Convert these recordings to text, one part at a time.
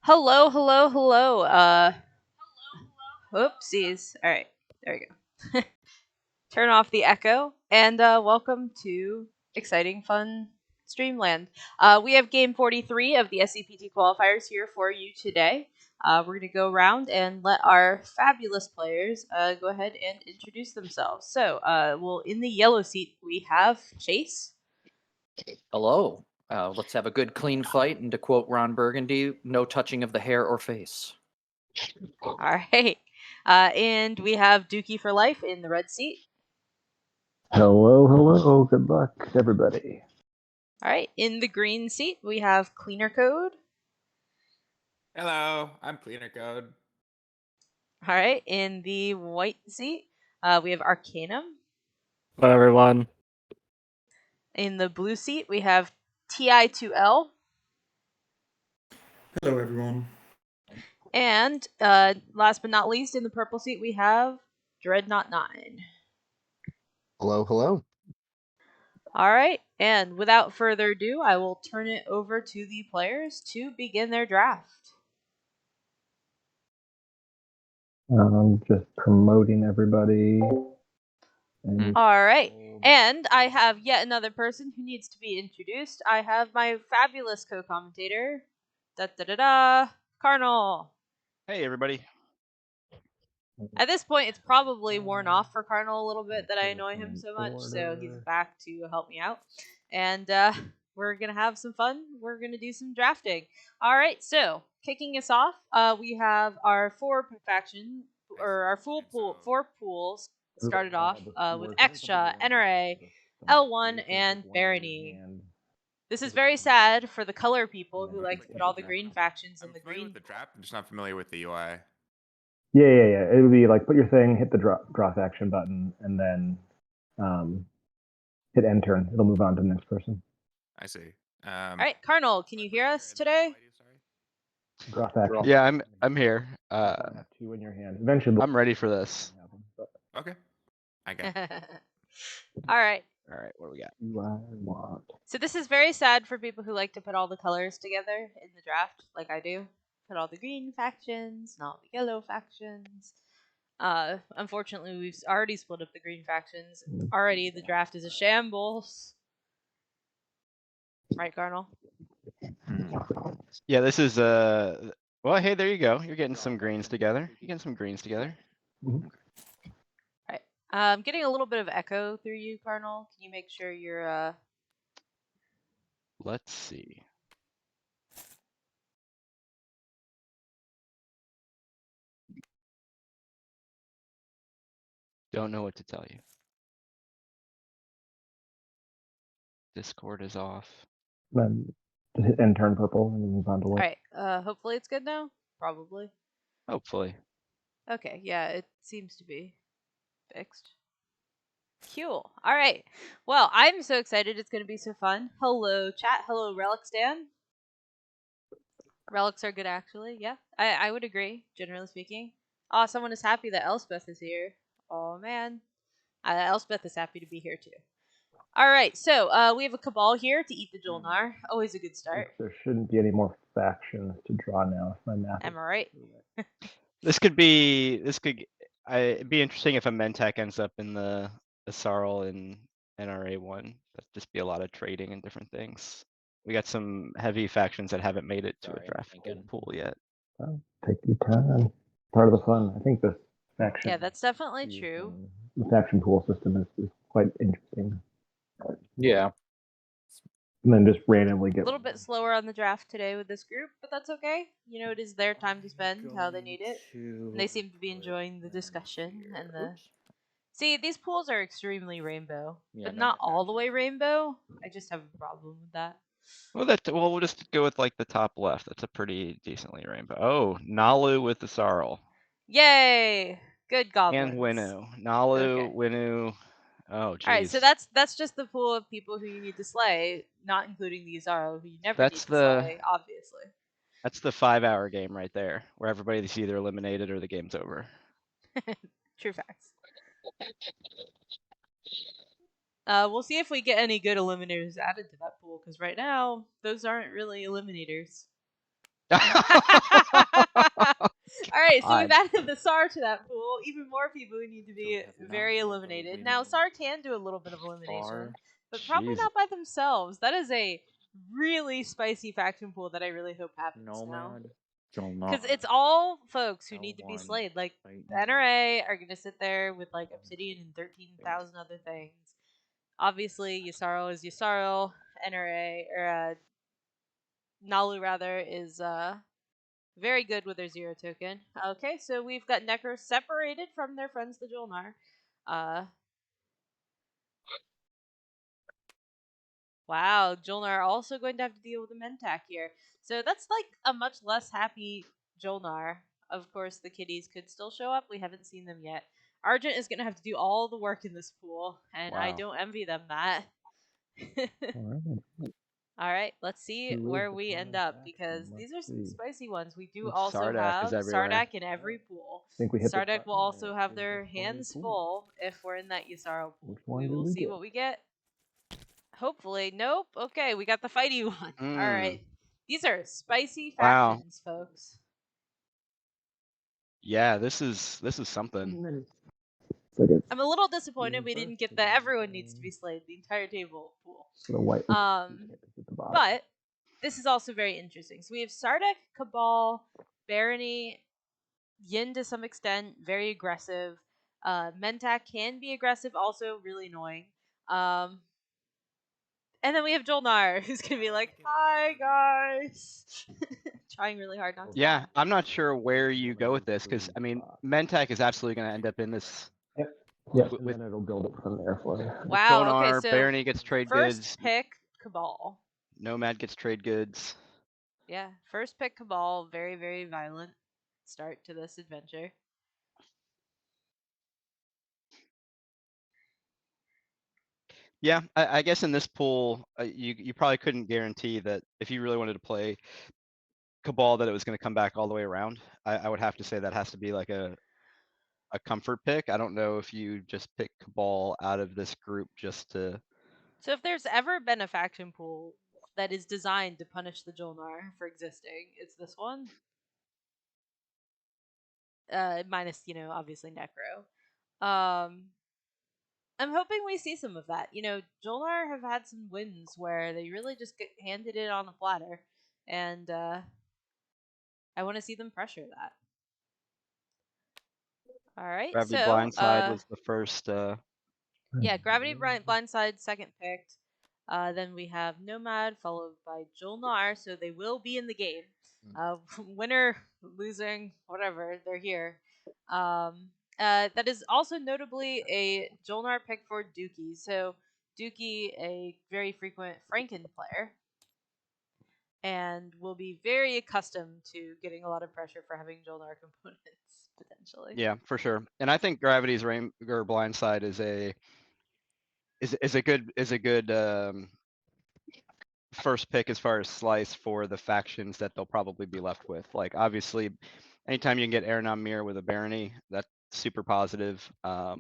Hello, hello, hello. Oopsies. All right, there we go. Turn off the echo and welcome to exciting, fun Streamland. We have game 43 of the SCPT qualifiers here for you today. We're going to go around and let our fabulous players go ahead and introduce themselves. So, in the yellow seat, we have Chase. Hello. Let's have a good clean fight, and to quote Ron Burgundy, no touching of the hair or face. All right. And we have Dookie for life in the red seat. Hello, hello. Good luck, everybody. All right. In the green seat, we have Cleaner Code. Hello, I'm Cleaner Code. All right. In the white seat, we have Arcanum. Hello, everyone. In the blue seat, we have TI2L. Hello, everyone. And last but not least, in the purple seat, we have Dreadnought 9. Hello, hello. All right. And without further ado, I will turn it over to the players to begin their draft. Just promoting everybody. And All right. And I have yet another person who needs to be introduced. I have my fabulous co-commentator, Carnal. Hey, everybody. At this point, it's probably worn off for Carnal a little bit that I annoy him so much, so he's back to help me out. And we're going to have some fun. We're going to do some drafting. All right, so kicking us off, we have our four pools started off with Extra, NRA, L1, and Barony. This is very sad for the color people who like to put all the green factions in I'm the familiar green. with the draft. I'm just not familiar with the UI. yeah. It would be like put your thing, hit the draw action button, and then hit end turn. It'll move on to the next person. I see. All right, Carnal, can you hear us today? Draw action. Yeah, I'm here. Two in your hand. Eventually, I'm ready for this. Okay. I got it. All right. All right, what do we got? I want. So this is very sad for people who like to put all the colors together in the draft, like I do. Put all the green factions and all the yellow factions. Unfortunately, we've already split up the green factions. Already, the draft is a shambles. Right, Carnal? Yeah, this is well, hey, there you go. You're getting some greens together. I'm getting a little bit of echo through you, Carnal. Can you make sure you're Let's see. Don't know what to tell you. Discord is off. Then just hit end turn purple and move on to white. Alright, hopefully it's good now? Probably. Hopefully. Okay, yeah, it seems to be fixed. Cool. Alright. Well, I'm so excited. It's going to be so fun. Hello, chat. Hello, Relic Stan. Relics are good, actually. Yeah, I would agree, generally speaking. Oh, someone is happy that Elspeth is here. Oh, man. Elspeth is happy to be here, too. Alright, so we have a Cabal here to eat the Jolnar. Always a good start. There shouldn't be any more factions to draw now. If my math. Am I right? It'd be interesting if a Mentak ends up in the Sarl and NRA one. That'd just be a lot of trading and different things. We got some heavy factions that haven't made it to a draft pool yet. Well, take your time. Part of the fun. I think the faction. Yeah, that's definitely true. The faction pool system is quite interesting. Yeah. And then just randomly get A little bit slower on the draft today with this group, but that's okay. You know, it is their time to spend how they need it. And they seem to be enjoying the discussion and the... See, these pools are extremely rainbow, but not all the way rainbow. I just have a problem with that. Well, we'll just go with like the top left. That's a pretty decently rainbow. Oh, Nalu with the Sarl. Yay! Good goblins. And Winu. Nalu, Okay. Winu. Oh, geez. Alright, so that's just the pool of people who you need to slay, not including the Azaro, who you never need to slay, obviously. That's the 5-hour game right there, where everybody's either eliminated or the game's over. True facts. We'll see if we get any good eliminators added to that pool, because right now, those aren't really eliminators. Alright, so we've God. added the SAR to that pool. Even more people who need to be So have very not eliminated. the Now, winning SAR can do a little bit of elimination, SAR. but probably Jeez. not by themselves. That is a really spicy faction pool that I really hope happens now. Nomad. Because it's all folks who need to be L1, slayed. Like, Titan. the NRA are going to sit there with, like, Obsidian and 13,000 other things. Obviously, Yssaril is Yssaril. NRA, or Nalu, rather, is very good with their 0 token. Okay, so we've got Necro separated from their friends, the Jolnar. Wow, Jolnar also going to have to deal with a Mentak here. So that's like a much less happy Jolnar. Of course, the kitties could still show up. We haven't seen them yet. Argent is going to have to do all the work in this pool, and I Wow. don't envy them that. All right, let's see Who is where the we end current up, faction? because Let's these are some see. spicy ones. We do Ooh, also Sardak is have everywhere. Sardak in every pool. I think we hit the Sardak will button also and have it their gives us one hands pool. full if we're in that Yssaril pool. Which one We did will we see get? what we get. Hopefully. Nope. Okay, we got the fighty one. All right. These are spicy Wow. factions, folks. Yeah, this is something. And then it's like a, I'm a little disappointed we first didn't get is the on everyone needs to the- be slayed, the entire table pool. the white. At the bottom. But this is also very interesting. So we have Sardak, Cabal, Barony, Yin to some extent, very aggressive. Mentak can be aggressive, also really annoying. And then we have Jolnar, who's gonna be like, "Hi guys," trying really hard not to. Yeah, laugh. I'm not sure where you go with this because I mean, Mentak is absolutely going to end up in this. Yeah, with- and then it'll build it from there for you. Wow. Okay, Sonar, so Barony gets trade first goods. pick Cabal. Nomad gets trade goods. Yeah, first pick Cabal. Very, very violent start to this adventure. Yeah, I guess in this pool, you probably couldn't guarantee that if you really wanted to play Cabal that it was going to come back all the way around. I would have to say that has to be like a comfort pick. I don't know if you just pick Cabal out of this group just to. So if there's ever been a faction pool that is designed to punish the Jolnar for existing, it's this one. Minus, obviously Necro. I'm hoping we see some of that. Jolnar have had some wins where they really just get handed it on a platter, and I want to see them pressure that. All right, Gravity so Blindside was the first. yeah, Gravity Blindside second picked. Then we have Nomad followed by Jolnar, so they will be in the game. Winner, losing, whatever, they're here. That is also notably a Jolnar pick for Dookie. So Dookie, a very frequent Franken player, and will be very accustomed to getting a lot of pressure for having Jolnar components potentially. Yeah, for sure. And I think Gravity's or Blindside is a good first pick as far as slice for the factions that they'll probably be left with. Like obviously, anytime you can get Ernan Mir with a Barony, that's super positive. Yeah,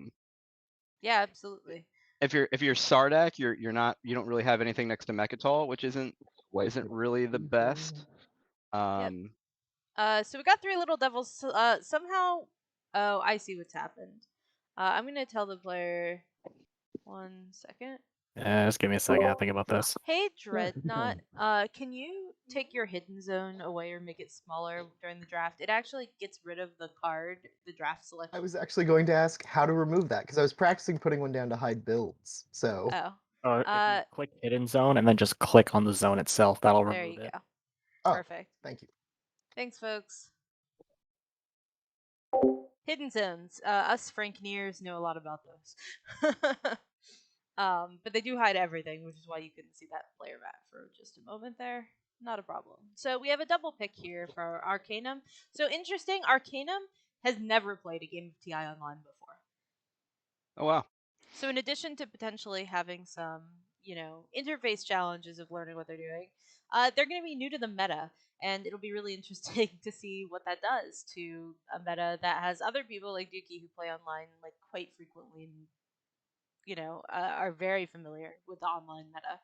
absolutely. If you're Sardak, you don't really have anything next to Mechatol, which isn't really the best. So we got 3 little devils. Somehow, oh, I see what's happened. I'm gonna tell the player. 1 second. Just give me a second. I think about this. Hey take your Dreadnought, time. can you take your hidden zone away or make it smaller during the draft? It actually gets rid of the card, the draft selection. I was actually going to ask how to remove that because I was practicing putting one down to hide builds. So Oh, If you click hidden zone and then just click on the zone itself, that'll there remove you it. go. Oh, Perfect. thank you. Thanks, folks. Hidden zones. Us Frankeneers know a lot about those. But they do hide everything, which is why you couldn't see that player mat for just a moment there. Not a problem. So we have a double pick here for Arcanum. So interesting, Arcanum has never played a game of TI online before. Oh wow. So in addition to potentially having some, interface challenges of learning what they're doing, they're going to be new to the meta, and it'll be really interesting to see what that does to a meta that has other people like Dookie who play online like quite frequently and are very familiar with the online meta.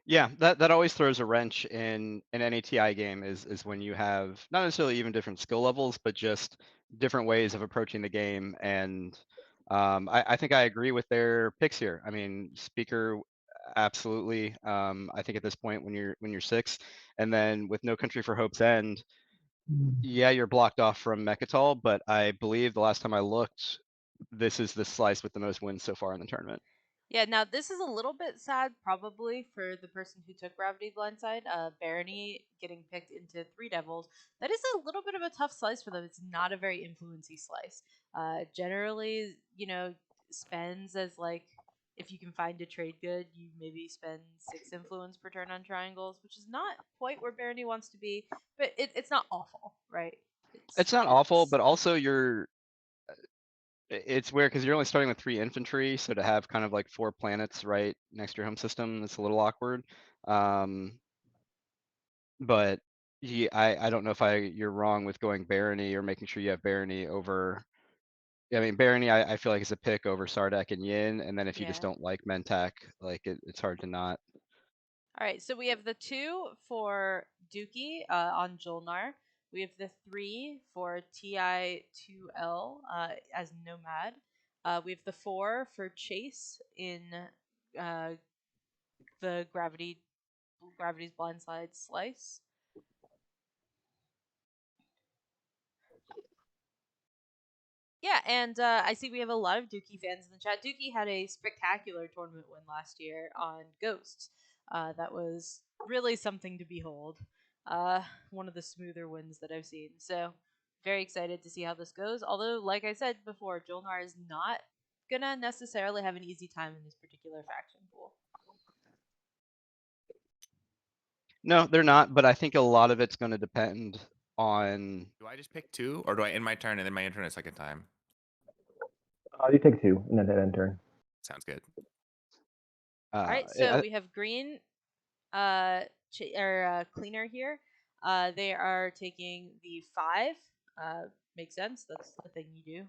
Yeah, that always throws a wrench in any TI game is when you have not necessarily even different skill levels, but just different ways of approaching the game. And I think I agree with their picks here. I mean, Speaker, absolutely. I think at this point when you're 6, and then with No Country for Hope's End, yeah, you're blocked off from Mechatol, but I believe the last time I looked, this is the slice with the most wins so far in the tournament. Yeah, now this is a little bit sad probably for the person who took Gravity Blindside. Barony getting picked into 3 Devils. That is a little bit of a tough slice for them. It's not a very influency slice. Generally, spends as like, if you can find a trade good, you maybe spend 6 influence per turn on triangles, which is not quite where Barony wants to be, but it's not awful, right? It's not awful, but also it's weird because you're only starting with 3 infantry, so to have kind of like 4 planets right next to your home system, it's a little awkward. But I don't know if you're wrong with going Barony or making sure you have Barony over. I mean, Barony I feel like is a pick over Sardek and Yin, and then if you just Yeah. don't like Mentak, like it's hard to not. All right, so we have the 2 for Dookie on Jolnar. We have the 3 for TI2L as Nomad. We have the 4 for Chase in the Gravity's Blindside Slice. Yeah, and I see we have a lot of Dookie fans in the chat. Dookie had a spectacular tournament win last year on Ghosts. That was really something to behold. One of the smoother wins that I've seen. So, very excited to see how this goes. Although, like I said before, Jolnar is not going to necessarily have an easy time in this particular faction pool. No, they're not, but I think a lot of it's going to depend on. Do I just pick 2, or do I end my turn and then my turn a second time? You take 2 and then end turn. Sounds good. All right, so we have green cleaner here. They are taking the 5. Makes sense. That's a thing you do.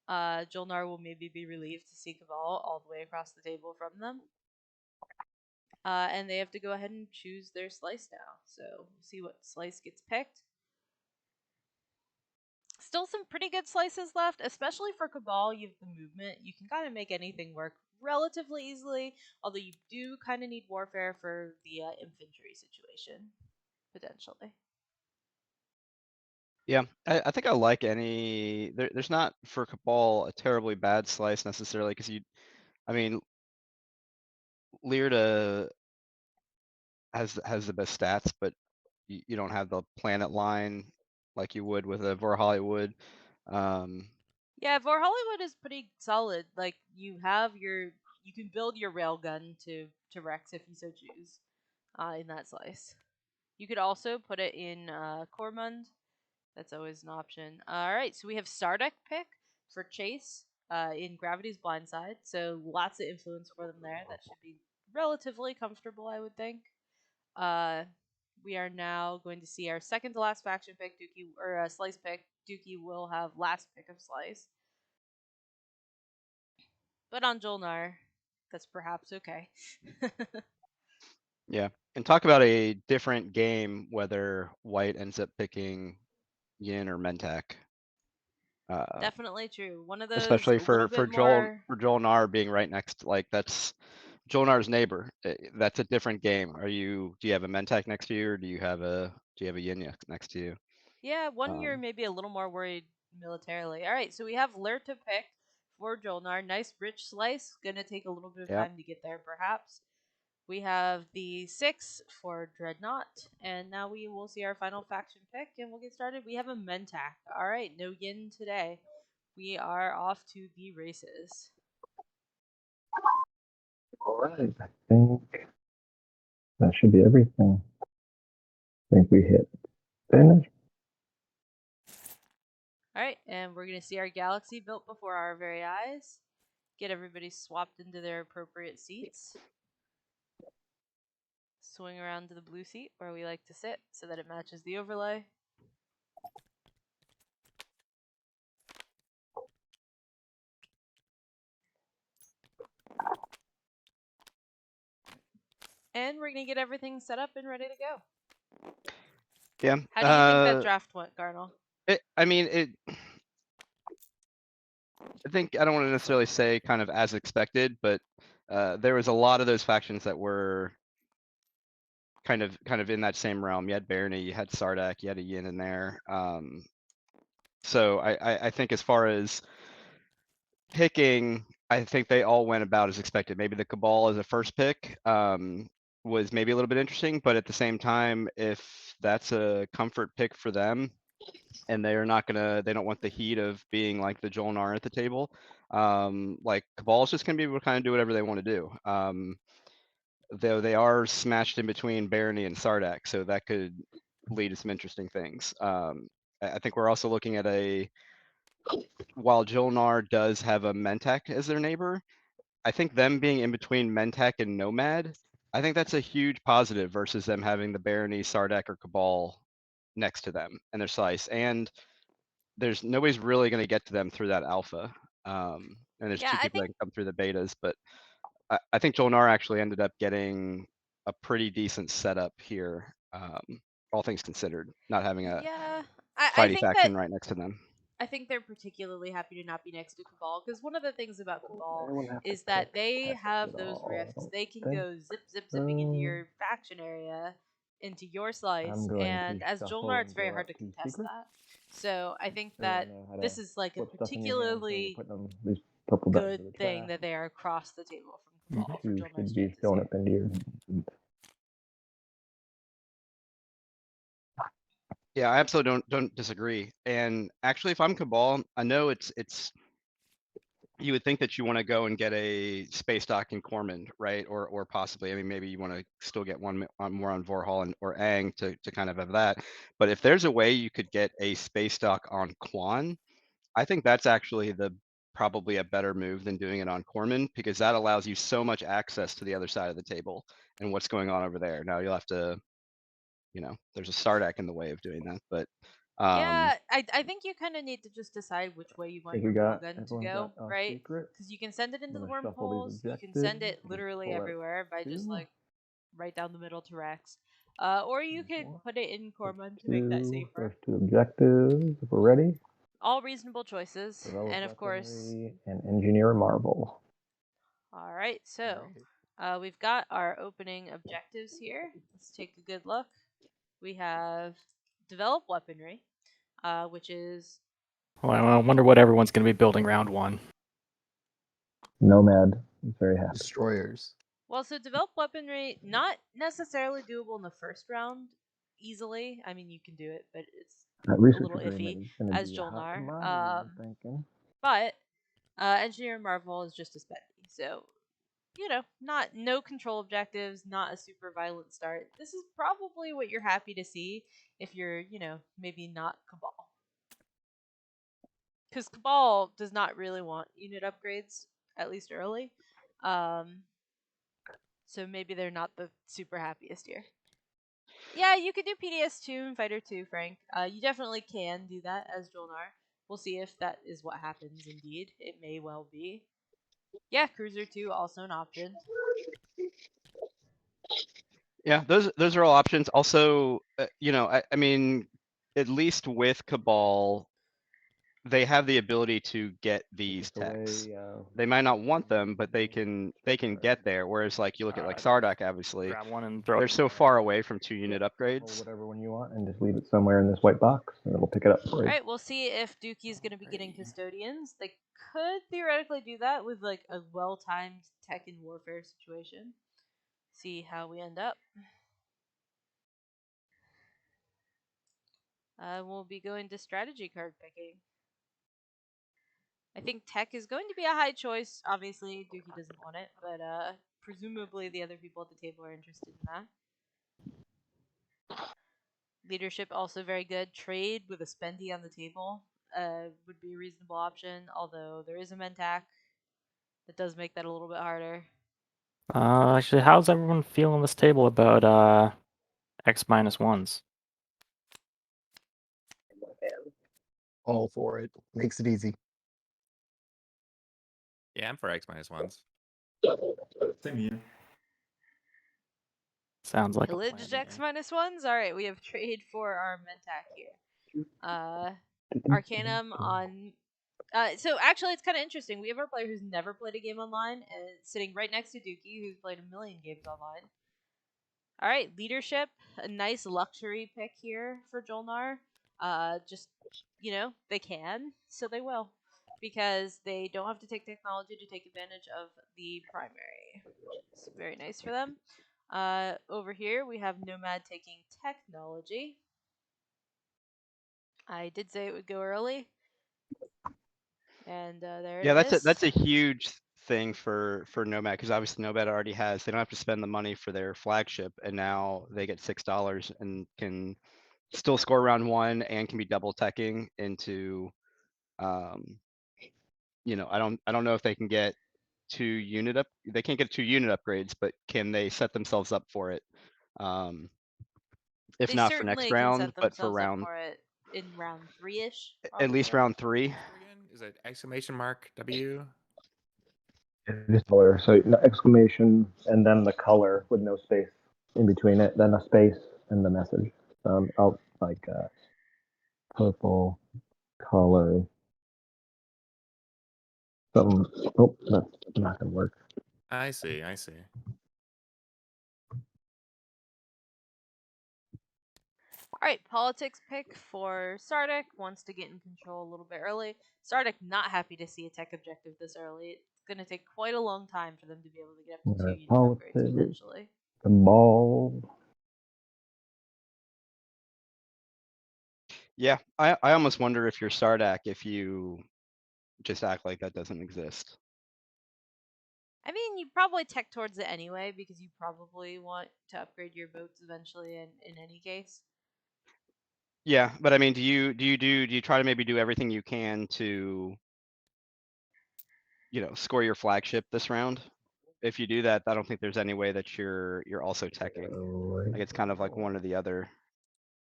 Jolnar will maybe be relieved to see Cabal all the way across the table from them. And they have to go ahead and choose their slice now. So we'll see what slice gets picked. Still some pretty good slices left, especially for Cabal. You have the movement. You can kind of make anything work relatively easily, although you do kind of need warfare for the infantry situation, potentially. Yeah, I think I like any. There's not for Cabal a terribly bad slice necessarily because I mean, Learda has the best stats, but you don't have the planet line like you would with a Vor Hollywood. Yeah, Vor Hollywood is pretty solid. Like you can build your railgun to Rex if you so choose, in that slice. You could also put it in Cormund. That's always an option. All right, so we have Sardek pick for Chase in Gravity's Blindside. So lots of influence for them there. That should be relatively comfortable, I would think. We are now going to see our second to last faction pick, Dookie, or Slice pick. Dookie will have last pick of Slice. But on Jolnar, that's perhaps okay. Yeah, and talk about a different game whether White ends up picking Yin or Mentak. Definitely true. One of those Especially a little for bit more. Jolnar being right next, like that's Jolnar's neighbor. That's a different game. Do you have a Mentak next to you, or do you have a Yin next to you? Yeah, one you're maybe a little more worried militarily. All right, so we have Lur to pick for Jolnar. Nice rich slice. Gonna take a little bit of Yep. time to get there, perhaps. We have the 6 for Dreadnought, and now we will see our final faction pick, and we'll get started. We have a Mentak. All right, no Yin today. We are off to the races. All right, I think that should be everything. I think we hit finish. All right, and we're going to see our galaxy built before our very eyes. Get everybody swapped into their appropriate seats. Swing around to the blue seat where we like to sit so that it matches the overlay. and we're gonna get everything set up and ready to go. Yeah. How do you think that draft went, Garnell? I mean, I think I don't want to necessarily say kind of as expected, but there was a lot of those factions that were kind of in that same realm. You had Barony, you had Sardak, you had a Yin in there. So I think as far as picking, I think they all went about as expected. Maybe the Cabal as a first pick was maybe a little bit interesting, but at the same time, if that's a comfort pick for them, and they don't want the heat of being like the Jolnar at the table. Like Cabal's just gonna be able to kind of do whatever they want to do. Though they are smashed in between Barony and Sardak, so that could lead to some interesting things. I think we're also looking at while Jolnar does have a Mentak as their neighbor, I think them being in between Mentak and Nomad, I think that's a huge positive versus them having the Barony, Sardak, or Cabal next to them and their slice. And nobody's really going to get to them through that alpha. And there's Yeah, two I people that think can come through the betas, but I think Jolnar actually ended up getting a pretty decent setup here, all things considered, not having a yeah, I fighty think that faction right next to them. I think they're particularly happy to not be next to Cabal because one of the things about Cabal Anyone have to is that click they text have at those all? I rifts. don't They can think go zipping into so. your faction area, into your slice, I'm going and to as shuffle Jolnar, it's and very go hard out to to contest secrets. that. So I think So I that know how to this is like a flip stuff in your hands when you're particularly putting them, these purple bags good of the thing trash. that they are across the table from You Cabal for two Jolnar's should be chances showing here. up into your hands. Yeah, I absolutely don't disagree. And actually, if I'm Cabal, I know it's you would think that you want to go and get a space dock in Cormand, right? Or possibly, I mean, maybe you want to still get one more on Vorhal or Aang to kind of have that. But if there's a way you could get a space dock on Quan, I think that's actually probably a better move than doing it on Cormand because that allows you so much access to the other side of the table and what's going on over there. Now you'll have to, there's a Sardak in the way of doing that, but Yeah, I think you kind of need to just decide which way you I want think your we got, gun to everyone's go, got right? secret. Because you can send it into I'm the gonna shuffle these wormholes. You can send it objectives. literally Pull out everywhere by just 2, like right down the middle to Rex. Or you could 4, put it in Cormund to make that 2, safer. first 2 objectives. If we're ready, All reasonable choices, develop and of course, weaponry and engineer marvel. all right. So, we've got our opening objectives here. Let's take a good look. We have develop weaponry, which is Well, I wonder what everyone's going to be building round one. Nomad is very happy. Destroyers. well, so develop weaponry not necessarily doable in the first round easily. I mean, you can do it, but it's That a research little agreement iffy is going to as be a hot Jolnar. commodity, I'm thinking. But engineer marvel is just a spendy, so no control objectives, not a super violent start. This is probably what you're happy to see if you're maybe not Cabal. Because Cabal does not really want unit upgrades, at least early. So maybe they're not the super happiest here. Yeah, you could do PDS2 and Fighter 2, Frank. You definitely can do that as Jolnar. We'll see if that is what happens indeed. It may well be. Yeah, Cruiser 2 also an option. Yeah, those are all options. Also, I mean, at least with Cabal, they have the ability to get these techs. They might not want them, but they can get there. Whereas like you look at like Sardak, obviously, Grab one and throw they're it. so far away from 2-unit Pull upgrades. whatever one you want and just leave it somewhere in this white box, and it'll pick it up for you. Alright, we'll see if Dookie's going to be getting Custodians. They could theoretically do that with like a well-timed tech and warfare situation. See how we end up. We'll be going to strategy card picking. I think tech is going to be a high choice. Obviously, Dookie doesn't want it, but presumably the other people at the table are interested in that. Leadership also very good. Trade with a spendy on the table would be a reasonable option, although there is a Mentak. That does make that a little bit harder. Actually, how's everyone feel on this table about X-1s? All for it. Makes it easy. Yeah, I'm for X-1s. Same here. Sounds like a Pillage plan to decks me. -1s. All right, we have trade for our Mentak here. Arcanum on. So actually, it's kind of interesting. We have our player who's never played a game online, sitting right next to Dookie, who's played a million games online. All right, leadership, a nice luxury pick here for Jolnar. Just they can, so they will, because they don't have to take technology to take advantage of the primary, which is very nice for them. Over here we have Nomad taking technology. I did say it would go early, and there Yeah, it is. that's a huge thing for Nomad, because obviously Nomad already has. They don't have to spend the money for their flagship, and now they get $6 and can still score round 1 and can be double teching into. I don't know if they can get 2 unit up. They can't get 2 unit upgrades, but can they set themselves up for it? If They not for next certainly can round, set but for themselves up round, for it in round 3-ish. at least Probably. round 3. Again? Is it exclamation mark W? Just color. So exclamation and then the color with no space in between it, then a space and the message. I'll like purple color. Something. Oh, that's not gonna work. I see. I see. All right, politics pick for Sardik. Wants to get in control a little bit early. Sardik not happy to see a tech objective this early. It's going to take quite a long time for them to be able to get up to 2 unit upgrades Politics. potentially. The ball. Yeah, I almost wonder if you're Sardak if you just act like that doesn't exist. I mean, you probably tech towards it anyway because you probably want to upgrade your boats eventually in any case. Yeah, but I mean, do you try to maybe do everything you can to, score your flagship this round? If you do that, I don't think there's any way that you're also teching. Like it's kind of like one or the other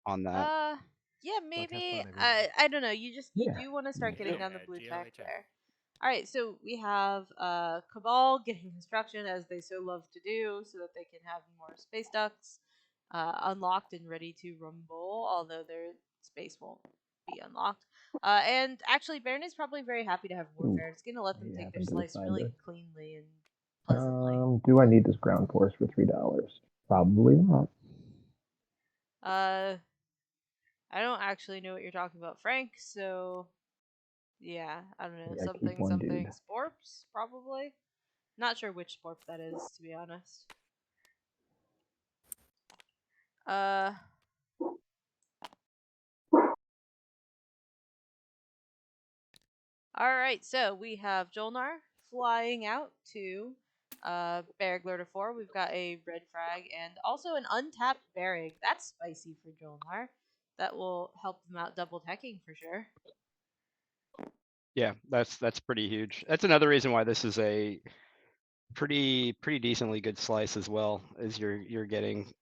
on that. Yeah, have maybe. fun, everyone. I don't know. You Yeah. do want to start getting Yeah, down the blue GLA tech check. there. All right, so we have Cabal getting construction as they so love to do, so that they can have more space ducts unlocked and ready to rumble. Although their space won't be unlocked. And actually, Baron is probably very happy to have warfare. It's going to let them You take their happen to slice decide really this. cleanly and pleasantly. Do I need this ground force for $3? Probably not. I don't actually know what you're talking about, Frank. So yeah, I don't know. Yeah, keep one Something dude. sporps probably. Not sure which sporp that is, to be honest. All right, so we have Jolnar flying out to Bergler to 4. We've got a red frag and also an untapped Berrig. That's spicy for Jolnar. That will help them out double teching for sure. Yeah, that's pretty huge. That's another reason why this is a pretty decently good slice as well, is you're getting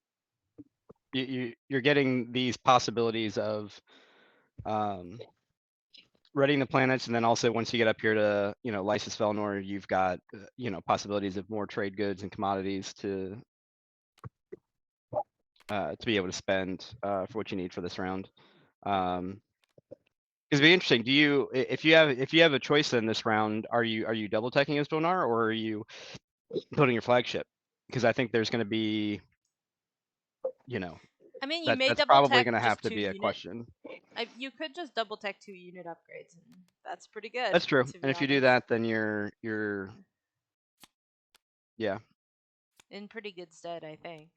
you're getting these possibilities of reading the planets, and then also once you get up here to Lysis Felnor, you've got possibilities of more trade goods and commodities to be able to spend for what you need for this round. It's be interesting. Do you, if you have a choice in this round, are you double teching as Donar, or are you building your flagship? Because I think there's going to be, I mean, you may that's double probably tech going to have just to 2 be a unit. question. You could just double tech 2 unit upgrades, and that's pretty good. That's true. To And be if you do honest. that, then you're yeah. In pretty good stead, I think.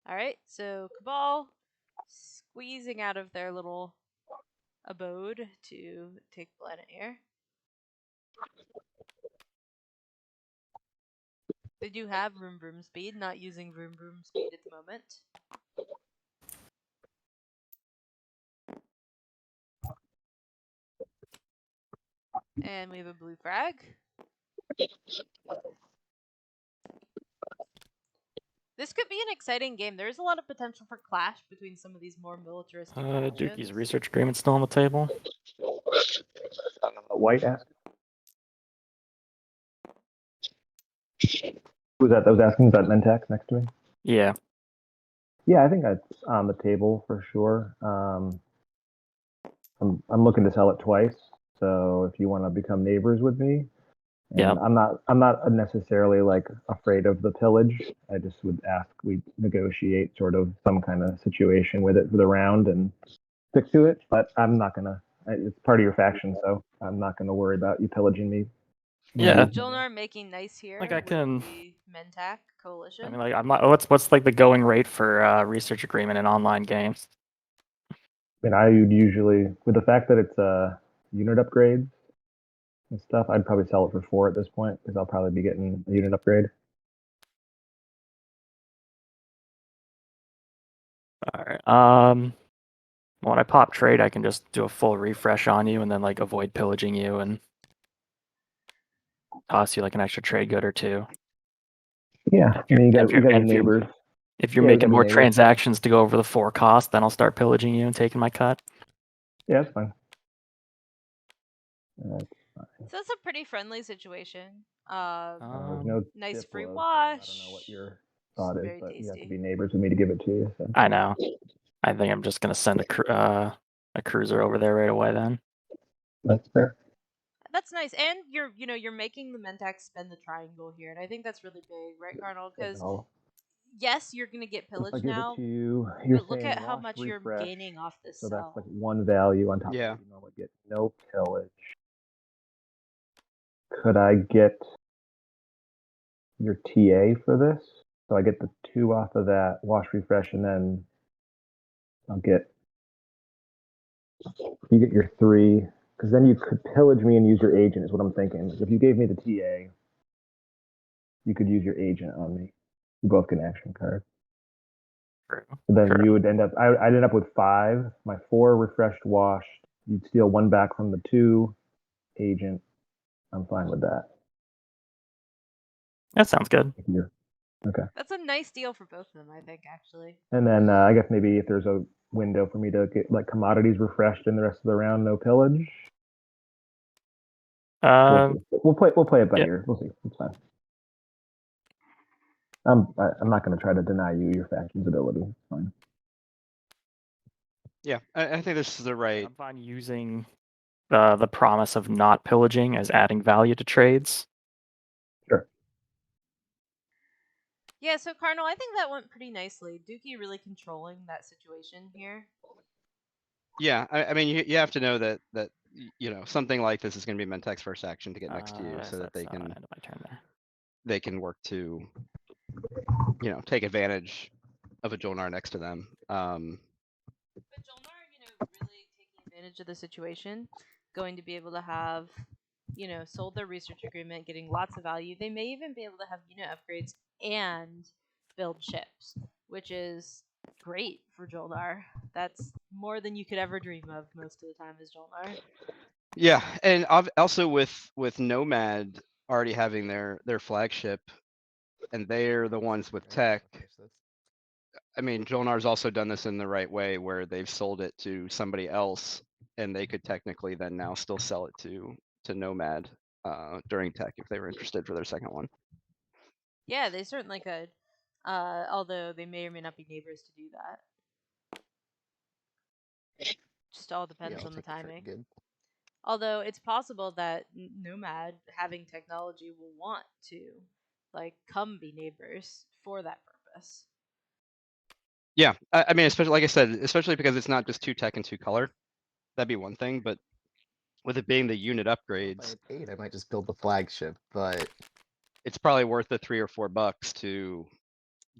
All right, so Cabal squeezing out of their little abode to take planet here. They do have vroom speed, not using vroom speed at the moment. And we have a blue frag. This could be an exciting game. There is a lot of potential for clash between some of these more militaristic Dookie's factions. research agreement still on the table. White ass. Who was that was asking? Was that Mentex next to me? Yeah. Yeah, I think that's on the table for sure. I'm looking to sell it twice, so if you want to become neighbors with me, and Yep. I'm not necessarily like afraid of the pillage. I just would ask we negotiate sort of some kind of situation with it for the round and stick to it. But I'm not gonna. It's part of your faction, so I'm not gonna worry about you pillaging me. Yeah. Jolnar making nice here. Like, I with can- the Mentak coalition. I mean, like, I'm not. What's like the going rate for research agreement in online games? I mean, I would usually, with the fact that it's unit upgrades and stuff, I'd probably sell it for 4 at this point because I'll probably be getting a unit upgrade. All right. When I pop trade, I can just do a full refresh on you and then like avoid pillaging you and toss you like an extra trade good or two. Yeah, I mean, you got your And neighbors. if you're Yeah, we making gotta be more neighbors. transactions to go over the 4 cost, then I'll start pillaging you and taking my cut. Yeah, that's fine. So that's a pretty friendly situation. There's no Nice tip free love, so wash. I don't know what your thought is, Very but you have to tasty. be neighbors with me to give it to you. So. I know. I think I'm just gonna send a cruiser over there right away then. That's fair. That's nice, and you're making the Mentak spend the triangle here, and I think that's really big, right, Cardinal? Because yes, you're gonna get If I pillaged give now, it to you, you're but look saying at how wash, much you're refresh, gaining off this so cell. that's like 1 value on top Yeah. of what you normally get. No pillage. Could I get your TA for this? So I get the 2 off of that, wash, refresh, and then I'll get, you get your 3, because then you could pillage me and use your agent is what I'm thinking. If you gave me the TA, you could use your agent on me. You both get an action card. True. So then True. you would end up, I'd end up with 5, my 4 refreshed, washed. You'd steal 1 back from the 2 agent. I'm fine with that. That sounds good. Okay. That's a nice deal for both of them, I think, actually. And then I guess maybe if there's a window for me to get like commodities refreshed in the rest of the round, no pillage. We'll play it by ear. We'll see. It's fine. I'm not going to try to deny you your faction's ability. It's fine. Yeah, I think this is the right. I'm fine using the promise of not pillaging as adding value to trades. Sure. Yeah, so Cardinal, I think that went pretty nicely. Dookie really controlling that situation here. Yeah, I mean, you have to know that something like this is going to be Mentek's first action to get next to you, so that they can end of my turn there. they can work to take advantage of a Jolnar next to them. But Jolnar, really taking advantage of the situation, going to be able to have, sold their research agreement, getting lots of value. They may even be able to have unit upgrades and build ships, which is great for Jolnar. That's more than you could ever dream of most of the time as Jolnar. Yeah, and also with Nomad already having their flagship, and they're the ones with tech. I mean, Jolnar's also done this in the right way, where they've sold it to somebody else, and they could technically then now still sell it to Nomad during tech if they were interested for their second one. Yeah, they certainly could. Although they may or may not be neighbors to do that. Just all depends on the timing. Good. Although it's possible that Nomad, having technology, will want to, come be neighbors for that purpose. Yeah, I mean, especially like I said, especially because it's not just 2 tech and 2 color. That'd be one thing, but with it being the unit upgrades, If I had 8, I might just build the flagship, but it's probably worth the $3 or $4 to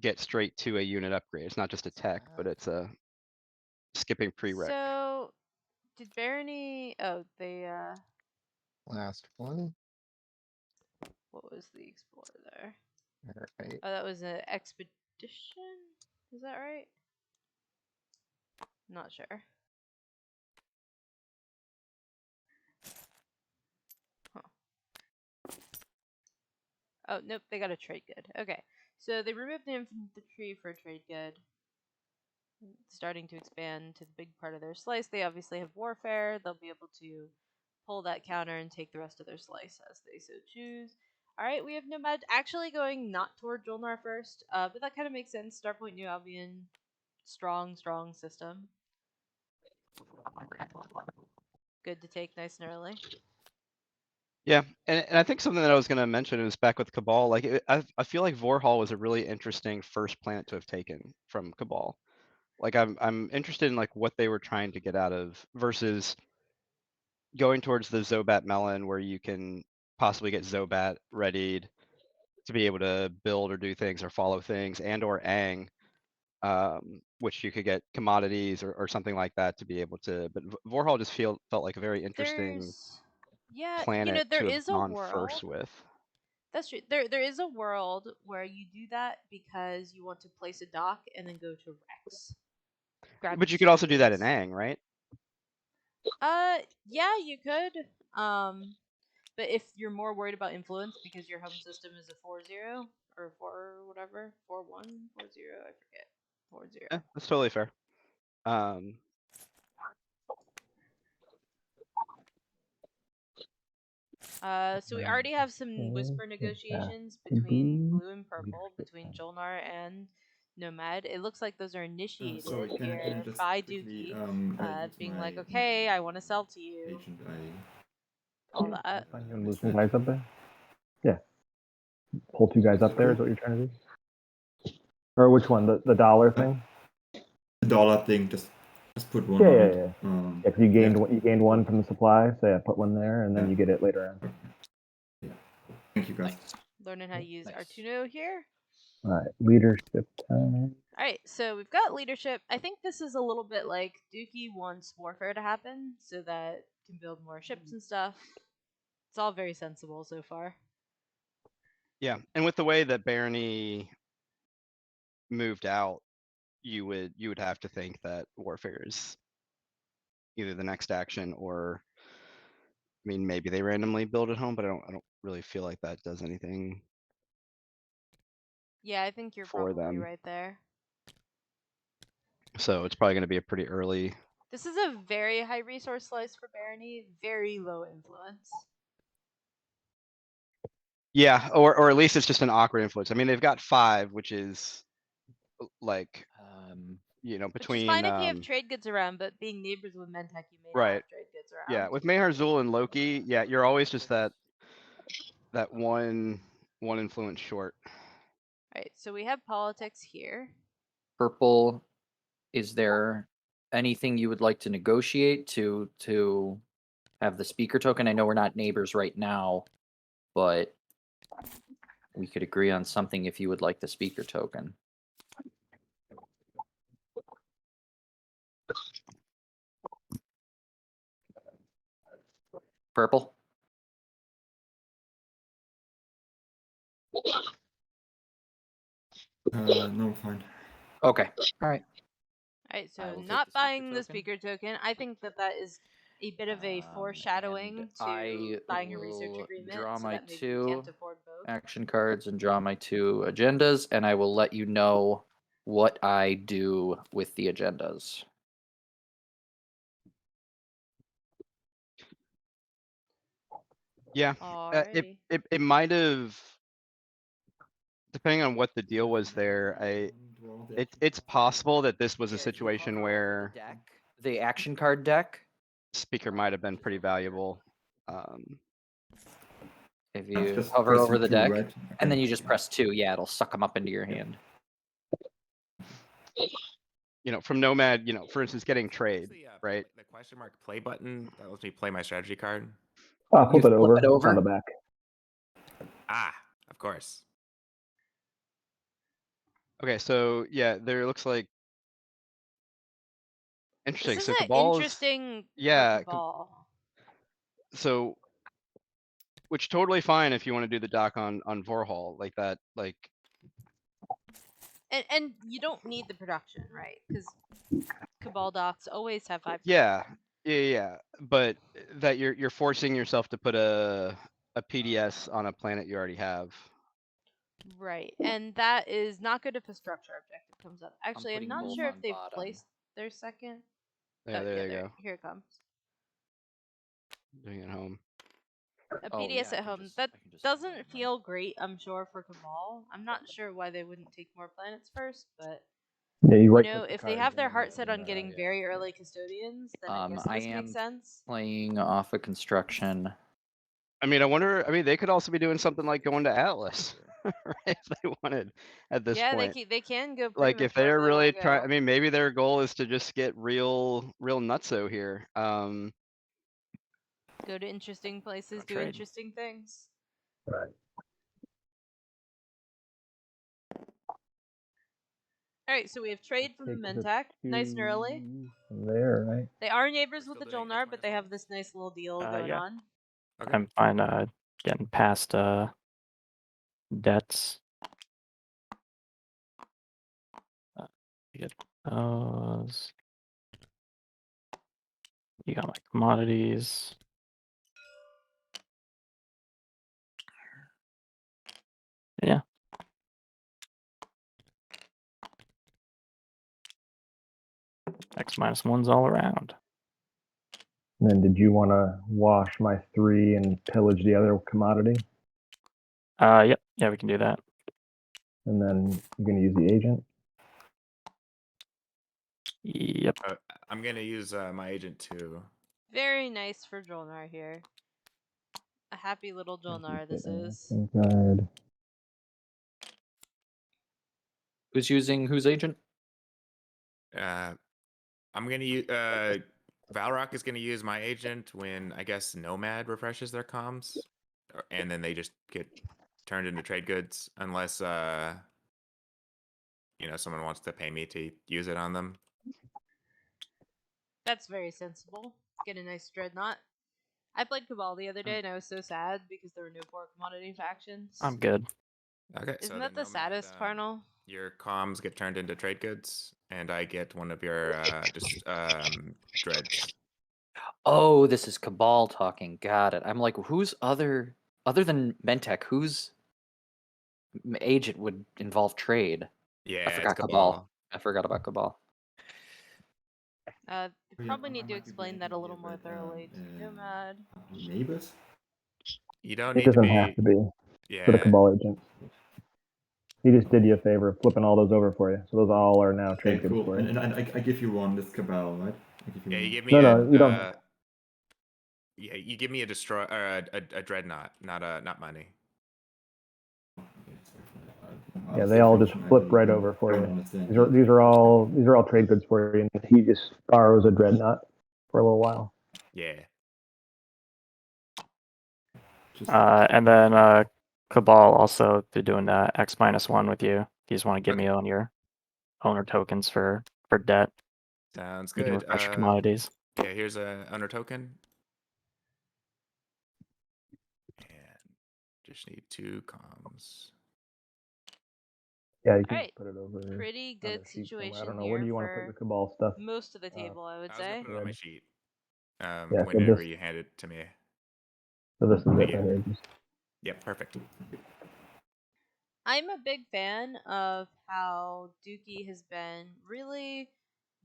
get straight to a unit upgrade. It's not just a tech, but it's a skipping prereq. So, did Barony? Oh, they. last one. What was the explorer there? All right. Oh, that was an expedition. Is that right? Not sure. Oh, nope, they got a trade good. Okay, so they removed the infantry for a trade good. Starting to expand to the big part of their slice. They obviously have warfare. They'll be able to pull that counter and take the rest of their slice as they so choose. All right, we have Nomad actually going not toward Jolnar first, but that kind of makes sense. Starpoint New Albion, strong system. Good to take nice and early. Yeah, and I think something that I was going to mention is back with Cabal. Like, I feel like Vorhal was a really interesting first planet to have taken from Cabal. Like, I'm interested in like what they were trying to get out of versus going towards the Zobat Melon, where you can possibly get Zobat readied to be able to build or do things or follow things, and or Aang, which you could get commodities or something like that to be able to. But Vorhal just felt like a very interesting Yeah, planet there to have is a gone world. first with. That's true. There is a world where you do that because you want to place a dock and then go to Rex. But you could also do that in Aang, right? Yeah, you could. But if you're more worried about influence because your home system is a 4-0 or 4 whatever, 4-1, 4-0, I forget. 4-0. Yeah, that's totally fair. So we already have some whisper negotiations between blue and purple, between Jolnar and Nomad. It looks like those are initiated here by Dookie, being like, okay, I want to sell to you. All that. Fine, you want to move some guys up there? Yeah. Pull 2 guys up there is what you're trying to do? Or which one? The dollar thing? The dollar thing, just put one Yeah, on yeah, it. yeah. If you gained one from the supply, so yeah, put one there, and then you get it later on. Yeah. Thank you, guys. Nice. Learning how to use Artuno here. All right, leadership time. All right, so we've got leadership. I think this is a little bit like Dookie wants warfare to happen so that can build more ships and stuff. It's all very sensible so far. Yeah, and with the way that Barony moved out, you would have to think that warfare is either the next action or, I mean, maybe they randomly build at home, but I don't really feel like that does anything. Yeah, I think you're for probably them. right there. So it's probably going to be a pretty early. This is a very high resource slice for Barony, very low influence. Yeah, or at least it's just an awkward influence. I mean, they've got 5, which is like, between. Which is fine if you have trade goods around, but being neighbors with Mentech, you may not Right. have trade goods around. Yeah, with Mahar Zul and Loki, yeah, you're always just that one influence short. Alright, so we have politics here. Purple, is there anything you would like to negotiate to have the speaker token? I know we're not neighbors right now, but we could agree on something if you would like the speaker token. Purple? No, I'm fine. Okay. All right. Alright, I so will take not the speaker buying the token. speaker token. I think that is a bit of a foreshadowing and to I buying a research will agreement, draw so my that maybe we 2 can't afford both. action cards and draw my 2 agendas, and I will let you know what I do with the agendas. Yeah, it might have, depending on what the deal was there. It's possible that this was a situation where the action card deck speaker might have been pretty valuable. If you Just hover pressing over the 2, deck, right? and then Okay, you just yeah. press 2, yeah, it'll suck them up into your hand. From Nomad, for instance, getting trade, right? The question mark play button that lets me play my strategy card. Flip it over. It's on the back. Ah, of course. Okay, so yeah, there looks like interesting. This is So an Cabal interesting yeah, Cabal. So, which totally fine if you want to do the dock on Vorhal like that, like. And you don't need the production, right? Because Cabal docks always have 5%. Yeah. But that you're forcing yourself to put a PDS on a planet you already have. Right, and that is not good if a structure objective comes up. Actually, I'm not sure if they've placed their second. Yeah, there you go. Here it comes. Doing it home. A Oh, PDS yeah, I at can home. just- That I can just doesn't right. feel great, I'm sure, for Cabal. I'm not sure why they wouldn't take more planets first, but Yeah, you you right know, click the if they cards have and their then heart set on open, getting yeah. very early custodians, then I guess I this makes am sense. playing off a construction. I mean, I wonder. I mean, they could also be doing something like going to Atlas, right? If they wanted at this Yeah, point. they can go pretty Like much if they're wherever they really wanna trying, go. I mean, maybe their goal is to just get real nutso here. Go to interesting places, Gonna do trade. interesting things. Right. Alright, so we have trade from the Take the Mentak. Nice and early. From there, right? They are neighbors We're with the still doing Jolnar, X but they minus have this nice little deal Uh, going yeah. on. Okay. I'm fine getting past debts. Get those. You got my commodities. Yeah. X-1s all around. And then did you want to wash my 3 and pillage the other commodity? Yep. Yeah, we can do that. And then you're going to use the agent? Yep. I'm gonna use my agent too. Very nice for Jolnar here. A happy little Jolnar this is. Inside. Who's using whose agent? I'm gonna use Valrock is gonna use my agent when I guess Nomad refreshes their comms, and then they just get turned into trade goods unless someone wants to pay me to use it on them. That's very sensible. Get a nice dreadnought. I played Cabal the other day and I was so sad because there were no poor commodity factions. I'm good. Okay, Isn't so that then the Nomad, saddest, Parnell? your comms get turned into trade goods, and I get one of your just dreads. Oh, this is Cabal talking. Got it. I'm like, who's other than Mentek? Whose agent would involve trade? Yeah, I it's forgot Cabal. Cabal. I forgot about Cabal. You Oh, yeah, probably I need to might be explain blanking that a here, little more but, thoroughly to Nomad. Neighbors? You don't It need to doesn't be. have to be for the Yeah. Cabal agents. He just did you a favor of flipping all those over for you. So those all are now trade Okay, goods cool. for you. And I give you one, this Cabal, right? I give you Yeah, one. you give me No, you don't. Yeah, you give me a destroy or a dreadnought, not money. Yeah, they all just flip right over for you. These are all trade goods for you. And he just borrows a dreadnought for a little while. Yeah. And then Cabal also they're doing X-1 with you. You just want to give Okay. me on your owner tokens for debt. Sounds You can good. refresh your commodities. Yeah, here's a owner token. And just need 2 comms. Yeah, you can Alright. put it over. Pretty on good the sheet somewhere. situation I don't know. here Where do you want to put for your Cabal stuff? most of the table, I would I was gonna say. put it on my sheet. Yeah, so Whenever this- you hand it to me. So this is it right Yeah. here. Just Yep, perfect. I'm a big fan of how Dookie has been really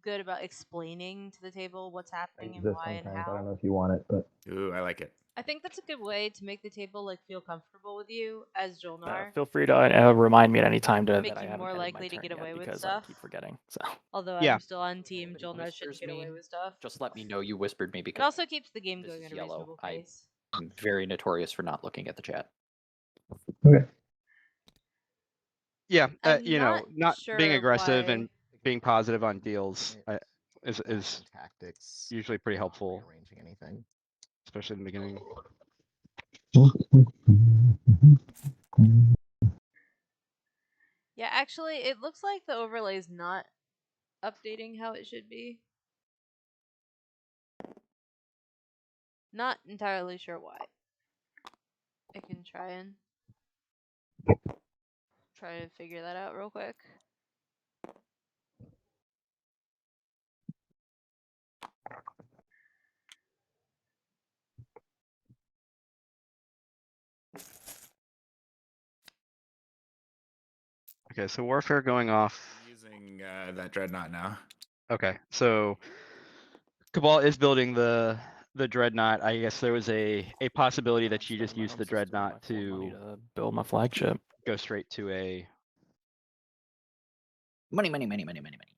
good about explaining to the table what's I happening use and this why and sometimes. I don't how. know if you want it, but Ooh, I like it. I think that's a good way to make the table feel comfortable with you as Jolnar. Feel free to remind me at any time Make that I you haven't more ended my likely to turn get yet away with because stuff. I keep forgetting. So Although Yeah. I'm still on team Nobody Jolnar whispers shouldn't get me. away with stuff. Just let me know you whispered me It because also keeps the game this going is at a yellow. reasonable I- pace. I'm very notorious for not looking at the chat. Yeah, I'm not not being sure aggressive why- and being positive on deals is tactics. usually pretty not helpful, rearranging anything. especially in the beginning. Yeah, actually, it looks like the overlay's not updating how it should be. Not entirely sure why. I can try to figure that out real quick. Okay, so warfare going off. I'm using that dreadnought now. Okay, so Cabal is building the the dreadnought, I guess there was a possibility that you just Spending my use home the system, dreadnought my full money to build my flagship. go straight to a Money, money, money, money, money, money.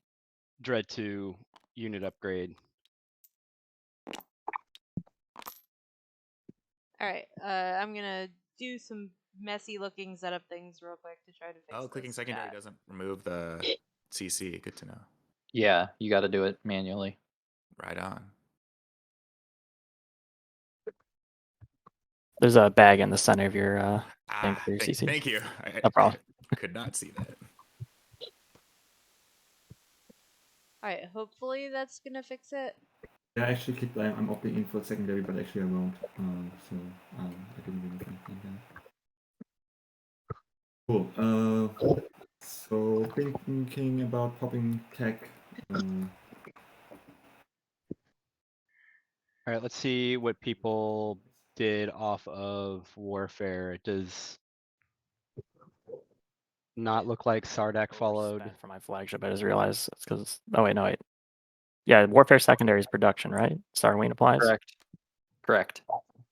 Dread 2 unit upgrade. All right, I'm gonna do some messy looking setup things real quick to try to fix Oh, clicking this secondary chat. doesn't remove the CC. Good to know. Yeah, you got to do it manually. Right on. There's a bag in the center of your thing Ah, for your CC. thank you. No problem. I could not see that. All right, hopefully that's gonna fix it. Yeah, I actually clicked. I'm opting in for secondary, but actually I won't. So I didn't really think like that. Cool. So thinking about popping tech. All right, let's see what people did off of Warfare. It does not look like Sardak followed. Overspent for my flagship. I just realized it's because. Oh wait, no wait. Yeah, Warfare Secondary is production, right? Sarween applies. Correct. Correct.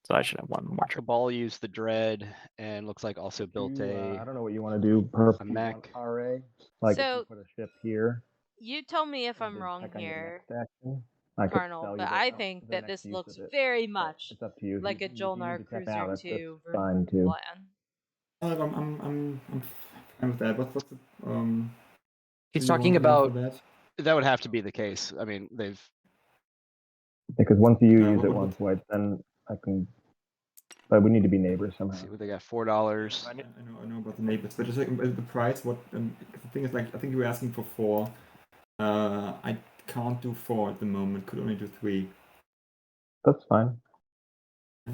So I should have one more trip. Cabal used the Dread and looks like also built I a don't know what you want to do. Perp, a you want mech. RA? Like if So- you put a ship here. You tell me if and I'm did wrong tech on your here, next action, I could Carnal, sell you but the- I the think that next this use looks of it. very But much it's up to you. If like you- a if you need Jolnar to check Cruiser out, that's 2 fine too. plan. I'm fine with that. What's the He's do you talking want to know about for that? That would have to be the case. I mean, they've Because once you use what- it what- once, White, then I can. But we need to be neighbors somehow. let's see what they got. $4. I know about the neighbors, but just like the price. What the thing is, like I think you were asking for 4. I can't do 4 at the moment. Could only do 3. That's fine.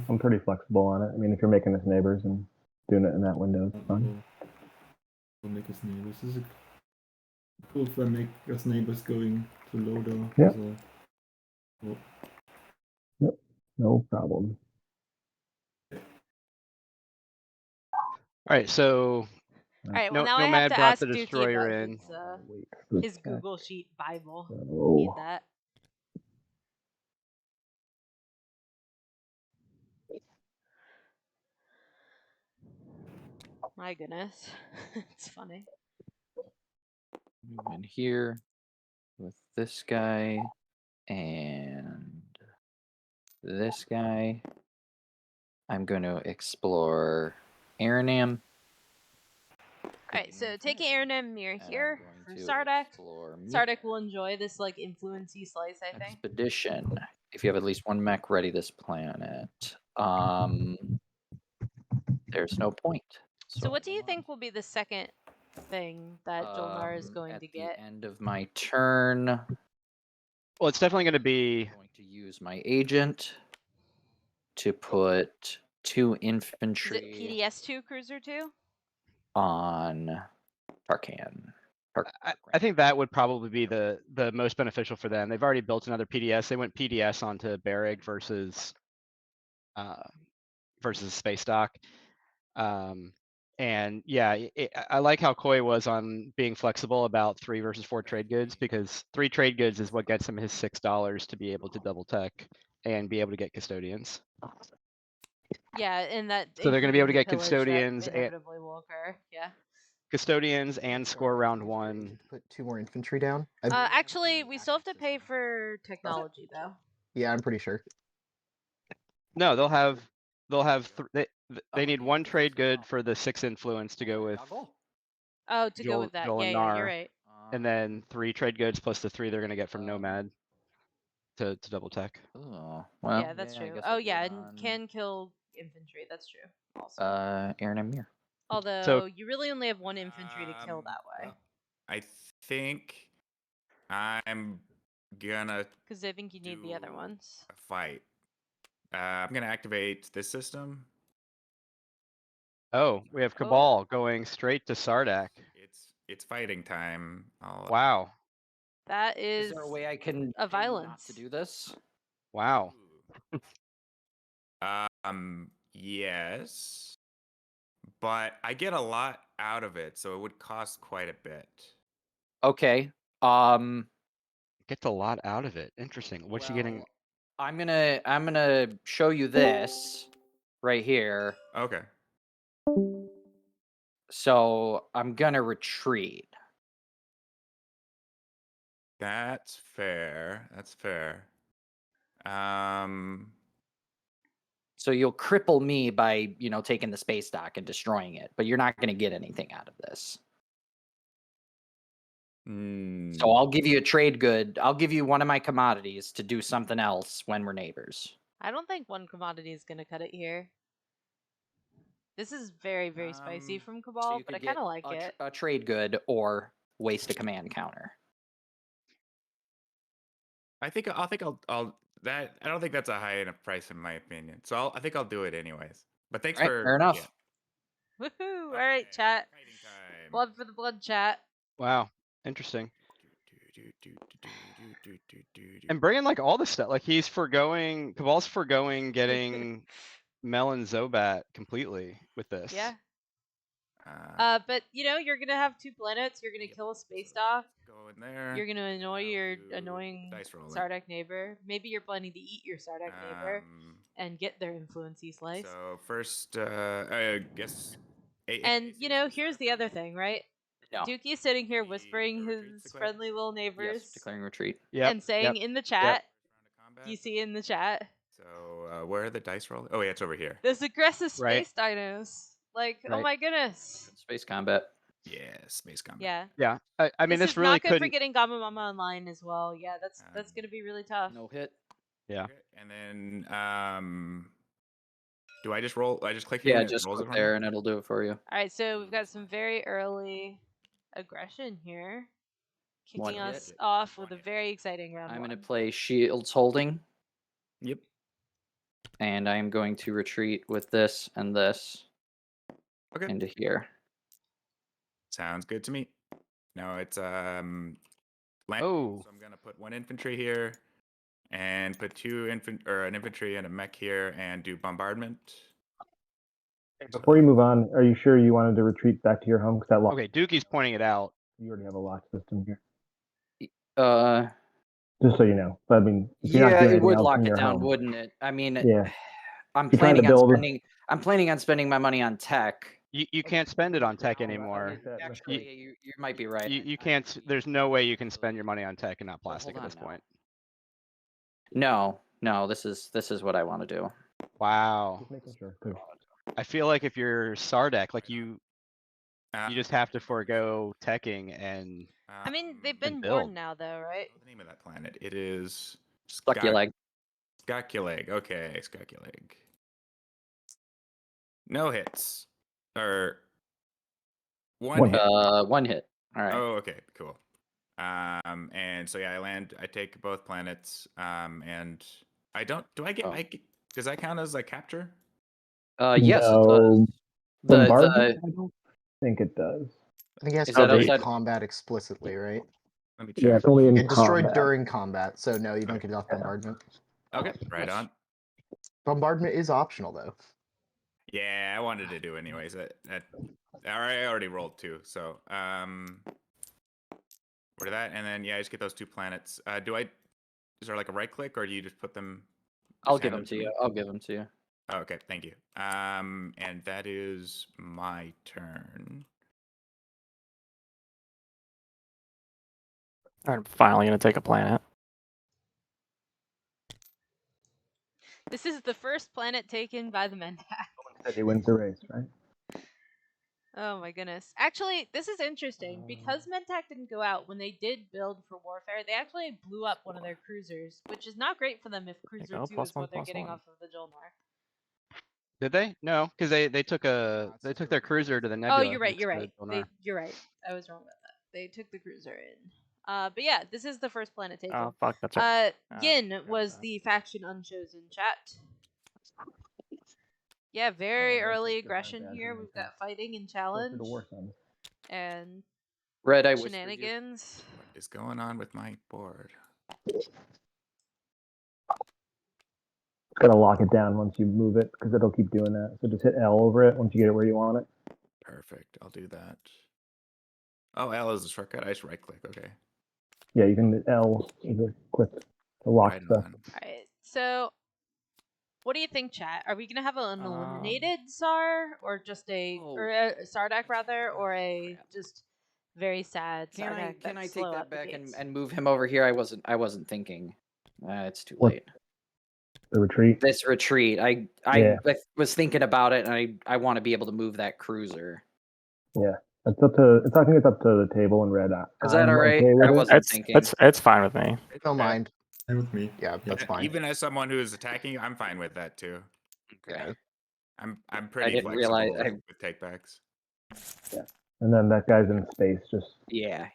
I'm pretty flexible on it. I mean, if you're making us neighbors and doing it in that window, it's fine. We'll make us neighbors. This is cool if I make us neighbors going to Loader. Yep. So, No problem. All right, so All right, well no, now I have Nomad to brought ask the Dookie destroyer about in. Wait for his tech. Google Sheet Bible. So- Need that. My goodness, it's funny. move in here with this guy and this guy. I'm going to explore Aranam. Alright, so taking Aranam Mirror and I'm here going for to Sardak. explore Sardak will enjoy this like influency slice, I think. Expedition. If you have at least one mech ready this planet. There's no point. So what do you think will be the second thing that Jolnar is going at to the get? end of my turn, Well, it's definitely going to be I'm going to use my agent to put 2 Is it infantry PDS2 Cruiser 2? on Tarkan. I think that would probably be the most beneficial for them. They've already built another PDS. They went PDS onto Barrig versus Space Dock. And yeah, I like how Koi was on being flexible about 3 versus 4 trade goods, because 3 trade goods is what gets him his $6 to be able to double tech and be able to get custodians. Yeah, and that So they're gonna be able to including get the pillage that custodians and- inevitably will occur. Yeah. Custodians and Sorry, score round to 1. put 2 more infantry down. I believe that's Actually, the we still have to active pay system. for technology though. Yeah, I'm pretty sure. No, they'll have they need yeah, 1 this trade is good phenomenal. for the 6 influence to go with, Oh, to go Joel- with that. Joel Yeah, and yeah, you're Nar. right. and then 3 trade goods plus the 3 they're gonna get from Nomad to double tech. Oh, well, yeah, that's I true. guess Oh I'll do yeah, it and on, can kill infantry. That's true. Also. Aaron Amir. Although you really only have 1 infantry to kill that way. I think I'm gonna Because I think you need the other do ones. a fight. I'm gonna activate this system. Oh, we have Cabal going straight to Sardak. It's fighting time. Wow. That Is there a way I can a pay you not violence. to do this? Wow. Yes, but I get a lot out of it, so it would cost quite a bit. Okay. Gets a lot out of it. Interesting. What's she getting? I'm gonna show you this right here. Okay. So I'm gonna retreat. That's fair. That's fair. So you'll cripple me by, taking the space dock and destroying it, but you're not gonna get anything out of this. So I'll give you a trade good. I'll give you one of my commodities to do something else when we're neighbors. I don't think one commodity is gonna cut it here. This is very, very spicy from So Cabal, you but I could kind get of like it. a trade good or waste a command counter. I think I'll that I don't think that's a high enough price in my opinion. So I think I'll do it anyways. But thanks Right, for fair enough. Yeah. Woohoo! All right, chat. Fighting time. Blood for the blood, chat. Wow, interesting. And bringing like all the stuff, like Cabal's foregoing getting Mel and Zobat completely with this. Yeah. But you're gonna have 2 planets. You're gonna kill a space dock. Go in there. You're gonna annoy and I'll your do annoying dice rolling. Sardak neighbor. Maybe you're planning to eat your Sardak neighbor and get their influency slice. So first, I guess. And here's the other thing, right? No. Dookie is sitting here whispering his friendly little neighbors. Yes, declaring retreat. Yep, And saying in the chat. You see in the chat. So where are the dice rolling? Oh yeah, it's over here. There's aggressive Right. space dinos. Like, oh Right. my goodness. Space combat. Yeah, space combat. Yeah. Yeah, I mean this this is really not good for couldn't. getting Gamma Mama online as well. Yeah, that's gonna be really tough. No hit. Yeah. Okay, and then do I just roll? I just click here. Yeah, and it just rolls it click for me? there and it'll do it for you. All right, so we've got some very early aggression here, One kicking us hit. off with a very exciting round. I'm one. going to play Shields Holding, Yep. and I am going to retreat with this and this Okay. into here. Sounds good to me. No, it's land. Oh. So I'm gonna put 1 infantry here, and put 2 an infantry and a mech here, and do bombardment. Before you move on, are you sure you wanted to retreat back to your home? Because that lock, Okay, Dookie's pointing it out. you already have a lock system here. Uh, Just so you know. But I mean, if you're not yeah, doing it anything would else lock in it your down, home, wouldn't it? I mean, yeah, I'm You're trying to planning on build- spending. I'm planning on spending my money on tech. You can't spend it on tech anymore. Actually, you might be right. You can't. There's no way you can spend your money on tech and not plastic hold at this on now. point. No. This is what I want to do. Wow. just making sure. 'Cause I feel like if you're Sardak, like you just have to forego teching and. I mean, they've been build. born now, though, right? What's the name of that planet? It is Suck your leg. Skakuleg. Okay, Skakuleg. No hits. Or one hit. One hit. All right. Oh, okay, cool. And so yeah, I take both planets. And I don't. Do I get? Oh. Does that count as a capture? Yes, it No. does. bombardment? I don't think it does. I think it has Is to that do with outside- combat explicitly, right? Let me check. Yeah, it's only in Get destroyed combat. during combat, so no, you don't get off bombardment. Okay, right on. Bombardment is optional though. Yeah, I wanted to do anyways. I already rolled 2, so where that, and then yeah, I just get those 2 planets. Is there like a right click, or do you just put them? I'll just give hand them to me? you. I'll give them to you. Oh, okay, thank you. And that is my turn. I'm finally gonna take a planet. This is the first planet taken by the Mentak. Said he wins the race, right? Oh my goodness. Actually, this is interesting. Because Mentak didn't go out, when they did build for warfare, they actually blew up one of their cruisers, which is not great for them if cruiser go, 2 plus is what one, they're plus getting one. off of the Jolnar. Did they? No, because they took their cruiser to the nebula. Oh, you're right. next You're to right. Dolnar. You're right. I was wrong about that. They took the cruiser in. But yeah, this is the first planet taken. Oh fuck, that's right. Yin forgot was that. the faction unchosen, chat. Yeah, very Yeah, that's early just aggression bad here. to We've make got fighting and Closer challenge to war sun. and Red, I whispered you. shenanigans. What is going on with my board? Gotta lock it down once you move it, because it'll keep doing that. So just hit L over it once you get it where you want it. Perfect. I'll do that. Oh, L is a shortcut. I just right click. Okay. Yeah, you can hit L either click to lock Right stuff. on. Alright. So, what do you think, chat? Are we gonna have an eliminated Sar, or just a Sardak rather, or a crap. just very sad Can I Sardak can I that's take slow that out the back gates? and move him over here? I wasn't thinking. It's too What? late. The retreat. This retreat. I Yeah. was thinking about it, and I want to be able to move that cruiser. Yeah. It's up to. It's. I think it's up to the table and red. Is that I'm all right? okay with I it. wasn't thinking. It's fine with me. Don't Yeah. mind. Same with me. Yeah, that's fine. Even as someone who is attacking you, I'm fine with that too. Okay. Yeah. I'm pretty didn't realize- flexible with takebacks. And then that guy's in space. Just Yeah.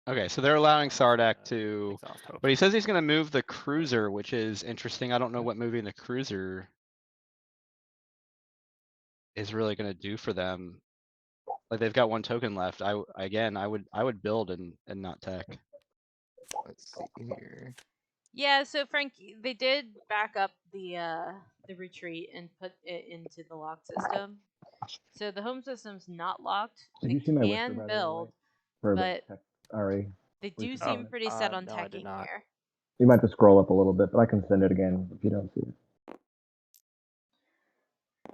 Okay, so they're allowing Sardak to, Exhaust hope. but he says he's gonna move the cruiser, which is interesting. I don't know what moving the cruiser is really gonna do for them. Like they've got one token left. I would build and not tech. Let's see here. Yeah, so Frank, they did back up the retreat and put it into the lock system. So the home system's not locked. did They you see my whisper, can by the way, build, for but the tech? Ari, they do Oh, seem pretty set on no, I did teching not. here. you might have to scroll up a little bit, but I can send it again if you don't see it.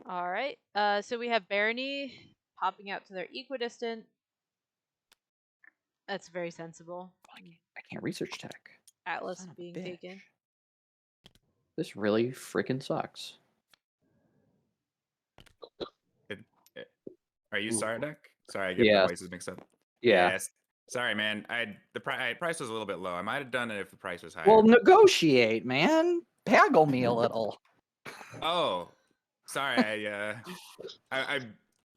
All right. So we have Barony popping out to their equidistant. That's very sensible. I can't research tech. Atlas Son of a being bitch. taken. This really freaking sucks. Are you Ooh. Sardak? Sorry, I get Yes. the voices mixed up. Yeah. Yes. Sorry, man. The price was a little bit low. I might have done it if the price was higher. Well, negotiate, man. Haggle me a little. Oh, sorry. I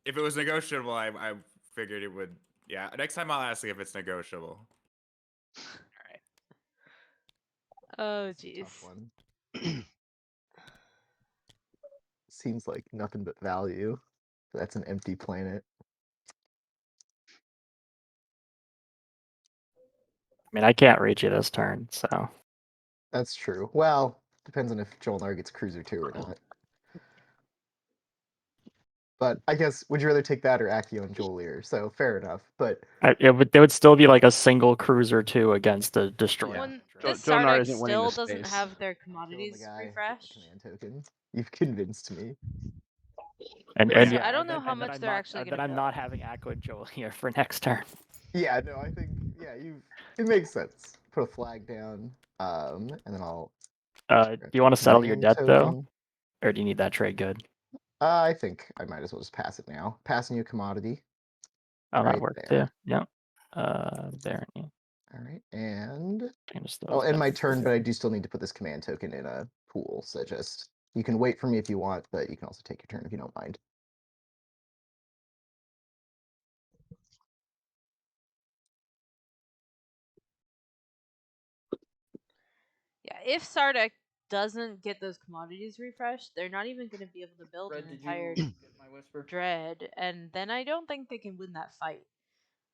if it was negotiable, I figured it would. Yeah. Next time I'll ask you if it's negotiable. Oh, It's a jeez. tough one. Seems like nothing but value. That's an empty planet. I mean, I can't reach you this turn, so That's true. Well, depends on if Jolnar gets Cruiser 2 or not. But I guess, would you rather take that or Accio and Jolier? So fair enough. But it would still be like a single cruiser 2 against a destroyer. When Jo- this Jolnar Sardak isn't winning still the doesn't space. have their killing the commodities guy with the refreshed. command token. You've convinced me. And Yeah, so yeah, I don't and know then- how and then much I'm they're not- actually and gonna then I'm build. not having Aqua and Joel here for next turn. Yeah, no, I think it makes sense. Put a flag down, and then I'll. Do you want to settle your command debt though, token. or do you need that trade good? I think I might as well just pass it now. Passing you a commodity. Oh, Right that worked there. too. Yep. Barony. All right, and Can just I'll end my that- turn, but I do still need to put this command token in a pool. So just you can wait for me if you want, but you can also take your turn if you don't mind. Yeah, if Sardak doesn't get those commodities refreshed, they're not even going to be able to build an entire get my whisper? dread, and then I don't think they can win that fight.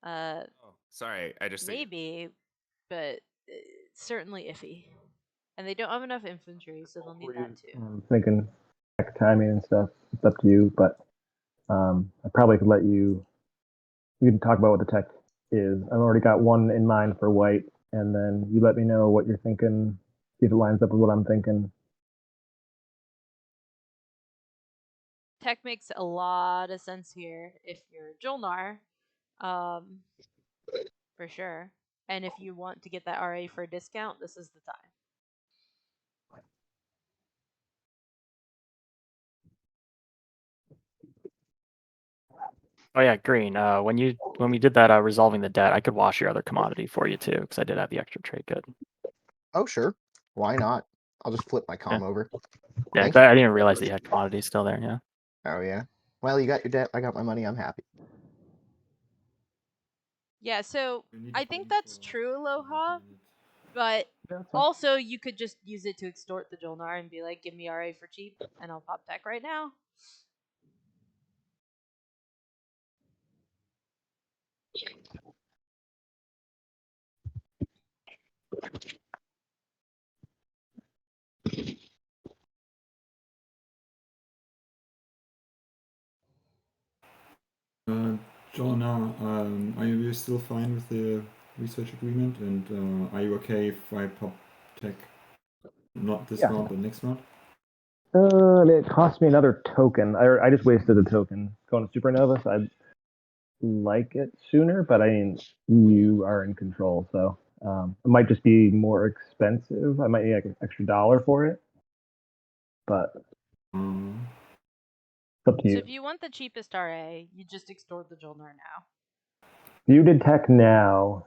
Oh, sorry. I just Maybe, but it's certainly iffy. And they don't have enough infantry, so they'll need that too. I'm thinking tech timing and stuff. It's up to you, but I probably could let you. We can talk about what the tech is. I've already got one in mind for white, and then you let me know what you're thinking. See if it lines up with what I'm thinking. Tech makes a lot of sense here if you're Jolnar, for sure. And if you want to get that RA for a discount, this is the time. Oh yeah, green. When we did that resolving the debt, I could wash your other commodity for you too, because I did have the extra trade good. Oh sure, why not? I'll just flip my comm over. Yeah, Thank I didn't even realize that you had commodities still there. Yeah. Oh yeah. Well, you got your debt. I got my money. I'm happy. Yeah, so You need I to think blink that's or true, Aloha, something but That's fine. also you could just use it to extort the Jolnar and be like, give me RA for cheap, and I'll pop tech right now. John, are you still fine with the research agreement? And are you okay if I pop tech? Not this Yeah. round, but next round. It cost me another token. I just wasted a token going to Supernova, so I'd like it sooner, but I mean, you are in control, so it might just be more expensive. I might need like an extra $1 for it, but Um, it's up to So you. if you want the cheapest RA, you just extort the Jolnar now. If you did tech now,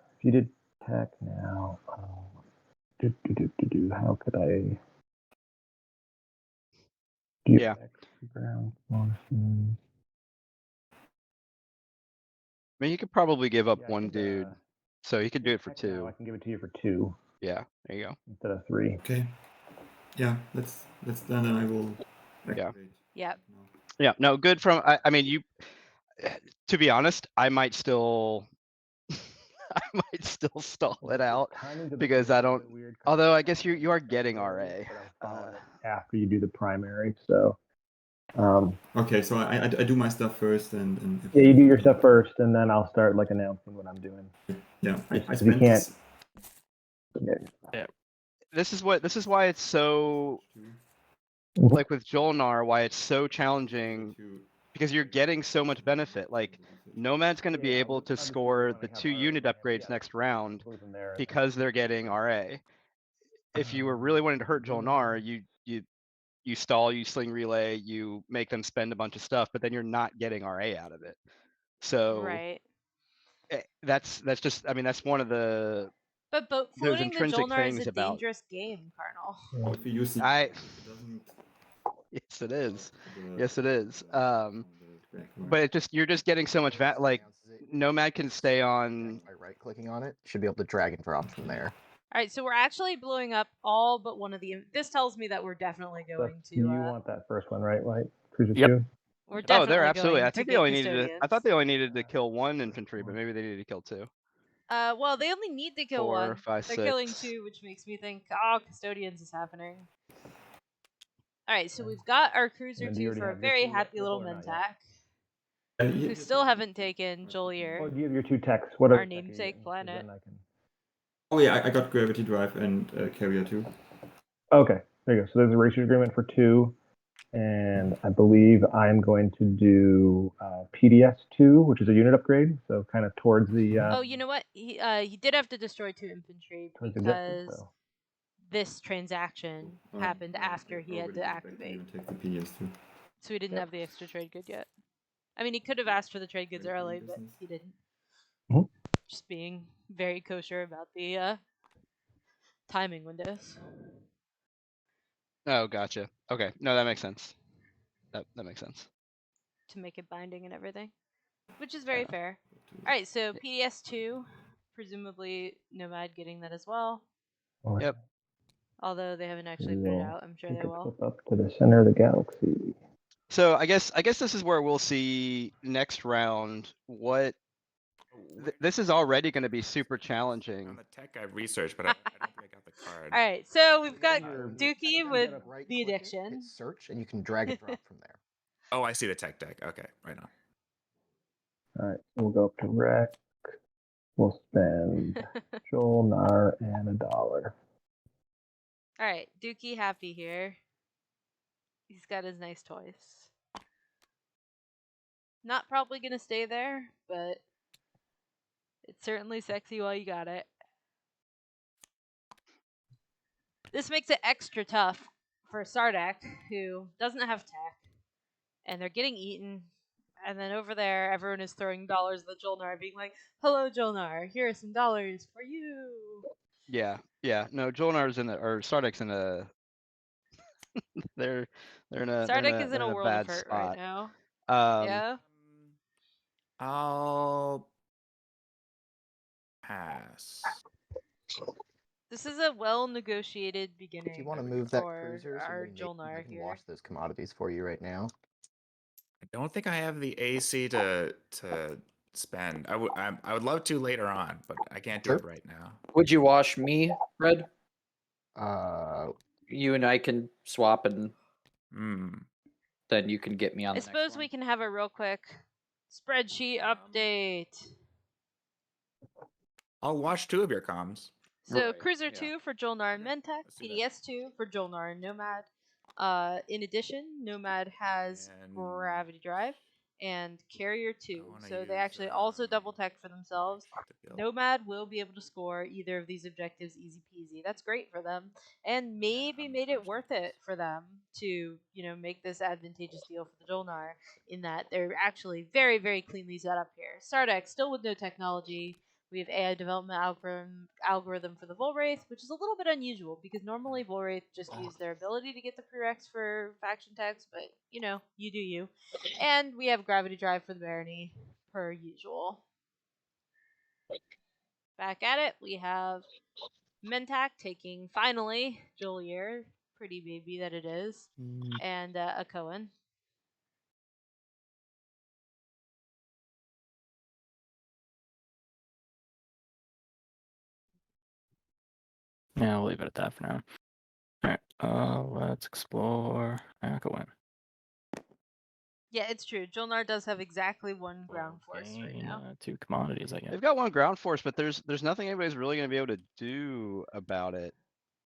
how could I? Do you Yeah. ground I mean, you could probably give up Yeah, I one could, dude, so you could do it for tech now, 2. I can give it to you for 2 Yeah, there you go. instead of 3. okay. Yeah, let's then I will Yeah. activate. Yep. now. Yeah, no, good from. I mean, you. To be honest, I might still. I might still stall it out because I don't. Although I guess you are getting RA. After you do the primary, so Okay, so I do my stuff first, and if, yeah, you do if your I stuff need- first, and then I'll start like announcing what I'm doing. Yeah, I Because spent. you can't. This is why it's so like with Jolnar, why it's so challenging because you're getting so much benefit. Like Nomad's going to be able to score the 2 unit upgrades next round because they're getting RA. If you were really wanting to hurt Jolnar, you stall, you sling relay, you make them spend a bunch of stuff, but then you're not getting RA out of it. So Right. that's just, I mean, that's one of the But boat those floating the intrinsic Jolnar is things a about. dangerous game, Carnal. Well, if you use the, I it doesn't. yes, it is. The- Yes, it is. on the back, right? But it just you're just getting so much like Nomad can stay on. By right clicking on it, you should be able to drag and drop from there. All right, so we're actually blowing up all but one of the. This tells me that we're definitely going to. You want that first one, right? Like Cruiser Yep. 2? We're Oh, definitely they're absolutely. going I think to they get only needed. custodians. I thought they only needed to kill 1 infantry, but maybe they needed to kill 2. Well, they only need to kill 4, 1. 5, They're 6. killing 2, which makes me think, oh, custodians is happening. All right, so we've got our cruiser And do you 2 already for a have your very 2 happy yet, little or not Mentak, yet? who still haven't taken Jolier. Oh, do you have your 2 techs? What are Our they teching namesake again? 'Cause planet. then I can... Oh yeah, I got gravity drive and carrier too. Okay, there you go. So there's a research agreement for 2, and I believe I'm going to do PDS2, which is a unit upgrade, so kind of towards the. Oh, you know what? He did have to destroy 2 infantry towards the objective, because so. this transaction happened after he had to activate. Take the PDS too. So he didn't have the extra trade good yet. I mean, he could have asked for the trade goods early, but he didn't. Mhm. Just being very kosher about the timing windows. Oh, gotcha. Okay, no, that makes sense. That makes sense. To make it binding and everything, which is very fair. All right, so PDS2, presumably Nomad getting that as well. Yep. Although they haven't actually put it out, I'm sure they will. Flip up to the center of the galaxy. So I guess this is where we'll see next round what. This is already going to be super challenging. On the tech, I've researched, but I don't think I got the card. All right, so we've got You're- Dookie you with gotta right the click it, addiction. hit search, and you can drag and drop from there. Oh, I see the tech deck. Okay, right on. All right, we'll go up to rec. We'll spend Joel, Nar, and $1. All right, Dookie happy here. He's got his nice toys. Not probably gonna stay there, but it's certainly sexy while you got it. This makes it extra tough for Sardak, who doesn't have tech, and they're getting eaten. And then over there, everyone is throwing dollars at the Jolnar, being like, "Hello, Jolnar. Here are some dollars for you." Yeah. No, Jolnar's in or Sardak's in a. they're in a. Sardak is in a world of bad hurt spot. right now. Yeah. Yeah. I'll pass. This is a well-negotiated beginning. If you want to move that for cruiser, so our we Jolnar I can here. wash those commodities for you right now. I don't think I have the AC to spend. I would love to later on, but I can't do Sure. it right now. Would you wash me, Red? You and I can swap, and Hmm. then you can get me on I the next suppose one. we can have a real quick spreadsheet update. I'll wash 2 of your comms. So Right, Cruiser yeah. 2 for Jolnar and Okay, Mentak, let's do that. PDS 2 for Jolnar and Nomad. In addition, Nomad has And Gravity Drive and Carrier 2. wanna So they use, actually also double tech for themselves. check the build. Nomad will be able to score either of these objectives easy peasy. That's great for them, and maybe I'm made it crunching worth this. it for them to, make this advantageous deal for the Jolnar, in that they're actually very, very cleanly set up here. Stardeck still with no technology. We have AI development algorithm for the Volwraith, which is a little bit unusual because normally Volwraith just use their ability to get the prereqs for faction techs, but you do you. And we have Gravity Drive for the Barony, per usual. Back at it, we have Mentak taking, finally, Jolier, pretty baby that it is, and a Cohen. Yeah, we'll leave it at that for now. Alright, let's explore Akawan. Yeah, it's true. Jolnar does have exactly one ground force right Gain, now. 2 commodities, I guess. They've got one ground force, but there's nothing anybody's really going to be able to do about it.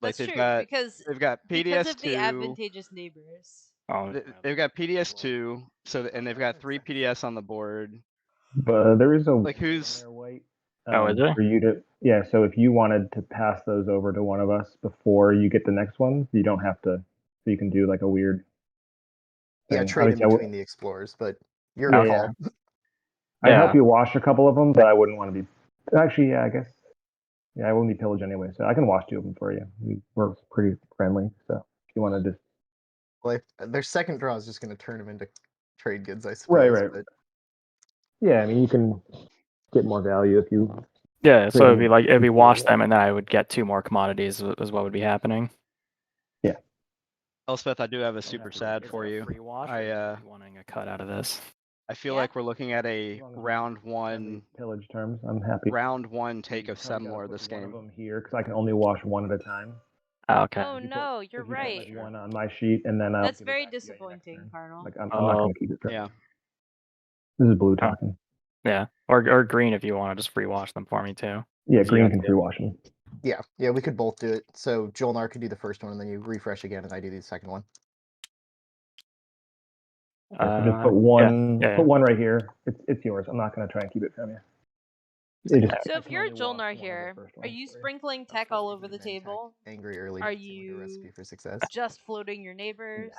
Like That's true, because they've got of the PDS2. advantageous neighbors. Oh, They've got PDS2, and they've got 3 PDS on the board. But there is a Like window in who's? there, White. Oh, is there? For you to, yeah. So if you wanted to pass those over to one of us before you get the next one, you don't have to. So you can do like a weird. Yeah, thing. trade in Obviously, I would- between the explorers, but your Yeah, call. yeah. I'd Yeah. help you wash a couple of them, but I wouldn't want to be. Actually, yeah, I guess. Yeah, I wouldn't be pillaged anyway, so I can wash 2 of them for you. We're pretty friendly, so if you want to just. Well, their second draw is just going to turn them into trade goods, I suppose. Right. But Yeah, I mean, you can get more value if you. Yeah, so it'd be like, if we wash Yeah. them and then I would get 2 more commodities is what would be happening. Elspeth, I do have a Would super have to- sad is for it a you. free wash, or I, would you be wanting a cut out of this. I feel Yeah. like we're looking at a As long as round friendly one pillage terms, I'm happy. take of You probably gotta Semlor put this one of game. them here because I can only wash 1 at a time. Okay. Oh If you put- no, you're if you put, right. like, 1 on my sheet, and then I'll That's give it very back to you on your next disappointing, turn. Cardinal. Like I'm not Oh. going to keep it. For Yeah. This is blue Oh. talking. Yeah, or green if you want to just free wash them for me too. Yeah, So green you can got free wash them. yeah, we could both do it. So Jolnar could do the first one, and then you refresh again, and I do the second one. So just put one. yeah. Put 1 right here. It's yours. I'm not going to try and keep it from you. It just, So I if can you're a only wash Jolnar one of the here, first are ones you for you. sprinkling I'm tech supposed all to over do the Mantac table? Angry early. Are doesn't seem like a recipe you for success? just floating your neighbors,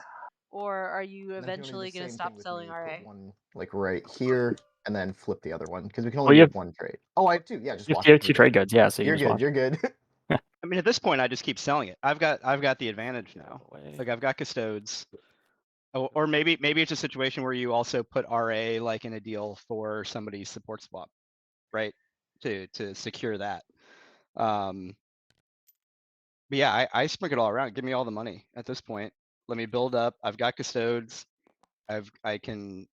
or are you And then if you wanna do eventually the going to same stop thing with selling me, RA? put 1 like right here, and then flip the other one because we can Well, only you do 1 trade. Oh, I do. Yeah, just You watch. have it. 2 trade goods, yeah, so you You're can just good. watch. You're good. I mean, at this point, I just keep selling it. I've got the advantage now. Away. Like I've got custodes. Or maybe it's a situation where you also put RA like in a deal for somebody's support swap, right? To secure that. But yeah, I sprinkle it all around. Give me all the money at this point. Let me build up. I've got custodes. I can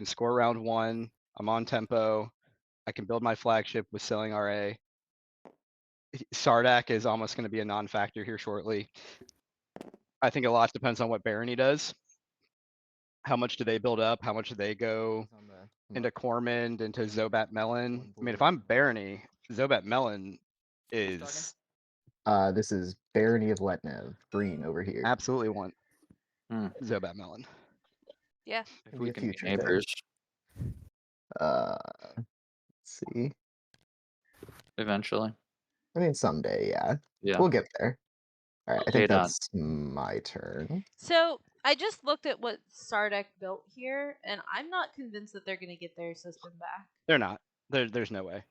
score round 1. I'm on tempo. I can build my flagship with selling RA. Sardak is almost going to be a non-factor here shortly. I think a lot depends on what Barony does. How much do they build up? How much do they go into Cormand, into Zobat Melon? I mean, if I'm Barony, Zobat Melon is This is Barony of Letnev, green over here. absolutely want Hmm. Zobat Melon. Yeah. If Maybe we a can be future thing. neighbors Let's see. eventually. I mean, someday, yeah. Yeah. We'll get there. All right, I think Stayed on. that's my turn. So I just looked at what Sardak built here, and I'm not convinced that they're going to get their system back. They're not. There's no way.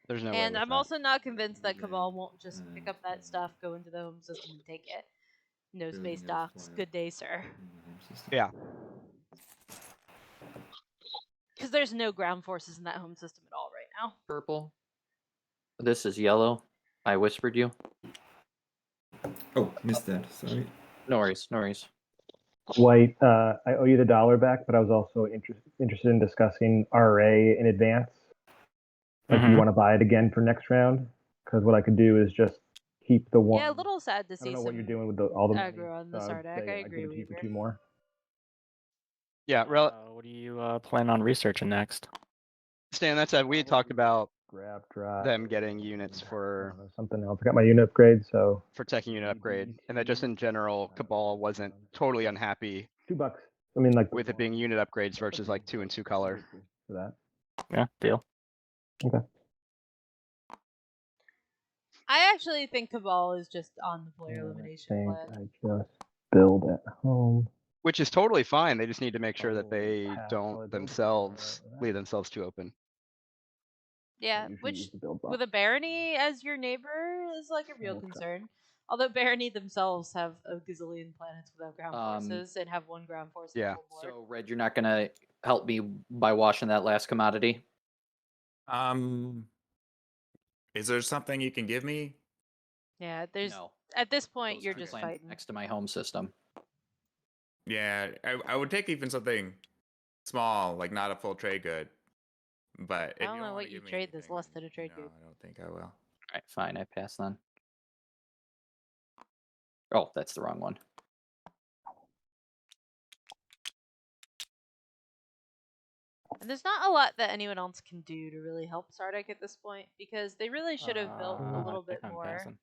There's no way. And with I'm that. also not convinced that Cabal won't just pick up that stuff, go into the home system, and take it. No space docks. Good day, sir. Yeah. Because there's no ground forces in that home system at all right now. Purple. This is yellow. I whispered you. Oh, missed that. Sorry. No worries. No worries. White, I owe you the $1 back, but I was also interested in discussing RA in advance. Like, you want to buy it again for next round? Because what I could do is just keep the 1. Yeah, a little sad to I see don't know some what you're doing with all the money. aggro on the so I'd Sardak. say I I'd agree give it with to you for you. 2 more. Yeah. What do you plan on researching next? Stan, that said, we had talked about grab drive. them getting units I for don't know, something else. I got my unit upgrade, so taking unit upgrade, and that just in general, Cabal wasn't totally unhappy $2. I mean, like with it being unit upgrades versus like 2 and 2 color. for that. Yeah, deal. Okay. I actually think Cabal is just on the player And elimination I plan. think I just build at home. Which is totally fine. They just need to make sure that Probably they pass don't while I build. themselves Alright with leave that. themselves too open. Yeah, usually which use the build with box. a barony as your neighbor is like a real I'll try. concern. Although barony themselves have a gazillion planets without ground Um, forces and have one ground force. yeah. Full board. So, Red, you're not gonna help me by washing that last commodity? Is there something you can give me? Yeah, there's No. at this point Those you're two just planets fighting. next to my home system. Yeah, I would take even something small, like not a full trade good. But if I don't you know don't what wanna you give me trade that's anything, less then, than a trade no, good. I don't think I will. All right, fine. I pass then. Oh, that's the wrong one. And there's not a lot that anyone else can do to really help Sardek at this point because they really should have built a little I bit think I'm more passing.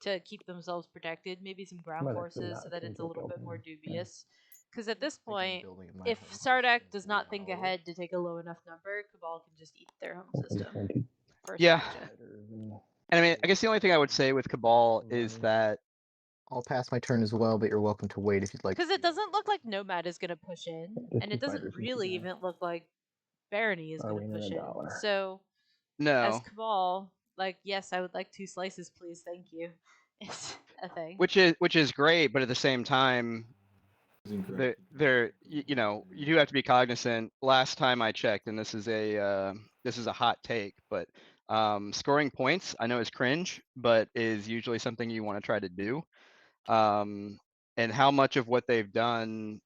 to keep themselves protected. Maybe some ground Might actually forces not so that it's a change little what bit more building. dubious. Because at this Thinking of point, building in my if home Sardek system does as not think well. ahead to take a low enough number, Cabal can just eat their home Okay, system. guaranteed. First Yeah. action. And I mean, I guess the only thing I would say with Cabal is Money. that I'll pass my turn as well, but you're welcome to wait if you'd like. Because it doesn't look like Nomad is going to push in, Just and two it doesn't fighters and really two guys. even look like Barony is Are going we to in push in. $1? So, as no, Cabal, like, yes, I would like 2 slices, please, thank you. It's a thing. which is great, but at the same time, you know, you do have to be cognizant. Last time I checked, and this is a hot take, but scoring points I know is cringe, but is usually something you want to try to do. And how much of what they've done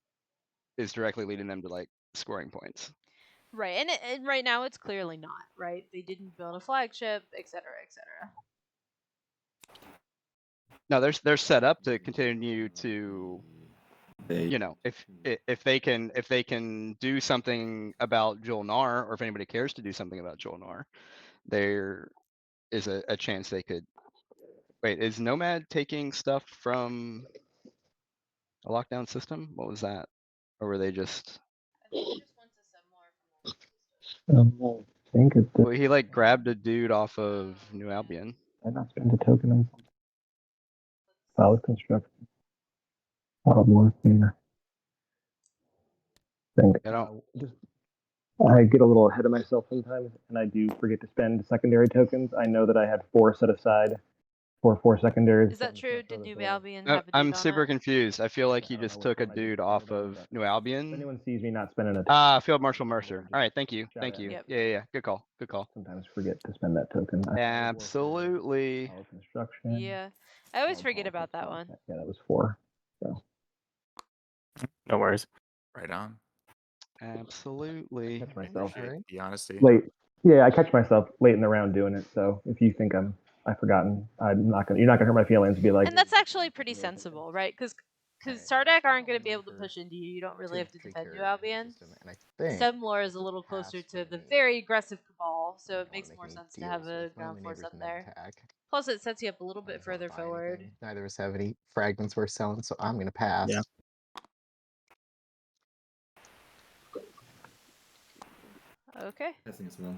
is directly leading them to like scoring points. Right, and right now it's clearly not, right? They didn't build a flagship, etc., etc. No, they're set up to continue to, you know, if they can do something about Jolnar, or if anybody cares to do something about Jolnar, there is a chance they could. Wait, is Nomad taking stuff from a lockdown system? What was that? Or were they just? I think he just wants a similar from all I think it's Well, he like grabbed a dude off of New Albion. I not spend a token on something. Solid construction. Solid warfare. Think I don't. I get a little ahead of myself sometimes, and I do forget to spend secondary tokens. I know that I had 4 set aside for 4 secondaries. Is that true? Did New Albion No, have a dude I'm on super it? confused. I feel like I he don't know just which took a one I just dude spent off it on, of but New If Albion. anyone sees me not spending a token, Ah, Field Marshal Mercer. All right, thank you, shout thank out. you. Yep. Yeah. Good call. Good call. Sometimes forget to spend that token. I had warfare, Absolutely. solid construction. Yeah, I always solid forget about that politics. one. Yeah, that was 4. So No worries. Right on. Absolutely. catch myself Appreciate Alright. the honesty. late. Yeah, I catch myself late in the round doing it. So if you think I've forgotten, I'm not gonna. You're not gonna hurt my feelings. And be like, And that's actually pretty sensible, right? Because Sardek aren't going to be able to push into you. You don't really have to defend New Albion. And I think Semlor is a little closer to the very aggressive Cabal, so it makes more sense to have a ground force up there. Plus, it sets you up a little bit further forward. Neither of us have any fragments worth selling, so I'm gonna pass. Yeah. Okay, Passing as well.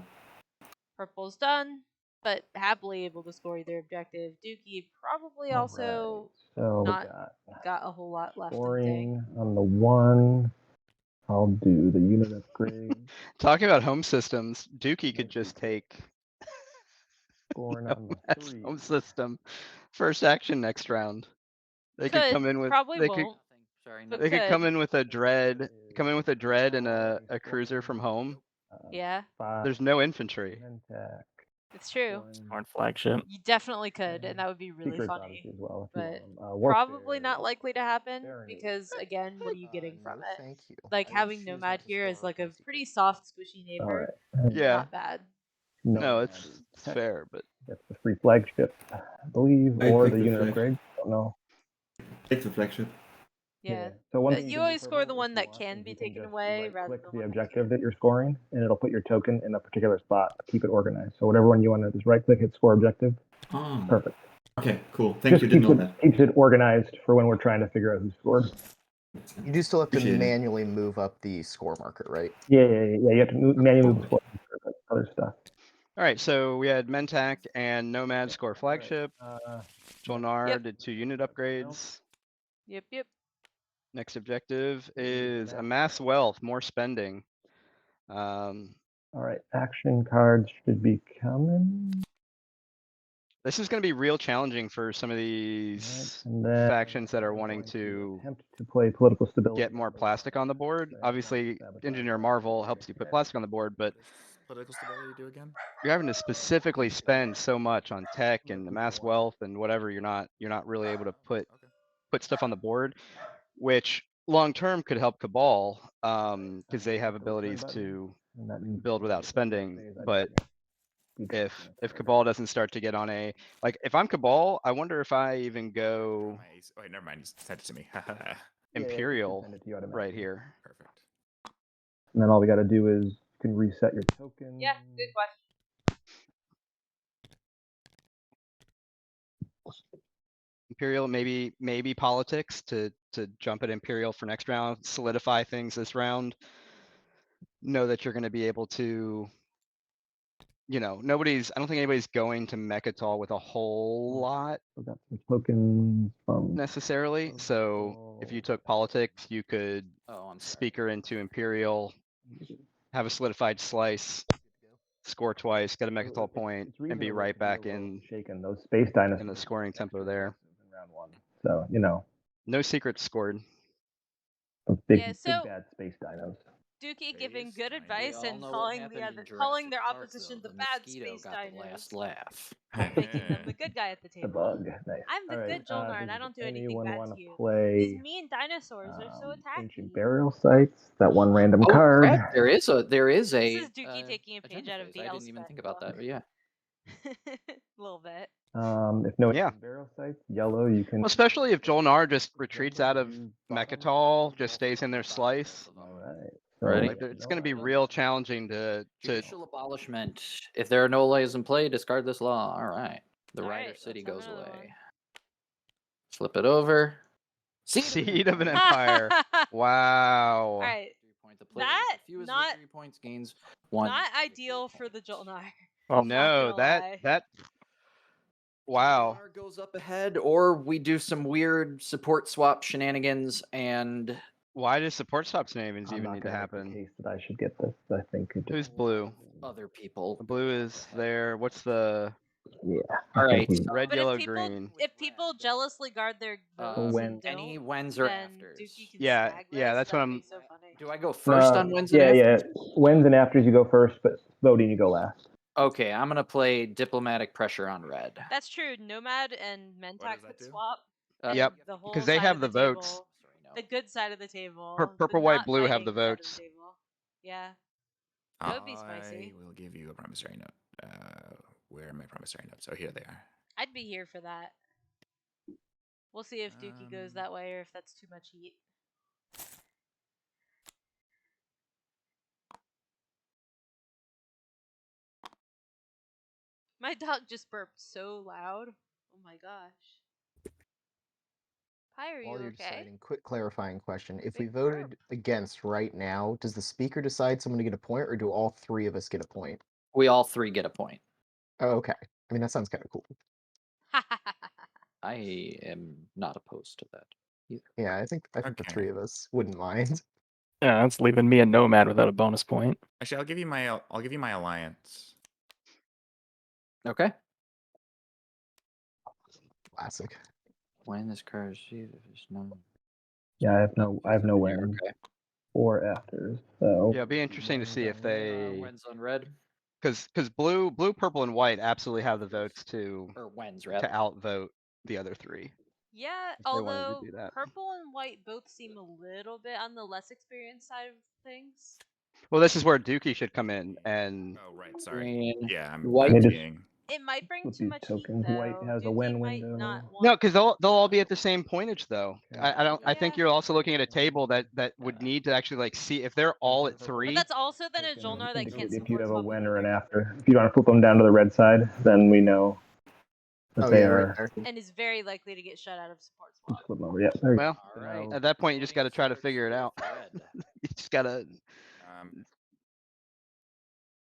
purple's done, but happily able to score either objective. Dookie probably also so not we got a whole lot left in scoring on the 1. I'll do the unit upgrade. Talking about home systems, Dookie could just take Scoring on the Nomad's 3. home system. First action next round. They could Could, come in with probably they won't. Sorry, But could come could. in with a dread, and a cruiser from home. Yeah, 5. There's no infantry. Attack. it's true. Smart flagship. You definitely could, and that would be really Secrets, funny. obviously, as well, if you But want 'em. Warfare, probably not likely to happen Barony. because, again, what are you getting No, from it? thank you. Like I will having choose Nomad not to here is score like a my secret. pretty soft, squishy neighbor. Alright. Yeah. Not bad. No, Nomad it's is fair, but That's the free flagship, I believe, I or take the the unit flag. upgrade. Don't know. Take the flagship. Yeah. So one Uh, thing you can do, always score Purple, the if one you that want, can is be you can taken just away rather right-click than the one that objective can't. that you're scoring, and it'll put your token in a particular spot to keep it organized. So whatever one you want to just right-click, hit score objective. Oh. Perfect. Okay, cool. Thank Just you. Didn't know that. keeps it organized for when we're trying to figure out who scored. You do still have to Appreciate it. manually move up the score marker, right? Yeah. You have to manually move the score for other stuff. All right, so we had Mentak and Nomad score flagship. Jolnar Yep. did 2 unit upgrades. Yep. Next objective is amass wealth, more spending. All right, action cards should be coming. This is going to be real challenging for some of these factions that are wanting to attempt to play political stability. get more plastic on the board. Obviously, Engineer Marvel helps you put plastic on the board, but Political stability do again? you're having to specifically spend so much on tech and amass wealth and whatever. You're not really able to put stuff on the board, which long term could help Cabal because they have abilities to build without spending. But if Cabal doesn't start to get on a, like, if I'm Cabal, I wonder if I even go Oh, wait, never mind. You sent it to me. Imperial right here. Perfect. And then all we got to do is you can reset your token. Yeah, good question. Imperial, maybe politics to jump at Imperial for next round, solidify things this round. Know that you're going to be able to, you know, I don't think anybody's going to Mechatol with a whole lot We got some tokens from necessarily. So if you took politics, you could speaker into Imperial, have a solidified slice, score twice, get a Mechatol point, and be right back in shaken those space dinosaurs in the scoring tempo there. in round one. So you know, No secrets scored. those big, Yeah, big so- bad space dinos. Dookie giving Space good dino. advice We all and know what calling happened in calling Jurassic their Park, opposition though. the The bad mosquito space got the dinos, last laugh. making them the good guy at the The table. bug, nice. I'm the All right, good Jolnar, and I does don't do anything anyone bad want to you. play These mean dinosaurs are so ancient attacky. burial sites? That one random Oh, card. crap, there is a This is Dookie taking a page agenda out of phase. the I didn't even Elspeth think about that, book. but yeah. A little bit. If no Yeah. ancient burial sites, yellow you can. Well, especially if Jolnar just retreats out of Mechatol, just stays in their slice. All right. Ready? Like, it's going to be real challenging to Judicial abolishment. If there are no laws in play, discard this law. All right. The All Rider right, City let's have goes another away. one. Flip it over. Seed of an Empire. Wow. All right. 3-point. The player That with the fewest not victory points gains 1. not victory ideal for point. the Jolnar. Well, No, that wow. Jolnar goes up ahead, or we do some weird support swap shenanigans and Why does support swap shenanigans I'm even not need to gonna make the happen? case that I should get this. I think it Who's blue? other people. The blue is there. What's the yeah. All right. red, But yellow, if people green? if people jealously guard their votes when- and don't, any wens or then afters. Dookie can Yeah, snag yeah, this, that's what that'd I'm- be so funny. Do I go first on wens and yeah, afters? yeah. Wins and afters you go first, but voting you go last. Okay, I'm gonna play diplomatic pressure on red. That's true. Nomad and What Mentak does that could do? swap. Uh, and Yep, the whole 'cause they side have of the votes. table, the good side of the table. Purple, the white, not blue have the fighting side of votes. table. Yeah. That would be spicy. I will give you a promissory note. Where are my promissory notes? Oh, here they are. I'd be here for that. We'll see if Dookie goes that way or if that's too much heat. My dog just burped so loud. Oh my gosh. Hi, are you While you're okay? deciding, quick clarifying question. If we Big voted burp. against right now, does the speaker decide someone to get a point, or do all three of us get a point? We all 3 get a point. Oh, okay. I mean, that sounds kind of cool. I am not opposed to that either. Yeah, I think the Okay. 3 of us wouldn't mind. yeah, that's leaving me a Nomad without a bonus point. Actually, I'll give you my alliance. Okay. Classic. When this card is received, if it's no. Yeah, I have no wins Okay. or afters. So Yeah, it'd be interesting to see if they, Wens on red because blue, purple, and white absolutely have the votes to or wens red. outvote the other 3. Yeah, If they wanted to although do that. purple and white both seem a little bit on the less experienced side of things. Well, this is where Dookie should come in and Oh, right. Sorry. Green, Yeah, I'm white. It is- being. It might bring With too these much tokens, heat, white though. has a Dookie win might window. not No, want because they'll all be at the same pointage though. I don't. I think Yeah. you're also looking at a table that would need to actually like see if they're all at But 3. that's also then a Can Jolnar that can't indicate if you support have a swap win with or an either. after. If you want to flip them down to the red side, then we know that Oh they yeah, right are. there. And is very likely to get shut out of support swap. Flip them over. Yeah, there you Well, go. Alright. at that point, you just got to try to Voting figure it for out. Red. You just gotta.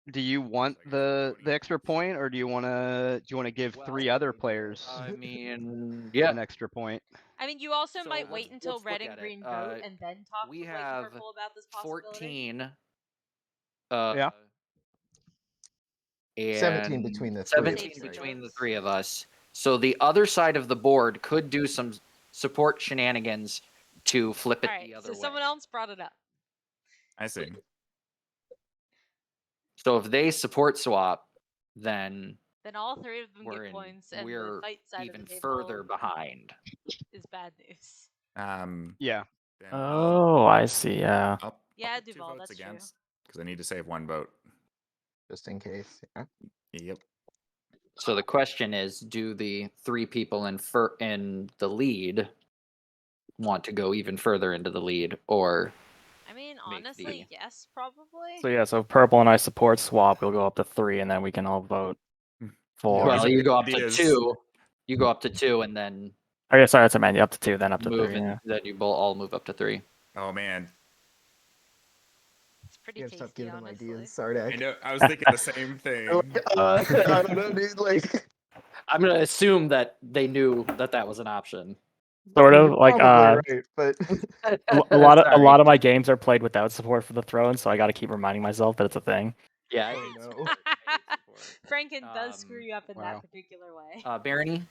Do you want I guess we're voting the extra against. point, or do you wanna give Well, 3 other players I mean, yeah. an extra point? I mean, you also So might wait until let's red look and at it. green vote and then talk we with white and have purple about this possibility. 14. Yeah. And 17 between the three of 17 us, right? between the 3 of us. So the other side of the board could do some support shenanigans to flip it All right, the other so way. someone else brought it up. I see. So if they support swap, then Then all 3 of them we're get in, points, and the we're fight side even of the table further behind. is bad news. Yeah. Then Oh, I see. Yeah. I'll Yeah, put 2 Duval, votes that's true. against because I need to save 1 vote. Just in case. Yeah. Yep. So the question is, do the 3 people in the lead want to go even further into the lead, or I mean, make honestly, yes, probably. So yeah, so purple and I support swap. We'll go up to 3, and then we can all vote for. well, these you are go up ideas. to 2. You go up to 2, and then Oh yeah, sorry, that's a man. Up to 2, then up to move, 3. and Yeah. then you all move up to 3. Oh man, It's pretty You gotta tasty, stop giving him honestly. ideas, Sardak. I know. I was thinking the same thing. I don't know, dude. Like, I'm gonna assume that they knew that that was an option. Sort of you're like probably right, but a lot Sorry. of my games are played without support for the throne, so I got to keep reminding myself that it's a thing. Yeah. I Oh, hate no. support. I hate support. Franken does screw you up in wow. that particular way. Barony?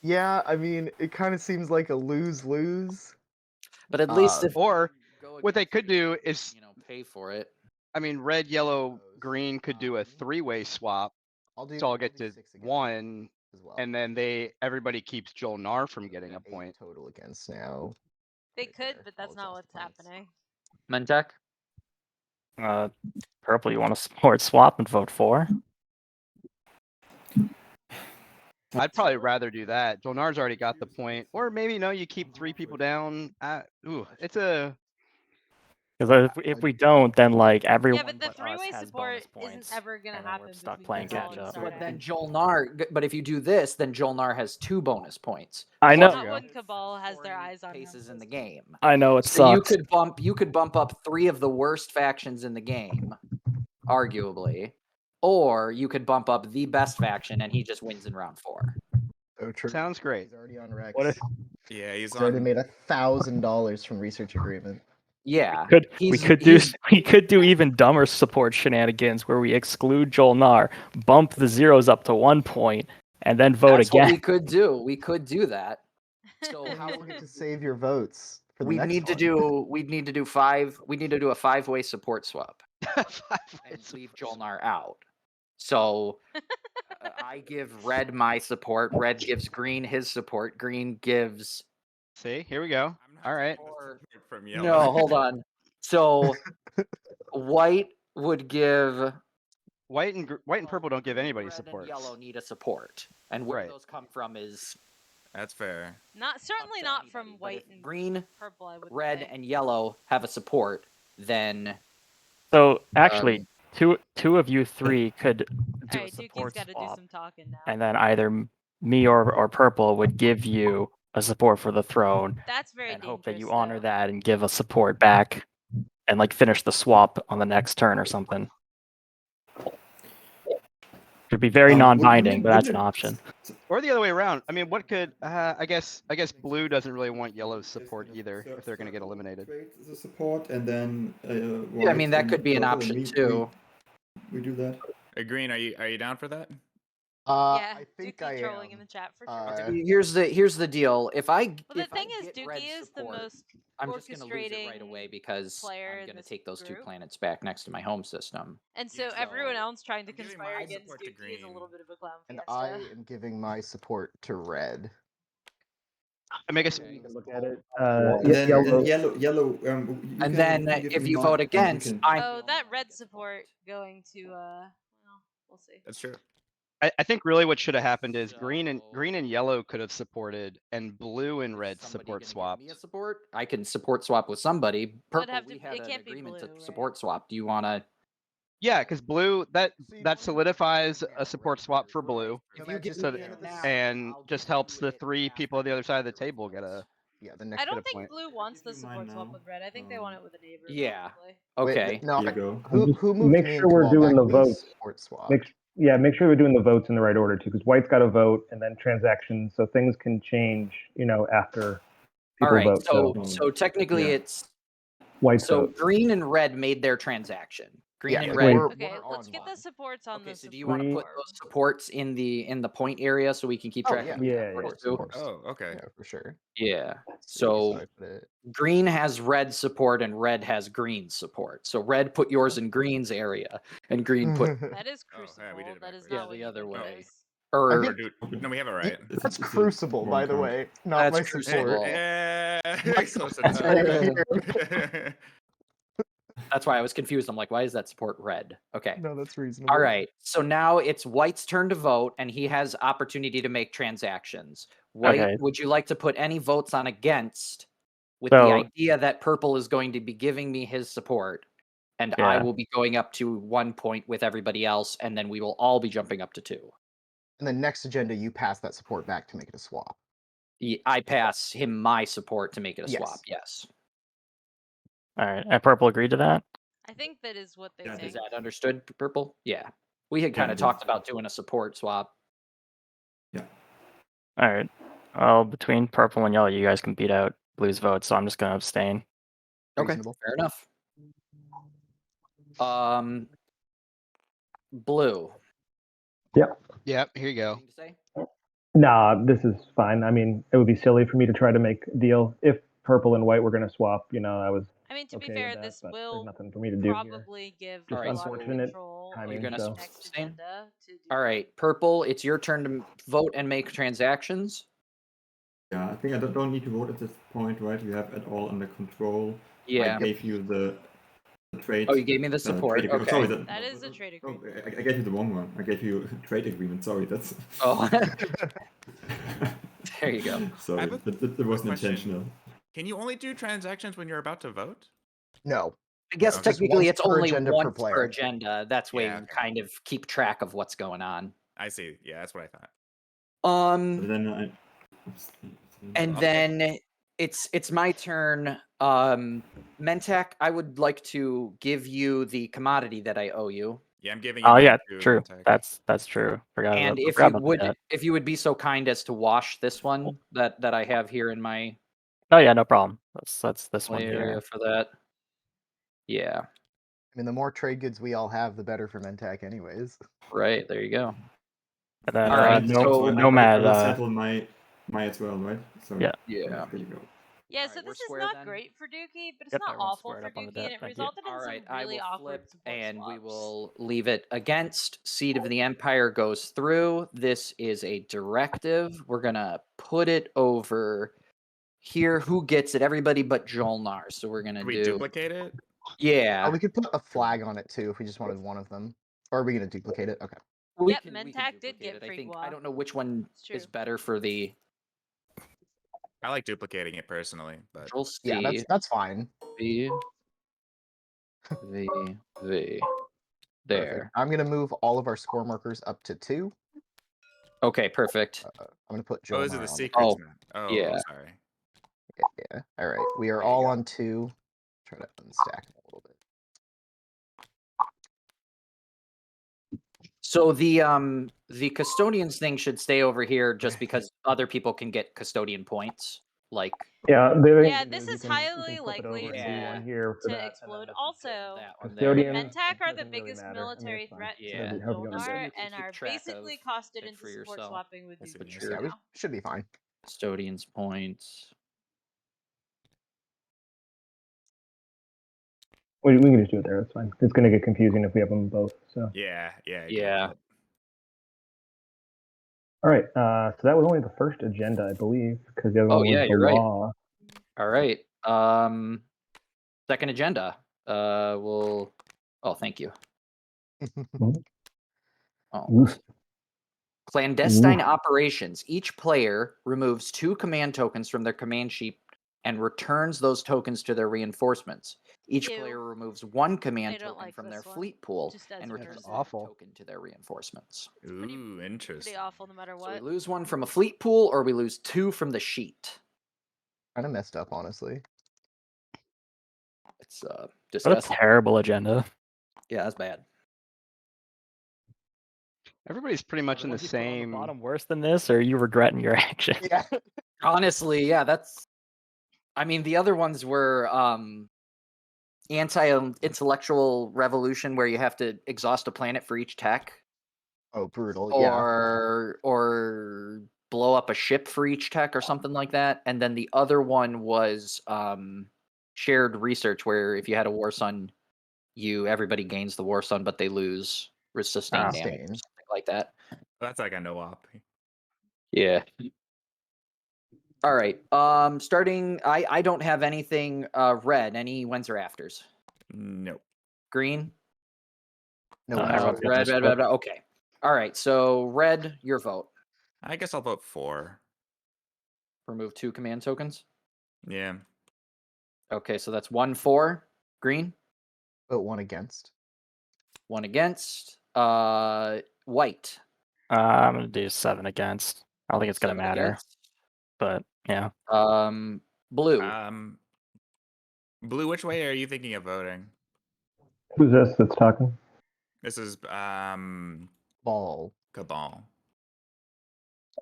yeah, I mean, it kind of seems like a lose-lose. But at least if Or you go what they against could it, do you is, pay for it. I mean, red, yellow, green could do a 3-way swap, I'll so I'll do get to 6 against 1, as well. and then everybody keeps Jolnar from getting a 8 point. total against now. They right could, there. but that's I'll not what's adjust points. happening. Mentek? Purple, you want to support swap and vote 4? I'd probably rather do that. Jolnar's already got the point, or maybe no, you keep 3 people down. It's a. Because if we don't, then like everyone Yeah, but the but us 3-way has support bonus isn't points, ever gonna and then we're happen stuck between playing Duval catch and up. But then Sardak. But if you do this, then Jolnar has 2 bonus points. I plus know. Not when Cabal has their eyes on him. paces in the game. I know it So sucks. you could bump up 3 of the worst factions in the game, arguably, or you could bump up the best faction and he just wins in round 4. Oh, true. Sounds great. He's already on Rex. What if Yeah, he's He's already on. made $1,000 from research agreement. Yeah, we could do even dumber support shenanigans where we exclude Jolnar, bump the zeros up to 1 point, and then vote That's again. what we could do. We could do that. So Then how you don't get to save your votes for the we'd next need to one. do we'd need to do 5. We need to do a 5-way support swap and leave Jolnar out. So I give red my support. Red gives green his support. Green gives. See, here we go. I'm not All right. taking the support from yellow. No, hold on. So white would give. White and purple don't give Green, anybody red, support. And yellow need a support, and where Right. those come from is That's fair. Certainly up to not anybody, from but white if and green, purple. I would red, say. and yellow have a support, then So actually, two of you 3 could do All a right, Dookie's support got to do swap, some talking now. and then either me or purple would give you a support for the throne, That's very and dangerous. hope that you honor though. that and give a support back, and like finish the swap on the next turn or something. It'd be very non-binding, but that's an option. Or the other way around. I mean, what could I guess blue doesn't really want yellow's support either if they're going to get eliminated. The support and then. yeah, I mean that could be an option too. We do that. Hey, Green, are you down for that? Yeah, I think Dookie I trolling am. in the chat for sure. Here's the deal. If I Well, if the thing I is, get red Dookie is the support, most I'm just gonna lose it right orchestrating away because player I'm in gonna this take those 2 group. planets back next to my home system. And so Yeah, everyone so else trying to I'm giving conspire my against support to Dookie is a green. little bit of a clown And fiesta. I am giving my support to red. I mean, I guess You can look at it. And then yellow. And then if you vote against, I'm Oh, that red support going to well, we'll see. That's true. I think really what should have happened is green and yellow could have supported, and blue and red Somebody support gonna give swapped. me a support? I can support swap with somebody. Would Purple, have to- we had it an can't be agreement blue, to right? support swap. Do you want to? Yeah, because blue that See, that solidifies yeah, a support swap for blue, If Nomad, you give just so me stand it at the now, and I'll just give helps you the it 3 people on the other side of the after table get a. yeah, the next I bit don't of think point. blue I wants give the you mine support swap now. with red. I think they want it with a neighbor. Yeah. Probably. Okay. No, Here you go. who moved make me sure and we're Kamal doing back? the We votes. support swap. Make sure we're doing the votes in the right order too, because White's got to vote and then transactions, so things can change, after All people right. vote. So technically, Yeah. it's White's so vote. green and red made their transaction. Green Yeah, and 'cause red. we're Okay, let's on get one. the supports on Okay, the so do you want to put support those supports in the point area so we can keep Oh track yeah, of Yeah, the yeah, supports of too? course. Oh, okay. Yeah, for sure. Yeah. Let's see, So I put it. green has red support and red has green support. So red put yours in green's area and green put That is Oh, yeah, we crucible. did it That is backwards. not Yeah, what the you other think it way. is. or I Or think no, we have it right. that's It's a Crucible, wrong by the count. way, not That's my Crucible. support. Yeah, close That's enough. right here. That's why I was confused. I'm like, why is that support red? Okay. No, that's reasonable. All right. So now it's White's turn to vote, and he has opportunity to make transactions. White, Okay. would you like to put any votes on against with the So idea that purple is going to be giving me his support, and I Yeah. will be going up to 1 point with everybody else, and then we will all be jumping up to 2. And then next agenda, you pass that support back to make it a swap. I pass him my support to make it a swap. Yes. Yes. all right, and purple agreed to that. I think that is what they Yeah, think. Is that understood, purple? Yeah. We had Yeah, kind I of did. talked about doing a support swap. Yeah. All right. Well, between purple and yellow, you guys can beat out blue's vote, so I'm just gonna abstain. Okay, Reasonable. fair enough. Blue. Yep, here you go. Anything to say? Nah, this is fine. I mean, it would be silly for me to try to make a deal if purple and white were going to swap. I was I mean, to be okay fair, with that, this but there's will nothing for me to do here. probably give Just Block unfortunate control timing, over You're gonna the so- next abstain? agenda. To do All right, purple, it's your turn to vote and make transactions. Yeah, I think I don't need to vote at this point, right? You have it all under control. Yeah. I gave you the trade. Oh, you gave me the support. trade agreement. Okay. Sorry, That is a trade oh, agreement. I gave you the wrong one. I gave you a trade agreement. Sorry, that's. Oh, there you go. Sorry, I have a that wasn't question. intentional. Can you only do transactions when you're about to vote? No. I guess Okay. technically Once it's per only agenda per once per player. agenda. That's way Yeah, you okay. kind of keep track of what's going on. I see. Yeah, that's what I thought. But then And Okay. then it's my turn. Mentak, I would like to give you the commodity that I owe you. Yeah, I'm giving you Oh mine yeah, too, true. Mentek. That's true. And Forgot about that. if you would be so kind as to wash this one that I have here in my Oh yeah, no problem. That's this one play here. area for that. Yeah, I mean, the more trade goods we all have, the better for Mentac, anyways. right. There you go. And then All right, no, so Nomad. I will settle my as well, right? So Yeah. Yeah. there you go. Yeah, Alright, so we're this is square not then? great for Dookie, but it's Yep, not everyone's awful squared for up on the Dookie, and it deck. Thank you. resulted in All right, some I really will awkward flip support and we swaps. will leave it against. Seed of the Empire goes through. This is a directive. We're gonna put it over here. Who gets it? Everybody but Jolnar. So we're gonna Can we do. duplicate it? Yeah, Oh, we could put a flag on it too if we just wanted one of them. Or are we gonna duplicate it? Okay. we Yep, can Mentak did duplicate get it. I free think guac. I don't know which one It's true. is better for the I like duplicating it personally, but Control C. Yeah, that's fine. V V V. There. Perfect. I'm gonna move all of our score markers up to 2. Okay, perfect. I'm gonna put oh, those are Jolnar the on secrets, Oh, man. Oh, yeah. sorry. Yeah. All right. We are There you all go. on 2. Try to unstack them a little bit. So the custodians thing should stay over here just because other people can get custodian points. Like Yeah, Yeah, this is highly flip it over likely and Yeah. do one here for to that, and then explode. this is Also, that one the there. custodian. Mentak are It the doesn't really biggest matter. I mean, military it's fine. threat Yeah. to However you wanna do it. Jolnar You can and keep are track basically of costed it into for support yourself. swapping with That's Dookie what right Yeah, we now. should be fine. Custodians points. We can just do it there. That's fine. It's going to get confusing if we have them both. So, Yeah, yeah, I get Yeah. that. all right. So that was only the first agenda, I believe, because the other Oh one was yeah, the you're right. law. All right. Second agenda. We'll. Oh, thank you. Mhm. Oh, Clandestine operations. Each player removes 2 command tokens from their command sheet and returns those tokens to their reinforcements. Each Ew. player removes 1 command I don't token like from their this one. fleet pool Just as and a returns person. that awful. token to their reinforcements. Ooh, interesting. Pretty awful no matter So we what. lose 1 from a fleet pool, or we lose 2 from the sheet. Kind of messed up, honestly. It's What a disgusting. terrible agenda. Yeah, that's bad. Everybody's pretty much in the ones you put on the same. bottom worse than this, or are you regretting your action? Yeah. Honestly, yeah, that's. I mean, the other ones were anti-intellectual revolution, where you have to exhaust a planet for each tech, Oh, brutal. Yeah. or blow up a ship for each tech, or something like that. And then the other one was shared research, where if you had a war sun, everybody gains the war sun, but they lose sustained damage, or Sustain. something like that. That's like a no op. Yeah. All right. Starting. I don't have anything. Red. Any whens or afters? Nope. Green. No, everyone's got Red. their Red. split. Okay. All right. So red. Your vote. I guess I'll vote 4. Remove 2 command tokens. Yeah. Okay. So that's 1-4. Green. vote 1 against. 1 against. White. I'm gonna do 7 against. I don't think it's gonna 7 matter, against. but yeah. Blue. Blue, which way are you thinking of voting? Who's this that's talking? This is Ball. Cabal.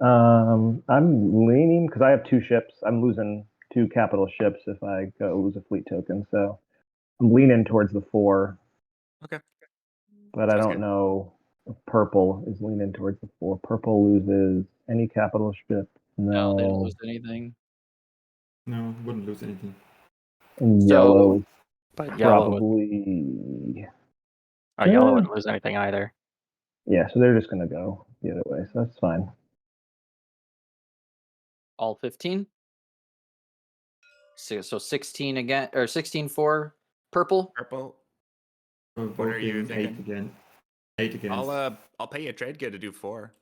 I'm leaning because I have 2 ships. I'm losing 2 capital ships if I go lose a fleet token. So I'm leaning towards the 4. Okay. But I Sounds don't good. know if purple is leaning towards the 4. Purple loses any capital ship. No, they don't No. lose anything. No, wouldn't lose anything. And So- yellow is But yellow would, probably. yellow wouldn't lose anything either. Yeah, so they're just going to go the other way. So that's fine. All 15. So 16 again, or 16 for purple. Purple. So What are you voting 8 thinking? again. 8 against. I'll pay you a trade good to do 4.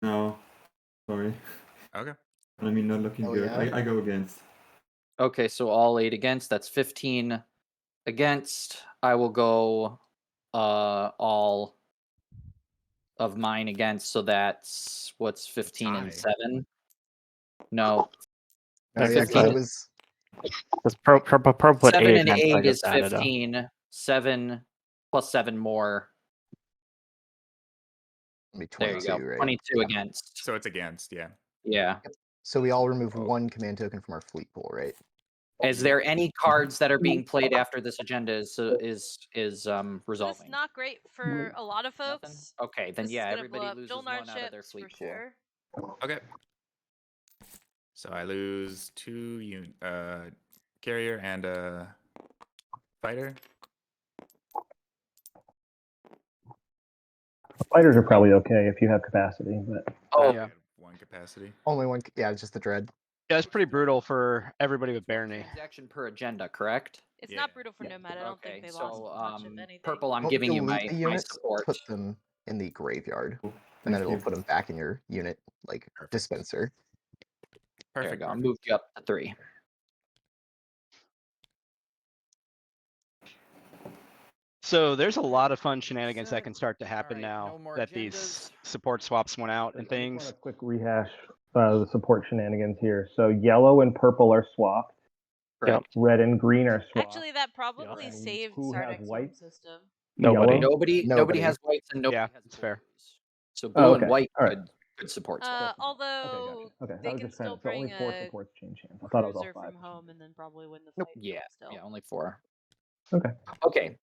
No, sorry. Okay. I mean, not looking Oh, good. yeah? I go against. Okay, so all 8 against. That's 15 against. I will go all of mine against. So that's what's 15 and tie. 7. No, No, yeah, because 15 it was Because purple put 7 8 and against. I 8 is just added 15. 7 plus 7 more. gonna be There 22, you go. right? 22 Yeah. against. So it's against, yeah. Yeah. So we all remove Oh. 1 command token from our fleet pool, right? Is there any cards that are being played after this agenda is This resolving? is not great for a lot of Nothing? folks. Okay, then This yeah, is gonna everybody blow up loses Jolnar 1 out of their ships fleet for pool. sure. Okay. So I lose 2 carrier and a fighter. Fighters are probably okay if you have capacity, but Oh, Yeah. I had 1 capacity. Only 1. Yeah, it's just the dread. Yeah, it's pretty brutal for everybody with Barony. transaction per agenda, correct? It's Yeah. not brutal for Yeah. Nomad. I don't Okay, think they lost so much of anything. purple, I'm Don't giving you dilute my, the my units, support. put them in the graveyard, Cool. and then Thank it'll you. put them back in your unit, like, Perfect. dispenser. There you Perfect. go. I perfect. moved you up to 3. So there's a lot of fun shenanigans that can start to happen Alright, now no more that these agendas. support swaps went out I and just want things. a quick rehash the support shenanigans here. So yellow and purple are swapped. Correct. Red and green are swapped. Actually, that probably And saved who has Sardek's home white? system. Nobody. Yellow? Nobody Nobody. has whites and nobody Yeah, has that's fair. blues. So Oh, blue and okay. white All right. could support swap. Although Okay, they that was can just kind still of so only bring 4 a supports change hands. I thought it was all cruiser 5. from home and then probably win the Nope. fight. Yeah, Still. yeah, only 4. Okay. Okay.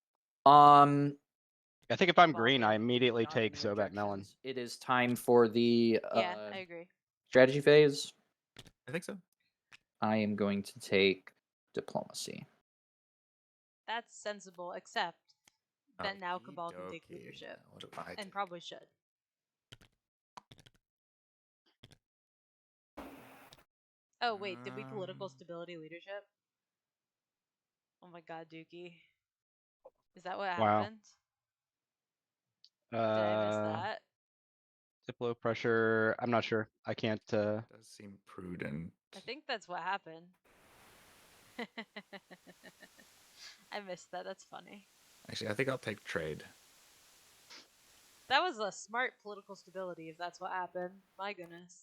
I think if I'm Well, green, I yeah. immediately Not take any Zobat Melon. objections. It is time for the Yeah, I agree. strategy phase. I think so. I am going to take diplomacy. That's sensible, except that now Okey Cabal can take dokey. leadership. What do I And take? probably should. Oh wait, did we political stability leadership? Oh my god, Dookie. Is that what Wow. happened? Did I miss that? Tip low pressure. I'm not sure. I can't. Does seem prudent. I think that's what happened. I missed that. That's funny. Actually, I think I'll take trade. That was a smart political stability if that's what happened. My goodness.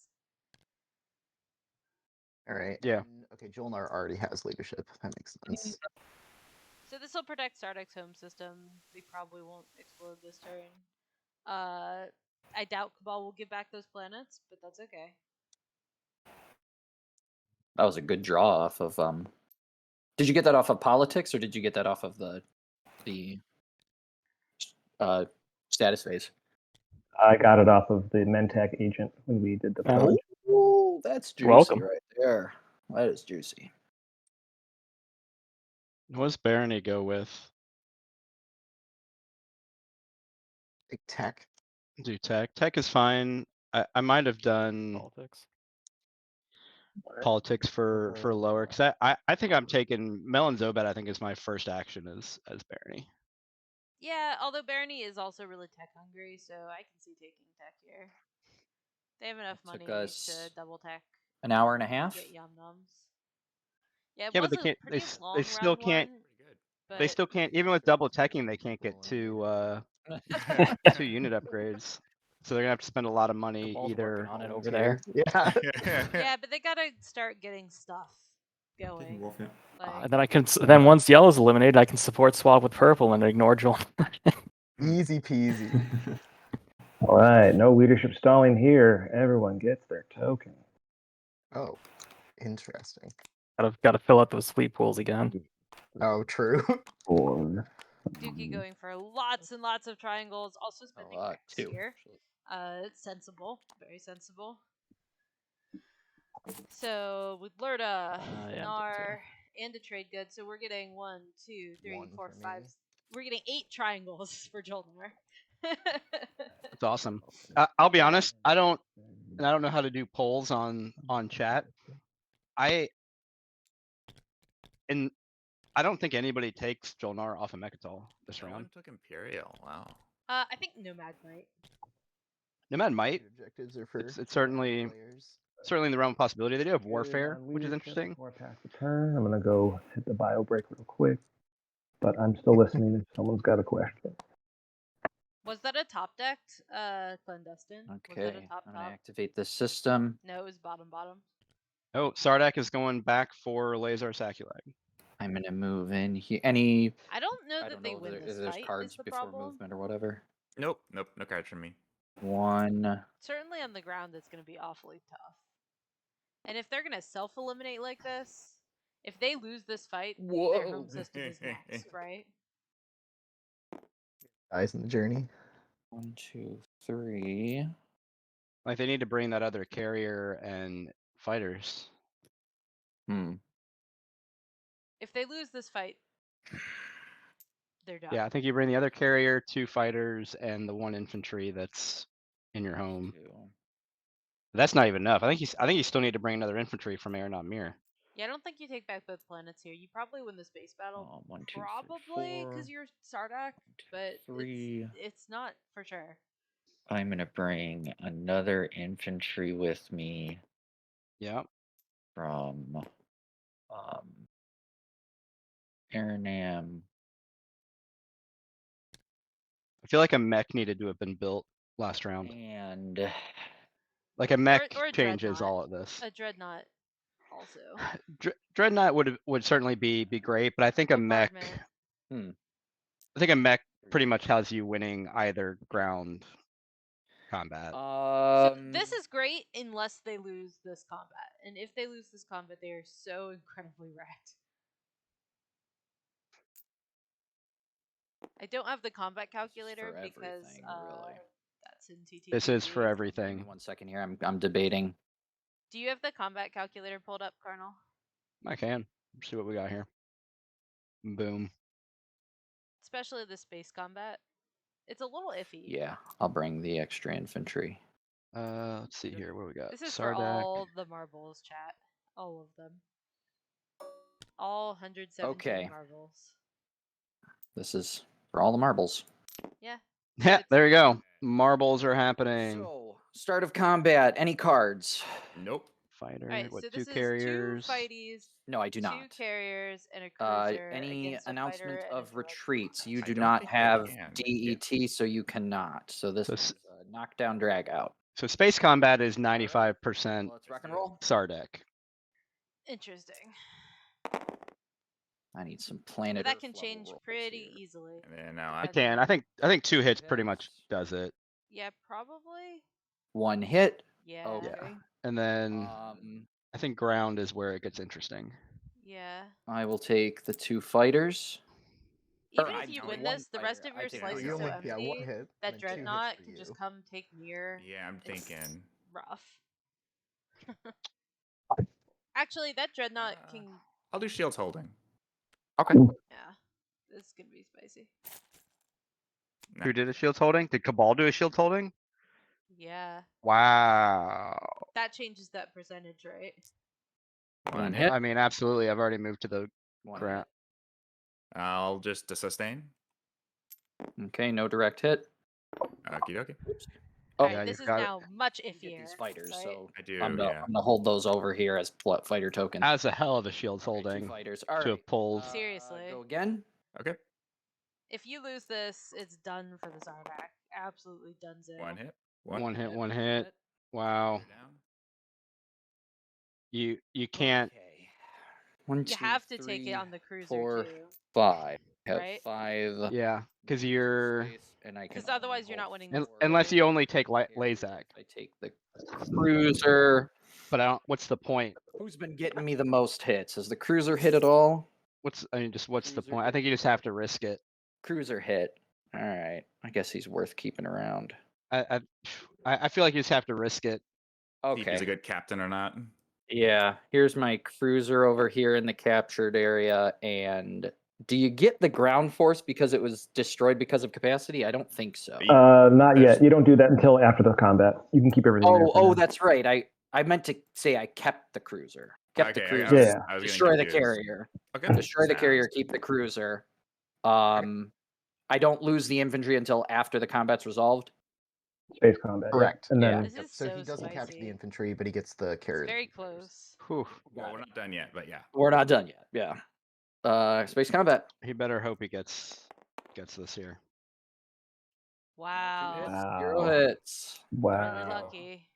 All right. Yeah. and- okay, Jolnar already has leadership. That makes sense. So this will protect Stardak's home system. We probably won't explode this turn. I doubt Cabal will give back those planets, but that's okay. That was a good draw off of Did you get that off of politics or did you get that off of the status phase? I got it off of the Mentec agent when we did the pillage. Oh, that's juicy Welcome. right there. That is juicy. What does Barony go with? Big tech. Do tech. Tech is fine. I might have done Politics. politics for lower because I think I'm taking Melon Zobet. I think is my first action as Barony. Yeah, although Barony is also really tech hungry, so I can see taking tech here. They have enough Took money us to double tech. An hour and a half. Get yum nums. Yeah, it Yeah, was but they a can't. pretty They long still round can't. one, Pretty good. but They still can't. Even with double teching, they can't get two unit upgrades. So they're gonna have to spend a lot of money Cabal's either. working on it over there. Yeah. yeah, but they gotta start getting stuff Taking going. Wolf, yeah. Like, And then I can. Then once yellow's eliminated, I can support swap with purple and ignore Joel. Easy peasy. All right, no leadership stalling here. Everyone gets their token. Oh, interesting. Gotta fill out those sleep pools again. Oh, true. 4. Dookie going for lots and lots of triangles, also spending lot, Rex too, here. It's sensible, very sensible. So with Lurda, yeah, Nar, and a trade good, so we're getting 1, 2, 3, One 4, for 5. me. We're getting 8 triangles for Jolnar. It's awesome. I'll be honest. I don't know how to do polls on chat. I don't think anybody takes Jolnar off of Mechatol this No round. one took Imperial. Wow. I think Nomad might. Nomad might. Objectives are for It's certainly players. in the realm of possibility. They do have Good warfare, on which is leadership interesting. Before I pass the turn, I'm gonna go hit the bio break real quick. But I'm still listening if someone's got a question. Was that a top decked clandestine? Was that Okay, a top I'm gonna top? activate the system. No, it was bottom bottom. Oh, Sardak is going back for Lazar Saculag. I'm gonna move in here. I don't know I that don't they know win if this there's fight. cards Is the before problem? movement or whatever. Nope. No cards from me. 1. Certainly on the ground, it's going to be awfully tough. And if they're going to self eliminate like this, if they lose this fight, their home Whoa. system is next, right? Eyes in the journey. 1, 2, 3. Like they need to bring that other carrier and fighters. If they lose this fight, they're done. Yeah, I think you bring the other carrier, 2 fighters, and the 1 infantry that's in your home. 2. That's not even enough. I think you still need to bring another infantry from Air, not Mir. Yeah, I don't think you take back both planets here. You probably win the space battle, 1, 2, 3, probably 4. because you're Sardak, 2, but 3. it's not for sure. I'm gonna bring another infantry with me Yeah. from Airnam. I feel like a mech needed to have been built last round. And Like a mech or a changes dreadnought. all of this. A dreadnought also. Dreadnought would certainly be great, but I think a mech. Bombardment. I think a mech pretty much has you winning either ground combat. So this is great unless they lose this combat. And if they lose this combat, they are so incredibly wrecked. I don't have the combat calculator for because everything, really. that's in TTT. This is for Give me everything. 1 second here. I'm debating. Do you have the combat calculator pulled up, Colonel? I can. See what we got here. Boom. Especially the space combat. It's a little iffy. Yeah, I'll bring the extra infantry. Let's see here. What we got? This is for all the marbles, chat. All of them. All 117 Okay. marbles. This is for all the marbles. Yeah. Yeah, there you go. Marbles are happening. So, start of combat. Any cards? Nope. Fighter. Alright, What, so two this is carriers? 2 fighties, No, I do 2 not. carriers, and a cruiser Any against a announcement fighter and a of dread. retreats? You I do don't not think they have can. DET, so you cannot. So this So is a knockdown drag out. So space combat is Alright, 95% Let's rock and roll. Sardek. Interesting. I need some But planet. that Earth can level change rolls pretty here. easily. And then now I I can. I think 2 hits pretty much Hits. does it. Yeah, probably. One hit. Yeah. Okay. And then I think ground is where it gets interesting. Yeah. I will take the 2 fighters. Even Or, if you no, win one this, the rest fighter. of I your take slice one is so hit. yeah, empty 1 hit. and that then 2 hits Dreadnought for can just you. come take near. Yeah, I'm It's thinking. rough. Actually, that Dreadnought can. I'll do shields holding. Okay. Yeah. This is gonna be spicy. Nah. Who did a shields holding? Did Cabal do a shields holding? Yeah. Wow. That changes that percentage, right? One hit. I mean, absolutely. I've already moved to the One ground. I'll just sustain. hit. Okay, no direct hit. Okie dokie. Oh, Alright, yeah, this you've is got it. now much You get iffier. these fighters, right? so I do, I'm gonna, yeah. I'm gonna hold those over here as fighter tokens. That's a hell of a shields All right, 2 holding fighters. All to right. have pulled. Seriously. Go again. Okay. If you lose this, it's done for the Zardak. Absolutely donezo. One hit. One hit, one one hit. Wow. Down. You can't. Okay. 1, 2, You have to take 3, it on the cruiser 4, too. 5. I have Right? 5. Yeah, because you're. Space, and I can 'Cause otherwise only you're not hold winning Un- this 4 unless you trade. only take carriers. Lazak. I take the cruiser. But I don't. What's the point? Who's been getting me the most hits? Has the cruiser hit at all? What's what's the Cruiser point? I hit. think you just have to risk it. Cruiser hit. All right. I guess he's worth keeping around. I feel like you just have to risk it. See if he's a Okay. good captain or not. Yeah. Here's my cruiser over here in the captured area. And do you get the ground force because it was destroyed because of capacity? I don't think so. Not There's- yet. You don't do that until after the combat. You can keep everything there. for now. That's right. I meant to say I kept the cruiser. Kept the Okay, cruiser. Yeah. I was getting Destroy the confused. carrier. Okay. Destroy the carrier. Sounds Keep the cruiser. I don't lose the infantry until after the combat's resolved. Space combat. yeah. Correct, And yeah. then This is So so he doesn't capture the spicy. infantry, but he gets the It's carriers. very close. Whew. Well, we're not done yet, but yeah. We're not done yet. Yeah. Space combat. He better hope he gets this here. Wow. Wow. 0 hits. wow. Really lucky.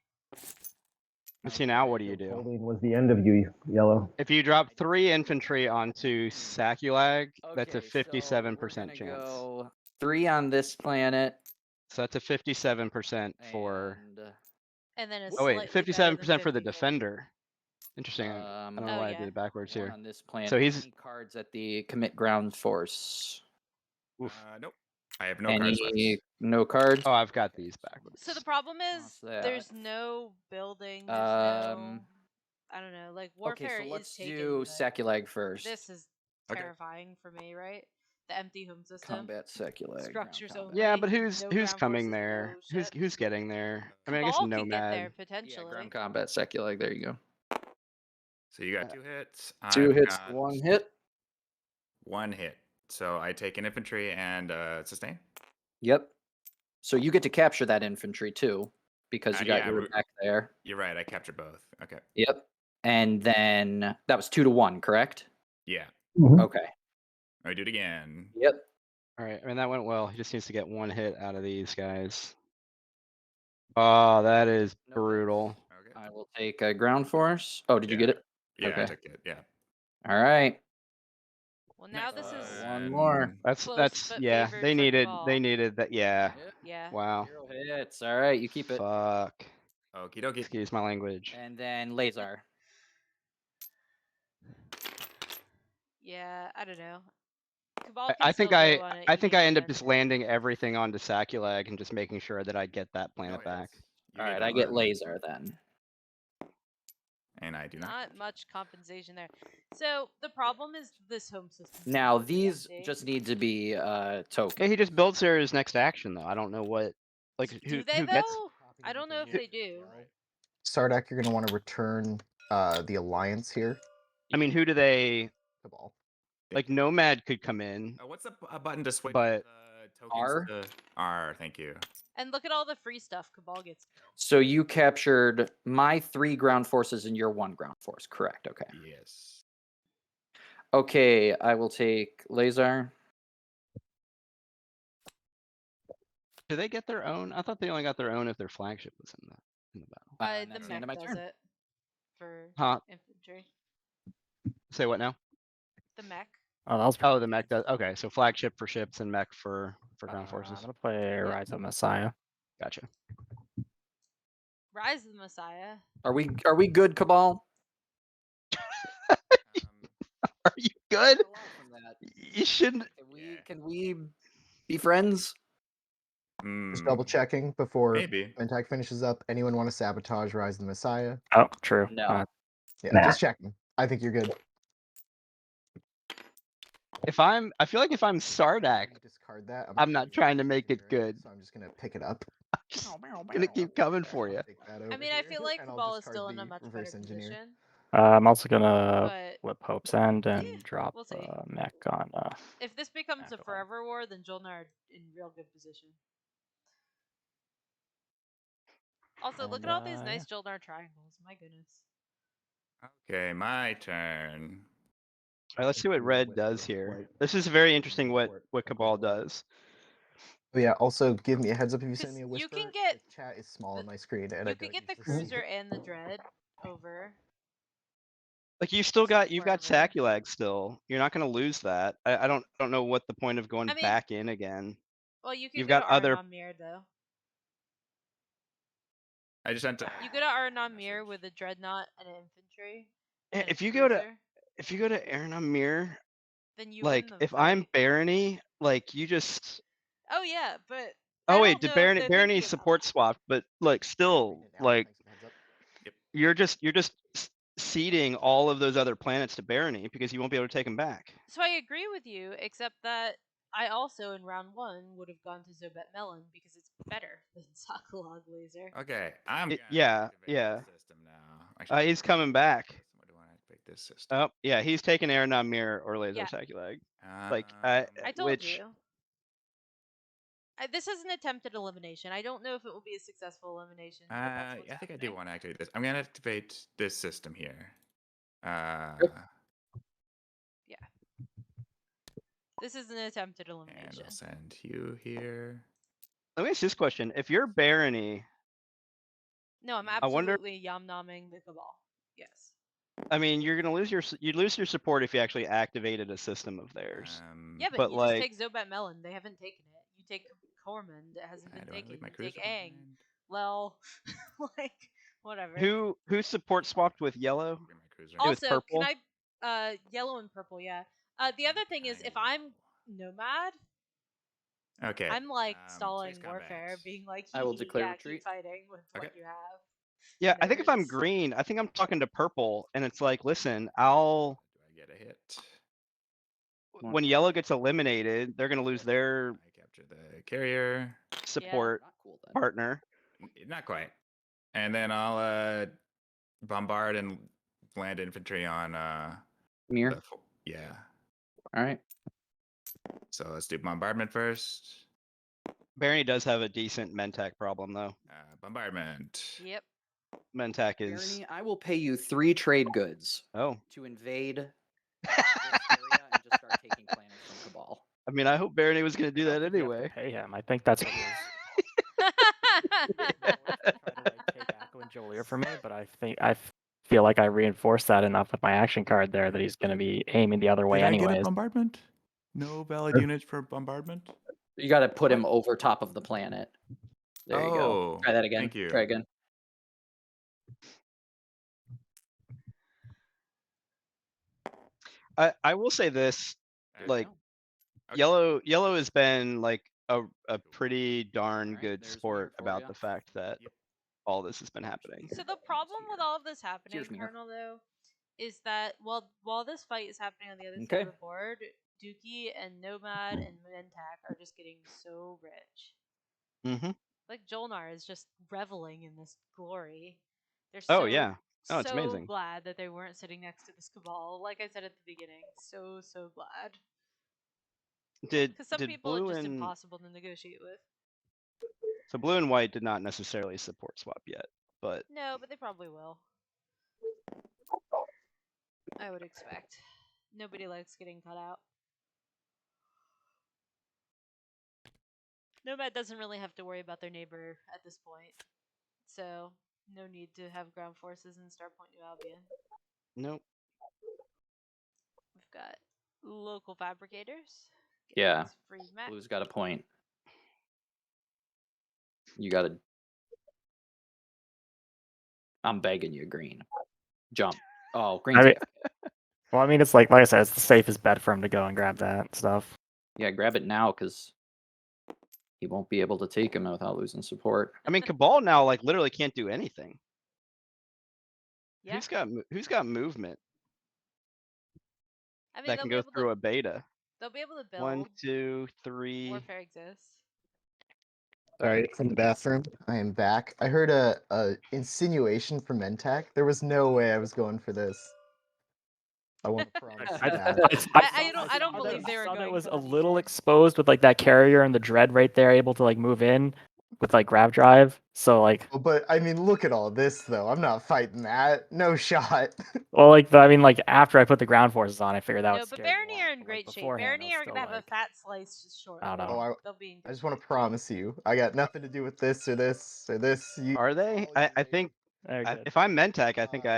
Let's see now. What do you do? Holding was the end of you, Yellow. If you drop 3 infantry onto Sakulag, that's a Okay, so we're 57% gonna chance. go 3 on this planet. So that's a 57% for. And then a Oh wait, slightly 57% for the better than 50. defender. Interesting. I don't know Oh, why I yeah. did it backwards 1 here. on this planet. So he's- Any cards at the commit ground force? Oof. Nope. I have no cards left. No cards? Oh, I've got these backwards. So the problem is What's that? there's no building. There's no. I don't know. Like warfare Okay, so let's is taken. do but Sakulag first. This is Okay. terrifying for me, right? The empty home system. Combat Sakulag. Structures ground only. Yeah, but no who's ground coming forces, there? no Who's ships. getting there? I mean, I guess Cabal can get there Nomad. potentially. Yeah, ground combat Sakulag. There you go. So you got 2 hits. 2 I've hits, got 1 hit. 1 hit. So I take an infantry and sustain. Yep. So you get to capture that infantry too, because you got yeah, your we- back there. You're right. I captured both. Okay. Yep. And then that was 2 to 1, correct? Yeah. Okay. I do it again. Yep. All right, I mean that went well. He just needs to get 1 hit out of these guys. Oh, that is No brutal. Okay. I will take a ground force. Oh, did you Yeah. get it? Yeah, I Okay. took it. Yeah. All right. Well, now this is one more. That's close, but yeah. favored They for needed Cabal. that. Yeah. Yeah. Wow. 0 hits. All right, you keep it. Fuck. Okie dokie. Excuse my language. And then Lazar. Yeah, I don't know. Cabal can I think still I go on an I think even I end up just defender. landing everything onto Sakulag and just making sure that I get that planet No back. hits. You All right, that I get one. Lazar then. And I do not. Not much compensation there. So the problem is this home system. Now these just need to be Hey, tokens. he just builds there his next action though. I don't know what like Do who they though? gets. I don't know if they do. Sardak, you're going to want to return the Alliance here. I mean, who do they Cabal. like? Nomad could come in. What's a button to switch But- R? R, thank you. And look at all the free stuff Cabal gets. So you captured my 3 ground forces and your 1 ground force, correct? Okay. Yes. Okay, I will take Lazar. Do they get their own? I thought they only got their own if their flagship was in the battle. The That's the end of mech my does turn. it for Huh? infantry. Say what now? The mech. Oh, that was Oh, the mech does. Okay, so flagship for ships and mech for ground I'm forces. gonna play Rise of Messiah. Gotcha. Rise of the Messiah. Are we good, Cabal? Are you good? A lot from that. You shouldn't. Can we be friends? Just double checking before Maybe. Mentak finishes up. Anyone want to sabotage Rise of the Messiah? Oh, true. No. Yeah, Nah. just checking. I think you're good. I feel like if I'm Sardak, Discard that. I'm gonna not use trying to reverse make it engineering, good. So I'm just gonna pick it up. I'm just gonna keep coming for you. Take that I over mean, I here, feel like and I'll Cabal is discard still in the a much better reverse engineer. position. I'm also gonna But flip Hope's End and yeah, drop we'll see. mech on. If this becomes a Avalon. forever war, then Jolnar are in real good position. Also, look And, at all these yeah. nice Jolnar triangles. My goodness. Okay, my turn. All right, let's see what red does here. This is very interesting what Cabal does. Oh yeah. Also, give me a heads up if you 'Cause send me a you whisper. can get the chat is small the- on my screen, and I You could don't get the usually see cruiser it. and the dread over. Like you've Just got forever. Saculag still. You're not gonna lose that. I don't know what the point of going I mean- back in again. Well, you could You've go got to other- Arnon Mir though. I just sent to You go to Arnon Mir with a dreadnought and an infantry. and a If you go to cruiser, Aaron Amir, then you like win the if I'm fight. Barony, like you just. Oh yeah, but Oh I wait, don't did know if Barony they're Barony thinking support swapped, but like still Reading it now, like thanks for the heads up. you're just ceding all of those other planets to Barony because you won't be able to take them back. So I agree with you, except that I also in round 1 would have gone to Zobet Melon because it's better than Sokolog Laser. Okay, I'm It- gonna yeah, activate yeah. this system now. Actually, He's coming back. what do I want to activate this system? Oh yeah, he's taking Aaron Amir or Laser Yeah. Saculag. Um, Like I told which you. This is an attempted elimination. I don't know if it will be a successful elimination. But that's what's I think I do happening. want to activate this. I'm gonna activate this system here. This is an attempted And elimination. I'll send you here. let me ask this question: if you're Barony, No, I'm I wonder- absolutely yum-nomming the Cabal. Yes. I mean, you're gonna lose you'd lose your support if you actually activated a system of theirs. Yeah, but, but you like- just take Zobet Melon. They haven't taken it. You take Cormand. It hasn't been do I taken. leave my You take cruiser Aang. behind? Well, like, whatever. Who support swapped with yellow? Bring my cruiser. It was Also, purple? can I yellow and purple, yeah. The other thing is if I'm Nomad, Okay. I'm like space stalling combat. warfare, being like, I will "Hee hee, declare yeah, retreat. keep fighting with what Okay. you have." Yeah, I think if I'm Nerds. green, I think I'm talking to purple, and it's like, listen, I'll Do I get a hit? when yellow gets eliminated, they're gonna lose their I capture the carrier. support Not cool then. partner. Not quite. And then I'll bombard and land infantry on Mir. yeah. All right. So let's do bombardment first. Barony does have a decent Mentak problem though. Bombardment. Yep. Mentak is Barney, I will pay you 3 trade goods oh. to invade this area and just start taking planets from Cabal. I mean, I hope Barony was gonna do I don't that think you have to anyway. pay him. I think that's what it is. Try to like take Akko and Jolier from me, but I feel like I reinforced that enough with my action card there that he's going to be aiming the other way Did I get a anyways. bombardment? No valid units for bombardment? You got to put him over top of the planet. There you go. Oh, Try that again. thank you. Try again. I will say this, like Okay. yellow has been like a pretty darn Alright, good there's sport Mir for about ya. the fact that Yep. all this has been happening. So the problem with all of this happening, Cheers, Mir. Colonel, though, is that while this fight is happening on the other side Okay. of the board, Dookie and Nomad and Mentak are just getting so rich. Mm-hmm. Like Jolnar is just reveling in this glory. They're Oh so, yeah. Oh, it's so amazing. glad that they weren't sitting next to this Cabal. Like I said at the beginning, so glad. Did Because some did people are blue just and impossible to negotiate with. so blue and white did not necessarily support swap yet, but No, but they probably will. I would expect. Nobody likes getting cut out. Nomad doesn't really have to worry about their neighbor at this point. So, no need to have ground forces in Starpoint New Albion. nope. We've got local fabricators. Yeah. these free mech. Blue's got a point. You gotta. I'm begging you, green. Jump. Oh, green's I mean, AFK. well, I mean, it's like I said, it's the safest bet for him to go and grab that stuff. Yeah, grab it now because he won't be able to take him without losing support. I mean, Cabal now like literally can't do anything. Yeah. Who's got movement I mean, that they'll can be go able through to. a beta? They'll be able to build. 1, 2, 3. Warfare exists. Sorry, from the bathroom. I am back. I heard a insinuation from Mentak. There was no way I was going for this. I want to promise you that. I don't saw believe they were saw that going it was for a that little either. exposed with like that carrier and the dread right there, able to like move in with like grab drive. So like, Oh, but I mean, look at all this though. I'm not fighting that. No shot. well, like I mean, like after I put the ground forces on, I figured that No, would but scare you Barony off, are in but, like, great shape. beforehand, I Barony was are still, gonna have a like, fat slice just shortly. I don't know. Oh, They'll be in I good just want shape. to promise you, I got nothing to do with this or this or this. You, Are they? I think Very good. if I'm Mentec, I think did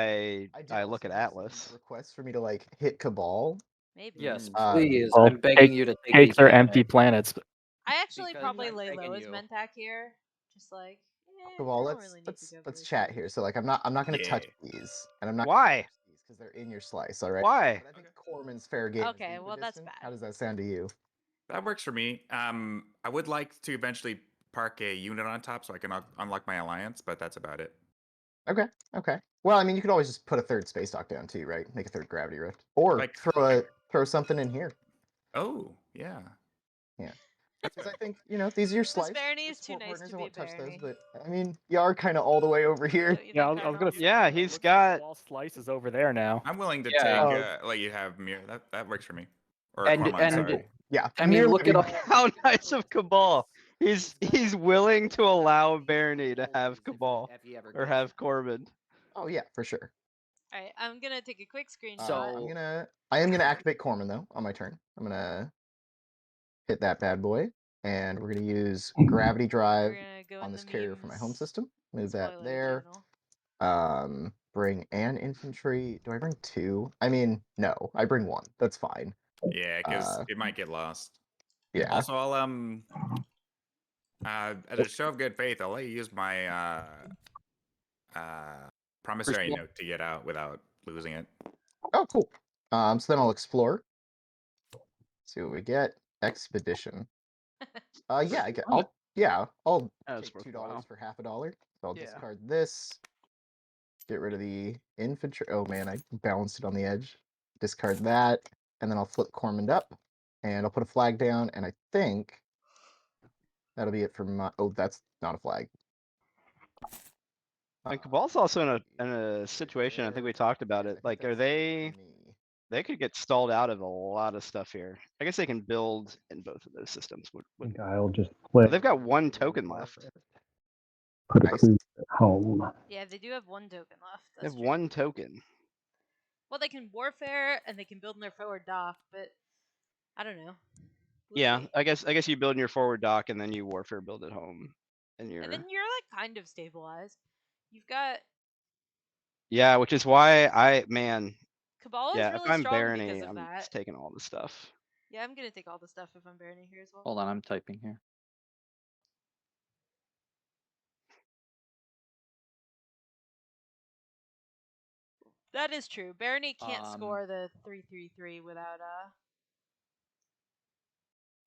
I look also at have some Atlas. requests for me to like hit Cabal. Maybe. Yes, Uh, please. Well, I'm begging you to take Take these their planets. empty planets. I actually Because probably I'm lay begging low as you. Mentak here. Just like, Cabal, I don't really need let's to go let's very chat far. here. So like, I'm not gonna touch Yeah. these, and I'm not Why? because they're in your slice. All right. Why? But I think Corman's fair game. is Okay, the well, that's equidistant. bad. How does that sound to you? That works for me. I would like to eventually park a unit on top so I can unlock my alliance, but that's about it. Okay. Okay. Well, I mean, you could always just put a third space dock down too, right? Make a third gravity rift, or Like- throw something in here. Oh, yeah. Yeah. That's Because I fair. think these are your slice. Barony Your is too support nice partners, to I be won't touch those, Barony. but I mean, you are kind of all the way over here. Don't you Yeah, think, I was gonna Arnold? say. Yeah, it he's looks like got- Cabal slices over there now. I'm willing to Yeah. take let you have Mir. That works for me. Or And- Cormon, and- sorry. Yeah. I mean, Mir look would at be- all. How nice of Cabal. He's willing to allow Barony to have Cabal or have Corbin. Oh yeah, for sure. All right, I'm gonna take a quick screenshot. So- I am gonna activate Corman though on my turn. I'm gonna hit that bad boy, and we're gonna use gravity drive We're gonna go on in this the carrier for my home memes system. Move that spoiler there. channel. Bring an infantry. Do I bring two? I mean, no, I bring one. That's fine. Yeah, because it might get lost. Yeah. Also, I'll as a show of good faith, I'll let you use my promissory First- note to get out without losing it. Oh, cool. So then I'll explore. See what we get. Expedition. Yeah, I'll That's take $2 worthwhile. for half $1. So I'll Yeah. discard this. Get rid of the infantry. Oh man, I balanced it on the edge. Discard that, and then I'll flip Cormand up, and I'll put a flag down, and I think that'll be it for my. Oh, that's not a flag. And Cabal's also in a situation, I think we talked about it. Like, are they could get stalled out of a lot of stuff here. I guess they can build in both of those systems. I think I'll just But flip. they've got one token left. Put a Nice. cruise at home. Yeah, they do have one token left. They have That's true. one token. Well, they can warfare and they can build in their forward dock, but I don't know. We'll Yeah, see. I guess you build in your forward dock and then you warfare build at home. And And then you're like kind of stabilized. You've got yeah, which is why Cabal is yeah, if really I'm strong Barony, because of I'm that. just taking all the stuff. Yeah, I'm gonna take all the stuff if I'm Barony here as well. Hold on, I'm typing here. That is true. Barony can't Um, score the 3-3-3 without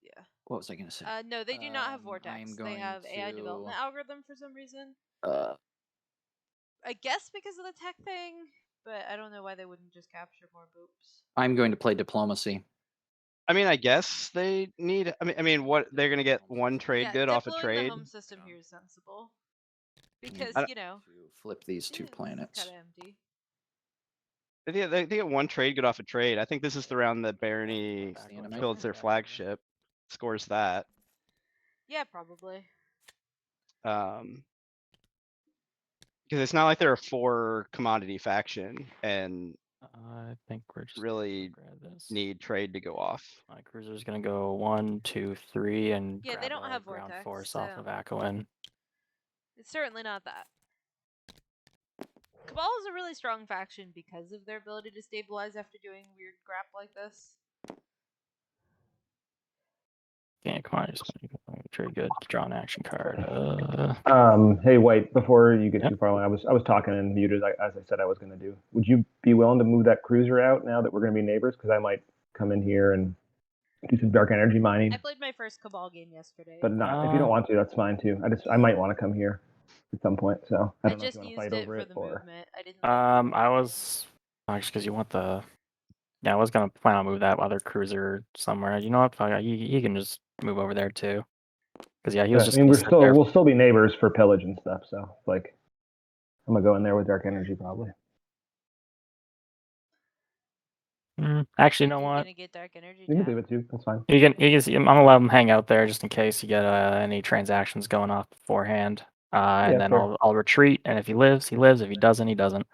yeah. What was I gonna say? No, they do not have Vortex. I'm They going have AI development to- algorithm for some reason. I guess because of the tech thing, but I don't know why they wouldn't just capture more boops. I'm going to play diplomacy. I mean, I guess they need. I mean, what they're gonna get one trade Yeah, good off a diploing trade. the home system here is sensible because I don't- you know To flip these two planets. kind of empty. They get one trade good off a trade. I think this is the round that Barony That's the enemy. builds their flagship. scores that. Yeah, probably. Because it's not like they're a 4 commodity faction and I think we're just really grab this. need trade to go off. My cruiser's gonna go 1, 2, 3, and Yeah, they grab don't a have ground vortex, force off so- of Aquilin. It's certainly not that. Cabal is a really strong faction because of their ability to stabilize after doing weird crap like this. Yeah, come on, just very good. Draw an action card. Hey, White. Before you get Yeah. too far along, I was talking and muted as I said I was going to do. Would you be willing to move that cruiser out now that we're going to be neighbors? Because I might come in here and do some dark energy mining. I played my first Cabal game yesterday. But not if you don't want to, that's fine too. I might want to come here at some point. So I I don't know if just you want to used fight it over for it the or. movement. I didn't. Like I was actually because you want the. Yeah, I was gonna plan on move that other cruiser somewhere. You know what? You can just move over there too. Because yeah, he was just. I mean, gonna sit there. we'll still be neighbors for pillage and stuff. So like, I'm gonna go in there with dark energy probably. Actually, you know You're what? gonna get dark energy. You can Tab. leave it too. That's fine. You can see, I'm gonna let him hang out there just in case you get any transactions going off beforehand. And Yeah, then fair. I'll retreat. And if he lives, he lives. If he doesn't, he doesn't.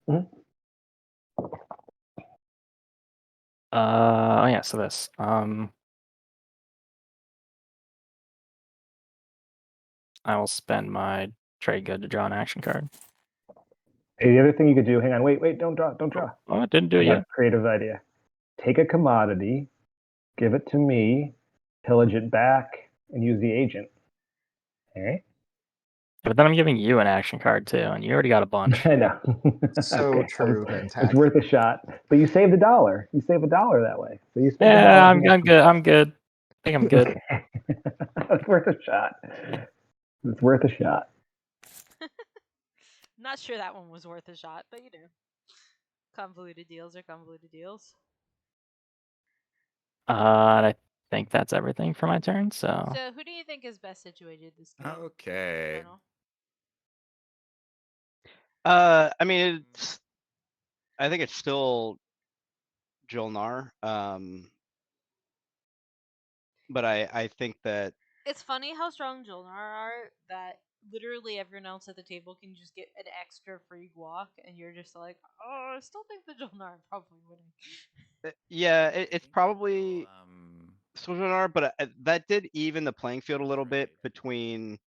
Mhm. Oh yeah. So this. I will spend my trade good to draw an action card. Hey, the other thing you could do. Hang on. Wait. Don't draw. Oh, I didn't do I it got yet. a creative idea. Take a commodity, give it to me, pillage it back, and use the agent. Okay. But then I'm giving you an action card too, and you already got a bunch. I know. So Okay, true, It's Mentak. worth a shot. But you saved $1. You save $1 that way. So you spent Yeah, $1. I'm good. I'm good. I think I'm good. It's worth a shot. It's worth a shot. Not sure that one was worth a shot, but you know, convoluted deals are convoluted deals. And I think that's everything for my turn. So So, who do you think is best situated this game? Okay. Colonel? I mean, I think it's still Jolnar. But I think that It's funny how strong Jolnar are that literally everyone else at the table can just get an extra free guac, and you're just like, oh, I still think the Jolnar are probably winning. yeah, I it's think probably we'll, still Jolnar, but that did even the playing field a little bit between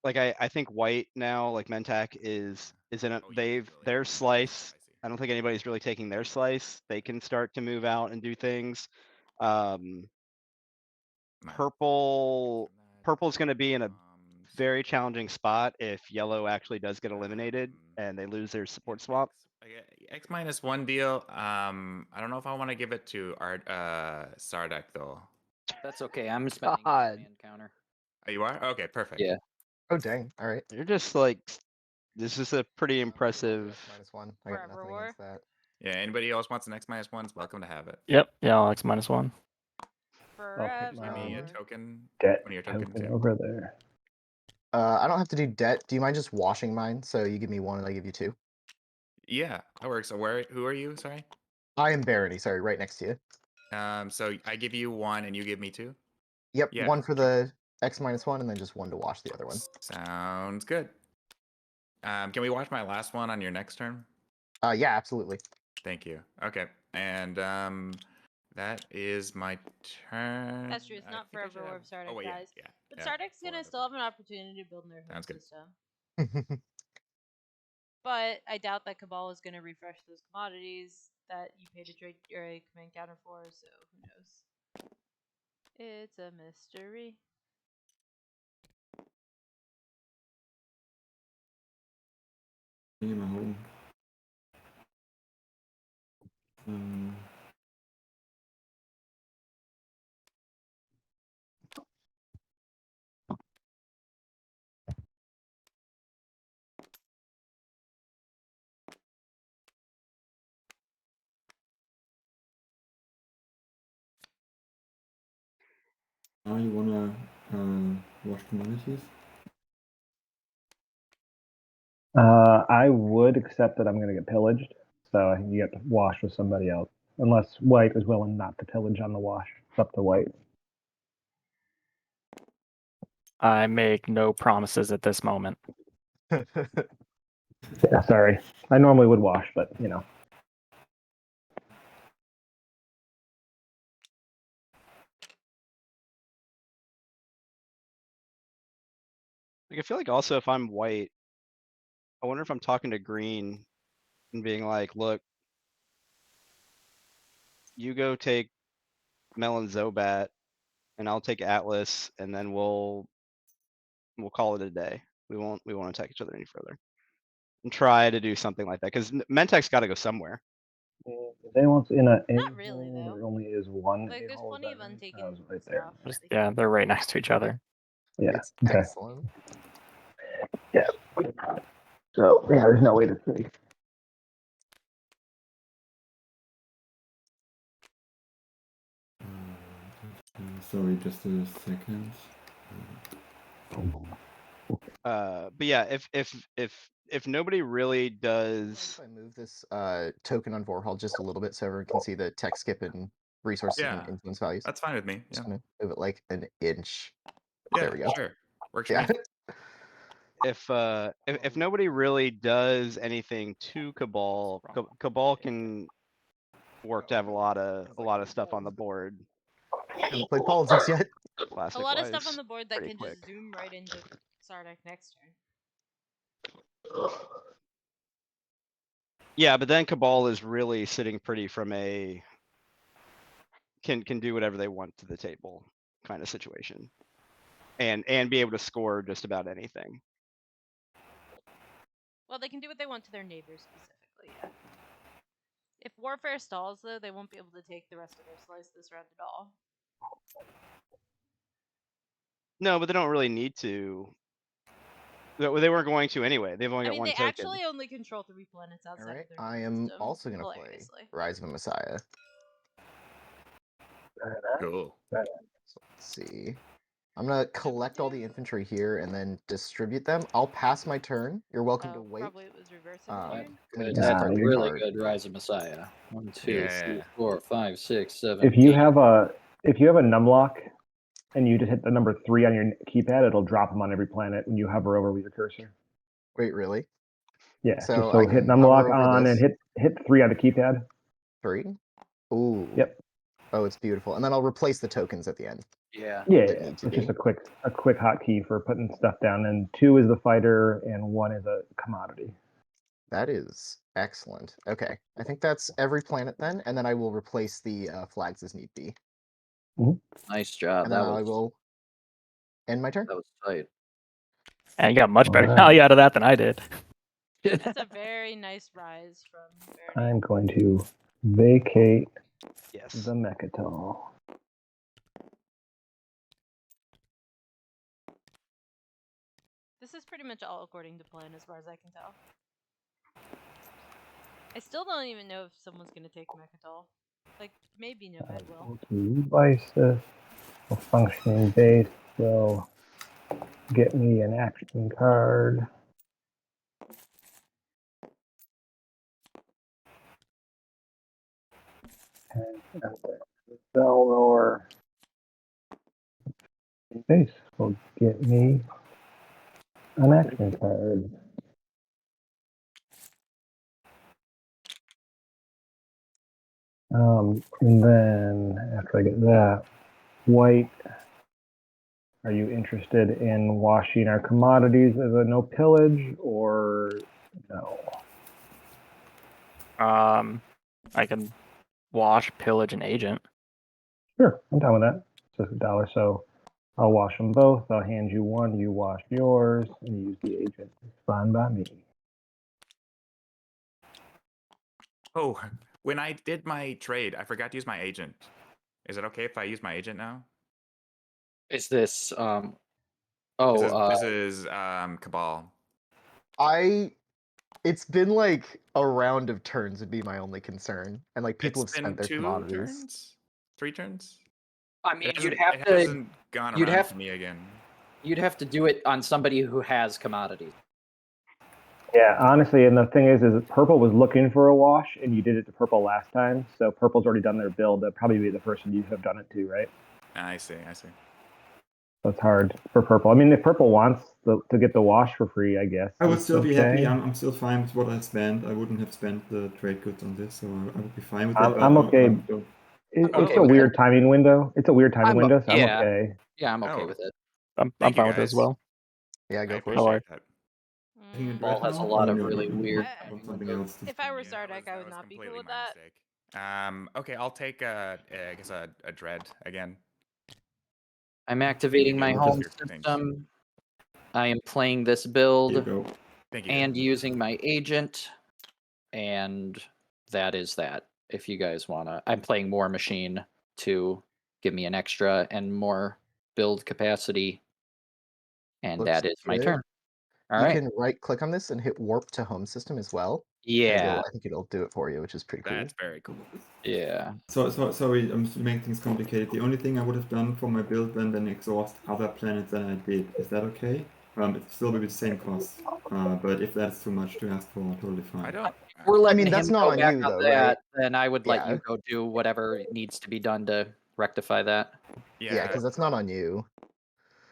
like I think White now, like Mentak is in a Oh, yeah, their really. slice. I see. I don't think anybody's really taking their slice. They can start to move out and do things. Nice. Purple's gonna be in a Comms. very challenging spot if yellow actually does get eliminated and they lose their support swap. X-1 deal. I don't know if I want to give it to Art Sardek though. That's okay. I'm spending God. a command counter. Oh, you are? Okay, perfect. Yeah. Oh dang! All right. You're just like, this is a pretty impressive. -1. I got Forever nothing War. against that. Yeah, anybody else wants an X-1's welcome to have it. yep, yeah, I'll X-1. Forever. Give me a Um, token. Debt One of your tokens, token yeah. over there. I don't have to do debt. Do you mind just washing mine? So you give me 1 and I give you 2. Yeah, that works. So who are you? Sorry. I am Barony. Sorry, right next to you. So I give you 1 and you give me 2. Yep, Yeah. 1 for the X-1 and then just 1 to wash the other one. Sounds good. Can we watch my last one on your next turn? Yeah, absolutely. Thank you. Okay, and that is my turn. That's true. It's I not think I Forever should War have- if Sardek Oh, wait, dies. yeah. But yeah, Sardek's four gonna other still have people. an opportunity to build their home Sounds good. system. But I doubt that Cabal is gonna refresh those commodities that you paid a trade or a command counter for. So who knows? It's a mystery. In my home. Now you wanna watch commodities? I would, except that I'm going to get pillaged. So you get to wash with somebody else. unless white is willing not to pillage on the wash. It's up to white. I make no promises at this moment. Yeah, sorry. I normally would wash, but you know. Like, I feel like also if I'm white, I wonder if I'm talking to green and being like, look, you go take Melon Zobat and I'll take Atlas, and then we'll call it a day. We won't attack each other any further. And try to do something like that, because Mentek's got to go somewhere. If anyone's in a Not really, A-hole, though. there only is one Like, there's A-hole, plenty is of that right? untaken That was right there. stuff. Just, They can- yeah, they're right next to each other. Yeah. It's Okay. excellent. Yeah. So yeah, there's no way to see. Sorry, just a second. But yeah, if nobody really Mind does, if I move this token on Vorhal just a little bit so everyone can see the tech skip and resources and Yeah, influence values? that's fine with me. Just Yeah, gonna move it like an inch. yeah, There we go. sure. Works for Yeah. me. if nobody really does anything to Cabal, Cabal can work to have a lot of stuff on the board. Haven't played politics yet. A lot of stuff on the board that pretty can quick. just zoom right into Sardak next turn. Yeah, but then Cabal is really sitting pretty from a can do whatever they want to the table kind of situation, and be able to score just about anything. Well, they can do what they want to their neighbors specifically, yeah. If Warfare stalls, though, they won't be able to take the rest of their slice this round at all. No, but they don't really need to. They weren't going to anyway. They've only I got mean, one they token. actually only control 3 planets outside Alright, of their I grid am system, also gonna play hilariously. Rise of a Messiah. Cool. So let's see. I'm gonna collect all the infantry here and then distribute them. I'll pass my turn. You're welcome to Oh, wait. probably it was reversing the Um, turn. I'm gonna Good. Nah, discard the you're- Really card. good Rise of Messiah. 1, 2, 3, Yeah. 4, 5, 6, 7. If you 8. have a numlock and you just hit the number 3 on your keypad, it'll drop them on every planet when you hover over with your cursor. Wait, really? Yeah. So So I hit can numlock hover over on this. and hit 3 on the keypad. 3? Ooh. Yep. Oh, it's beautiful. And then I'll replace the tokens at the end. Yeah. Yeah, That yeah. need to It's just be. a quick hotkey for putting stuff down. And 2 is the fighter, and 1 is a commodity. That is excellent. Okay, I think that's every planet then, and then I will replace the flags as need be. Nice job. And then That I was will end my turn. tight. And you got much better Alright. value out of that than I did. That's a very nice rise from Verity. I'm going to vacate Yes. the Mechatol. This is pretty much all according to plan as far as I can tell. I still don't even know if someone's gonna take Mechatol. Like, maybe Nomad will. Lysis, a functioning base will get me an action card. And Belnor base will get me an action card. And then after I get that, white, are you interested in washing our commodities as a no pillage or no? I can wash, pillage, and agent. Sure, I'm down with that. It's just $1, so I'll wash them both. I'll hand you one, you wash yours, and you use the agent. It's fine by me. Oh, when I did my trade, I forgot to use my agent. Is it okay if I use my agent now? Is this This is Cabal. It's been like a round of turns would be my only concern. And like people It's have been spent their 2 commodities. turns? 3 turns? I mean, It you'd hasn't- have it to hasn't gone you'd around have- to me again. you'd have to do it on somebody who has commodities. Yeah, honestly, and the thing is purple was looking for a wash, and you did it to purple last time, so purple's already done their build. That'd probably be the person you have done it to, right? I see. So it's hard for purple. I mean, if purple wants to get the wash for free, I guess. I would it's still be happy. okay. I'm still fine with what I spent. I wouldn't have spent the trade goods on this, so I would be fine with it. I'm okay. It's okay a with weird timing window. It's a weird timing window, so I'm yeah. okay. Yeah, I'm okay Oh. with it. I'm Thank fine you, with it as guys. well. Yeah, I go for it. appreciate that. Taking a Mm, Ball dread has a now, lot or of no, really you weird want something windows. else. if I were Yeah, Zardek, I would was not be cool completely with my that. mistake. Okay, I'll take I guess a dread again. I'm activating my I'll home just- system. I am playing this Here you build go. Thank you. and using my agent, and that is that. If you guys wanna, I'm playing War Machine to give me an extra and more build capacity, and Looks that is my good. turn. All You right. can right click on this and hit warp to home system as well. Yeah. I think it'll do it for you, which is pretty cool. That's very cool. Yeah. So sorry, to make things complicated. The only thing I would have done for my build then exhaust other planets than I did. Is that okay? It still will be the same cost. But if that's too much to ask for, totally fine. I don't. We're letting that's him not go on back you, on though, that, right? then I would let Yeah. you go do whatever needs to be done to rectify that. Yeah, because that's not on you.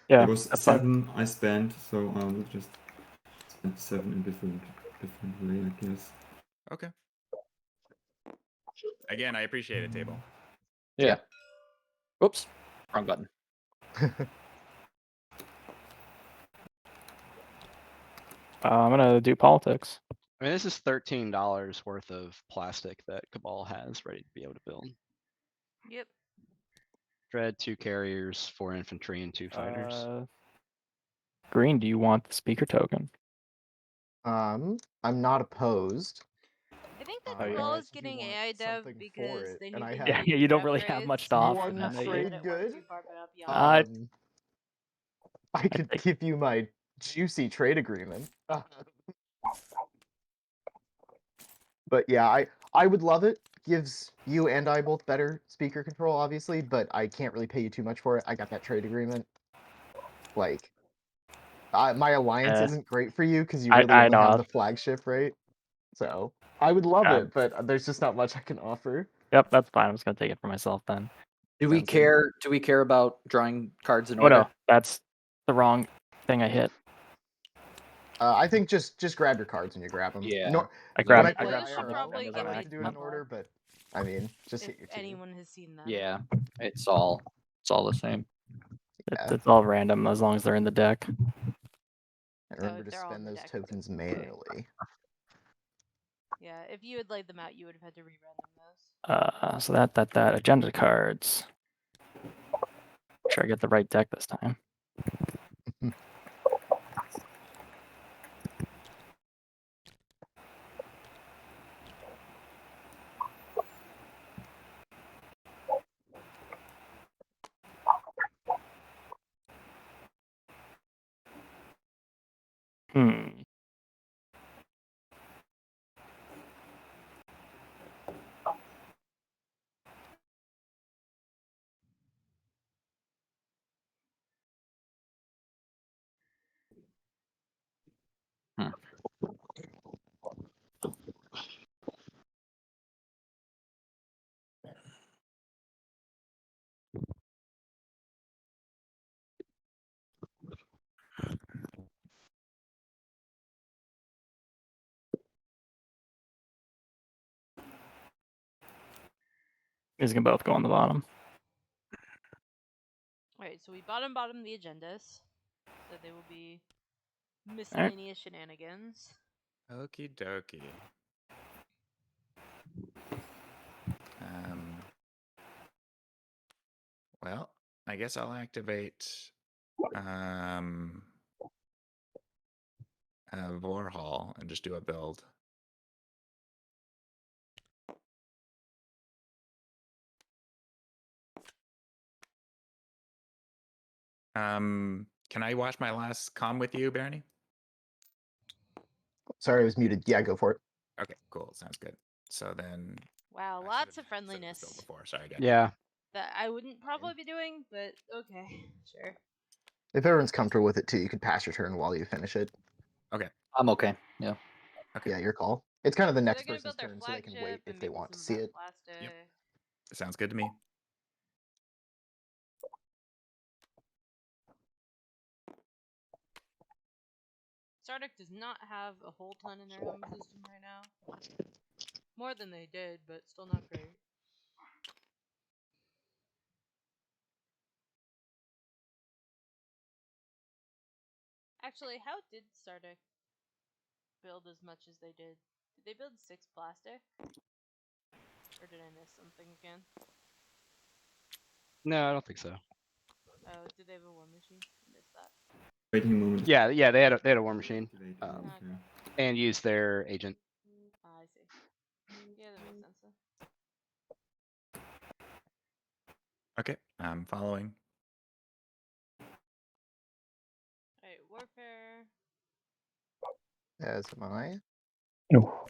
Yeah, It was that's fine. 7 I spent, so I will just spend 7 in different way, I guess. Okay. Again, I appreciate it, table. Yeah. Oops. Wrong button. I'm gonna do politics. I mean, this is $13 worth of plastic that Cabal has ready to be able to build. Yep. Dread, 2 carriers, 4 infantry, and 2 fighters. Green, do you want the speaker token? I'm not opposed. I think that Oh, yeah. Cabal Unless is you getting want AI dev something for because it, they and need I to have do you don't user really have upgrades, much to and offer they're one not then, sure do you? that trade it went good. too far beyond. I could give you my juicy trade agreement. But yeah, I would love it. Gives you and I both better speaker control, obviously, but I can't really pay you too much for it. I got that trade agreement. Like, my alliance isn't great for you because you really I only have know. the flagship, right? So I would love Yeah. it, but there's just not much I can offer. Yep, that's fine. I'm just gonna take it for myself then. Do we Sounds good. care? Do we care about drawing cards in Oh order? no, that's the wrong thing I hit. I think just grab your cards when you grab them. Yeah. I When grabbed. I play Liz should IRL, probably I give like me to do it in couple. order, but I mean, just If hit your two. anyone has seen them. Yeah. It's all the same. Yeah. It's all random as long as they're in the deck. And remember if to they're all in spend the those deck. tokens manually. Yeah, if you had laid them out, you would have had to rerun them those. So that agenda cards. Make sure I get the right deck this time. Hmm. These can both go on the bottom. Alright, so we bottom the agendas. So they will be miscellaneous shenanigans. Okie dokie. Well, I guess I'll activate Vorhall and just do a build. Can I watch my last comm with you, Barney? Sorry, I was muted. Yeah, go for it. Okay, cool. Sounds good. So then. Wow, I lots should've of said this friendliness. build before. Sorry, guys. Yeah. That I wouldn't probably be doing, but okay, sure. If everyone's comfortable with it too, you could pass your turn while you finish it. I'm okay. Yeah. Okay. Yeah, your call. It's kind of the So next they're gonna person's build their turn, so they can wait flagship if and they maybe want to some of see that it. plastic. Sounds good to me. Starduck does not have a whole ton in their home system right now. More than they did, but still not great. Actually, how did Starduck build as much as they did? Did they build 6 plastic? Or did I miss something again? No, I don't think so. Oh, did they have a war machine? I missed that. Waiting a moment. Yeah, they had a war machine, Activate Okay. and used their agent. I see. Yeah, that makes sense then. Okay, I'm following. Alright, warfare. As am I. No.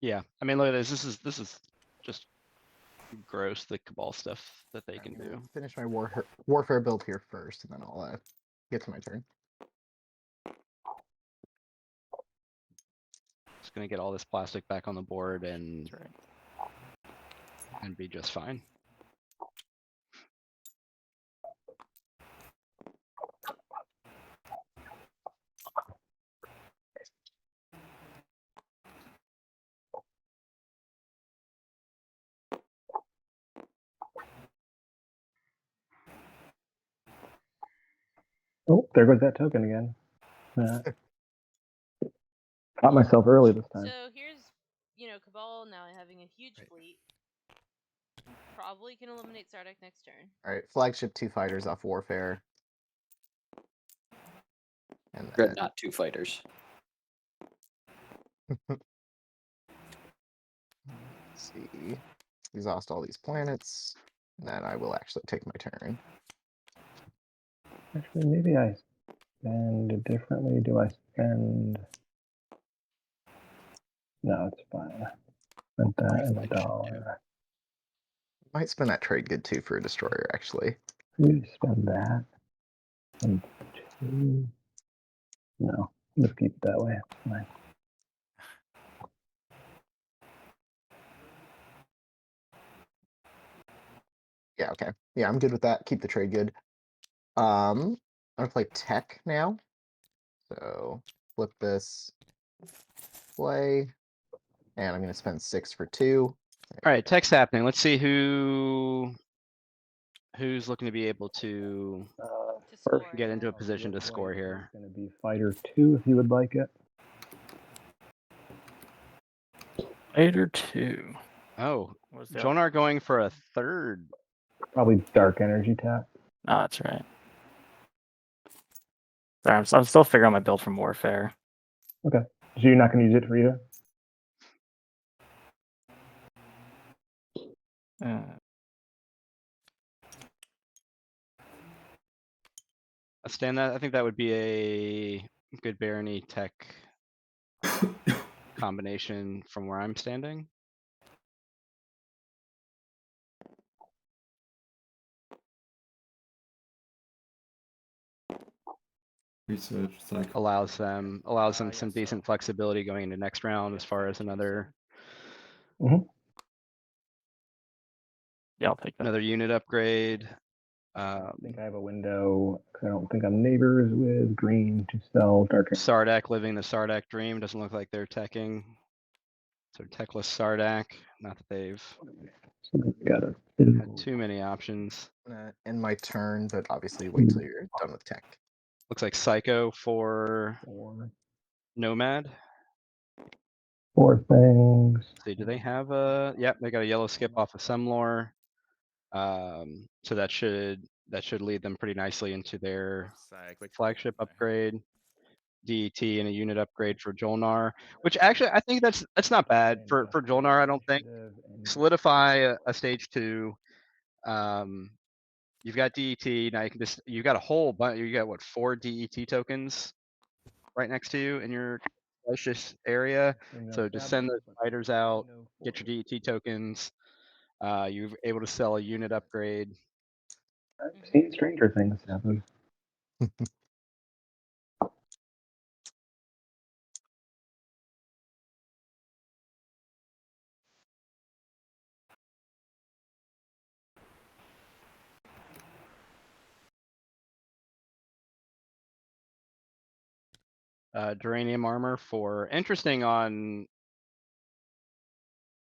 Yeah, I mean, look at this. This is just gross, the Cabal stuff that they I'm can gonna do. finish my warfare build here first, and then I'll get to my turn. Just gonna get all this plastic back on the board and That's right. be just fine. Oh, there goes that token again. Caught myself early this time. So here's, Cabal now having a huge Right. fleet. Probably can eliminate Starduck next turn. All right, flagship 2 fighters off warfare. And then, Dread not 2 fighters. let's see, exhaust all these planets. And then I will actually take my turn. Actually, maybe I spend it differently. Do I spend? No, it's fine. Spent that and a dollar. Might spend that trade good too for a destroyer, actually. Maybe spend that and 2. No, let's keep it that way. It's fine. Yeah, okay. Yeah, I'm good with that. Keep the trade good. I'm gonna play tech now. So flip this, play, and I'm gonna spend 6 for 2. All right, tech's happening. Let's see who's looking to be able to To First, score, get into a yeah. position to score here. It's going to be fighter 2 if you would like it. Fighter 2. Oh, What's the Jonar going for a third. Probably dark energy tap. No, that's right. Sorry, I'm still figuring out my build from Warfare. Okay. So you're not going to use it for either? I think that would be a good barony tech combination from where I'm standing. Research cycle. Allows them some Yes, decent flexibility going into next round as far as another Yeah, I'll take that. another unit upgrade. I think I have a window because I don't think I'm neighbors with green to sell dark energy. Sardak living the Sardak dream. Doesn't look like they're teching. So techless Sardak. Not that they've So we got a had too many options. I'm gonna end my turn, but obviously wait till you're done with tech. Looks like Psycho for 4 Nomad. things. Let's see, do they have a? Yep, they got a yellow skip off of Semlor. So that should lead them pretty nicely into their Cyclic flagship there. upgrade. DET and a unit upgrade for Jolnar, which actually I think that's not bad for Jolnar. I don't think. Solidify a stage 2. You've got DET now. You've got a whole bunch. You got what, 4 DET tokens right next to you in your precious area. So just send those fighters out, get your DET tokens. You're able to sell a unit upgrade. I've seen stranger things happen. Duranium armor for interesting on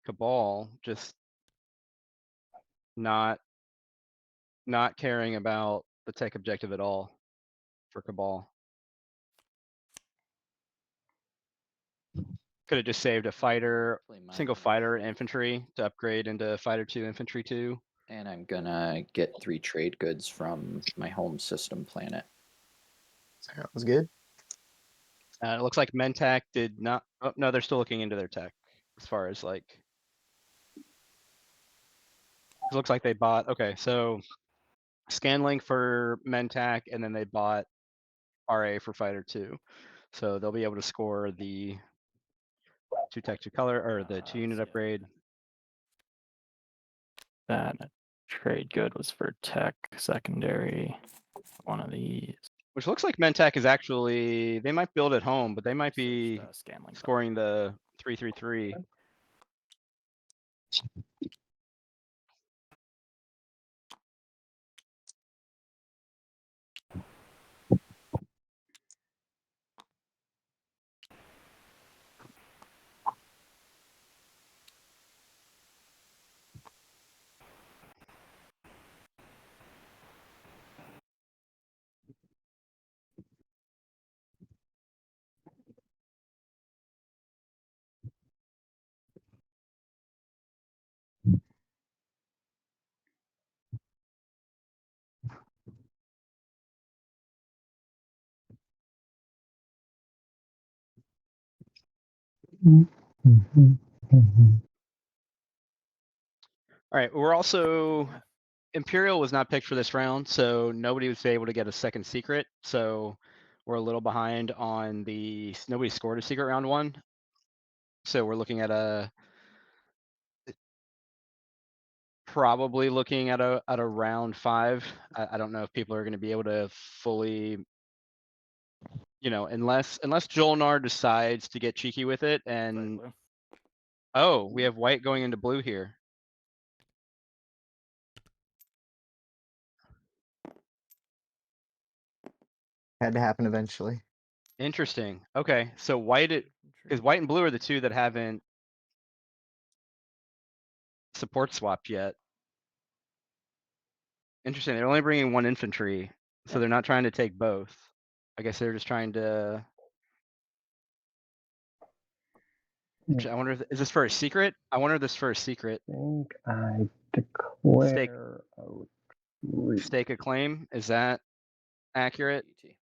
Cabal, just not caring about the tech objective at all for Cabal. Could have just saved a fighter, single fighter infantry to upgrade into fighter 2 infantry 2. And I'm gonna get 3 trade goods from my home system planet. That was good. It looks like Mentec did not. Oh, no, they're still looking into their tech as far as like. It looks like they bought. Okay, so Scanlink for Mentec, and then they bought RA for Fighter 2. So they'll be able to score the 2 tech 2 color or the 2 unit upgrade. That trade good was for tech secondary. One of these. Which looks like Mentec is actually, they might build at home, but they might be Scanlink scoring the 333. All right, we're also, Imperial was not picked for this round, so nobody was able to get a second secret. So we're a little behind on nobody scored a secret round 1. So we're looking at probably looking at a round 5. I don't know if people are going to be able to fully, unless Jolnar decides to get cheeky with it and, oh, we have white going into blue here. Had to happen eventually. Interesting. Okay, so because white and blue are the 2 that haven't support swapped yet. Interesting. They're only bringing 1 infantry, so they're not trying to take both. I guess they're just trying to. I wonder if is this for a secret? I wonder if this is for a secret. I think I declare a retreat. Stake a claim. Is that accurate?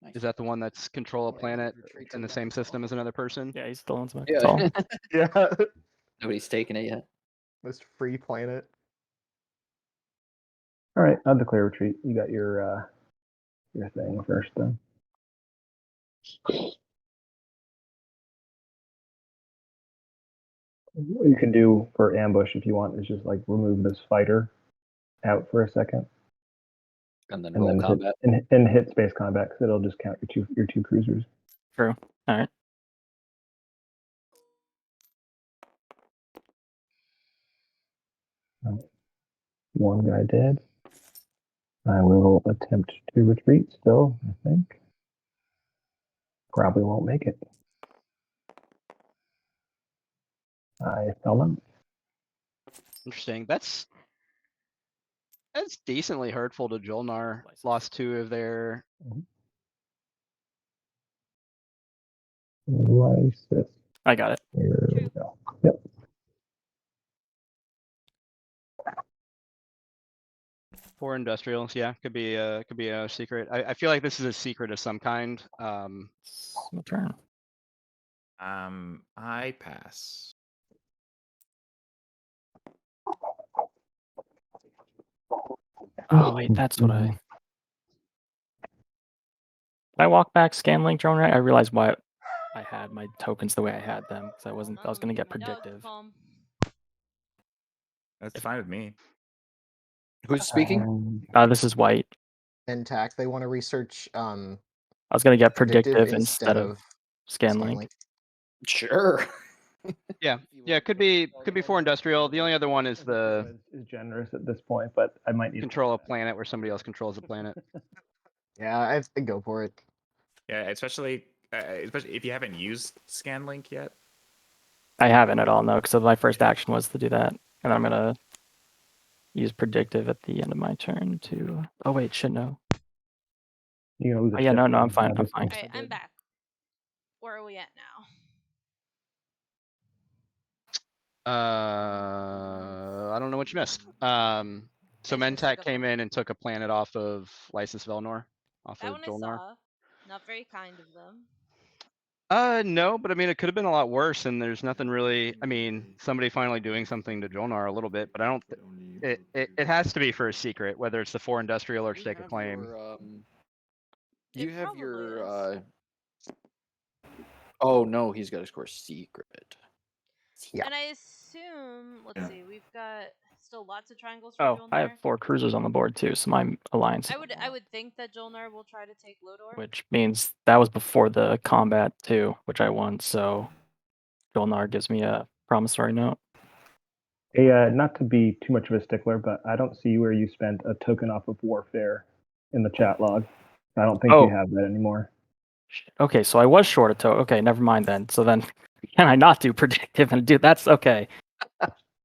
Nice. Is that the one that's control a planet in the same system as another person? Yeah, he's still on some. Yeah. Yeah. Nobody's taken it yet. Most free planet. All right, I'll declare retreat. You got your thing first, then. What you can do for ambush if you want is just like remove this fighter out for a second, And then and roll then combat. hit space combat because it'll just count your two cruisers. True. All right. One guy dead. I will attempt to retreat still, I think. Probably won't make it. I fell out. Interesting. That's decently hurtful to Jolnar. Lost 2 of their. Lysis. I got it. Here we go. Yep. 4 industrials, yeah, could be a secret. I feel like this is a secret of some kind. It's my turn. I pass. Oh wait, that's what I. Did I walk back scan link drone right? I realized why I had my tokens the way I had them because I was gonna get predictive. That's fine with me. Who's speaking? This is white. Intact. They want to research I was gonna get predictive instead instead of scan link. Sure. Yeah, yeah, it could be 4 industrial. The only other one is the is generous at this point, but I might need control a planet where somebody else controls a planet. Yeah, I go for it. Yeah, especially if you haven't used ScanLink yet. I haven't at all, no, because my first action was to do that, and I'm gonna use predictive at the end of my turn to. Oh wait, shit, no. You're gonna lose Oh a yeah, ship no, I'm then, fine. I'm obviously. fine. Alright, I'm back. Where are we at now? I don't know what you missed. So Is it just like Mentak a- came in and took a planet off of Lysis Velnor, off That of one I Jolnar. saw. Not very kind of them. No, but I mean, it could have been a lot worse, and there's nothing really. I mean, somebody finally doing something to Jolnar a little bit, but I don't. It has to be for a secret, whether it's the 4 industrial or stake a claim. You It have probably your. is. Oh no, he's got to score secret. Yeah. And I assume, let's Yeah. see, we've got still lots of triangles for Oh, Jolnar. I have 4 cruisers on the board too, so my alliance. I would think that Jolnar will try to take Lodor. Which means that was before the combat too, which I won. So Jolnar gives me a promissory note. Hey, not to be too much of a stickler, but I don't see where you spent a token off of warfare in the chat log. I don't think Oh. you have that anymore. Okay, so I was short a token. Okay, never mind then. So then, can I not do predictive and do that's okay?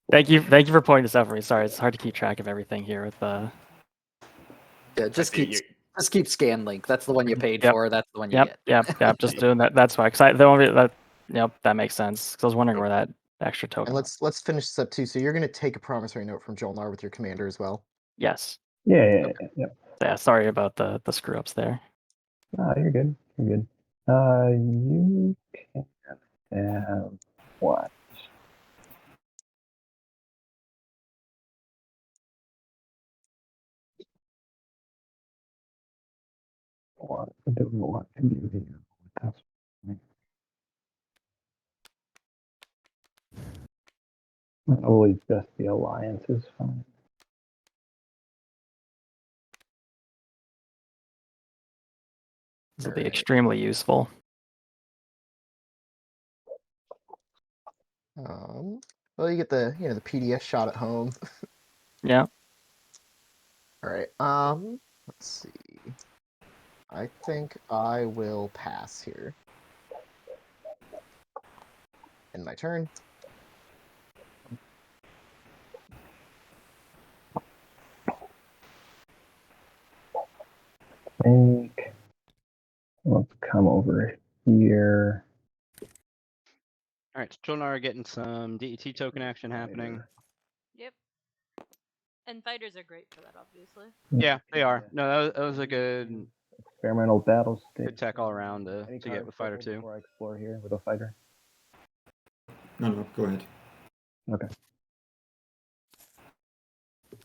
Thank you for pointing this out for me. Sorry, it's hard to keep track of everything here with Yeah, just see keep ScanLink. That's the one you paid Yep. for. That's the one you get. Yep. Just doing that. That's why. Because the only that. Yep, that makes sense. Because I was wondering where that extra token. And let's finish this up too. So you're gonna take a promissory note from Jolnar with your commander as well. Yes. Yeah. Yeah. Sorry about the screw ups there. Ah, you're good. You're good. You can have what? What do we want to do here? That's always just the alliance is fine. This will be Alright. extremely useful. Well, you get the the PDF shot at home. Yeah. All right. Let's see. I think I will pass here. End my turn. Think. Let's come over here. All right, so Jolnar getting some DET token action happening. Yep. And fighters are great for that, obviously. Yeah, they are. No, that was a good Experimental battle state. good tech all around to Any get cards with fighter purple 2. before I explore here with a fighter. No, go ahead. Okay.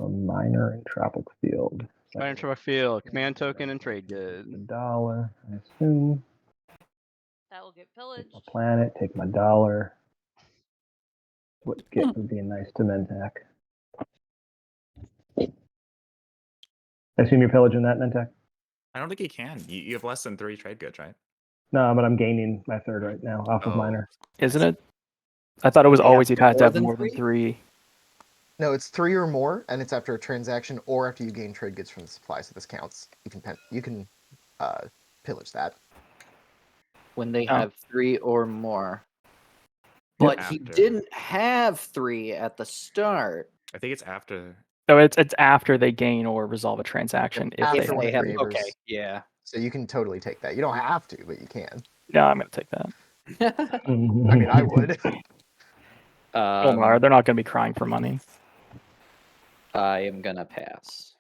A minor and tropic field. Fire Truck Field, command token, and trade good. $1, I assume. That will get Take my pillaged. planet, take my dollar. What get would be nice to Mentak. I assume you're pillaging that, Mentak? I don't think you can. You have less than 3 trade goods, right? No, but I'm gaining my third right now off of Oh. minor. Isn't it? I thought it was Yeah, always you'd have to more have than more than 3. No, it's 3 or more, and it's after a transaction or after you gain trade goods from the supply. So this counts. You can pillage that. When they Oh. have 3 or more. But he After. didn't have 3 at the start. I think it's after. So it's after they gain or resolve a transaction. If After they one have of have, your 3. neighbors. okay, yeah. So you can totally take that. You don't have to, but you can. Yeah, I'm gonna take that. I mean, I would. Jolnar, they're not gonna be crying for money. I am gonna pass.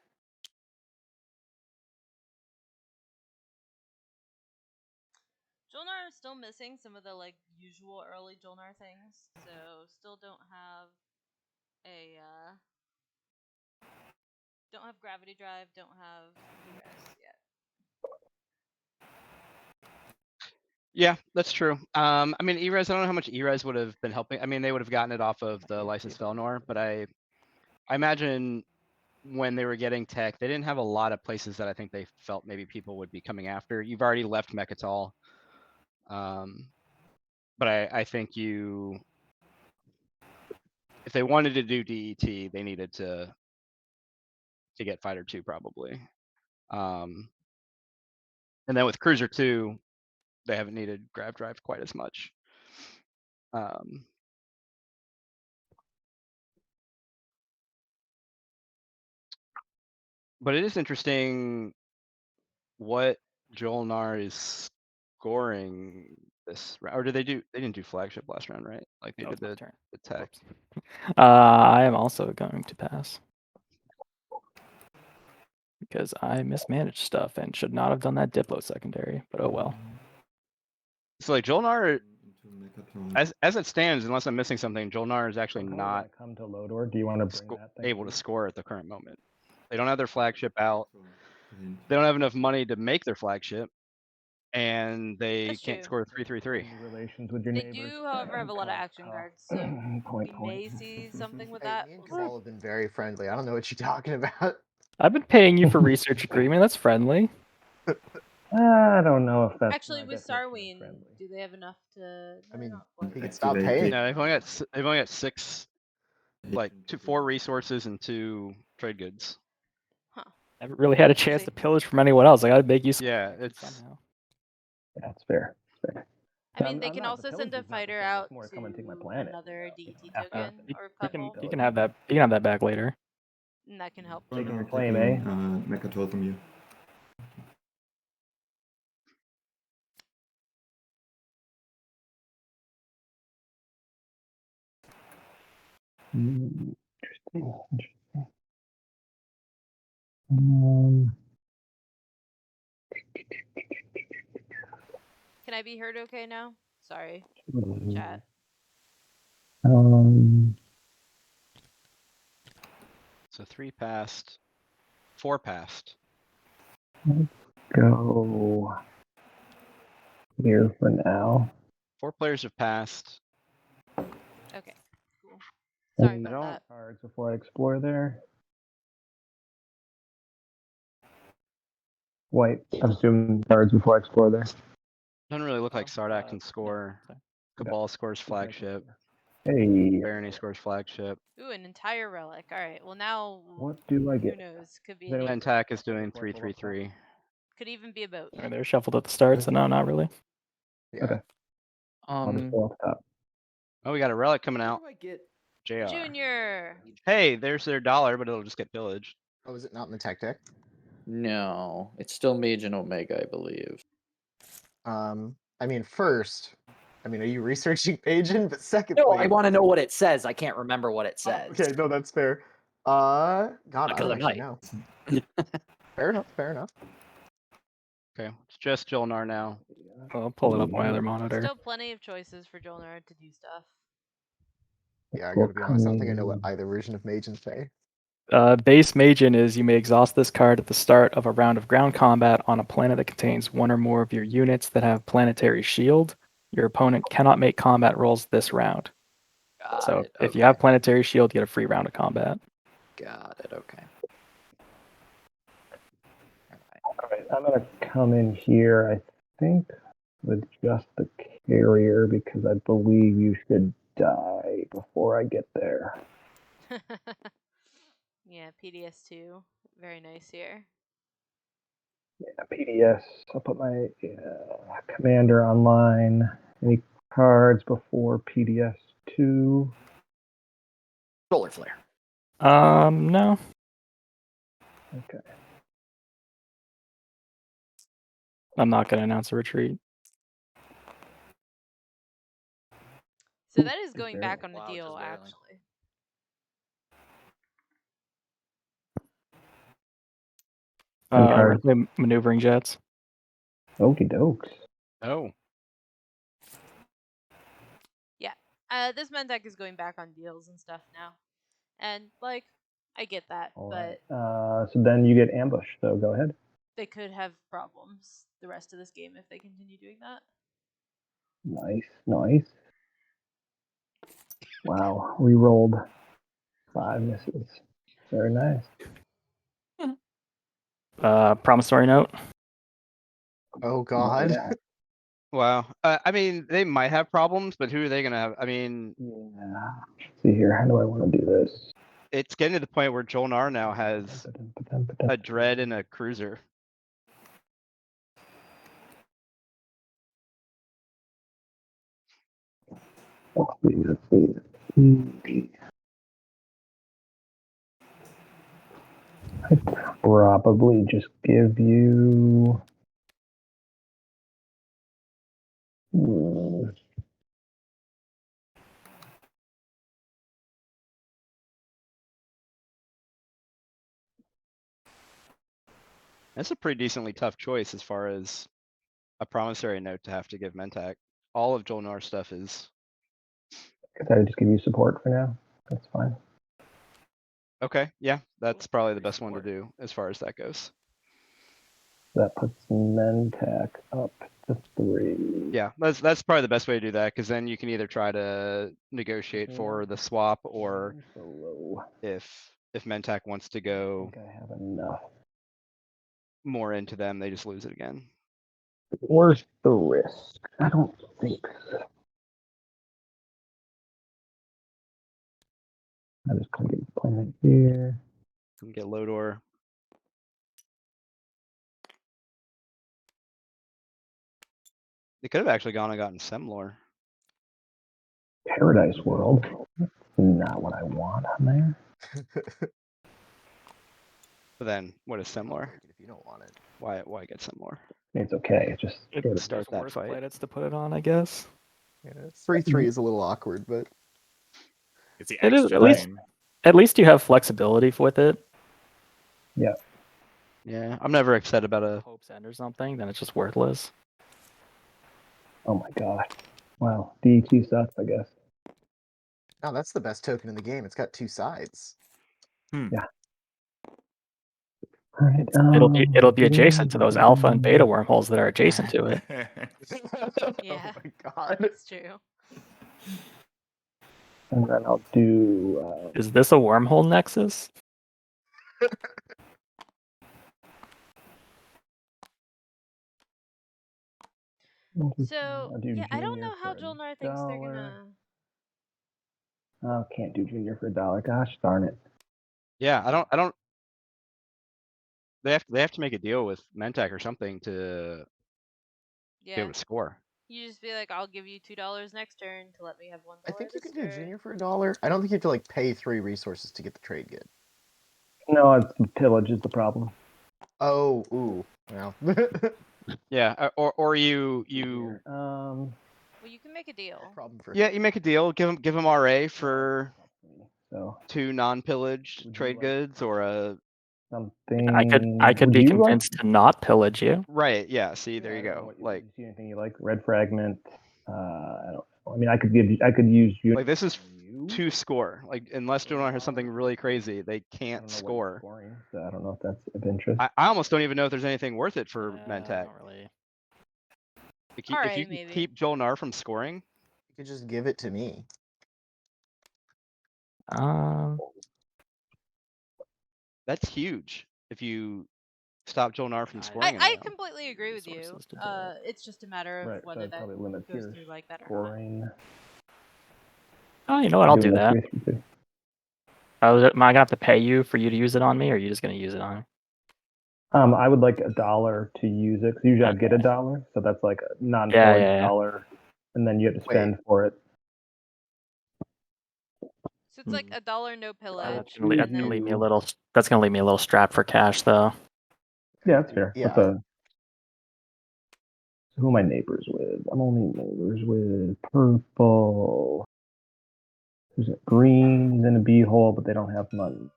Jolnar is still missing some of the like usual early Jolnar things, so still don't have a don't have gravity drive, don't have egress yet. Yeah, that's true. I mean, Erez, I don't know how much Erez would have been helping. I mean, they would have gotten it off of the licensed Felnor, but I imagine when they were getting tech, they didn't have a lot of places that I think they felt maybe people would be coming after. You've already left Mechatol. But I think if they wanted to do DET, they needed to get Fighter 2 probably. And then with Cruiser 2, they haven't needed Grav Drive quite as much. But it is interesting what Jolnar is scoring this round. Or did they didn't do flagship last round, right? Like they Oh, did it's my the turn. tech. Whoops. I am also going to pass. Because I mismanaged stuff and should not have done that Diplo secondary, but oh well. So like Jolnar, Into Mechatron. as it stands, unless I'm missing something, Jolnar is actually When not I come to Lodor, do you want to bring that thing? able to with you? score at the current moment. They don't have their flagship out. So, a hint. They don't have enough money to make their flagship, and they That's can't true. score 333. Any relations with your They neighbors? do, however, have a lot of action cards, so Point, we point. may see something with Hey, that. me and We'll see. Kamal have been very friendly. I don't know what you're talking about. I've been paying you for research agreement. That's friendly. I don't know if that's Actually, my with definition of Sarween, friendly. do they have enough to? I No, mean, not quite. he can stop Activate paying. it. No, they've only got 6, like 4 resources and 2 trade goods. Huh. I haven't really had a We'll chance see. to pillage from anyone else. I gotta make use. Yeah, of it it's somehow. Yeah, that's fair. That's fair. I mean, they I'm can not- the also send a pillaging's not the fighter thing, out it's more to come and take my planet, another you know, DET after token the or a You can couple, you can have that. You can have that back later. and that can help. Taking I'm your claim, eh? Mechatol from you. Interesting. Can I be heard okay now? Sorry, Hmm. chat. so 3 passed, 4 passed. Go here for now. 4 players have passed. Okay, cool. Sorry And about that. cards before I explore there. White. I assume cards before I explore there. Doesn't really look like Oh, Sardak can yeah, score. sorry. Cabal scores flagship. Hey, Barony scores flagship. Ooh, an entire relic. All right. Well, now what do I who get? knows? Could be Does an anyone- eight. Mentak is doing Before I pull up 333. Could even be a boat. I mean, they were shuffled at the start, so no, not really. Yeah. Okay. I'll just pull off top. Oh, we got a relic coming out. How do I get JR. Junior. Hey, there's their $1, but it'll just get pillaged. Oh, is it not in the tech deck? No, it's still Mage and Omega, I believe. I mean, first, I mean, are you researching Agent? But secondly, No, I want to know what it says. I can't remember what it Oh, says. okay, no, that's fair. God, I Because don't I'm actually nice. know. Fair enough. Fair enough. Okay, it's just Jolnar now. I'll pull it up on my other monitor. Still plenty of choices for Jolnar to do stuff. Yeah, I gotta be honest. I don't think I know what either version of Magen say. Base Magen is you may exhaust this card at the start of a round of ground combat on a planet that contains one or more of your units that have planetary shield. Your opponent cannot make combat rolls this round. Got So it. if you have planetary shield, you get a free round of combat. Got it. Okay. All right, I'm gonna come in here. I think with just the carrier because I believe you should die before I get there. Yeah, PDS2. Very nice here. Yeah, PDS. I'll put my commander online. Any cards before PDS 2? Solar flare. No. Okay. I'm not going to announce a retreat. So that is going barely. back on the Wow, deal, just barely. actually. Any cards? Maneuvering jets. Okie dokes. Oh, This Mentek is going back on deals and stuff now, and like I get that, All but right. So then you get ambushed. So go ahead. they could have problems the rest of this game if they continue doing that. Nice, nice. Wow, we rolled 5 misses. Very nice. Promissory note. Oh God. Yeah. Wow. I mean, they might have problems, but who are they gonna have? I mean, Yeah. Let's see here. How do I want to do this? it's getting to the point where Jolnar now has a dread and a cruiser. Let's see. Let's see. I'd probably just give you. That's a pretty decently tough choice as far as a promissory note to have to give Mentak. All of Jolnar's stuff is Guess I'd just give you support for now. That's fine. okay. Yeah, that's probably the best one to do as far as that goes. That puts Mentak up to 3. Yeah, that's probably the best way to do that, because then you can either try to negotiate for the swap, or Solo. if Mentak wants to I go think I have enough. more into them, they just lose it again. Worth the risk? I don't think so. I just gonna get the planet here. You can get Lodor. They could have actually gone and gotten Semlor. Paradise World. That's not what I want on there. But then what is I'll Semlor? take it if you don't want it. Why get Semlor? It's okay. It's just It's Start that worse fight. planets to put it on, I guess. Yeah, 3/3 is a little awkward, but It's the It is, extra at least- time. At least you have flexibility with it. Yeah, I'm never upset about a. Hope's End or something, then it's just worthless. oh my gosh. Wow. DET sucks, I guess. no, that's the best token in the game. It's got 2 sides. All right. It'll be adjacent to those alpha and beta wormholes that are adjacent to it. Yeah. Oh my God. That's true. And then I'll do. Is this a wormhole nexus? So I'll do yeah, I don't junior know how for Jolnar thinks they're $1. gonna. Oh, can't do junior for $1. Gosh darn it. Yeah, I don't. They have to make a deal with Mentak or something to be Yeah, able to score. you just be like, I'll give you $2 next turn to let me have $1. I think you this can do turn. junior for $1. I don't think you have to like pay 3 resources to get the trade good. No, it's the pillage is the problem. Oh, ooh. Well. Yeah, or you Um. Well, you can make a deal. problem for yeah, you make a deal, give him RA for So 2 non-pillaged Would you trade like- goods or a something. I could would be you like- convinced to not pillage you. right. Yeah, see, Yeah, there I you don't know go. what Like you see anything you like? Red fragment. I don't know. I mean, I could use you. Like, this is you. 2 score. Like unless Jolnar has something really crazy, they I don't can't know what you're score. scoring, so I don't know if that's of interest. I almost don't even know if there's anything worth it for Yeah, Mentak. not really. If you Alright, can maybe. keep Jolnar from scoring, You could just give it to me. that's huge. If you stop Jolnar from I- scoring I enough. completely agree with you. Resources to do it. It's just a matter of Right, so whether that that probably limits goes your through like that or not. scoring. Oh, you know what? I'll do Doing that. 3-3-3. Am I gonna have to pay you for you to use it on me, or are you just gonna use it on me? I would like $1 to use it. 'Cause usually I get Okay. $1, so that's like a non-pillage yeah. dollar, and then you have to spend for it. So it's like $1 no pillage. That's gonna, and then leave me a little. That's gonna leave me a little strapped for cash, though. Yeah, that's fair. Yeah. So who am I neighbors with? I'm only neighbors with purple. Who's it? Green is in a beehole, but they don't have money.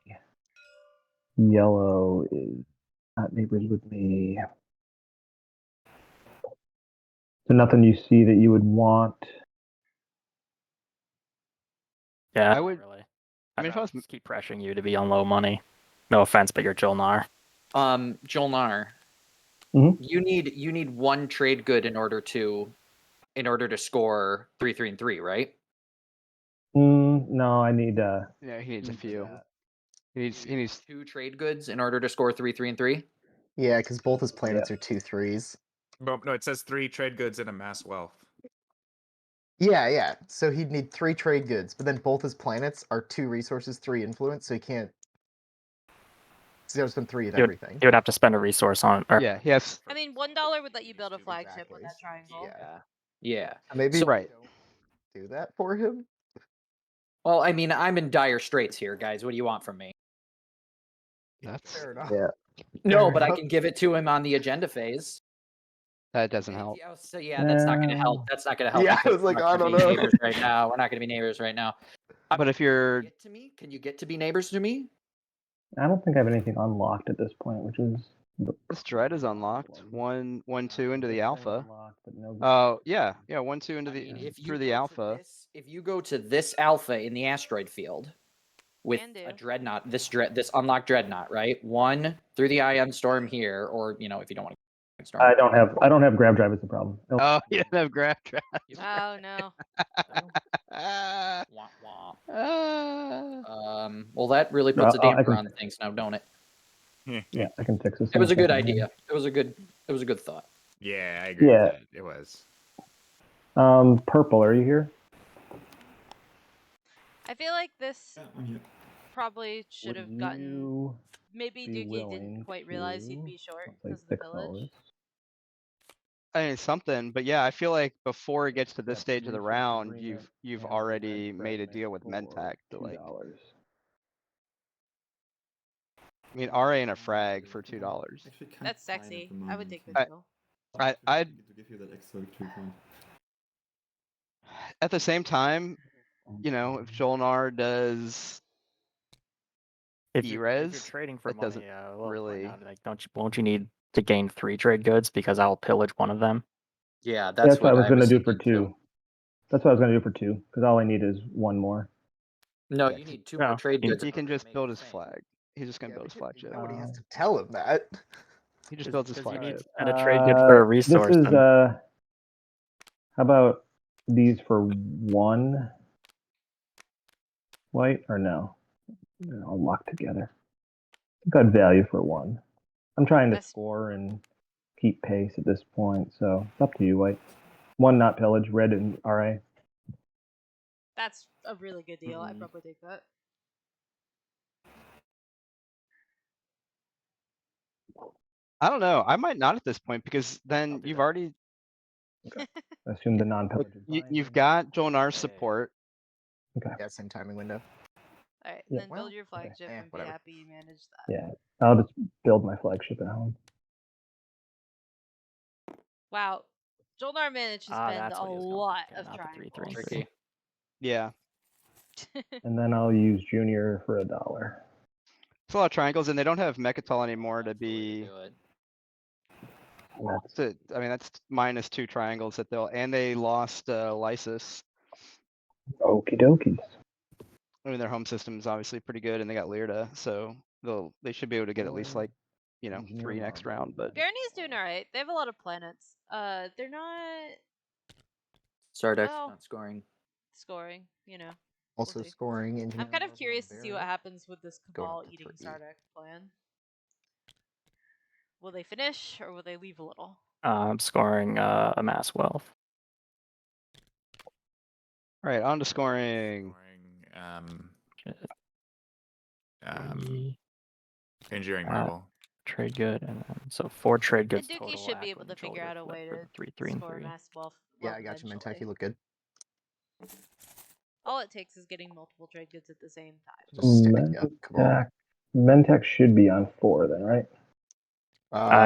Yellow is not neighbors with me. So nothing you see that you would want. Yeah, I would- Really. I mean, if I was just keep pressuring you to be on low money. No offense, but you're Jolnar. Jolnar, Mhm. you need one trade good in order to score 3, 3, and 3, right? No, I need. yeah, he needs a need few. that. He needs 2 trade goods in order to score 3, 3, and 3. Yeah, because both his planets are 2 3s. But no, it says 3 trade goods and a mass wealth. Yeah, yeah. So he'd need 3 trade goods, but then both his planets are 2 resources, 3 influence, so he can't. So he has to spend 3 of He would- everything. He would have to spend a resource on. Or, yeah, he has I mean, $1 would let you build a flagship Exactly. with that triangle. Yeah. Yeah. So maybe So- we Right. don't do that for him. Well, I mean, I'm in dire straits here, guys. What do you want from me? that's Fair enough. Yeah. No, Fair but I enough. can give it to him on the agenda phase. that doesn't help. Yeah, so yeah, that's not going to help. That's not going to help. Yeah, I because was like, we're not I gonna don't be know. neighbors right now. We're not going to be neighbors right now. But if you're Get to me? Can you get to be neighbors to me? I don't think I have anything unlocked at this point, which is. this dread is unlocked, 1, 1, 2 into the alpha. Unlocked, but no Oh yeah, 1, 2 into I the mean, if you through go the to alpha. if you go to this alpha in the asteroid field with Can do. a dreadnought, this unlocked dreadnought, right? 1 through the ion storm here, or if you don't want to storm. I don't have grab drive as a problem. No. Oh, you don't have grab trap. Oh no. Ah, Wah, wah. ah. Well, that really puts a I damper can- on things now, don't it? Yeah, I can fix this. It was a in good second idea. here. It was a good thought. Yeah, I agree Yeah. with that. It was. Purple, are you here? I feel like this Yeah, I'm here. probably should Would have gotten. you Maybe be Dookie willing didn't quite realize he'd to, be short let's say, because of the fix village. those? I mean something, but yeah, I feel like before it gets to this Got stage of the resource round, agreement you've and already red made a fragment deal with for Mentak to like. $2. I mean, RA and a frag for $2. Actually, kind That's of fine at sexy. the I would moment. take the I- deal. I'd to give you that extra victory point. at the same time, if Jolnar does if you're E-res, trading for that money, doesn't well, why really- not? Like, won't you need to gain 3 trade goods because I'll pillage one of them? Yeah, That's what I was going to do for thinking, too. 2. That's what I was going to do for 2, because all I need is 1 more. No, Yeah, you need 2 no, more trade he- goods. he in can order to just make build it his the same. flag. He's just gonna build his flagship. Nobody has to tell him that. He just builds his 'Cause you need flagship. to spend a trade good for a resource. This is, then- how about these for 1 white, or no? They're all locked together. Good value for 1. I'm trying to That's- score and keep pace at this point, so it's up to you, white. 1 not pillage, red and RA. That's a really good deal. I'd Mhm. probably take that. I don't know. I might not at this point because then do you've that. already Assume the non-pillage is you've binding. got Jolnar's Okay. support. Yeah, same timing window. All right, Yeah. then Well, build your okay, flagship and be whatever. happy you managed that. Yeah, I'll just build my flagship at home. Wow, Jolnar managed to Ah, spend that's a what he was going lot for, of not the 3, 3, triangles. and Tricky. Yeah, And then I'll use Junior for $1. it's a lot of triangles, and they don't have Mechatol anymore to That's the way to be. do it. And that's I mean, that's -2 triangles that and they lost Lysis. okie dokies. I mean, their home system is obviously pretty good, and they got Lyrda, so they should be able to get at least like Engineer 3 next Marvel. round. But Barony's doing alright. They have a lot of planets. They're not Sardex Well- not scoring. scoring, Also see. scoring. I'm Engineer kind of Marvel curious and to see what Barry. happens with this Going up Cabal to eating 3. Sardak plan. Will they finish or will they leave a little? I'm scoring a mass wealth. all right, on to scoring. Um, Engineering Uh, Marvel. Trade good, and then so 4 trade goods And Dookie total. should be active able to control figure out a flip way for to 3, 3, and score 3. mass wealth. Yeah, wealth I got you, Mentek. eventually. You look good. All it takes is getting multiple trade goods at the same time. Just stack you up. Cabal. Mentech should be on 4 then, right?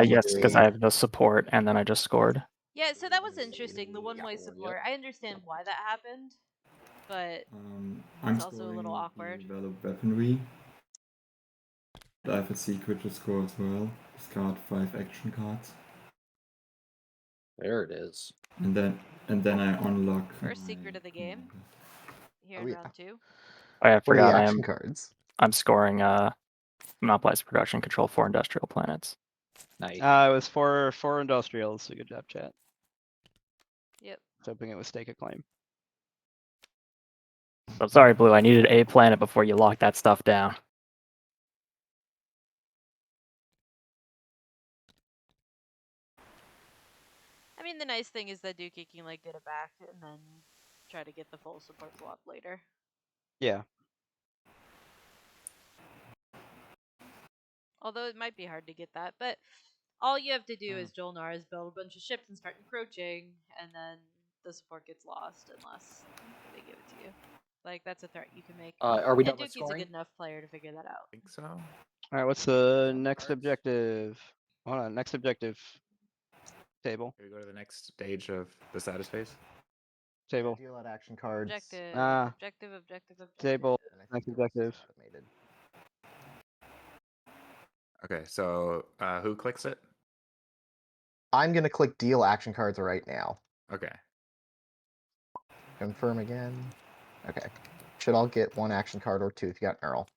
Yes, because I have the support, and then I just scored. Yeah, so that was interesting. The one-way Yep. support. I understand why that happened, but I'm It's also a little scoring awkward. the Develop Weaponry. I have a secret to score as well. Discard 5 action cards. There it is. And then I unlock First my secret of the game. commander. here Oh, in yeah. round 2. Oh, yeah, I What are the forgot. action cards? I'm scoring monopolized production control for industrial planets. Nice. It was for industrials, so good job, chat. Yep. I was hoping it was stake a claim. So sorry, Blue. I needed a planet before you locked that stuff down. I mean, the nice thing is that Dookie can like get it back and then try to get the full support swap later. Yeah. Although it might be hard to get that, but all you have to do as Jolnar is build a bunch of ships and start encroaching, and then the support gets lost unless they give it to you. Like, that's a threat you can make. Are we And done with Dookie's a scoring? good enough player to figure that out. I think so. All right, what's the Got next cards? objective? Hold on, next objective. Table. Here we go to the next stage of the status phase. Table. Deal out action cards. Objective, Ah. objective, objective, objective. Table. And I Next think the rest is objective. automated. Okay, so who clicks it? I'm gonna click deal action cards right now. Okay. Confirm again. Okay. Should all get one action card or two if you got Earl.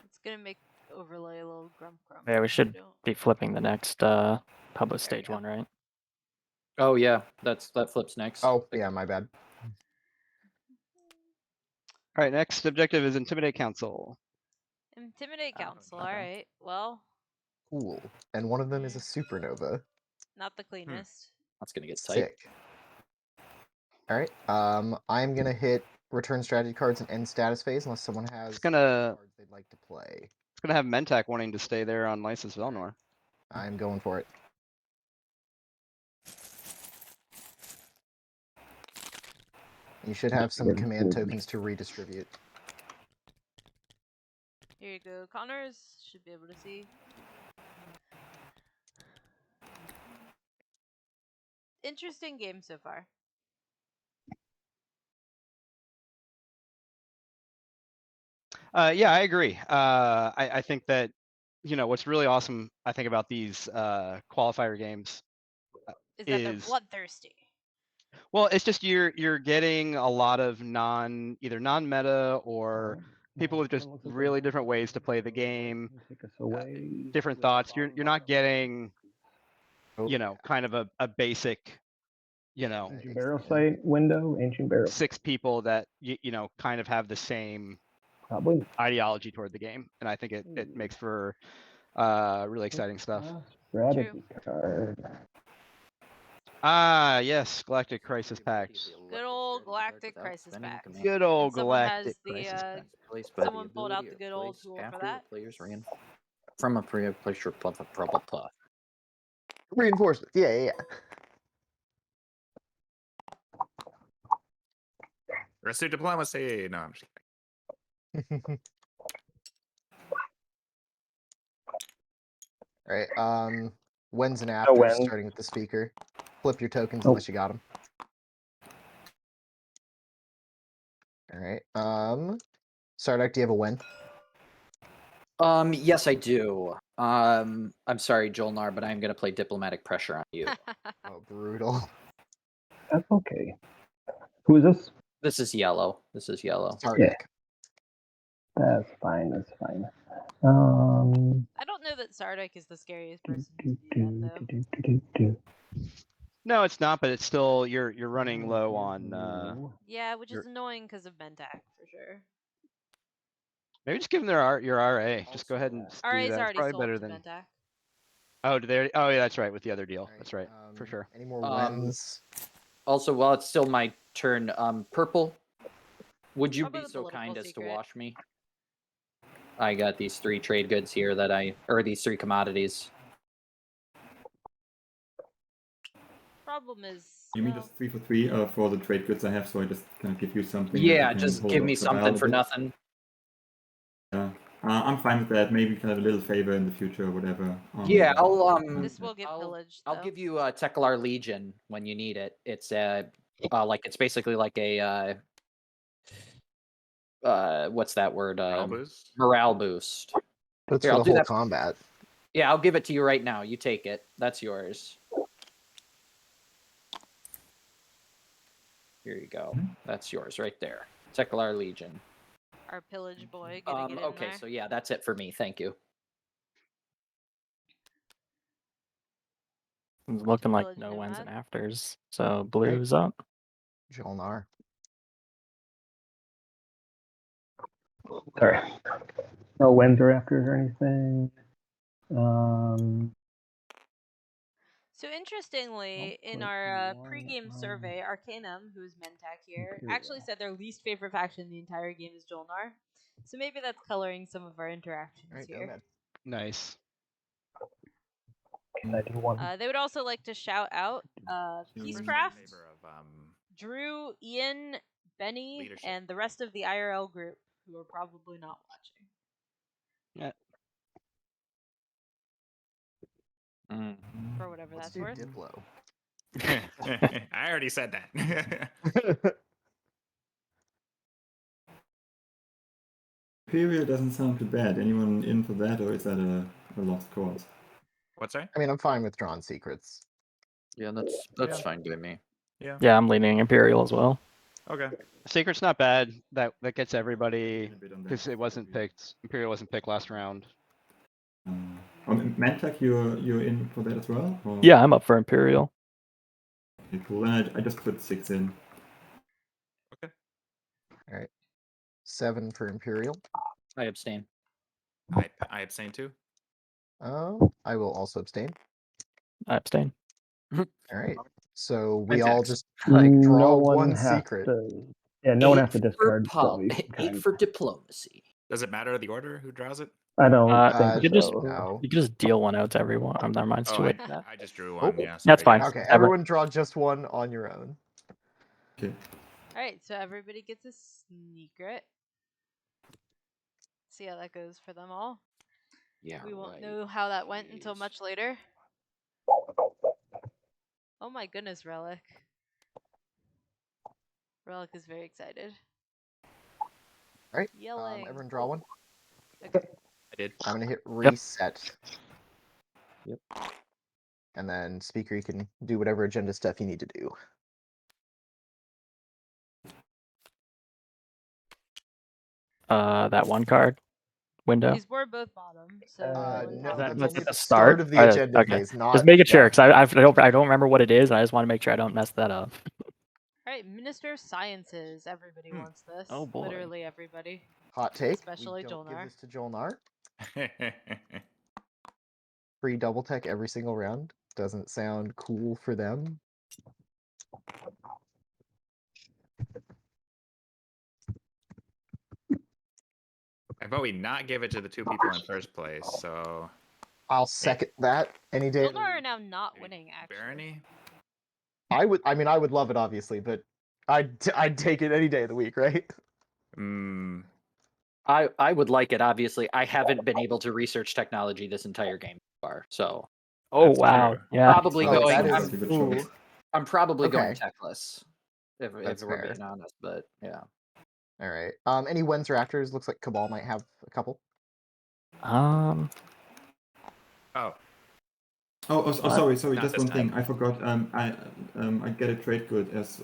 It's gonna make overlay a little grump. Yeah, we if should you don't. be flipping the next public There you stage go. one, right? Oh yeah, that flips next. Oh, yeah, my bad. All right, next objective is intimidate council. Intimidate Oh, council. okay. All right. Well, Cool. And one of them is a supernova. not the cleanest. That's gonna get tight. Sick. Alright. I'm gonna hit return strategy cards and end status phase unless someone has It's gonna cards they'd like to play. have Mentak wanting to stay there on Lysis Velnor. I'm going for it. You should have some command tokens to redistribute. Here you go. Connors should be able to see. Interesting game so far. Yeah, I agree. I think that, you know, what's really awesome, I think, about these qualifier games Is that they're is bloodthirsty. well, it's just you're getting a lot of either non-meta or people with just really different ways to play the game, Take us away. different thoughts. You're not getting, Oh, you know, kind of a basic, you know, Ancient barrel site window, ancient barrel. 6 people that you know kind of have the same Probably. ideology toward the game, and I think it makes for really exciting stuff. Strategy card. Ah, yes, Galactic Crisis Pact. Good old Galactic Crisis Pact. Good old someone has Galactic the, Crisis Pact. Placed by the someone pulled out ability the or good old place tool for after that. the player's from a previous player, blah blah blah blah blah. Reinforcements. Yeah. Pursue diplomacy. No, I'm just kidding. Alright, whens and afters, when. starting with the speaker. Flip your tokens Oh. unless you got them. Alright, Sardak, do you have a win? Yes, I do. I'm sorry, Jolnar, but I'm gonna play diplomatic pressure on you. Oh, brutal. That's okay. Who is this? This is yellow. This is yellow. Sardak. That's fine. That's fine. I don't know that Sardak is the scariest person to do that, though. No, it's not, but it's still you're running low on. Yeah, which is You're- annoying because of Mentak, for sure. Maybe just give them your RA. Just go ahead and just do RA's that. It's already probably sold better to than. Mentak. Oh, do they? Oh, yeah, that's right. With the other deal, Alright, that's right, for sure. Any more Um, wins? Also, while it's still my turn, Purple, would you Probably be the so political kind as to secret. wash me? I got these 3 trade goods here or these 3 commodities. Problem is. You mean well, just 3 for 3 for the trade goods I have, so I just kind of give you something. that Yeah, you can just hold give off me the something battle for with. nothing. Yeah. I'm fine with that. Maybe kind of a little favor in the future or whatever. Yeah, I'll This will get pillaged, I'll though. give you a Teklar Legion when you need it. It's it's basically like a what's that word? Morale boost? Morale boost. That's Here, for I'll the do whole that. combat. Yeah, I'll give it to you right now. You take it. That's yours. Here you go. That's yours right there. Teklar Legion. Our pillage boy getting it in Okay, there. so yeah, that's it for me. Thank you. It's looking like Pillage no wins and nomad. afters. So blue's up. Jolnar. Sorry. No wins or afters or anything. Um, So interestingly, in our pregame survey, Arcanum, who's Mentak here, actually said their least favorite faction in the entire game is Jolnar. So maybe that's coloring some of our interactions All right, here. Nomad. Nice. I do one. They would also like to shout out First in Peacecraft, favor of Drew, Ian, Benny, Leadership. and the rest of the IRL group who are probably not watching. Yeah. For whatever Let's that's do worth. Diplo. I already said that. Imperial doesn't sound too bad. Anyone in for that, or is that a lost cause? What's that? I mean, I'm fine with drawn secrets. Yeah, that's Yeah. fine by me. Yeah. Yeah, I'm leaning Imperial as well. Okay. Secret's not bad. That gets everybody A bit on that. because it wasn't picked. Imperial wasn't picked last round. Mantak, you're in for that as well? Or? Yeah, I'm up for Imperial. Okay, cool. Then I just put 6 in. Okay. All right. 7 for Imperial. I abstain. I abstain too. I will also abstain. I abstain. All right. So we And all text. just Like, draw no one has secret. to. Yeah, no one has to Eight for discard. pol- So you can eight kind for diplomacy. Does it matter the order who draws it? I don't You think could just so. No. you could just deal one out to everyone. Never mind, it's Oh, too late for I, that. I just drew Oh, one. Yeah, that's sorry, fine. guys. Okay, Ever- everyone draw just one on your own. Okay. Alright, so everybody gets a secret. See how that goes for them all. Yeah. We won't right. know how that went until Jeez. much later. Oh my goodness, Relic. Relic is very excited. All right. Yelling. Everyone draw one. Okay. I did. I'm gonna hit reset. Yep. And then speaker, you can do whatever agenda stuff you need to do. That one card window. These were both bottom, so one No, top that's and That's only at the the start start of the agenda okay. phase, not Just make it sure, yeah. because I don't remember what it is, and I just want to make sure I don't mess that up. Alright, Minister of Sciences. Everybody wants this. Oh, boy. Literally everybody. Hot take. Especially we don't Jolnar. give this to Jolnar. Free double tech every single round. Doesn't sound cool for them. I vote we not give it to the two people in first place. So I'll second that any day. of the Jolnar are week. now not maybe winning, actually. Barony. I would love it, obviously, but I'd take it any day of the week, right? Mm, I would like it. Obviously, I haven't been able to research technology this entire game so far, so Oh That's wow! true. Yeah. probably Oh, going. that is- That's a good choice. I'm probably going Okay. techless. If That's we're fair. being honest, but yeah. All right. Any wins or afters? Looks like Cabal might have a couple. Oh, Um, sorry. Not Just this one thing. time. I forgot. I get a trade good as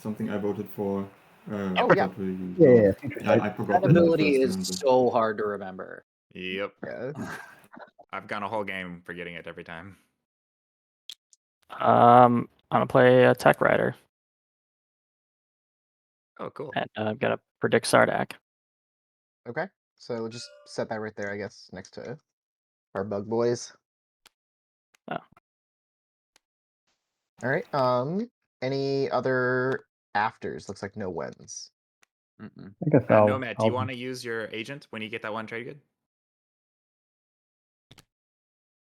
something I voted for. Oh, yeah. to use. Yeah, So, future yeah, type. I forgot that in the ability first is round, but- so hard to remember. Yep. Yeah. I've gone a whole game forgetting it every time. I'm gonna play a Tech Rider, Oh, cool. and I'm gonna predict Sardak. Okay. So we'll just set that right there, I guess, next to our bug boys. Oh. All right. Any other afters? Looks like no wins. Mm-mm. I guess I'll. Nomad, do you I'll- want to use your agent when you get that one trade good?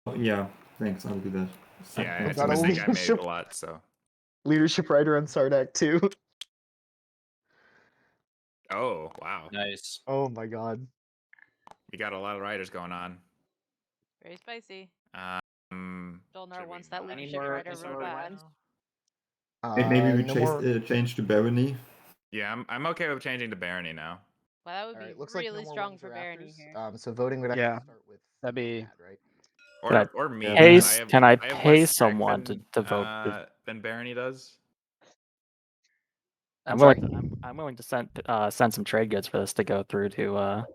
Oh, yeah, thanks. I'll do that. Yeah, I've it's a got a mistake I made leadership- a lot. So. Leadership Rider on Sardak too. Oh wow, Nice. Oh my god. you got a lot of riders going on. Very spicy. Should Jolnar we wants that not leadership more- rider any real more bad. wins? Maybe we No more. change to Barony. Yeah, I'm okay with changing to Barony now. Well, that would All be right. Looks like really no more strong wins for or Barony afters. here. So voting would have Yeah, to start with. that'd be- Mad, right? Or me. Pay, I have, can I I have pay less tech someone than, to vote? than Barony does? I'm sorry? willing to send some trade goods for this to go through to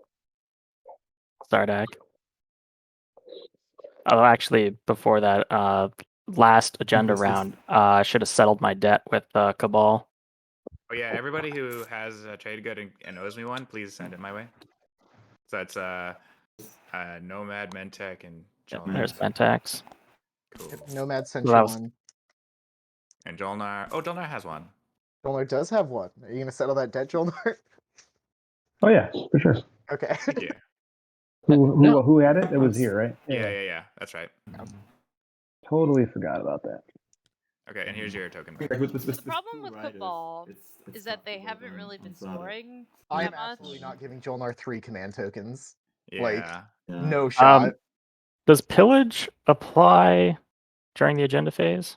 Stardak. Oh, actually, before that, last agenda round, I should have settled my debt with Cabal. Oh yeah, everybody who has a trade good and owes me one, please send it my way. So that's Nomad, Mentec, and Yep, Jolnar. there's Pentax. Cool. Nomad sent Well, you that was- one. And Jolnar. Oh, Jolnar has one. Jolnar does have one. Are you gonna settle that debt, Jolnar? Oh yeah, for sure. Okay. Yeah. Who had it? It was here, right? Yeah. That's right. Totally forgot about that. Okay, and here's your token. Like, back. The problem with Cabal is that they haven't really been scoring I that am absolutely much. not giving Jolnar 3 command tokens. Yeah. No shot. Does pillage apply during the agenda phase?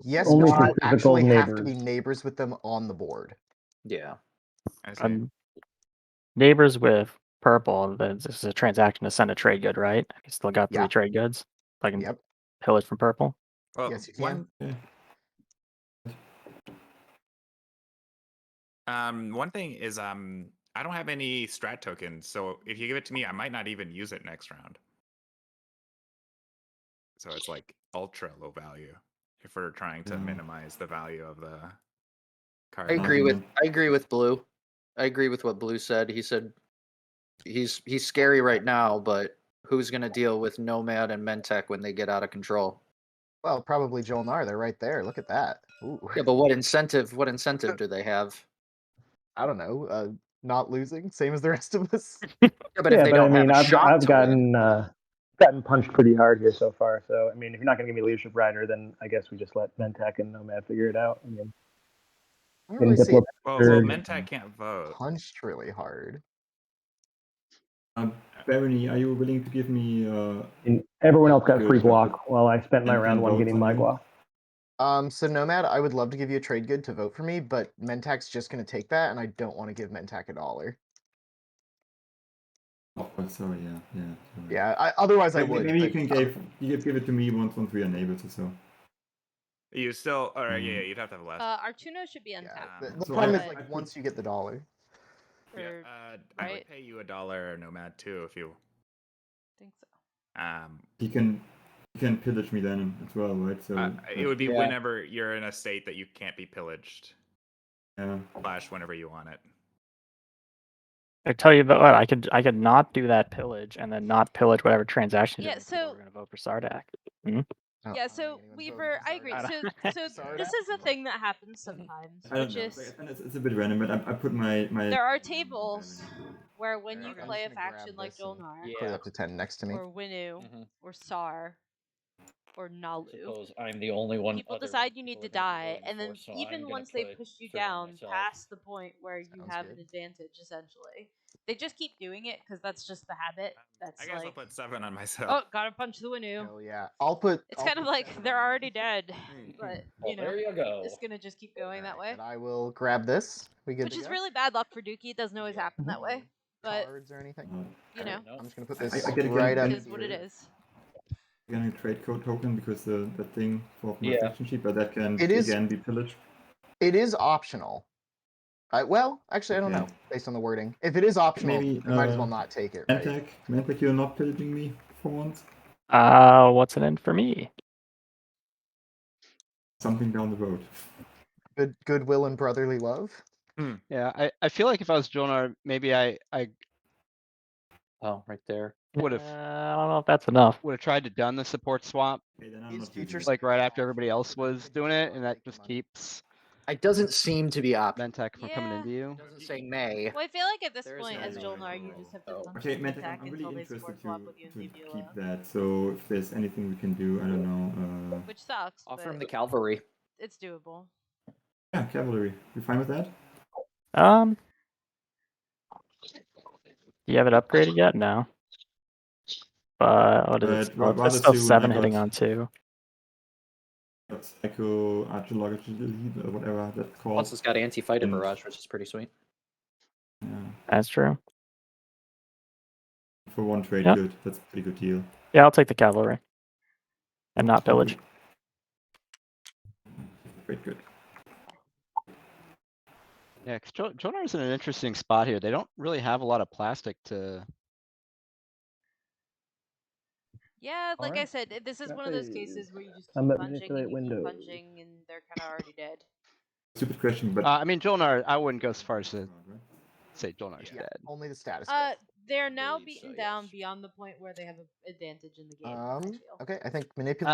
Yes, Only but for you physical actually have to neighbors. be neighbors with them on the board. Yeah. I see. Neighbors with purple, this is a transaction to send a trade good, right? You still got 3 Yeah. trade goods. I can Yep. pillage from purple. Well, Yes, you can. One thing is I don't have any strat tokens, so if you give it to me, I might not even use it next round. So it's like ultra low value if we're trying to minimize the value of the card. I agree with Blue. I agree with what Blue said. He said he's scary right now, but who's gonna deal with Nomad and Mentec when they get out of control? Well, probably Jolnar. They're right there. Look at that. Ooh. Yeah, but what incentive do they have? I don't know. Not losing, same as the rest of us. Yeah, but if they don't have a I've shot to win. gotten punched pretty hard here so far. So I mean, if you're not going to give me leadership rider, then I guess we just let Mentec and Nomad figure it out. I mean, I don't really see Well, Third. Mentec can't vote. punched really hard. Barony, are you willing to give me and everyone else got Good, free but- block while I spent my and round one votes getting on my you. block. So Nomad, I would love to give you a trade good to vote for me, but Mentac's just gonna take that, and I don't want to give Mentac $1. Oh, sorry, yeah. Sorry. Yeah, otherwise I Maybe, would. maybe you but- can give it to me once we are neighbors or so. You still, all right? Yeah, you'd have to have less. Artuno should be Yeah, untapped. the So problem I- is I like put- once you get the $1. Yeah, Or, I right? would pay you $1 Nomad too if you. I think so. He can pillage me then as well, right? So It would be Yeah. whenever you're in a state that you can't be pillaged. yeah. / whenever you want it. I tell you about what I could not do that pillage and then not pillage whatever transaction. Yeah, so- we're gonna vote for Sardak. Oh, Yeah, I so don't even Weaver, vote for I agree. Sardak. So Sorry, this is a thing that happens sometimes, I don't which know. is It's a bit random, but I put my. there are tables where when you Okay, I'm play a just gonna grab faction like this and Jolnar Put it up to 10 next to me. or Winu Mhm. or Sar or Nalu, I'm the only one. people decide you need to die, and then even once they push you down past the point where you Sounds have good. an advantage, essentially, they just keep doing it because that's just the habit. That's I guess I'll like, put 7 on myself. oh, gotta punch the Winu. Hell yeah. I'll put. It's I'll kind of put like 7 they're on already dead, but you know, you go. it's gonna just keep going that way. And I will grab this. We good Which to is go? really bad luck for Dookie. It doesn't always happen that way, but Cards or anything? you know, I'm just gonna put I- this I get right up it is what it here. is. Getting a trade code token because the thing for my Yeah. faction sheet, but that can It is- again be pillaged. It is optional. Well, actually, I don't know Okay. based on the wording. If it is optional, Maybe, you might as well not take it. Right? Mentec, you're not pillaging me for once. What's it in for me? Something down the road. Goodwill and brotherly love. Yeah, I feel like if I was Jolnar, maybe I Oh, right there. would've I don't know if that's enough. would have tried to done the support swap Okay, then I'm His not doing future it. like right after everybody else was doing it, and that just keeps It doesn't seem to be optional. Mentec from coming Yeah. into you. It doesn't say may. Well, I feel like at this There is point, no as way Jolnar, to you roll. just have to Oh. punch Okay, the Mentec, attack I'm until really they interested support swap with you and to leave you keep alone. that. So if there's anything we can do, I don't know. Which sucks, Offer but him the cavalry. it's doable. Yeah, cavalry. You fine with that? You have it upgraded yet? No. But what is it? But rather It's still soon, 7 I hitting got- on 2. Echo archaeological elite or whatever that's called. Plus, it's got anti-fighter And- barrage, which is pretty sweet. Yeah. That's true. For one trade, Yeah. good. That's a pretty good deal. Yeah, I'll take the cavalry. And not pillage. Great, good. Yeah, because Jonar's in an interesting spot here. They don't really have a lot of plastic to. Yeah, like I Alright. said, this is one of those cases where you just I'm keep at punching manipulate and you keep windows. punching, and they're kind of already dead. Stupid question, but I mean, Jonar, I wouldn't go as far as to right? say Jonar's Yeah, dead. only the status. They're I now believe beaten so, down yes. beyond the point where they have an advantage in the game. I feel. Okay, I think manipulate.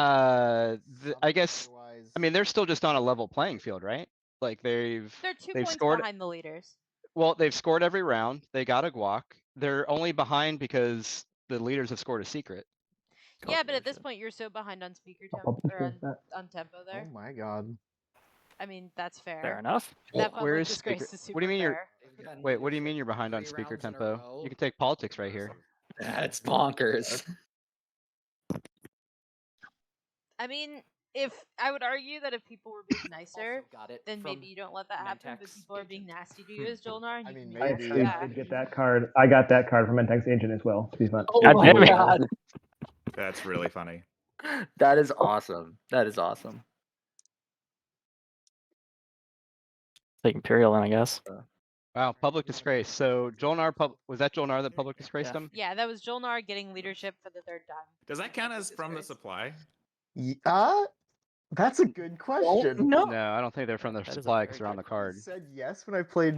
I guess. Otherwise, I mean, they're still just on a level playing field, right? Like They're 2 they've points scored. behind the leaders. Well, they've scored every round. They got a guac. They're only behind because the leaders have scored a secret. Yeah, but at this Leadership. point, you're so behind on speaker I'll tempo probably or choose that. on tempo oh there. my god. I mean, that's fair. Fair enough. That Where public is speaker? disgrace is super What do you mean fair. Wait, what do you mean you're behind on speaker tempo? You can take politics right here. That's bonkers. I mean, if I would argue that if people were being nicer, Got it then from maybe you don't let that happen. But Mentak's people are being agent. nasty to you as Jolnar, and I you mean, can be I nasty actually back. did get that card. I got that card from Mentak's agent as well. He's not. Oh God my damn it. god. That's really funny. That is awesome. That is awesome. Take Imperial then, I guess. Wow, public disgrace. So Jolnar, was that Jolnar that public disgraced Yeah. him? Yeah, that was Jolnar getting leadership for the third time. Does that count as from the supply? That's a good question. No. No, I don't think they're from the That is a supply very because they're on the good card. Said yes when I played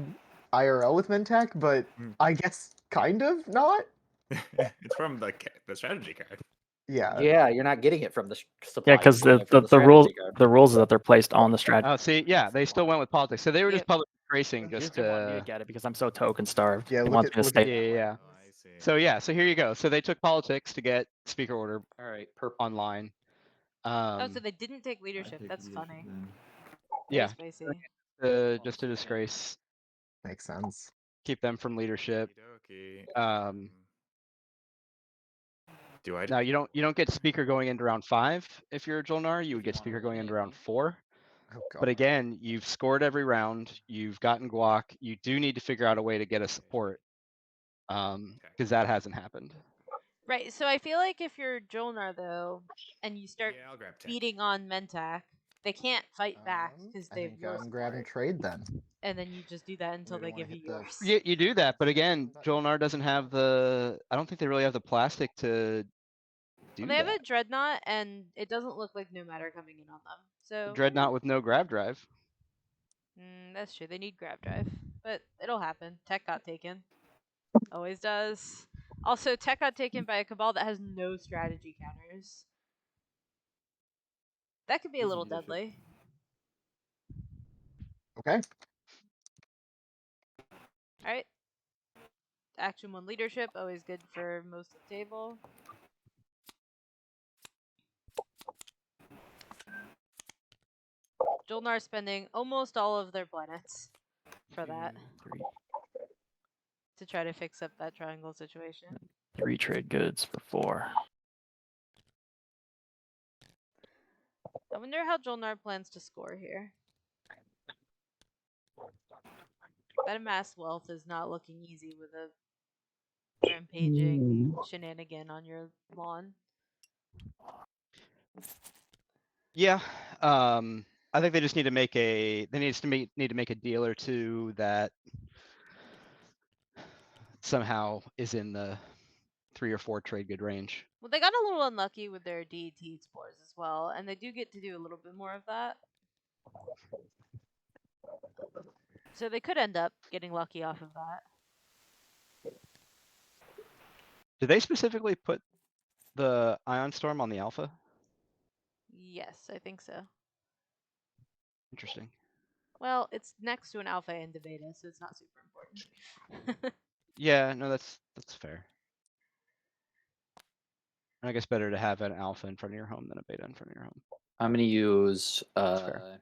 IRL with Mentak, but Hmm. I guess kind of not. It's from the strategy card. Yeah. Yeah, you're not getting it from the supply. Yeah, because you're the, getting it from the rules strategy card. the rules is that they're placed on the strategy. Oh, see, yeah, they still went with politics. So they were just Yep. public disgracing Just just want me to to. get it because I'm so token starved. Yeah, He look wants at- me to look at- stay. Yeah. Oh, I see. So yeah, so here you go. So they took politics to get speaker order All right, purple. online. Oh, so they didn't take I leadership. take That's leadership funny. then. Yeah, Very spicy. just a disgrace. Makes sense. Keep them from leadership. Okey-dokey. Do I? Now you don't get speaker going into round 5 if you're a Jolnar. You would get wanna speaker going into eliminate round me. 4. Oh god. But again, you've scored every round. You've gotten guac. You do need to figure out a way to get a support, because that hasn't happened. Right. So I feel like if you're Jolnar though, and you start Yeah, I'll grab tech. beating on Mentak, they can't fight back because I they've think no I'm grabbing support. trade then. And then you just do that until Really they don't wanna give you hit the- yours. You do that, but again, Jolnar doesn't have the. I don't think they really have the plastic to do Well, they have that. a dreadnought, and it doesn't look like no matter coming in on them. So Dreadnought with no grab drive. that's true. They need grab drive, but it'll happen. Tech got taken. Always does. Also, Tech got taken by a cabal that has no strategy counters. That could be a Easy little leadership. deadly. Okay. All right. Action 1 leadership, always good for most of the table. Jolnar spending almost all of their planets for that to try to fix up that triangle situation. 3 trade goods for 4. I wonder how Jolnar plans to score here. That amassed wealth is not looking easy with a rampaging shenanigan on your lawn. Yeah. I think they just need to make a. They need to make a deal or two that somehow is in the 3 or 4 trade good range. Well, they got a little unlucky with their DET explorers as well, and they do get to do a little bit more of that. So they could end up getting lucky off of that. Did they specifically put the Ion Storm on the alpha? Yes, I think so. Interesting. Well, it's next to an alpha and a beta, so it's not super important. Yeah, no, that's fair. I guess better to have an alpha in front of your home than a beta in front of your home. I'm gonna use fair.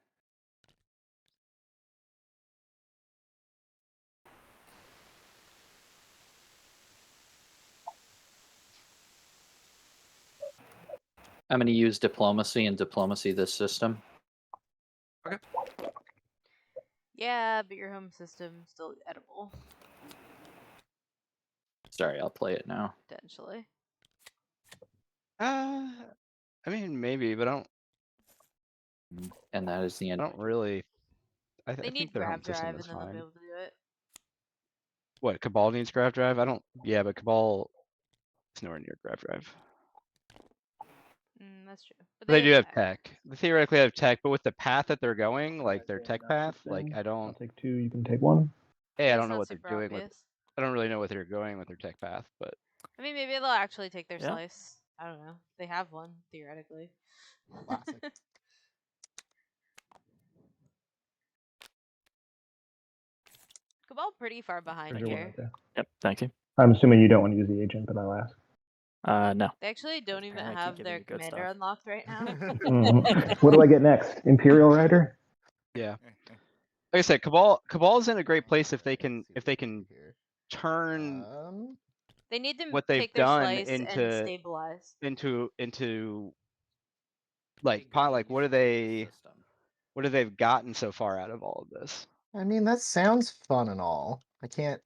I'm gonna use diplomacy and diplomacy this system. Yeah, but your home system's still edible, Sorry, I'll play it now. potentially. I mean maybe, but I And that is the end. don't really. I They think need their home grab system drive, is and then they'll be fine. able to do it. What, Cabal needs grab drive? I don't. Yeah, but Cabal is nowhere near grab drive. That's true. But They do have tech. tech. They theoretically have tech, but with the path that they're going, like their Okay, tech now path, take like them. I I'll don't. take 2. You can take 1. Hey, Yeah, I it's don't know not what they're super doing with. obvious. I don't really know what they're going with their tech path, but I mean, maybe they'll actually take their Yeah. slice. I don't know. They have one theoretically. Classic. Cabal pretty far behind There's your 1 here. right there. Yep. Thank you. I'm assuming you don't want to use the agent, but I'll ask. No. They actually don't even apparently keep have giving their you good commander stuff. unlocked right now. What do I get next? Imperial Rider? yeah. Like I said, Cabal's in a great place if they Okay, can let's see what we do here. turn They need to what they've take their done slice and stabilize. into like what have they gotten so far out of all of this? I mean, that sounds fun and all. I can't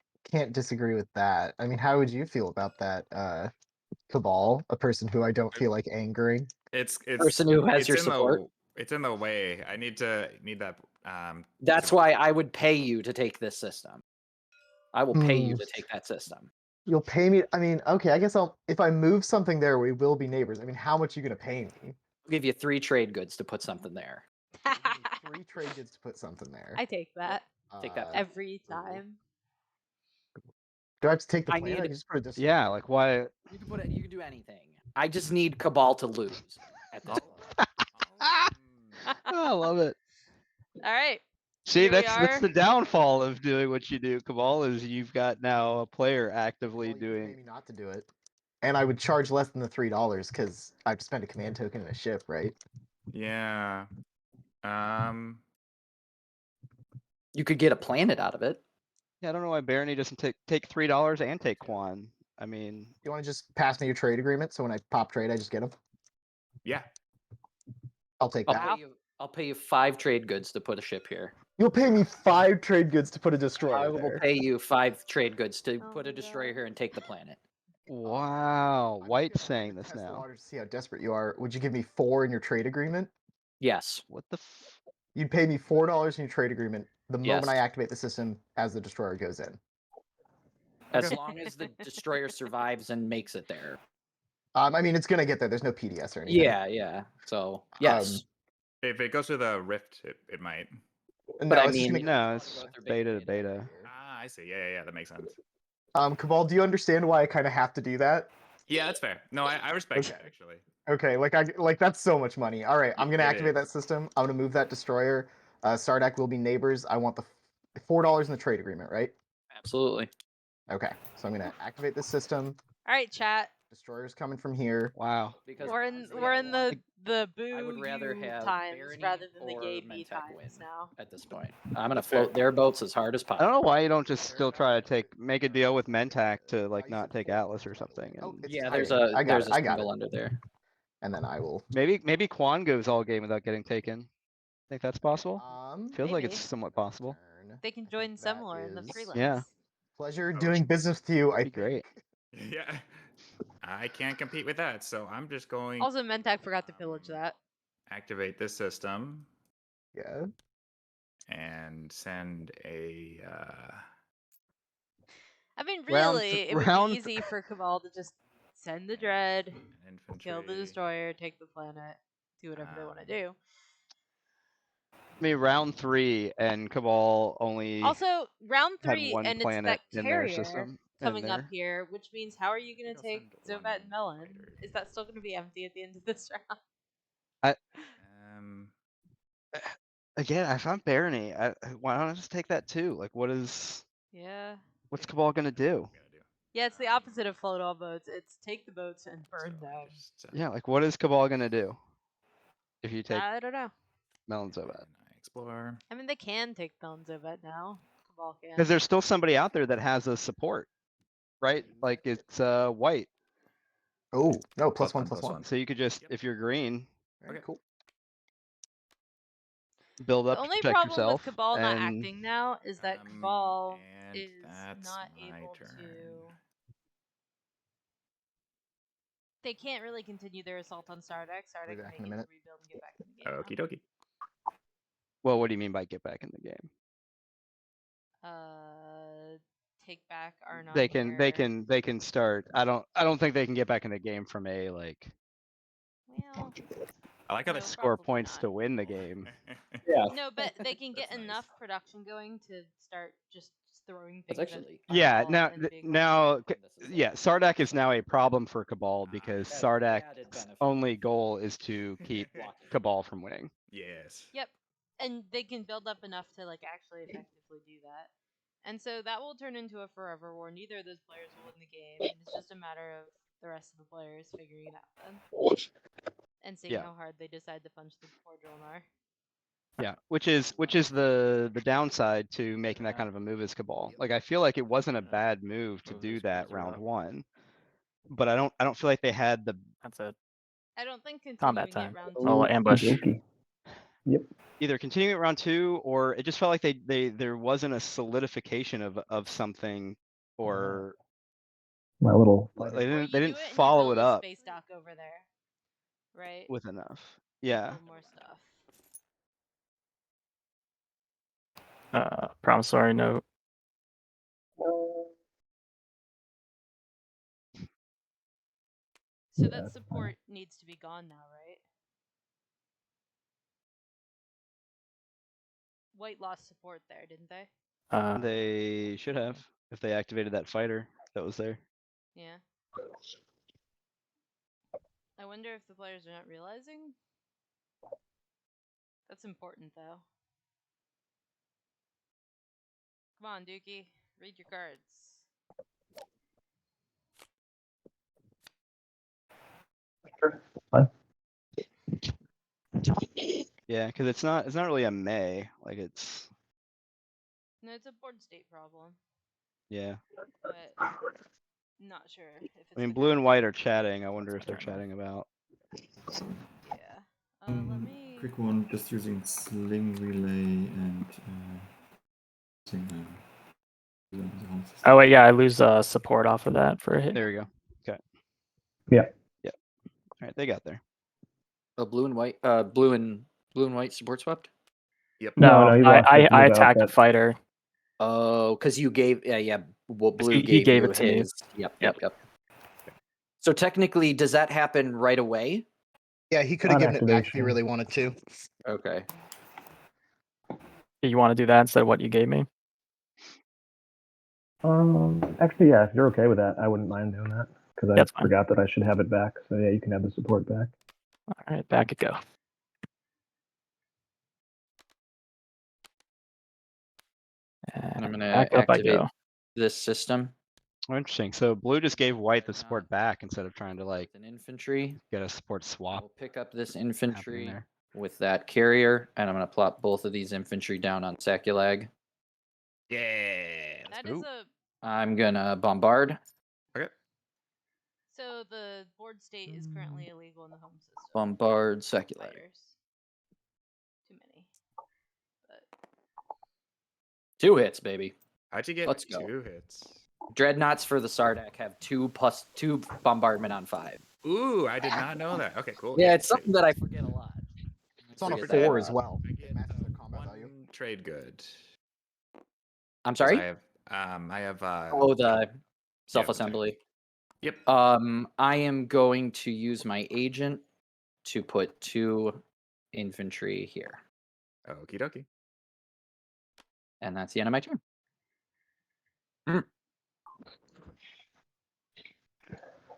disagree with that. I mean, how would you feel about that, Cabal? A person who I don't feel like angering. It's Person who has it's your in support. it's in the way. I need that. That's why I would pay you to take this system. I will pay you to take that system. You'll pay me. I mean, okay, I guess if I move something there, we will be neighbors. I mean, how much are you gonna pay me? I'll give you 3 trade goods to put something there. You'll give me 3 trade goods to put something there. I take that Take that. every time. Do I have to take the I plan? I need- can just put a disc. Yeah, like why? You can put it. You can do anything. I just need Cabal to lose at this point. I love it. All right. See, Here we that's are. the downfall of doing what you do, Cabal, is you've got now a player actively Well, you would pay doing. me not to do it, and I would charge less than the $3 because I have to spend a command token in a ship, right? Yeah. You could get a planet out of it. Yeah, I don't know why Barony doesn't take $3 and take Quan. I mean, You want to just pass me your trade agreement, so when I pop trade, I just get them. Yeah. I'll take I'll that. pay you. I'll pay you 5 trade goods to put a ship here. You'll pay me 5 trade goods to put a destroyer I will there. pay you 5 trade goods to Oh put a my destroyer God. here and take the planet. wow, I'm just White's gonna saying this test the now. waters to see how desperate you are. Would you give me 4 in your trade agreement? Yes. What the? You'd pay me $4 in your trade agreement the moment I Yes. activate the system as the destroyer goes in. As Okay. long as the destroyer survives and makes it there. I mean, it's gonna get there. There's no PDS or anything. Yeah. So yes. If it goes through the rift, it might. No, But I it's just mean, gonna... No, it's beta to beta. Ah, I see. Yeah. That makes sense. Cabal, do you understand why I kind of have to do that? Yeah, that's fair. No, I respect Okay. that actually. Okay, like that's so much money. All right, I'm gonna It activate that is. system. I'm gonna move that destroyer. Sardak will be neighbors. I want the $4 in the trade agreement, right? absolutely. Okay, so I'm gonna activate this system. All right, chat. Destroyer's coming from here. Wow. Because We're in the boo I would rather you have times Barony rather than the or gay bee Mentec win times now. at this point. I'm gonna float their boats as hard as I don't possible. know why you don't just still try to make a deal with Mentac to like not take Atlas or something. Oh, And it's Yeah, there's tiring. a I got there's it. a I got single it. under there. And then I will. maybe Quan goes all game without getting taken. Think that's possible? Feels like it's Maybe. somewhat possible. Turn. They can I join think that similar in the is- freelance. Yeah. Pleasure doing business with you. I Be great. Yeah. I can't compete with that, so I'm just going. Also, Mentec forgot to pillage that. Activate this system Yeah. and send a. I mean, Round really, th- it would round be th- easy for Cabal to just send the dread, an infantry. kill the destroyer, take the planet, do whatever they want to do. I mean, round 3 and Cabal only Also, round had 3, one and it's planet that in their carrier system. coming up here, which means how are you going to I'll take send Zobat and one Melon? fighter. Is that still going to be empty at the end of this round? Again, I found Barony. Why don't I just take that too? Like, what's Yeah. Cabal gonna do? Yeah, it's the opposite of float all boats. It's take the boats and burn them. Yeah, like what is Cabal gonna do if you take I don't know. Melon Zobat? Explore. I mean, they can take Melon Zobat now. Cabal can. Because there's still somebody out there that has a support, right? Like it's White. Oh no, Plus +1, one, plus +1. one. So you could just, if you're green, Very Okay. cool. build up The to only protect problem yourself. with Cabal not and acting now is that Cabal and is that's not my able turn. to. They can't really continue their assault on Sardak. Sardak back can in a make it minute. rebuild and get back in the game. Okie dokie. Well, what do you mean by get back in the game? Take back our They can start. I don't think they can get back in the game from a like Well, I like how no, this. score probably points not. to win the game. Yeah. No, but they can get That's nice. enough production going to start just throwing That's things at actually Yeah, Fireball now and being like, now This is yeah, Sardak is now a problem for Cabal because That's the added Sardak's benefit. only goal is to keep Blocking. Cabal from winning. Yes. Yep. And they can build up enough to like actually effectively do that. And so that will turn into a forever war. Neither of those players will win the game. And it's just a matter of the rest of the players figuring it out then. And seeing Yeah. how hard they decide to punch the poor Drilnar. Yeah, which is the downside to making that kind of a move as Cabal. Like I feel like it wasn't a bad move to do that round one, but I don't feel like they had the That's a I don't think combat continuing it time. round Oh, two. ambush. Okey-dokey. Yep. either continuing it round two or it just felt like there wasn't a solidification of something or My little. they Or didn't you they do didn't it and you follow build it a up space dock over there. Right? with enough. And Yeah. build more stuff. Promissory note. So Yeah, that that's support needs to be gone now, right? White lost support there, didn't they? They should have if they activated that fighter that was there. Yeah. I wonder if the players are not realizing. That's important, though. Come on, Dookie. Read your cards. sure. Fine. Yeah, because it's not really a May. Like it's No, it's a board state problem, yeah. but not sure if it's. I mean, the blue and correct white are one. chatting. I wonder That's if they're my turn. chatting about. Yeah. Let me. Quick one, just using sling relay and using, the home system. Oh wait, yeah, I lose support off of that for a hit. There we go. Okay. Yeah. Yep. All right, they got there. Oh, blue and white. Blue and white support swept. Yep. No, he lost his I move attacked a outfit. fighter. Oh, because you gave well, blue He gave gave you it to me. his. Yep. So technically, does that happen right away? Yeah, he could have On given it back if he activation. really wanted to. Okay. You want to do that instead of what you gave me? Actually, yeah, if you're okay with that, I wouldn't mind doing that because I That's fine. forgot that I should have it back. So yeah, you can have the support back. All right, back it go. And I'm gonna back up I activate go. this system. Oh, interesting. So blue just gave white the support back instead of trying to like An infantry. get a support swap. We'll pick up this happening infantry there. with that carrier, and I'm gonna plop both of these infantry down on Sakulag. Yeah. That go. is a. I'm gonna bombard. Okay. So the board state is currently illegal in the home system. Bombard Sakulag. Fighters. Too many. But 2 hits, baby. How'd you get Let's go. 2 hits? Dreadnoughts for the Sardak have 2+2 bombardment on 5. Ooh, I did not know that. Okay, cool. Yeah, it's something that I forget a lot. It's on a Forget that 4 a as lot. well. I It get matches their combat value. 1 trade good. I'm 'Cause sorry. I have Oh, the self-assembly. Yep. I am going to use my agent to put 2 infantry here, Okie dokie. and that's the end of my turn.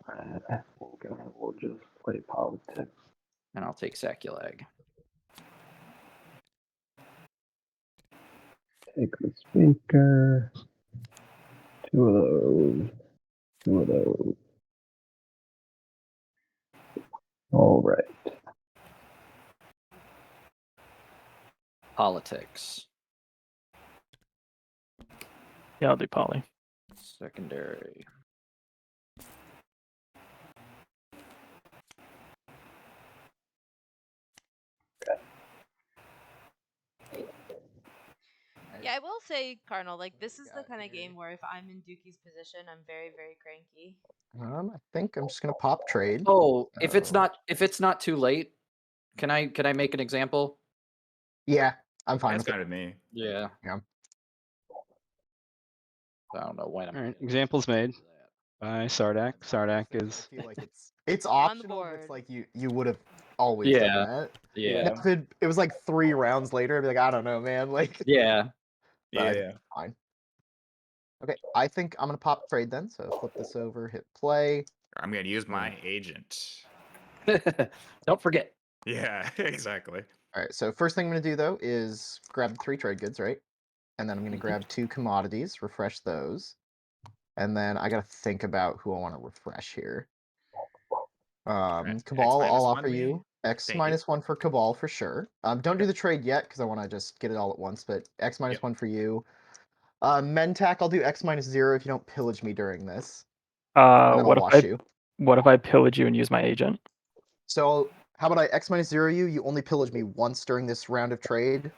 I think we'll just play politics. And I'll take Sakulag. Take the speaker. 2 of those. 2 of those. All right. Politics. Yeah, I'll do poly. Secondary. yeah, I will say, Cardinal, like this is the kind of game where if I'm in Dookie's position, I'm very, very cranky. I think I'm just gonna pop trade. Oh, if it's So- not too late, can I make an example? Yeah. I'm fine That's with fine it. with me. Yeah. Yeah. I don't know when I'm. All right, gonna examples made do that. by Sardak. Sardak I is feel like it's On the optional, but it's board. like you would have always done Yeah. that. Yeah. If it was like 3 rounds later, I'd be like, I don't know, man. Like, Yeah. but I Yeah. think it's fine. Okay, I think I'm gonna pop trade then. So flip this over, hit play. I'm gonna use my agent. Don't forget. Yeah, exactly. All right, so first thing I'm gonna do though is grab the 3 trade goods, right? And then I'm gonna Mhm. grab 2 commodities, refresh those, and then I gotta think about who I want to refresh here. X Cabal, minus I'll one offer me? you X Thank you. minus 1 for Cabal for sure. Don't do Okay. the trade yet because I want to just get it all at once. But X minus Yep. 1 for you. Mentak, I'll do X minus 0 if you don't pillage me during this, and then I'll What wash you. if I pillage you and use my agent? So how about I X minus 0 you? You only pillage me once during this round of trade,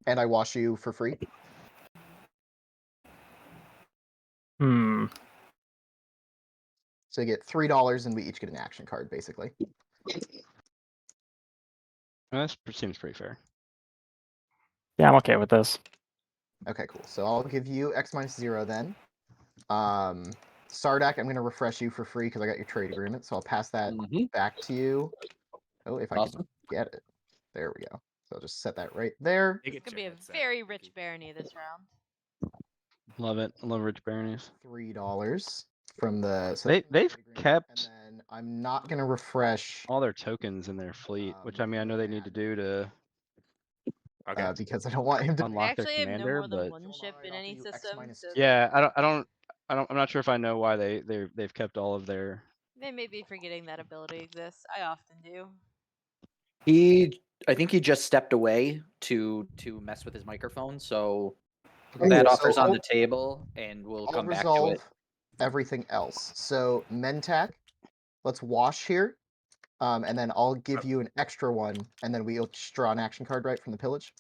and I wash you for free. Hmm. So you get $3, and we each get an action card, basically. seems pretty fair. Yeah, I'm okay with this. Okay, cool. So I'll give you X minus 0 then. Sardak, I'm going to refresh you for free because I got your trade agreement. So I'll pass that Mhm. back to you. Oh, if I Awesome. can get it. There we go. So I'll just set that right there. You It's get gonna be your a headset. very rich barony this round. Love it. I love rich baronies. $3 from the. So They've trade agreement, kept and then I'm not going to refresh all their tokens in their fleet, which I mean I know they need to do to Okay. because I don't want him to. I unlock their actually have no commander, more than but one ship in any system, so yeah, I'm not sure if I know why they've kept all of their. they may be forgetting that ability exists. I often do. I think he just stepped away to mess with his microphone, so Okay, that cool. offer's So on the table, and we'll I'll come back to resolve it. everything else. So Mentak, let's wash here. And then I'll give you an extra one, and then we'll just draw an action card right from the pillage.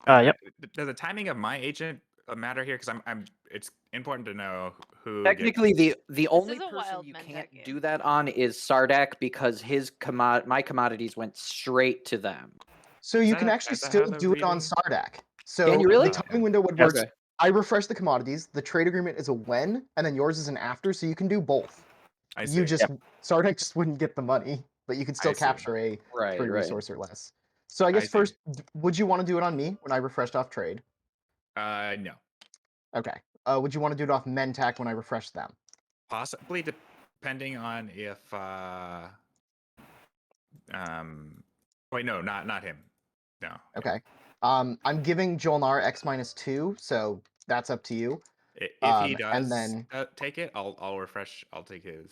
Yep. Does the timing of my agent matter here? Because I'm. It's important to know who. Technically, the only is a person wild you Mentak can't game. do that on is Sardak because my commodities went straight to them. So you can actually is that still how the do it on reading- Sardak. So Can you really? the timing window would Yes. work. I refresh the commodities. The trade agreement is a when, and then yours is an after. So you can do both. I see. You just Sardak just wouldn't get the money, but you can still I see. capture a Right, free right. resource or less. So I guess I see. first, would you want to do it on me when I refreshed off trade? No. Okay. Would you want to do it off Mentak when I refresh them? Possibly depending on if. Wait, no, not him. No. Okay. I'm giving Jolnar X minus 2, so that's up to you. If he does and then take it, I'll refresh. I'll take his.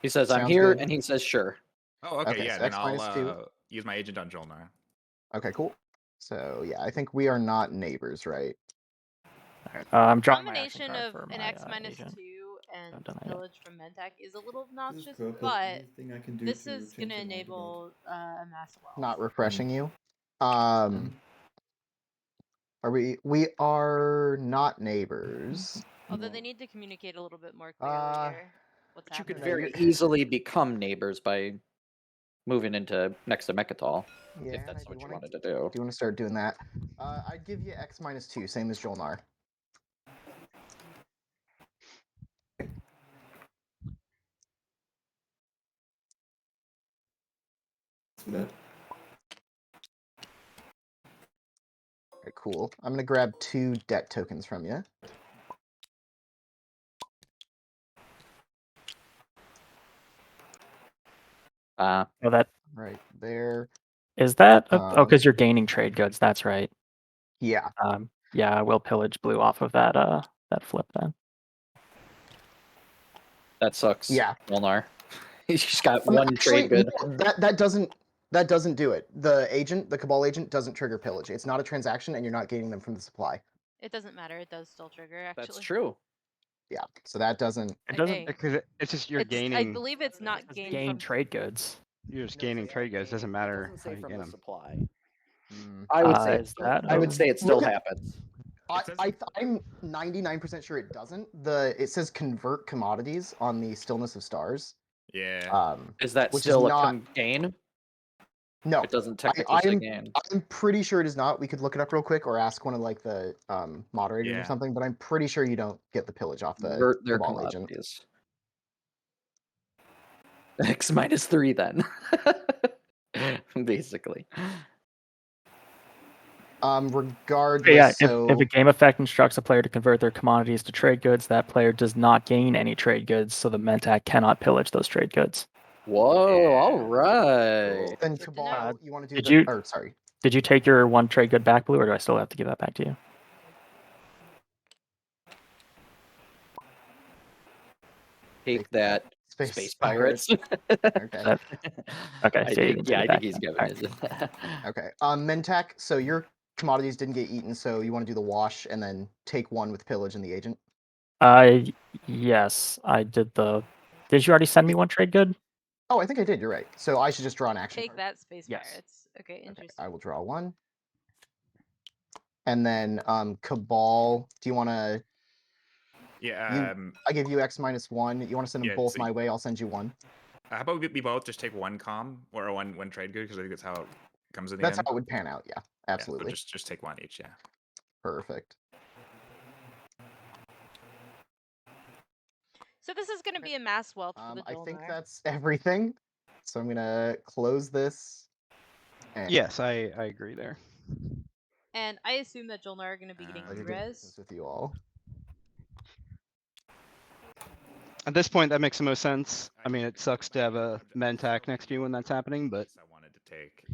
He says, "I'm Sounds here," good. and he says, "Sure." Oh, okay, Okay, yeah. so Then X minus 2. I'll use my agent on Jolnar. Okay, cool. So yeah, I think we are not neighbors, right? I'm drawing my action Combination card of for an my X minus agent. 2 and I've done that, yeah. pillage from Mentak is a little This is obnoxious, perfect. but Anything I can do this to is change gonna the night enable mass wealth. Not refreshing you. Are we are not neighbors. Although they need to communicate a little bit more clearly here. What's But you could happening? very easily become neighbors by moving into next to Mechatol, Yeah, if and I that's do what you wanna- wanted to do. Do you want to start doing that? I'd give you X minus 2, same as Jolnar. that. Okay, cool. I'm gonna grab 2 debt tokens from you. Oh, that Right there. is that. Um, Because you're gaining trade goods. That's right. Yeah. Yeah, I will pillage blue off of that that flip then. That sucks. Yeah. Molnar. He's just got one Actually, trade good. no, that doesn't do it. The Cabal agent doesn't trigger pillage. It's not a transaction, and you're not gaining them from the supply. It doesn't matter. It does still trigger. Actually, That's true. Yeah. So that doesn't. It doesn't Hey, Because it's just you're I gaining. believe it's not gained gain from trade goods. You're just gaining trade goods. Doesn't matter It doesn't say how you from get the them. supply. Mm. I would say Is that I would say it still Look at- happens. I'm 99% sure it doesn't. It says convert commodities on the Stillness of Stars. Yeah. Is that Which is still a not- gain? No, It doesn't technically say gain. I'm pretty sure it is not. We could look it up real quick or ask one of like the moderators or Yeah. something. But I'm pretty sure you don't get the pillage off the They're Cabal agent. commodities. X -3 then. Basically. Regardless, Yeah, so if a game effect instructs a player to convert their commodities to trade goods, that player does not gain any trade goods, so the Mentak cannot pillage those trade goods. Whoa, Yeah. all right. then Good to Cabal, know. you want to do Did the you- or sorry. Did you take your one trade good back, Blue, or do I still have to give that back to you? Take that, Space Space Pirates. Okay. Okay, I so you think, can yeah, take I it think back he's then. giving Alright. his. Okay. Mentak, so your commodities didn't get eaten, so you want to do the wash and then take one with pillage and the agent. Yes, I did the. Did you already send me one trade good? Oh, I think I did. You're right. So I should just draw an action Take card. that, Space Yes. Pirates. Okay, Okay, interesting. I will draw one. And then Cabal, do you want to? Yeah. I give you X -1. You want to send them Yeah, both so my way? I'll send you one. how about we both just take one com or one trade good, because I think that's how it comes in the That's end. how it would pan out. Yeah, Yeah, so absolutely. just take one each. Yeah. Perfect. So this is going to be a mass wealth for the I think Jolnar. that's everything. So I'm gonna close this. And Yes, I agree there. And I assume that Jolnar are going to be getting pleasure doing res. business with you all. At this point, that makes the most sense. I mean, think it sucks to have a I'm Mentak still next to you when that's happening, but I wanted to take.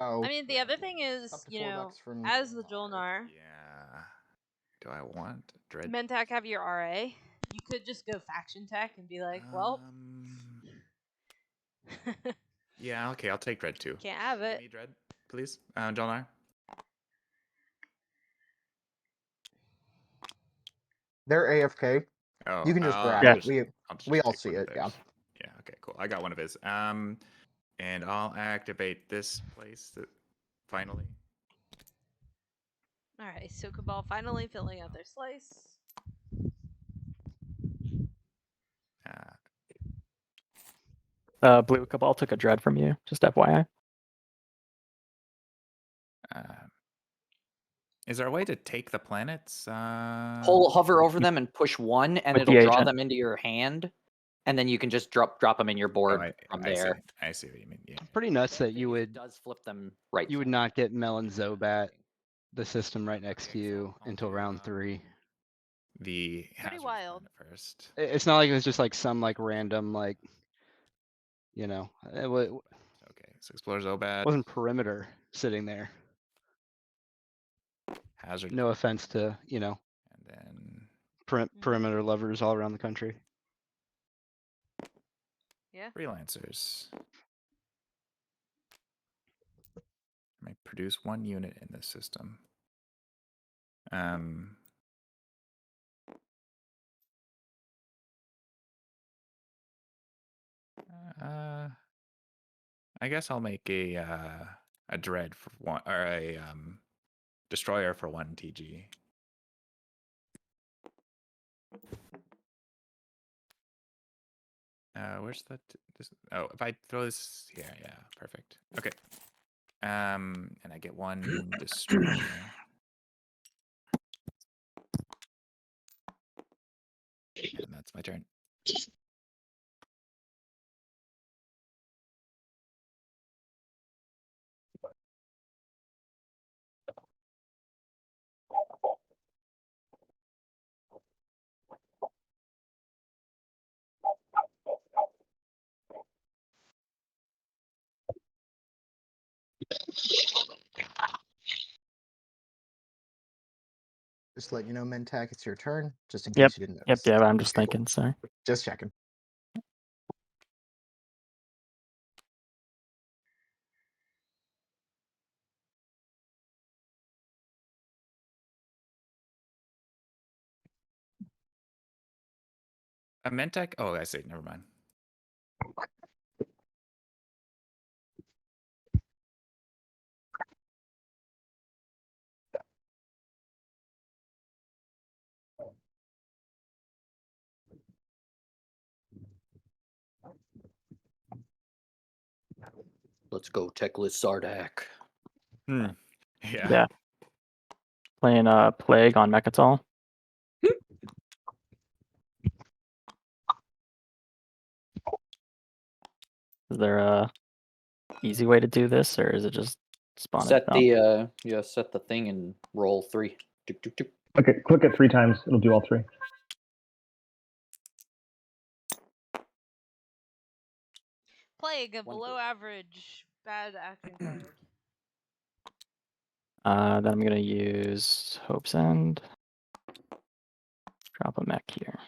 Oh, I mean, the yeah. other thing is, Up to you $4 know, from as the Jolnar. Jolnar, Yeah. Do I want dread? Mentak have your RA. You could just go faction tech and be like, well, Yeah. Okay. I'll take dread too. can't have Give it. me dread, please, Jolnar. They're AFK. Oh, You can just grab Yeah. it. We all take see one of it. Yeah. theirs. Yeah. Okay. Cool. I got one of his. And I'll activate this place finally. All right, so Cabal finally filling out their slice. Blue Cabal took a dread from you, just FYI. Is there a way to take the planets? Hover over them and push one, and With the it'll draw agent. them into your hand, and then you can just drop them in your board from there. I see what you mean. Yeah. pretty nuts that you It would does flip them right. you would not get Melon Zobat, the system right next to Okay, so you, I'll until do, round 3. The Pretty hazard wild. planet first. It's not like it was just like some like random like, you know, it Okay, so explore Zobat. wasn't perimeter sitting there. Hazard. No offense to, you know, And then perimeter lovers all around the country. Yeah. freelancers. I might produce one unit in this system. I guess I'll make a dread for one, or a destroyer for 1 TG. Where's that? Oh, if I throw this here, yeah, perfect. Okay. And I get 1 destroyer. And that's my turn. Just to let you know, Mentak, it's your turn. Just in Yep. case you didn't Yep, notice. yeah, I'm just thinking, sorry. Just checking. A Mentec? Oh, I see. Never mind. Let's go, Techless Sardak. Yeah. Yeah. Playing Plague on Mechatol. Is there a easy way to do this, or is it just spawn Set it? the set the thing and roll 3. Tuk, tuk, tuk. Okay, click it 3 times. It'll do all 3. Plague, a One below good. average bad action card. Then I'm gonna use Hope's End. Drop a mech here.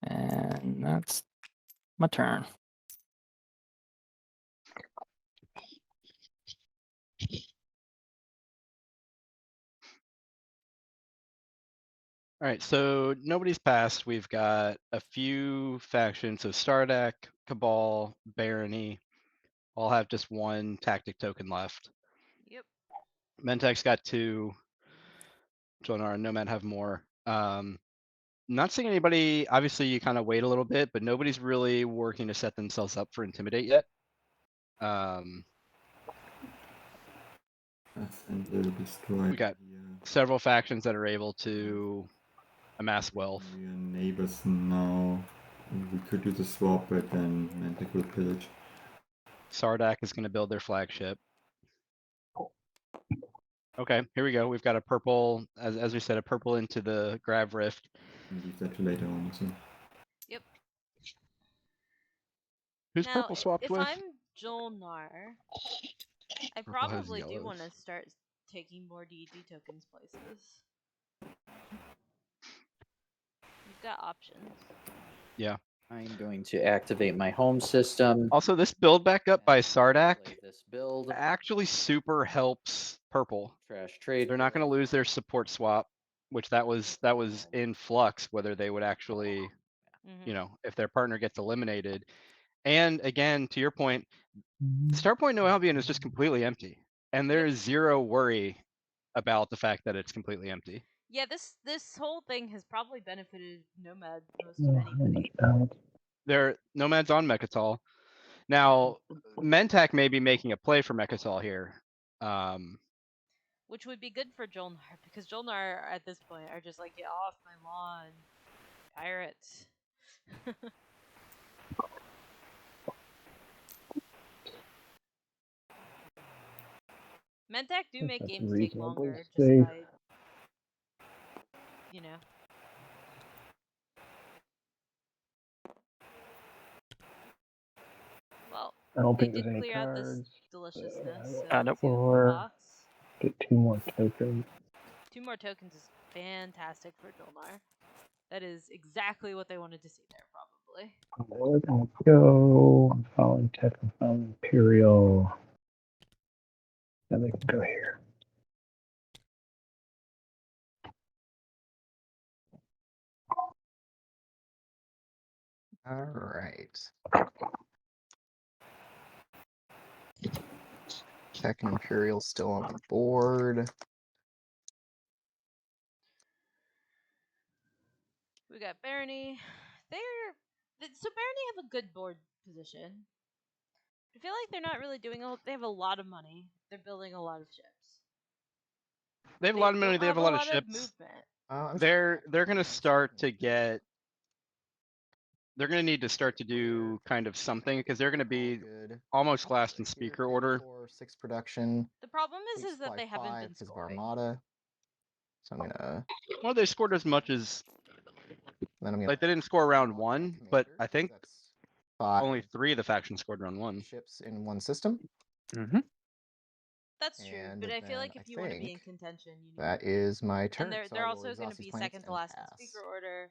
And that's my turn. All right, so nobody's passed. We've got a few factions. So Stardak, Cabal, Barony, all have just 1 tactic token left. Yep. Mentek's got 2. Jonar and Nomad have more. Not seeing anybody. Obviously, you kind of wait a little bit, but nobody's really working to set themselves up for Intimidate yet. And will destroy We got the several factions that are able to amass wealth. neighbors now. And we could do the swap, but then Mantic will pillage. Sardak is going to build their flagship. Okay, here we go. We've got a purple, as we said, a purple into the Grav Rift. And leave that to later on. So. Yep. Who's Now, purple swapped if with? I'm Jolnar, I Purple has probably do yellows. want to start taking more DD tokens places. You've got options. Yeah. I'm going to activate my home system. Also, this build back up by and Sardak play this build. actually super helps purple. Trash trade. They're not going to lose their support swap, which that was in flux whether they would actually, you know, if their partner gets eliminated. And again, to your point, Starpoint No Albion is just completely empty, and there is zero worry about the fact that it's completely empty. Yeah, this whole thing has probably benefited Nomad most of anybody. Nomad's on Mechatol. Now, Mentak may be making a play for Mechatol here. Which would be good for Jolnar, because Jolnar at this point are just like, get off my lawn, pirates. Mentak do make That's games take reasonably longer, just safe. by, you know. Well, I don't they think there's did any clear out this cards. deliciousness, so Got it. let's see what's in the Or box. get 2 more tokens. 2 more tokens is fantastic for Jolnar. That is exactly what they wanted to see there, probably. We're gonna go. I'm following Tech. I'm following Imperial. Then they can go here. All right. Tech and Imperial still on the board. We got Barony. So Barony have a good board position. I feel like they're not really doing they have a lot of money. They're building a lot of ships. They have a lot of money. Don't They have a lot of of ships. movement. They're going to start to get. They're going to need to start to do kind of something because they're going to be almost last in speaker order. 6 production. The problem Fleet is that supply they haven't 5 been because of scoring. Armada. So I'm gonna. Well, they scored as much as. Then I'm gonna. Like they didn't score round 1, but I think that's 5 only 3 of the factions scored round 1. ships in one system. Mm-hmm. That's true, And but I feel like then if you want to be in contention, you need that is my turn. And they're so they're I will also going to exhaust these be points second to and last in pass. speaker order.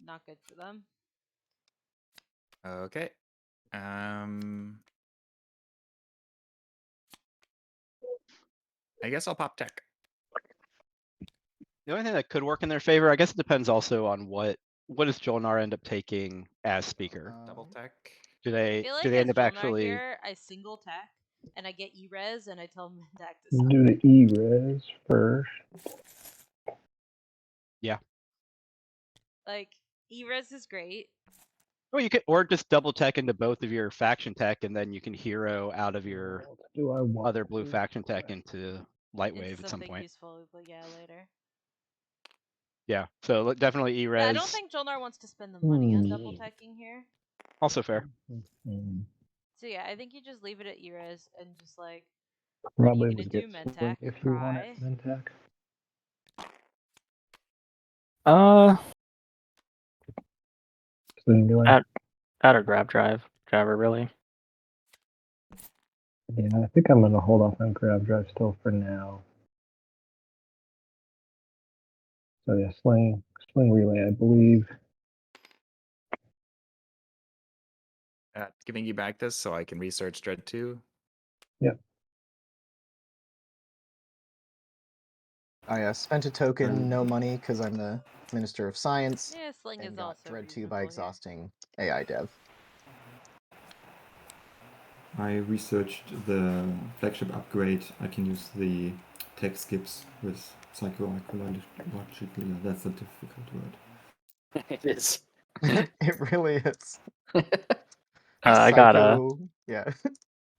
Not good for them. Okay. I guess I'll pop tech. The only thing that could work in their favor, I guess it depends also on what does Jolnar end up taking as speaker. Double tech. Do I they feel like do they end as up Jolnar actually? here, I single tech and I get E-res and I tell Mentak to Do the E-res first. Yeah. Like E-res is great. Well, you could, or just double tech into both of your faction tech, and then you can hero out of your What do I want other blue to faction tech request? into Lightwave It's at some something point. useful, but yeah, later. Yeah, so definitely E-res. Yeah, I don't think Jolnar wants to spend the money on double Hmm. teching here. Also fair. Hmm. So yeah, I think you just leave it at E-res and just like, Probably you gonna would do get Mentec swing or if you want Cry? it, Mentec. Swing doing. Add or grab driver really. Yeah, I think I'm gonna hold off on grab drive still for now. So yeah, sling relay, I believe. Giving you back this so I can research Dread 2. Yep. I spent a token, no money, because I'm the Minister of Science, Yeah, Sling and is got also Dread 2 reasonable by here. exhausting AI dev. I researched the flagship upgrade. I can use the tech skips with psychoarchaeologically. That's a difficult word. It is. It really is. I Psycho, yeah.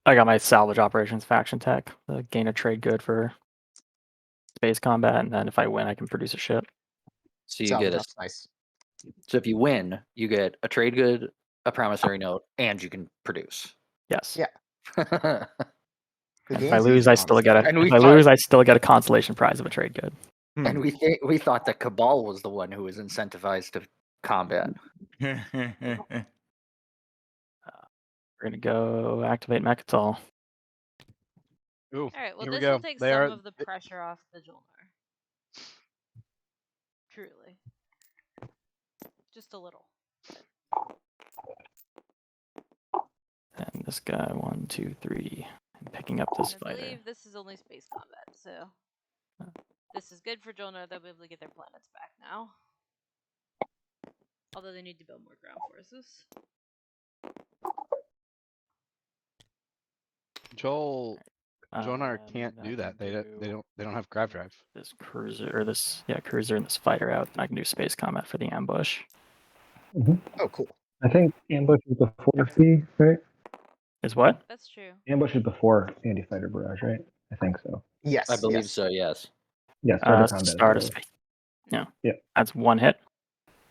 got my salvage operations faction tech. Gain a trade good for space combat, and then if I win, I can produce a ship. So you Salvage get a. op's nice. So if you win, you get a trade good, a promissory note, and you can produce. Yes. Yeah. The And if game's I lose, easy, I still get honestly. a. And If we I thought- lose, I still get a consolation prize of a trade good. And we thought that Cabal was the one who was incentivized to combat. We're gonna go activate Mechatol. Ooh, Alright, well here we this will go. take They some are of the pressure off the Jolnar. Truly. Just a little. And this guy, 1, 2, 3. I'm picking up this And I fighter. believe this is only space combat, so this is good for Jolnar. They'll be able to get their planets back now. Although they need to build more ground forces. Jolnar can't Then I do that. can They don't have grab drive. this cruiser or this cruiser and this fighter out. And I can do space combat for the ambush. Oh, cool. I think ambush is before C, right? Is what? That's true. Ambush is before anti-fighter barrage, right? I think so. Yes. I believe yes. so, yes. Yeah, start of combat. Start of is space. Yeah. Yeah. That's one hit.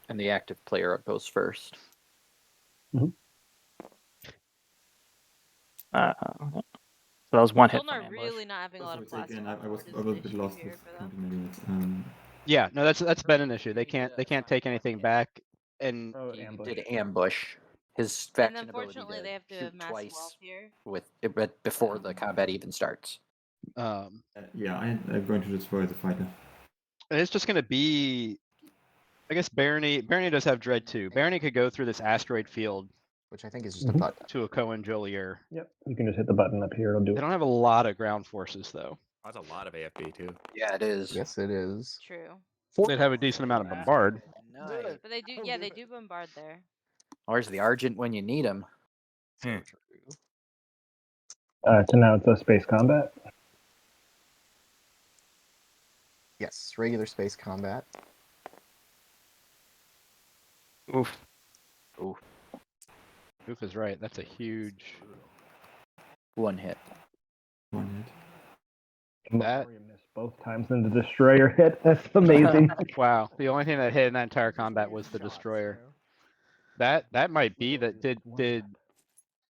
And the active player goes first. So that was one hit from Jolnar ambush. really not having a lot of Sorry, plastic again, on I was board is a an little bit issue lost here with for them. counting units. Yeah, no, that's been an issue. They can't take anything back, and Oh, He ambush. did ambush. His And faction ability unfortunately to they have to shoot have mass twice wealth here. but before the combat even starts. Yeah, I'm going to destroy the fighter. And it's just gonna be, I guess Barony does have Dread too. Barony could go through this asteroid field Which I think is just a button. to a Cohen Jolier. Yep. You can just hit the button up here. It'll do They it. don't have a lot of ground forces though. That's a lot of AFB too. Yeah, it is. Yes, it is. True. They'd have a decent amount of bombard. Nice. But they do they do bombard there. Where's the Argent when you need him? So true. So now it's a space combat. Yes, regular space combat. Oof. Oof is right. That's a huge. One hit. One That- You missed both times in the destroyer hit. That's amazing. Wow, the only thing that hit in that entire combat was the destroyer. That might be that did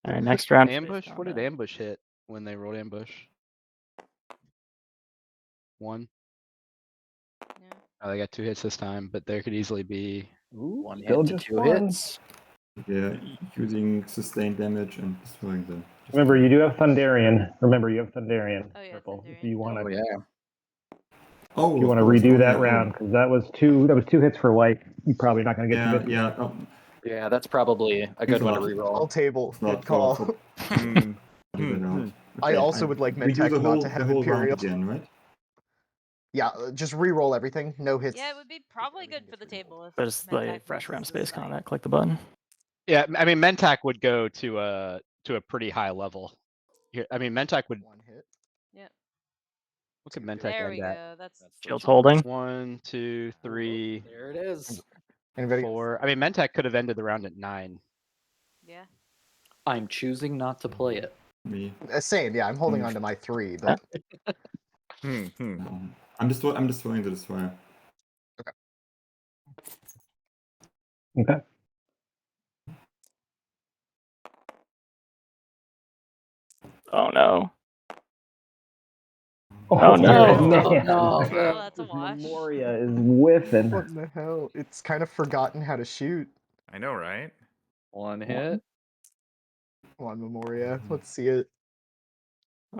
All right, next round. ambush. What did ambush hit when they rolled ambush? 1. Yeah. Oh, they got 2 hits this time, but there could easily be. Ooh, One still hit to just 2 one. hits. Yeah, using sustained damage and destroying the. Remember, you do have Thunderian. Remember, you have Thunderian. Oh, yeah, Purple. If Thunderian. you want Oh to, yeah. Oh, if you of want to course. redo Oh, that yeah, round, because that was two hits for white. You're probably not going to get two Yeah, hits. yeah. Yeah, that's probably a good one to Thanks a All reroll. table. lot Good call. for pointing that out. I also would like we do Medtech the not whole, to the have whole round Imperial. again, right? Yeah, just re-roll everything. No hits. Yeah, it would be probably good for the table if There's Medtech like fresh was round of space like- combat. Click the button. Yeah, I mean Mentak would go to a pretty high level. Here, I mean Mentak would. One hit. Yep. What could Mentak There end we at? go. That's Shields holding. 1, 2, 3, There it is. Anybody? 4. I mean Mentak could have ended the round at 9. Yeah. I'm choosing not to play it. Me. Same, yeah. I'm holding on to my 3, but I'm destroying the destroyer. Okay. Oh no. Oh, no. man. no. Oh, that's a wash. Memoria is whiffing. what in the hell? It's kind of forgotten how to shoot. I know, right? One hit. Come on, Memoria. Let's see it.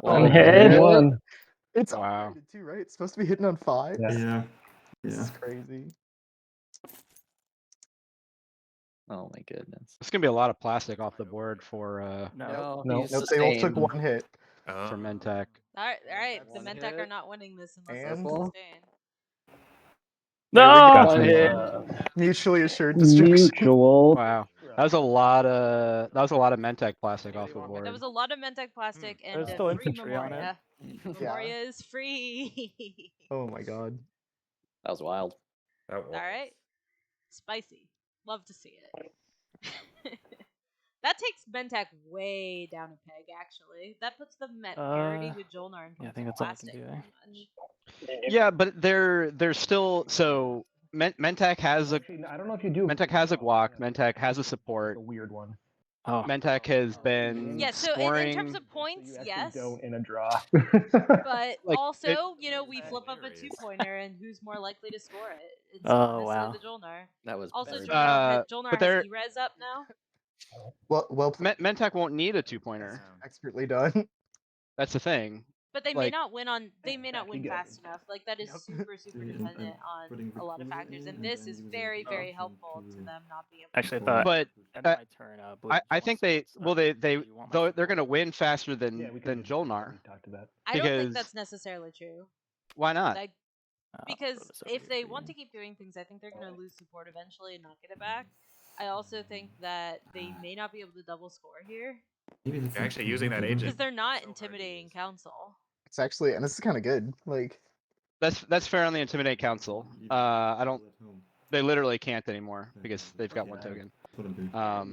One One hit. hit. One. It's Wow. upgraded too, right? It's supposed to be hitting on 5. Yeah. Yeah. This Yeah. is crazy. Oh my goodness. It's gonna be a lot of plastic off the board for No. No. he's Nope, they all took sustained. 1 hit. Oh. Mentech. Alright. The One Mentech are hit. not winning this unless And- they sustain. There we No. go. One hit. Mutually assured destruction. Mutual. Wow. That was a lot of Mentech plastic off the board. That was a lot of Mentech plastic and There's a still free infantry on it. Memoria. Yeah. Memoria is free. Oh my god. That was wild. That was. Alright. Spicy. Love to see it. That takes Mentech way down a peg, actually. That puts them at parity with Jolnar and yeah, I points think of that's all I can plastic. do pretty there. much. Yeah, but they're still so Mentech has a Actually, I don't know if you do. Mentech has a guac. Mentech has a support. A weird one. Oh. Mentech has been Yeah, so scoring. in terms of points, So you actually yes. don't in a draw. But Like, also, we That's flip up a hilarious. 2-pointer, and who's more likely to score it? It's Oh, obviously wow. the Jolnar. That was Also, very Jolnar, bad. Jolnar but has they're- E-Res up now. Well played. Mentech won't need a 2-pointer. Expertly done. That's the thing. But they may Like- not win on. They may not Actually win good. fast enough. Like that is Yep. super See, dependent I'm putting on the a lot of cooler factors, in, and this then is using very, the very to- helpful to to- them not being able. Actually, I to thought But end of uh, my turn. Blue just I wants think to they start. well they Do you want my though they're support? gonna win faster than Yeah, we can Jolnar. We talked about. I don't think because- that's necessarily true. Why not? Like, I'll because throw this over if here they for want you. to keep doing things, I think they're going to lose support eventually and not get it back. I also think that they may not be able to double score here Maybe that's You're actually using that because agent. they're not So hard to intimidating use. council. It's actually, and this is kind of good. Like, That's fair on the Intimidate Council. I don't. At home. They literally can't anymore because they've got Okay. one token. That's what I'm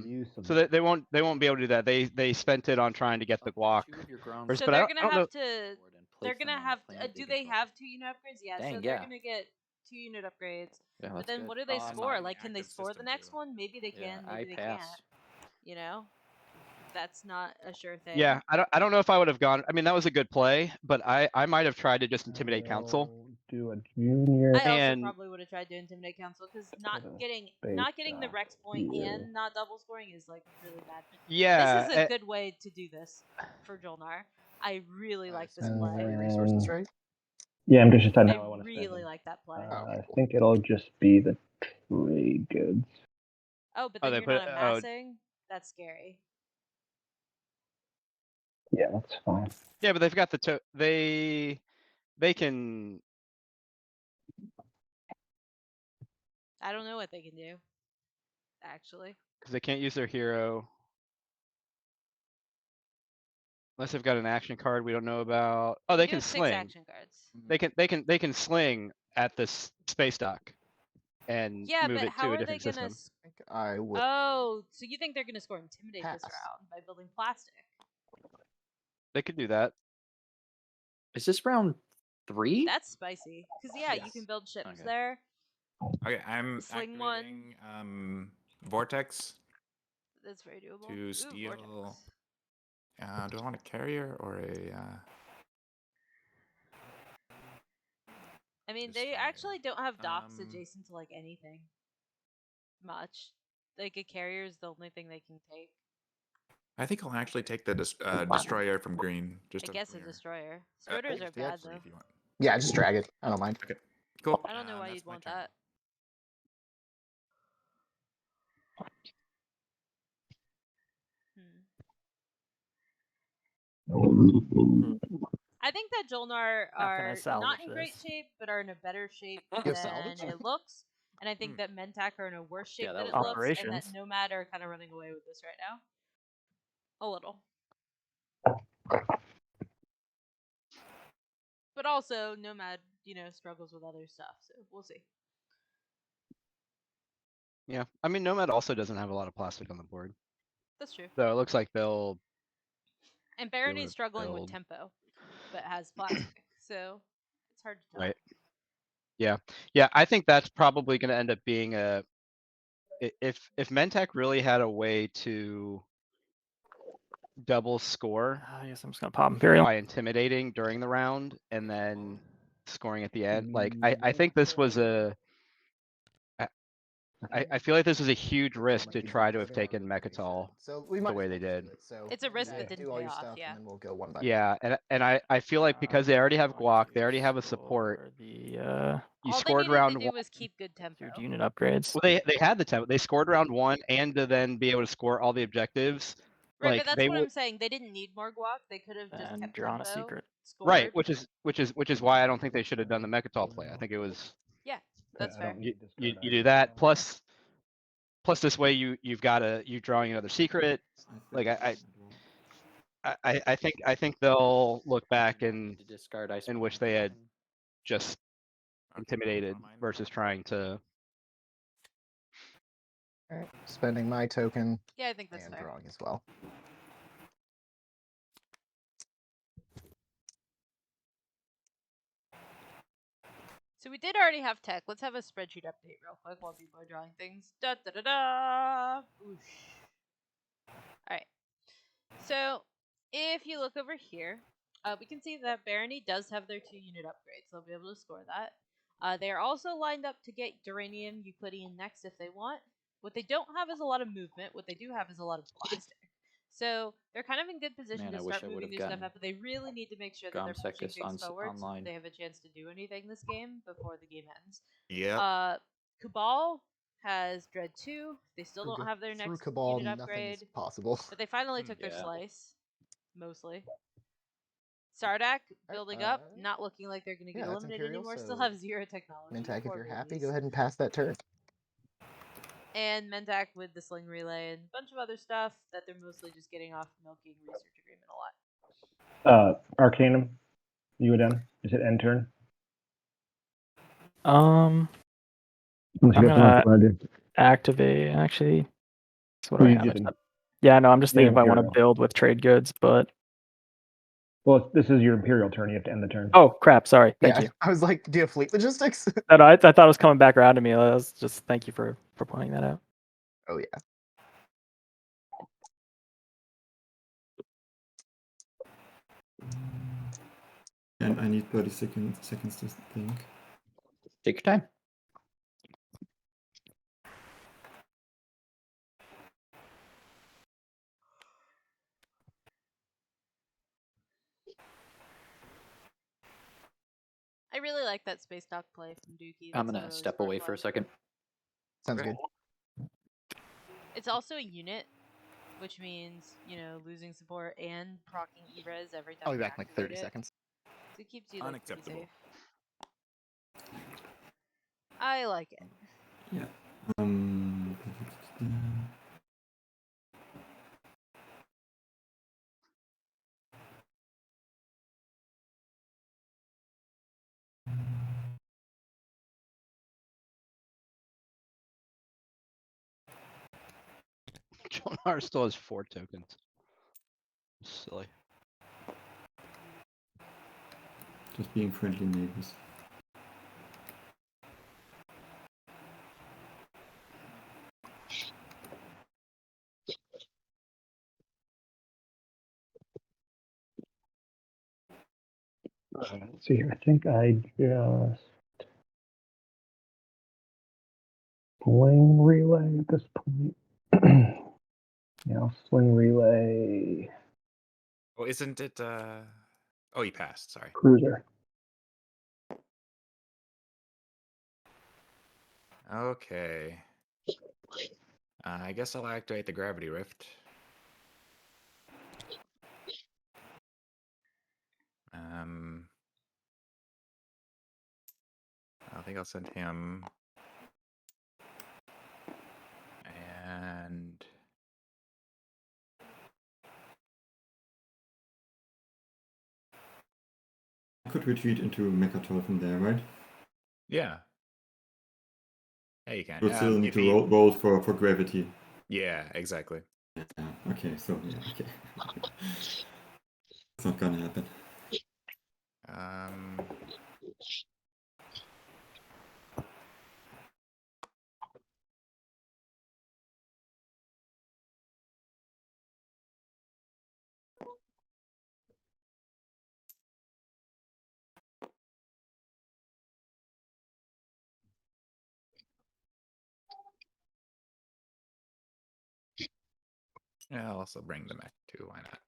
doing. Use of So they won't be able to do that. They spent it on trying to get the guac. Two of your ground First, So but I they're don't- gonna I don't have know- to. They're gonna have. Do they have 2 unit upgrades? Yeah. So Dang, they're yeah. gonna get 2 unit upgrades. Yeah, But that's then good. what do they Oh, I'm not score? in the Like, can they active score the system, next too. one? Maybe they Yeah, can. I Maybe they pass. can't. You know, that's not a sure thing. Yeah, I don't know if I would have gone. I mean, that was a good play, but I might have tried to just Intimidate Council. Do a junior. I also And- probably would have tried to intimidate council because not Put a getting space the Rex point here. and not double scoring is like really bad. Yeah, This is a good way to do this for Jolnar. I really like this spend play. 3 resources, right? Yeah, I'm just deciding I how I want to really like that play. I think it'll just be the trade goods. Oh, but Oh, then they you're put- not oh. amassing. That's scary. Yeah, that's fine. yeah, but they've got the they can. I don't know what they can do. Actually, Because they can't use their hero. Unless they've got an action card we don't know about. Oh, they do can have 6 sling. action cards. They can sling at this space dock and Yeah, move but it how to a are they different gonna? system. I think I would. Oh, so you think they're gonna score intimidate this Pass. round by building plastic? They could do that. Is this round 3? That's spicy. Because yeah, you Yes. can build ships Okay. there. Okay, I'm Sling one. activating Vortex That's very doable. to Ooh, steal. Vortex. Do I want a carrier or a? I mean, Destroyer. they actually don't have docks Um, adjacent to like anything. Much. Like a carrier is the only thing they can take. I think I'll actually take the destroyer from green. Just I to guess a clear. destroyer. Uh, Striders are just bad actually, though. if you want. Yeah, just drag it. I don't mind. Okay, cool. I don't know why That's you'd my want turn. that. I think that Jolnar How can I are salvage not in great this? shape, but are in a better shape You than have salvage? it looks. And I think that Mentak are in a worse shape Yeah, that than was it rough. looks, and that Operations. Nomad are kind of running away with this right now. A little. But also, Nomad, struggles with other stuff, so we'll see. Yeah, I mean Nomad also doesn't have a lot of plastic on the board. That's true. So it looks like they'll. And able Barony's to struggling with build. tempo, but has plastic, so it's hard to tell. Right. Yeah. Yeah. I think that's probably going to end up being if Mentech really had a way to double score I guess I'm just gonna pop Imperium. by intimidating during the round and then scoring at the end. Like I think this was I feel like this was a huge risk to try to have taken Mechatol So we the might way as they well just did. do it. So It's a risk that Zach, didn't do all pay your off, stuff, yeah. and then we'll go one by one. Yeah, and I feel like because they already have guac, they already have a support. For the You All they scored needed round to do one. was keep good tempo. dude unit upgrades. Well, they had the tempo. They scored round one, and to then be able to score all the objectives. Right, Like but that's they what would. I'm saying. They didn't need more guac. They could have just And kept drawn a tempo, secret. scored. Right, which is why I don't think they should have done the Mechatol play. I think it was Yeah, that's I fair. don't you, need this you, card you do either, that so. plus this way you've got you drawing another secret. Like I think they'll look back and To discard ice in which they had just intimidated versus trying to. All right, spending my token Yeah, I think that's and fair. drawing as well. So we did already have tech. Let's have a spreadsheet update real quick while people are drawing things. Da da da da. Oosh. All right. So if you look over here, we can see that Barony does have their 2 unit upgrades. They'll be able to score that. They are also lined up to get Duranium Euclidean next if they want. What they don't have is a lot of movement. What they do have is a lot of plastic. So they're kind of in good position Man, to I wish start I moving would've new stuff gotten up, but they really need to make sure that they're pushing Gomsecus things forward so online. that they have a chance to do anything this game before the game ends. Yep. Cabal has Dread 2. They still don't have their Through next Cabal, unit nothing is upgrade, possible. but they finally took their Yeah. slice, mostly. Sardak building up, not looking like they're going to get Yeah, that's eliminated Imperial, anymore. Still so have 0 technology. Mentech, if Poor you're happy, babies. go ahead and pass that turn. And Mentak with the Sling Relay and a bunch of other stuff that they're mostly just getting off milking Research Agreement a lot. Arcanum, you would end. Is it end turn? I'm Unless you guys know what gonna you want to do. activate. Actually, that's what Or I you have. didn't. Yeah, no, I'm just Yeah, thinking if I want to Imperial. build with trade goods, but Well, this is your Imperial turn. You have to end the turn. oh crap, sorry. Thank you. I was like, do you have fleet logistics? No, I thought it was coming back around to me. I was just thank you for pointing that out. Oh yeah. And I need 30 seconds to think. Take your time. I really like that Space Dock play from Dookie. I'm That's a gonna really step smart away for a play. second. Sounds Okay. good. It's also a unit, which means, you know, losing support and proccing E-Res every time I'll be you back in like activate 30 it. seconds. So it keeps you like, pretty Unacceptable. safe. I like it. Yeah. Jonar still has 4 tokens. Silly. Just being friendly neighbors. Let's see here. I think I just Sling Relay at this point. Yeah, Sling Relay Oh, isn't it? Oh, you passed. Sorry. Cruiser. Okay. I guess I'll activate the Gravity Rift. I think I'll send him. And I could retreat into Mechatol from there, right? yeah. Yeah, you can. You'll still need if to he- roll for gravity. Yeah, exactly. Yeah. Okay, so yeah, okay. It's not gonna happen. Yeah, I'll also bring the mech too. Why not?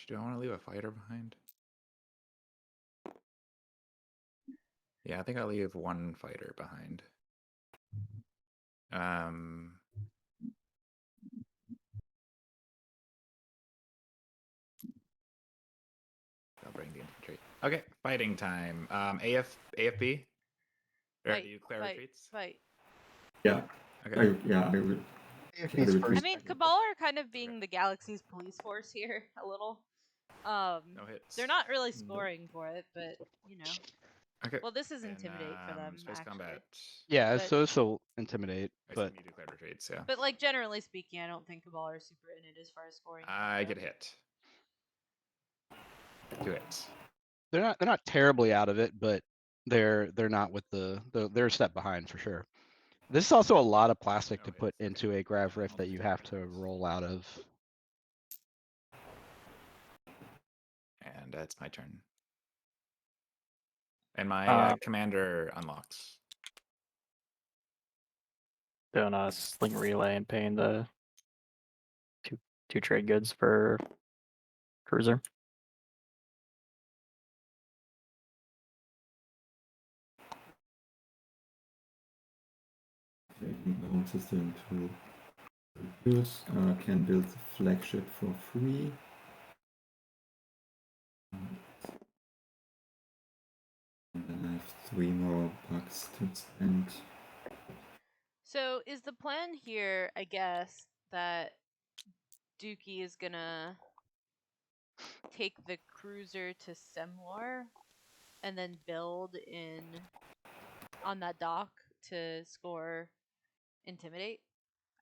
Do I want to leave a fighter behind? Yeah, I think I'll leave one fighter behind. I'll bring the infantry. Okay, fighting time. AFB. Or do you declare retreats? Fight. Yeah, Okay. I would. AFP's I first. I mean, Cabal are kind of being the galaxy's police force here a little. No hits. They're not really scoring for it, but you know. Okay. Well, this is and, intimidate for them, Space actually. combat. Yeah, But- so this will intimidate, I but assume you declare retreats. Yeah. But like generally speaking, I don't think Cabal are super in it as far as scoring. I go. get hit. 2 hits. they're not terribly out of it, but they're not with they're a step behind for sure. This is also a lot of plastic No to put hits, into okay. a grav rift I'll that just you take have rid to of this. roll out of. And that's my turn. And my commander unlocks. Doing a sling relay and paying the two trade goods for cruiser. Taking my own system to use. Can build the flagship for free. And then I have 3 more bucks to spend. So is the plan here, I guess, that Dookie is gonna take the cruiser to Semlor and then build on that dock to score Intimidate?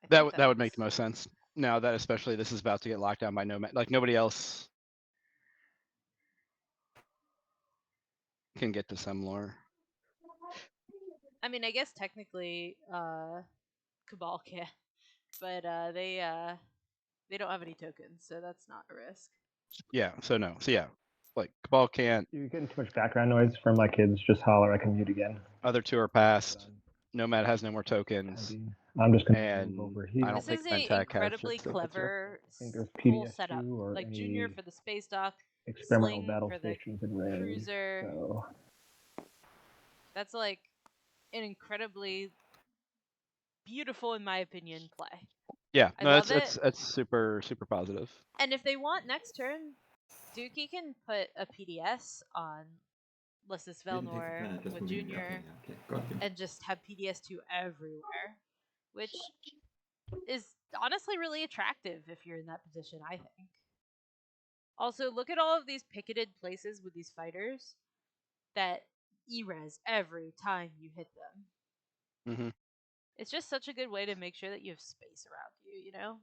I think That would make makes- the most sense. Now that especially this is about to get locked down by Nomad, like nobody else can get to Semlor. I mean, I guess technically Cabal can, but they don't have any tokens, so that's not a risk. Yeah, so no. So yeah, like Cabal can't. You're getting too much background noise from my kids. Just holler. I can mute again. Other two are passed. Nomad has no more tokens. I'm just gonna And move over here. I don't This think is a Mentec has incredibly its ability. clever I think there's whole PDS2 setup. or Like any Junior for the space dock, experimental Sling battle for the stations in range. cruiser. So That's like an incredibly beautiful, in my opinion, play. Yeah, I no, love it's super positive. And if they want next turn, Dookie can put a PDS on Lissus Didn't take the Velnor planet, just with moving it. Junior Okay, yeah, okay, got you. and just have PDS2 everywhere, which is honestly really attractive if you're in that position, I think. Also, look at all of these picketed places with these fighters that E-res every time you hit them. Mm-hmm. It's just such a good way to make sure that you have space around you, you know?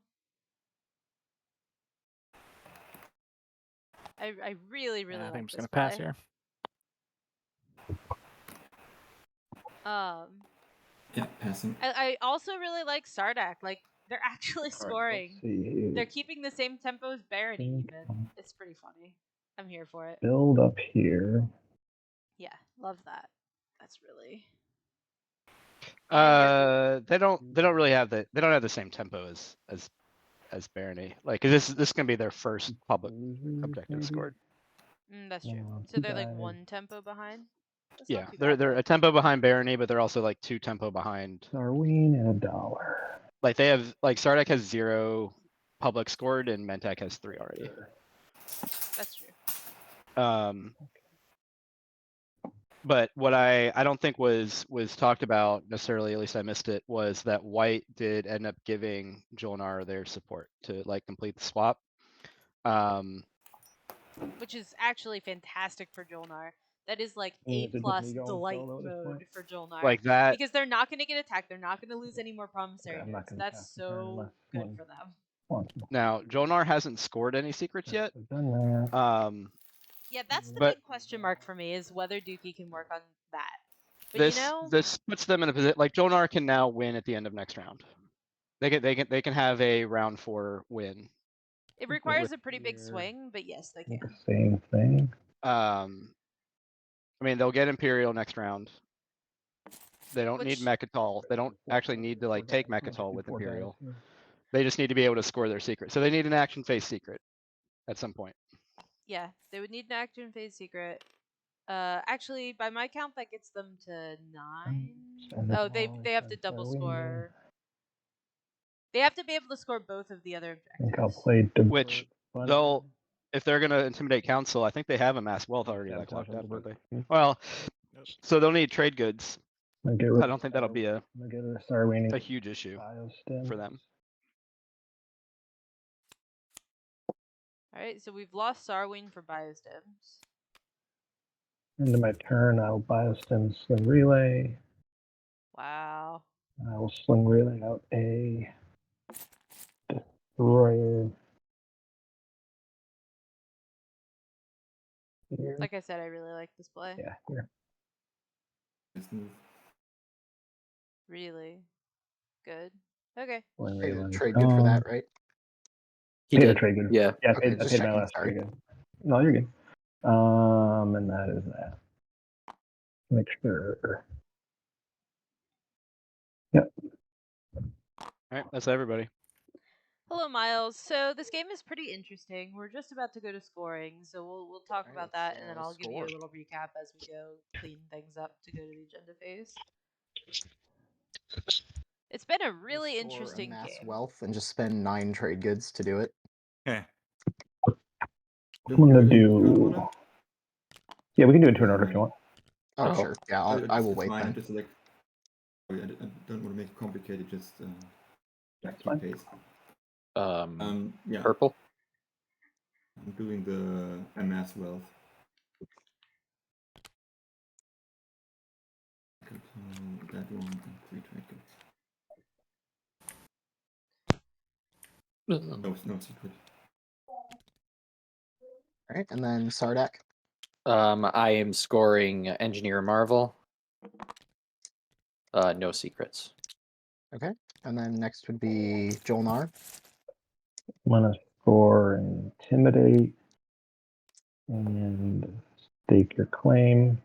I really I like think I'm just this gonna pass play. here. Yeah, passing. I also really like Sardak. Like, they're actually scoring. They're keeping the same tempo as Barony, even. It's pretty funny. I'm here for it. build up here. Yeah, love that. That's really... They don't really have they don't have the same tempo as Barony. Like this is gonna be their first public objective scored. that's true. Oh, So they're like guys. one tempo behind? That's Yeah, not too they're bad, a tempo behind Barony, but they're also like 2 tempo behind. Darwin and $1. Like they have like Sardak has 0 public scored and Mentec has 3 already. That's true. But what I don't think was talked about necessarily, at least I missed it, was that White did end up giving Jolnar their support to like complete the swap. Which is actually fantastic for Jolnar. That is like And A is it just plus me going delight solo at this mode point? for Jolnar. Like that. Because they're not going to get attacked. They're not going to lose any more promissory I'm not notes. gonna That's cast the turn so unless good one- for them. Once. Now, Jolnar hasn't scored any secrets yet. I've done that. Yeah, that's the But- big question mark for me is whether Dookie can work on that. But you know, This puts them in a position like Jolnar can now win at the end of next round. They can have a round 4 win. it requires a pretty here. big swing, but yes, they The can. same thing. I mean, they'll get Imperial next round. They don't need Which- Mechatol. They don't actually need to like take Mechatol with Before Imperial. dice. They just need to be able to score their secret. So they need an action phase secret at some point. Yeah, they would need an action phase secret. Actually, by my count, that gets them to 9. Send it Oh, all, they have to send double Sarwing score. They have to be able to score both of the other I think I'll objectives. play divert, Which but- they'll, if they're gonna intimidate council, I think they have a mass wealth already Yeah, like locked flash up, on don't the they? Well, so they'll need trade goods. I'm gonna get rid I of don't think that'll be I'm gonna get rid of Sarwing a huge issue Biostim. for them. All right, so we've lost Sarwing for biostims. Into my turn, I'll Biostim Sling Relay. Wow. I will Sling Relay out a Destroyer. Here. Like I said, I really like this play. Yeah, here. Nice move. Really good. Okay. Sling Paid a Relay trade good for that, right? He Paid a did. trade good. Yeah. Yeah, Okay, I just paid my checking, last sorry. trade good. No, you're good. And that is that. Make sure. Yep. All right, that's everybody. Hello, Miles. So this game is pretty interesting. We're just about to go to scoring, so we'll talk Alright, about let's, that, and then I'll give you score. a little recap as we go clean things up to go to the agenda phase. It's been a really Score interesting amass game. wealth and just spend 9 trade goods to do it. I'm gonna do. Yeah, we can do a turn order if you want. Oh, Oh. sure. Yeah, I will wait fine. then. Just like, I don't want to make it complicated. Just That's keep fine. pace. Yeah, Purple. I'm doing the MS wealth. That one and 3 trade goods. No secret. Alright, and then Sardak. I am scoring Engineer Marvel. No secrets. Okay. And then next would be Jolnar. I'm gonna score Intimidate and Stake Your Claim.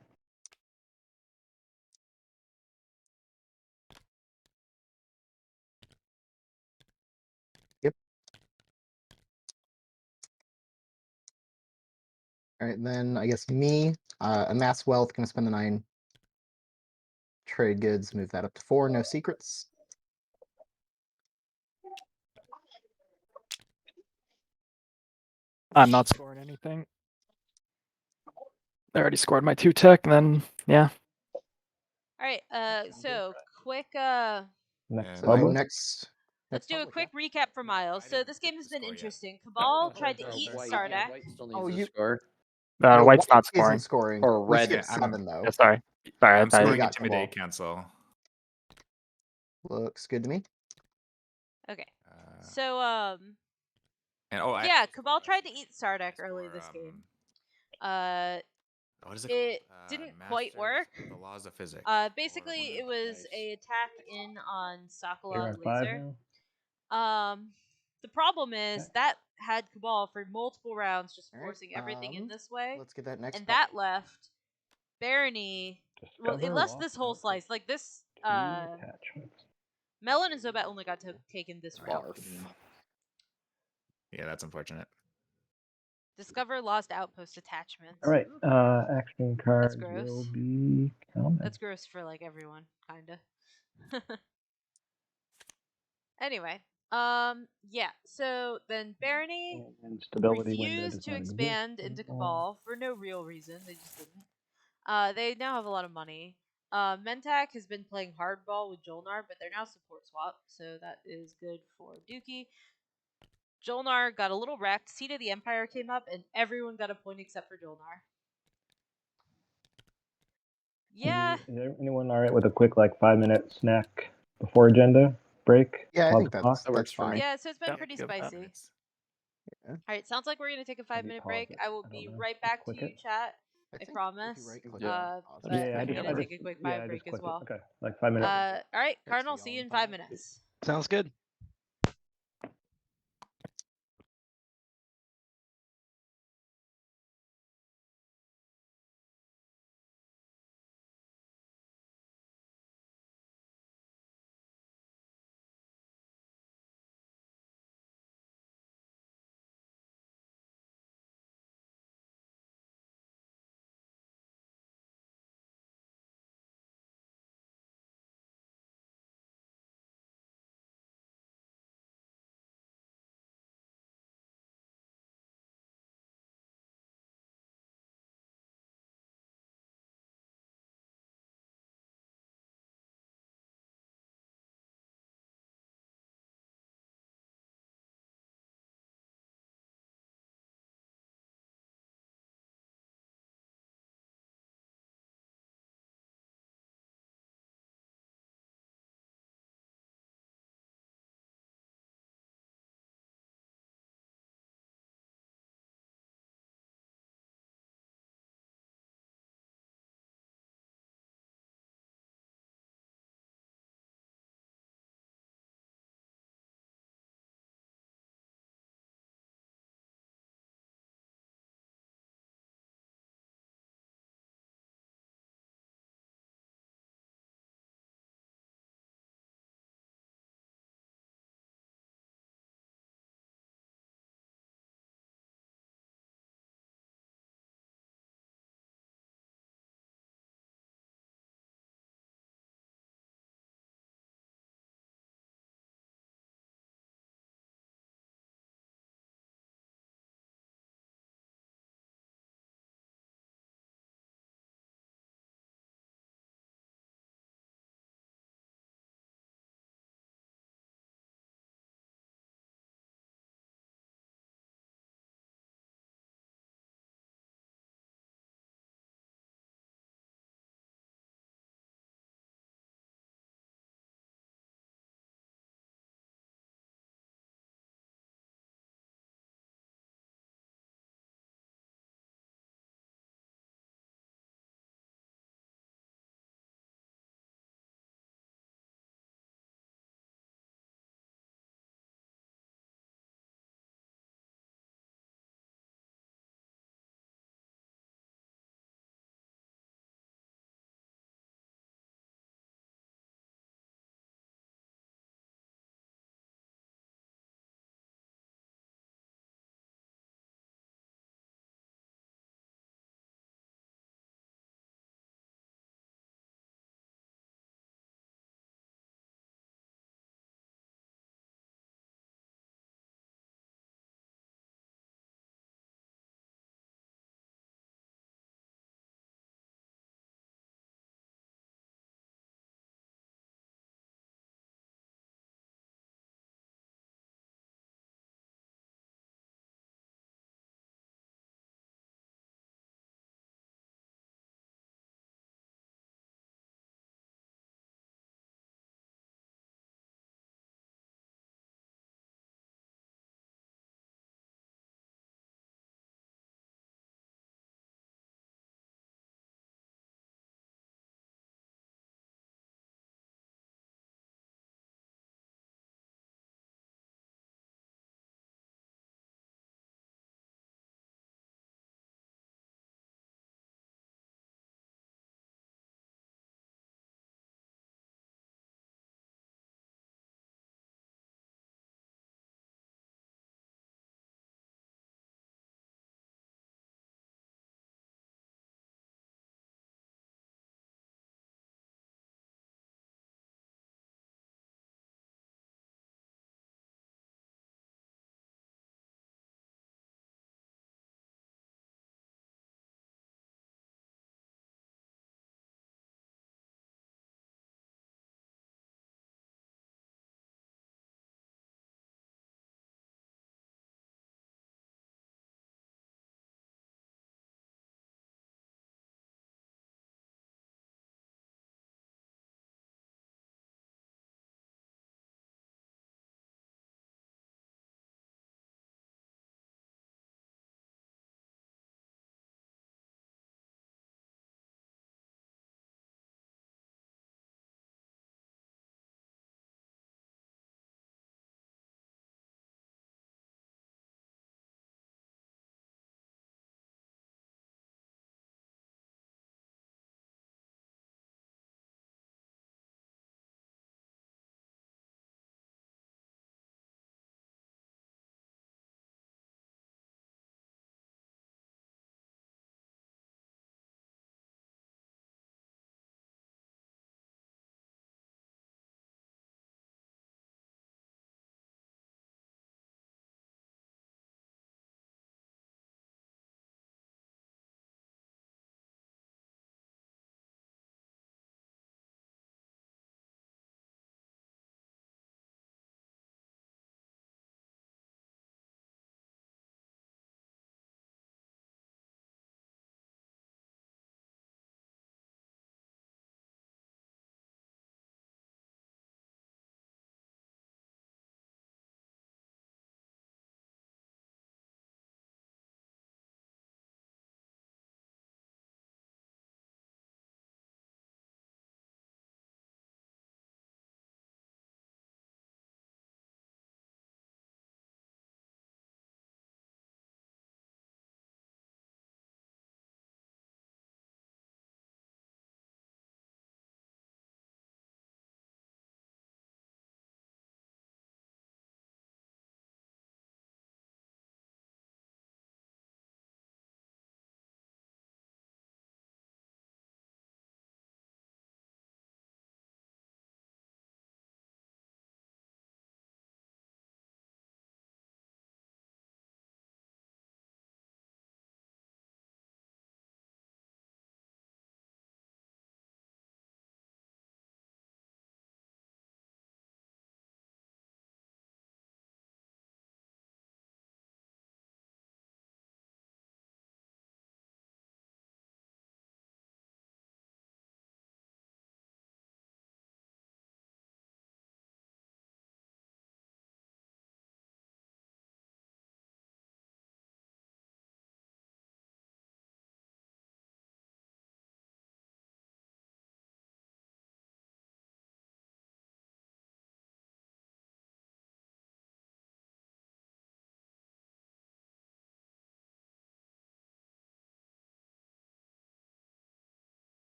Alright, and then I guess me, amass wealth, gonna spend the 9 trade goods, move that up to 4, no secrets. I'm not scoring anything. I already scored my 2 tech, and then yeah. All right. So quick. Next So public. next Let's do a public, quick recap for Miles. I So didn't this get game has the been score yet. interesting. Cabal tried to Oh, eat white. Sardak. White still Oh, needs you- to score. No, White's white not scoring. isn't scoring. Or We red. skipped I'm- 7 though. Yeah, sorry. Sorry, I'm I scoring got intimidate Cabal. cancel. Looks good to me. Okay. Uh, So and I yeah, also Cabal scored, tried to eat I Sardak early score, this game. What is it? It called? didn't quite Masters work. of The laws of physics. Basically, or- it was Nice. a attack in on You're Sokolov on 5 Laser. now. The problem is Okay. that had Cabal for multiple rounds, just Alright, forcing everything in this way, Let's get that next and puck. that left Barony. Well, it Discover left lost this whole output slice. Like this, 2 attachments. Melon and Zobat only got taken this round. Barf. Yeah, that's unfortunate. Discover lost outpost attachments. All right. Action cards gross. will be coming. That's gross for like everyone, kinda. Anyway, yeah. So then Barony And stability window refused does to not expand exist into anymore. Cabal for no real reason. They just didn't. They now have a lot of money. Mentak has been playing hardball with Jolnar, but they're now support swap, so that is good for Dookie. Jolnar got a little wrecked. Seat of the Empire came up, and everyone got a point except for Jolnar. Yeah. Is anyone all right with a quick 5-minute snack before agenda break? Yeah, I 12 think that's o'clock? That works for fine. me. Yeah, so it's been Yep, pretty good with that. spicy. Yeah. All right, sounds like we're gonna take a Maybe 5-minute pause break. it. I will I be don't know. right Just back to click you, it. chat. I I think if you promise. right-click Yeah. it, Uh, pause but it. Yeah, I'm I gonna just, take a quick yeah, 5 I break just as click well. it. Okay, 5 minutes. All right, Text Cardinal, you all see you in in 5 5. minutes. Sounds good.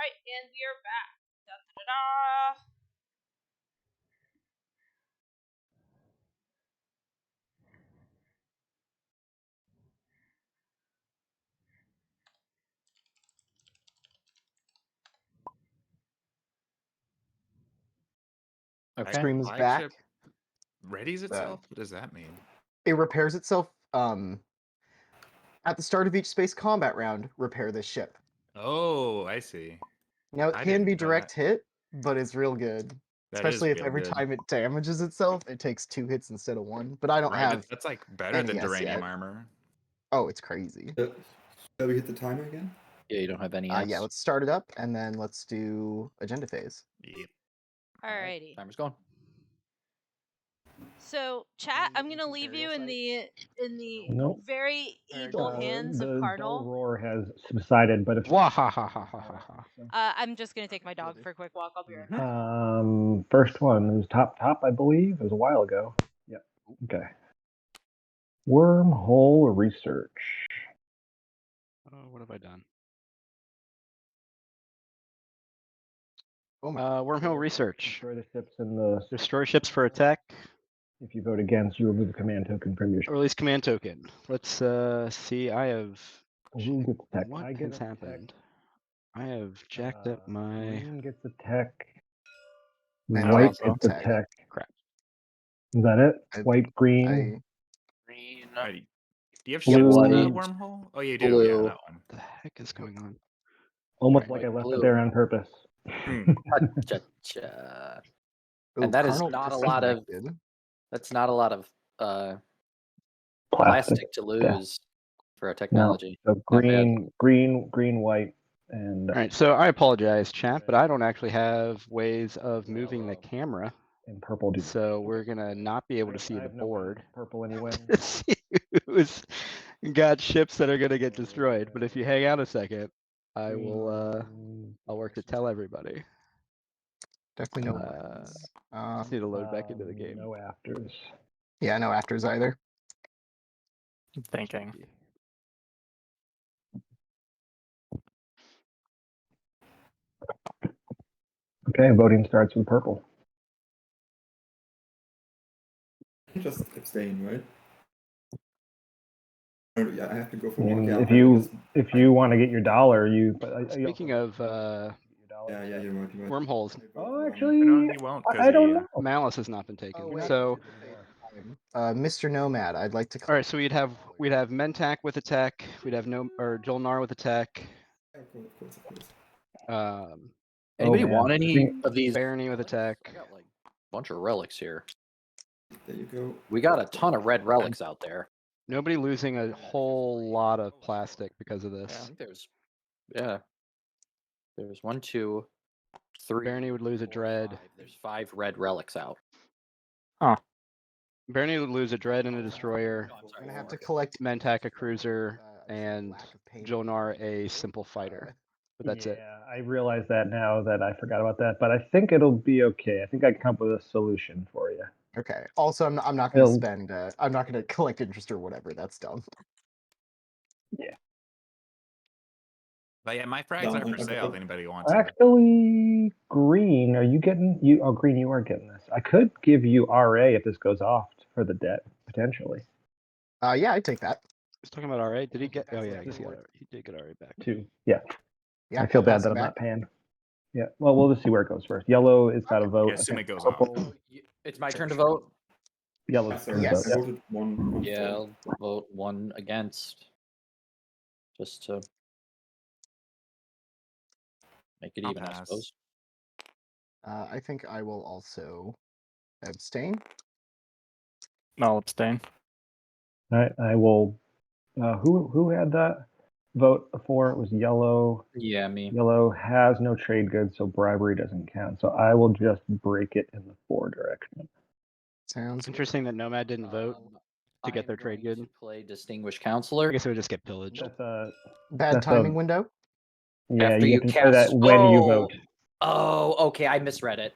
right, and we are back. Da-da-da-da. Okay. Scream is Flagship back. readies itself? What does that mean? It repairs itself. At the start of each space combat round, repair this ship. Oh, I see. Now it I can be didn't know direct that. hit, but it's real good. That is Especially if real every good. time it damages itself, it takes 2 hits instead of 1. But I don't Right, have that's like better than NES Duranium yet. armor. Oh, it's crazy. Shall we hit the timer again? Yeah, you don't have any. Yeah, let's start it up and then let's do agenda phase. Yep. Alrighty. Timer's going. So, chat, I'm gonna leave you in the Nope. very evil hands of the Cardinal. dull roar has subsided, but it's I'm just gonna take my dog for a quick walk. I'll be right back. first one was top, I believe. It was a while ago. Yep. Okay. Wormhole research. What have I done? Oh my Wormhole research. Destroy the ships in the. Destroy ships for attack. If you vote against, you remove a command token from your. Release command token. Let's see. I have. Who gets tech? What I get has a tech. happened? I have jacked up my. Green gets a tech. And White white gets a tech. tech. Crap. Is that it? White, green. Green. Alrighty. Do you have Blue. ships in the White. wormhole? Oh, you do. Blue. Yeah, that one. What the heck is going on? Almost Right, like I left blue. it there on purpose. Cha-cha. Ooh, And that is Carnal not a lot of. disinfected. That's not a lot of Plastic. plastic to lose for a No. technology. So Not bad. green, white, and All right, so I apologize, chat, but I don't actually have ways of moving the camera, and purple. Do so we're gonna not be able to see I the have no way board. of purple anyway. To see who's got ships that are gonna get destroyed. But if you hang out a second, I will. I'll work to tell everybody. Definitely no Uh, buttons. Just need to load back into the game. No afters. Yeah, no afters either. Thinking. Okay, voting starts with purple. Just abstain, right? Oh, yeah, I have to go for I one. mean, Yeah, if you want to get your dollar, you. Speaking of Yeah, you're right. wormholes, Oh, No, actually, he won't. 'Cause I don't he, know. Malice has not been taken. Oh, wait. So, Mr. Nomad, I'd like to. all right, so we'd have Mentak with attack. We'd have Jolnar with attack. Of course. Anybody man. want any of these? Barony with attack. I got like a bunch of relics here. There you go. We got a ton of red relics out there. Nobody losing a whole lot of plastic because of Yeah, I this. think there's 1, 2, 3. Barony would lose a 4, dread. 5. There's 5 red relics out. Barony would lose a dread and a destroyer. We're gonna have to collect Mentak a cruiser and lack of payment. Jolnar a simple fighter. But that's it. Yeah, I realize that now that I forgot about that, but I think it'll be okay. I think I can come up with a solution for you. Okay. Also, I'm not gonna It'll- spend. I'm not gonna collect interest or whatever. That's dumb. but yeah, my frags are for sale if anybody wants them. Actually, green, are you getting you? Oh, green, you are getting this. I could give you RA if this goes off for the debt potentially. Yeah, I'd take that. He's talking about RA. Did he get? Oh yeah, I guess he did get RA back. Too. Yeah. Yeah, I feel bad pass that it I'm back. not paying. Yeah. Well, we'll just see where it goes first. Yellow is got a vote. Yeah, assume I think it goes purple- off. It's my turn to vote. Yellow. Sorry, Yes. I voted one. Yeah, I'll vote 1 against. Just to make it I'll even, I pass. suppose. I think I will also abstain. I'll abstain. I will. Who had that vote before? It was yellow. Yeah, me. Yellow has no trade goods, so bribery doesn't count. So I will just break it in the 4 direction. Sounds Interesting that Nomad didn't vote. to get I'm their trade going good. to play Distinguished I Counselor. guess it would just get pillaged. That's a bad That's timing a- window. yeah. After You you have to play that cast- when you Oh! vote. Oh, okay, I misread it.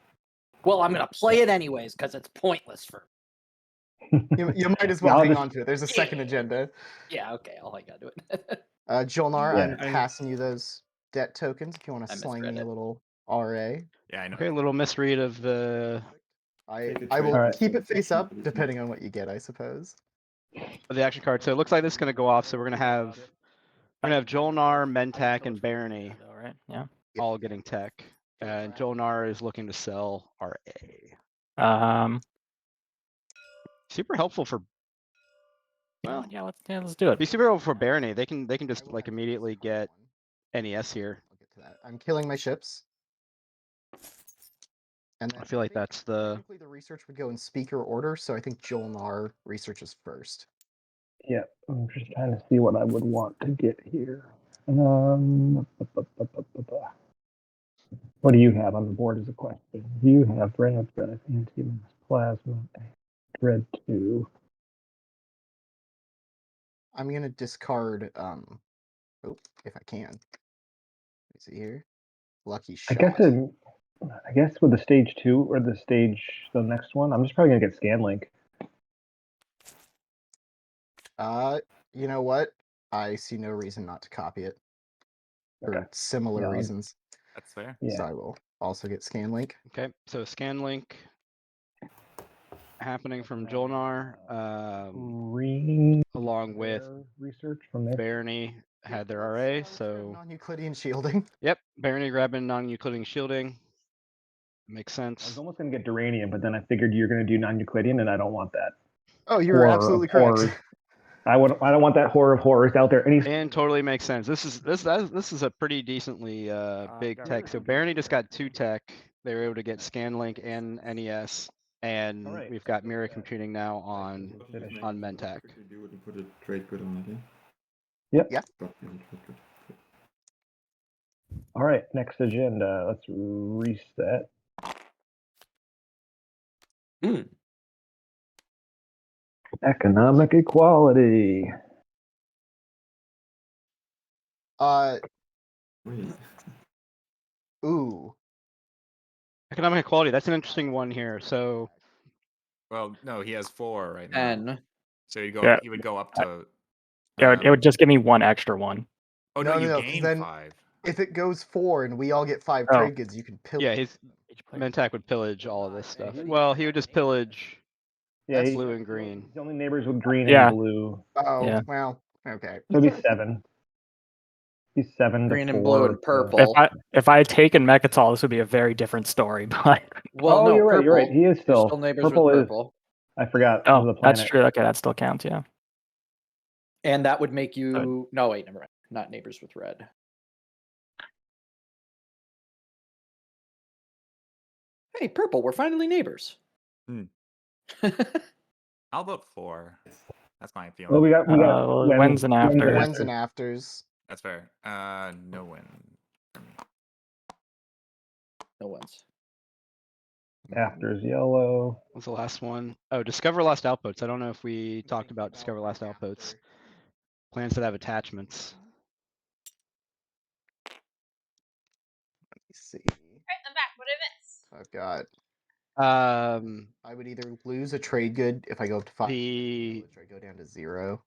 Well, I'm gonna play it anyways because it's pointless for. You might as well I'll hang just- on to it. There's a second agenda. Yeah, okay, I'll hang on to it. Jolnar, Yeah. I'm passing you those debt tokens if you want to I slang misread me a it. little RA. Yeah, I know. Okay, a little misread of the I Take a I will trade keep with it face up unfortunately. depending on what you get, I suppose. action card. So it looks like this is gonna go off. So we're gonna have Jolnar, Mentak, and Barony Though, right? Yeah. all getting tech, and Jolnar is looking to sell RA. Super helpful for. Well, Let's do it. be super helpful for Barony. They can just I will like have immediately this get one. NES here. I'll get to that. I'm killing my ships. And then I feel like think that's the. technically the research would go in speaker order, so I think Jolnar researches first. Yeah, I'm just trying to see what I would want to get here. What do you have on the board is a question. You have red, anti plasma, red 2. I'm gonna discard if I can. Let me see here. Lucky I shot. guess with the stage 2 or the next one, I'm just probably gonna get Scanlink. You know what? I see no reason not to copy it. For Okay. similar Yeah, reasons. That's fair. Yeah. So I will also get Scanlink. Okay, so Scanlink happening from Jolnar, Green along with rare research from there. Barony had their RA. So non-Euclidean shielding. yep, Barony grabbing non-Euclidean shielding. Makes I was sense. almost gonna get Duranium, but then I figured you're gonna do non-Euclidean, and I don't want that. Oh, you're Horror absolutely of correct. horrors. I don't want that horror of horrors out there. And totally makes sense. This is a pretty decently big got tech. it. So Barony just got 2 tech. They were able to get Scanlink and NES, and Alright. we've got mirror computing now on Finish. Mentak. Quickly do it and put a trade good on it, yeah? Yep. Yeah. Good. All right, next agenda. Let's reset. Economic equality. Wait. Ooh. Economic equality. That's an interesting one here. So Well, no, he has 4 right now. And So he Yeah. would go up to. It would just give me one extra one. Oh No, no, no, you no, 'cause gain then- 5. If it goes 4 and we all get 5 Oh. trade goods, you can pill. yeah, his Each player. Mentak would pillage all of this Yeah, stuff. he- Well, he would just pillage Yeah, That's blue and green. He's the only neighbors with green Yeah. and blue. Oh, Yeah. well, okay. So it'd be 7. He's 7 green to and 4. blue and to- purple. If I had taken Mechatol, this would be a very different story. But Well, Oh, no, you're right. You're right. purple. He is You're still, still neighbors purple with is. purple. I forgot oh, the planet. that's true. Okay, that still counts. Yeah. And that would make you no wait, never mind. Not neighbors with red. Hey, purple, we're finally neighbors. Hmm. I'll vote 4. That's my feeling. Well, we got wins and afters. Wins and afters. That's fair. No win for me. No wins. Afters yellow. What's the last one? Oh, Discover Lost Outposts. I don't know if we talked about Discover Lost Outposts. Plans that have attachments. Let me see. Alright, I'm back. What did I miss? I've got. I would either lose a trade good if I go up to 5. The Or I go down to 0.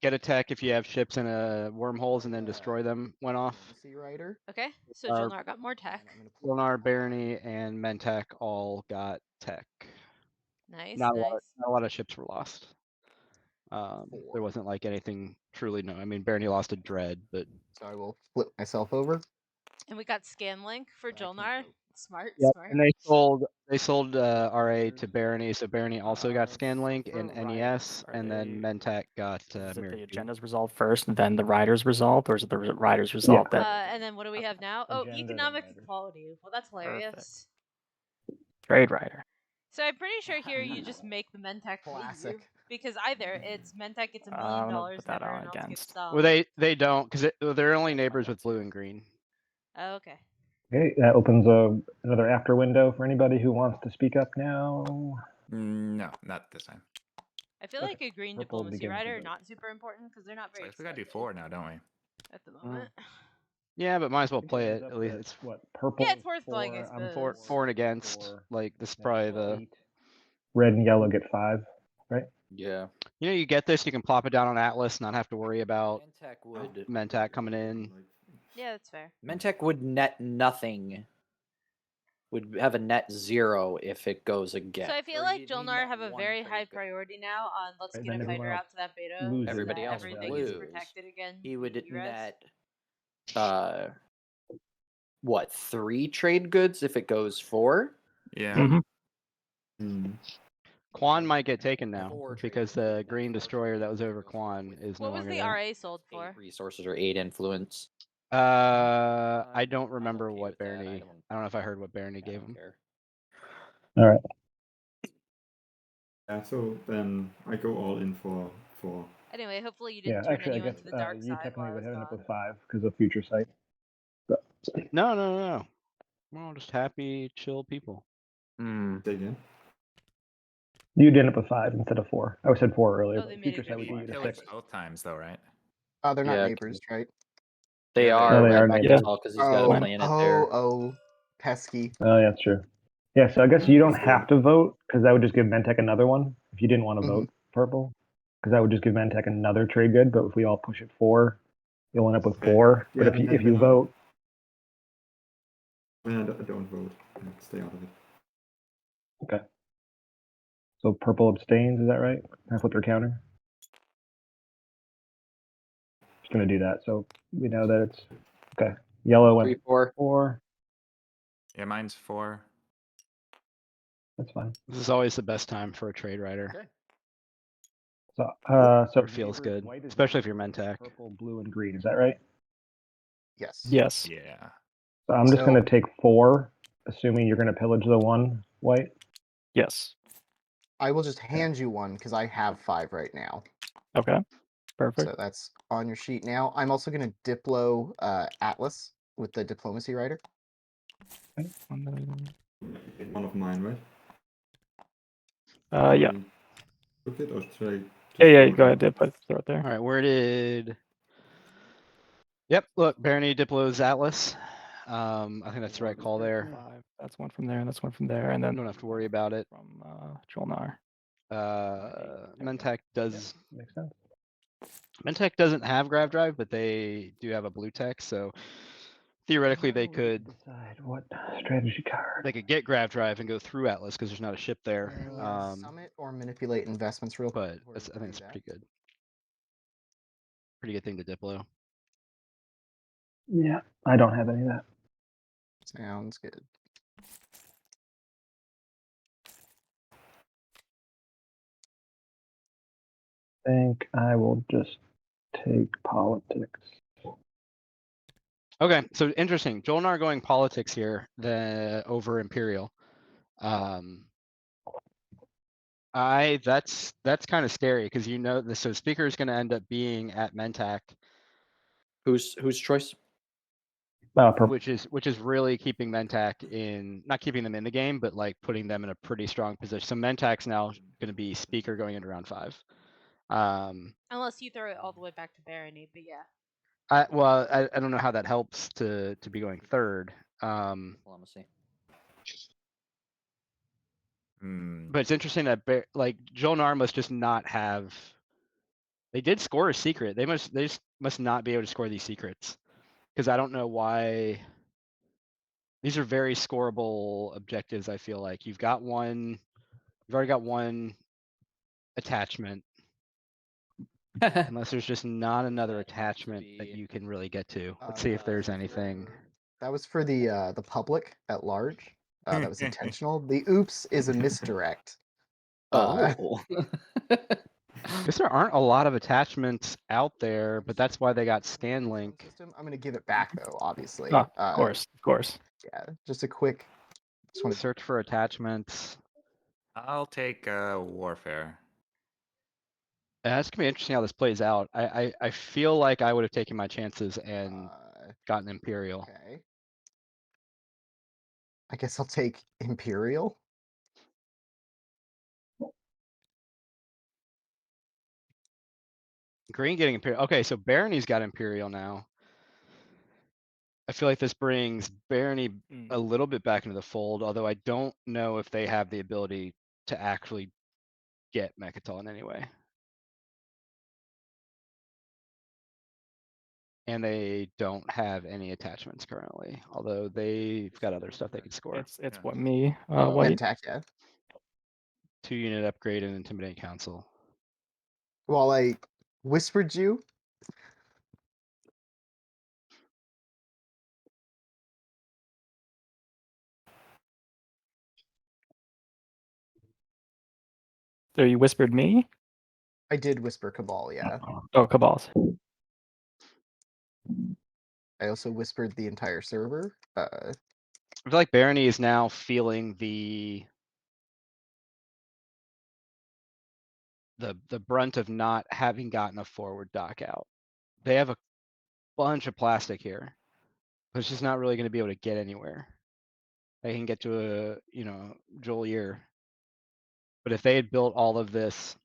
get a tech if you have ships in wormholes and then destroy them went off. Sea Rider. Okay, so Our- Jolnar got more tech. And I'm gonna pull Lunar, Barony, and Mentak all got tech. Nice, Not nice. a lot of ships were lost. There wasn't like anything truly no. I mean, Barony lost a dread, but So I will flip myself over. And we got Scanlink for I can't Jolnar. vote. Smart, yep. smart. And they sold RA to Barony, so Barony also got Scanlink and NES, and then Mentak got Is it Mirror the Cube. agendas resolved first, and then the riders resolved, or is it the riders resolved? Uh, That and then what do we have now? Oh, Agenda economic riders. equality. Well, that's hilarious. trade rider. So I'm pretty sure here you just make the Mentak Classic. leave, because either it's Mentak gets $1 I'm million, gonna and put that everyone on else gets against. some. Well, they don't because they're only neighbors with blue and green. Oh, okay. Okay, that opens another after window for anybody who wants to speak up now. No, not this time. I feel Okay, like a green purple diplomacy begins rider to are vote. not super important because they're not So I very. guess we gotta do expensive 4 now, don't we? at the moment. Yeah, but might as well I think play ends it. up At least that, it's what purple. Yeah, it's worth is playing, I 4, I'm suppose. for and against. 4, Like this is yeah, probably the 8. Red and yellow get 5, right? Yeah. you know you get this, you can plop it down on Atlas, not have to worry about Mentak would Mentak coming in. Like Yeah, that's fair. Mentech would net nothing. Would have a net 0 if it goes again. So I feel Or like you'd need Jolnar net have a one very trade high good. priority now on let's Right, get then a fighter everyone out to that beta. loses. So Everybody that else would everything is lose. protected again. He would beat you guys. net what, 3 trade goods if it goes 4? Yeah. Mhm. Hmm. Quan might get taken now Four because trade goods, the net green 4 destroyer trade that was goods over goes 4 Quan with is no What was longer the there. RA sold 8 for? resources or 8 influence. I don't I'm remember okay what with that. Barney. I don't know if I heard what Barney I gave don't him. care. All right. Yeah, so then I go all in for 4. Anyway, hopefully you Yeah, didn't turn actually, I anyone guess to the dark you side technically while I would was end up gone. with 5 because of future sight. But, No. We're all just happy, chill people. Hmm. Say again? you'd end up with 5 instead of 4. I said 4 earlier, Oh, they but made future it sight would before. get you to Pillage 6. both times though, right? Oh, they're not Yeah, neighbors, right? they Yeah, they are. are. No, they are Redback neighbors. is all because he's got a Oh. planet there. Pesky. Oh, yeah, that's true. Yeah, so I guess you don't So- have to vote because that would just give Mentech another one if you didn't want to Mhm. vote purple. Because that would just give Mentech another trade good. But if we all push it 4, you'll end up with Okay. 4. Yeah, But and then if you when vote, I don't vote. I stay out of it. okay. So purple abstains, is that right? Can I flip your counter? Just gonna do that. So we know that it's okay. Yellow 3, went 4. 4. Yeah, mine's 4. That's fine. This is always the best time for a trade writer. Okay. So It feels neighbors, good, white is especially if you're neighbors, Mentech. purple, blue, and green. Is that right? Yes. Yes. Yeah. So I'm just So- gonna take 4, assuming you're gonna pillage the 1 white. Yes. I will just hand you one because I have 5 right now. Okay. Perfect. So that's on your sheet now. I'm also going to Diplo Atlas with the Diplomacy Writer. One of mine, right? Yeah. Took it or should I? Yeah. Go ahead, Dip. Throw it there. All right, where did? Yep, look, Barney Diplo's Atlas. I think that's the right call there. 5. That's one from there, and that's one from there, and then Don't have to worry about it. from Jolnar. Mentech does. Makes sense. Mentech doesn't have Grav Drive, but they do have a blue tech, so theoretically Now they we could decide what strategy card. get Grav Drive and go through Atlas because there's not a ship there. Summit or manipulate investments real quick. But I think it's pretty good. Pretty good thing to Diplo. Yeah, I don't have any of that. Sounds good. I think I will just take politics. Okay, so interesting. Jolnar going politics here over Imperial. That's kind of scary because you know the speaker is going to end up being at Mentac, Whose choice? Purple. which is really keeping Mentac not keeping them in the game, but like putting them in a pretty strong position. So Mentac's now going to be speaker going into round 5. Unless you throw it all the way back to Barony, but yeah. I don't know how that helps to be going third. Diplomacy. But it's interesting that like Jolnar must just not have. They did score a secret. They just must not be able to score these secrets because I don't know why. These are very scoreable objectives. I feel like you've already got one attachment, unless there's just not another That needs to attachment that be- you can really get to. Let's see if there's anything. That was for the public at large. That was intentional. The oops is a misdirect. Oh. Because there aren't a lot of attachments out there, but that's why they got Scanlink. System. I'm going to give it back though, obviously. Of course. Yeah, just a quick. Just want to Search for attachments. I'll take warfare. That's gonna be interesting how this plays out. I feel like I would have taken my chances and gotten Imperial. Okay. I guess I'll take Imperial. Green getting Imperial. Okay, so Barony's got Imperial now. I feel like this brings Barony a little bit back into the fold, although I don't know if they have the ability to actually get Mechatol in any way. And they don't have any attachments currently, although they've got other stuff they can score. It's Yeah. what me, Oh, white. Mentak, yeah. 2-unit upgrade and Intimidate Council. Well, I whispered you. So you whispered me? I did whisper Cabal, yeah. Oh, Cabals. I also whispered the entire server. I feel like Barony is now feeling the brunt of not having gotten a forward dock out. They have a bunch of plastic here, but it's just not really going to be able to get anywhere. They can get to a, Jolier. But if they had built all of this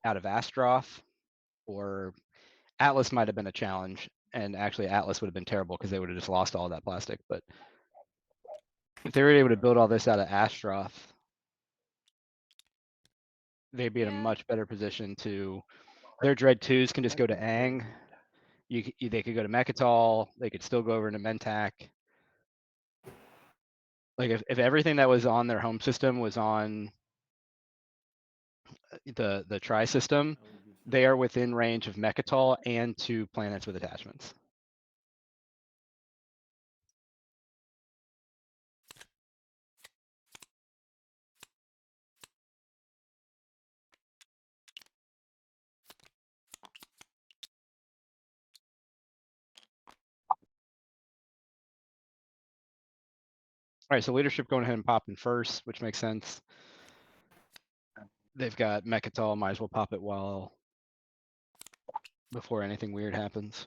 out of Astroth, or Atlas might have been a challenge, and actually Atlas would have been terrible because they would have just lost all that plastic. But if they were able to build all this out of Astroth, they'd be in a Yeah. much better position to. Their Dread 2s can just go to Ang. They could go to Mechatol. They could still go over into Mentak. Like if everything that was on their home system was on the Tri system, they are within range of Mechatol and 2 planets with attachments. All right, so leadership going ahead and popping first, which makes sense. They've got Mechatol, might as well pop it before anything weird happens.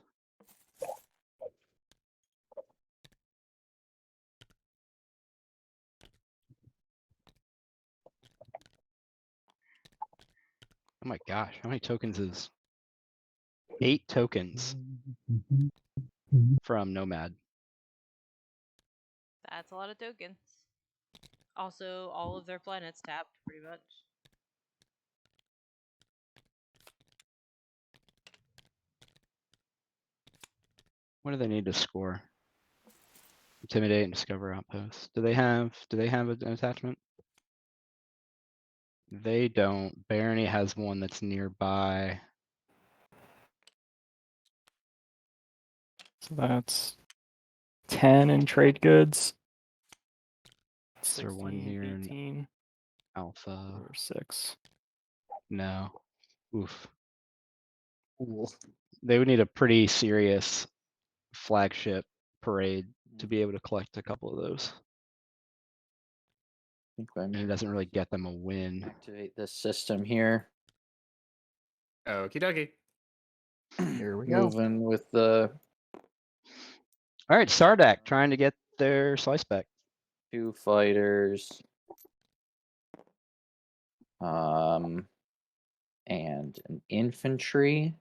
Oh my gosh, how many tokens is 8 tokens from Nomad? That's a lot of tokens. Also, all of their planets tapped, pretty much. What do they need to score? Intimidate and discover outposts. Do they have an attachment? They don't. Barony has one that's nearby. So that's 10 in trade goods. Is there one 16, near 18, Alpha? or 6. No. Oof. Cool. They would need a pretty serious flagship parade to be able to collect a couple of those. I think I'm And it doesn't really get them a win. activate this system here. Okie dokie. Here we go. Moving with the All right, Sardak trying to get their slice back. 2 fighters. And an infantry.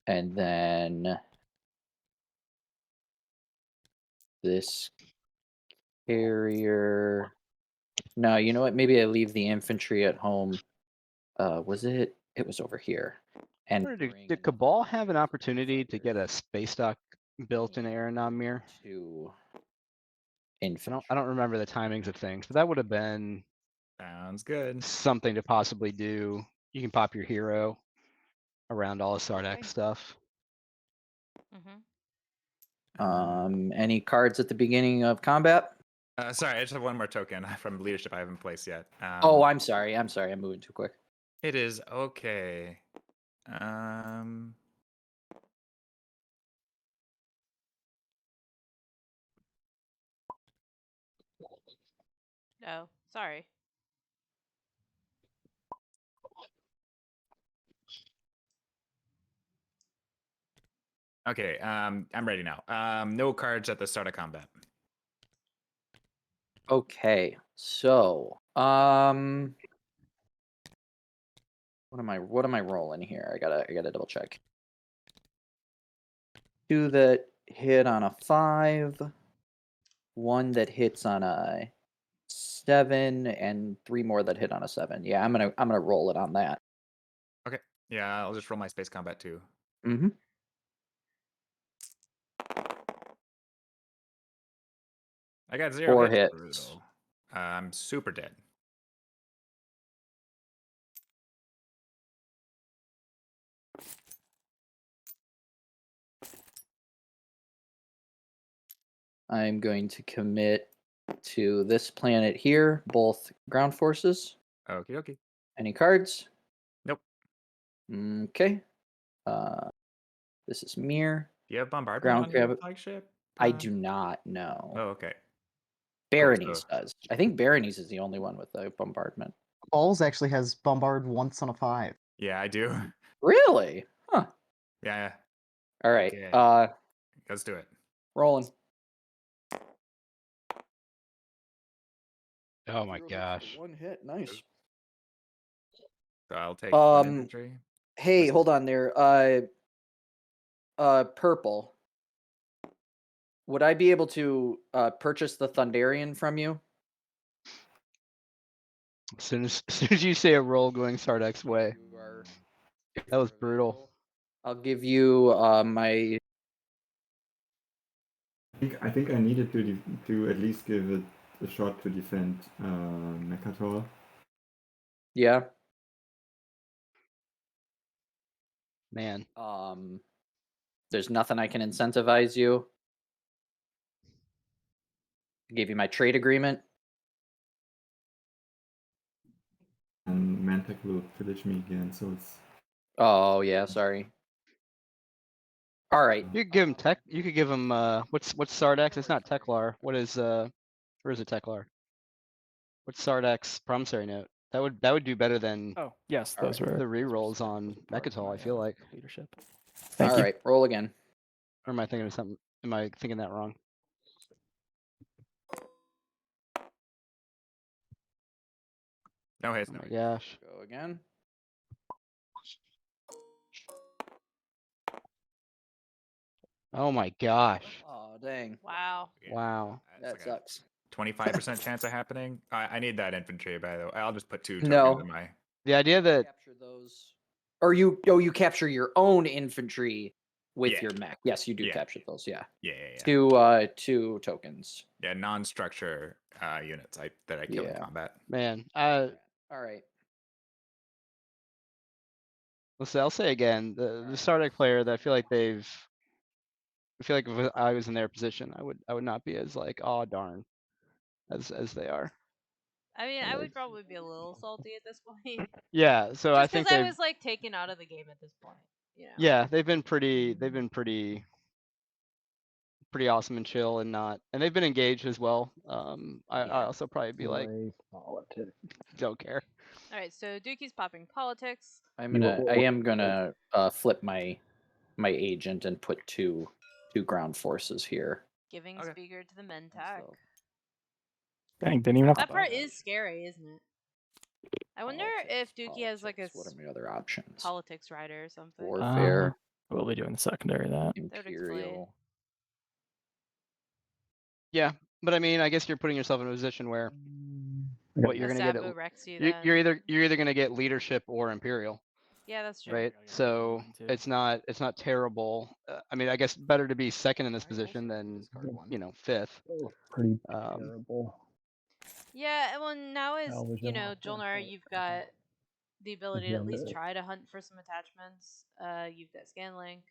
And then this carrier. No, you know what? Maybe I leave the infantry at home. Was it? It was over here. And Did Cabal have an opportunity to get a space dock built in Aeronomir? to I infantry. don't remember the timings of things, but that would have been Sounds good. something to possibly do. You can pop your hero around all of Sardak Okay. stuff. Any cards at the beginning of combat? Sorry, I just have one more token from leadership I haven't placed yet. Oh, I'm sorry. I'm moving too quick. It is okay. Oh, sorry. Okay, I'm ready now. No cards at the start of combat. Okay, so what am I rolling here? I gotta double check. 2 that hit on a 5, 1 that hits on a 7, and 3 more that hit on a 7. Yeah, I'm gonna roll it on that. Okay, yeah, I'll just roll my space combat too. Mm-hmm. I got 0 4 hits. hits. Brutal. I'm super dead. I'm going to commit to this planet here, both ground forces. Okie dokie. Any cards? Nope. Okay. This is Mir. Do you have bombardment Ground on your crab. flagship? I do not know. Oh, okay. Barony's so- does. I think Barony's is the only one with a bombardment. Balls actually has bombard once on a 5. Yeah, I do. Really? Huh. Yeah. All right. Okay. Let's do it. Rolling. Oh my 0 hits for gosh. 1 hit. Nice. So I'll take one infantry. Hey, hold on there. Purple. Would I be able to purchase the Thunderian from you? As soon as you say a roll going Sardak's way, You are- that was brutal. I'll give you my. I think I needed to at least give it a shot to defend Mechatol. Yeah. Man, There's nothing I can incentivize you. I gave you my trade agreement. And Mantek will pillage me again, so it's Oh yeah, sorry. All right. you could give him tech. You could give him what's Sardak's? It's not Teklar. What is where is it Teklar? What's Sardak's promissory note? That would do better than Oh, yes, All those right. were the rerolls on part of Mechatol, my, I feel like. leadership. Thank All you. right. Roll again. Or am I thinking of something? Am I thinking that wrong? No hits. Oh No my hits. gosh. Go again. Oh my gosh. Oh dang. Wow. Yeah. Wow. That's That like sucks. a 25% chance of happening. I need that infantry, by the way. I'll just put 2 No. tokens in my. The idea that Capture those. Or you capture your own infantry with Yeah. your mech. Yes, you do Yeah. capture those. Yeah. Yeah. 2 tokens. Yeah, non-structure units that I kill in Yeah. combat. man, All right. I'll say again, the Sardak player that I feel like if I was in their position, I would not be as like, oh darn, as they are. I mean, And I would it's- probably be a little salty at this point. Yeah, so I Just think because I they've was like taken out of the game at this point. You know. yeah, they've been pretty awesome and chill and they've been engaged as well. I Yeah. also probably be like, Race politics. don't care. All right, so Dookie's popping politics. I am gonna flip my agent and put two ground forces here. Giving Okay. speaker to the Mentak. So, Dang, didn't even have to That buy part that. is scary, isn't it? I wonder if Dookie has like a politics. What are my other options? politics rider or something. Warfare, What will we do in the secondary that? That would explain. Imperial. Yeah, but I mean, I guess you're putting yourself in a position where what you're A gonna get Sabu at, Rexy you're then. either gonna get leadership or Imperial. Yeah, that's true. Right, I gotta so one, too. it's not terrible. I mean, I guess better to be second in this position than Discard 1. 5th. Oh, pretty Um, terrible. Yeah, well now is Television off Jolnar, website. you've got the ability to at least Agenda. try to hunt for some attachments. You've got Scanlink.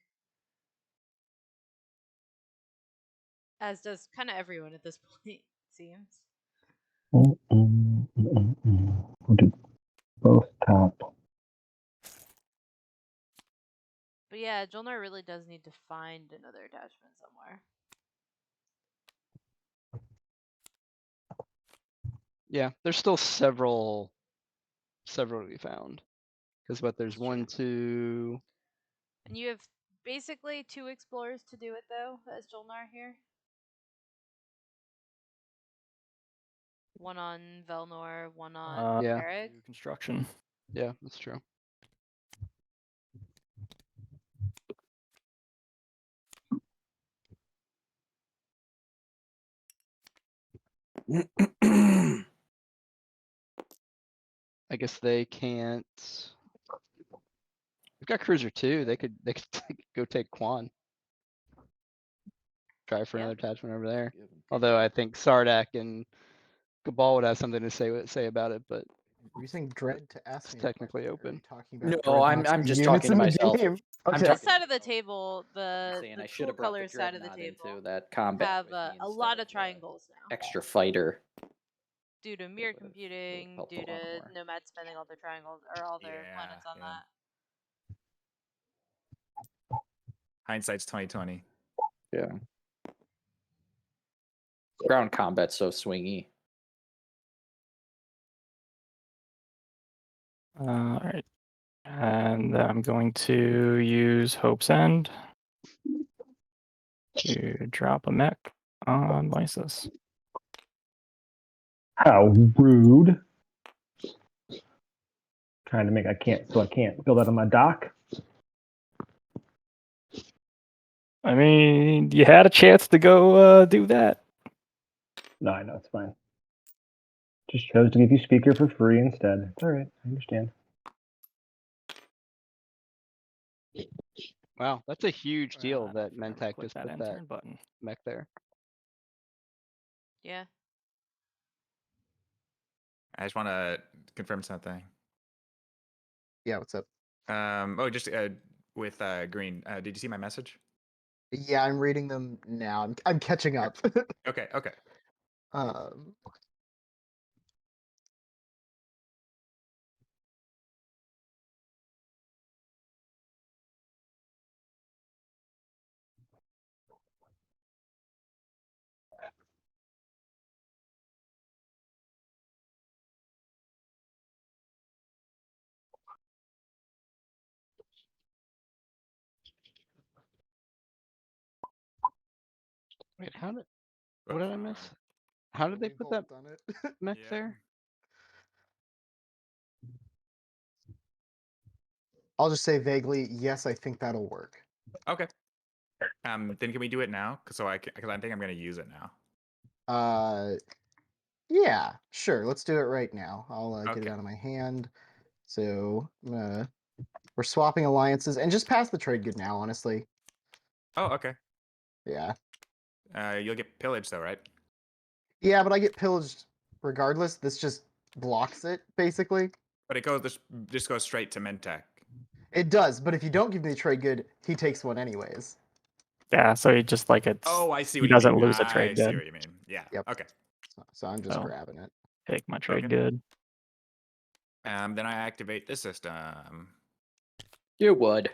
As does kind of everyone at this point, seems. We'll do both top. But yeah, Jolnar really does need to find another attachment somewhere. yeah, there's still several to be found. Because there's That's 1, true. 2. And you have basically 2 explorers to do it though, as Jolnar here. One on Velnor, one on Yeah. Eric. Construction. Yeah, that's true. I guess they can't. got cruiser too. They could go take Quan. Try for Yeah. another attachment over there. Although I think Sardak and Cabal would have something to say about it, but Are you saying Dread to ask it's me? a technically question, or are open. you talking about No, Dreadnoughts I'm and just units talking to in the myself. game? I'm Okay. This talking side of to the myself. table, I'm the saying I should cool have brought the color side of the Dreadnought table, into that combat have with me a instead lot of of, triangles now. extra fighter. Due to mirror computing, helped a due lot to more. Nomad spending all their triangles or all their Yeah, planets on yeah. that. Hindsight's 2020. Yeah. Ground combat's so swingy. All right. And I'm going to use Hope's End to drop a mech on Lysis. How rude. Trying to make I can't build out of my dock. I mean, you had a chance to go do that. No, I know it's fine. Just chose to give you speaker for free instead. It's all right. I understand. Wow, that's a huge deal I that forgot to Mentak click just that put end that turn button. mech there. Yeah. I just want to confirm something. Yeah, what's up? Just with Green. Did you see my message? Yeah, I'm reading them now. I'm catching up. Okay. um, Wait, what did I miss? How did they we've put all that done it. mech Yeah. there? I'll just say vaguely, yes, I think that'll work. Okay. Then can we do it now? Because I think I'm going to use it now. Yeah, sure. Let's do it right now. I'll get it Okay. out of my hand. So we're swapping alliances and just pass the trade good now. Honestly, Oh, okay. yeah, You'll get pillaged though, right? yeah, but I get pillaged regardless. This just blocks it basically. But it just goes straight to Mentek. It does, but if you don't give me the trade good, he takes one anyways. Yeah, so he just like it's. Oh, I see He what you doesn't mean. lose a I trade see good. what you mean. Yeah. Yep. Okay. So I'm just Oh. grabbing it. Take my trade Okay. good. Then I activate this system. You would.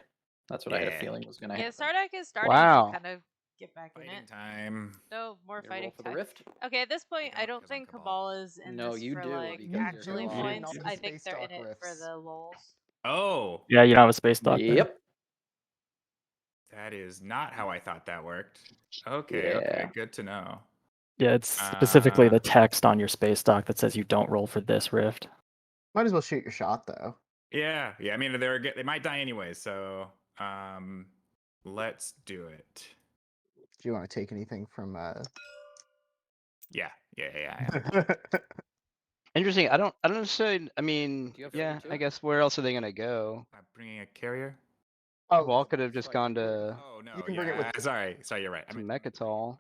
That's what I had a Yeah. feeling was gonna Yeah, happen. Sardak is starting Wow. to kind of get back in Fighting it. time. No more You gonna roll fighting for the time. rift? Okay, at this point, I don't 'cause I'm think Cabal. Cabal is in No, this you for do, like because you're actually Cabal. points. Not I the think space they're in dock it for rifts. the lols. Oh. Yeah, you don't have a space dock there. Yep. That is not how I thought that worked. Okay. Okay. Yeah. Good to know. Yeah, it's specifically Uh, the text on your space dock that says you don't roll for this rift. Might as well shoot your shot though. Yeah. I mean, they might die anyway. So, let's do it. Do you want to take anything from? Yeah. Interesting. I don't necessarily. I mean, Do you have yeah. three, I too? guess where else are they gonna go? I'm bringing a carrier. Cabal could have just gone to Oh no. You can bring it with- Sorry. You're right. Mechatol.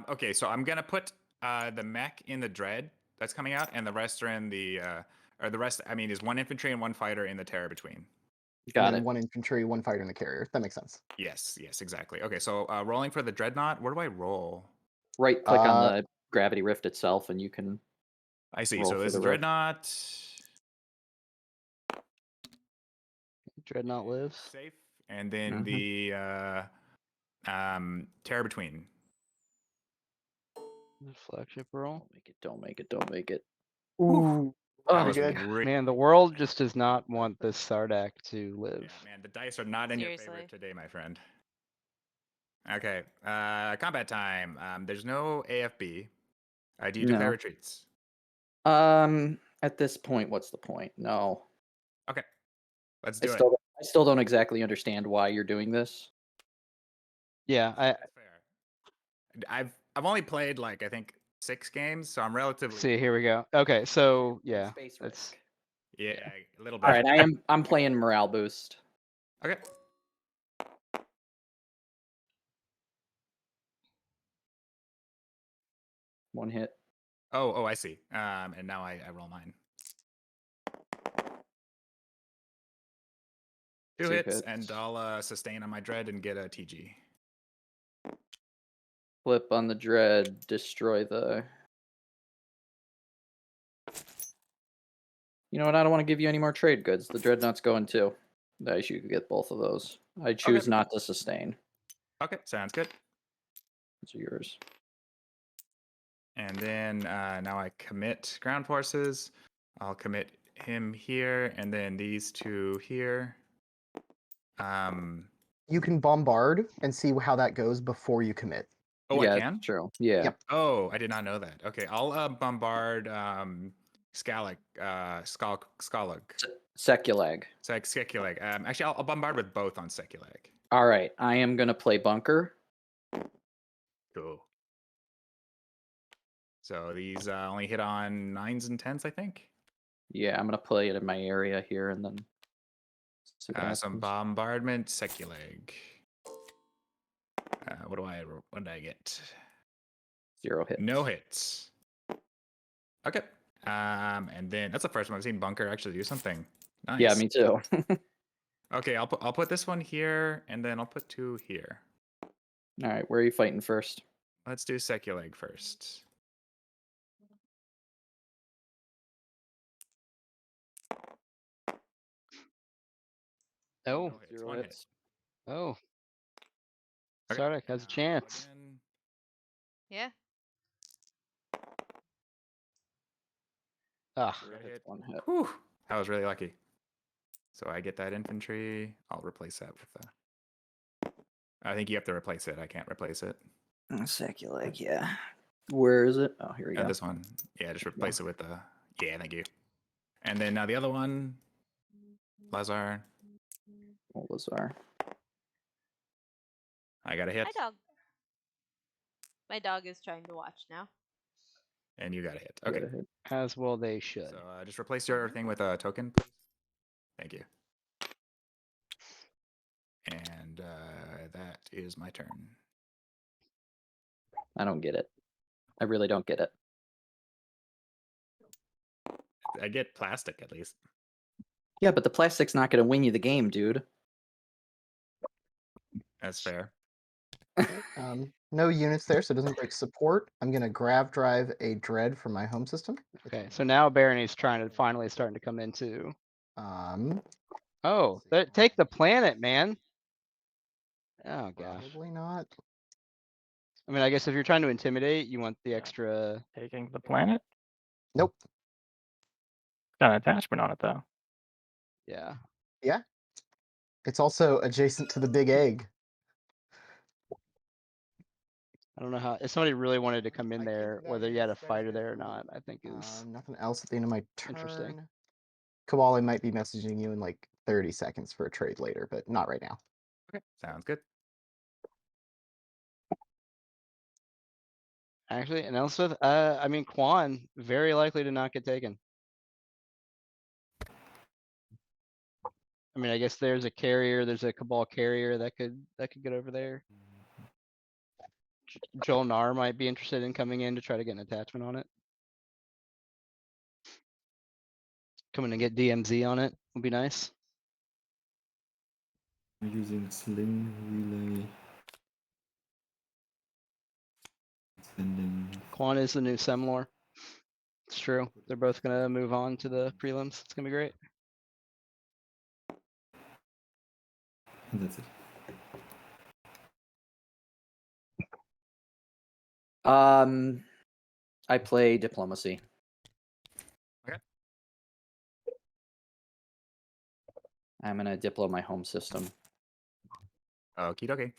Okay, so I'm gonna put the mech in the dread that's coming out, and the rest are in the or the rest. I mean, is one infantry and one fighter in the terror between. Got and then it. one infantry, one fighter, and a carrier. That makes sense. Yes, exactly. Okay, so rolling for the dreadnought. Where do I roll? Right click on the gravity rift itself, and you can. I see. Roll So for this the is rift. dreadnought. Dreadnought lives. Safe, and then the terror between. Flagship roll. Don't make it. Ooh, That oh, was good. really Man, the world just does not want this Sardak to live. Yeah, man, the dice are not in your favor Seriously. today, my friend. Okay, combat time. There's no AFB. Do you declare No. retreats? At this point, what's the point? No. Okay, let's I do it. still don't exactly understand why you're doing this. Yeah, That's fair. I've only played like I think 6 games, so I'm relatively see. Here we go. Okay, so yeah, Space it's risk. a little bit. All right, I'm playing morale boost. Okay. One hit. Oh, I see. And now I roll mine. 2 2 hits, hits. and I'll sustain on my dread and get a TG. Flip on the dread. Destroy the. You know what? I don't want to give you any more trade goods. The dreadnought's going too. Nice, you could get both of those. I choose not to sustain. Okay, sounds good. Those are yours. And then now I commit ground forces. I'll commit him here, and then these 2 here. You can bombard and see how that goes before you commit. Oh, yeah, I can? it's true. Yeah. Yep. Oh, I did not know that. Okay, I'll bombard Skalag. Seculag. Seculag. Actually, I'll bombard with both on Seculag. All right, I am gonna play bunker. Cool. So these only hit on 9s and 10s, I think. Yeah, I'm gonna play it in my area here and then. See what Some happens. bombardment, Seculag. What did I get? 0 hits. No hits. Okay. And then that's the first one I've seen bunker actually do something. Nice. Yeah, me too. Okay, I'll put this one here, and then I'll put 2 here. All right, where are you fighting first? Let's do Seculag first. Oh, No hits, 0 1 hit. hits. oh. Okay. Sardak has a Roll chance. again. Yeah. Ah, 0 Got a hits, hit. 1 hit. Whew, that was really lucky. So I get that infantry. I'll replace that with the. I think you have to replace it. I can't replace it. Seculag, yeah. Where is it? Oh, here we go. This one. Yeah, just replace it with the. Yeah, thank you. And then now the other one. Lazar. What was our? I got a hit. Hi, dog. My dog is trying to watch now. And you got a hit. You Okay. got a hit. as well they should. So just replace your thing with a token, please. Thank you. And that is my turn. I don't get it. I really don't get it. I get plastic at least. Yeah, but the plastic's not gonna win you the game, dude. That's fair. No units there, so it doesn't break support. I'm gonna grav drive a dread from my home system. Okay, so now Barony's trying to finally starting to come into. Um, Oh, take the planet, man. Oh gosh. probably not. I mean, I guess if you're trying to intimidate, you want the extra. Taking the planet. Nope. Got an attachment on it though. Yeah. Yeah. It's also adjacent to the big egg. I don't know how, if somebody really wanted to come in I there, think that whether you had a is fighter there or cool. not, I think is Nothing else at the end of my interesting. turn. Kowali might be messaging you in like 30 seconds for a trade later, but not right now. Okay, sounds good. Actually, and Elspeth, I mean, Quan, very likely to not get taken. I mean, I guess there's a carrier, there's a Cabal carrier that could get over there. Joel Nar might be interested in coming in to try to get an attachment on it. Coming and get DMZ on it would be nice. I'm using sling relay. Spending. Quan is the new Semlor. It's true. They're both gonna move on to the prelims. It's gonna be great. And that's it. I play diplomacy. Okay. I'm gonna diplo my home system. Okie dokie.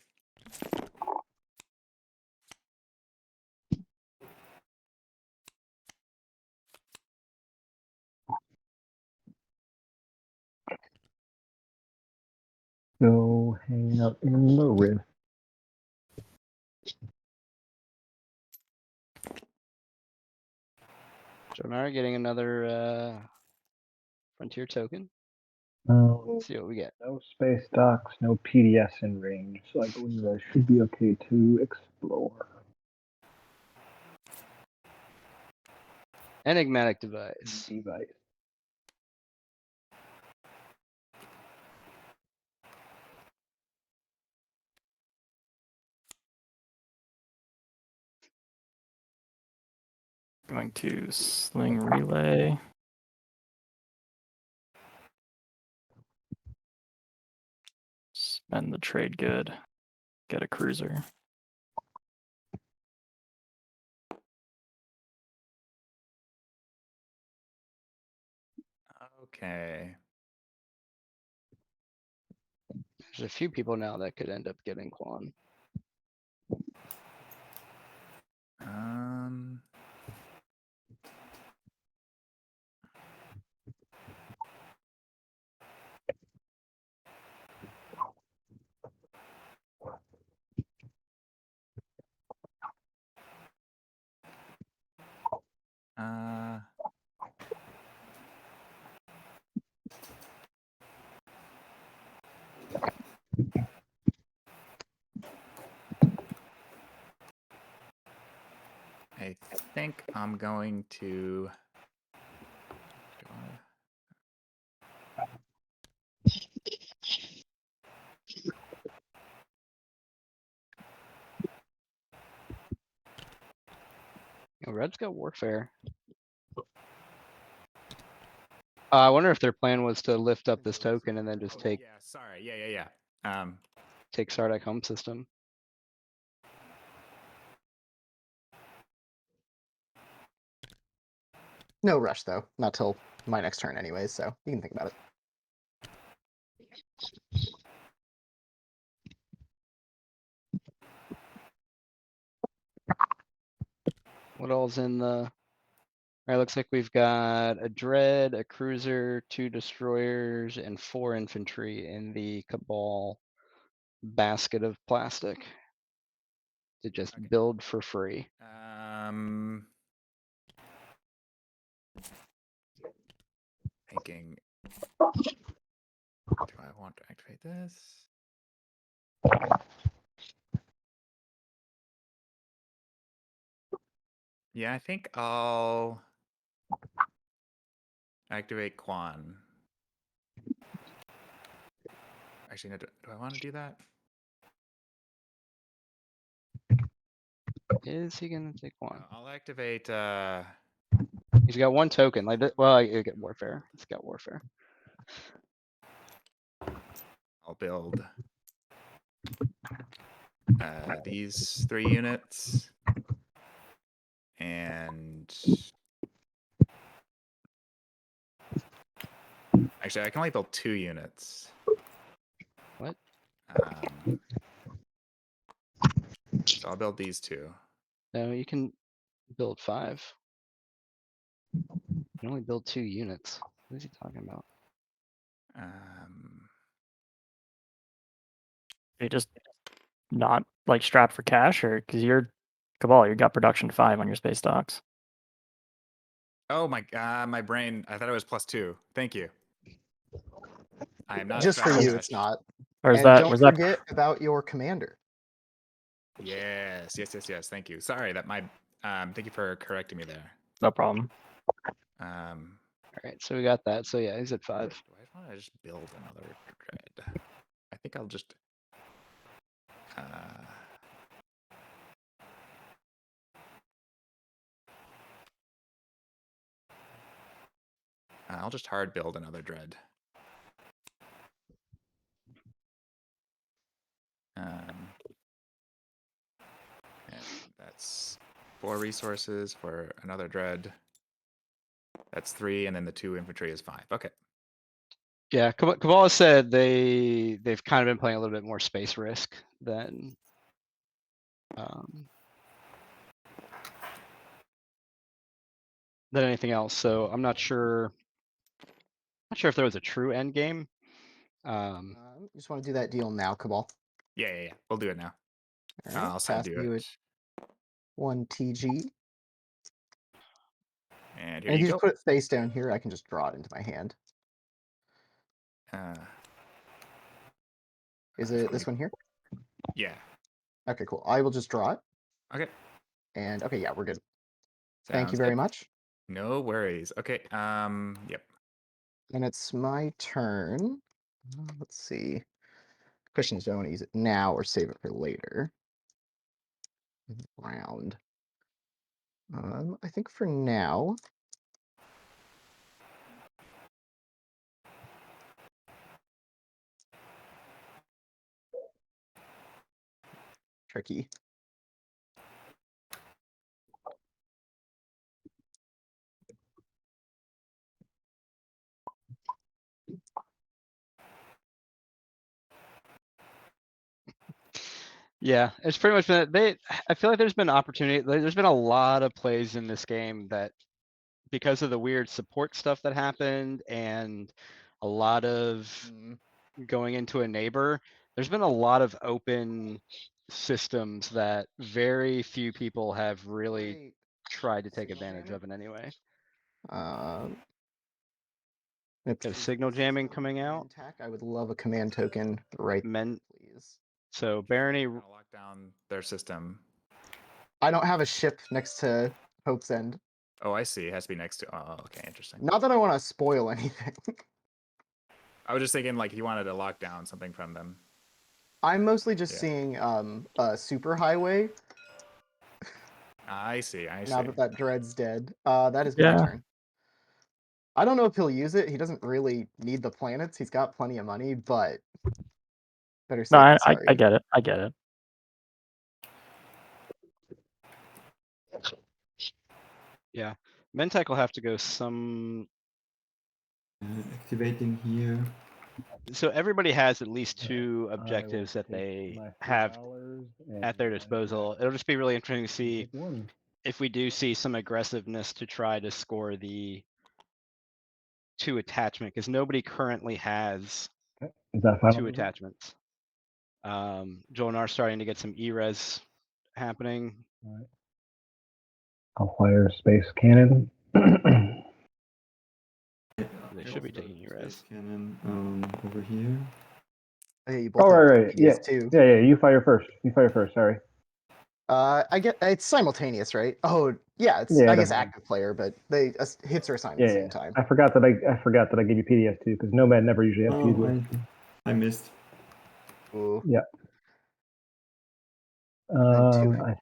Go hang out in the rift. Jonar getting another Frontier token. Let's see what we get. No space docks, no PDS in range, so I believe I should be okay to explore. Enigmatic device. Device. Going to sling relay. Spend the trade good. Get a cruiser. Okay. There's a few people now that could end up getting Quan. Um. I think I'm going to. Oh, Red's got Warfare. I wonder if their plan was to lift up this token and then just take Yeah. Sorry. Yeah. take Sardak Home System. No rush though, not till my next turn anyways, so you can think about it. What all's in the? Alright, looks like we've got a Dread, a Cruiser, 2 Destroyers, and 4 Infantry in the Cabal basket of plastic to just Okay. build for free. Thinking. Do I want to activate this? Yeah, I think I'll activate Quan. Actually, no, do I want to do that? Is he gonna take No, one? I'll activate. He's got 1 token. Like that. Well, you get Warfare. He's got Warfare. I'll build these 3 units, and actually, I can only build 2 units. What? So I'll build these 2. No, you can build 5. You can only build 2 units. What is he talking about? They just not like strapped for cash, or because you're Cabal, you got production 5 on your space docks. Oh my brain! I thought it was +2. Thank you. I am not Just for strapped you, cash. it's not. Or is And that don't was that? forget about your commander. Yes. Thank you. Sorry that my thank you for correcting me there. No problem. Alright, so we got that. So yeah, he's at 5. Do I want to just build another dread? I think I'll just. I'll just hard build another dread. And that's 4 resources for another dread. That's 3, and then the 2 infantry is 5. Okay. Yeah, Cabal said they've kind of been playing a little bit more space risk than anything else. So I'm not sure. Not sure if there was a true end game. You just want to do that deal now, Cabal. Yeah. We'll do it now. All right, I'll send you you it. 1 TG. And here And if you you go. just put it face down here, I can just draw it into my hand. Is that's it this cool. one here? Yeah. Okay, cool. I will just draw it. Okay. And okay, yeah, we're good. Thank you Sounds very good. much. No worries. Okay. Yep. And it's my turn. Let's see. Question is, do I want to use it now or save it for later? Round. I think for now. Tricky. Yeah, it's pretty much been I feel like there's been opportunity. There's been a lot of plays in this game that, because of the weird support stuff that happened and a lot of going into a neighbor, there's been a lot of open systems that very few people have really Great. tried to take Signal advantage jamming. of in any way. It's signal jamming coming out. I would love a command token right Men, please. so Barony, Gonna lock down their system. I don't have a ship next to Hope's End. Oh, I see. It has to be next to. Oh, okay, interesting. Not that I want to spoil anything. I was just thinking like he wanted to lock down something from them. I'm mostly just Yeah. seeing a super highway I see. I see. now that Dread's dead. That is my Yeah. turn. I don't know if he'll use it. He doesn't really need the planets. He's got plenty of money, but better safe No, than I sorry. get it. I get it. yeah, Mentech will have to go some. Activating here. So everybody has at least Okay, two I will objectives that take they my have $3 at their and disposal. It'll just be really interesting to see take one. if we do see some aggressiveness to try to score the 2 attachment, because nobody currently has Okay. Is that final 2 result? attachments. Jolnar starting to get some E-res happening. All right. I'll fire space cannon. They should be taking E-res. Space cannon over here. Oh, yeah, you both Oh, have right. Yeah. PS2. Yeah. You fire first. Sorry. I get it's simultaneous, right? Oh, yeah, it's Yeah, I it guess doesn't matter. active player, but they hits are assigned Yeah, at the yeah. same time. I forgot that I gave you PDS too because Nomad never usually has to use Oh, it. I missed. Ooh. Yeah. then two I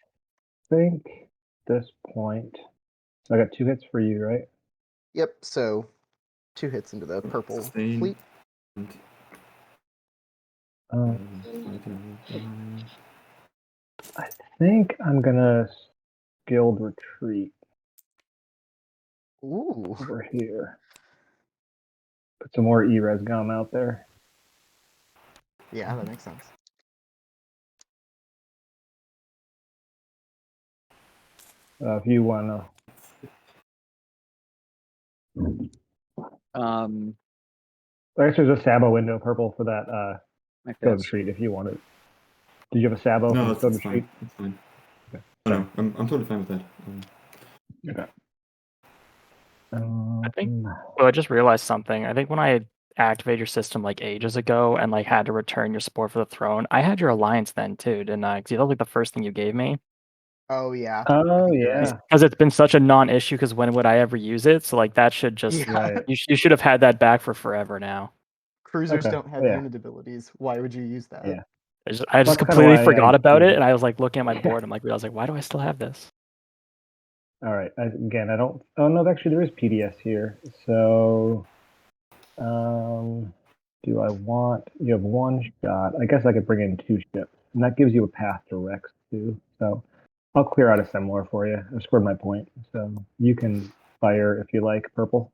think at this point I got 2 hits for you, right? Yep, so 2 hits into the purple Sustain. fleet. And, Um, I think I'm gonna skilled retreat Ooh. over here. Put some more E-res gum out there. Yeah, that makes sense. If you wanna, I guess there's a Sabo window purple for that skilled retreat if you want it. Did you have a Sabo for no, the skilled it's retreat? fine. It's fine. Okay. Oh, no, I'm totally fine with that. Okay. I think. Well, I just realized something. I think when I activated your system like ages ago and like had to return your support for the throne, I had your alliance then too, didn't I? Because that was like the first thing you gave me. Oh yeah. Oh think you're yeah. right. Because it's been such a non-issue. Because when would I ever use it? So like that should just Yeah. Right. you should have had that back for forever now. Cruisers Okay, don't have yeah. unit abilities. Why would you use that? Yeah. I just That's kinda completely why forgot I about did it, it. and I was like looking at my Yeah. board. I was like, why do I still have this? All right. Again, I don't. Oh no, actually there is PDS here. So, do I want? You have 1 shot. I guess I could bring in 2 ships, and that gives you a path to Rex too. So, I'll clear out a similar for you. I scored my point, so you can fire if you like. Purple.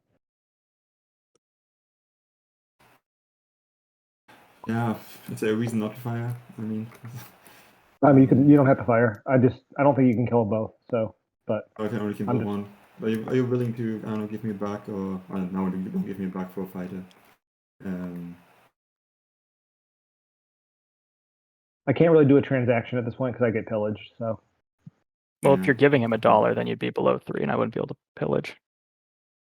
Yeah, is there a reason not to fire? I mean, You don't have to fire. I don't think you can kill both. So, but I can only kill I'm just- one. Are you willing to, I don't know, give me back, or no, don't give me back for a fighter? I can't really do a transaction at this point because I get pillaged. So, Well, if Yeah. you're giving him $1, then you'd be below 3, and I wouldn't be able to pillage.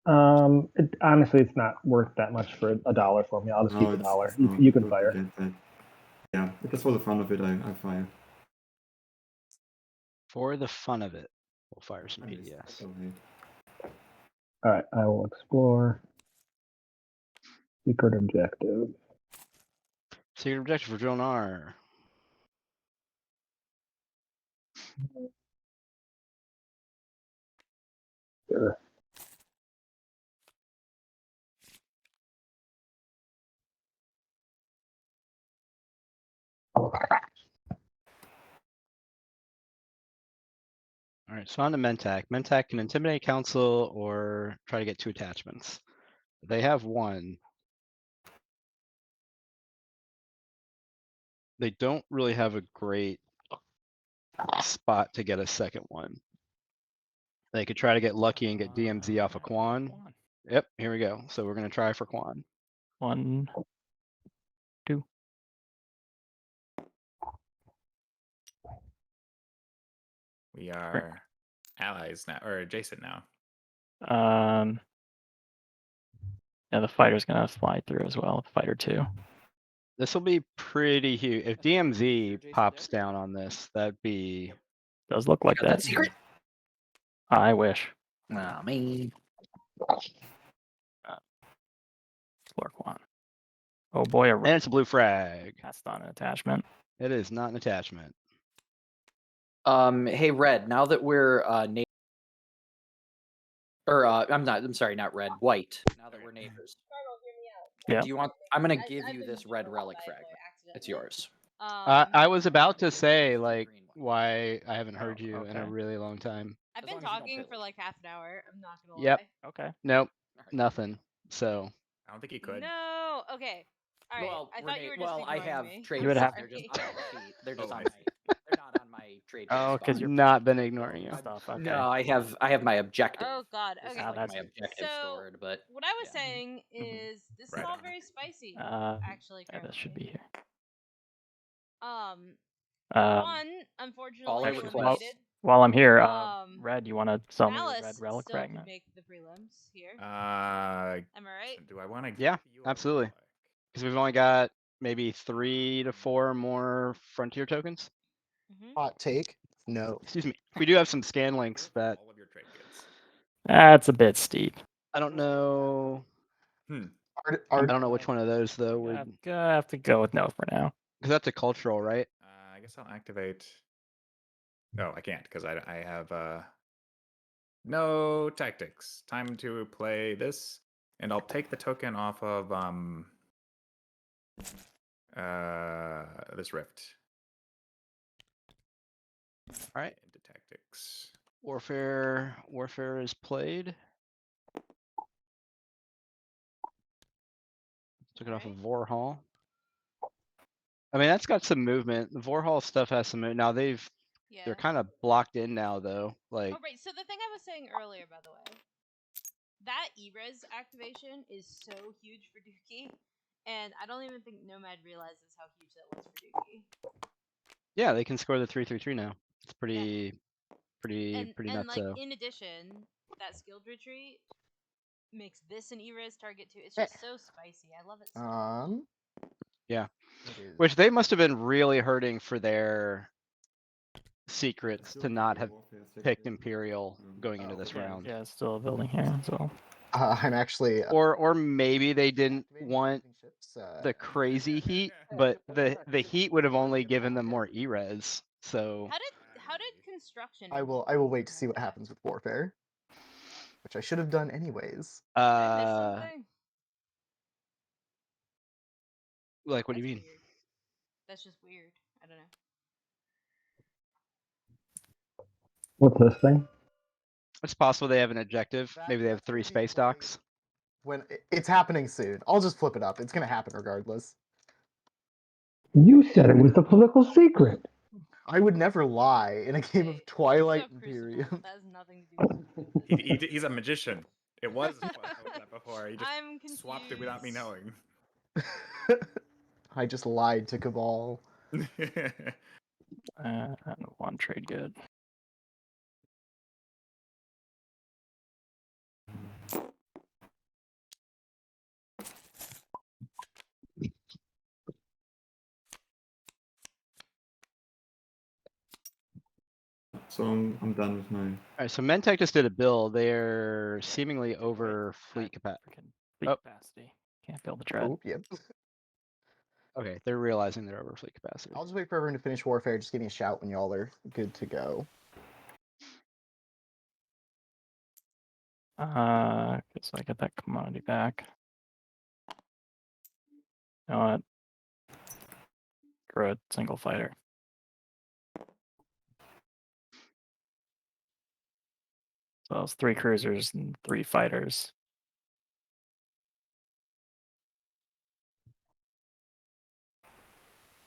Honestly, it's not worth that much for $1 for me. I'll just keep the dollar. It's not. You can Totally fire. get that. Yeah, just for the fun of it, I fire. For the fun of it, we'll fire some I missed. ADS. Sorry. All right, I will explore. Secret objective. Secret objective for Jonar. Sure. All right, so on to Mentak. Mentak can intimidate council or try to get 2 attachments. They have 1. They don't really have a great spot to get a second one. They could try to get lucky and get DMZ off of Quan. Yep, here we go. So we're gonna try for Quan. 1, 2. We are allies now, or adjacent now. Yeah, the fighter's gonna fly through as well. Fighter 2. This will be pretty huge. If DMZ pops down on this, that'd be Does look like Got that. secret? I wish. Nah, me. Explore Quan. Oh boy, and it's a blue frag. that's not an attachment. It is not an attachment. Hey, Red. Now that we're I'm sorry, not Red. White. Now that we're neighbors. Yeah. Do you want? I'm gonna give you this red relic fragment. It's yours. I was about to say like why I haven't heard Oh, you in a okay. really long time. I've As been long as you don't talking pit for me. like half an hour. I'm not gonna Yep. lie. Okay. Nope, Alright. nothing. So I don't think he could. No. Okay. All right. Well, I thought you were just well, I ignoring have me. trade You would goods. have- They're just on my feet. They're just Oh, on I my. see. They're not on my trade. Oh, goods 'cause spot. you're not been ignoring you. Stuff. Okay. No, I have my objective. Oh God. This is Okay. like that's- my objective So, stored, but What I was yeah. saying is this is Right all on. very spicy. Actually, Yeah, this should be currently. here. One, unfortunately, All actually, eliminated. While I'm here, Red, you want to sell me the Malice red relic still could fragment? make the prelims here. Am I right? Do I want to? Yeah, absolutely. Because we've only got maybe 3 to 4 more frontier tokens. Mm-hmm. Hot take. No. Excuse me. We do have some scan links that all of your trade goods. That's a bit steep. I don't know. I don't know which one of those though would, I have to go with no for now. because that's a cultural, right? I guess I'll activate. No, I can't because I have no tactics. Time to play this, and I'll take the token off of this rift. All right. Into tactics. Warfare is played. Took it off of Vorhall. I mean, that's got some movement. The Vorhall stuff has some movement. Now they're Yeah. kind of blocked in now though. Like Oh, right. So the thing I was saying earlier, by the way, that E-Res activation is so huge for Dookie, and I don't even think Nomad realizes how huge that was for Dookie. yeah, they can score the 3/3/3 now. It's pretty And nuts. like So in addition, that skilled retreat makes this an E-Res target too. It's just so spicy. I love it so much. yeah, It is. which they must have been really hurting for their secrets Still to not have warfare second. picked Imperial going into Oh, this Yeah, round. yeah, it's still a building here as well. I'm actually. Or maybe they didn't activating want moving ships, the crazy heat, but the heat would have only given them more E-res. So How did construction? I will wait to see what happens with warfare, which I should have done anyways. Did I miss something? Like what do you That's mean? weird. That's just weird. I don't know. What's this thing? It's possible they have an objective. Maybe they have 3 space docks. When it's happening soon, I'll just flip it up. It's gonna happen regardless. You said it was the political secret. I would never lie in a game of Twilight So Imperium. Crucible, that has nothing to do with it. He's a magician. It was that before. He just I'm confused. swapped it without me knowing. I just lied to Cabal. And 1 trade good. So I'm done with my. Alright, so Mentech just did a build. They're seemingly over fleet capacity. Freaking fleet Oh. capacity. Can't build the dread. Oh, yep. Okay, they're realizing they're over fleet capacity. I'll just wait for everyone to finish warfare. Just give me a shout when y'all are good to go. So I get that commodity back. You know what? Screw it, single fighter. So it's 3 cruisers and 3 fighters.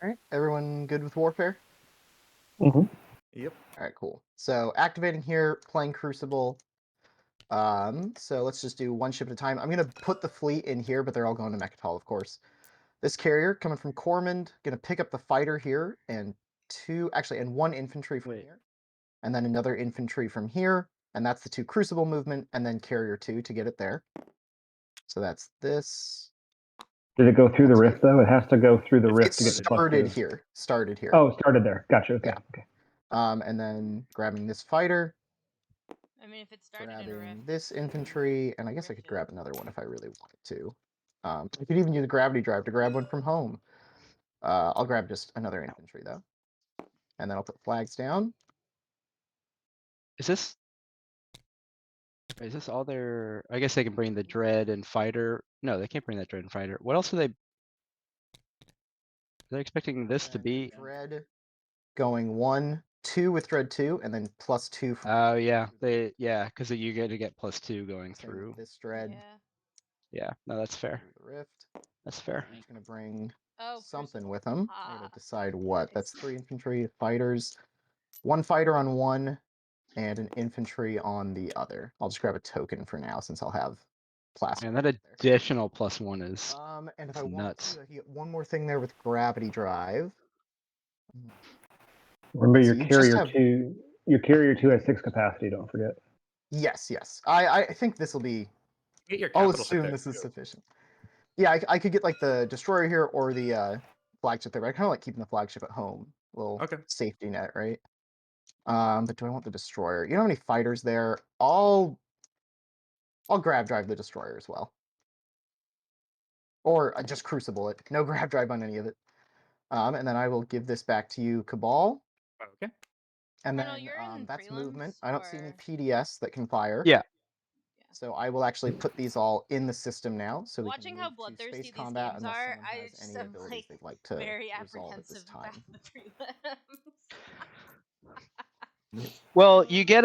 All right, everyone good with warfare? Mm-hmm. Yep. All right, cool. So activating here, playing Crucible. So let's just do one ship at a time. I'm gonna put the fleet in here, but they're all going to Mechatol, of course. This carrier coming from Cormand, gonna pick up the fighter here, and one infantry from here, and then another infantry from here, and that's the 2 Crucible movement, and then carrier 2 to get it there. So that's this. Did it go through the rift though? It has to go through the rift to get It the started +2. here. Started here. Oh, it started there. Gotcha. Okay. Yeah. Okay. And then grabbing this fighter, I mean, if it started in a grabbing rift, this infantry, and I guess I could rift it. grab another one if I really wanted to. I could even use a gravity drive to grab one from home. I'll grab just another infantry though, and then I'll put flags down. Is this all their? I guess they can bring the dread and fighter. No, they can't bring that dread and fighter. What else are they? They're expecting this to Then be. dread going 1, 2 with dread 2, and then +2 from. Oh yeah, because you get to get +2 going same with through. this dread. Yeah. Yeah, no, that's fair. Through the rift. That's fair. I'm just gonna bring Oh, something Crucible. with them. I Ah, gotta decide what. That's nice. 3 infantry fighters, 1 fighter on one, and an infantry on the other. I'll just grab a token for now since I'll have plastic. And that additional +1 is And if it's I want nuts. to, I can get one more thing there with gravity drive. Remember So your you just carrier have- 2. Your carrier 2 has 6 capacity. Don't forget. Yes. I think this will be. Get your I'll capital ship assume there, this is too. sufficient. Yeah, I could get like the destroyer here or the flagship there. But I kind of like keeping the flagship at home. Little Okay. safety net, right? But do I want the destroyer? You know how many fighters there? I'll grab drive the destroyer as well, or just crucible it. No grab drive on any of it. And then I will give this back to you, Cabal. Okay. And Colonel, then you're in that's movement. prelims, I don't see any or- PDS that can fire. Yeah. So I will actually put these all in the system now, so we Watching can how move to bloodthirsty space these combat games unless are, someone I has just any am abilities like they'd like to very resolve at this apprehensive about time. the prelims. Well, you get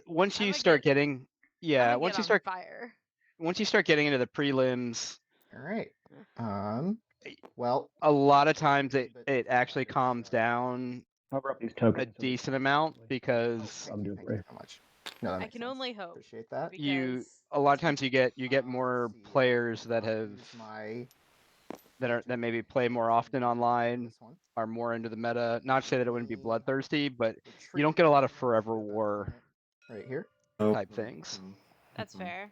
once I'ma you start get- getting yeah, I'ma once get you on start fire. getting into the prelims, All right. Well, a lot of times a it bit actually flatters, calms down Cover up these a tokens. decent amount because Thank you so much. No, that I makes can sense. only hope. Appreciate that. Because a lot of times you get more Let's see, players that I'll have use my that maybe play more often online, this one. are more into the meta. Not to say that it wouldn't be bloodthirsty, but Retreat you don't get a lot of unit, forever grab that war unit right here. Oh, type things. that's fair.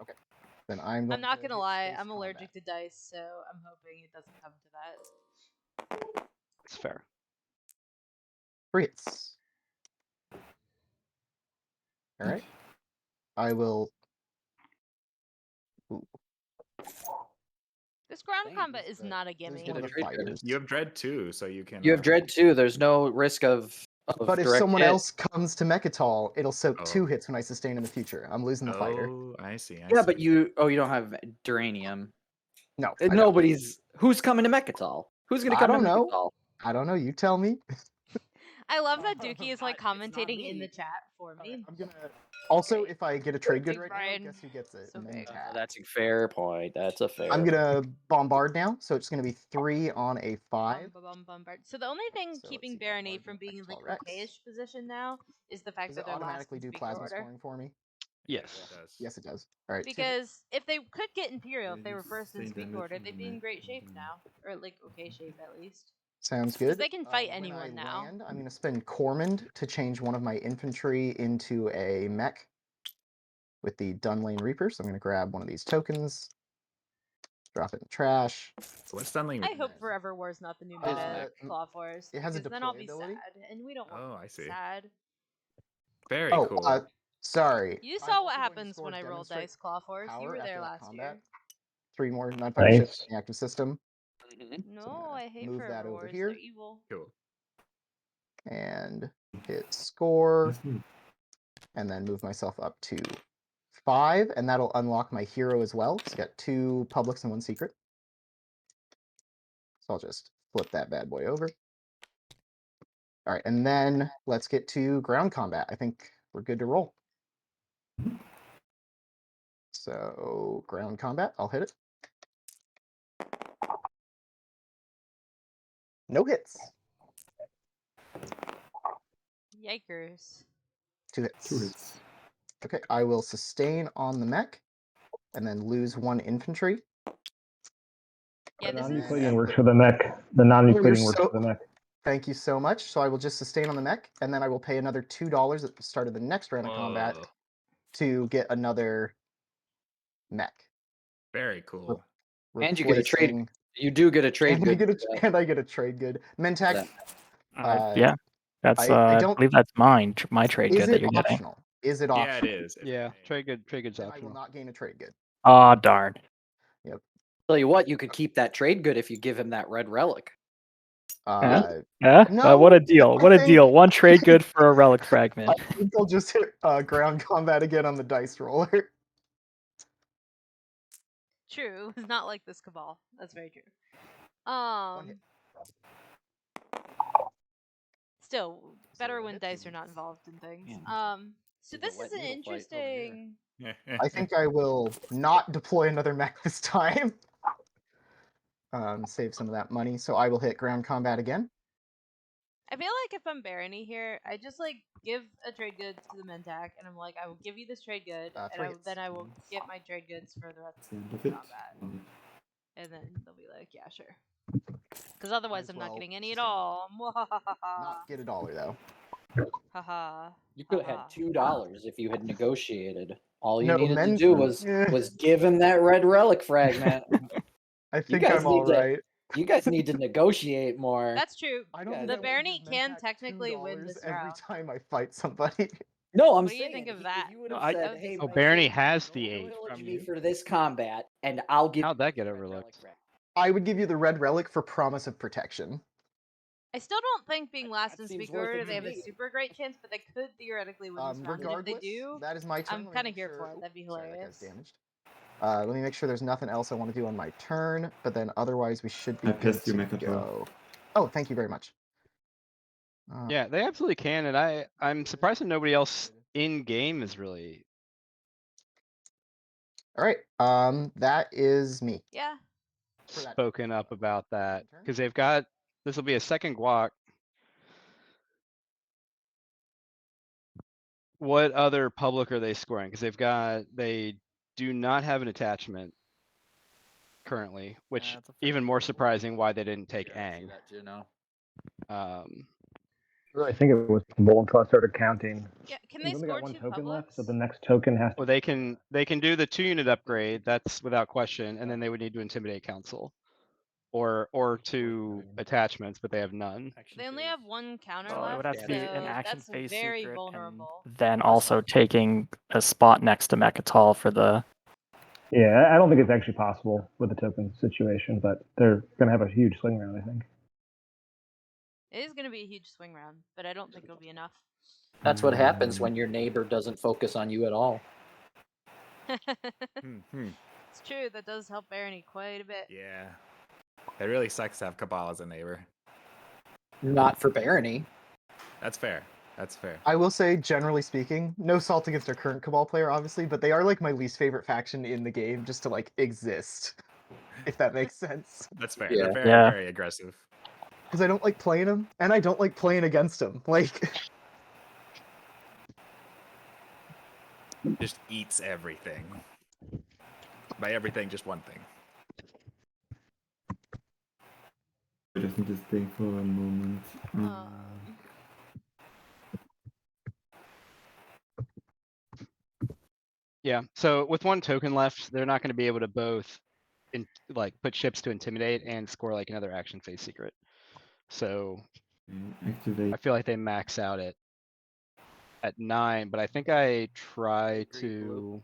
Then I'm going I'm not to gonna hit lie, space I'm combat. allergic to dice, so I'm hoping it doesn't come to that. It's fair. 3 hits. All right. I will. Ooh, This ground Dang, combat who's is the- not a who's gimme. one of the Trade good. fighters. You have dread too, so you can. You have dread too. There's no risk of But if direct someone hit. else comes to Mechatol, it'll soak Oh. 2 hits when I sustain in the future. I'm losing the fighter. Oh, I see. Yeah, but you don't have Duranium. No, I don't. Who's coming to Mechatol? Who's gonna I come to don't know. Mechatol? I don't know. You tell me. I love that Dookie is like It's not commentating in me. the chat for me. I'm gonna. Also, great. if I get a trade good Big right Brian. now, guess who gets it? So big. Mentat. That's a fair point. That's a fair. I'm gonna bombard now, so it's gonna be 3 on a 5. Bombard. So the only thing So keeping let's see, Baronade bombard from being in the Mechatol Rex. okayish position now is the fact Does that it they're last automatically in do speaker plasma order. scoring for me? Yes. It does. Yes, it does. All right. 2 hits. Because if they could get Imperial, if Yeah, they you were first in say speaker damage order, and they'd then be in I great shape can- now, or like okay shape at least. Sounds Because good. they can fight When anyone I now. land, I'm going to spend Cormand to change one of my infantry into a mech with the Dunlane Reaper. So I'm going to grab one of these tokens, drop it in the trash. So what's Dunlane? I hope Forever War's not the new meta Uh, Claw Force. it has a Because then I'll deploy be ability. sad, and we don't want Oh, to I be see. sad. Very Oh, cool. sorry. You I'm saw what also going to happens store when I roll demonstrate dice, Claw Force. You power were after there that last combat. year. 3 more non-fighter ships Nice. in the active system. No, gonna I hate move Forever that over Wars. here. They're evil. Cool. And hit score. That's neat. And then move myself up to 5. And that'll unlock my hero as well. It's got 2 publics and 1 secret. So I'll just flip that bad boy over. All right, and then let's get to ground combat. I think we're good to roll. So ground combat, I'll hit it. No hits. Yikers. 2 hits. 2 hits. Okay, I will sustain on the mech, and then lose 1 infantry. Yeah, The this is. non-Euclidean works for the mech. The non-Euclidean works so- for the mech. Thank you so much. So I will just sustain on the mech, and then I will pay another $2 at the start of the next round of combat Whoa. to get another mech. Very cool. And you get a trade. Replacing- You do get a trade and I good. get a, for that. and I get a trade good. Mentech. Yeah, that's I I don't- believe that's mine. My trade Is good that it you're getting. optional? Is it Yeah, optional? it is. Yeah, trade good's Then I will optional. not gain a trade good. Oh darn. Tell you what, you could keep that trade good if you give him that red relic. Uh, Yeah. No, What a deal. I What a think- deal. 1 trade good for a relic fragment. I think I'll just hit ground combat again on the dice roller. True. It's not like this Cabal. That's very true. hit. Still, better Zero when hits dice are and- not involved in things. Yeah. So There's a this wet is an noodle fight over here. interesting. I think I will not deploy another mech this time. Save some of that money. So I will hit ground combat again. I feel like if I'm Barony here, I just like give a trade good to the Mentak, and I'm like, I will give you this trade good, and 3 hits. then I will get my trade goods for the rest That's the end of of the it. combat. And then they'll be like, yeah, sure. Because otherwise, as I'm not well getting any at sustain. all. Not get $1 though. Haha. You could have had $2 if you had negotiated. All you No, needed to men- do was give him that red relic fragment. I You think guys I'm all need to- right. You guys need to negotiate more. That's true. I don't Yeah, think The I would Barony give can Mentak technically win $2 this every round. time I fight somebody. No, I'm What do you saying think of if that? you would No, have I- said, That would "Hey, just Oh, my Barony trade has good the will 8 privilege from me you. for this combat, and I'll give." How'd you that get the red overlooked? relic fragment." I would give you the red relic for promise of protection. I still don't think being last That in seems speaker worth it they to have a me. super great chance, but they could theoretically win this round. And if they Regardless, do, that is my turn. I'm Let me kind of make here sure- for it. That'd be Sorry, that guy's hilarious. damaged. Let me make sure there's nothing else I want to do on my turn, but then otherwise we should be I good passed you, to Mechatol. go. Oh, thank you very much. Yeah, they absolutely can, and I'm surprised that nobody else in game is really. All right. That is me. Yeah. For that Spoken up about that turn? because they've got this will be a second guac. What other public are they scoring? Because they do not have an attachment currently, which That's a fair even more point. surprising why they didn't take Yeah, I see Aang. that too now. I think it was bold until I started counting. Yeah. Can We've they only score got 1 two token left, publics? so the next token has to. Well, they can do the 2-unit upgrade. That's without question, and then they would need to intimidate council, or 2 attachments, but they have none. They only have 1 counter So left. it would have to be an so action that's phase very secret, vulnerable. and then also taking a spot next to Mechatol for the. Yeah, I don't think it's actually possible with the token situation, but they're going to have a huge swing round, I think. It is going to be a huge swing round, but I don't think it'll be enough. That's what happens when your neighbor doesn't focus on you at all. It's true. That does help Barony quite a bit. Yeah. It really sucks to have Cabal as a neighbor. Not for Barony. That's fair. That's fair. I will say, generally speaking, no salt against our current Cabal player, obviously, but they are like my least favorite faction in the game, just to like exist, if that makes sense. That's fair. Yeah. They're very, Yeah. very aggressive. Because I don't like playing them, and I don't like playing against them. Like, Just eats everything. By everything, just one thing. I just need to think for a moment. Yeah. So with 1 token left, they're not going to be able to both put ships to intimidate and score like another action phase secret. So Activate. I feel like they max out it. at 9, but I think I try agree, to.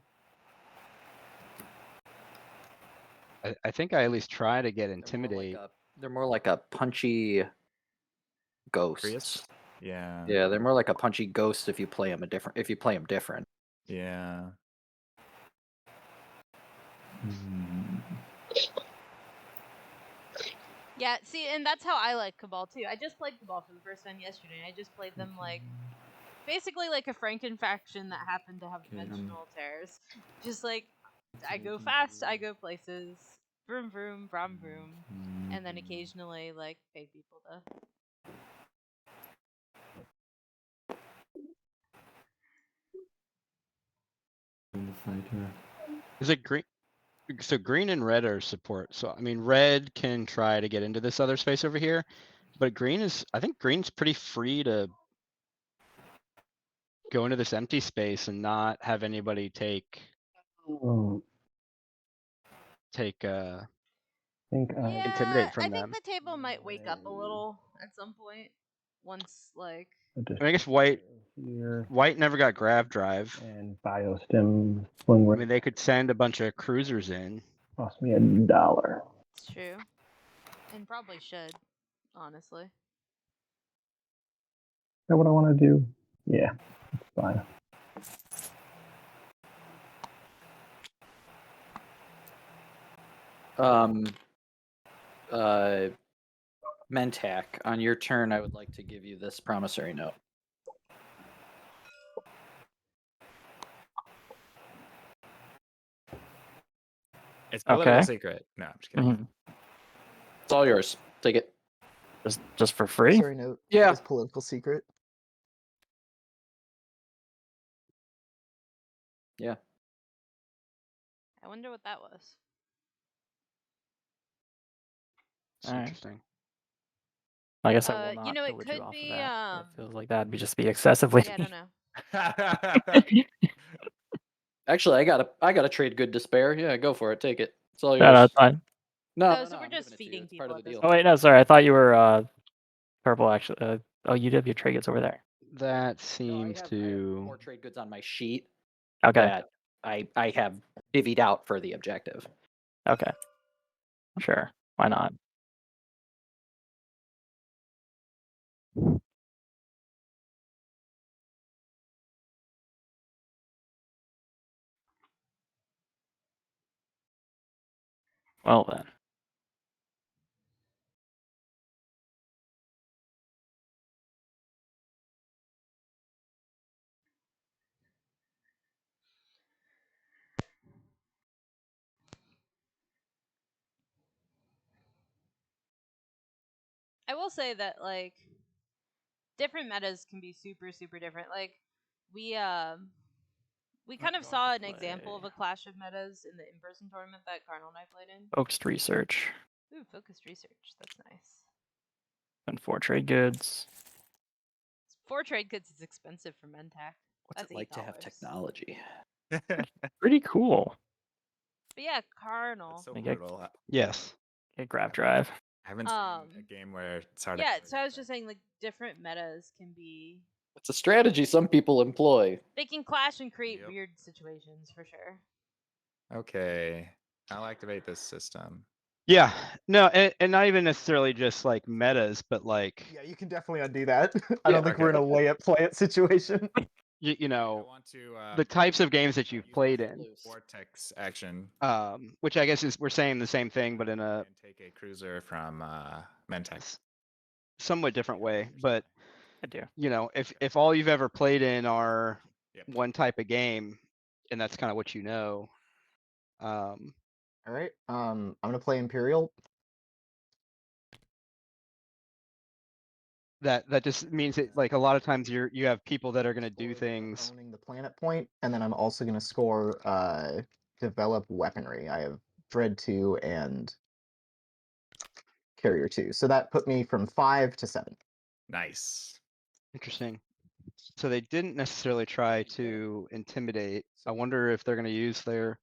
I think I at least try to get intimidate. They're more like a punchy ghosts. Prius? Yeah. Yeah, they're more like a punchy ghost if you play them different. Yeah. Yeah, see, and that's how I like Cabal too. I just played Cabal for the first time yesterday. I just played them like basically like a Franken-faction that happened to have dimensional tears. Just like I go fast, I go places, vroom vroom, brom vroom, and then occasionally like pay people to. Fighter. Is it green? So green and red are support. So I mean, red can try to get into this other space over here, but green is. I think green's pretty free to go into this empty space and not have anybody take. I think Yeah, intimidate from I think them. the table might wake up a little at some point. Once like. I guess white here never got grav drive. and biostim swing I ring mean, they could send a bunch of cruisers in. cost me $1. It's true, and probably should, honestly. Is that what I want to do? Yeah, it's fine. Mentak, on your turn, I would like to give you this promissory note. It's political Okay. secret. No, I'm just kidding. Mhm. It's all yours. Take it. Just for free? Sorry, note. Yeah. Is political secret. Yeah. I wonder what that was. It's Alright. interesting. I guess I will not you know, it pillage could you off be, of that. It feels like that'd just be excessively. Yeah, I don't know. Actually, I got a trade good to spare. Yeah, go for it. Take it. It's all yours. No, that's fine. No, Oh, no, so no, we're I'm just giving it to you. feeding It's part people of the at this deal. Oh wait, no, sorry. I thought you were purple actually. Oh, you do have your trade goods over there. That No, seems I have to. more trade goods on my sheet Okay. that I have divvied out for the objective. Okay. Sure. Why not? Well then. I will say that like different metas can be super different. Like we kind of saw an example of a clash of metas in the in-person tournament that Cardinal and I played in. Focused research Ooh, focused research. That's nice. and 4 trade goods. 4 trade goods is expensive for Mentak. What's That's it like to $8. have technology? Pretty cool. But yeah, Cardinal. That's so I get- brutal. Yes. Okay, grab drive. I haven't seen a game where it's hard. Yeah, so I was just saying like different metas can be. It's a strategy some people employ. They can clash and create Yep. weird situations for sure. Okay, I'll activate this system. Yeah. No, and not even necessarily just like metas, but like Yeah, you can definitely undo that. I don't Yeah, think we're in a lay it, play it situation. you I know want to the types of games that you've use played my in. vortex action Which I guess is we're saying the same thing, but in a and take a cruiser from Mentex. somewhat different way. But I do. you know, if all you've ever played in are Yep. one type of game, and that's kind of what you know. All right. I'm gonna play Imperial. That just means that like a lot of times you have people that are going to do Score things. owning the planet point, and then I'm also gonna score develop weaponry. I have Dread 2 and Carrier 2. So that put me from 5 to 7. Nice. Interesting. So they didn't necessarily try to intimidate. I wonder if they're going to use their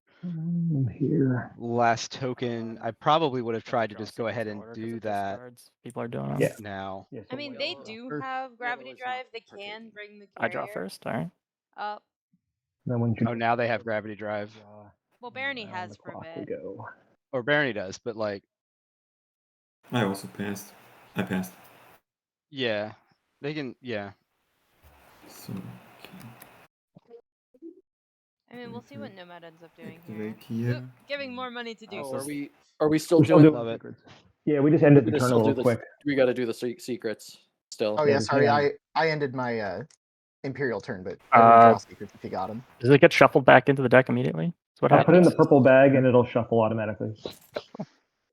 Here. Last token, I probably would have Let's tried to draw just go ahead secrets and order 'cause do of that discards. People are doing them. Yeah. now. Yeah, I mean, they do first. have gravity it's drive. not They can partaking. bring the I draw carrier first. All right. up. Then when you Oh, now they have gravity drive. draw, Well, Barney around has the for a clock we bit. go. Or Barney does, but like, I also passed. I passed. yeah, they can, yeah. So I mean, we'll see what Okay. Nomad ends up doing here. activate here. Oop, giving more money to do Oh, so. are we still We're still doing? doing Love it. secrets. Yeah, we just ended We the just turn a still do little this. quick. We got to do the secrets still. Oh Yeah, yeah, we sorry. can. I ended my Imperial turn, but I would draw secrets if you got them. Does it get shuffled back into the deck immediately? That's what I'll put it in happens. the purple bag and it'll shuffle automatically.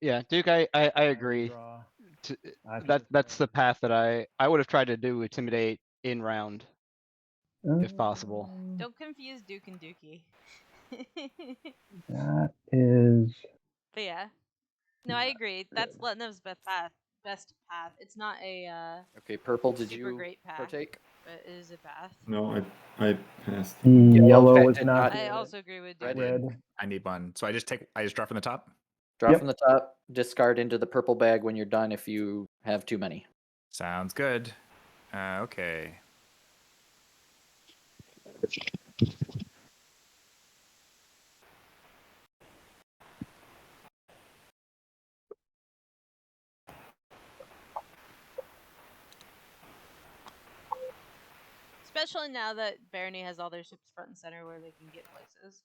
Yeah, Duke, I agree. Draw. To, After this that's the turn. path that I would have tried to do Intimidate in round, if possible. Don't confuse Duke and Dookie. That is. But yeah. No, I agree. That's Letnev's best path. Best path. It's not a Okay, purple. Did super you great path, partake? but it is a path. No, I passed. Yellow okay, was did not. not- I also agree with I Duke. did. Red. I need one. So I just draw from the top. Draw Yep. from the top. Discard into the purple bag when you're done. If you have too many. Sounds good. Okay. Especially now that Barney has all their ships front and center where they can get places.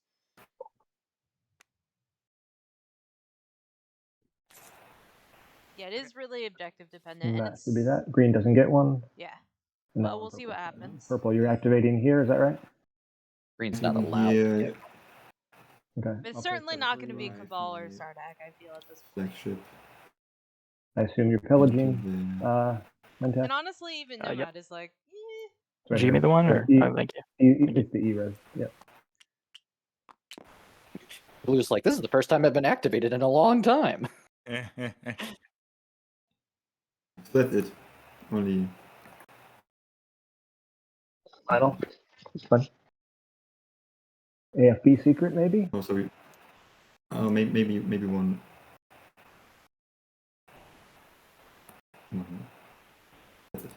Yeah, it is really objective dependent, and That it's would be that. Green doesn't get one. yeah. And Well, that we'll one see what purple's fine. happens. Purple, you're activating here, is that right? Green's not In allowed. here, Okay. But it's I'll certainly take not going to be Drive Cabal or my Sardak, I feel, at this point. flagship. I assume you're pillaging. Into And Mentat. honestly, even Nomad Yep. is like, eh. It's right Did you give me here. the one, or E- oh, thank you. It's the E-res. Yep. Blue's like, this is the first time I've been activated in a long time. so that's it. Only Final. It's fine. AFB secret, maybe? oh sorry. Maybe one. No. That's it.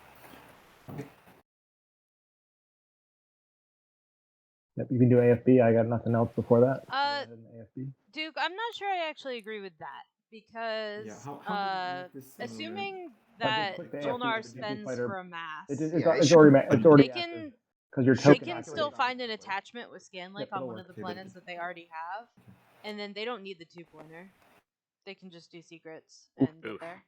Okay. Yep, you can do AFB. I got nothing else before that. Go Uh, ahead and AFB. Duke, I'm not sure I actually agree with that because Yeah, how did you make this, assuming But just that click the AFB Jolnar with the DB spends fighter. for a mass, It's Yeah, it it's should- already it's already they active. can Because your they token can activated still find an automatically. attachment with Scanlink Yep, on it'll one work. of the Okay, planets that they already have, and then they don't need the 2-pointer. They can just do secrets and get Oof. there.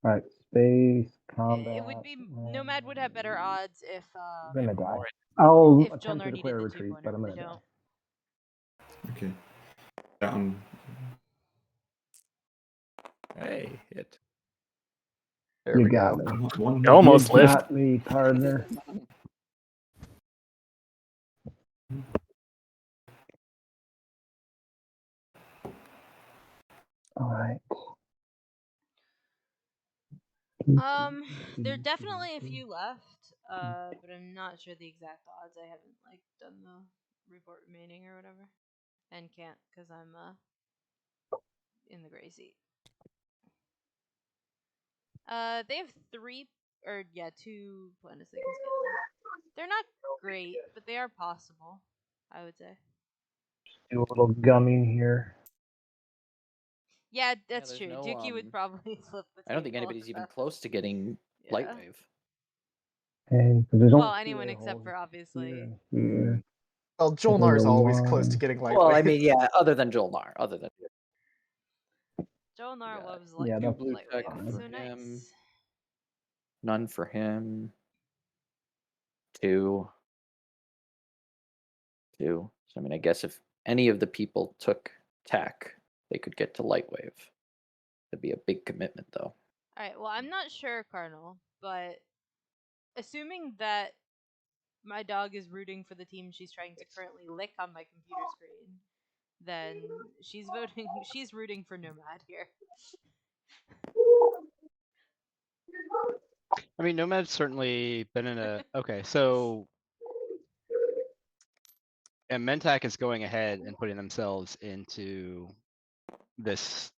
All right, space combat. It would be Nomad would have better odds if I'm gonna die. More- I'll if attempt Jolnar to needed declare the retreat, 2-pointer, but I'm but they gonna die. don't. Okay. Yeah, Hey, hit. There You we got go. me. one You almost You lived. got me, partner. All right. There are definitely a few left, but I'm not sure the exact odds. I haven't like done the report remaining or whatever, and can't because I'm in the gray seat. They have 2 planets they can scale in. They're not great, but they are possible, I would say. Do a little gumming here. Yeah, that's there's true. no, Dookie would probably flip the I don't think table anybody's if even that- close to getting Yeah. Lightwave. And there's Well, only two anyone except a-holes for obviously. here and here. Well, So there's Jolnar's a always close to one. getting lightweight. Well, I mean, yeah, other than Jolnar, Jolnar Yeah. loves Yeah, like that's blue lightweight. check That's for so him. nice. none for him. 2. So I mean, I guess if any of the people took TAC, they could get to Lightwave. That'd be a big commitment, though. All right. Well, I'm not sure, Cardinal, but assuming that my dog is rooting for the team she's trying to currently lick on my computer screen, then she's voting. She's rooting for Nomad here. I mean, Nomad's certainly been in a okay. So And Mentak is going ahead and putting themselves into this.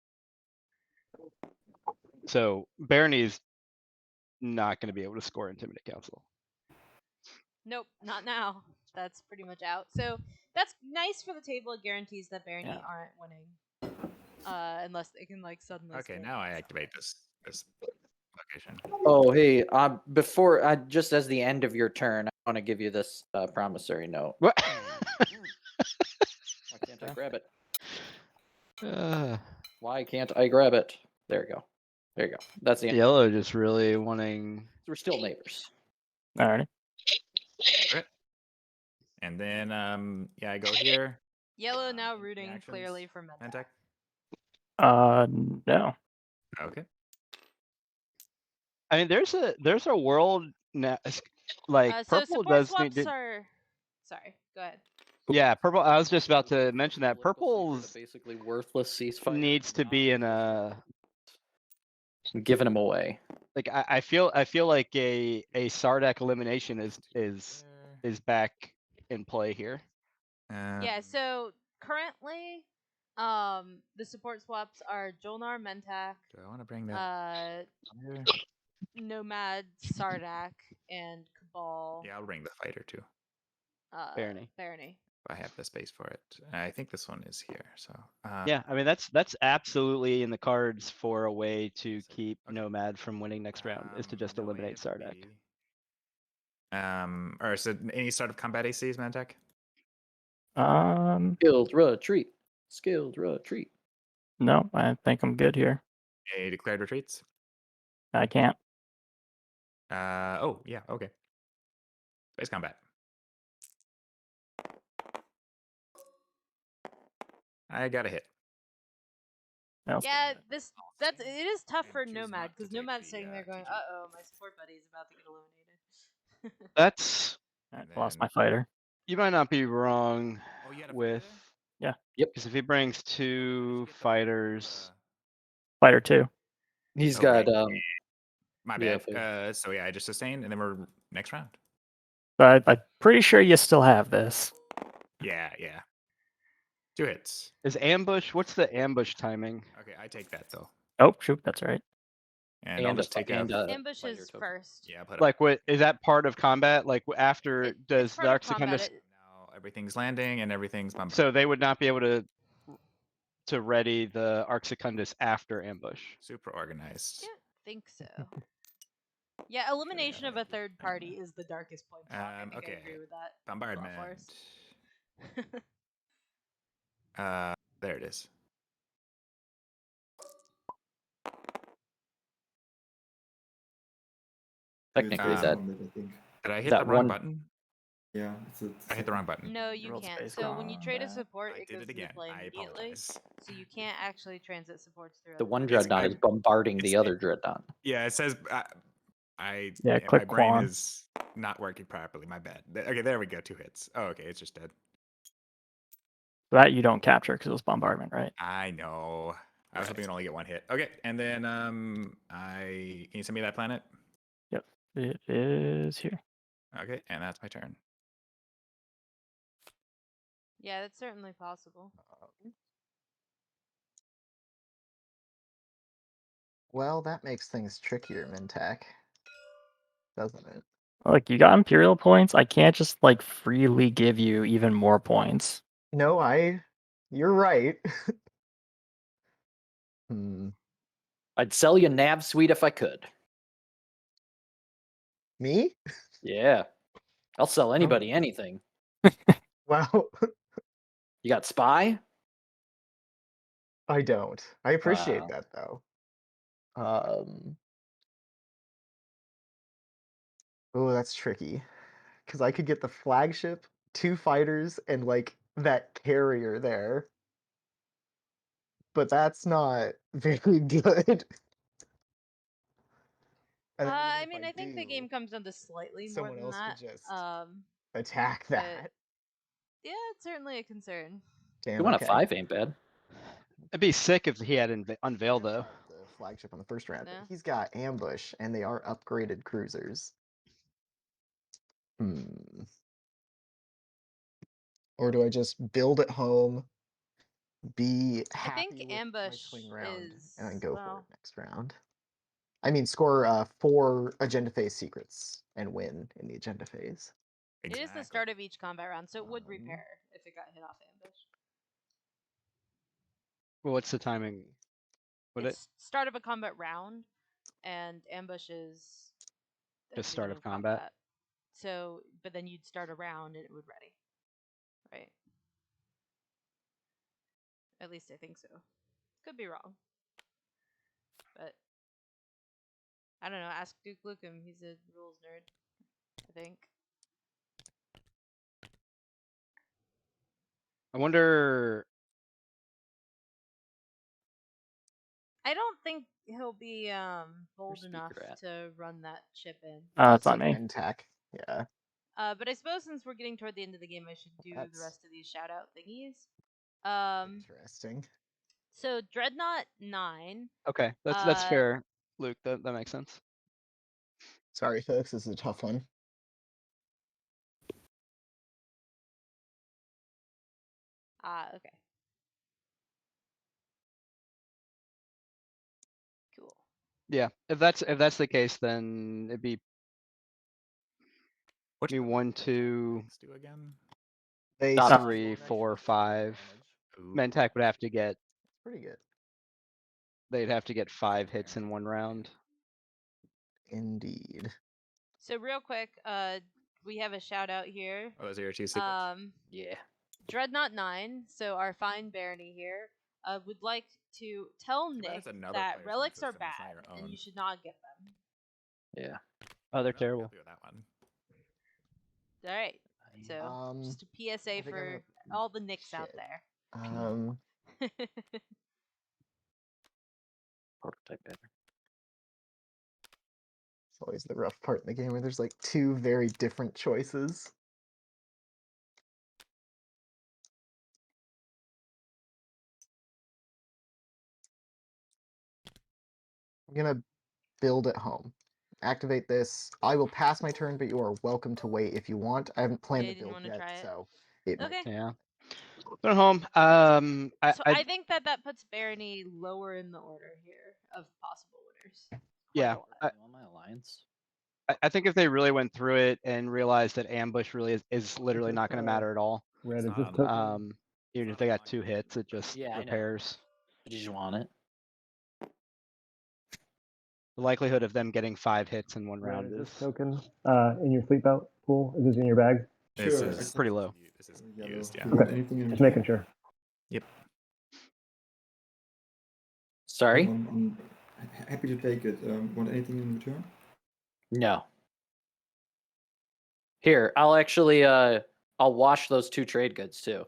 So Barony's not going to be able to score Intimidate Council. Nope, not now. That's pretty much out. So that's nice for the table. It guarantees that Barony Yeah. aren't winning. Unless they can like suddenly. Okay, score now I themselves. activate this location. Oh, hey, before just as the end of your turn, I want to give you this promissory note. What? Why can't I grab it? Uh, Why can't I grab it? There you go. There you go. That's the end. Yellow just really wanting. We're still neighbors. Alrighty. Okay. And then yeah, I go here. Yellow now Any rooting actions? clearly for Mentak. Mentak? No. Okay. I mean, there's a world now. Like So purple support does swaps need to. are. Sorry, go ahead. Yeah, purple. I was just about to mention that purple's basically worthless ceasefire needs to be in a. I'm giving them away. Like I feel like a Sardak elimination is back in play here. Yeah. So currently, the support swaps are Jolnar, Mentak, Do I want to bring that? Here? Nomad, Sardak, and Cabal. Yeah, I'll bring the fighter too. Barony. Barony. If I have the space for it. I think this one is here. So Yeah, I mean that's absolutely in the cards for a way to keep okay. Nomad from winning next round is to just no eliminate Sardak. AFB. Or so any start of combat ACs, Mantek? Skilled retreat. Skilled retreat. No, I think I'm good here. Any declared retreats? I can't. Oh yeah, okay. Space combat. I got a hit. No. Yeah, it is tough And for choose Nomad not to because take Nomad's the, sitting there going, TG. "Uh oh, my support buddy is about to get eliminated." That's I And lost then- my fighter. you might not be wrong Oh, you had a fighter with there? Yep. because if he brings Where did two you get the- fighters, Fighter 2. He's Oh, got right. My yeah, bad. So yeah, I just sustained, and then we're next round. But I'm pretty sure you still have this. Yeah. 2 hits. is ambush. What's the ambush timing? Okay, I take that though, Oh, shoot, that's right. and I'll just take out. Ambush fighter is token. first. Yeah, put Like what is that part of combat? Like after It's does the part of combat. Arxicundus? Now everything's landing and everything's bombarded. So they would not be able to ready the Arxicundus after ambush. Super organized. I think so. Yeah, elimination of a third party is the darkest point. I think Okay. I agree with that. Bombardment. Force. There it is. Technically Space that combat, I think. Did I hit That the wrong one- button? Yeah, I hit the wrong button. No, you Rolled can't. space So when you trade a combat. support, I it did goes it into again. play I immediately. apologize. So you can't actually transit supports through. the one It's- dreadnought is I- bombarding the it's- other dreadnought. Yeah, it says Yeah, my click brain Quan. is not working properly. My bad. Okay, there we go. 2 hits. Oh, okay, it's just dead. That you don't capture because it was bombardment, right? I know. I was hoping to only get 1 hit. Okay, and then can you send me that planet? Yep, it is here. Okay, and that's my turn. Yeah, that's certainly possible. Well, that makes things trickier, Mintac, doesn't it? Look, you got Imperial points. I can't just like freely give you even more points. No, you're right. I'd sell you Nav Suite if I could. Me? Yeah. I'll sell anybody anything. Wow. You got Spy? I don't. I appreciate Wow. that though. Oh, that's tricky. Because I could get the flagship, 2 fighters, and like that carrier there. But that's not very good. And then even I if mean, I think the game comes down to slightly more someone than else that. could just Um, attack but- that. yeah, it's certainly a concern. Damn, You want okay. a 5 ain't bad. It'd be sick if he had unveil though. The flagship on the first round. Yeah. But he's got ambush, and they are upgraded cruisers. Or do I just build at home, be I happy think with my ambush swing round, is and then go for well. it next round? I mean, score 4 agenda phase secrets and win in the agenda phase. It is the start of each combat round, so it would repair if it got hit off ambush. Well, what's the timing? Would it It's start of a combat round, and ambush is at just the start beginning of combat? So, but then you'd start a round and it would ready, right? At least I think so. Could be wrong, but I don't know. Ask Duke Lukem. He's a rules nerd, I think. I wonder. I don't think he'll be bold Where's enough Speaker at? to run that chip in. It's on me. Tech. Yeah. But I suppose since we're getting toward the end of the game, I should do the That's- rest of these shout out thingies. Interesting. So Dreadnought 9. Okay, that's fair, Luke. That makes sense. Sorry, folks. This is a tough one. Okay. Cool. Yeah, if that's the case, then it'd be What's me the 1, 2, things do again? They Dodge. still have 3, one extra 4, damage. 5. Ooh. Mentech would have to get. It's pretty good. They'd have to get 5 hits in one round. Indeed. So real quick, we have a shout out here. Oh, those are your 2 secrets? Yeah. Dreadnought 9, so our fine Barony here, would like to tell Too bad Nick it's another that player's relics are system, it's not bad your and own. you should not get them. Yeah. Oh, they're Really terrible. happy with that one. All right. So Um, just a I PSA think I'm for gonna- all the Nicks out shit. there. Prototype better. It's always the rough part in the game where there's like 2 very different choices. I'm gonna build at home. Activate this. I will pass my turn, but you are welcome to wait if you want. I haven't planned Yeah, the you didn't build wanna yet, try it? so it Okay. might. Yeah. Go home. So I think that puts Barony lower in the order here of possible winners. Yeah. On my alliance. I think if they really went through it and realized that ambush really is literally not going to matter at all. Red, It's is this not token? Even It's if they not got 2 hits, it just Yeah, I know. repairs. Did you want it? The likelihood of them getting 5 hits in one Red, round is this is token in your sleep out pool? Is this in your bag? This Sure, is pretty low. This is Yellow. used, Do yeah. you want Okay. anything in Just return? making sure. Yep. Sorry? I'm happy to take it. Want anything in return? No. Here, I'll actually I'll wash those 2 trade goods too.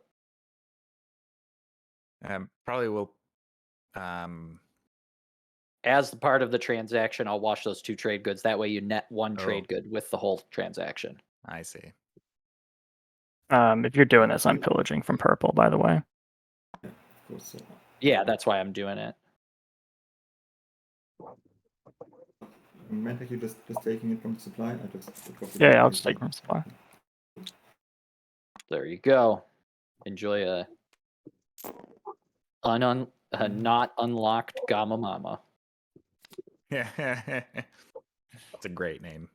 Probably will. As the part of the transaction, I'll wash those 2 trade goods. That way you net 1 Oh. trade good with the whole transaction. I see. If you're doing this, I'm pillaging from purple, by the way. Of course. Yeah, that's why I'm doing it. Meant that you just taking it from the supply. I just Yeah, I'll just take from supply. There you go. Enjoy a not unlocked Gamma Mama. Yeah. It's a great name.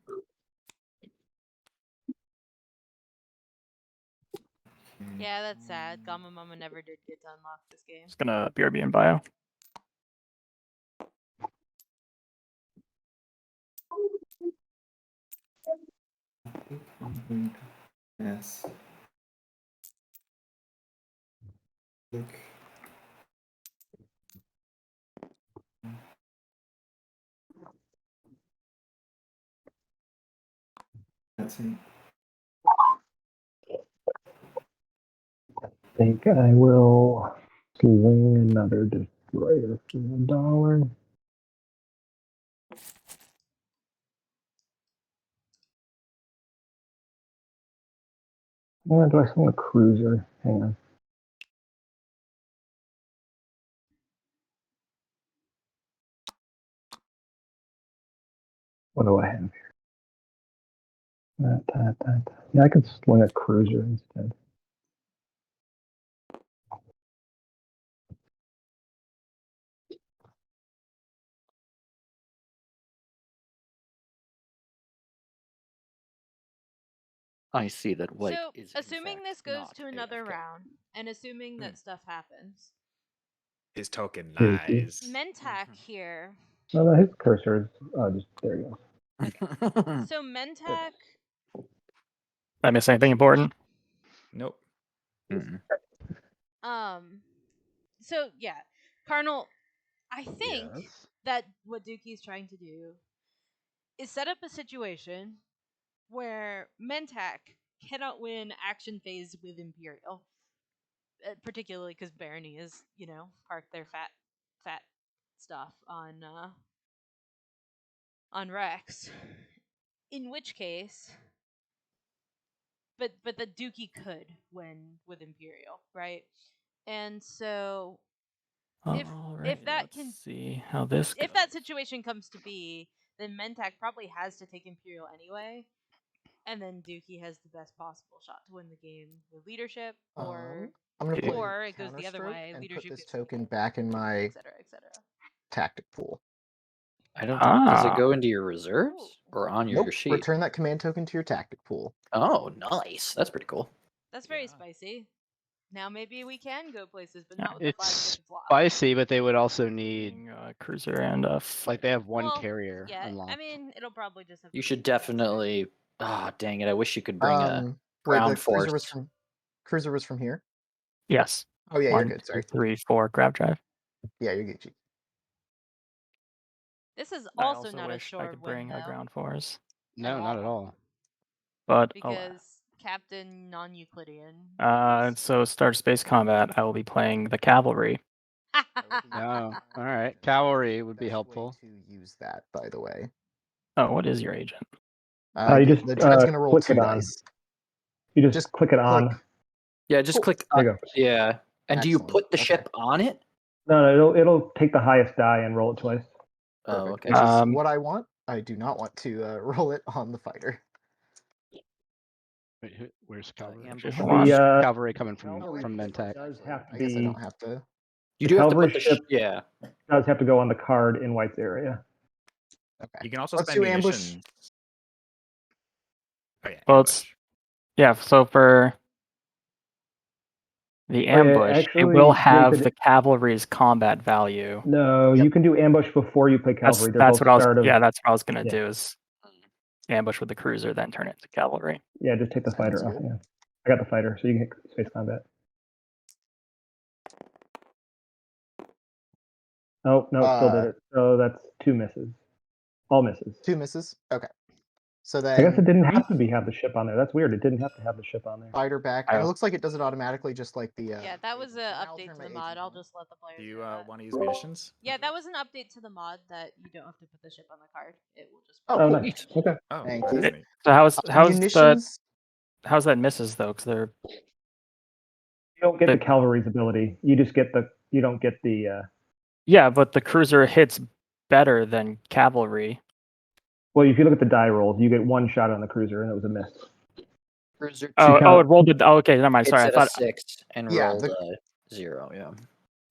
Yeah, that's sad. Gamma Mama never did get to unlock this game. Just gonna BRB in bio. Yes. Look. That's him. I think I will swing another destroyer for $1. Or do I swing a cruiser? Hang on. What do I have here? Yeah, I can swing a cruiser instead. I see that white So, is in assuming fact this goes not to another AFK. round, and assuming that stuff happens, His token Here you lies. Mentak Mhm. here. No, his cursor is just there. You go. So Mentak. Did I miss anything important? Nope. Mm-mm. So yeah, Carnal. I think Yes. that what Dookie's trying to do is set up a situation where Mentak cannot win action phase with Imperial, particularly because Barony is, parked their fat stuff on Rex. In which case, but the Dookie could win with Imperial, right? And so if Alright, that let's can see how this goes. if that situation comes to be, then Mentak probably has to take Imperial anyway, and then Dookie has the best possible shot to win the game with leadership, or I'm gonna play or it goes the other Counterstroke way. and put Leadership this gets the token win, back in my etc. tactic pool. I don't think. Does it Ah. go into your reserves or on your Nope. sheet? Return that command token to your tactic pool. Oh, nice. That's pretty cool. That's very Yeah. spicy. Now maybe we can go places, but not with the It's flagship it's locked. spicy, but they would also need Cruiser and a like they have one Well, carrier yeah, unlocked. I mean, it'll probably just have. You to should be faster. definitely. Ah, dang it! I wish you could bring a Wait, ground the force. cruiser was from here. Yes. Oh yeah, you're 1, good. 2, Sorry. 3, 4 grab drive. Yeah, you're Gucci. This is I also also not a wish I sure could win bring a though, ground force, No, not at all. but because Captain non-Euclidean. so start space combat. I will be playing the cavalry. No. All right. Cavalry would be Best way helpful. to use that, by the way. Oh, what is your agent? You just the dread's gonna roll click 2 it on. dice. You just click it on. Click. Yeah, just Cool. click. There you go. Yeah, and do you Excellent. put the Okay. ship on it? No, it'll take the highest die and roll it twice. Oh, Perfect. okay. Which is what I want. I do not want to roll it on the fighter. Wait, where's cavalry? ambush. Cavalry coming from Cavalry Mentak. does have to I guess I be. don't have to. You The do have to put cavalry the ship yeah. does have to go on the card in White's area. Okay. You can also Let's spend do ambush. munitions. Oh yeah, Well, ambush. Yeah, so for the Oh, yeah, ambush, actually, it will yeah, you have could- the cavalry's combat value. No, Yep. you can do ambush before you play cavalry. They're both That's what I was. start of. Yeah, that's what I was gonna yeah. do is ambush with the cruiser, then turn it into cavalry. Yeah, just take the Sounds fighter off. good. Yeah, I got the fighter, so you can hit space combat. Oh no, still did it. So that's 2 misses. All misses. 2 misses. Okay. So I guess then it didn't have to have the ship on there. That's weird. It didn't have to have the ship on there. fighter back, and it looks like it does it automatically, just like the. Yeah, that was agent. an So now I'll update turn to my the mod. agent I'll on. just let the players Do you know that. want to use munitions? Yeah, that was an update to the mod that you don't have to put the ship on the card. It will just. Oh, Oh, cool. nice. Okay. Oh, Thank that you. is neat. So Munitions. how's that misses though? Because they're You don't get the The- cavalry's ability. You just get the. You don't get the. yeah, but the cruiser hits better than cavalry. Well, if you look at the die rolls, you get 1 shot on the cruiser, and it was a miss. Cruiser So Oh, it rolled it. Oh, okay, never mind. hits Sorry, I at thought. a 6 and Yeah, rolled a 0. Yeah.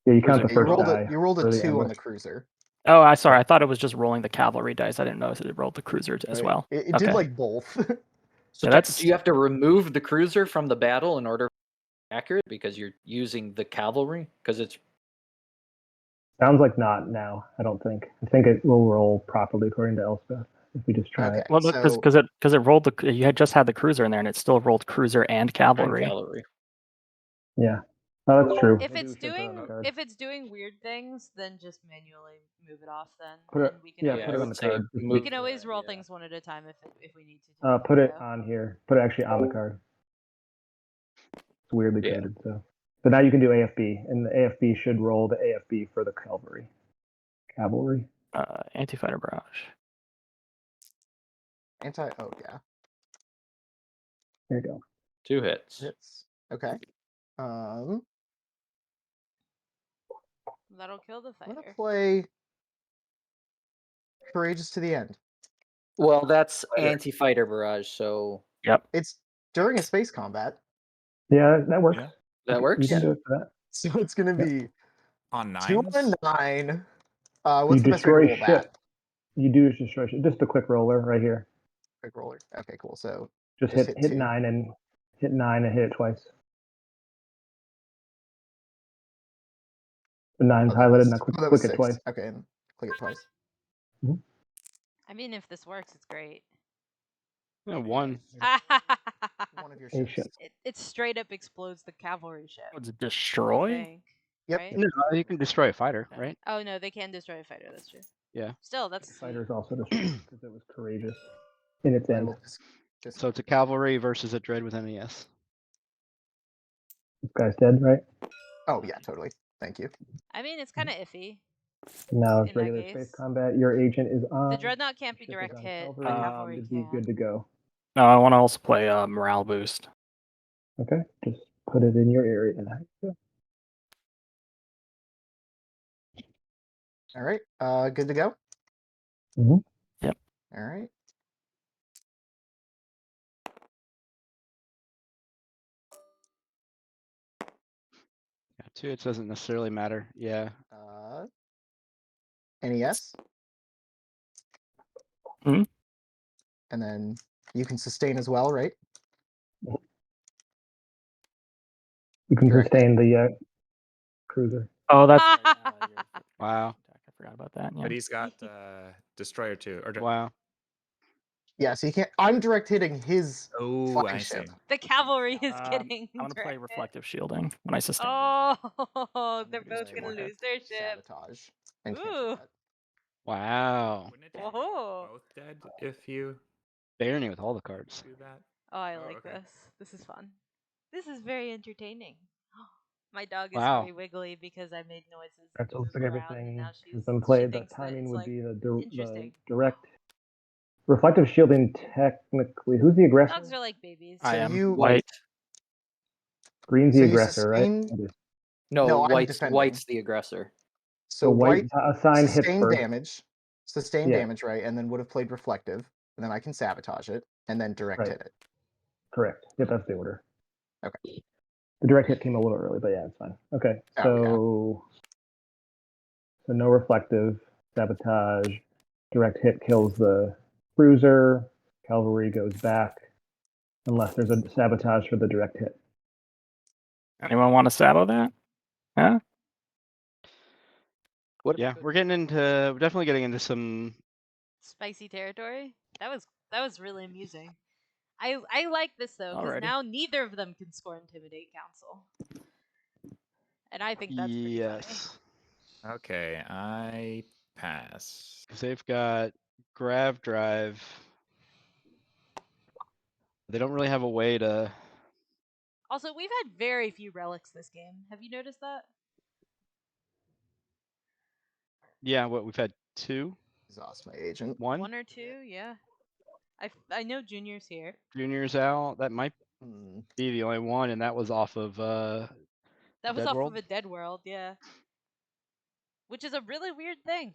Yeah, you count the Cruiser first You die. rolled for a the 2 on ambush. the cruiser. Oh, I thought it was just rolling the cavalry dice. I didn't notice it rolled the cruiser as Right? well. It Okay. did like both. So Yeah, that's- do you have to remove the cruiser from the battle in order to be accurate because you're using the cavalry? Because it's Sounds like not now. I don't think. I think it will roll properly according to Elspeth if we just try Okay. it. Well, So because it rolled you had just had the cruiser in there, and it still rolled cruiser and cavalry. cavalry. Yeah. Oh, that's true. If Maybe it's we should put it on the doing card. weird things, then just manually move it off. Then Put it- and we can yeah, always, put it on the card. we move can always the- roll yeah. things one at a time if we need to. Put it on here. Put it actually on the card. It's weirdly Yeah. coded. So now you can do AFB, and the AFB should roll the AFB for the cavalry. Anti-fighter barrage. oh yeah. There you go. 2 hits. Hits. Okay. That'll kill the I'm gonna fighter. play Courageous to the End. Well, that's anti-fighter barrage, so It's during a space combat, Yeah, that works. Yeah. that works. You can do it for that. so it's gonna be On 9s? 2 on 9. What's You the best way to destroy roll ship. that? You do destroy ship. Just a quick roller right here. Quick roller. Okay, cool. So Just Just hit hit two? 9 and hit it twice. The 9's Oh, that highlighted, was, now oh, that was click it 6. twice. Okay, and click it twice. I mean, if this works, it's great. Yeah, one. One of your Hey, ships. shit. It straight up explodes the cavalry ship. What's it, I destroy? think, Yep. right? No, you can destroy a fighter, Okay. right? Oh no, they can destroy a fighter. That's true. Yeah. Still, that's sweet. Fighter's also destroyed because it was courageous in its I end. will So it's a cavalry versus a dread with MES. This guy's dead, right? Oh yeah, totally. Thank you. I mean, it's kind of iffy. Now In it's that regular case. space combat. Your agent is on. The dreadnought can't be ship is direct on hit. The cavalry, cavalry should be can. good to go. No, I want to also play morale boost. Okay, just put it in your area. All right. Good to go. Mhm. Yep. All right. Yeah, 2 hits doesn't necessarily matter. Yeah. NES. Mhm. And then you can sustain as well, right? You can Direct sustain the cruiser. Oh, that's Wow. I forgot about that. Yeah. But he's got destroyer too. Or Wow. Yeah, so you can't. I'm direct hitting his oh, I see. flagship. The cavalry is I'm getting. gonna play direct hit. reflective shielding when I sustain. Oh, they're I'm both gonna gonna lose their ship. Sabotage and Ooh. cancel that. Wow. Wouldn't it just Whoa. make both dead if you Barony with all the cards. do that? Oh, I Oh, like okay. this. This is fun. This is very entertaining. My dog is Wow. very wiggly because I made noises. That's and looks moved like around, and everything now has she been played. The thinks that timing it's, would like, be the interesting. direct reflective shielding. Technically, who's the aggressor? Dogs are like babies. I So am you- white. Green's the So you aggressor, right? sustain- No, No, I'm white's defending. the aggressor. So white white assign hits sustain first. damage. Sustain Yeah. damage, right? And then would have played reflective. And then I can sabotage it and then direct Right. hit it. Correct. Yep, that's the order. Okay. The direct hit came a little early, but yeah, it's fine. Okay, Oh, so no reflective, sabotage, direct hit kills the cruiser, cavalry goes back, unless there's a sabotage for the direct hit. Anyone want to sabo that? Huh? What? Yeah, we're definitely getting into some. Spicy territory. That was really amusing. I like this though because Alrighty. now neither of them can score intimidate council, and I think that's pretty funny. Yes. Okay, I pass. Because they've got grav drive. They don't really have a way to. Also, we've had very few relics this game. Have you noticed that? Yeah, what we've had 2, Exhaust my agent. 1. 1 or 2, yeah. I know Junior's here. Junior's out. That might Hmm. be the only one, and that was off of That was Dead off World? of a Dead World, yeah. Which is a really weird thing.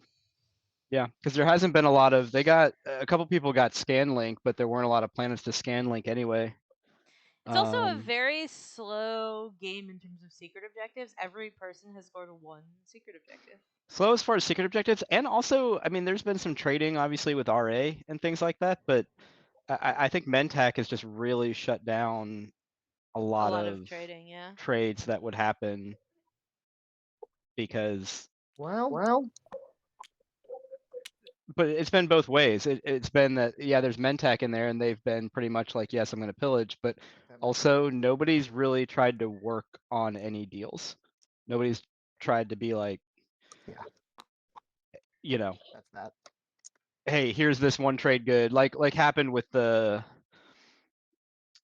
Yeah, because there hasn't been a lot of. They got a couple people got Scanlink, but there weren't a lot of planets to Scanlink anyway. It's also a very slow game in terms of secret objectives. Every person has scored 1 secret objective. Slow as far as secret objectives, and also, I mean, there's been some trading, obviously, with RA and things like that, but I think Mentak has just really shut down a lot of trading, yeah. trades that would happen because, Well, but it's been both ways. It's been that, yeah, there's Mentak in there, and they've been pretty much like, yes, I'm going to pillage, but also nobody's really tried to work on any deals. Nobody's tried to be like, Yeah. you know, that's that. hey, here's this one trade good, like happened with the,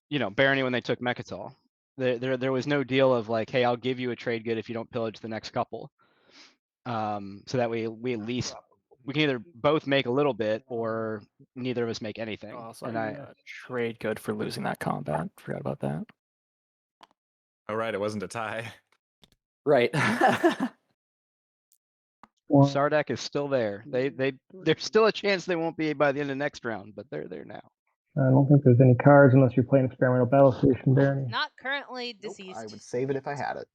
you know, Barony when they took Mechatol. There was no deal of like, hey, I'll give you a trade good if you don't pillage the next couple. So that we at least we can either both make a little bit or neither of us make anything. Oh, so and I trade good for losing that combat. Forgot about that. Oh right, it wasn't a tie. Right. Sardak is still there. There's still a chance they won't be by the end of next round, but they're there now. I don't think there's any cards unless you're playing experimental battle station, Barony. Not currently Nope, deceased. I would save it if I had it.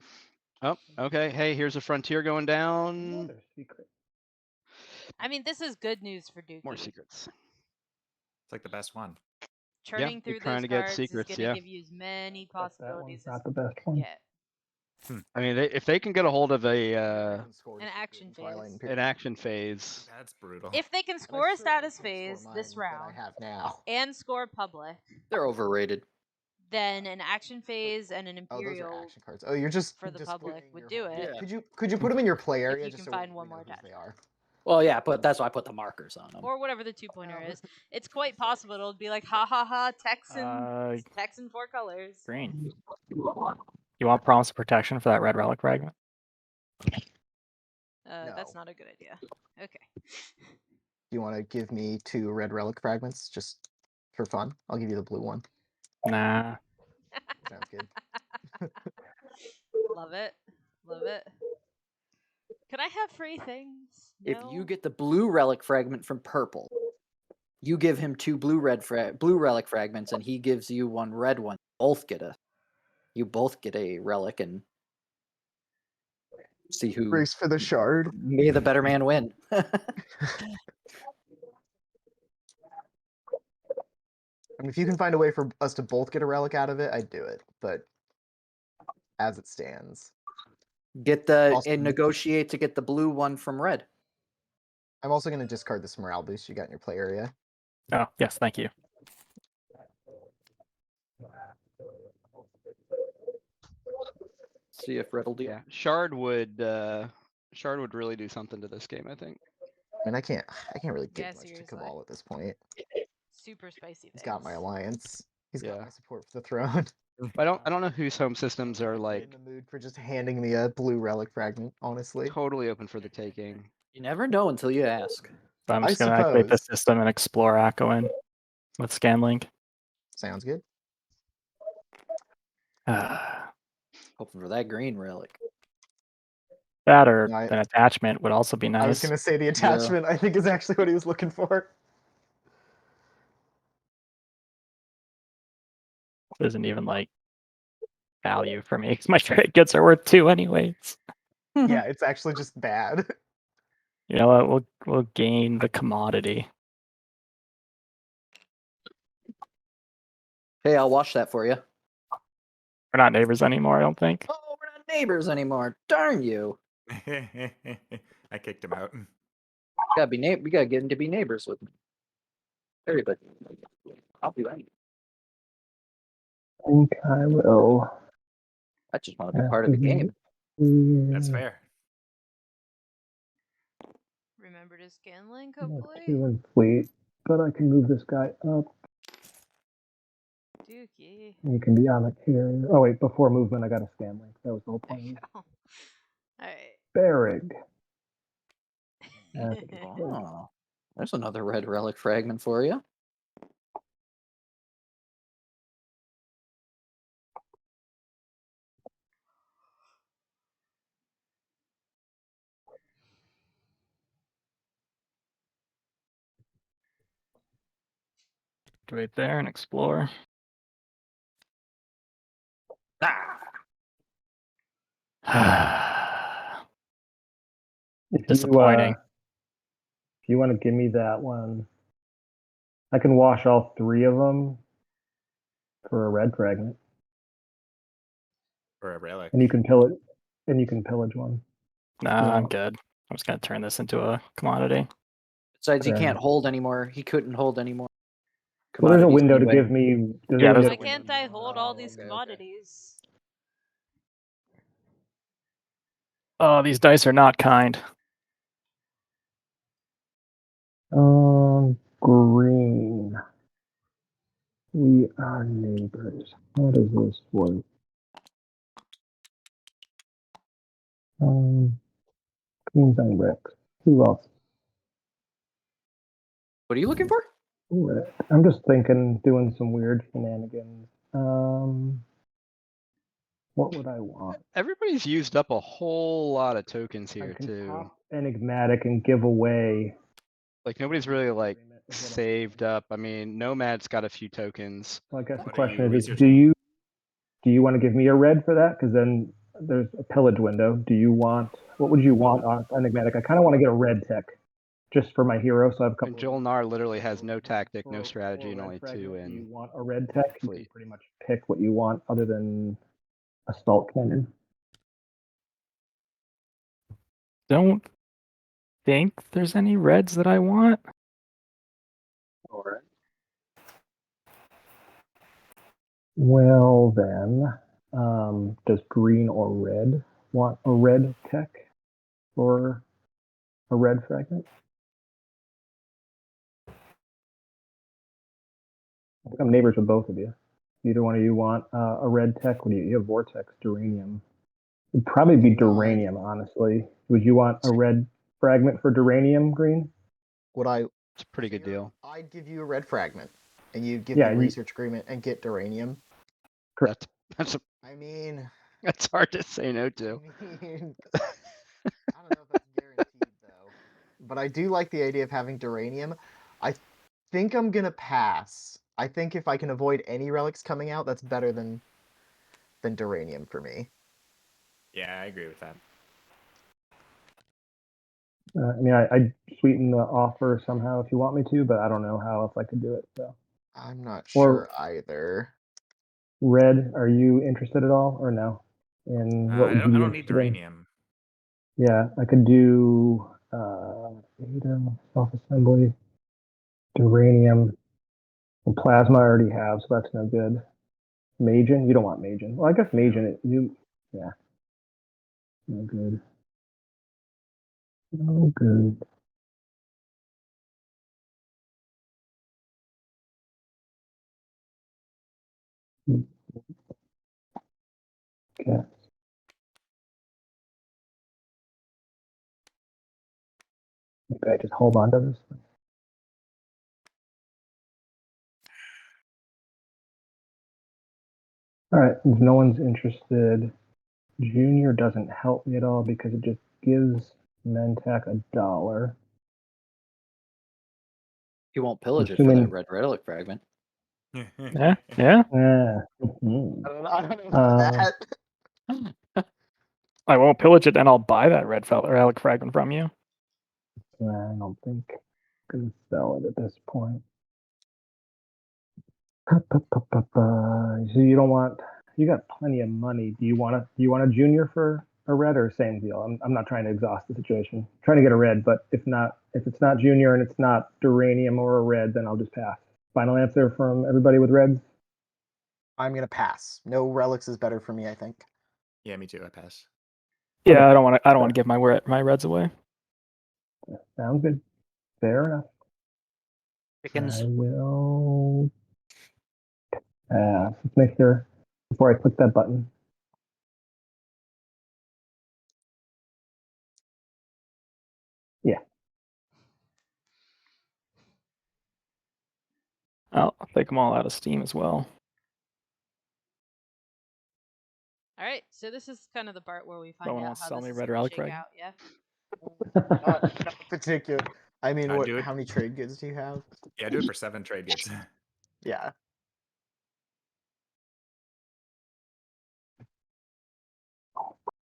Oh, okay. Hey, here's a frontier going down. Another secret. I mean, this is good news for Dookie. More secrets. It's like the best one. Churning you're through trying those to get cards secrets, is going to yeah. give you as many But that possibilities one's as not the best you one. can get. I mean, if they can get a hold of a An action phase. an action phase, That's brutal. If they can score a status phase this round I have now. and score public, They're overrated. then an action phase and an Oh, those are Imperial action cards. Oh, you're just for the just public putting would your do whole- it. Yeah. Could you put them in your play area you just can so find we one know more whose they attachment. are? Well, yeah, but that's why I put the markers on them. Or whatever the 2-pointer is. It's quite possible it'll be like, ha ha ha, Texan 4 colors. Green. You want Promise of Protection for that red relic fragment? That's No. not a good idea. Okay. Do you want to give me 2 red relic fragments just for fun? I'll give you the blue one. Nah. Sounds good. Love it. Love it. Can I have free things? If No? you get the blue relic fragment from purple, you give him 2 blue relic fragments, and he gives you 1 red one. You both get a relic, and see who. Race for the shard. May the better man win. I mean, if you can find a way for us to both get a relic out of it, I'd do it. But as it stands, Get the Also- and negotiate to get the blue one from red. I'm also going to discard this morale boost you got in your play area. Oh, yes, thank you. See if red will do. yeah, Shard would really do something to this game, I think. I mean, I can't really Yeah, give much to seriously. Cabal at this point. Super spicy things. He's got my alliance. He's got Yeah. my support for the throne. I don't know whose home systems are In like the mood for just handing me a blue relic fragment, honestly. totally open for the taking. You never know until you ask. So I'm I just going to activate the suppose. system and explore Akkoin with Scanlink. Sounds good. That Hoping for that green relic. or No, an attachment would also be nice. I was going to say the attachment, I think, is actually what he was looking for. Isn't even like value for me because my trade goods are worth 2 anyways. Yeah, it's actually just bad. You know what? We'll gain the commodity. Hey, I'll wash that for you. We're not neighbors anymore, I don't think. Oh, we're not neighbors anymore. Darn you. I kicked him out. We gotta get him to be neighbors with me. Everybody. I'll do that. I think I will. I just want to be part of the game. That's fair. Remember to scan link, I'm hopefully? 2 in fleet, but I can move this guy up. Dookie. And you can be on the carrier. Oh wait, before movement, I got a scan link. That was the whole There you point. go. Alright. Berrig. Oh, there's another red relic fragment for you. Activate there and explore. If Disappointing. If you want to give me that one, I can wash all 3 of them for a red fragment, Or a relic. and you can pillage. And you can pillage one. Nah, I'm Yeah. good. I'm just gonna turn this into a commodity. Besides, he Fair can't enough. hold anymore. He couldn't hold anymore. Well, there's a commodities window to anyway. give me. There's Yeah, a there's window Why can't I hold all these okay, okay. commodities? Oh, these dice are not kind. Green. We are neighbors. How does this work? Queens and Rex. Who else? What are you looking for? Red. I'm just thinking, doing some weird shenanigans. What would I want? Everybody's used up a whole lot of tokens I here can too. pop enigmatic and give away. Like nobody's really like Agreement is what I'm saved up. I mean, Nomad's got a few tokens. So I guess the What are question you is, researching? do you want to give me a red for that? Because then there's a pillage window. Do you want, what would you want on enigmatic? I kind of want to get a red tech. just for my hero. So I have a couple. And Jolnar literally has So no tactic, for- no for strategy, a and red only 2 fragment, in. You want a red tech? You can fleet. pretty much pick what you want, other than assault cannon. Don't think there's any reds that I want. All right. Well then, does green or red want a red tech or a red fragment? I think I'm neighbors with both of you. Either one of you want a red tech? What do you have? Vortex, Duranium. It'd probably be Duranium, honestly. Would you want a red fragment for Duranium, green? Would I? It's a pretty good deal. I'd give you a red fragment, and you'd give Yeah, me you- research agreement and get Duranium. Correct. I mean, That's hard to say no I to. mean, I don't know if that's guaranteed though, but I do like the idea of having Duranium. I think I'm gonna pass. I think if I can avoid any relics coming out, that's better than Duranium for me. Yeah, I agree with that. I mean, I'd sweeten the offer somehow if you want me to, but I don't know how else I could do it. So, I'm not Or- sure either. red, are you interested at all, or no? And what I would you be don't need interested in? Duranium. Yeah, I could do self-assembly, Duranium, and Plasma I already have, so that's no good. Magen, you don't want Magen. Well, I guess Magen, yeah. No good. No good. Okay. Maybe I just hold on to this. All right, if no one's interested, Junior doesn't help me at all because it just gives Mentak $1. You won't pillage it for Assuming- that red relic fragment. Yeah, yeah. mhm. I don't know about that. I won't pillage it, and I'll buy that red relic fragment from you. I don't think I can sell it at this point. So you don't want, you got plenty of money. Do you want a junior for a red, or same deal? I'm not trying to exhaust the situation. I'm trying to get a red, but if it's not junior and it's not Duranium or a red, then I'll just pass. Final answer from everybody with reds? I'm gonna pass. No relics is better for me, I think. Yeah, me too. I pass. Yeah, Okay. I don't want to give my reds away. Sounds good. Fair enough. Chickens. I will let's make sure before I click that button. Yeah. I'll take them all out of Steam as well. All right, so this is kind of the part where we find No one out wants to how sell this me is Red gonna Relic shake Fragment? out. Yeah. Not particular. I mean, Do it. how many trade goods do you have? Yeah, do it for 7 trade goods. Yeah.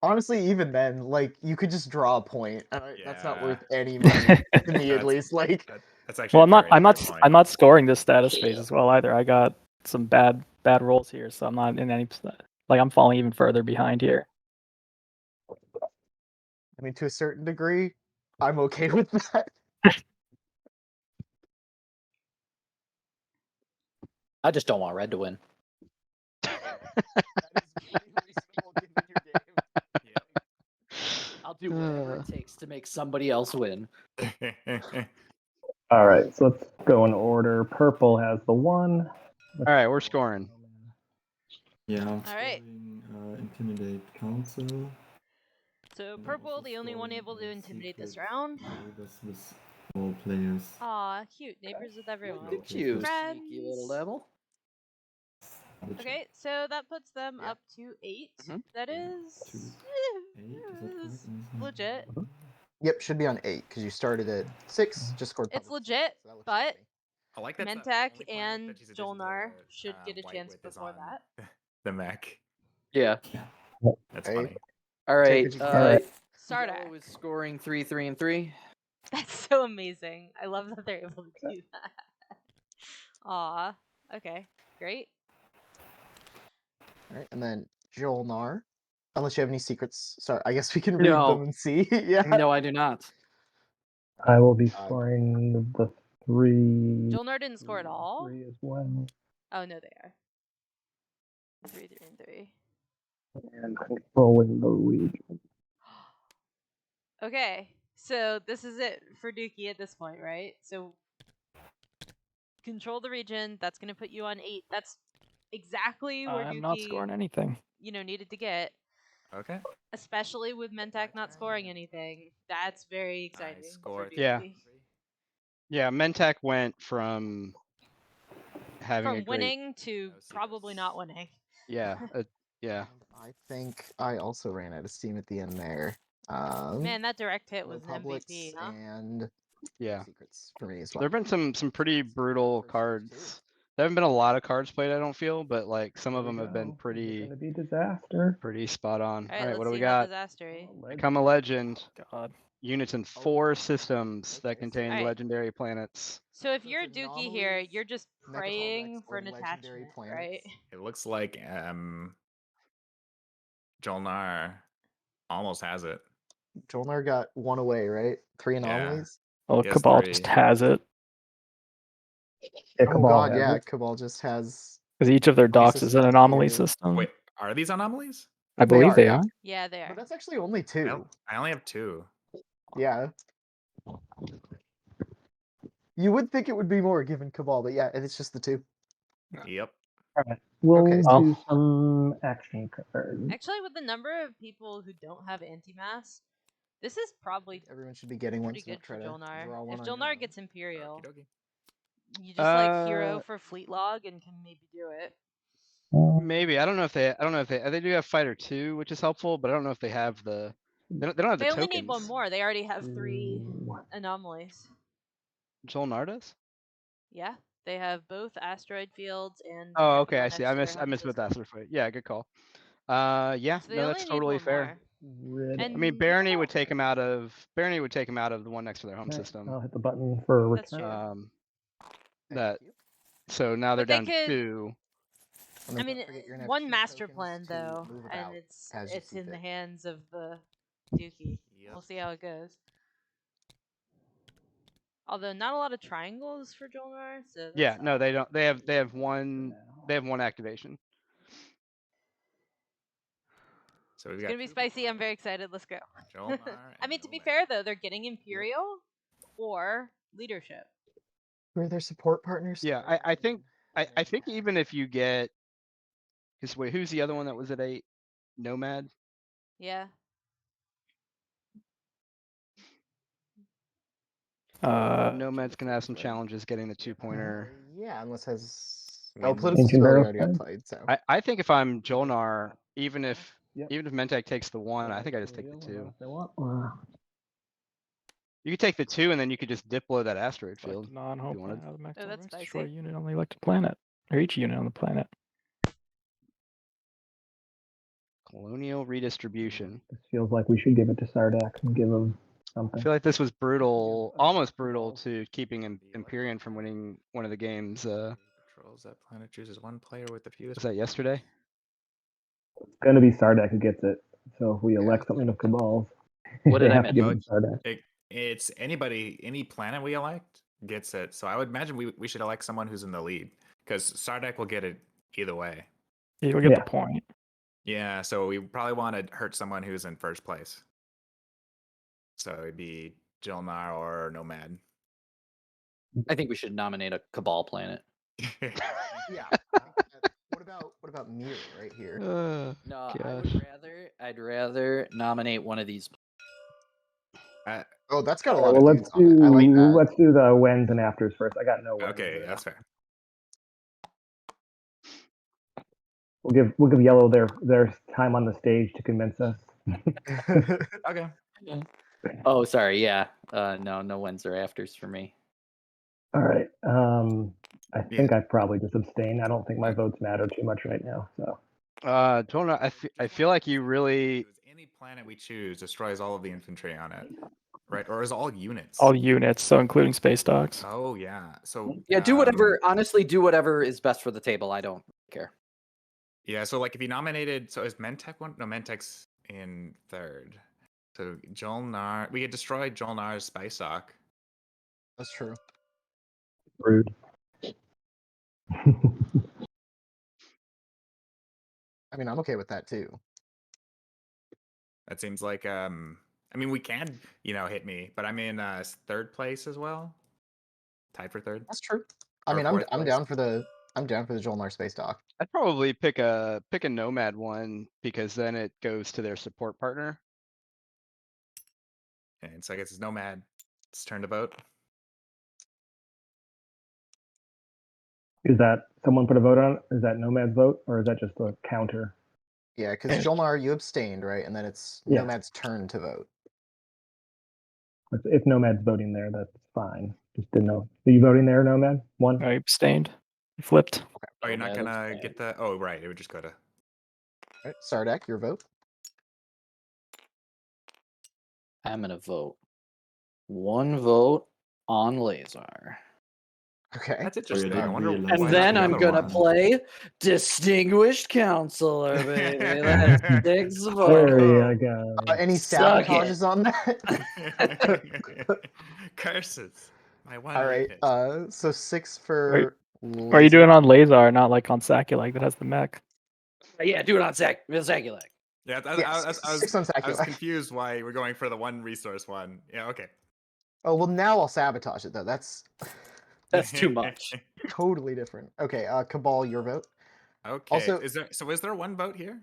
Honestly, even then, like, you could just draw a point. That's not worth any money to me, at That's- least. Like, That's actually. Well, a very fair point. I'm not scoring this status phase as well either. I got some bad rolls here, so I'm not in any like I'm falling even further behind here. I mean, to a certain degree, I'm okay with that. I just don't want red to win. That is pretty reasonable given your game. I'll do whatever it takes to make somebody else win. All right, so let's go in order. Purple has the 1. All right, we're scoring. Yeah. I'm All right. scoring, intimidate council. So and purple, also the only one scoring, able to intimidate this secret round. neighbors with all players. Aw, cute neighbors with everyone. Look Look at you, Friends. sneaky little devil. Okay, so that puts them Yeah. up to 8. Mhm. That Yeah, is 2, 8. Is that correct? legit. Yep, should be on 8 because you started at 6, just scored. It's public. legit, So that looks but healthy. I like that. Mentak and Jolnar should get a chance before that. The mech. Yeah. That's Hey. funny. All Take right. what you can get. Yellow Sardak. is scoring 3, 3, and 3. That's so amazing. I love that they're able to do that. Aw. Okay. Great. All right, and then Jolnar. Unless you have any secrets. Sorry, I guess we can read No. them and see. Yeah. No, I do not. I will be Uh, scoring the 3. Jolnar didn't score at all? 3 as well. Oh, no, they are. 3, 3, and 3. And controlling the region. Okay, so this is it for Dookie at this point, right? So control the region. That's going to put you on 8. That's exactly where I'm Dookie, not scoring anything. needed to get. Okay. Especially with Mentak not scoring anything. That's very exciting. For scored Dookie. Yeah. Yeah, Mentak went from having a From great, winning to No probably secrets. not winning. yeah, yeah. I think I also ran out of steam at the end there. Man, that direct hit no was an publics MVP, huh? and Yeah. secrets for me as well. There have been some pretty brutal cards. There haven't been a lot of cards played, I don't feel, but like some of them have been It's pretty going to be disaster. spot on. All right, All right, let's what do see we how got? disastery. Become a legend. God. Units in 4 systems that Okay, so- contain Alright. legendary planets. So if So you're it's Dookie here, anomalies, you're just Mechatronics, praying for or an legendary attachment, planets. right? It looks like Jolnar almost has it. Jolnar got 1 away, right? 3 anomalies. Well, Yes, Cabal 3. just has it Yeah, Oh Cabal god, has yeah, it. Cabal just has. because each of their docks is an Systems anomaly too. system. Wait, are these anomalies? I believe they yeah. are. Yeah, they are. But that's actually only 2. I only have 2. Yeah. You would think it would be more given Cabal, but yeah, it's just the 2. Yep. Alright, we'll Okay, so- do some action cards. Actually, with the number of people who don't have anti-mass, this is probably Everyone should be getting one. pretty So don't good for try to Jolnar. draw one If on your Jolnar own. gets Imperial, Okie dokie. you just like hero for Fleet Log and can maybe do it. Maybe. I don't know if they they do have fighter 2, which is helpful, but I don't know if they have the they don't have the They only tokens. need one more. They already have 3 anomalies. Jolnar does? Yeah, they have both asteroid fields and. Oh, okay, I nebula see. next I to their missed home with system. Asteroid Fight. Yeah, good call. Yeah, So they no, only that's need totally one fair. more. I And mean, Barony would take him out of the one next to their home Alright, system. I'll hit the button for That's true. return. That Thank you. so now they're But they down could- 2. And I then mean, don't forget your next one 2 master tokens plan to though, move and about it's as you see in the fit. hands of the Dookie. Yep. We'll see how it goes. Although not a lot of triangles for Jolnar, so that's Yeah, no, not- they don't. They have one activation. So we've It's got gonna be 2 spicy. people I'm very excited. Let's go. Jolnar I mean, and to be Nomad. fair though, they're getting Imperial or leadership. Who are their support partners? Yeah, I think even if you get, because wait, who's the other one that was at 8? Nomad. Yeah. Nomad's gonna have some challenges getting the 2-pointer. Yeah, unless has. Win. Political Ancient Stability Barrel already got Side? played, so. I think if I'm Jolnar, even if Yep. Mentek takes the 1, I think I just take the 2. If they want. You could take the 2 and then you could just diplo that asteroid Select field. a non-home you wanted. planet of the max Oh, that's tolerance, destroy a spicy. unit on the elected planet, or each unit on the planet. Colonial redistribution. This feels like we should give it to Sardak and give him I something. feel like this was brutal, almost brutal to keeping Imperium from winning one of the games. Patrols that planet chooses one player with the fewest. Was that yesterday? It's going to be Sardak who gets it. So if we elect something of Cabal's, What they did I have to miss? give it to Sardak. It's any planet we elect gets it. So I would imagine we should elect someone who's in the lead because Sardak will get it either way. You'll get Yeah. the point. Yeah, so we probably want to hurt someone who's in first place. So it'd be Jolnar or Nomad. I think we should nominate a Cabal planet. Yeah. What about Mir right here? No, Gosh. I'd rather nominate one of these. Oh, that's got a Alright, lot well, of dudes on it. I like that. let's do the whens and afters first. I got no whens. Okay, that's fair. We'll give yellow their time on the stage to convince us. Okay. Oh, sorry. Yeah. No wins or afters for me. All right. I Yeah. think I probably just abstain. I don't think my votes matter too much right now. So Jolnar, I feel like you really. Any planet we choose destroys all of the infantry on it. right? Or is it all units? All units, so including space dogs. Oh yeah. So Yeah, do whatever. Honestly, do whatever is best for the table. I don't care. Yeah, so like if you nominated, so is Mentech one? No, Mentech's in third. So Jolnar, we had destroyed Jolnar's Spice Dock. That's true. Rude. I mean, I'm okay with that too. That seems like I mean we can, hit me, but I'm in third place as well. Tied for third. That's true. I Or mean, fourth I'm place. down for the Jolnar space dock. I'd probably pick a Nomad one because then it goes to their support partner. And so I guess it's Nomad. It's turn to vote. Is that someone put a vote on it? Is that Nomad's vote, or is that just a counter? Yeah, because Jolnar, you abstained, right? And then it's Yeah. Nomad's turn to vote. If Nomad's voting there, that's fine. Just didn't know. Are you voting there, Nomad? One? I abstained. Flipped. Oh, you're not Nomad gonna abstained. get the. Oh, right. It would just go to. All right, Sardak, your vote. I'm gonna vote. One vote on Lazar. Okay. That's So you interesting. I didn't wonder realize why And that's then the I'm other gonna one. play Distinguished Counselor, baby. That's 6 There votes. you go. Any Suck sabotages on that? Curses. My one All right. weakness. So 6 Wait, for. What are you doing on Lazar, not like on Saculite that has the mech? Yeah, do it on Saculak. Yeah, Yeah, I was 6 on I was Saculak. confused why we're going for the one resource one. Yeah, okay. Oh well, now I'll sabotage it though. That's That's too much. totally different. Okay, Cabal, your vote. Okay. Also- Is there one vote here?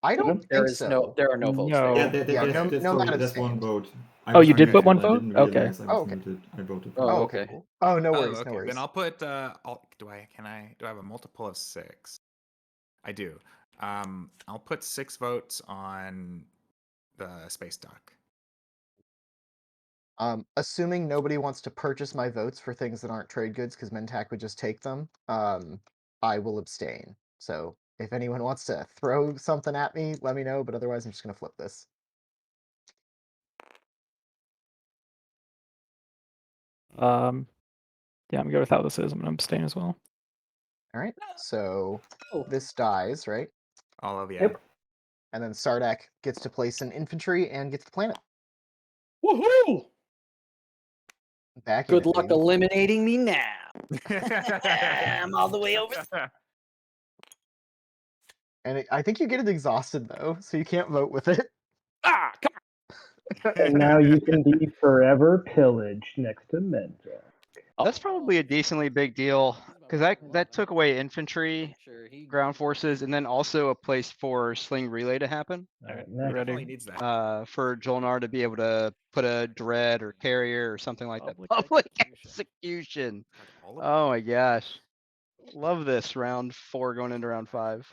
I don't There think is so. there are no votes No. there. Yeah, Yeah, sorry, Nomad there's one abstained. vote. I Oh, was you did put muted. one I vote? didn't Okay. realize I was Oh, okay. muted. I voted. Oh, Oh, okay. okay. Cool. Oh, no worries. okay. No worries. Then I'll put do I have a multiple of 6? I do. I'll put 6 votes on the space dock. Assuming nobody wants to purchase my votes for things that aren't trade goods, because Mentak would just take them, I will abstain. So if anyone wants to throw something at me, let me know. But otherwise, I'm just gonna flip this. Yeah, I'm good with how this is. I'm gonna abstain as well. All right. So Oh. this dies, right? All of you. Yep. And then Sardak gets to place an infantry and gets the planet Woohoo! back. Good in it, luck baby. eliminating me now. I'm all the way over. And I think you get it exhausted though, so you can't vote with it. Ah, come And now you can be forever pillaged next to Menta. on. That's probably a decently big deal because that took away infantry, ground forces, and then also a place for sling relay to happen. All right, You next. Definitely ready? needs that. For Jolnar to be able to put a dread or carrier or something like that. Public Public execution. execution. God, all of Oh them. my gosh. Love this round 4 going into round 5.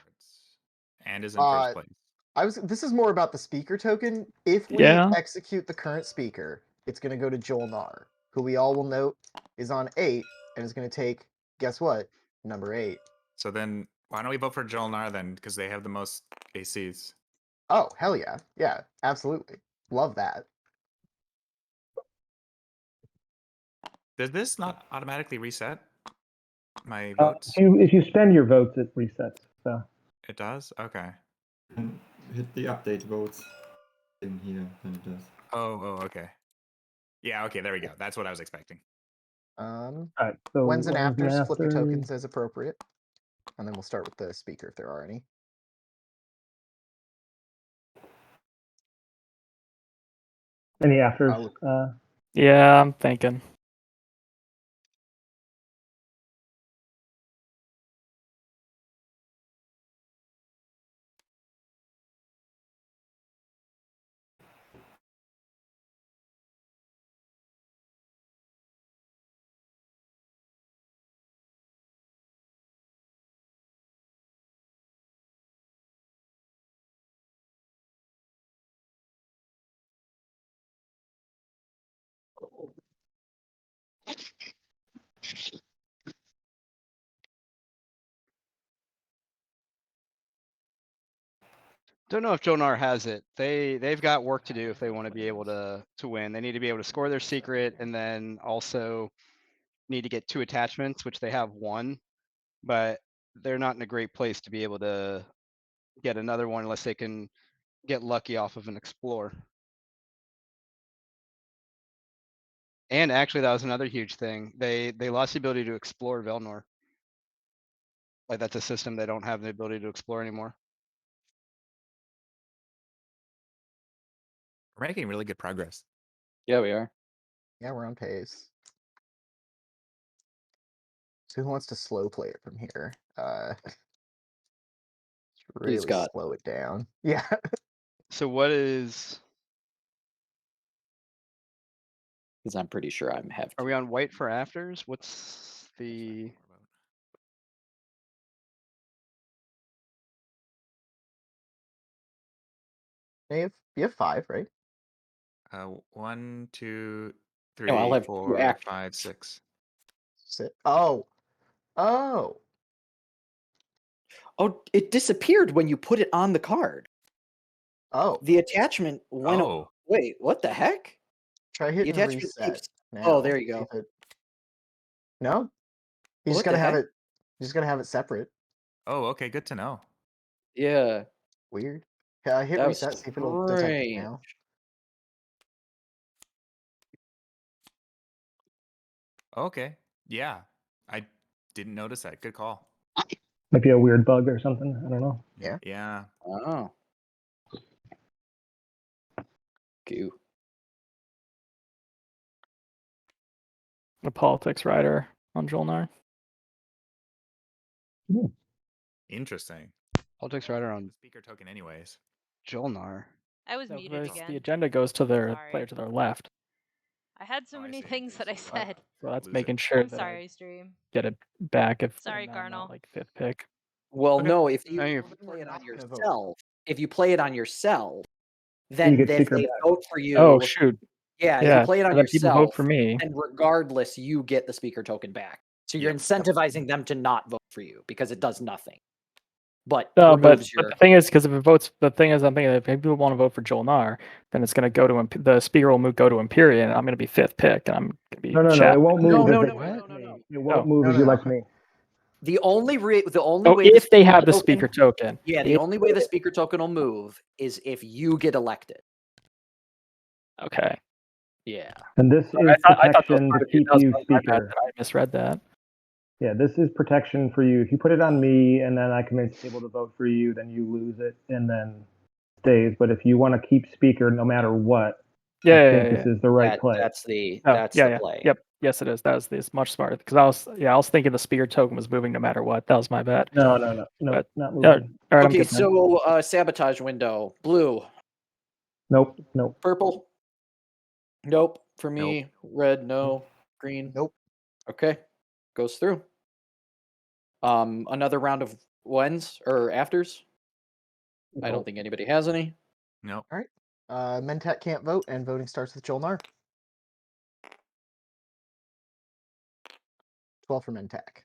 And is in first place. This is more about the speaker token. If we Yeah. execute the current speaker, it's gonna go to Jolnar, who we all will note is on 8 and is gonna take, guess what? Number 8. So then why don't we vote for Jolnar then? Because they have the most ACs. Oh, hell yeah. Yeah, absolutely. Love that. Does this not automatically reset my Uh, votes? if you spend your votes, it resets. So It does? Okay. And hit the update votes thing here, then it does. Oh, okay. Yeah, okay, there we go. That's what I was expecting. Um, all right. So when's and afters, flip your afters? tokens as appropriate. And then we'll start with the speaker if there are any. Any afters? Yeah, I'm thinking. Don't know if Jonar has it. They've got work to do if they want to be able to win. They need to be able to score their secret, and then also need to get 2 attachments, which they have 1, but they're not in a great place to be able to get another one unless they can get lucky off of an explore. And actually, that was another huge thing. They lost the ability to explore Velnor. Like that's a system they don't have the ability to explore anymore. We're making really good progress. Yeah, we are. Yeah, we're on pace. So who wants to slow play it from here? Please, Really God. slow it down. Yeah. So what is? Because I'm pretty sure I'm have. Are we on white for afters? What's the? You have 5, right? 1, 2, No, I'll 3, have 2 4, actors. 5, 6. Oh. Oh. Oh, it disappeared when you put it on the card. Oh. The attachment went. Oh. Wait, what the heck? Try hitting attachment reset. keeps- Now. Oh, there you go. No? You just What gotta the have heck? it. You just gotta have it separate. Oh, okay, good to know. Yeah, Weird. Hit that was reset, see if it'll detect it strange. now. Okay. Yeah. I didn't notice that. Good call. Might be a weird bug or something. I don't know. Yeah. Yeah. Oh. Goo. A politics writer on Jolnar. Interesting. Politics writer on Speaker token anyways. Jolnar. I was No, muted the again. agenda goes to their Sorry. player to their left. I had so Oh, I many see. things that I So, said. So that's lose making it. sure I'm that sorry, I stream. get it back if Sorry, I'm Garnal. not like 5th pick. Well, Okay. no, if No, you you're- play it on Not gonna vote. yourself, if you play it on yourself, then get if speaker they back. vote for you, Oh shoot! yeah, if Yeah, you play it on and then people vote yourself, for me. and regardless, you get the speaker token back. So you're Yep. incentivizing them to not vote for you because it does nothing. But No, but removes your. the thing is, because if it votes, the thing is, I'm thinking if people want to vote for Jolnar, then it's going to go to the speaker will go to Imperium, and I'm going to be 5th pick, and I'm going to be No, chat. it won't No, move no, if no, they no, elect no, me. no. It won't Oh. move if No, you no. elect me. The only way Oh, the if they have the token- speaker token. Yeah, the only way the speaker token will move is if you get elected. Okay. Yeah. And this is I thought that was protection part to of it. keep That was you my bad speaker. that I misread that. Yeah, this is protection for you. If you put it on me and then I commit able to vote for you, then you lose it and then stays. But if you want to keep speaker no matter what, I think this is the right play. That's the Oh, that's yeah, the yeah. play. Yep. Yes, it is. That was this much smarter because I was thinking the speaker token was moving no matter what. That was my bad. No, But- not Yeah, moving. all right, I'm Okay, good then. so sabotage window. Blue. Nope. Purple. Nope. For me, red, no. Green. Nope. Okay. Goes through. Another round of wins or afters. I don't think anybody has any. Nope. Mentat can't vote, and voting starts with Jolnar. 12 for Mentak.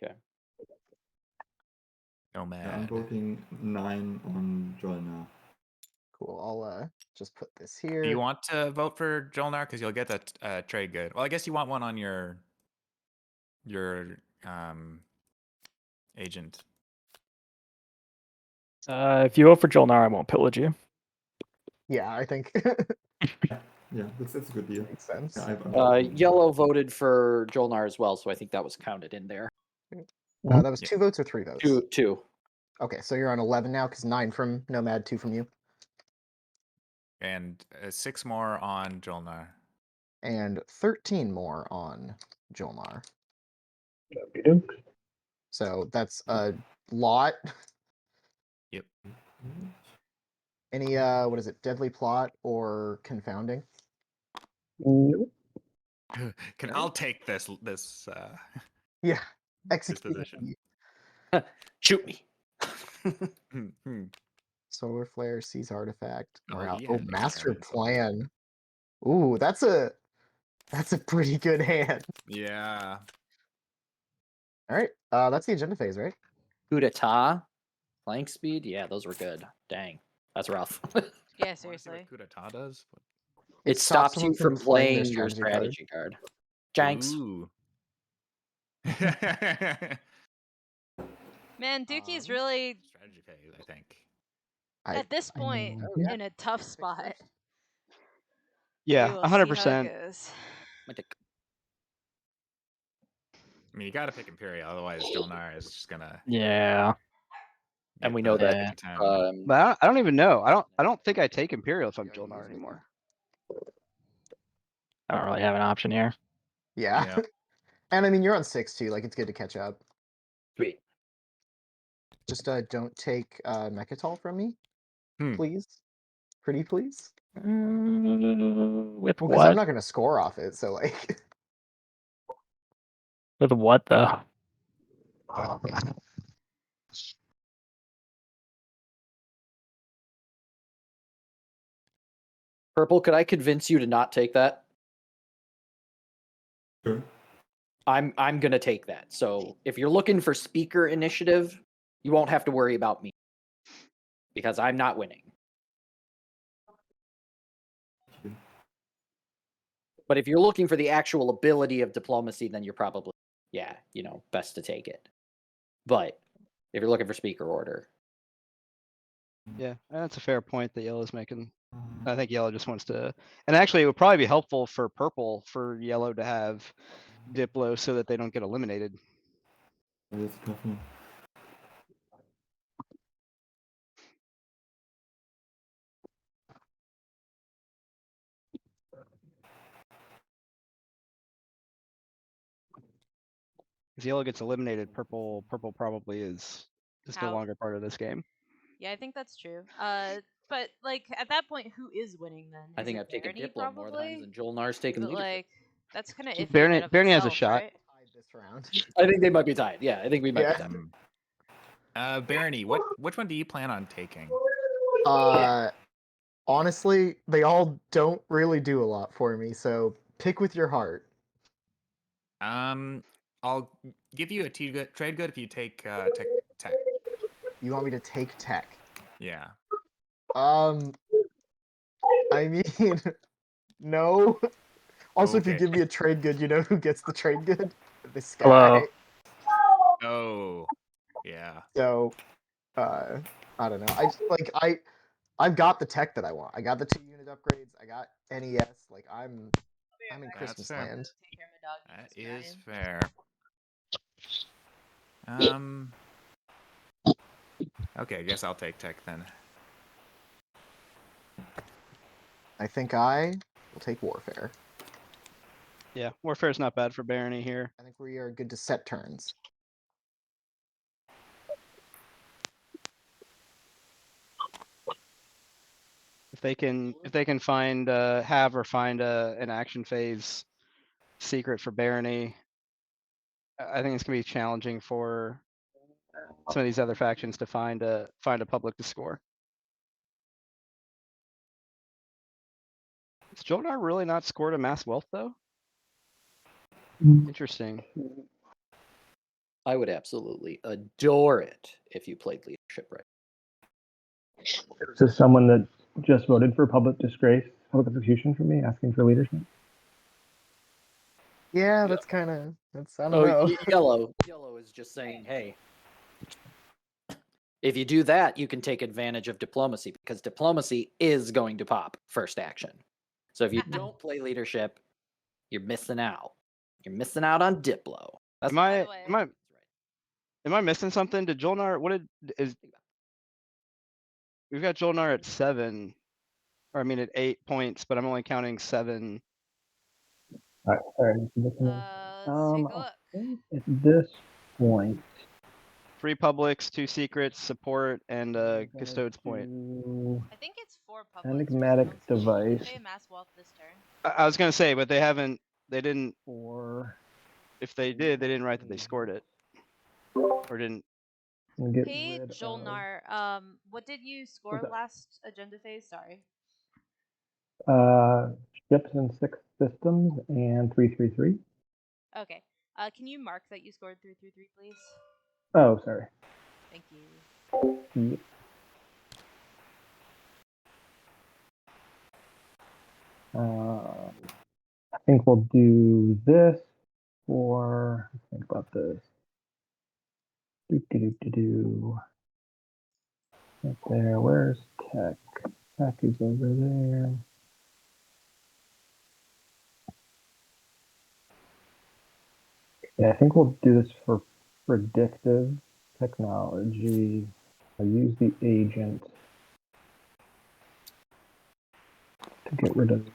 Okay. No Yeah, I'm mad. voting 9 on Jolnar. Cool. I'll just put this here. Do you want to vote for Jolnar because you'll get that trade good? Well, I guess you want one on your agent. If you vote for Jolnar, I won't pillage you. Yeah, I think Yeah, that's a good deal. makes sense. Yeah, I've Yellow voted for Jolnar as well, so I think that was counted in there. That was Yeah. 2 votes or 3 votes? Two. Okay, so you're on 11 now because 9 from Nomad, 2 from you, And 6 more on Jolnar. and 13 more on Jolnar. So that's a lot. Yep. Any what is it? Deadly plot or confounding? Nope. I'll take this Yeah, this execute. position. Shoot me. Solar flare, seize artifact. Oh, Morale. he Oh, had an master experiment. plan. Ooh, that's a pretty good hand. Yeah. All right, that's the agenda phase, right? Coup d'etat. Flank speed? Yeah, those were good. Dang. That's rough. Yeah, I wanna see seriously. what coup d'etat does. It stops you someone from playing their playing your strategy card. Janks. Ooh. Man, Dookie's really Strategy phase, I think. at this point yeah. in a tough spot. Yeah, We will see how it 100%. goes. I mean, you got to pick Imperium, otherwise Jolnar is just gonna. Yeah. And get we know the that 10. But I don't even know. I don't think I take Imperial if I'm Jolnar anymore. I don't really have an option here. Yeah. Yeah. And I mean, you're on 6 too. Like, it's good to catch up. Sweet. Just don't take Mechatol from me, Hmm. please. Pretty please. With Well, because what? I'm not going to score off it. So like. With what though? Purple, could I convince you to not take that? Sure. I'm gonna take that. So if you're looking for speaker initiative, you won't have to worry about me. Because I'm not winning. But if you're looking for the actual ability of diplomacy, then you're probably, best to take it. But if you're looking for speaker order, Yeah, that's a fair point that Yellow's making. I think Yellow just wants to, and actually it would probably be helpful for Purple for Yellow to have Diplo so that they don't get eliminated. That's a tough one. If Yellow gets eliminated, Purple probably is no Out. longer part of this game. Yeah, I think that's true. But like at that point, who is winning then? I Is think it I've taken Barony, Diplo more times probably? than Jolnar's taken But leadership. like that's kind of iffy in Barony and of has a itself, shot. right? This round. I think they might be tied. Yeah, I think we might Yeah. be tied. Barony, which one do you plan on taking? Honestly, they all don't really do a lot for me. So pick with your heart. I'll give you a trade good if you take tech. You want me to take tech? Yeah. I mean, no. Also, if you Okay. give me a trade good, you know who gets the trade good? This guy. Hello. Oh. Yeah. So, I don't know. I just I've got the tech that I want. I got the 2 unit upgrades. I got NES. Like I'm in That's Christmas fair. land. Take care of my dog. That He's is crying. fair. Okay, I guess I'll take tech then. I think I will take warfare. Yeah, Warfare is not bad for Barony here. I think we are good to set turns. If they can find have or find an action phase secret for Barony, I think it's gonna be challenging for some of these other factions to find a public to score. Has Jolnar really not scored a mass wealth though? Interesting. I would absolutely adore it if you played leadership right. Is this someone that just voted for public disgrace, public execution for me, asking for leadership? Yeah, that's I don't know. Yellow is just saying, hey, if you do that, you can take advantage of diplomacy because diplomacy is going to pop first action. So if you don't play leadership, you're missing out. You're missing out on Diplo. That's Am I missing something? Did Jolnar we've got Jolnar at 7, or I mean at 8 points, but I'm only counting 7. All right, sorry. Let's take a look. I think at this point, 3 publics, 2 secrets, support, and I'm gonna custodes point. do I think it's 4 publics. enigmatic device They mass wealth this turn. I was gonna say, but they didn't. for If they did, they didn't write that they scored it, or didn't. get Hey, rid of Jolnar, what did you score Okay. last agenda phase? Sorry. ships and 6 systems and 333. Okay. Can you mark that you scored 333, please? Oh, sorry. Thank you. Yep. I think we'll do this for. Let's think about this. Do. Right there. Where's tech? Tech is over there. Yeah, I think we'll do this for predictive technology. I'll use the agent to get rid of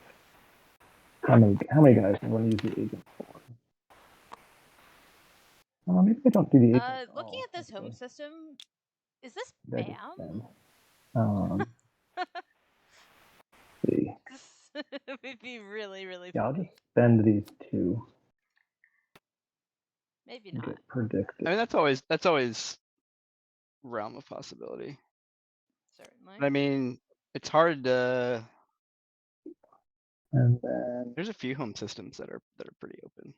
how many guys I want to use the agent for. Maybe I don't do the agent. at Looking all, at this home actually. system, is this That is BAM? spend. See. It would be really, really Yeah, I'll funny. just spend these two. Maybe and not. Get predictive. I mean, that's always realm of possibility. Certainly. But I mean, it's hard to. And then There's a few home systems that are pretty open.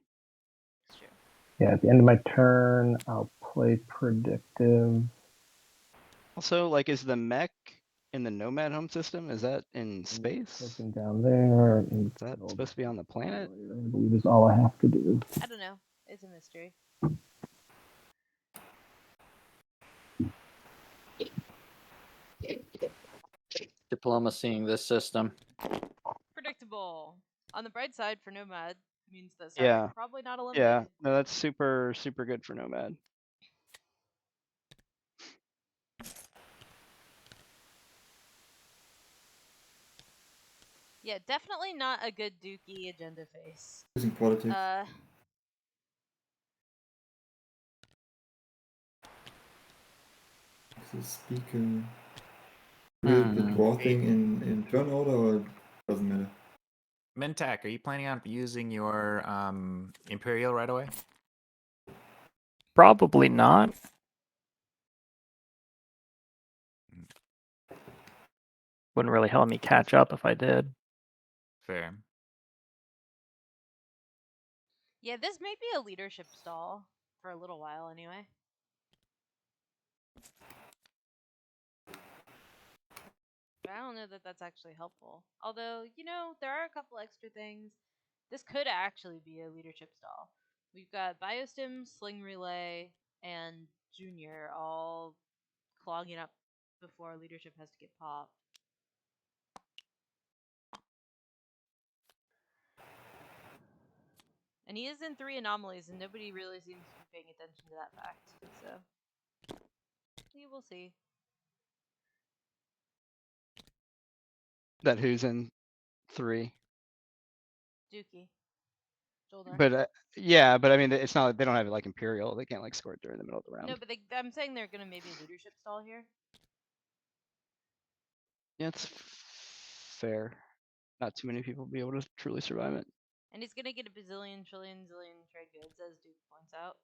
It's true. yeah, at the end of my turn, I'll play predictive. Also, like, is the mech in the Nomad home system? Is that in Yep, space? clicking down there. Is that supposed to be on the planet? I believe is all I have to do. I don't know. It's a mystery. Diplomacying this system. Predictable. On the bright side, for Nomad, means that Yeah. Sarek probably not Yeah, eliminated. no, that's super good for Nomad. Yeah, definitely not a good Dookie agenda face. Using politics. The speaker. Will the draw thing in turn order or doesn't matter? Mentak, are you planning on using your Imperial right away? Probably not. Wouldn't really help me catch up if I did. Fair. Yeah, this may be a leadership stall for a little while anyway. But I don't know that that's actually helpful. Although, there are a couple extra things. This could actually be a leadership stall. We've got Biostim, Sling Relay, and Junior all clogging up before leadership has to get popped. And he is in 3 anomalies, and nobody really seems to be paying attention to that fact. So, we will see. That who's in 3. Dookie. Jolnar. But yeah, but I mean, it's not. They don't have it like Imperial. They can't like score it during the middle of the round. No, but I'm saying they're gonna maybe leadership stall here. Yeah, it's fair. Not too many people will be able to truly survive it. And he's gonna get a bazillion, trillion, zillion trade goods, as Duke points out.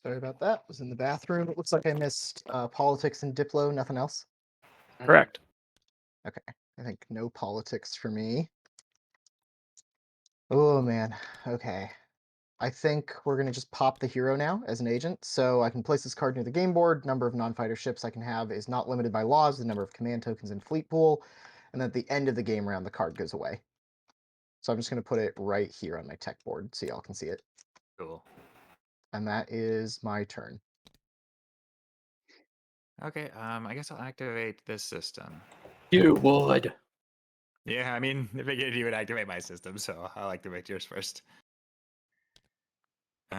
Sorry about that. Was in the bathroom. It looks like I missed politics and Diplo. Nothing else. Correct. Okay. I think no politics for me. Oh man. Okay. I think we're gonna just pop the hero now as an agent. So I can place this card near the game board. Number of non-fighter ships I can have is not limited by laws. The number of command tokens in fleet pool, and then at the end of the game round, the card goes away. So I'm just gonna put it right here on my tech board so y'all can see it. Cool. And that is my turn. Okay, I guess I'll activate this system. You would. Yeah, I mean, I figured you would activate my system, so I'll activate yours first. So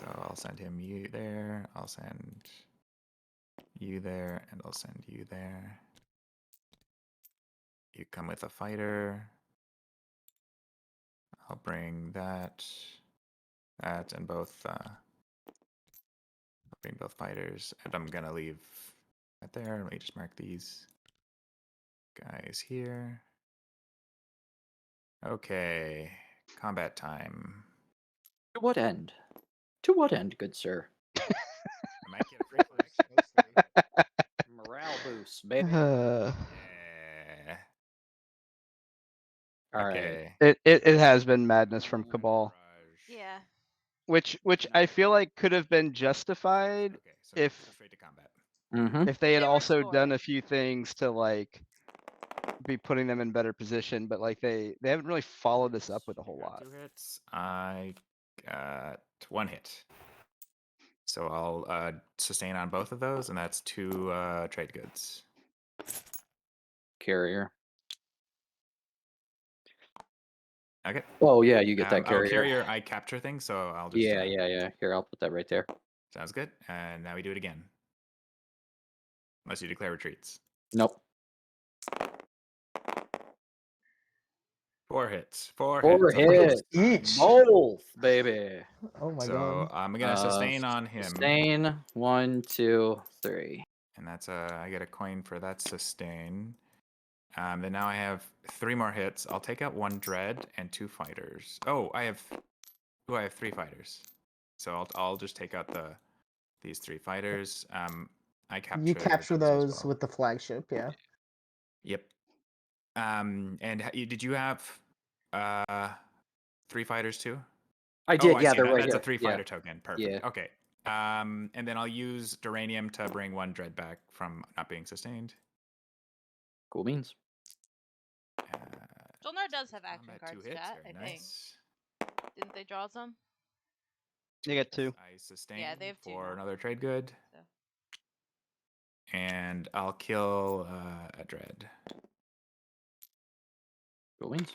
I'll send him you there, I'll send you there, and I'll send you there. You come with a fighter. I'll bring that, and both, I'll bring both fighters, and I'm gonna leave that there. Let me just mark these guys here. Okay, combat time. To what end? To what end, good sir? I might get a free flex. Morale boost, baby. Yeah. All right. Okay. It has been madness from Cabal, Yeah. which I feel like could have been justified Okay, so if straight to combat. Mm-hmm. if they had They were also done a scoring. few things to like be putting them in better position, but like they haven't really followed this up with a whole Got lot. 2 hits. I got 1 hit. So I'll sustain on both of those, and that's 2 trade goods. Carrier. Okay. Oh yeah, you get that Oh, carrier. carrier, I capture things, so I'll just. Yeah. Here, I'll put that right there. Sounds good. And now we do it again. Unless you declare retreats. Nope. 4 hits. 4 4 hits. on both. hits. Each. Both, baby. Oh my So god. I'm gonna sustain on him. Sustain. 1, 2, 3. And that's I get a coin for that sustain. Then now I have 3 more hits. I'll take out 1 dread and 2 fighters. Oh, I have 3 fighters. So I'll just take out these 3 fighters. I capture. You capture as those well. with the flagship, yeah. Yep. And did you have 3 fighters too? I did. Oh, I Yeah, see. they're right That's here. a 3 Yeah. fighter token. Perfect. Yeah. Okay. And then I'll use Duranium to bring 1 dread back from not being sustained. Cool beans. Jolnar does have action Combat, cards, 2 hits. chat, Very I think. nice. Didn't they draw some? You get 2. I sustain they have 2 for now. another trade good. So. And I'll kill a dread. Cool beans.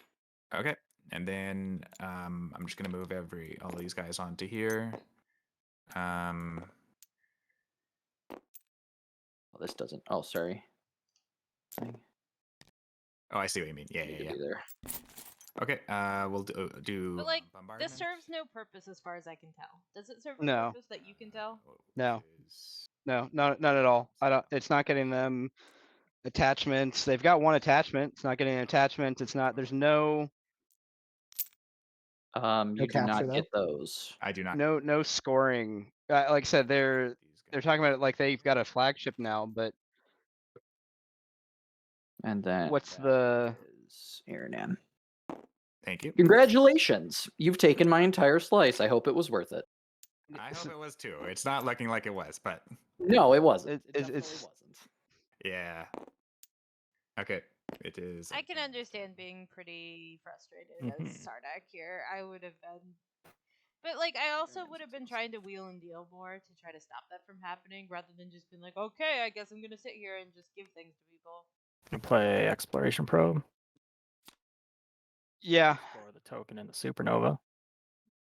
Okay. And then I'm just gonna move all these guys onto here. Oh, this doesn't. Oh, sorry. Oh, I see what you mean. Yeah. There. Okay. We'll do But like, bombardment. this serves no purpose as far as I can tell. Does it serve a No. purpose that you can tell? No. Is- No, not at all. I don't. It's not getting them attachments. They've got 1 attachment. It's not getting an attachment. It's not. There's no You do capture, not get those. I do not. no scoring. Like I said, they're talking about it like they've got a flagship now, but And then what's the is Aaron? Thank you. Congratulations! You've taken my entire slice. I hope it was worth it. I hope it was too. It's not looking like it was, but No, it wasn't. It It's- definitely it's- wasn't. yeah. Okay. It is. I can understand being pretty frustrated as Sardak here. I would have been. But, like, I also would have been trying to wheel and deal more to try to stop that from happening rather than just being like, okay, I guess I'm going to sit here and just give things to people. You play Exploration Probe. yeah. Explore the token in the Supernova.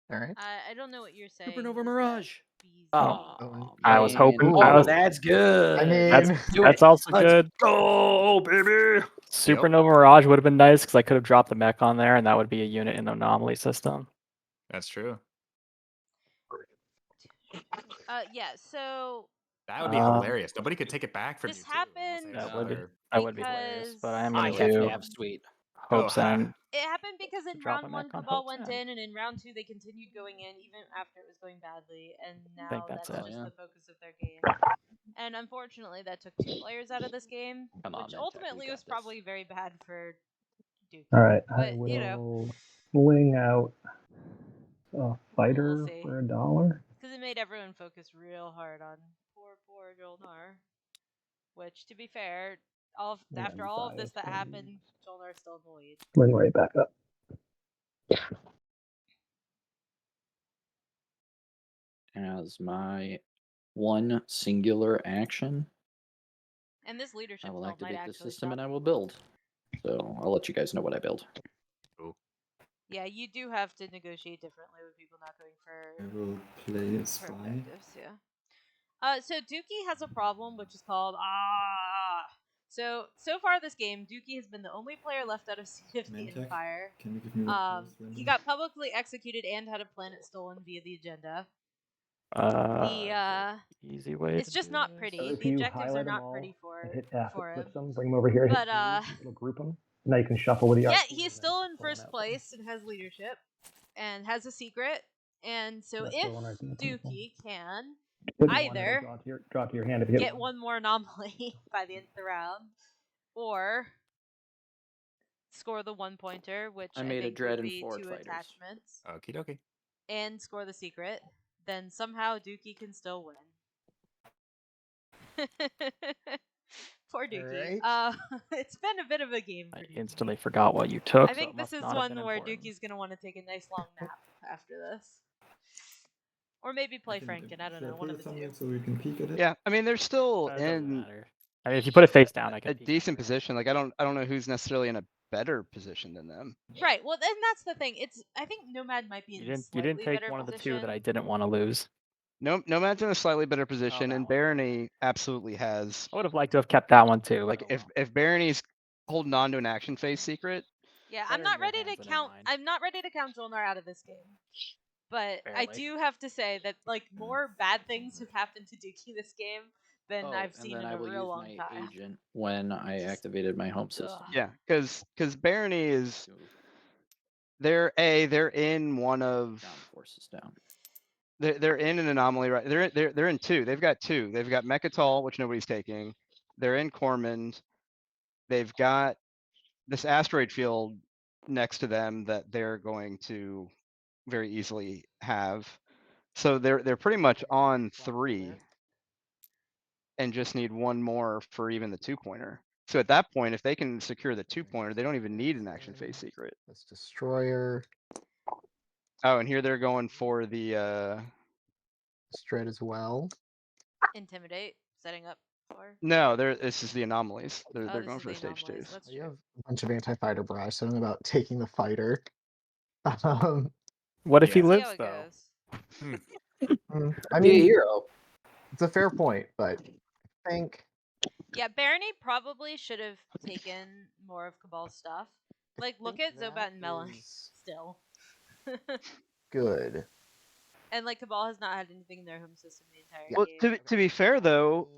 All right. I don't know what you're saying. Supernova Does that Mirage. be- Oh, I was hoping- Oh, I was- that's good. I mean- Let's do That's it. also Let's good. go, baby. Supernova Mirage would have been nice because I could have dropped the mech on there, and that would be a unit in the anomaly system. That's true. Yeah, so That would be hilarious. Nobody could take it back from this you. Too. Unless they happened- have That would be another- that would be hilarious. But I am I going have to to do have sweet. Hopes Oh, and it happened because in drop round a 1, mech on Cabal Hope's went End. in, and in round 2, they continued going in even after it was going badly, and now think that's that's it. just Yeah. the focus of their game. And unfortunately, that took 2 players out of this game, Come on, which Mentek, ultimately we got was this. probably very bad for Dookie. All right, I But, will you know. swing out a fighter see. for $1. Because it made everyone focus real hard on poor Jolnar. Which, to be fair, after And all of this 5 that from happened, these. Jolnar's still in the lead. Swing right back up. As my one singular action, And this leadership I will spell might activate the actually system stop and I them will both. build. So I'll let you guys know what I build. Yeah, you do have to negotiate differently with people not going for I will play a spy. objectives, yeah. So Dookie has a problem which is called So far this game, Dookie has been the only player left out of Seed of the Mentek, Empire. Can you give me the He got publicly executed and had a planet stolen via the agenda. Easy way. It's to just do not this. pretty. So if The you objectives are highlight them not all pretty for and hit F, for it him. flips them, bring them over here, But, hit G, it'll group them. Now you can shuffle with the Yeah, RT, he's and still then in pull one first out. place and has leadership and has a secret. And so That's if the one right there, beautiful. Dookie can Hit one, either it'll draw to your hand if you hit get one more anomaly by the end of the round, or score the 1-pointer, which I I made a think dread would and be 4 2 fighters. attachments, Okie dokie. and score the secret, then somehow Dookie can still win. Poor Dookie. Alright. It's been a bit of a game I for Dookie. instantly forgot what you took. I so think it this must is not have one been where important. Dookie's gonna want to take a nice long nap after this. Or maybe play Franken, I don't know, one of the two. So we can peek at it. Yeah, I mean they're still It doesn't in matter. I mean, if you put it face down, I can a peek decent under it. position. Like I don't know who's necessarily in a better position than them. Right, well, and that's the thing. I think Nomad might be in You a didn't slightly take better one of the position. two that I didn't want to lose. Nomad's in a slightly better position, that and one. Barony absolutely has. I would have liked to have kept that one too. Like but oh if Barony's holding on to an action phase secret, Yeah, Better I'm in not your ready to hands than in count. mine. I'm not ready to count Jolnar out of this game. But I Barely. do have to say that like more bad things have happened to Dookie this game than I've and seen then in I a will real use long my time. agent when I Just- activated my home system. Ugh. yeah, because Barony is To they're in one of down forces down. they're in an anomaly, right? They're in two. They've got two. They've got Mechatol, which nobody's taking. They're in Cormand. They've got this asteroid field next to them that they're going to very easily have. So they're pretty much on 3 and just need one more for even the 2-pointer. So at that point, if they can secure the 2-pointer, they don't even need an action phase secret. That's Destroyer. Oh, and here they're going for the Straight as well. Intimidate, setting up for. no, this is the anomalies. They're This going is for the stage anomalies. 2s. That's You true. have a bunch of anti-fighter barrage, so I don't know about taking the fighter. Um, What if he Yeah. See lives how it though? goes. I Be a mean, hero. it's a fair point, but I think Yeah, Barony probably should have taken more of Cabal's stuff. Like, look at that Zobat and Melon is still. good. And like Cabal has not had anything in their home system the entire Well, game. to be fair though,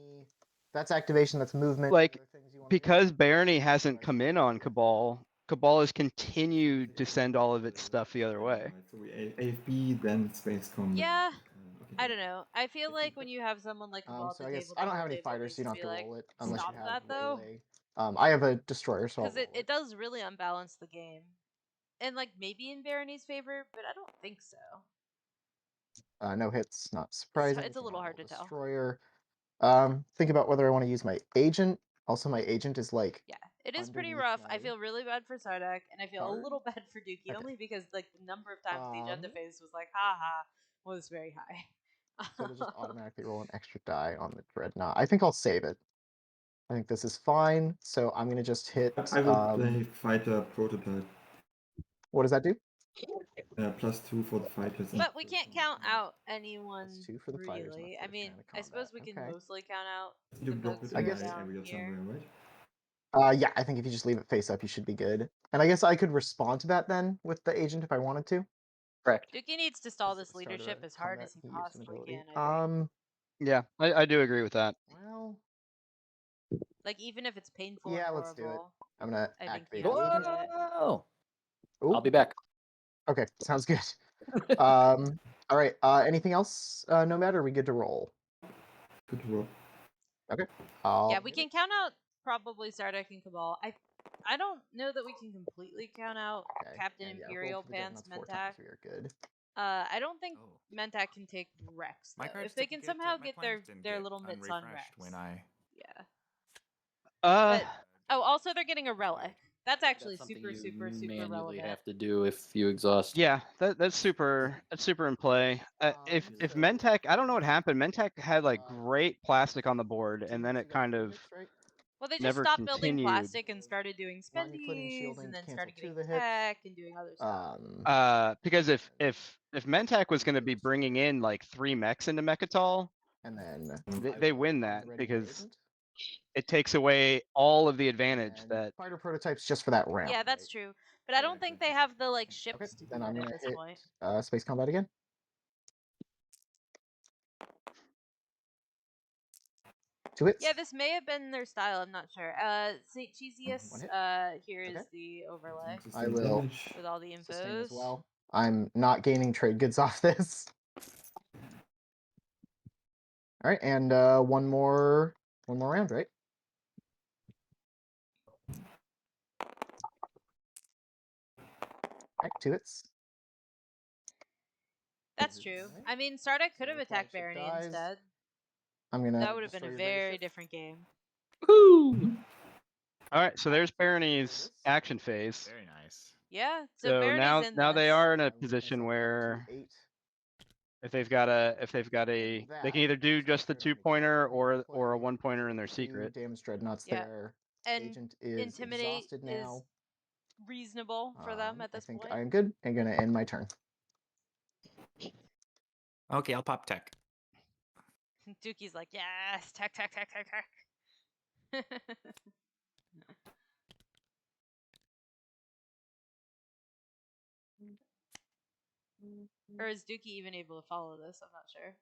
That's activation. That's movement. like other things you wanna do. because Barony hasn't come in on Cabal, Cabal has continued to send all of its stuff the other way. Right, so we AFB, then space combat. Yeah, Okay. I don't know. I feel like when you have someone like Cabal at So the I guess table, I the don't whole have any table fighters, needs so you to don't be have to like, roll it unless stop you have that though, melee. I have a destroyer, so I'll because roll it does really unbalance the game. And like maybe in Barony's favor, but I don't think so. No hits, not surprising. It's a so little I'll hard roll to tell. Destroyer. Think about whether I want to use my agent. Also, my agent is like Yeah, it is pretty underneath rough. I my feel really bad for Sardak, and I feel a card. little bad for Dookie, Okay. only because like the number of times the agenda Um, phase was like, haha, was very high. so it'll just automatically roll an extra die on the Dreadnought. I think I'll save it. I think this is fine. So I'm gonna just hit. I will play fighter prototype. What does that do? +2 for the fighters. and But we can't count out anyone +2 for the fighters, not really. I first mean, hand of I suppose we combat. can Okay. mostly count out You the drop folks it who in are my down area here. somewhere, right? Yeah, I think if you just leave it face up, you should be good. And I guess I could respond to that then with the agent if I wanted to. Correct. Dookie needs to stall this Start of leadership a as hard combat, as he he used an possibly ability. can. I think. Yeah, I do agree with that. Well, Like even if it's painful yeah, and let's do it. horrible. I'm gonna I think activate you the have to agent. do it. Whoa! Ooh, I'll be back. okay, sounds good. All right. Anything else, Nomad? Or are we good to roll? Good roll. Okay. Yeah, we can count out probably Sardak and Cabal. I don't know that we can completely count out Captain and, Imperial, roll for the Pants, Dreadnoughts 4 Mentak. times. We are good. I don't think Oh. Mentak can take Rex My though. cards If they didn't can somehow my get plans didn't their get little mitts on Rex. unrefreshed when I Yeah. Uh, But oh, also they're getting a relic. That's actually That's something super you manually relevant. have to do if you exhaust. yeah, that's super in play. If So- Mentek, I don't know what happened. Mentek had like great plastic on the board, and then it kind of Well, they just never stopped building continued. plastic and started doing Mind including spendies, shielding and to then cancel started 2 getting of the hits. tech and doing other stuff. Because if Mentek was going to be bringing in like 3 mechs into Mechatol, and then they win that because it takes away all of the advantage that. fighter prototypes just for that round. Yeah, that's true. But I don't think they have the like ships Okay, to do then that I'm at gonna this hit point. space combat again. Two hits. Yeah, this may have been their style. I'm not sure. St. Cheesius, One hit. here is Okay. the overlay Just I the will damage. with all the sustain as infos. well. I'm not gaining trade goods off this. All right, and one more round, right? Alright, 2 hits. That's true. Alright. I mean, Stardeck could So have attacked flagship Barony dies. instead. I'm gonna That would have been destroy a your very very ship. different game. Woo! All right, so there's Barony's This? action phase. Very nice. Yeah, so So Barony's in now this. they are in a Weakness position up to where 8. if they've got a they That can either do is just the gonna 2-pointer play or a 1-pointer in their 2 secret. damage dreadnoughts Yeah. there. And Agent is Intimidate exhausted is now. reasonable for them at I this think point. I'm good. I'm gonna end my turn. Okay, I'll pop tech. Dookie's like, yes, tech. Or is Dookie even able to follow this? I'm not sure.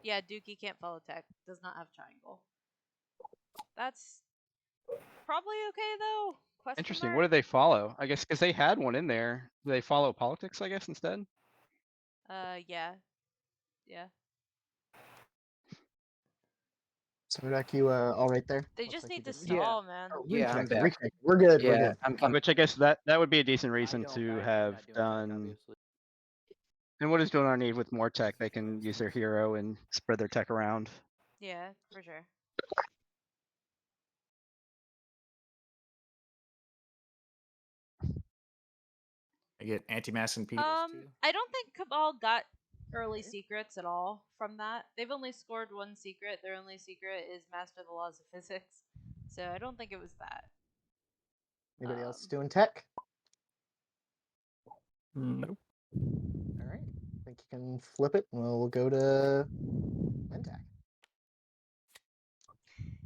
Yeah, Dookie can't follow tech. Does not have triangle. That's probably okay though. Question Interesting. mark? What do they follow? I guess because they had one in there. Do they follow politics? I guess instead. Yeah. So Dak, you all right there? They Looks just like you need to just Yeah. stall, man. Oh, Yeah, I'm reconnected, back. reconnected. We're good. We're Yeah, good. I'm Which I guess that would be a decent I reason don't- to I'm have not doing tech, done. obviously. And what does Donar need with more tech? They can use their hero and spread their tech around. Yeah, for sure. I get anti-mass and Peters too. I don't think Cabal got early Okay. secrets at all from that. They've only scored one secret. Their only secret is Master the Laws of Physics. So I don't think it was that. Anybody else doing tech? Nope. All right. I think you can flip it, and we'll go to Mentak.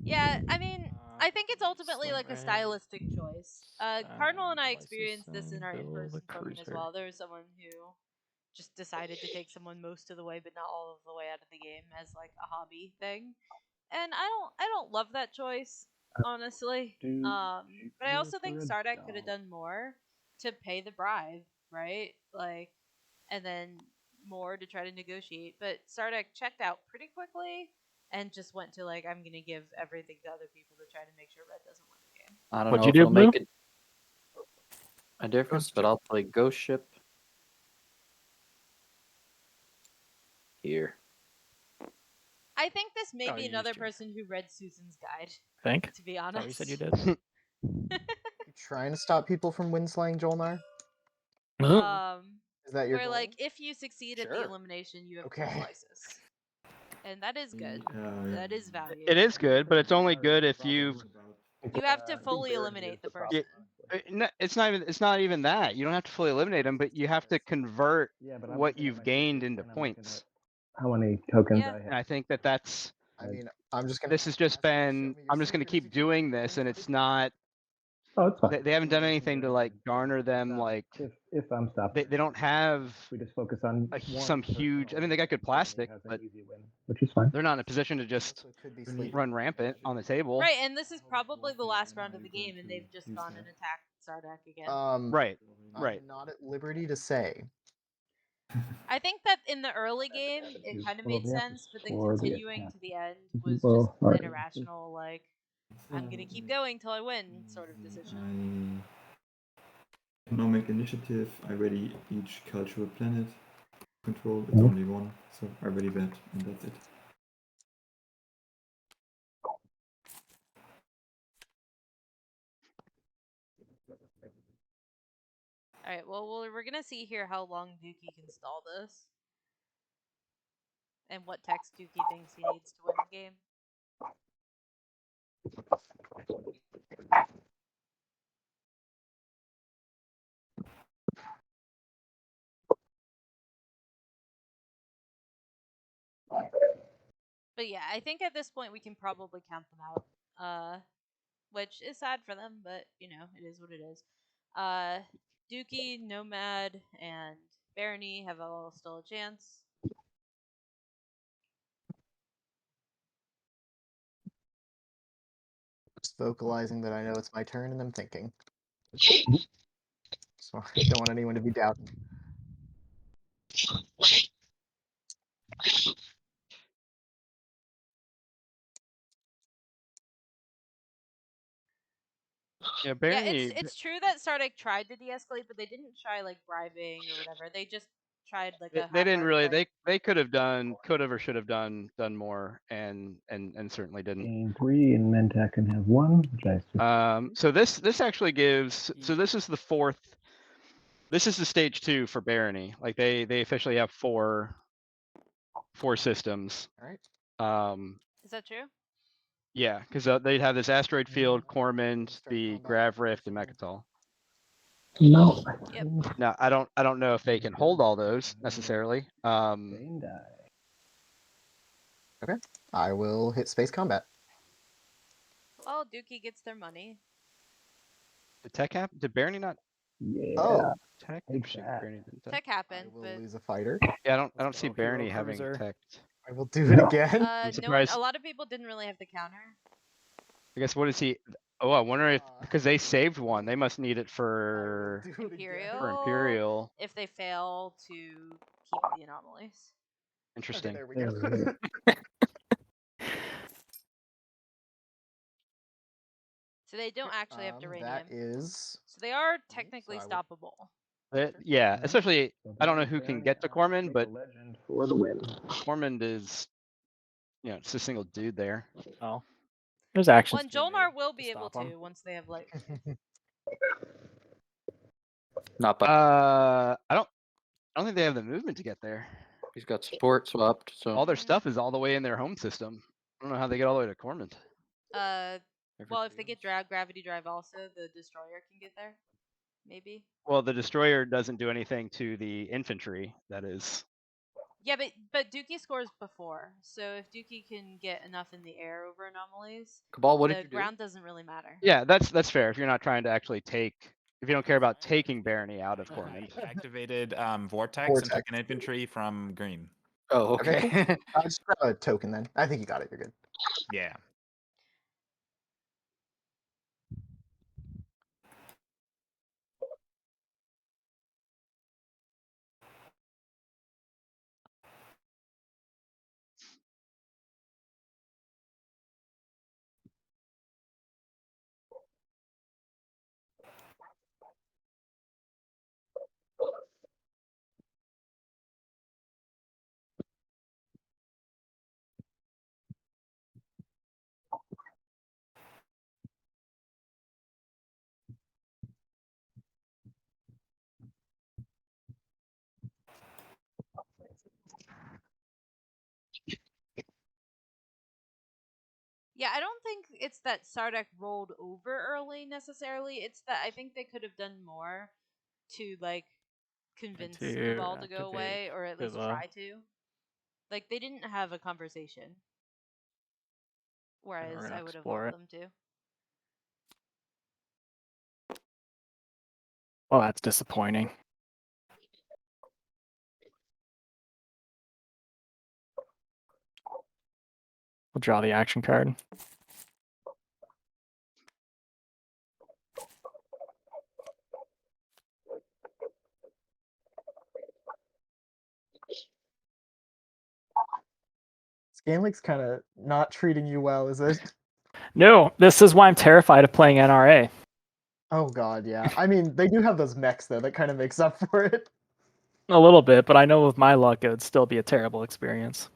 Yeah, I mean, I think it's ultimately like a Sling stylistic choice. Cardinal and I Devices experienced this in our and build a in-person tournament as cruiser. well. There was someone who just decided to take someone most of the way, but not all of the way out of the game as like a hobby thing. And I don't love that choice, honestly. But I also think Sardak could have done more to pay the bribe, right? Like, and then more to try to negotiate. But Sardak checked out pretty quickly and just went to like, I'm gonna give everything to other people to try to make sure Red doesn't win the game. I don't What'd know you if do, it'll make Blue? a difference, Ghost but ship. I'll play Ghost Ship here. I think this may Oh, be you another used your- person who read Susan's guide, Think? to be Is that honest. what you said you did? You trying to stop people from windslaying Jolnar? Is that your Where goal? like if you succeed at the Sure. elimination, you have Okay. paralysis. And that is good. That is valuable. It is good, but it's only good if you've. You have to fully eliminate the person. It's not even that. You don't have to fully eliminate them, but you have to convert Yeah, but I'm what looking at you've my gained secret, into and I'm looking points. at how many tokens Yeah. I And have. I think that's. I mean, I'm just gonna. This has just ask you to show been. me your I'm just going to secret if you keep can doing get this, and it's points. not. Oh, it's fine. They haven't done anything to like garner them like. If I'm stopping, They don't have we just focus on some huge. I mean, they got good plastic, has an but easy win, which is fine. they're not in a position to just Also, could be sleep. run rampant on the table. Right, and this is probably the last round of the game, and they've just gone and attacked Sardak again. Right. I'm not at liberty to say. I think that in the early game, it kind of Well, made the sense, but then for the continuing attack. to the end was Well, just alright. an irrational, like, I'm gonna keep going till I win sort of decision. Economic initiative, I ready each cultural planet. Control, it's Mhm. only one, so I ready that, and that's it. Alright, well, we're gonna see here how long Dookie can stall this. And what text Dookie thinks he needs to win the game. But yeah, I think at this point we can probably count them out. Which is sad for them, but you know, it is what it is. Dookie, Nomad, and Barony have all still a chance. vocalizing that I know it's my turn and I'm thinking. So I don't want anyone to be doubting. Yeah, Yeah, Barony. it's true that Sardik tried to de-escalate, but they didn't try like bribing or whatever. They just tried like a They didn't really. half-hearted, like, They could have done, could have or should have done more, and certainly didn't. Gain 3 and Mentak can have 1, which I assume. So this actually gives. So this is the fourth. This is the stage 2 for Barony. Like they officially have four systems. All right. is that true? Yeah, because they'd have this asteroid field, Cormand, the Grav Rift, and Mechatol. No. Yep. Now I don't know if they can hold all those necessarily. Bane die. Okay. I will hit space combat. Well, Dookie gets their money. Did tech happen? Did Barony not Yeah. Oh, tech? Take Shoot, that. Barony didn't tech. Tech I happened, will but lose a fighter. Yeah, I don't see Let's go, Barony Hero having Cruiser. teched. I will do it again. no one. surprised. A lot of people didn't really have the counter. I guess what is he? Oh, I wonder if because they saved one, they must need it for I will do it again. Imperial. If they fail to keep the anomalies. Okay, Interesting. there we There go. we go. So they don't actually have Duranium. That is. So they are technically I will- stoppable. Yeah, especially So I don't know Baron who can Barony get to out, Cormand, make but a legend for the win. Cormand is, it's a single dude there. Oh, there's actions. One to be made Jolnar will to be able stop 'em. to once they have light. Not by. I don't think they have the movement to get there. He's got support swapped, so All their stuff is all the way in their home system. I don't know how they get all the way to Cormand. Well, if they get gravity drive also, the destroyer can get there. Maybe. Well, the destroyer doesn't do anything to the infantry. That is. Yeah, but Dookie scores before, so if Dookie can get enough in the air over anomalies, Cabal, what did the you do? ground doesn't really matter. Yeah, that's fair. If you're not trying to actually take, if you don't care about taking Barony out of Cormand. Activated Vortex, Vortex. and took an infantry from green. Oh, Okay, okay. cool. I'll just grab a token then. I think you got it. You're good. Yeah. Yeah, I don't think it's that Sardak rolled over early necessarily. It's that I think they could have done more to like convince To Cabal to go activate away, or at least the- try to. Like they didn't have a conversation, whereas gonna I would have explore loved it. them to. Well, that's disappointing. We'll draw the action card. Scanlink's kind of not treating you well, is it? No, this is why I'm terrified of playing NRA. Oh god, yeah. I mean, they do have those mechs though. That kind of makes up for it. A little bit, but I know with my luck it would still be a terrible experience.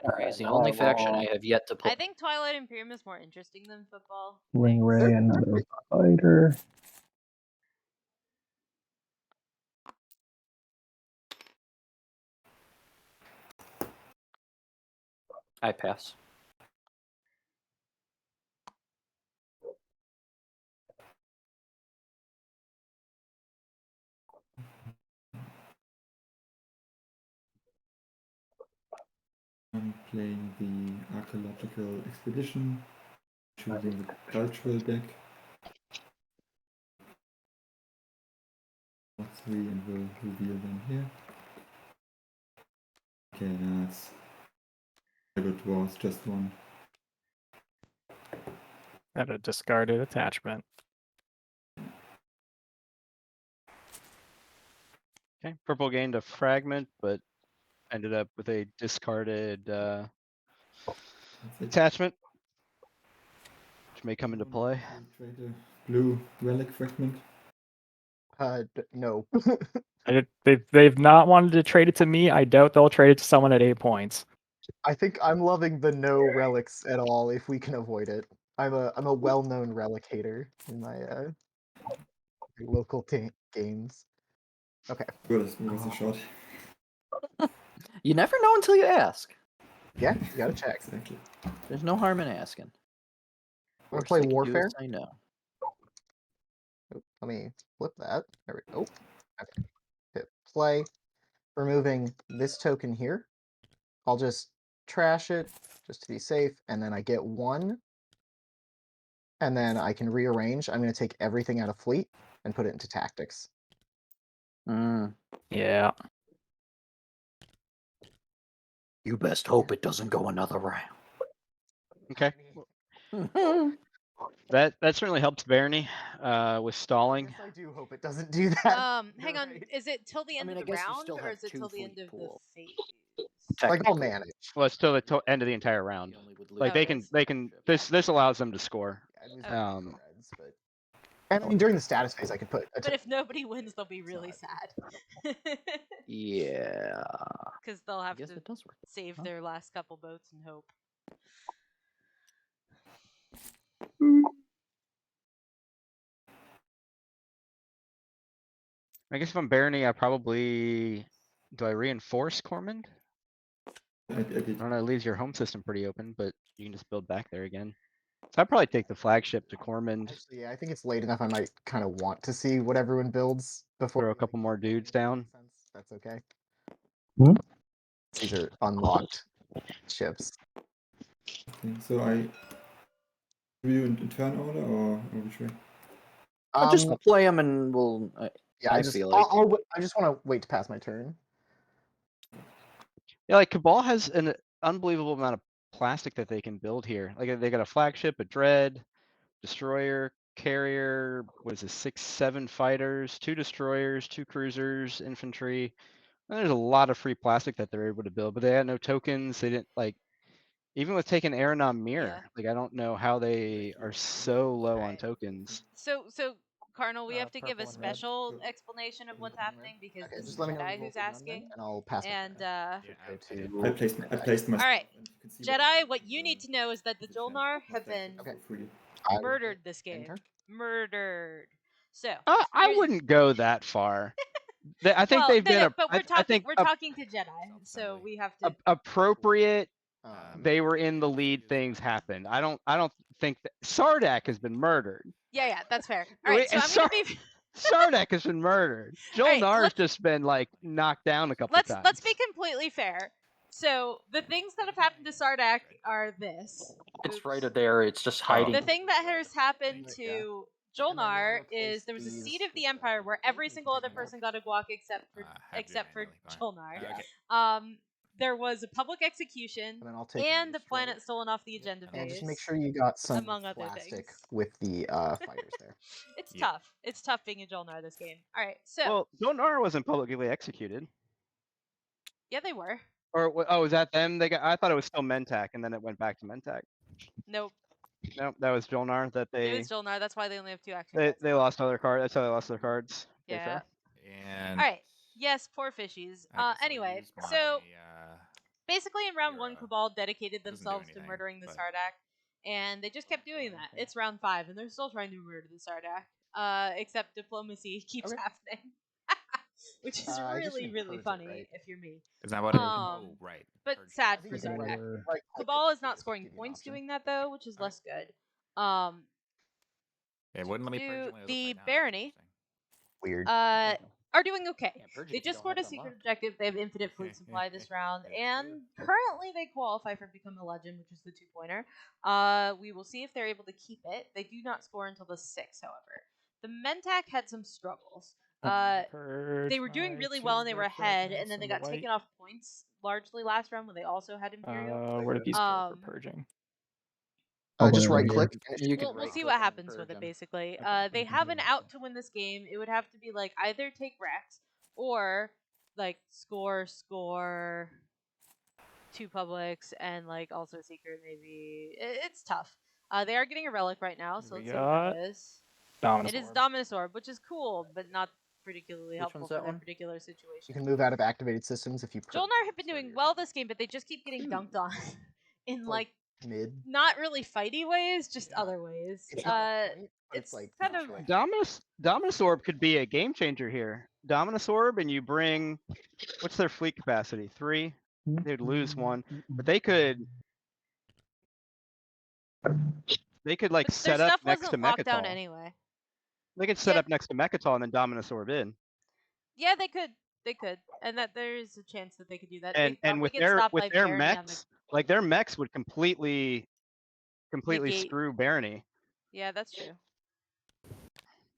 NRA is the only faction I have yet to play. I think Twilight Imperium is more interesting than football. Ring Ray, another fighter. I pass. I'm playing the archaeological expedition, choosing the cultural deck. 3 and we'll reveal them here. Okay, that's a good dwarves, just one. And a discarded attachment. Okay, purple gained a fragment, but ended up with a discarded That's it. attachment, which may come into play. Trade a blue relic fragment. No. They've not wanted to trade it to me. I doubt they'll trade it to someone at 8 points. I think I'm loving the no relics at all if we can avoid it. I'm a well-known relic hater in my local games. Okay. Good, it was a shot. You never know until you ask. Yeah, you gotta check. Exactly. There's no harm in asking. Wanna Worst play they can do is Warfare? say no. Oh, let me flip that. There we go. Okay. Hit play. Removing this token here. I'll just trash it just to be safe, and then I get 1. And then I can rearrange. I'm going to take everything out of fleet and put it into tactics. Yeah. You best hope it doesn't go another round. Okay. That certainly helps Barney with stalling. Yes, I do hope it doesn't do that. Hang You're on. right. Is it till the end mean, of I the guess you round, still or have is it 2 till the end fleet of the pool. phase? Like, I'll Technically. manage. Well, it's till the end of the entire round. You only would Like lose they can. This allows them to score. Yeah, I'd lose Okay. my Reds, but... And I mean, during the status phase, I could put... But if nobody wins, they'll be really sad. Yeah. Because they'll I have guess to it does work. save Huh? their last couple boats and hope. I guess if I'm Barney, I probably do I reinforce Cormand? I did. I don't know. It leaves your home system pretty open, but you can just build back there again. So I'd probably take the flagship to Cormand. Actually, yeah, I think it's late enough. I might kind of want to see what everyone builds before... Throw a couple more dudes down. That's okay. Hmm? These are unlocked ships. Okay, so I do you in turn order or which way? I'll just play them and we'll. Yeah, I feel like. I just want to wait to pass my turn. Yeah, like Cabal has an unbelievable amount of plastic that they can build here. Like they got a flagship, a dread, destroyer, carrier. What is this? 6, 7 fighters, 2 destroyers, 2 cruisers, infantry. And there's a lot of free plastic that they're able to build, but they had no tokens. They didn't like. Even with taking Aranon Mirror, like I don't know how they are so low on Right. tokens. So Cardinal, we have to give a Purple and red. special explanation of what's happening because Okay, this just is let me know Jedi when who's you're both done then, asking. and I'll pass my And turn. I placed my. all right, and you can see what I Jedi, did what in you the- need to know is that the the chat. Jolnar My have flagship been is for free. I will murdered take this end game. turn. Murdered. So I here's- wouldn't go that far. I think well, they've no, been. no, but we're I talking. think We're talking to Jedi, so we have to. appropriate. Um, They were in the lead. Things happened. I don't think that Sardak has been murdered. Yeah, that's fair. All right, so I'm gonna be. Sardak has been murdered. right, Jolnar's just been like knocked down a couple let's times. be completely fair. So the things that have happened to Sardak are this. It's Oops. right there. It's just hiding. The thing that has happened Yeah. to And then we'll Jolnar replace is there was a these seat of the with Empire where every and single other continue person got a guac except for Jolnar. Okay. There was a public execution And then I'll take and the the planet destroyer. stolen off the agenda And phase. just make sure you got some among other plastic things. with the fighters there. It's Yeah. tough. It's tough being a Jolnar this game. All right, so Well, Jolnar wasn't publicly executed. yeah, they were. Or is that them? I thought it was still Mentak, and then it went back to Mentak. Nope, Nope, that was Jolnar. That it was Jolnar. That's why they only have 2 action. they cards. lost other cards. That's how they lost their cards. Okay, Yeah. fair. And All right. Yes, poor fishies. I guess I'll Anyway, use my, so basically in round your, 1, Cabal dedicated doesn't do themselves to anything, murdering the but- Sardak, and they just kept doing that. It's round 5, and they're still trying to murder the Sardak. Except diplomacy keeps Okay. happening, which is I just really need really purge it, funny right? if you're me. is that what? Right. But Purge. sad I for think you can Sardak. right click Cabal it, is not just scoring give you an points option. doing that though, which is Alright. less good. It wouldn't let me purge do it when it was the upside down. barony. Weird. Are doing okay. Can't purge it They if you just don't scored a have it secret unlocked. objective. They have infinite fleet supply this round, That's and true. currently they qualify for Become a Legend, which is the 2-pointer. We will see if they're able to keep it. They do not score until the 6, however. The Mentak had some struggles. They were doing really well and they were ahead, and then they got taken off points largely last round when they also had Imperium. Where did these go for purging? Open Just it right right click. here. You could We'll see right-click what and happens with purge it, 'em. basically. Okay. They have an out to win this game. It would have to be like either take Rex or like score 2 publics and like also secret maybe. It's tough. They are getting a relic right now, so We let's see what that got is. Dominus It is Orb. Dominus Orb, which is cool, but not particularly Which helpful one's for that their one? particular You situation. can move out of activated systems if you. purge Jolnar it have been instead of doing your well turn. this game, but they just keep getting dunked on in It's like mid. not really fighty ways, just Yeah. other ways. It's not a point, but It's it's like kind of situation. Dominus Orb could be a game changer here. Dominus Orb, and you bring, what's their fleet capacity? 3? They'd lose 1, but they could like but their set up stuff next to wasn't locked down Mechatol. anyway. They could set Yeah. up next to Mechatol and then Dominus Orb in. Yeah, they could. They could, and that there is a chance that they could do that. And they probably with get their stopped by Barony on the mechs, like their mechs would completely negate. screw Barony. Yeah, that's true.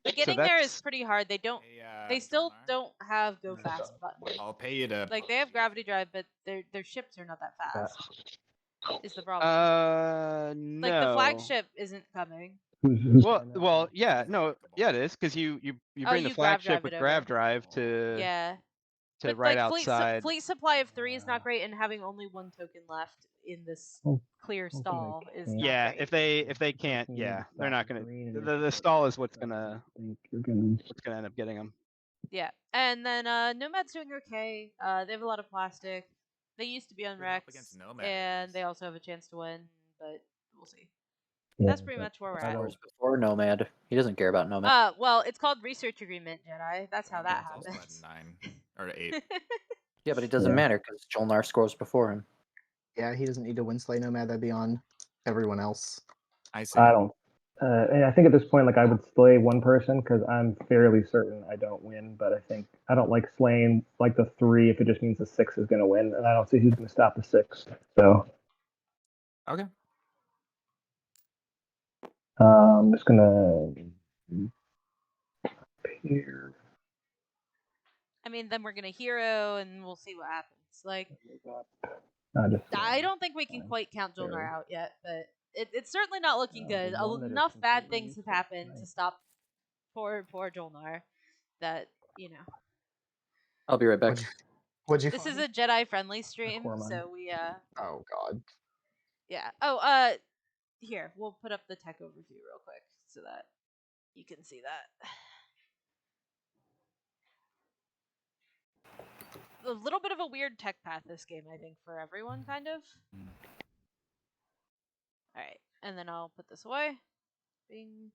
But So getting there is that's pretty hard. They don't. Hey, They still Jolnar, don't have go fast button. I'll pay you to. Like they have gravity drive, but their ships are not that fast. Is the problem? no. Like the flagship isn't coming. Who's Well, buying that? well, yeah, It's no, unlockable. yeah, it is because you Oh, bring the you grav flagship drive with it grav over. drive to Yeah. But right like outside. fleet supply of 3 is not great, and having only 1 token left in this clear Hoping stall they is can't. not Yeah, great. if they can't, Hoping yeah, they're that not gonna. green The stall is what's gonna end up getting them. Yeah, and then Nomad's doing okay. They have a lot of plastic. They used to be on Who's up Rex, against Nomad and is? they also have a chance to win, but we'll see. Yeah, That's pretty much where we're at. Wars before Nomad. He doesn't care about Nomad. Well, it's called Research Agreement, Jedi. That's how that Nomad's also happens. at 9 or 8. Yeah, but it doesn't Yeah. matter because Jolnar scores before him. Yeah, he doesn't need to win Slay Nomad. That'd be on everyone else. I see. I don't. And I think at this point, like I would slay one person because I'm fairly certain I don't win. But I think I don't like slaying like the 3 if it just means the 6 is going to win, and I don't see who's going to stop the 6. So Okay. I'm just gonna here. I mean, then we're gonna hero, and we'll see what happens. Like, Just I don't think we can quite count Jolnar Fair. out yet, but it's certainly not looking good. the one that is Enough bad completely things have useless happened to tonight. stop poor Jolnar that I'll be right back. What'd you This find? is a Jedi friendly stream, Cormine. so we Oh God. yeah. Oh, here, we'll put up the tech overview real quick so that you can see that. A little bit of a weird tech path this game, I think, for everyone, kind of. Alright, and then I'll put this away. Bing.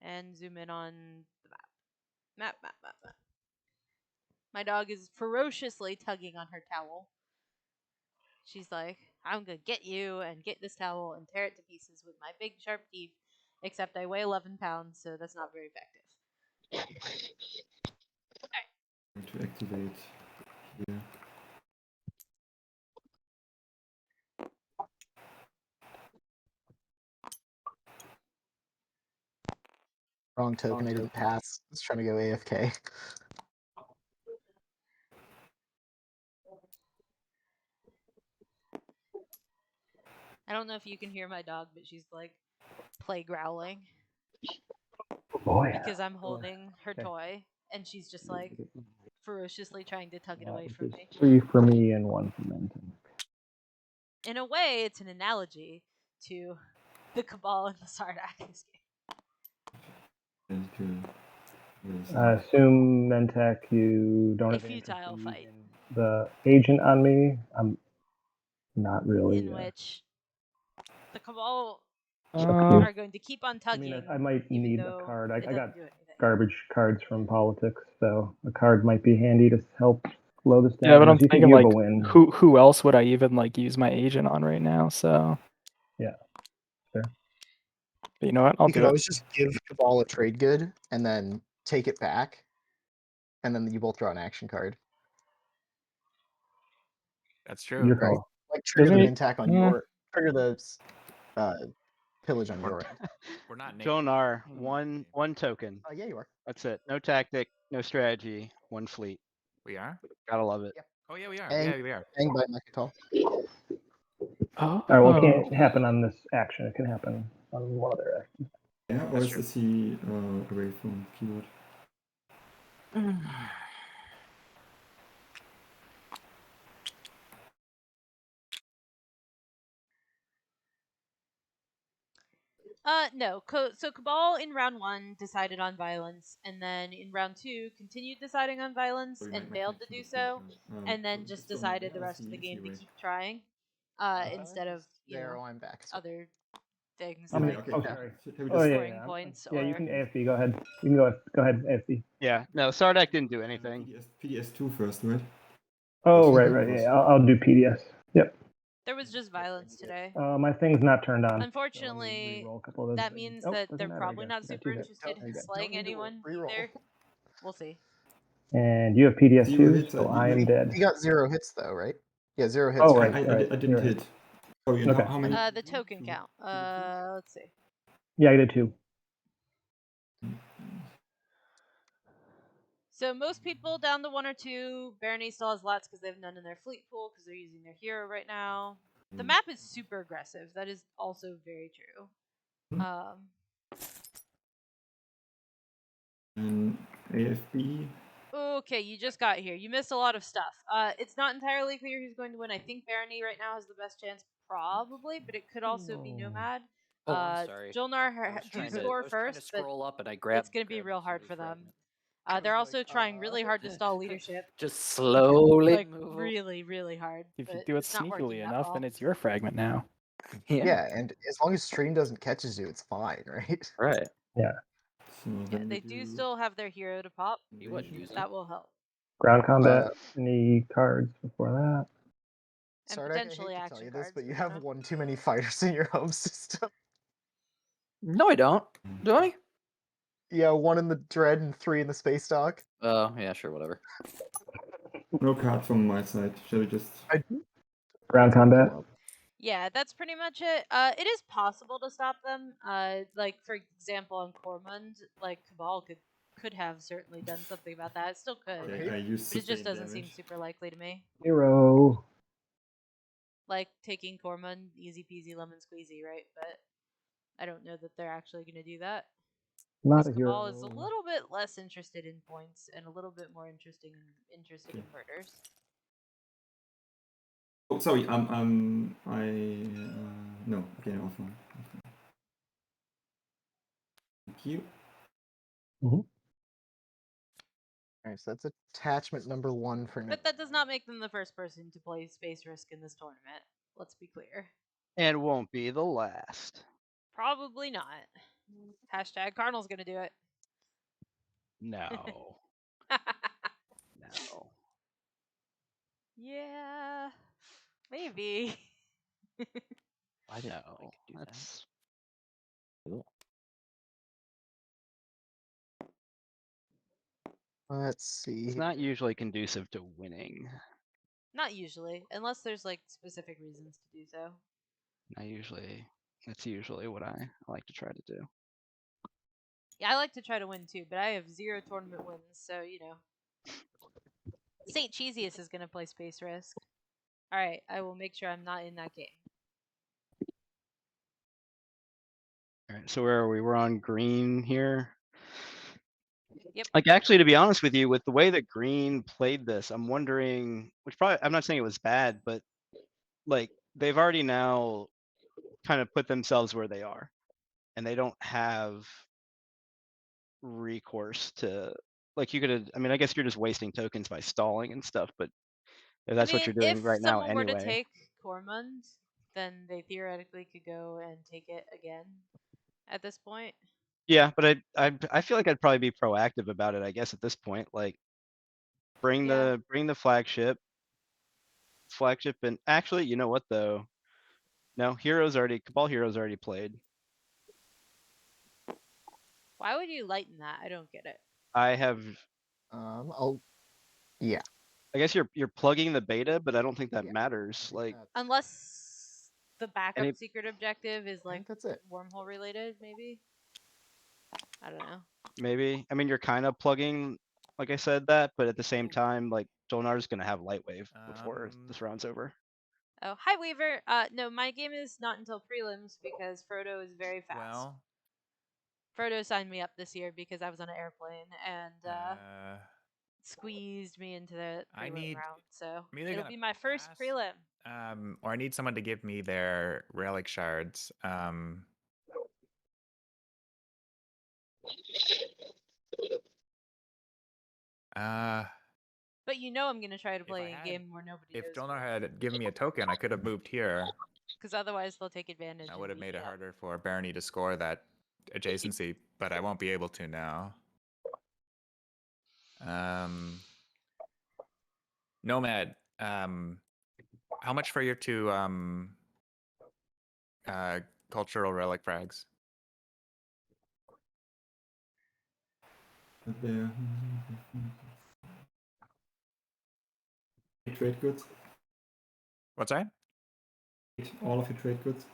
And zoom in on the map. Map. My dog is ferociously tugging on her towel. She's like, I'm gonna get you and get this towel and tear it to pieces with my big sharp teeth. Except I weigh 11 pounds, so that's not very effective. To activate here. Wrong token. I didn't pass. I was trying to go AFK. I don't know if you can hear my dog, but she's like play growling. Oh boy. Because I'm holding her Okay. toy, and she's just like ferociously trying to tug it away from me. 3 for me and 1 for Menton. In a way, it's an analogy to the Cabal and the Sardak in this game. And I assume Mentek, you don't A have any futile interest in fight. using the agent on me. I'm not really. In which the Cabal Fuck you. are going to keep on I tugging. mean, I might even need though a card. I it doesn't got do anything. garbage cards from politics, so a card might be handy to help slow this down. Yeah, but I'm If you think thinking you have like a win. who else would I even like use my agent on right now? So Yeah, sure. But you know what? I'll You could do it. always just give Cabal a trade good and then take it back, and then you both draw an action card. That's true. Your Right. call. Like trigger the Doesn't he- min tack on yeah. your trigger the pillage on your end. We're not Jolnar, neighbors. one token. Yeah, you are. That's it. No tactic, no strategy, 1 fleet. We are? Gotta love it. Oh yeah, we are. And- Yeah, we are. Bang by Mechatol. Oh, All right. Well, it can't happen on this action. It can happen on one of their actions. Yeah, or That's true. is he away from keyboard? No. So Cabal in round 1 decided on violence, and then in round 2 continued deciding on violence Sorry, and my failed to connection do was pretty so, bad. and then so just it's still not decided the there. rest of the Is he game to away? keep trying, instead of there. I'm back. So other things How many? like Oh, Okay. sorry. Should we Oh just yeah, scoring yeah. points Yeah, you or can AFB. Go ahead. You can go ahead, AFB. Yeah, no, Sardak didn't do anything. PDS2 first, right? Oh, right, Of right. course. Yeah, I'll do PDS. Yep. there was just violence today. My thing's not turned on. Unfortunately, So let me re-roll a couple of those. that means Oh, that doesn't they're matter, I probably guess. not I got super two hits. interested I in got- slaying Don't need to anyone re-roll. either. We'll see. And you have PDS 0 too, hits, so you- I am you- dead. He got 0 hits though, right? Yeah, 0 hits. Oh, I, right, I, I, right. did, I didn't You're hit. right. Sorry, and Okay. how many? The token count. Let's see. Yeah, I did 2. So most people down to 1 or 2. Barony still has lots because they have none in their fleet pool because they're using their hero right now. The map is super aggressive. That is also very true. And AFB. Okay, you just got here. You missed a lot of stuff. It's not entirely clear who's going to win. I think Barony right now has the best chance, probably, but it could also be Nomad. Oh, I'm sorry. Jolnar I was do trying to, score I was trying to first, but scroll up and I grabbed. it's going to be grabbed real hard somebody's for them. fragment. They're I also was like, trying really hard to stall leadership. Just slowly Like, move. really, really hard. If you but do it it's not working sneakily that enough, well. then it's your fragment now. Yeah, and as long as stream doesn't catches you, it's fine, right? Right. So Yeah, then they do still have their hero to pop. You wouldn't use it. That will help. Ground combat. Any cards before that? And Sardak, I hate potentially to tell action you this, cards, but you but, have one too many fighters in your home system. No, I don't. Do I? Yeah, 1 in the Dread and 3 in the Space Dock. Oh, yeah, sure, whatever. no card from my side. Shall we just? Ground combat. Yeah, that's pretty much it. It is possible to stop them. Like for example, on Cormund, like Cabal could have certainly done something about that. It still could, Right. I use but it just sustained doesn't seem damage. super likely to me. 0. Like taking Cormund, easy peasy lemon squeezy, right? But I don't know that they're actually going to do that. Not a Cabal hero. is a little bit less interested in points and a little bit more interested in murders. Oh, sorry. No. Okay, offline. Thank you. Alright, so that's attachment number 1 for now. But that does not make them the first person to play Space Risk in this tournament. Let's be clear. And won't be the last. Probably not. Hashtag Cardinal's gonna do it. No. No. Yeah, maybe. I know. could do that. That's Cool. Let's see. it's not usually conducive to winning. Not usually, unless there's like specific reasons to do so. Not usually. That's usually what I like to try to do. Yeah, I like to try to win too, but I have 0 tournament wins, so you know. St. Cheesiest is gonna play Space Risk. Alright, I will make sure I'm not in that game. Alright, so where are we? We're on green here. Yep. Like actually, to be honest with you, with the way that green played this, I'm wondering, which probably I'm not saying it was bad, but like they've already now kind of put themselves where they are, and they don't have recourse to, like, you could, I mean, I guess you're just wasting tokens by stalling and stuff, but if that's what you're doing if right now someone were to anyway. take Cormund, then they theoretically could go and take it again at this point. Yeah, but I feel like I'd probably be proactive about it, I guess, at this point. Like bring Yeah. the flagship, and actually, you know what though? No, Cabal Heroes already played. Why would you lighten that? I don't get it. I have, Yeah. I guess you're plugging the beta, but I don't think that Yeah. matters. Like Unless the backup Any- secret objective is like that's it. wormhole related, maybe. I don't know. maybe, I mean, you're kind of plugging, like I said that, but at the same time, like Dolnar's gonna have Light Wave before this round's over. Oh, hi Weaver. No, my game is not until prelims because Frodo is very fast. Well, Frodo signed me up this year because I was on an airplane and squeezed me into the I prelim need- round. So I'm either it'll gonna be my first pass, prelim. or I need someone to give me their relic shards. But you know I'm gonna try to If I play a had- game where nobody If knows. Dolnar had given me a token, I could have moved here. Because otherwise they'll take advantage. That would have and beat made me it up. harder for Barony to score that adjacency, but I won't be able to now. Nomad, how much for your two cultural relic frags? There. Trade goods. What's that? All of your trade goods.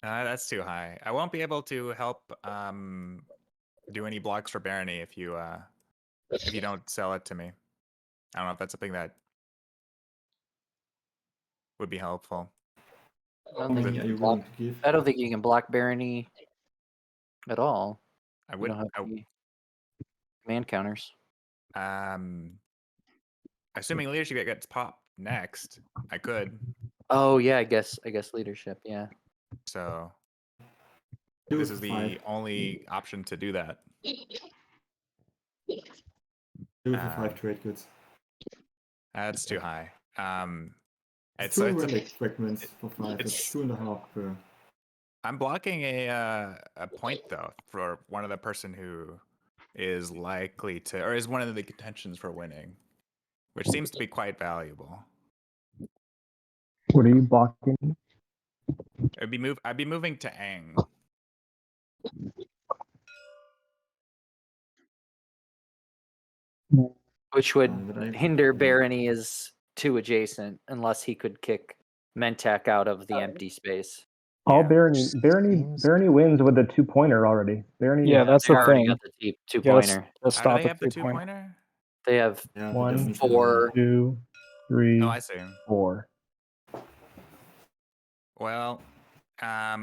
That's too high. I won't be able to help do any blocks for Barony if you don't sell it to me. I don't know if that's something that would be helpful. How many are you willing to give? I don't think you can block Barony at all. I You would. don't have any command counters. Assuming leadership gets popped next, I could. Oh yeah, I guess leadership. Yeah. So Do it this for is the 5. only option to do that. Do it for 5 trade goods. That's too high. It's So 2 relic fragments for 5. It's it's- 2.5 per. I'm blocking a point though for one of the person who is likely to, or is one of the contentions for winning, which seems to be quite valuable. What are you blocking? I'd be moving to Aang. Which would but I have to hinder put- Barony is too adjacent unless he could kick Mentak out of the empty space. All Yeah. Barony wins with a 2-pointer already. Barony Yeah, is that's They the already thing. got the You gotta two-pointer. Let's How do stop they at have the 2-pointer. 2-pointer? They have Yeah, 1, definitely. 4. 2, 3, Oh, I see. 4. Well, I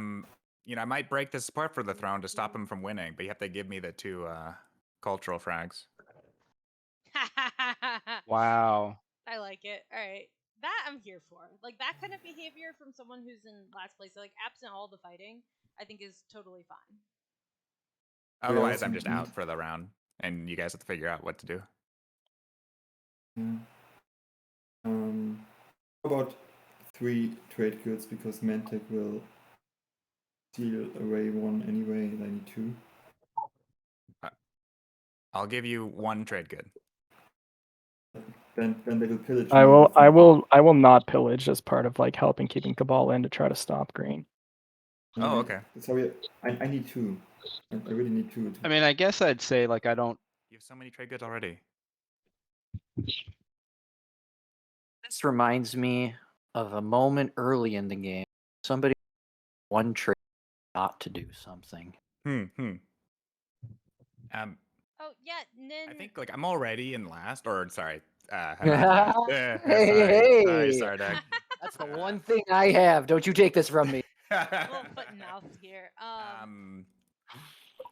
might break this apart for the throne to stop him from winning, but you have to give me the 2 cultural frags. Wow. I like it. All right. That I'm here for. Like that kind of behavior from someone who's in last place, like absent all the fighting, I think is totally fine. Otherwise, also I'm just need- out for the round, and you guys have to figure out what to do. Yeah. How about 3 trade goods because Mantic will steal away 1 anyway, and I need 2. I'll give you 1 trade good. Then they will pillage. I me will with I them. will not pillage as part of like helping keeping Cabal in to try to stop green. Oh, okay. Sorry, I need 2. I really need 2. I mean, I guess I'd say like I don't. You have so many trade goods already. This reminds me of a moment early in the game. Somebody one trade not to do something. Oh yeah, Nin. I think like I'm already in last, or sorry, I'm Hey, not last. hey. Sorry, Doug. That's the one thing I have. Don't you take this from me. little foot and mouth here.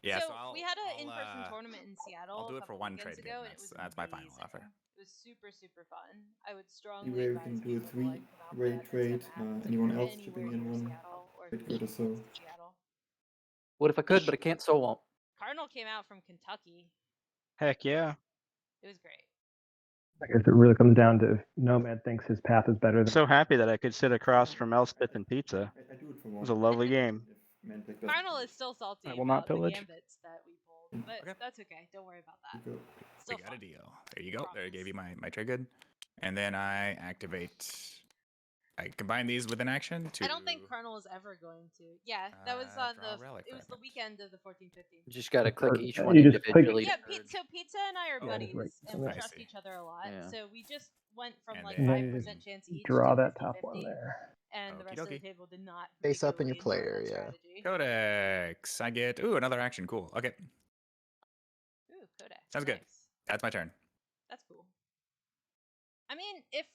Yeah, so I'll, we had an I'll, in-person tournament in Seattle. I'll do a it for couple 1 weekends trade ago, good. and it was That's my final amazing. offer. It was super fun. I would strongly Anyway, we advise can do a people to, like, come out for 3-way that next trade. time it happens if Anyone you're else anywhere chipping in near 1 Seattle or trade good or so? Seattle. What if I could, but I can't, so won't. Cardinal came out from Kentucky. Heck yeah. It was great. I guess it really comes down to if Nomad thinks his path is better than. So happy that I could sit across from Elspeth and Pizza. I do it for It 1. was a lovely game. If Mantic doesn't Cardinal pillage. is still salty I will not about the pillage. gambits that we pulled, but Okay. that's okay. Don't worry about that. You go. Still We got fun. a deal. There you go. There, I Promise. gave you my trade good, and then I activate. I combine these with an action to. I don't think Cardinal is ever going to. Yeah, that was on draw the. relic It was the fragment. weekend of the 14-15. You just gotta click each one You just click- individually. Yeah, to merge. so Pizza and I are Oh, buddies, right. and we I trust see. each other a lot. Yeah. So we just went from And like then- 5% chance each Draw to that top 50-50, one there. and the rest of the Okey-dokey. table did not. Face up in your particularly play enjoy that area. strategy. Codex. I get another action. Cool. Okay, Ooh, Codex. Sounds good. nice. That's my turn. That's cool. I mean, if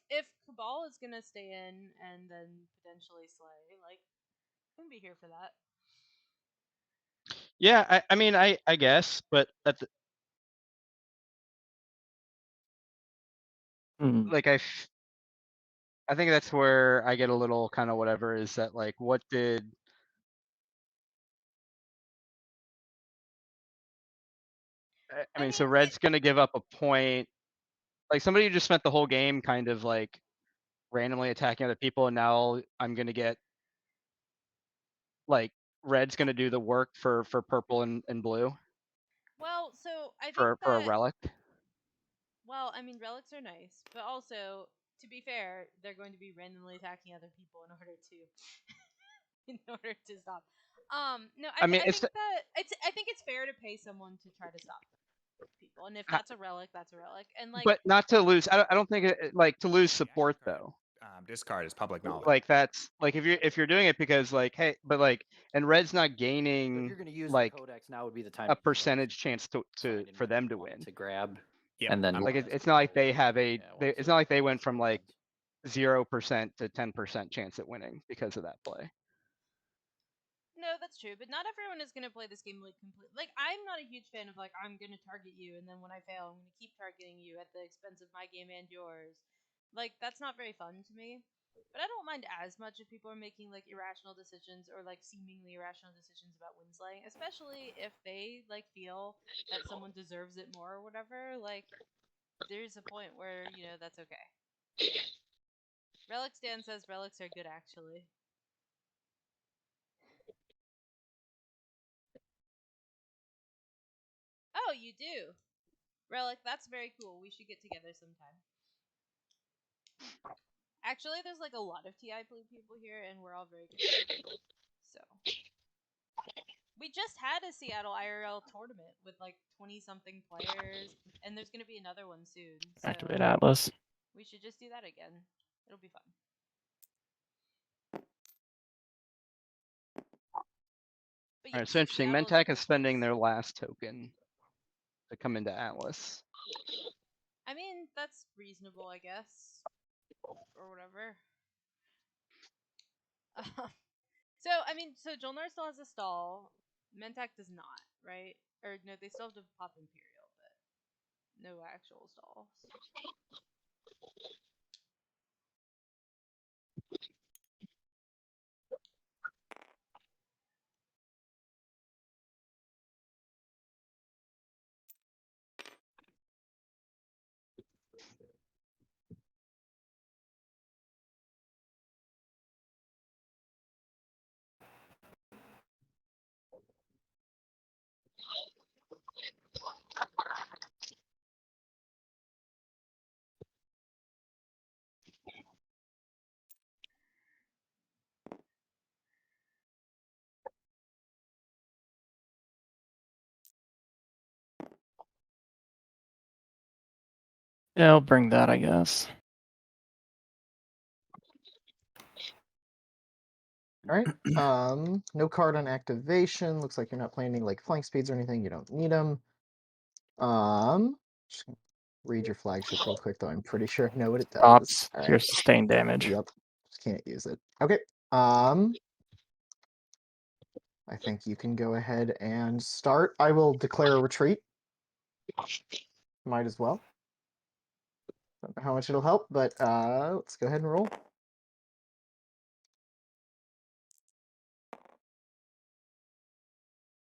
Cabal is gonna stay in and then potentially slay, like, I'm gonna be here for that. Yeah, I mean, I guess, but at the, like I think that's where I get a little kind of whatever is that like what did I mean, so red's gonna give up a point. Like somebody who just spent the whole game kind of like randomly attacking other people, and now I'm gonna get like red's gonna do the work for purple and blue Well, so I think for a that relic. well, I mean, relics are nice, but also, to be fair, they're going to be randomly attacking other people in order to in order to stop. No, I mean, I think that I think it's fair to pay someone to try to stop people, and if that's a relic, that's a relic, and like. But not to lose. I don't think like to lose support though. Discard is public knowledge. Like that's like if you're doing it because like hey, but like and red's not If gaining you're going to use like the codex, now would be the time a to use it. percentage chance to Find for another them to one win. to grab. Yep. And then Like less it's not like people- they have a yeah, they, once it's not like they went less from people like wins. 0% to 10% chance at winning because of that play. No, that's true, but not everyone is gonna play this game like completely. Like, I'm not a huge fan of like I'm gonna target you, and then when I fail, I'm gonna keep targeting you at the expense of my game and yours. Like, that's not very fun to me. But I don't mind as much if people are making like irrational decisions or like seemingly irrational decisions about winslaying, especially if they like feel that someone deserves it more or whatever. Like, there's a point where that's okay. Relic Stan says relics are good actually. Oh, you do. Relic, that's very cool. We should get together sometime. Actually, there's like a lot of TI people here, and we're all very good. So, we just had a Seattle IRL tournament with like 20-something players, and there's gonna be another one soon. So Activate Atlas. we should just do that again. It'll be fun. But All right, yes, so interesting. Seattle Mentak is cool spending place. their last token to come into Atlas. I mean, that's reasonable, I guess, or whatever. So, I mean, so Jolnar still has a stall. Mentak does not, right? Or no, they still have to pop Imperial, but no actual stalls. Yeah, I'll bring that, I guess. All right. No card on activation. Looks like you're not playing any like flank speeds or anything. You don't need them. Just gonna read your flagship real quick though. I'm pretty sure I know what it does. Stops All your right. sustained damage. Yep. Just can't use it. Okay. I think you can go ahead and start. I will declare a retreat. Might as well. Don't know how much it'll help, but let's go ahead and roll.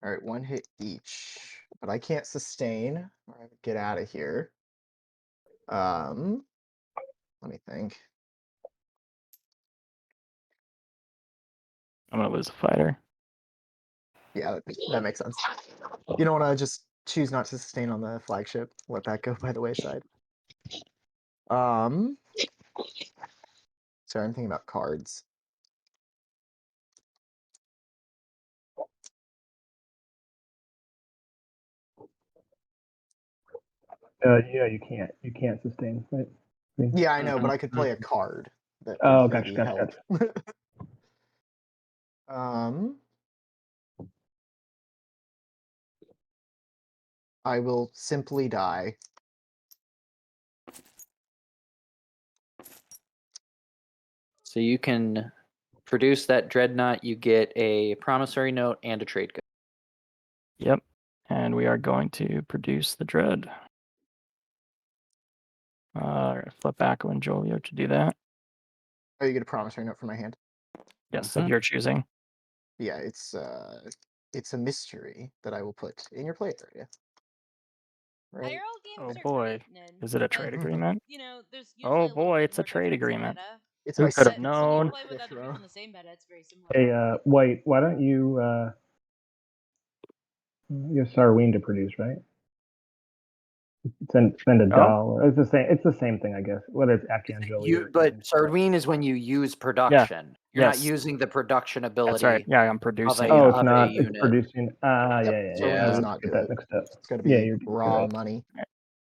All right, one hit each, but I can't sustain. Or I would get out of here. Let me think. I'm gonna lose a fighter. Yeah, that makes sense. You don't want to just choose not to sustain on the flagship. Let that go by the wayside. Sorry, I'm thinking about cards. Yeah, you can't. You can't sustain, right? Yeah, I know, but I could play a card that Oh, would gotcha, maybe gotcha, help. gotcha. I will simply die. So you can produce that dreadnought. You get a promissory note and a trade code. Yep. And we are going to produce the dread. Flip back when Jolio to do that. Oh, you get a promissory note from my hand. Yes, of your choosing. Yeah, it's a mystery that I will put in your play area. Right. Oh games are boy. frightening, Is it a but, trade agreement? you know, there's usually Oh a little boy, bit it's a more trade difference in agreement. meta. It's Who my could have second When you known? play with other row. people in the same meta, it's very similar. Hey, White, why don't you get Sarween to produce, right? Send a dollar. It's the same thing, I guess. Whether it's Akanjoli or But Sardween is when you use production. You're Yes. not using the production ability. That's right. Yeah, I'm producing. Oh, of it's a not. It's unit. producing. Yeah. Sarween I does always not get do that it. mixed up. It's got to be Yeah, you're raw right. money.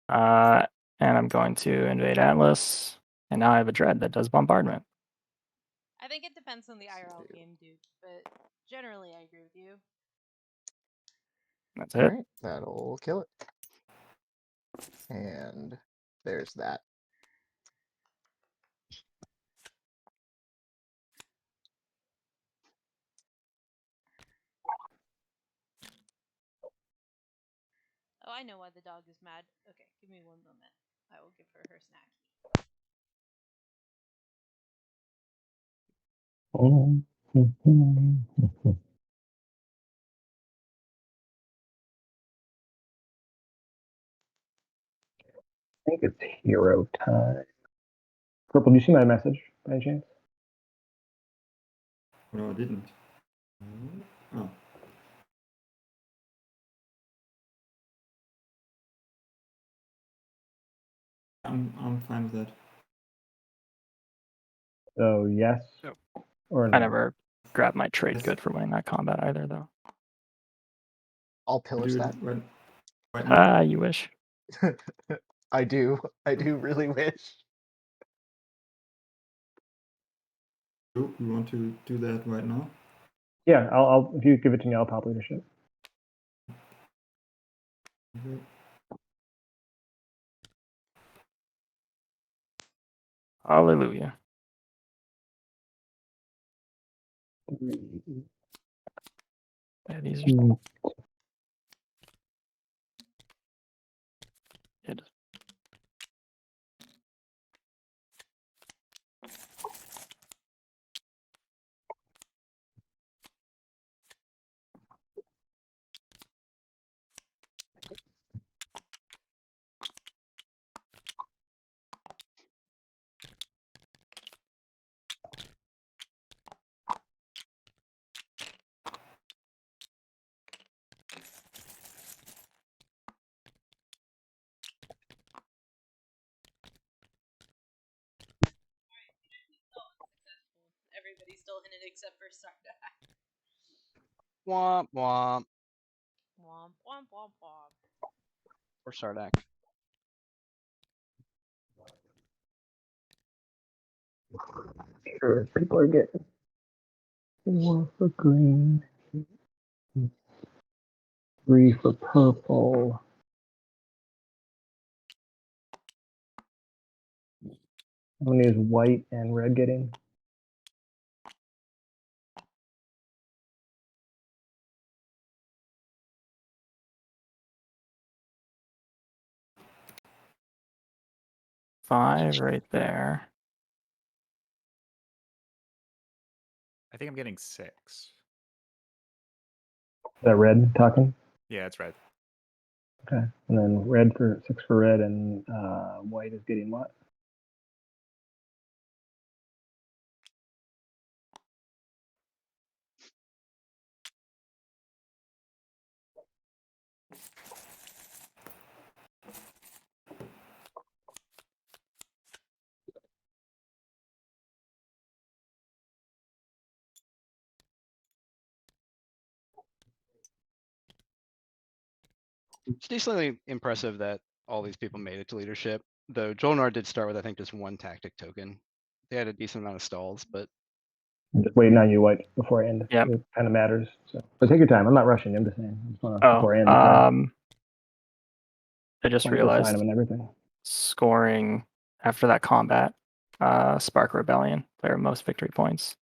And I'm going to invade Atlas. And now I have a dread that does bombardment. I think it depends on the IRL game, dude. But generally, I agree with you. That's All it. right, that'll kill it. And there's that. Oh, I know why the dog is mad. Okay, give me 1 moment. I will give her her snack. I think it's hero time. Purple, do you see my message by any chance? No, I didn't. Oh. I'm fine with that. So yes or no? I never grabbed my trade good for winning that combat either, though. I'll pillage that. Right now? You wish. I do really wish. You want to do that right now? Yeah, I'll if you give it to me, I'll pop leadership. Okay. Hallelujah. Yeah, these are it. Everybody's still in it except for Sarda. Womp womp. Womp womp womp womp. Or Sardak. Sure, people are getting 4 for green, 3 for purple. How many is white and red getting? Five right there. I think I'm getting 6. Is that red talking? Yeah, it's red. Okay, and then red for 6 for red, and white is getting what? It's decently impressive that all these people made it to leadership, though Jolnar did start with, I think, just 1 tactic token. They had a decent amount of stalls, but I'm just waiting on you, white, before I end. Yep. It kind of matters. So, but take your time. I'm not rushing. I'm just saying. I just want to before I end. I just Want to assign realized them and everything. scoring after that combat Spark Rebellion. They're most victory points.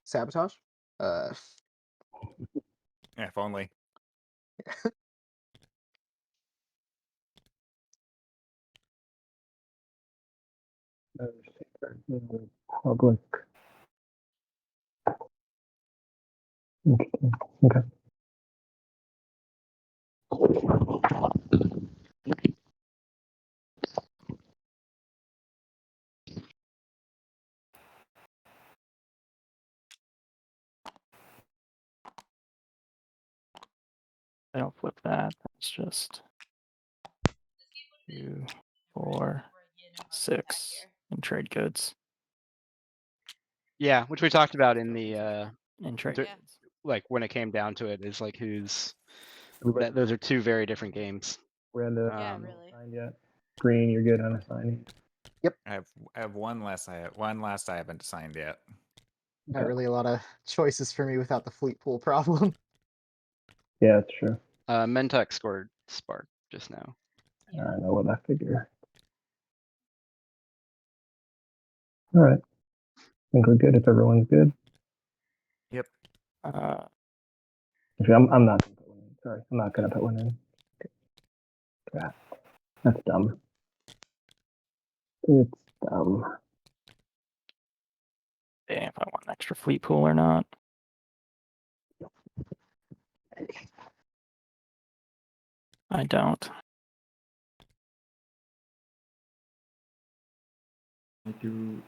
Sabotage. Yeah, if only. Public. Interesting. Okay. I don't flip that. That's just 2, 4, 6 and trade goods. Yeah, which we talked about in the And trade Dur- goods. like when it came down to it, is like who's Everybody, that. Those are two very different games. Miranda, Yeah, Um, really. signed yet? Green, you're good on assigning. I have one less. One last I haven't signed yet. Not really a lot of choices for me without the fleet pool problem. Yeah, that's true. Mentek scored Spark just now. I know what I figure. All right. I think we're good if everyone's good. Yep. Actually, I'm not gonna put one in. Sorry, I'm not gonna put one in. Crap. That's dumb. It's dumb. If I want an extra fleet pool or not. I don't. I do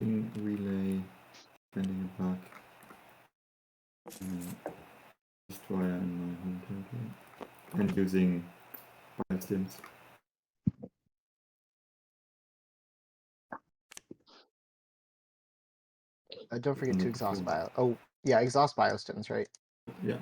in relay, sending it back. Destroyer in my home territory. And using 5 stims. Don't forget to Not exhaust full. bio. Oh, yeah, exhaust biostims, right? Yeah.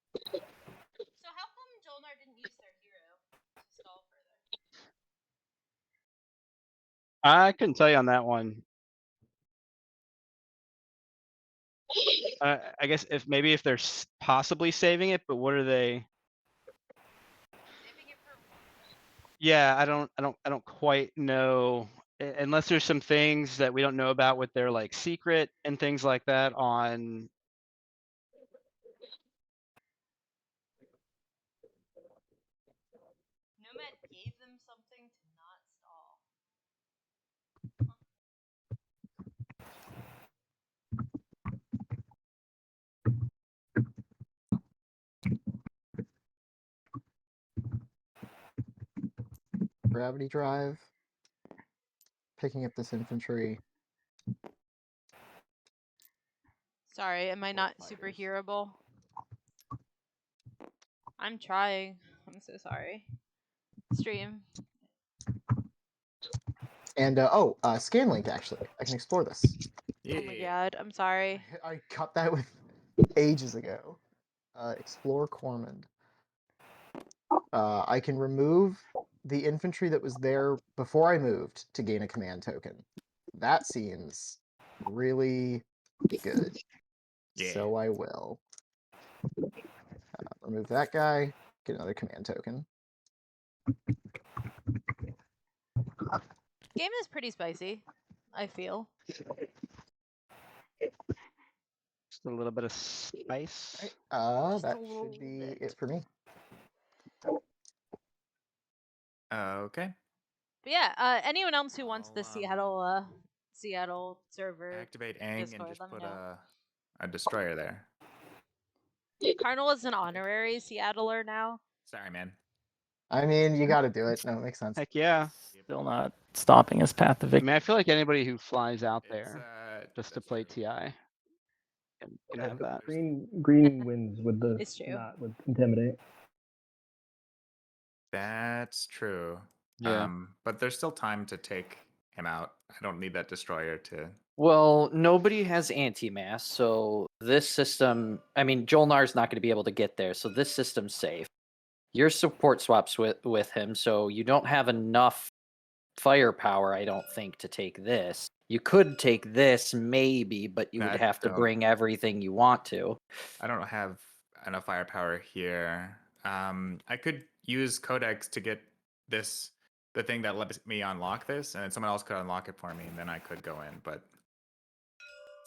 So how come Jolnar didn't use their hero to stall further? I couldn't tell you on that one. I guess if maybe if they're possibly saving it, but what are they? Saving it for Yeah, I don't quite know. Unless there's some things that we don't know about with their like secret and things like that on. Nomad gave them something to not stall. Gravity drive. Picking up this infantry. Sorry, am I not Fighters. superheroable? I'm trying. I'm so sorry. Stream. And scan link actually. I can explore this. Yeah. Oh my god, I'm sorry. I cut that with ages ago. Explore Cormand. I can remove the infantry that was there before I moved to gain a command token. That seems really good. Yeah. So I will. Remove that guy, get another command token. Game is pretty spicy, I feel. Just a little bit of spice. That a little should be bit. it for me. Okay. But yeah, anyone else who wants the I'll, Seattle server Activate Aang and Discord, just let me put know. a destroyer there. Carnal is an honorary Seattler now. Sorry, man. I mean, you got to do it. No, it makes sense. Heck yeah. Still not stopping his path to I victory. mean, I feel like anybody who flies out It's, there just to that's play true. TI can have that. Green wins with the It's true. not with intimidate. That's true. Yeah. But there's still time to take him out. I don't need that destroyer to. Well, nobody has anti-mass, so this system, I mean, Jolnar's not going to be able to get there, so this system's safe. Your support swaps with him, so you don't have enough firepower, I don't think, to take this. You could take this, maybe, but you would That have to don't- bring everything you want to. I don't have enough firepower here. I could use Codex to get this, the thing that lets me unlock this, and then someone else could unlock it for me, and then I could go in. But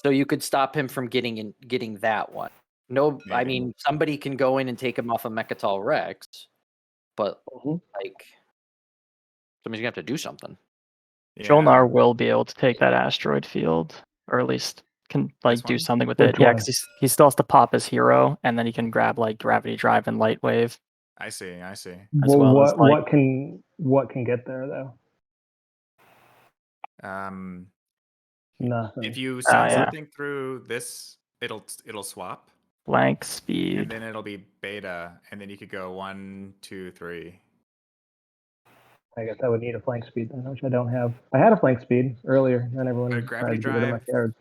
So you could stop him from getting that one. No, I Maybe. mean, somebody can go in and take him off of Mechatol Rex, but like, somebody's gonna have to do something. yeah, Jolnar will be able to take that asteroid field, or at least can like do one? something with Which it. Yeah, one? because he still has to pop his hero, and then he can grab like Gravity Drive and Light Wave. I see. I see. As well as, like- what can get there though? Nothing. If you send yeah. something through this, it'll swap, Blank and speed. then it'll be beta, and then you could go 1, 2, 3. I guess I would need a flank speed then, which I don't have. I had a flank speed earlier, and everyone But tried gravity to get rid of my drive. cards.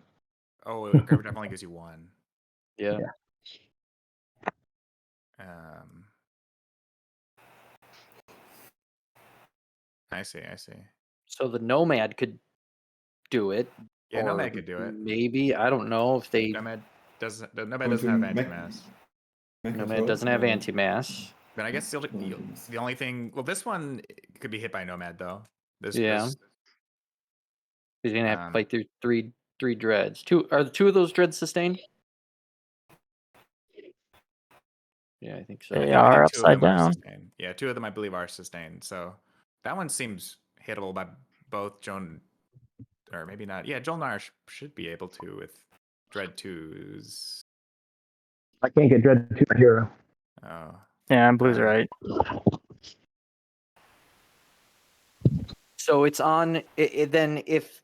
Oh, gravity drive only gives you 1. Yeah. Yeah. I see. I see. So the Nomad could do it. Yeah, or Nomad could do it. Maybe, I don't know if they. Nomad doesn't have Consume anti-mass. Nomad doesn't have anti-mass. But I guess the only thing. Well, this one could be hit by Nomad though. Yeah. He's gonna have to Um, fight through three dreads. Are the 2 of those dreads sustained? Yeah, I think so. They I are think 2 of upside them are down. sustained. Yeah, 2 of them I believe are sustained. So that one seems hittable by both Joan, or maybe not. Yeah, Jolnar should be able to with Dread 2s. I can't get Dread to my hero. Oh. Yeah, and Blue's right. So it's on. Then if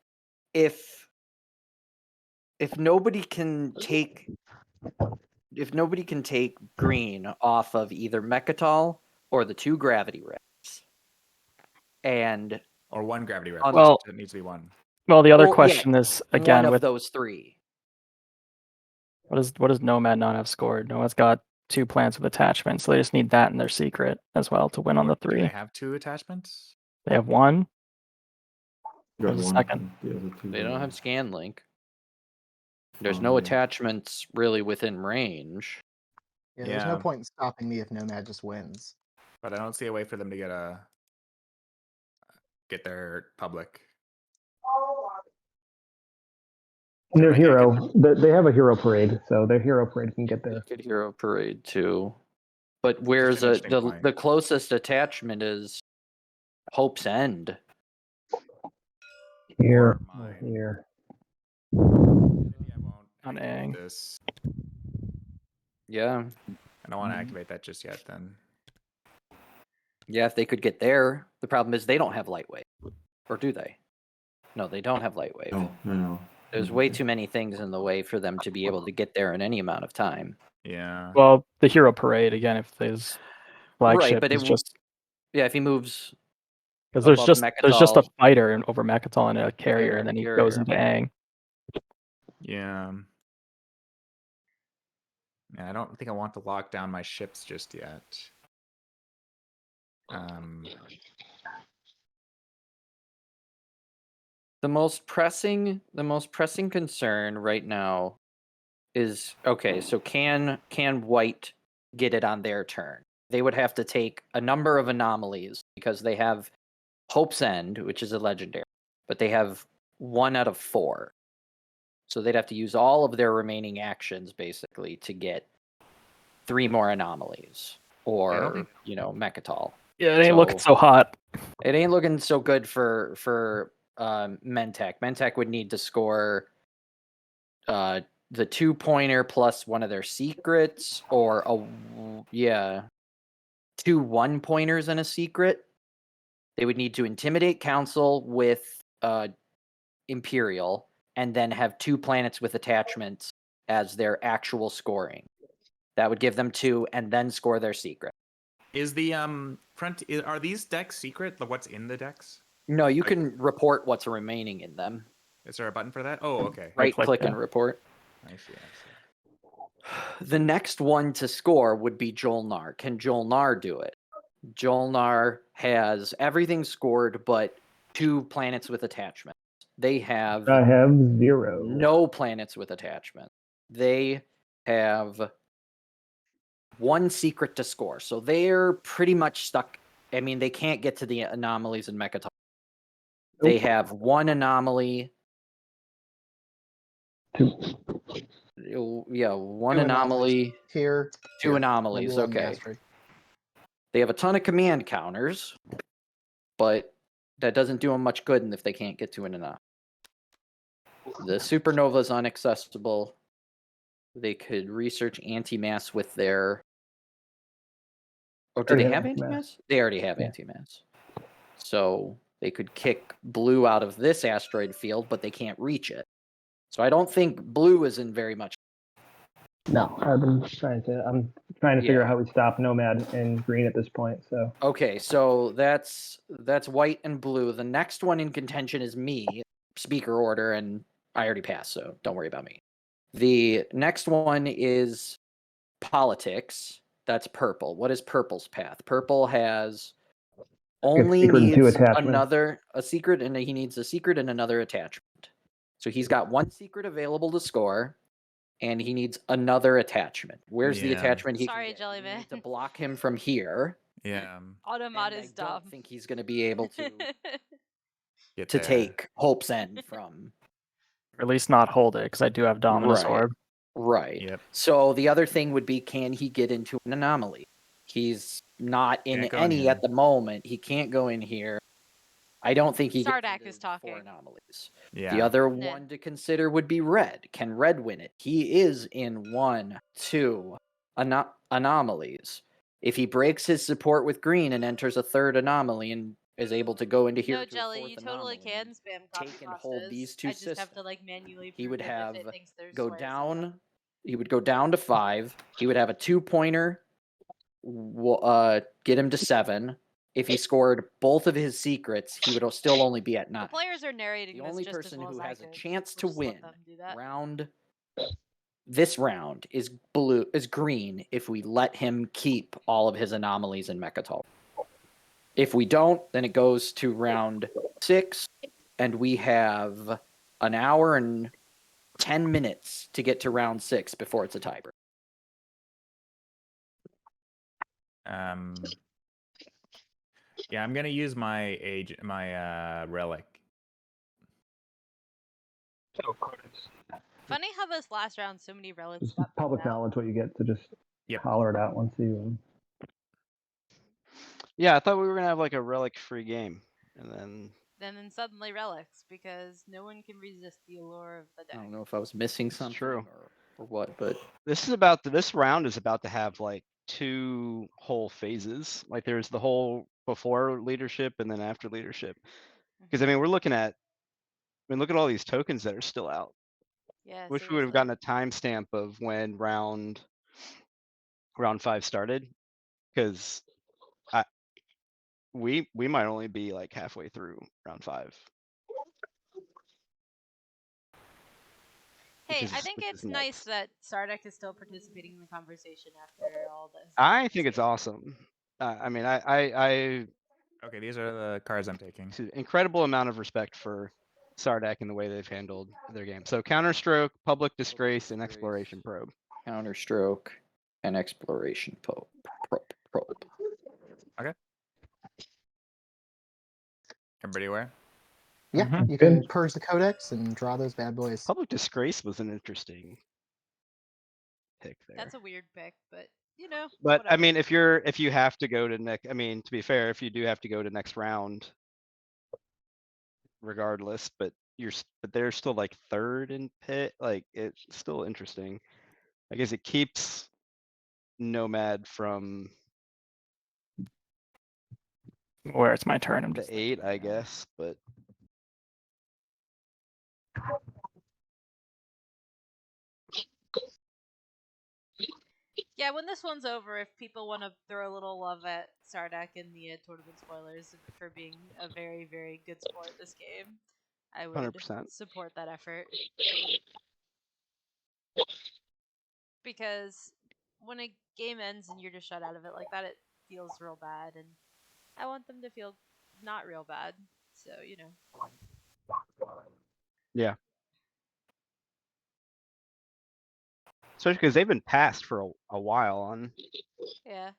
nobody can take green off of either Mechatol or the 2 gravity wrecks, and Or 1 gravity wreck. Well- it needs to be 1. Well, the other Well, yeah, question is again one of with those 3. what does Nomad not have scored? Nomad's got 2 plants with attachment, so they just need that in their secret as well to win on the Do they 3. have 2 attachments? They have 1. Got There's a one, second. and the other 2 They are don't have scan link. There's no fine. attachments really within range. Yeah, there's no Yeah. point in stopping me if Nomad just wins. But I don't see a way for them to get their public. And their Like, I hero, they have a hero parade, so their hero parade can get there. Good Hero Parade too. But where's an interesting point. the closest attachment is Hope's End. Here, Or mine. here. Maybe I won't On activate Aang. this. Yeah. I don't want to activate that just yet then. Yeah, if they could get there. The problem is they don't have lightweight. Or do they? No, they don't have lightweight. No. There's way too many things in the way for them to be able to get there in any amount of time. Yeah. Well, the hero parade again, if his flagship but is it just Yeah, if he moves because there's above just a Mechatol fighter over Mechatol and a carrier, and then he goes into Aang. Yeah. Yeah, I don't think I want to lock down my ships just yet. The most pressing concern right now is okay, so can White get it on their turn? They would have to take a number of anomalies because they have Hope's End, which is a legendary, but they have 1 out of 4. So they'd have to use all of their remaining actions basically to get 3 more anomalies or, Mechatol. Yeah, it ain't looking so hot. It ain't looking so good for Mentech. Mentech would need to score the 2-pointer plus one of their secrets, or 2 1-pointers and a secret. They would need to intimidate council with Imperial, and then have 2 planets with attachments as their actual scoring. That would give them 2, and then score their secret. Is the are these decks secret? What's in the decks? No, you can report what's remaining in them. Is there a button for that? Oh, okay. Right click, click yeah. and report. I see. The next one to score would be Jolnar. Can Jolnar do it? Jolnar has everything scored but 2 planets with attachment. They have I have 0. no planets with attachment. They have 1 secret to score. So they're pretty much stuck. I mean, they can't get to the anomalies in Mechatol. They have 1 anomaly. 2. Yeah, 1 Two anomaly, Here. 2 here. anomalies. Nebula and Okay. Asteroid. They have a ton of command counters, but that doesn't do them much good if they can't get to an anomaly. The supernova is unaccessible. They could research antimass with their. Oh, do they have antimass? They already have antimass. So they could kick blue out of this asteroid field, but they can't reach it. So I don't think blue is in very much. No, I'm trying to figure Yeah. out how we stop Nomad and green at this point. So Okay, so that's white and blue. The next one in contention is me, speaker order, and I already passed, so don't worry about me. The next one is politics. That's purple. What is purple's path? Purple has only secret and 2 needs attachments. a secret, and he needs a secret and another attachment. So he's got 1 secret available to score, and he needs another attachment. Where's the Yeah. attachment he Sorry, can get? Jelly We need Man. to block him from here. Yeah. Automata And is I dumb. don't think he's going to be able to Get to there. take Hope's End from. Or at least not hold it, because I do have Dominus Right. Orb. Right. Yep. So the other thing would be, can he get into an anomaly? He's not in Can't go in any here. at the moment. He can't go in here. I don't think he gets Sardak into is talking. 4 anomalies. Yeah. The other Nah. one to consider would be red. Can red win it? He is in 1, 2 anomalies. If he breaks his support with green and enters a 3rd anomaly and is able to go into here No, to Jelly, a 4th you totally anomaly, can spam copy take and hold pastas. these 2 I just have systems. to like manually He prove would it have if it thinks there's go squares in them. down. He would go down to 5. He would have a 2-pointer. Get him to 7. If he scored both of his secrets, he would still only be at 9. The players are narrating The this only just as person well who as I has a could. chance We'll to just let win them do that. this round is green if we let him keep all of his anomalies in Mechatol. If we don't, then it goes to round 6, and we have an hour and 10 minutes to get to round 6 before it's a tiebreak. Yeah, I'm gonna use my relic. Funny how this last round, so many relics It's got public pulled out. knowledge what you get to just Yep. holler it out once you. Yeah, I thought we were gonna have like a relic-free game, and then Then suddenly relics, because no one can resist the allure of the I deck. don't know if I was missing It's something true. or what, but this round is about to have like 2 whole phases. Like there's the whole before leadership and then after leadership. Because I mean, look at all these tokens that are still out. Yeah, Wish we would have gotten a timestamp of when round 5 started, because we might only be like halfway through round 5. Hey, which I is- think which it's is nice nuts. that Sardak is still participating in the conversation after all this. I think it's awesome. I mean, I Okay, these are the cards I'm taking. incredible amount of respect for Sardak and the way they've handled their game. So Counterstroke, Public Disgrace, and Exploration Probe. Counterstroke and Exploration probe. Okay. Everybody aware? Yeah, Mhm. you can purge the codex and draw those bad boys. Public Disgrace was an interesting pick there. That's a weird pick, but you know. But I whatever. mean, if you have to go to next, I mean, to be fair, if you do have to go to next round, regardless, but they're still like 3rd in pit, like it's still interesting. I guess it keeps Nomad from Where it's my turn, I'm The just 8, I guess, but Yeah, when this one's over, if people want to throw a little love at Sardak and the tournament spoilers for being a very, very good sport this game, I would 100%. support that effort. Because when a game ends and you're just shut out of it like that, it feels real bad, and I want them to feel not real bad. So, you know. Yeah. Especially because they've been passed for a while on. Yeah.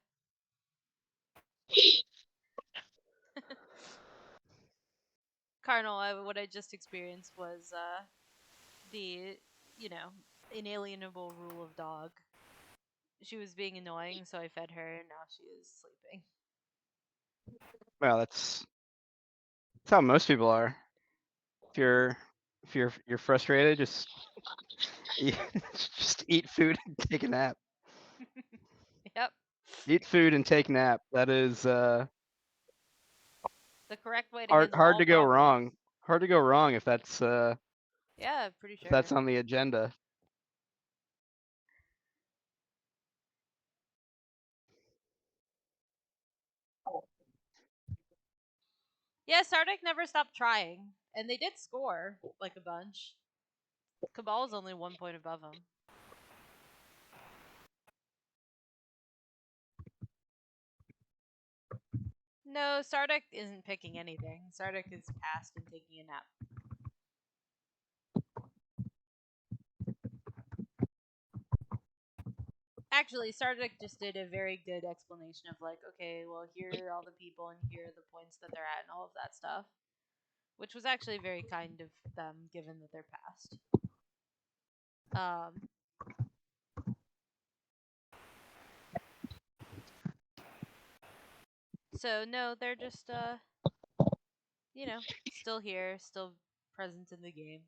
Cardinal, what I just experienced was the, inalienable rule of dog. She was being annoying, so I fed her, and now she is sleeping. Well, that's how most people are. If you're frustrated, just just eat food and take a nap. Yep. Eat food and take nap. That is The correct way to hard handle all to go problems. wrong. Hard to go wrong if that's Yeah, pretty if sure. that's on the agenda. Yeah, Sardik never stopped trying, and they did score like a bunch. Cabal is only 1 point above him. No, Sardik isn't picking anything. Sardik is passed and taking a nap. Actually, Sardik just did a very good explanation of like, okay, well, here are all the people and here are the points that they're at and all of that stuff. Which was actually very kind of them, given that they're passed. So no, they're just still here, still present in the game.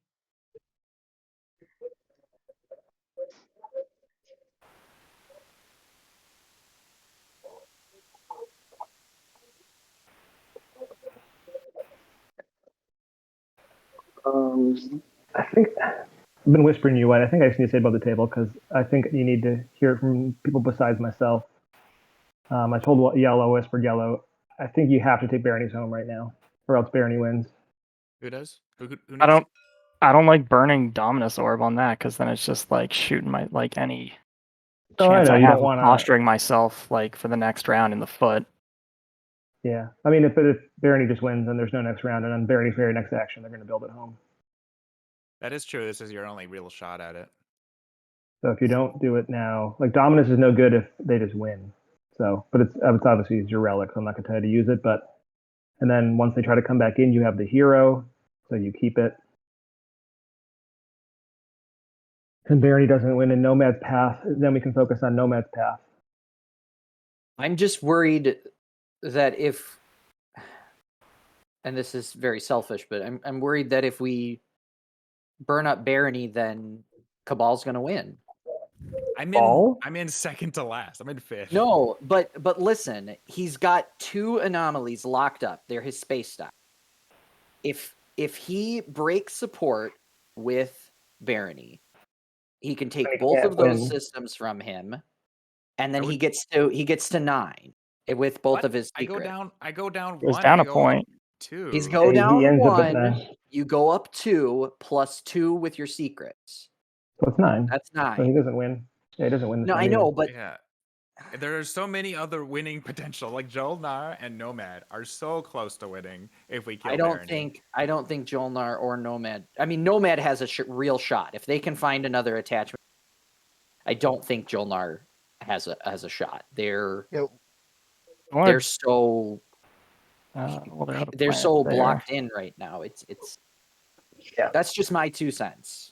I think I've been whispering you what I think I just need to say above the table because I think you need to hear it from people besides myself. I told Yellow, whispered Yellow, I think you have to take Barony's home right now, or else Barony wins. Who does? Who I needs don't like burning Dominus Orb on that because then it's just like shooting my any Oh, I chance know I you have don't of want to. posturing myself like for the next round in the foot. Yeah, I mean, if Barony just wins, then there's no next round, and then Barony's very next action, they're going to build it home. That is true. This is your only real shot at it. So if you don't do it now, like Dominus is no good if they just win. So, but it's obviously it's your relic, so I'm not going to tell you to use it. But and then once they try to come back in, you have the hero, so you keep it. And Barony doesn't win in Nomad's Path, then we can focus on Nomad's Path. I'm just worried that if, and this is very selfish, but I'm worried that if we burn up Barony, then Cabal's going to win. I'm in second to last. I'm in fifth. No, but listen, he's got 2 anomalies locked up. They're his space stuff. If he breaks support with Barony, he can take both of those systems from him, and then he gets to 9 with both of his secrets. I go down Goes 1. down I a go point. up 2. He's go He down ends up at 1. You go up 2 plus 2 with your secrets. So it's 9. That's 9. So he doesn't win. Yeah, he doesn't win. No, I know, but yeah, there are so many other winning potential. Like Jolnar and Nomad are so close to winning if we kill I don't Barony. think Jolnar or Nomad. I mean, Nomad has a real shot if they can find another attachment. I don't think Jolnar has a shot. They're so they're so blocked in right now. It's yeah. That's just my 2 cents.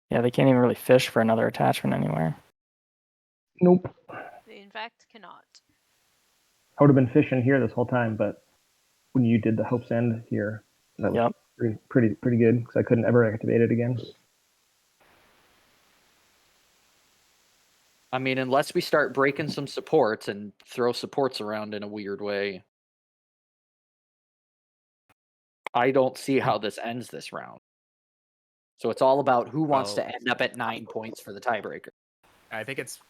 Yeah, they can't even really fish for another attachment anywhere. Nope. They in fact cannot. I would have been fishing here this whole time, but when you did the Hope's End here, that was pretty good because I couldn't ever activate it again. I mean, unless we start breaking some supports and throw supports around in a weird way. I don't see how this ends this round. So it's all about who wants to Well- end up at 9 points for the tiebreaker. I think it's.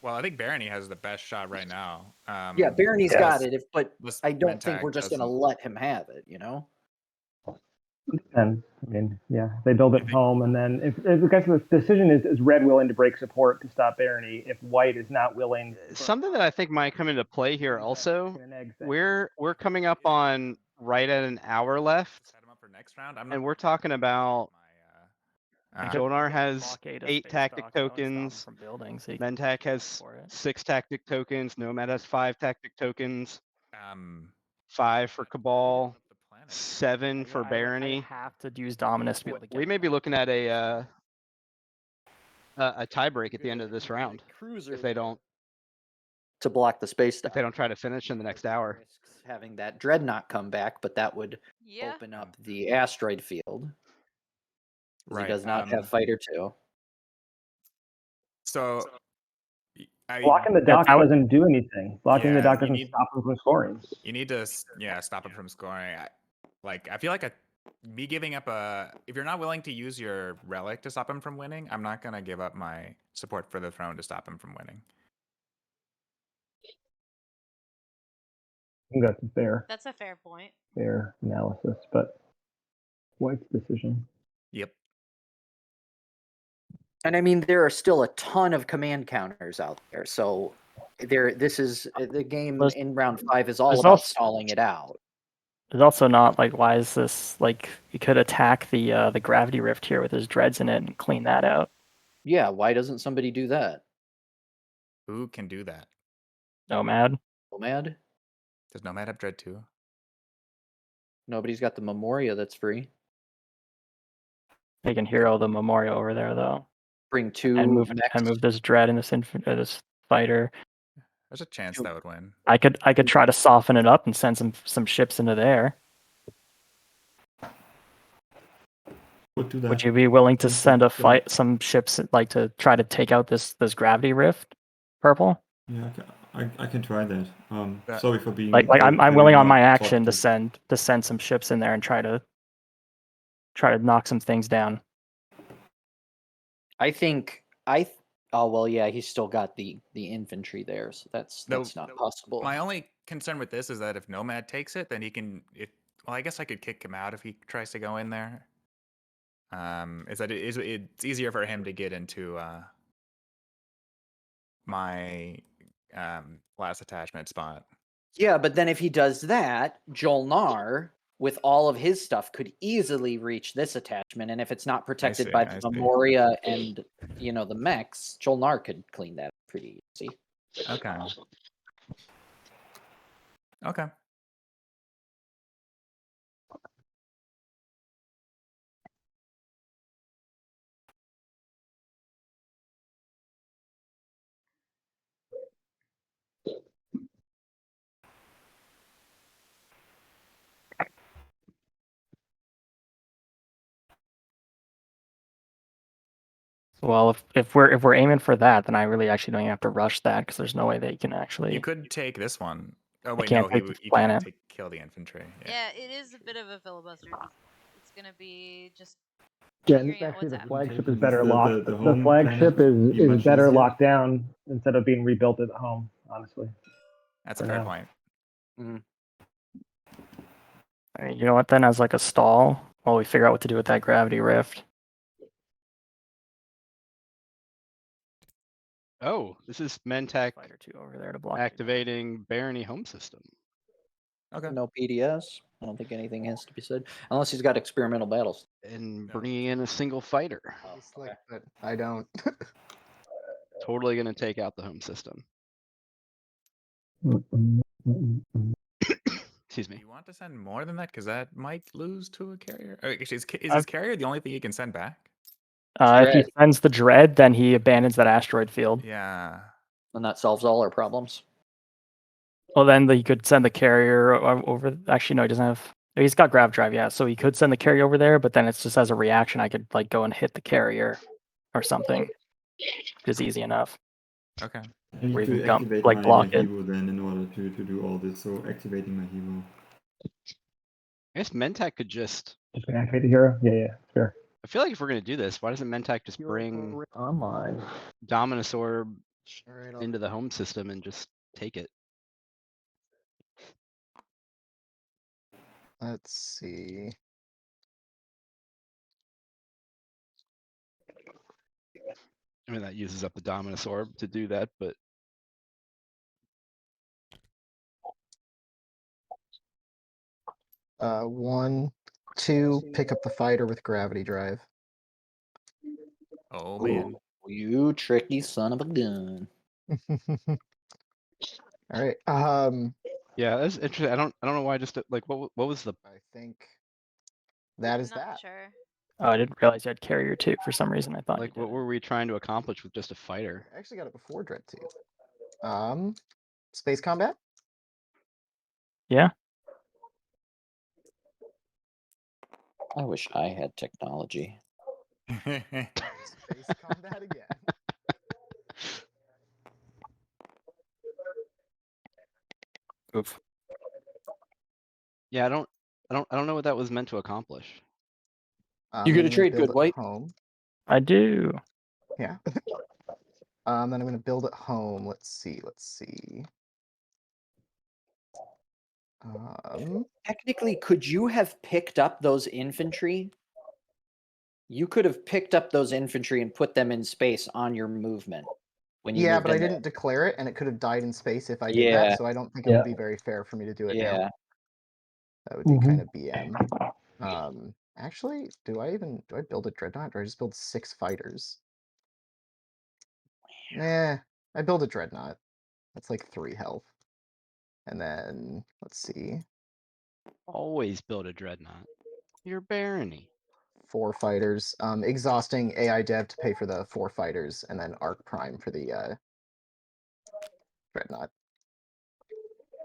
Well, I think Barony has the best shot right now. Yeah, Barony's got it, but this I don't think we're Mentag just going to doesn't. let him have it, you know? Depends. I mean, yeah, they build it think- home, and then if I guess the decision is red willing to break support to stop Barony, if white is not willing. Something that I think might come into play here also, we're coming up on right at an hour left, Set him up for next round. I'm and not we're talking about my, Jonar has Blockade a 8 space tactic dock, though, and stop 'em tokens. from building, so you can Mentak has for it. 6 tactic tokens. Nomad has 5 tactic tokens. um 5 for Cabal. the planet. 7 for I Barony. have to use Dominus to be able to get We may be looking at a tie break at the end of this round Cruiser if they don't to block the space if they don't try to finish in the next hour. risks having that dreadnought come back, but that would Yeah. open up the asteroid field. 'Cause Right, He does not have fighter 2. So Blocking the dock doesn't do anything. Blocking the Yeah, dock you doesn't need- stop them from scoring. You need to stop him from scoring. I feel like me giving up if you're not willing to use your relic to stop him from winning, I'm not gonna give up my support for the throne to stop him from winning. I think that's a That's a fair point. fair analysis, but white's decision. Yep. And I mean, there are still a ton of command counters out there. So this is the game There's- in round 5 is all there's about also- stalling it out. There's also not like, why is this like, he could attack the gravity rift here with his dreads in it and clean that out. Yeah, why doesn't somebody do that? Who can do that? Nomad. Nomad? Does Nomad have Dread too? Nobody's got the Memoria that's free. They can hero the Memorial over there though. Bring 2 And move mechs. this dread and this fighter. There's a chance that would win. I could try to soften it up and send some ships into there. Would do that. Would you be willing to Yeah, send yeah. some ships like to try to take out this gravity rift? Purple? Yeah, I can try that. Yeah. Sorry for being Like I'm very willing on not my action to talkative. send some ships in there and try to knock some things down. I think oh well, yeah, he's still got the infantry there, so that's not possible. My only concern with this is that if Nomad takes it, then he can. Well, I guess I could kick him out if he tries to go in there. Is that it's easier for him to get into my last attachment spot. Yeah, but then if he does that, Jolnar, with all of his stuff, could easily reach this attachment, and if it's not protected see, by I the see. Memoria and the mechs, Jolnar could clean that up pretty easy. Okay. Okay. Well, if we're aiming for that, then I really actually don't even have to rush that because there's no way they can actually. You could take this one. Oh wait, can't no, take you this can't planet. kill the infantry. Yeah, it is a bit of a filibuster. It's gonna be just Yeah, and figuring out actually what's the happening. flagship is better The- locked. the The home flagship planet be is much better easier. locked down instead of being rebuilt at home. Honestly, That's a For fair now. point. I mean, you know what? Then as like a stall, while we figure out what to do with that gravity rift. Oh, this is Mentak Fighter 2 over there to block. activating Barony home system. Okay. No PDS. I don't think anything has to be said unless he's got experimental battles. And No. bringing in a single fighter. He's like, but I don't. Totally going to take out the home system. Excuse Do me. you want to send more than that? Because that might lose to a carrier. Oh, actually, is I've- his carrier the only thing he can send back? If he Dread. sends the dread, then he abandons that asteroid field. Yeah. And that solves all our problems. Well, then he could send the carrier over. Actually, no, he doesn't have. He's got grav drive, yeah. So he could send the carrier over there, but then it's just as a reaction, I could like go and hit the carrier or something. It's easy enough. Okay. I need Where you to can come, activate like, my block it. hero then in order to do all this. So activating my hero. I guess Mentak could just. Just gonna activate the hero. Yeah, sure. I feel like if we're gonna do this, why doesn't Mentak just bring Online. Dominus Orb All right, into the home system and just take it? let's see. I mean, that uses up the Dominus Orb to do that, but 1, 2, pick up the fighter with gravity drive. Oh man. You tricky son of a gun. All right. yeah, that's interesting. I don't know why I just like what was the I think that is Not that. sure. Oh, I didn't realize you had carrier too. For some reason, I thought like you what did. were we trying to accomplish with just a fighter? I actually got it before Dread 2. Space combat. Yeah. I wish I had technology. Space combat again. Oof. Yeah, I don't know what that was meant to accomplish. You Then gonna I'm trade build good it white? home. I do. Yeah. Then I'm gonna build it home. Let's see. Technically, could you have picked up those infantry? You could have picked up those infantry and put them in space on your movement. When you Yeah, moved but I in there. didn't declare it, and it could have died in space if I did Yeah. that. So I don't think it would be very fair for me to do it now. Yeah. That would be kind of BM. Actually, do I build a dreadnought, or I just build 6 fighters? Nah, I build a dreadnought. That's like 3 health. And then let's see, Always build a dreadnought. You're barony. 4 fighters. Exhausting AI dev to pay for the 4 fighters, and then Arc Prime for the dreadnought.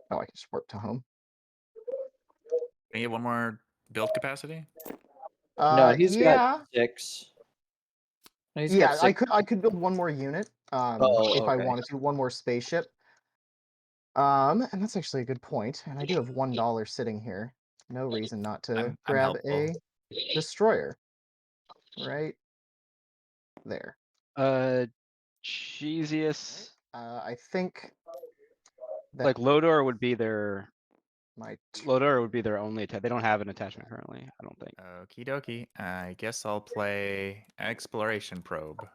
Oh, I can just warp to home. Can you get one more build capacity? No, he's Yeah. got 6. No, he's Yeah, got 6. I could build one more unit. Oh, If I okay. wanted to, one more spaceship. And that's actually a good point. And I do have $1 sitting here. No reason not to I'm grab helpful. a destroyer. Right there. Cheesiest. I think that Like Lodor would be their my Lodor would be their only attack. They don't have an attachment currently, I don't think. Okie dokie. I guess I'll play Exploration Probe.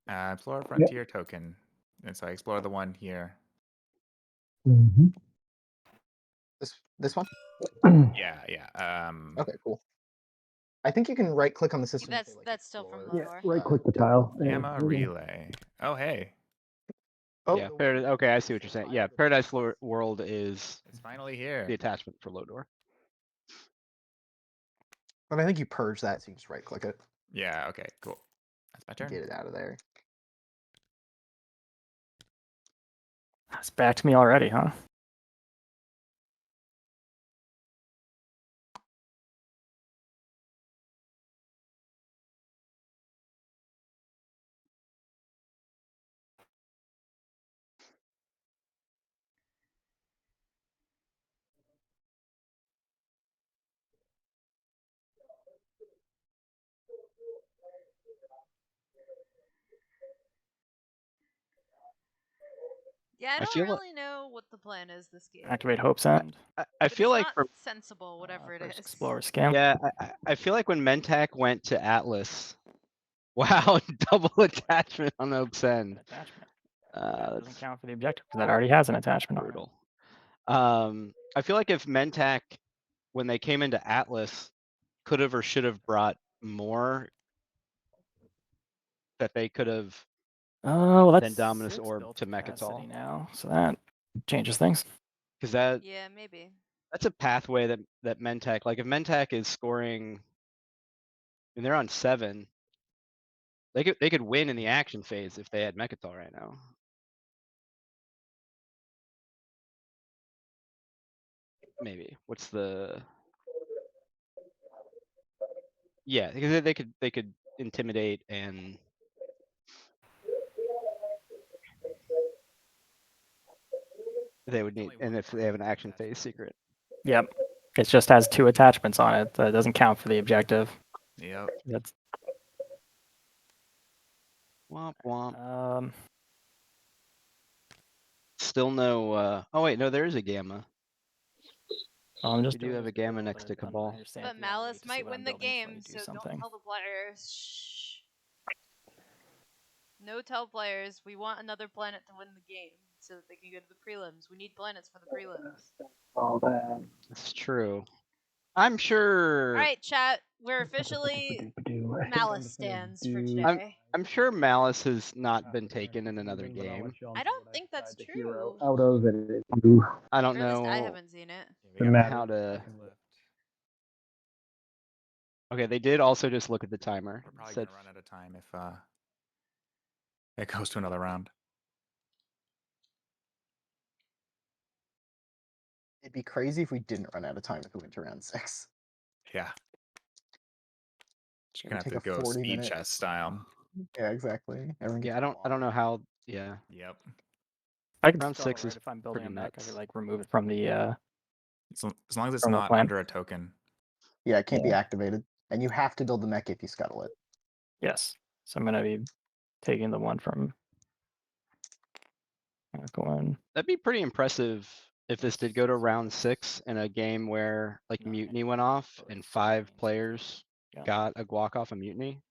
Explore Frontier token. And so I explore the one here. this one. Yeah. Okay, cool. I think you can right click on the system. and say, like, That's still from explore. Lodor. Right click the tile. Gamma Relay. Oh, hey. Oh, Yeah, the one okay, I see what you're with saying. fire Yeah, that's- Paradise World is It's finally here. the attachment for Lodor. But I think you purge that, so you just right click it, Yeah, okay, cool. That's my turn. get it out of there. It's back to me already, huh? Yeah, I I don't feel like- really know what the plan is this game. Activate Hope's End. I but feel it's like not for sensible, whatever it First is. Explorer scale. yeah, I feel like when Mentak went to Atlas, wow, double attachment on Oak's End. Attachment. That Doesn't count for the objective because that already has an attachment. brutal. I feel like if Mentak, when they came into Atlas, could have or should have brought more that they could have Oh, well, that's than Dominus 6 Orb build to capacity Mechatol. now, so that changes things. Because that Yeah, maybe. that's a pathway that Mentak, like if Mentak is scoring and they're on 7, they could win in the action phase if they had Mechatol right now. Maybe. What's the yeah, because they could intimidate and they would need, and if they have an action phase secret. Yep. It just has 2 attachments on it. That doesn't count for the objective. Yep. That's Womp womp. Still no. Oh wait, no, there is a gamma. I'm just We do doing have this a gamma reroll, next but to I don't Cabal. understand But if you wanna wait Malice to see might what win I'm the building before you game, do so something. don't tell the players. Shh. No tell players. We want another planet to win the game so that they can go to the prelims. We need planets for the prelims. All that. That's true. I'm sure. All right, chat. We're officially I think I'm Malice just gonna stands for do- today. I'm sure Malice has not been taken in another But I'll game. let y'all I know don't what think that's decide to hero true. out of it. You I don't Or at least I know haven't seen it. Yeah, we The got matter. how to. seconds left. Okay, they did also just look at the timer. We're probably Said gonna run out of time if it goes to another round. It'd be crazy if we didn't run out of time if we went to round 6. Yeah. You're gonna have Take to a go 40 speed minute. chess style. Yeah, exactly. Everyone yeah, gets I don't know how. Yeah, Yep. I can round start 6 right is if I'm building pretty a mech. I nuts. could like remove it from the As long as it's From the not plan. under a token. Yeah, it can't be activated, and you have to build the mech if you scuttle it. yes. So I'm gonna be taking the one from going. That'd be pretty impressive if this did go to round 6 in a game where like No, mutiny and went off both and 5 games. players Yeah. got a guac off a mutiny.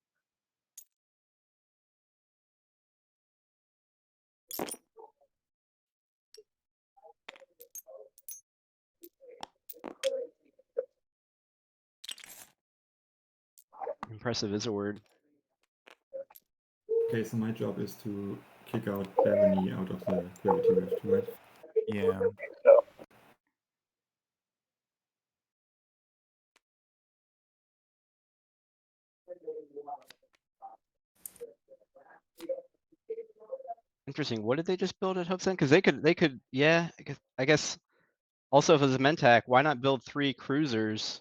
Impressive is a word. Okay, so my job is to kick out Barony out of the gravity rift, right? Yeah. Interesting. What did they just build at Hope's End? Because they could, yeah. I guess. Also, if it's a Mentac, why not build 3 cruisers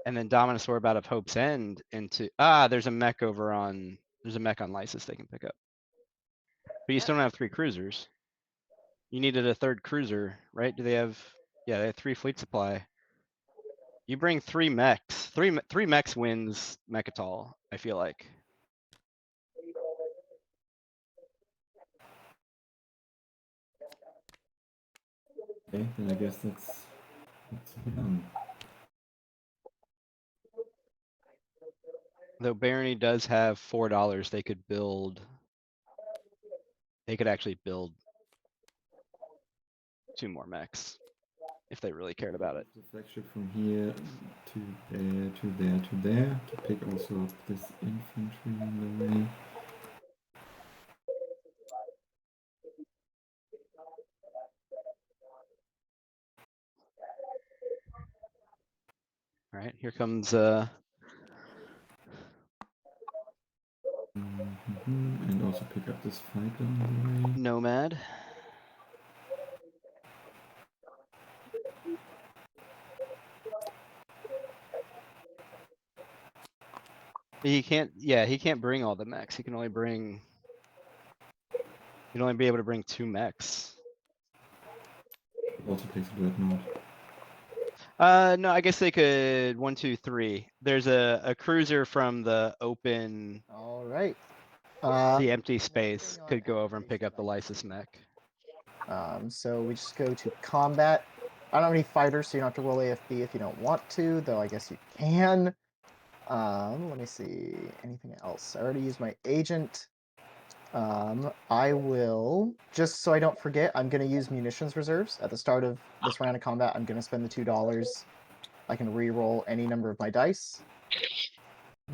and then Dominus Orb out of Hope's End into? There's a mech on Lysis they can pick up. But you still don't have 3 cruisers. You needed a 3rd cruiser, right? Do they have? Yeah, they have 3 fleet supply. You bring 3 mechs. 3 mechs wins Mechatol, I feel like. Okay, then I guess that's done. Though Barony does have $4, they could build. They could actually build 2 more mechs if they really cared about it. The flagship from here to there, to there, to there, to pick also up this infantry on the way. All right, here comes And also pick up this fighter on the way. Nomad. He can't bring all the mechs. He can only bring. He'd only be able to bring 2 mechs. Also takes a dreadnought. No, I guess they could 1, 2, 3. There's a cruiser from the open, All right. the empty space on could go over and pick activation up the Lysis mech. So we just go to combat. I don't have any fighters, so you don't have to roll AFB if you don't want to, though I guess you can. Let me see. Anything else? I already used my agent. I will, just so I don't forget, I'm going to use munitions reserves. At the start of this round of combat, I'm going to spend the $2. I can re-roll any number of my dice.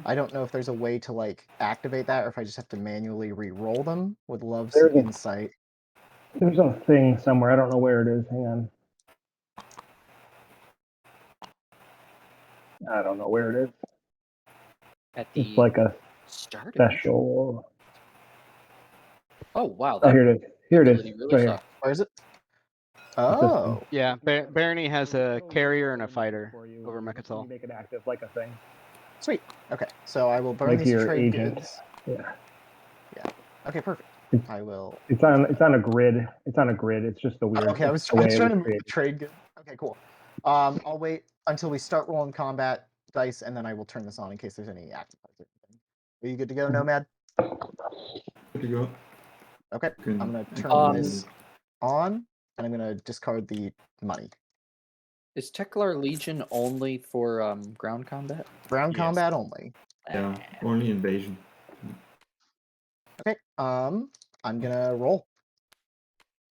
I don't know if there's a way to, like, activate that, or if I just have to manually re-roll them. Would love some insight. There's a thing somewhere. I don't know where it is. Hang on. I don't know where it is. At It's the like a start. special. Oh wow, Oh, that here it is. Here it is. ability It's really right here. sucks. Where is it? It's this thing. Oh. Yeah, Barony has a carrier and a fighter For you, over you Mechatol. make it active like a thing. Sweet. Okay, so I will burn Like these your trade agent. goods. Yeah. Okay, perfect. I will. It's on a grid. It's on a grid. It's just the weird. Okay, I was the way it trying to move the created. trade good. Okay, cool. I'll wait until we start rolling combat dice, and then I will turn this on in case there's any active cards or anything. Are you good to go, Nomad? Good to go. Okay, Can- I'm gonna I turn can- this on, and I'm gonna discard the money. Is Teklar Legion only for ground combat? Ground Yes. combat only. Yeah, only invasion. Okay, I'm gonna roll.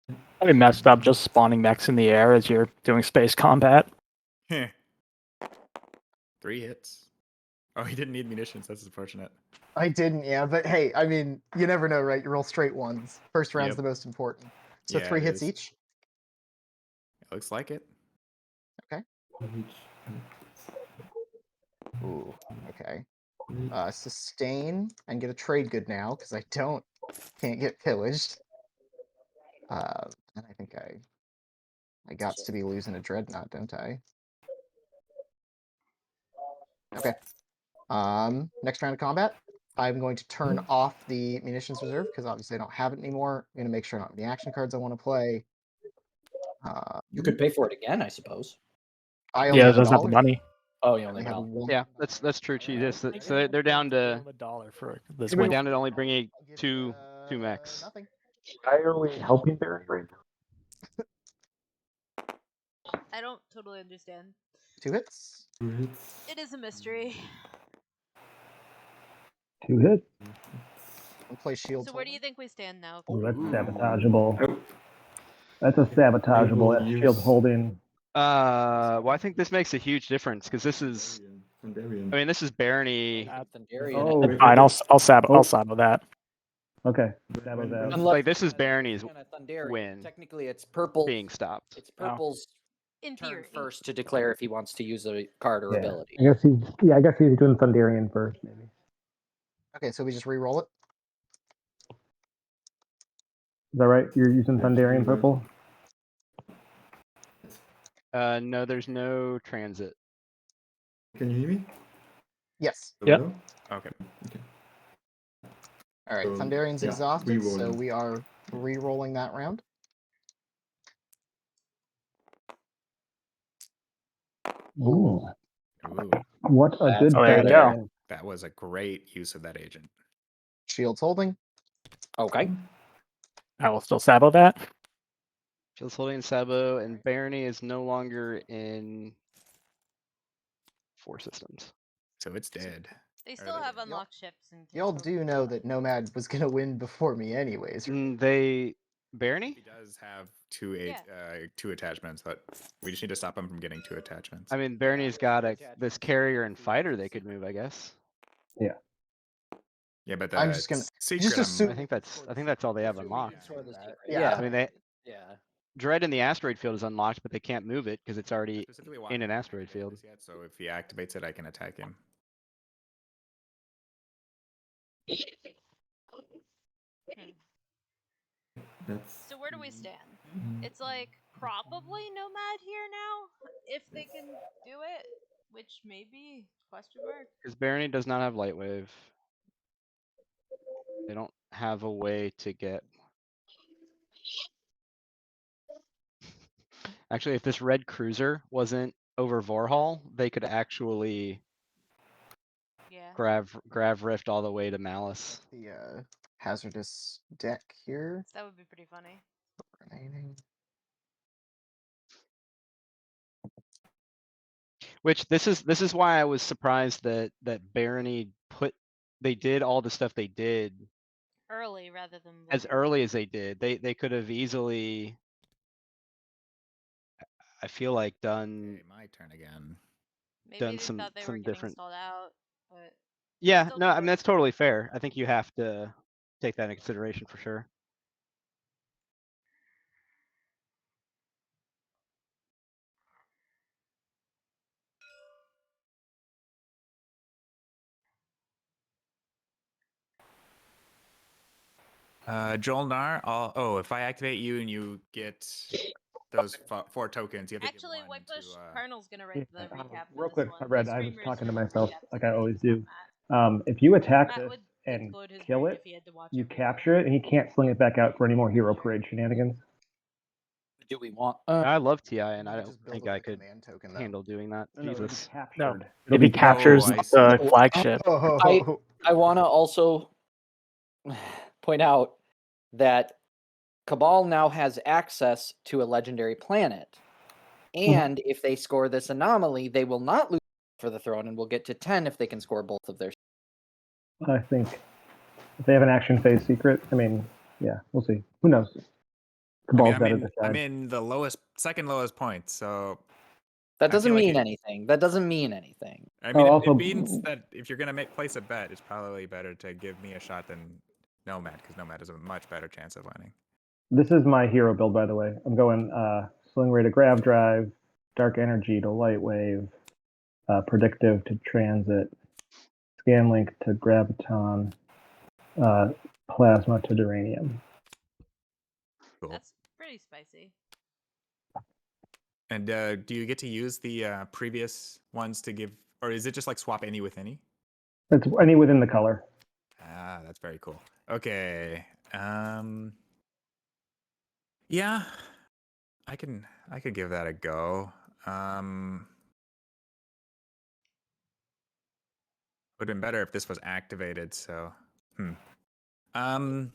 That'd be messed up just spawning mechs in the air as you're doing space combat. 3 hits. Oh, he didn't need munitions. That's unfortunate. I didn't, yeah, but hey, I mean, you never know, right? You roll straight ones. First round's Yep. the most important. So Yeah, 3 it hits is. each. It looks like it. Ooh, okay. Sustain and get a trade good now because I can't get pillaged. And I think I got to be losing a dreadnought, don't I? Okay. Next round of combat, I'm going to turn off the munitions reserve because obviously I don't have it anymore. I'm gonna make sure I don't have the action cards I want to play. You could pay for it again, I suppose. I only Yeah, it have a does have the dollar. money. Oh, you I only only have have $1. one. Yeah, that's true, Cheese. So they're down to $1 for this Anybody win. down to only bringing I'll give two you, mechs. Nothing. Why are we helping Barry right now? I don't totally understand. 2 hits. It is a mystery. 2 hits. I'll play shield. So where do you think we stand now? Oh, that's Ooh. sabotageable. Oh, That's a sabotageable. will That's use- shield holding. Well, I think this makes a huge difference because this is. Thunderian. I mean, this is Barony. Oh, wait, Fine, I'll sabo Oh. that. Okay. Sabo's out. Unless- Like this is Barony's And a Thunderian. win. Technically, it's purple. being stopped. It's purple's In turn theory. first to declare if he wants to use a card or Yeah. ability. I guess he's doing Thunderian first, maybe. Okay, so we just re-roll it. Is that right? You're using Thunderian purple? No, there's no transit. Can you hear me? Yes. Yep. Hello? Okay. All right. So, Thunderian's yeah, exhausted, so re-rolling. we are re-rolling that round. Ooh. Ooh, What a good there you battle. go. that was a great use of that agent. Shields holding. Okay. I will still sabo that. Shields holding Sabo, and Barony is no longer in 4 systems. So it's dead. They still have unlocked ships and Y'all do know that Nomad was gonna win before me, anyways. They Barony? He does have two Yeah. two attachments, but we just need to stop him from getting 2 attachments. I mean, Barony's got this carrier and fighter they could move, I guess. Yeah, but I'm just gonna- secret. just assume- I think that's all they have unlocked. Yeah. I mean, they Yeah. Dread in the asteroid field is unlocked, but they can't move it because it's already Specifically why in I an haven't asteroid activated field. this Yet, so if he activates it, I can attack him. So where do we stand? It's like probably Nomad here now, if they can do it, which maybe question mark. Because Barony does not have light wave. They don't have a way to get. Actually, if this red cruiser wasn't over Vorhal, they could actually Yeah. grav rift all the way to Malice. The hazardous deck here. That would be pretty funny. Remaining. Which this is why I was surprised that Barony they did all the stuff they did Early rather than as later. early as they did. They could have easily, I feel like, done. Okay, my turn again. Maybe done they some- thought they some were getting different- stalled out, but Yeah, still no, I do mean it. that's totally fair. I think you have to take that into consideration for sure. Jolnar, if I activate you and you get those 4 tokens, you have to actually, give one Whitebush to, Cardinal's gonna write the recap. Real for quick, this one. Red, The I was screen talking to reader's myself recap like to I the always game do. format. If you attack Matt this, would and Explode his kill brain it, if he had to watch you every capture it, and he can't sling it back out for any more hero parade shenanigans. Do we want? I love TI, and You I could don't just build think with I the could command token, though. handle doing that. No, it'll be Jesus. captured. If he captures I the see. flagship, Oh, I want to also point out that Cabal now has access to a legendary planet. And if they score this anomaly, they will not lose for the throne and will get to 10 if they can score both of their. I think if they have an action phase secret, I mean, yeah, we'll see. Who knows? Cabal's got to decide. I'm in the second lowest point, so That I doesn't feel like mean it- anything. That doesn't mean anything. I mean, also- it means that if you're gonna place a bet, it's probably better to give me a shot than Nomad, because Nomad has a much better chance of winning. This is my hero build, by the way. I'm going Sling Ray to Grav Drive, Dark Energy to Light Wave, Predictive to Transit, Scan Link to Graviton, Plasma to Duranium. Cool. That's pretty spicy. And do you get to use the previous ones to give, or is it just like swap any with any? It's any within the color. Ah, that's very cool. Okay. Yeah, I could give that a go. Would have been better if this was activated. So, do I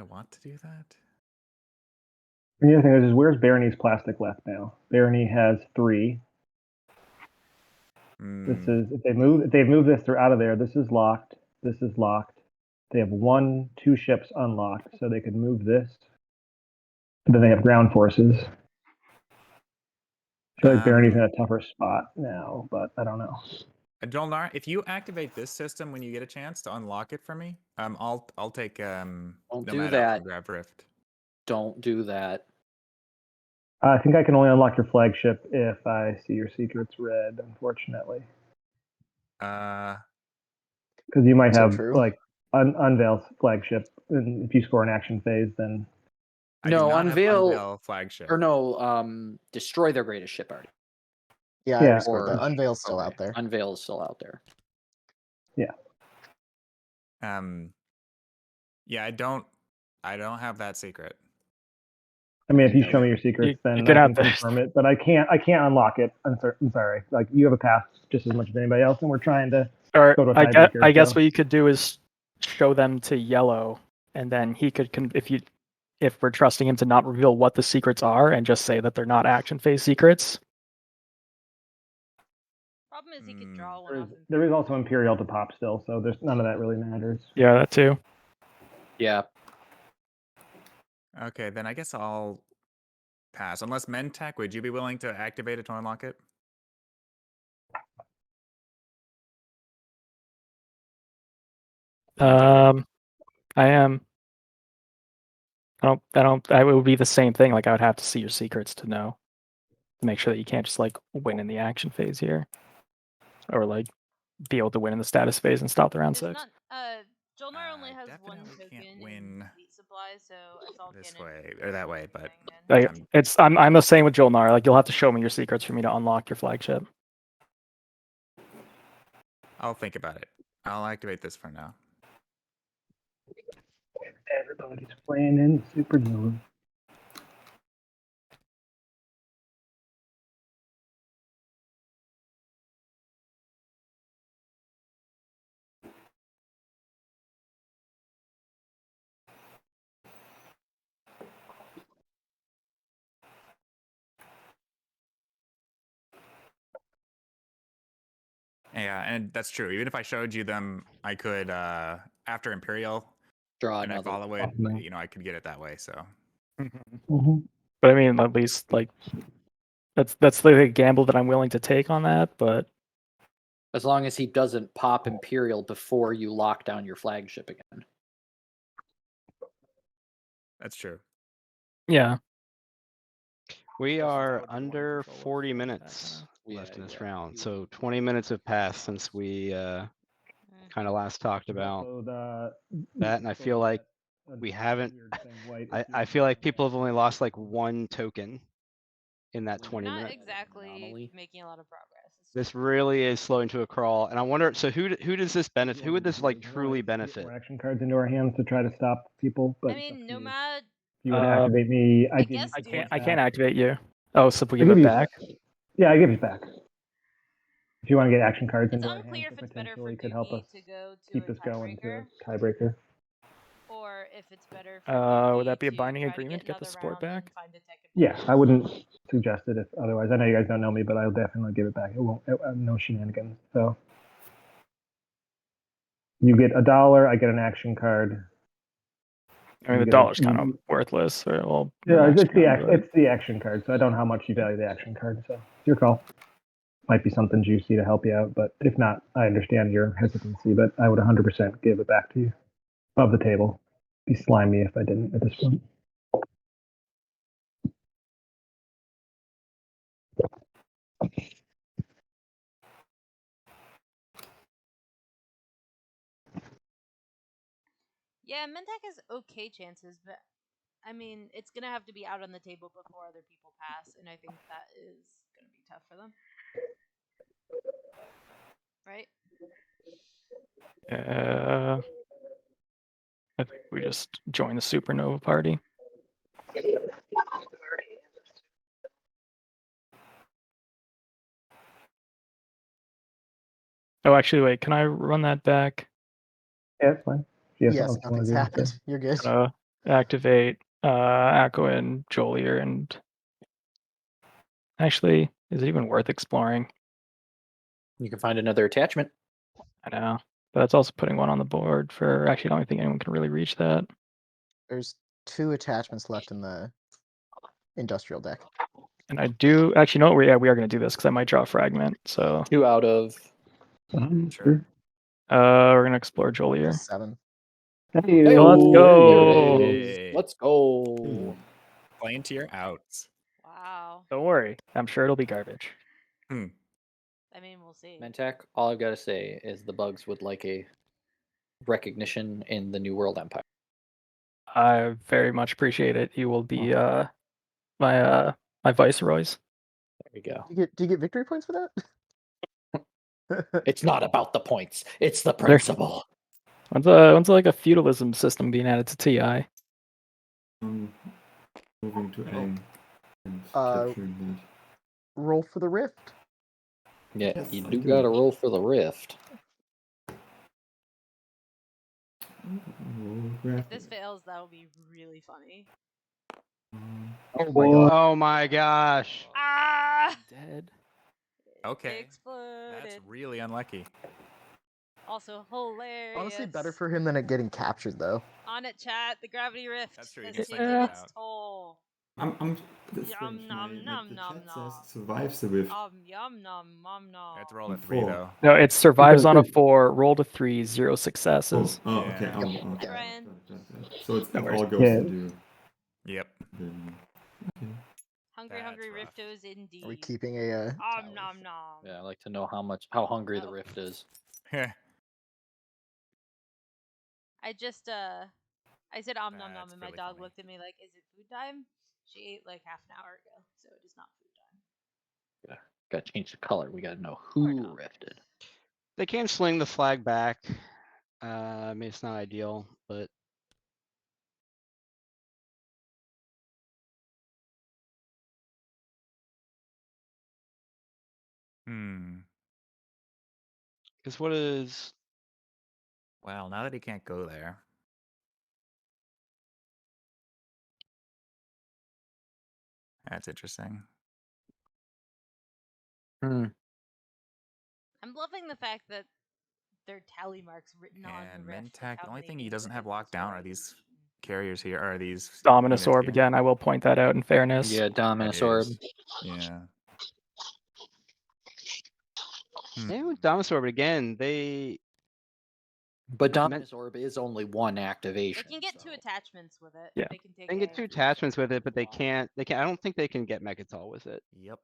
want to do that? And the other thing is where's Barony's plastic left now? Barony has 3. This is if they've moved this through out of there. This is locked. This is locked. They have 2 ships unlocked, so they could move this. And then they have ground forces. I feel like Barony's in a tougher spot now, but I don't know. Jolnar, if you activate this system when you get a chance to unlock it for me, I'll take Don't do Nomad out that. from Grab Rift. Don't do that. I think I can only unlock your flagship if I see your secrets red, unfortunately. Because you might So have true. like unveil flagship, and if you score an action phase, then I do No, not have unveil- Unveil flagship. Or no, destroy their greatest ship already. Yeah, I Yeah. already scored Or- that. Unveil's still Okay. out there. Unveil is still out there. Yeah, I don't have that secret. I mean, if you Yeah, show me your secrets, you then can I have can this. confirm it. But I can't unlock it. I'm sorry. Like you have a path just as much as anybody else, and we're trying to Or go to a I guess, tiebreaker. I guess so. what you could do is show them to yellow, and then he could, if we're trusting him to not reveal what the secrets are, and just say that they're not action phase secrets. Problem is he could draw one There off. is, there is also Imperial to pop still, so there's none of that really matters. Yeah, that too. Yeah. Okay, then I guess I'll pass. Unless Mentech, would you be willing to activate it to unlock it? I am. It would be the same thing. Like I would have to see your secrets to know, to make sure that you can't just like win in the action phase here, or like be able to win in the status phase and stop the round There's 6. not. Jolnar only has one definitely token can't in win Fleet Supply, so Assault this Cannon way is or that way, but going in. Like I'm the same with Jolnar. Like you'll have to show me your secrets for me to unlock your flagship. I'll think about it. I'll activate this for now. Everybody's playing in the Supernova. Yeah, and that's true. Even if I showed you them, I could after Imperial Draw and I another. follow it, No. I could get it that way. So Mm-hmm. But I mean, at least like that's the gamble that I'm willing to take on that. But As long as he doesn't pop Imperial before you lock down your flagship again. that's true. yeah, We are would be one under control of 40 that minutes kinda- left Yeah, in this yeah. round. So 20 minutes have passed since we kind of last talked about that, and I feel like we haven't. I feel like people have only lost like one token in that We're 20 not minutes. exactly Anomaly. making a lot of progress. This really is slowing to a crawl, and I wonder. So who does this benefit? Who would this like truly benefit? More action cards into our hands to try to stop people, but I it's up mean, to you. Nomad. You would activate me. I give you guess I points can't. I back. can't activate you. Oh, so we I give it you- back. Yeah, I give it back. If you want to get action cards It's into our unclear hands, if that it's better for potentially could help us Doogie to go to keep a this going to tiebreaker, a tiebreaker. or if it's better for Doogie Would that be a to binding try agreement to to get the another support round and back? find a tech Yeah, advantage? I wouldn't suggest it if otherwise. I know you guys don't know me, but I'll definitely give it back. It won't. No shenanigans. So you get $1. I get an action card. I mean, You the get a- dollar's kind of worthless. Or, well, Yeah, an it's extra round, but- it's the action card. So I don't know how much you value the action card. So it's your call. Might be something juicy to help you out, but if not, I understand your hesitancy. But I would 100% give it back to you, above the table. Be slimy if I didn't at this point. Yeah, Mentak has okay chances, but I mean, it's gonna have to be out on the table before other people pass, and I think that is gonna be tough for them. Right? I think we just join the supernova party. Oh, actually, wait. Can I run that back? Yeah, it's fine. If Yes, else you wanna nothing's do, okay. happened. You're good. Activate Akko and Jolier, and actually, is it even worth exploring? You can find another attachment. I know, but it's also putting one on the board for. Actually, I don't think anyone can really reach that. There's 2 attachments left in the industrial deck. And I do actually know. We are going to do this because I might draw a fragment. So 2 out of. Sure. we're going to explore Jolier. There's 7. Hey, Let's Hey-o, go. there it is. Hey. Let's go. Playing to your outs. Wow. Don't worry, I'm sure it'll be garbage. I mean, we'll see. Mentak, all I've got to say is the bugs would like a recognition in the New World Empire. I very much appreciate it. You will be my viceroys. There we go. Do you get victory points for that? It's not about the points; it's the principle. When's like a feudalism system being added to TI? Moving to aim and Uh, capturing Roll for the rift. Yeah, Yes, you I do do. got to roll for the rift. that. If this fails, that'll be really funny. Oh my god. Oh my gosh! Ah! Dead. Okay. Exploded. That's really unlucky. Also hilarious. Honestly, better for him than it getting captured, though. On it, chat. The gravity rift That's true, has he gets taken that its out. toll. This Yum, strange. nom, nom, The nom, chat nom. says survives the rift. Yum nom nom nom. I have to roll a And 3 4. though. No, it survives on a Because- 4, rolled a 3, 0 successes. Okay. Yeah. Okay. Hi, Brian. So it No worries. all goes Yeah. into. Yep. Okay. Hungry, That's hungry rough. riftos indeed. Are we keeping a tower? Nom nom. Yeah, I like to know how hungry the Oh. rift is. I just I said nom nom That's and my really dog funny. looked at me like, "Is it food time?" She ate like half an hour ago, so it is not food time. Got to change the color. We got to know who no. rifted. They can sling the flag back. I mean, it's not ideal, but because what is Well, now that he can't go there. That's interesting. I'm loving the fact that their tally marks written on the And rift. Mentak, the only thing he doesn't have locked down are these carriers here, are these Dominus units Orb here. again. I will point that out in fairness. Yeah, Dominus Orb. Yeah. maybe with Dominus Orb again? They But Dominus Orb is only one activation. They can get so- 2 attachments with it. Yeah. They can take. they can get 2 attachments with it, but they can't. They can. I don't think they can get Mechatol with it. Yep.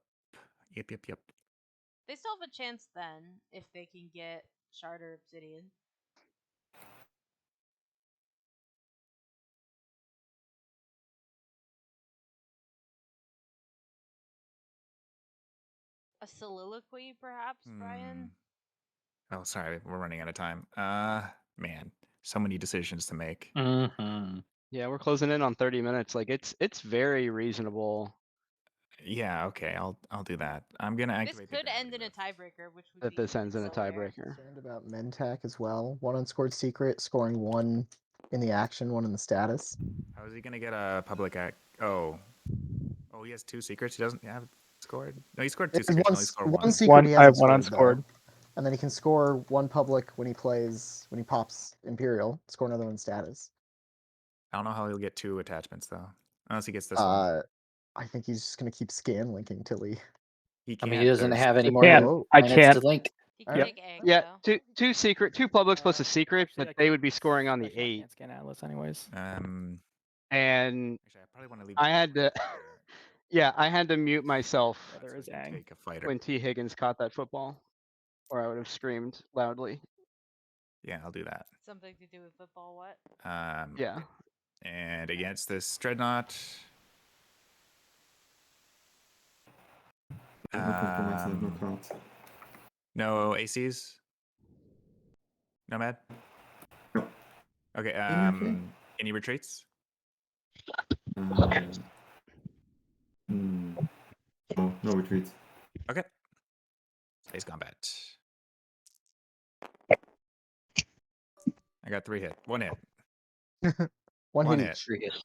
They still have a chance then if they can get Shard or Obsidian. a soliloquy, perhaps, Brian? Oh, sorry, we're running out of time. Man, so many decisions to make. Mm-hmm. Yeah, we're closing in on 30 minutes. Like it's very reasonable Yeah, okay, I'll do that. I'm gonna This activate the could end in gravity a lift. tiebreaker, which would that be this ends in a so rare. tiebreaker. Concerned about Mentak as well. One unscored secret, scoring one in the action, one in the status. How is he gonna get a public act? Oh, he has 2 secrets. He doesn't have scored. No, he scored 2 There's secrets. one, No, he scored one 1. secret he I have hasn't one scored, unscored. though. And then he can score one public when he pops Imperial, score another one status. I don't know how he'll get 2 attachments though, unless he gets this one. I think he's just gonna keep scan linking till he. He I can't. mean, he doesn't There's- have any I more can't. than I planets can't. to link. He can Yep. take egg, Yeah, though. two publics plus a secret, Actually, but they would be scoring on the actually, I 8. can't scan Atlas anyways. Um, And actually, I probably want to leave. I this had to, here. yeah, I had to mute myself Yeah, there That's is when you Ang. take a fighter. when T. Higgins caught that football, or I would have screamed loudly. Yeah, I'll do that. Something to do with football, what? Yeah. Okay. And against this dreadnought. Nothing for my side, no cards. No ACs. Nomad. No. Okay. okay? Any retreats? No retreats. Okay. Space combat. I got 3 hit. 1 hit. One One hit hit. each. 3 hits.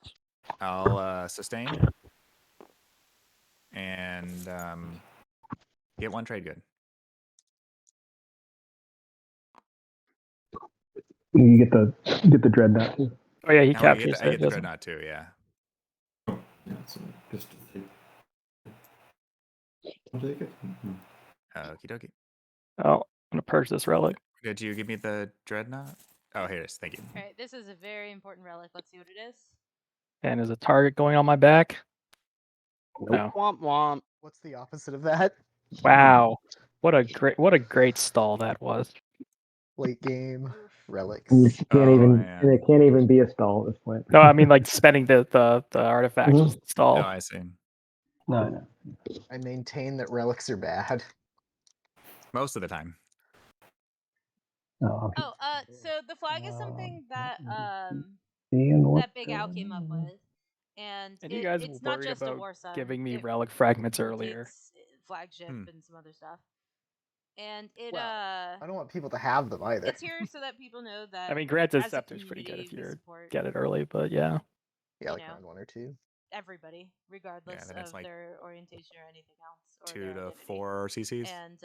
I'll sustain. And get 1 trade good. You get the dreadnought too. Oh yeah, he Oh, captures I get it. the doesn't dreadnought too, yeah. Yeah, so just take. I'll take it. No. Okie dokie. Oh, I'm gonna purge this relic. Did you give me the dreadnought? Oh, here it is. Thank you. Alright, this is a very important relic. Let's see what it is. And is a target going on my back? No. Womp womp. What's the opposite of that? Wow. What a great stall that was. Late game Oof. relics. And it can't Oh, even man. and it can't even be a stall at this point. No, I mean like spending the artifacts Mhm. was the stall. Oh, I see. No. I maintain that relics are bad. Most of the time. No. Oh, so the flag is something that Seeing what that Big Al came up with, and And you guys it's were not worried just a about war sun. giving me it relic fragments earlier. rotates flagship Hmm. and some other stuff, and it Well, I don't want people to have them either. it's here so that people know that I mean, granted, as a Scepter's pretty good community, if we you support get it early, but yeah. Yeah, you like know, round 1 or 2. everybody, regardless then it's of like their orientation or anything else, or 2 their to identity. 4 CCs. And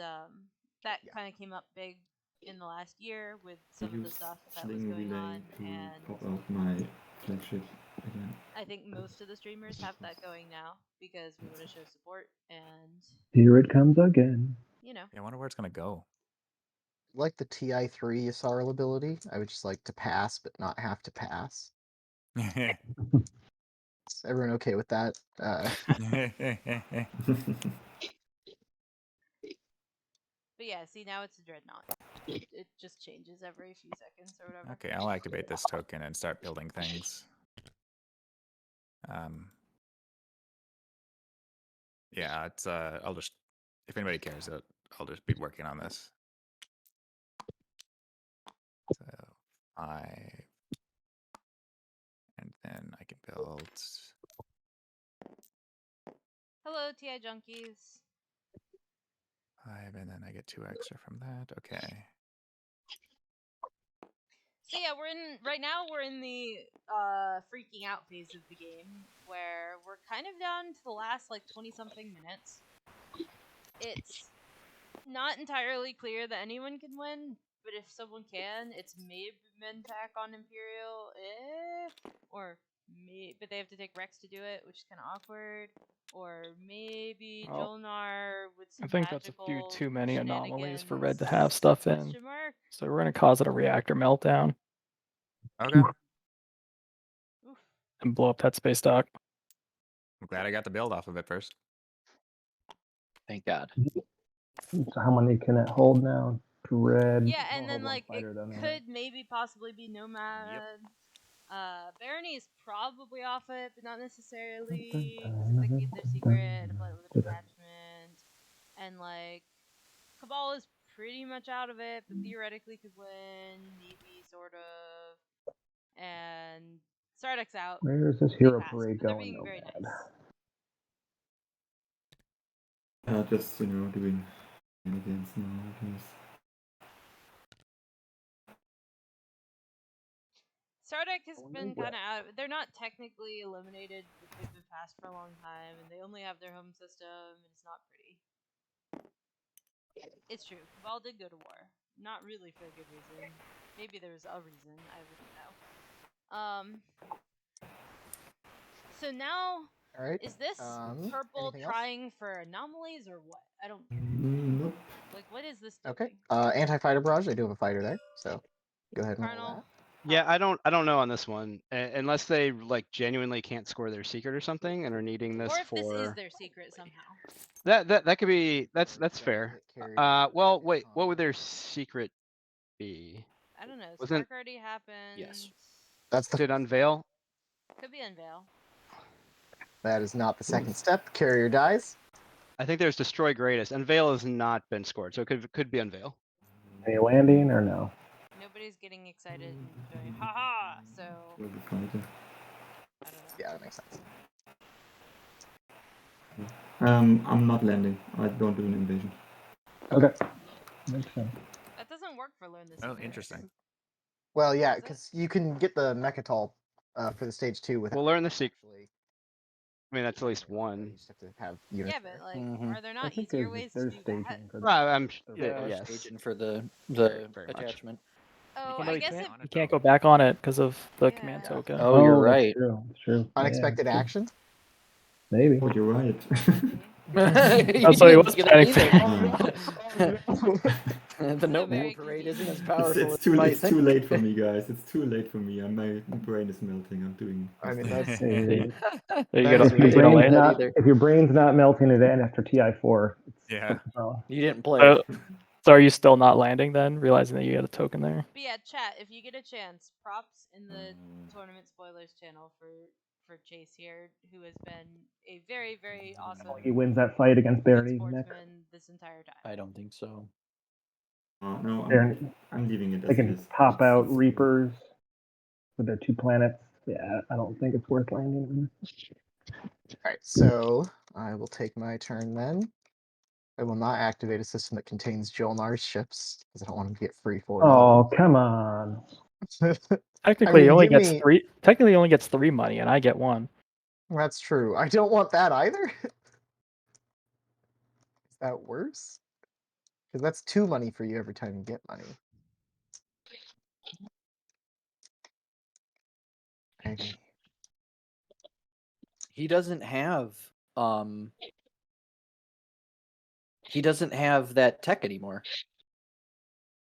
that Yeah. kind of came up big in the last year with some of the Use stuff that was Sling going Relay on, to and pop out my flagship again. I think most of the streamers have that going now because we want to show support, and here it comes again. you know, Yeah, I wonder where it's gonna go. Like the TI3 Yssaril ability, I would just like to pass but not have to pass. Is everyone okay with that? but yeah, see, now it's a dreadnought. It just changes every few seconds or whatever. Okay, I'll activate this token and start building things. Yeah, it's I'll just, if anybody cares, I'll just be working on this. So 5, and then I can build. Hello, TI junkies. 5, and then I get 2 extra from that. Okay. So yeah, right now we're in the freaking out phase of the game, where we're kind of down to the last like 20-something minutes. It's not entirely clear that anyone can win, but if someone can, it's maybe Mentak on Imperial, but they have to take Rex to do it, which is kind of awkward. Or maybe Well, Jolnar with some I think that's a few magical too many anomalies for Red to shenanigans? have stuff in. Question mark? So we're gonna cause it a reactor meltdown Okay. Oof. and blow up that space dock. I'm glad I got the build off of it first. Thank God. So how many can it hold now? Dread. Yeah, and I'll then hold one like it fighter down there. could maybe possibly be Nomad. Barony is probably off it, but not necessarily. 'Cause if they keep their secret and play with a detachment, and like Cabal is pretty much out of it, but theoretically could win, maybe sort of, and Sardak's out. Where's this They hero passed, parade but they're going? being very Nomad. nice. Just doing shenanigans now. I guess. Sardak has been kind of out. They're not technically eliminated, but they've been passed for a long time, and they only have their home system, and it's not pretty. It's true. Cabal did go to war. Not really for a good reason. Maybe there was a reason. I wouldn't know. So now, All right. is this purple anything else? trying for anomalies or what? I don't. Nope. Like, what is this doing? Okay. Anti-fighter barrage. I do have a fighter there, so go ahead and roll Colonel. that. Yeah, I don't know on this one, unless they like genuinely can't score their secret or something and are needing this Or if for. this is their secret somehow. That could be that's fair. Carried Well, in wait, what would combat. their secret be? I don't know. Wasn't- Spark already happened. Yes. That's the. Did unveil? Could be unveil. That is not the second step. Carrier dies. I think there's destroy greatest. Unveil has not been scored, so it could be unveil. Any landing or no? Nobody's getting excited and going, haha! So, Will be fighter. I don't know. Yeah, that makes sense. I'm not landing. I don't do an invasion. Okay. Makes sense. That doesn't work for Learn This. Oh, Secret. interesting. Well, yeah, Is it? because you can get the Mechatol for the stage 2 without We'll learn the secret. actually. I mean, that's at least You one. just have to have units. Yeah, but like, Mhm. are there I not think easier ways to there's do staging that? for Well, I'm the Yeah, yes. staging for the Very much. attachment. Oh, No, I you guess can't- if You can't go back on it because of the Yeah. command token. Oh, you're that's right. True. It's true. Unexpected Yeah, it's action. true. Maybe. But you're right. That's what he was planning The no very man parade confusing. isn't as powerful it's as you might it's too think. late for me, guys. It's too late for me. My brain is melting. I'm doing. I mean, that's Hey, You That gotta, is if, your you gotta brain's land. not, either. if your brain's not melting at end after TI4, it's Yeah. something wrong. You didn't play. So are you still not landing then, realizing that you got a token there? But yeah, chat, if you get a chance, props in the tournament spoilers channel for Chase here, who has been a very, very awesome He wins that fight against good Barony next. sportsman this entire time. I don't think so. No, Barony, I'm leaving it they as it can is. pop out It's- Reapers with their 2 planets. Yeah, I don't think it's worth landing. Alright, so I will take my turn then. I will not activate a system that contains Jolnar's ships, because I don't want him to get free for Oh, come on. Technically, he mean, only give gets me- 3. Technically, he only gets 3 money, and I get 1. That's true. I don't want that either. Is that worse? Because that's 2 money for you every time you get money. Okay. He doesn't have that tech anymore.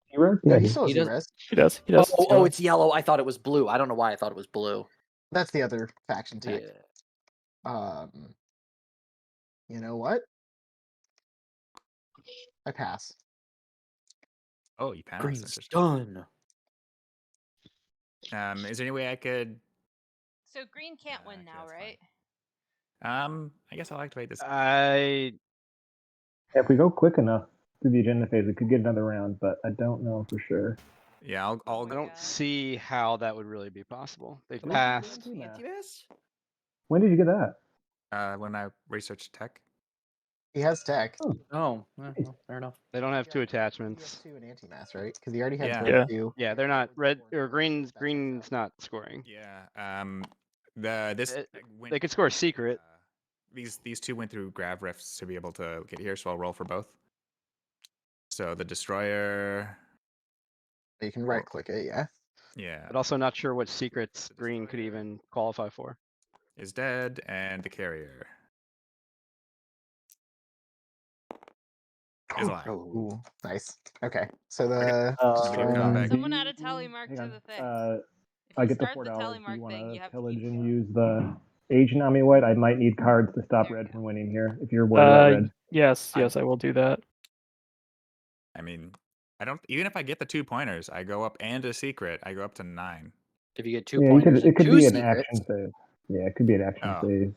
Hero? Yeah, Yeah, he still has he does- Res. He does. He does. Oh, it's yellow. I thought it was blue. I don't know why I thought it was blue. That's the other faction tech. Yeah. You know what? I pass. Oh, you passed. Green's Interesting. done. Is there any way I could? So green can't win Okay, now, that's right? I guess I'll activate this. If we go quick enough through the agenda phase, we could get another round, but I don't know for sure. Yeah, I'll I go. don't see how that would really be possible. They've Look, passed. Anti-mass? When did you get that? When I researched tech. He has tech. Oh, well, fair enough. They don't have 2 He attachments. has 2 in anti-mass, right? Because he already had Yeah. red Yeah. 2. Yeah, they're not red or green's not scoring. Yeah. This went, They could score a secret. These 2 went through grav rifts to be able to get here, so I'll roll for both. So the destroyer. You can right click it, yeah. Yeah. But also not sure what secrets green could even qualify for. Is dead, and the carrier is alive. Ooh, nice. Okay, so the Video combat. Someone add a tally mark hang to on. the thing. If I you get the start the $4. tally Do mark you want thing, you to have to pillage keep and going. use the Age Nami White? I might need cards to stop There we red go. from winning here. If you're worried about red. Yes, I will do that. I mean, I don't. Even if I get the 2 pointers, I go up and a secret. I go up to 9. If you get 2 Yeah, pointers, it could and 2 be an secrets, action save. Yeah, it could be an action Oh. save.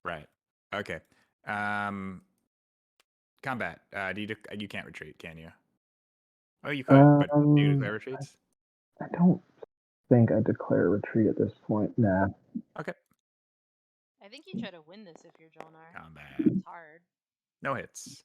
Right. Okay. combat. You can't retreat, can you? Oh, you could, but do you declare retreats? I don't think I declare retreat at this point. Nah. Okay. I think you try to win this if you're Jolnar. Combat. It's hard. No hits.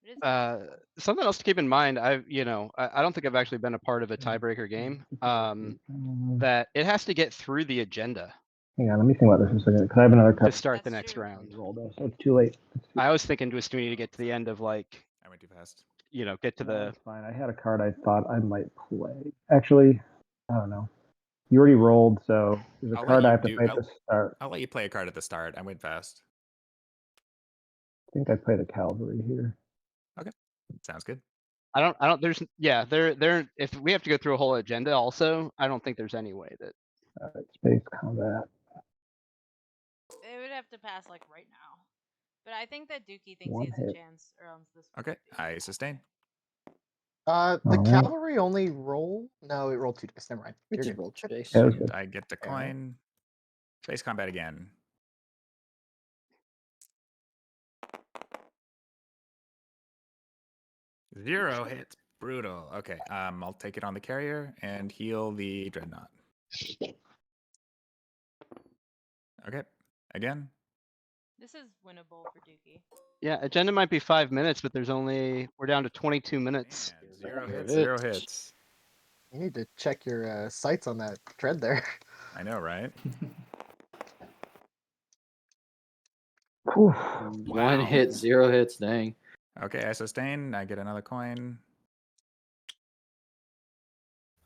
It is possible. Something else to keep in mind. I don't think I've actually been a part of a tiebreaker game. That it has to get through the agenda Hang on, let me think about this for a second. Because I have another to card start the That's next true. round. rolled, so it's too late. I was thinking just we need to get to the end of like, I went too fast. get to No, the. that's fine. I had a card I thought I might play. Actually, I don't know. You already rolled, so there's a I'll let card I you have to do- play at the start. I'll let you play a card at the start. I went fast. I think I play the cavalry here. Sounds good. I don't. There's there. If we have to go through a whole agenda, also, I don't think there's any way that. All right, space combat. They would have to pass like right now. But I think that Dookie thinks One he has a hit. chance, or else this. Okay, I sustain. The Alright. cavalry only roll. No, it rolled 2 dice. Never mind. It You're did good. roll space. Yeah, it was And good. I get the Yeah. coin. Space combat again. Zero hits. Brutal. Okay, I'll take it on the carrier and heal the dreadnought. Okay, again. This is winnable for Dookie. Yeah, agenda might be 5 minutes, but we're down to 22 minutes. Man, zero Zero hits. Zero hits. hits. You need to check your sights on that tread there. I know, right? Whew. One hit, 0 hits. Dang. Okay, I sustain. I get another coin.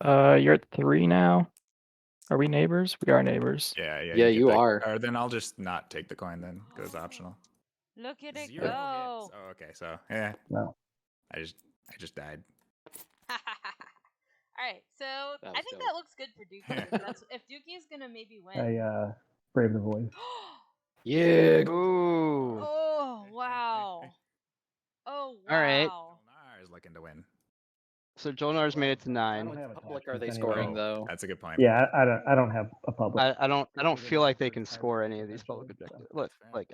You're at 3 now. Are we neighbors? We are neighbors. Yeah, Yeah, get you the- are. Or then I'll just not take the coin. Then goes optional. Look at it Zero go! hits. Oh, okay. So yeah, No. I just died. Alright, so That I was think dope. that looks good for Dookie. If Dookie's gonna maybe win. I brave the voice. Yeah. Ooh. Oh wow. Oh wow. Alright. Jolnar is looking to win. So Jolnar's made it to I don't 9. have What public are attachments they anyway. scoring though? That's a good point. Yeah, I don't have a public. I don't feel like they can score any of these public objectives. Look, like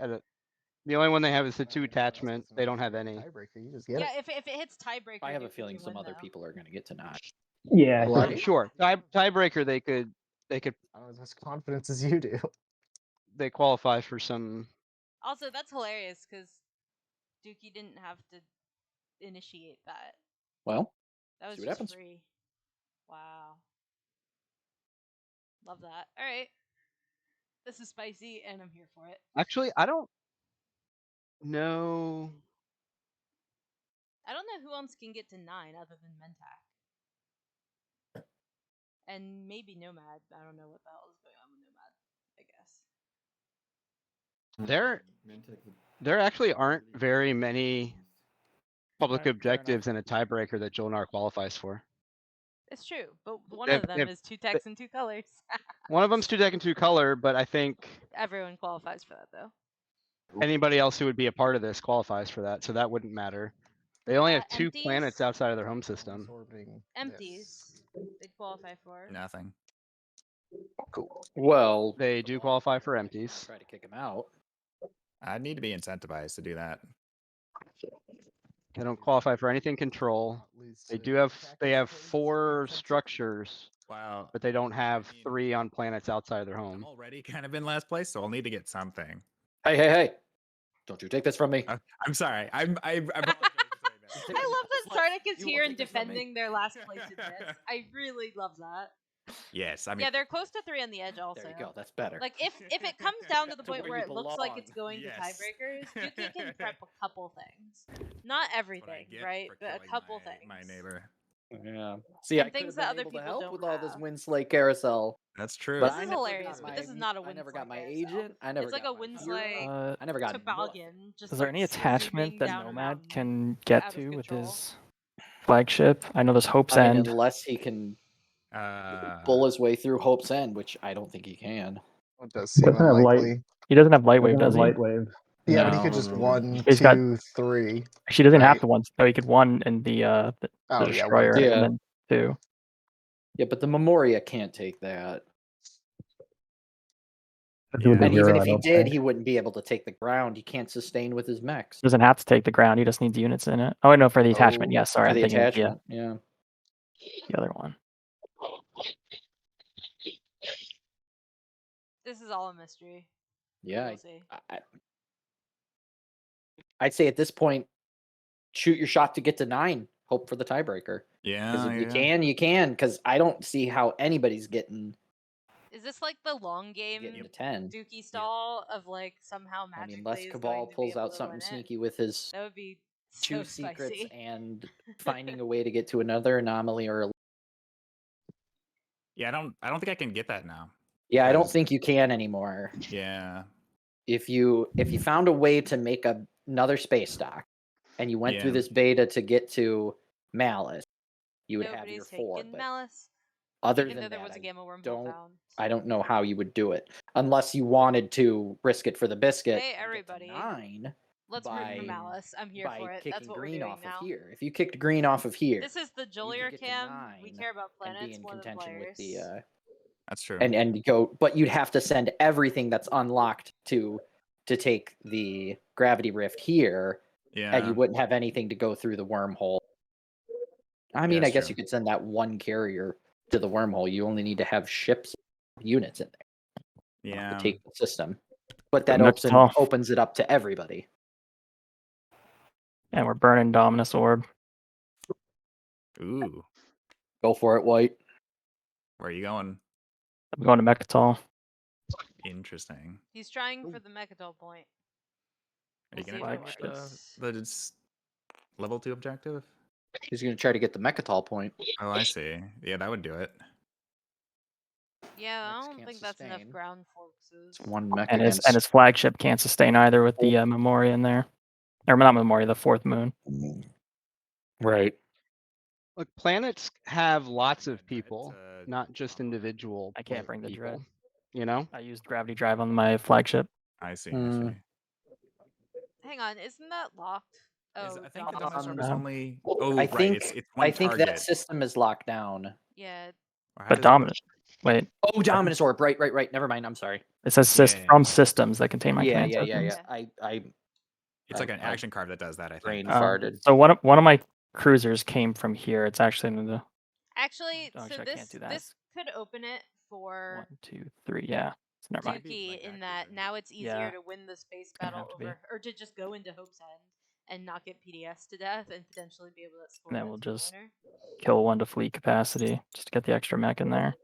the only one they have is the 2 attachment. They don't have any. Tiebreaker. You just get Yeah, it. if it hits tiebreaker, I have a Dookie feeling can some win, other though. people are going to get to 9. Yeah. Well, I- Sure. Tiebreaker, they could I don't have as much confidence as you do. they qualify for some. Also, that's hilarious because Dookie didn't have to initiate that. Well, That was see what just happens. free. Wow. Love that. All right. This is spicy, and I'm here for it. Actually, I don't know. I don't know who else can get to 9 other than Mentak. And maybe Nomad. I don't know what the hell is going on with Nomad, I guess. There actually aren't very many public objectives in a tiebreaker that Jolnar qualifies for. It's true, but one If- of them if- is 2 texts and 2 colors. One of them's 2 deck and 2 color, but I think Everyone qualifies for that, though. anybody else who would be a part of this qualifies for that, so that wouldn't matter. They only have 2 Empties? planets outside of their home system. Absorbing Empties. They qualify for. Nothing. Cool. Well, They do qualify for empties. try to kick him out. I'd need to be incentivized to do that. They don't qualify for anything control. They have 4 structures, Wow. but they don't have 3 on planets outside of their I'm home. already kind of in last place, so I'll need to get something. Hey! Don't you take this from me? I'm sorry. I apologize for saying that. I love that Sarnik is You here won't and take this from me. defending their last place in this. I really love that. Yes, I mean. Yeah, they're close to 3 on the edge also. There you go. That's better. Like if it comes down to the To point where where you it looks like belong. it's going Yes. to tiebreakers, Dookie can prep a couple things. Not That's what I everything, get right? for But a killing couple my, things. My neighbor. Yeah. See, And I could things have that been other able to people help don't with all this have. Winslake carousel. That's true. But This I is never hilarious, got but this my- is not a I never got my Winslake carousel. agent. I never It's like got a my hero. Winslake I never got nothing. toboggan. Just Is there like any attachment swooping that down a Nomad mountain can get out of to with control. his flagship? I know there's Hope's I mean, End. unless he can Uh, bull his way through Hope's End, which I don't think he can. It does seem Doesn't have light- unlikely. He doesn't have light wave, Doesn't have does he? light wave. Yeah, but he No. could just 1, He's got- 2, 3. She doesn't have Right. to one. Oh, he could 1 in the Oh yeah, destroyer, one, Yeah. and then 2. Yeah, but the Memoria can't take that. Especially with the And even hero, if I he don't did, think. he wouldn't be able to take the ground. He can't sustain with his mechs. Doesn't have to take the ground. He just needs units in it. Oh, no, for the attachment. Oh, Yes, sorry. for I'm the thinking attachment. Yeah. the other one. This is all a mystery. Yeah. We'll see. I'd say at this point, shoot your shot to get to 9. Hope for the tiebreaker. Because Yeah, if yeah. you can. Because I don't see how anybody's getting Is this like the long game to 10. Dookie stall of like somehow magically I mean, unless is Cabal going to be pulls able out to something win it? sneaky with his That would be so 2 secrets spicy. and finding a way to get to another anomaly or. Yeah, I don't think I can get that now. Yeah, I don't 'cause- think you can anymore. Yeah. If you found a way to make another space dock, and you went through Yeah. this beta to get to Malice, you would have your Nobody's 4. taken But Malice, other even than though there that, was a gamma wormhole don't found. I don't know how you would do it unless you wanted to risk it for the biscuit. Hey, and get to everybody. 9 Let's root for by Malice. I'm here by for it. kicking That's what we're green doing off now. of here. If you kicked green off of here, This is the you could Jolier get to cam. We 9 care about and be planets in more than contention with players. the That's true. and go, but you'd have to send everything that's unlocked to take the gravity rift here, Yeah. and you wouldn't have anything to go through the wormhole. I mean, I that's guess true. you could send that one carrier to the wormhole. You only need to have ships units in there Yeah. to take the system, but that Next off. opens it up to everybody. And we're burning Dominus Orb. Ooh. Go for it, White. Where are you going? I'm going to Mechatol. Interesting. He's trying for the Mechatol point. Are you We'll see gonna if it take works. the level 2 objective? He's going to try to get the Mechatol point. Oh, I see. Yeah, that would do it. Yeah, I Mechs don't can't think that's enough sustain. ground forces. It's one mech And against. his flagship can't sustain either with the Memoria in there. Or not Memoria, the 4th moon. Right. Look, planets have lots of It's, people, not just individual. I can't like, bring the people. Dread. You know? I used Gravity Drive on my flagship. I see. Hmm. Hang on, isn't that locked? Oh, I think the Dominus Orb no. is only. Oh, I right. think It's one I think target. that system is locked down. yeah. Or how But does it- Dominus. Wait. Oh, Dominus Orb. Right. Never mind. I'm sorry. It says Yeah. from systems that contain my Yeah. command tokens. It's like an action card that does that, I think. brain farted. So one of my cruisers came from here. It's actually in the Actually, Oh, so actually, I this can't do that. this could open it for 1, 2, 3. Yeah. So never mind. Dookie Like in that that cruiser. now it's easier Yeah. to win the space gonna battle have to be. over, or to just go into Hope's End and not get PDS to death and potentially be able to score. And then that we'll 2 just- pointer. Kill 1 to fleet capacity just to get the extra mech in there.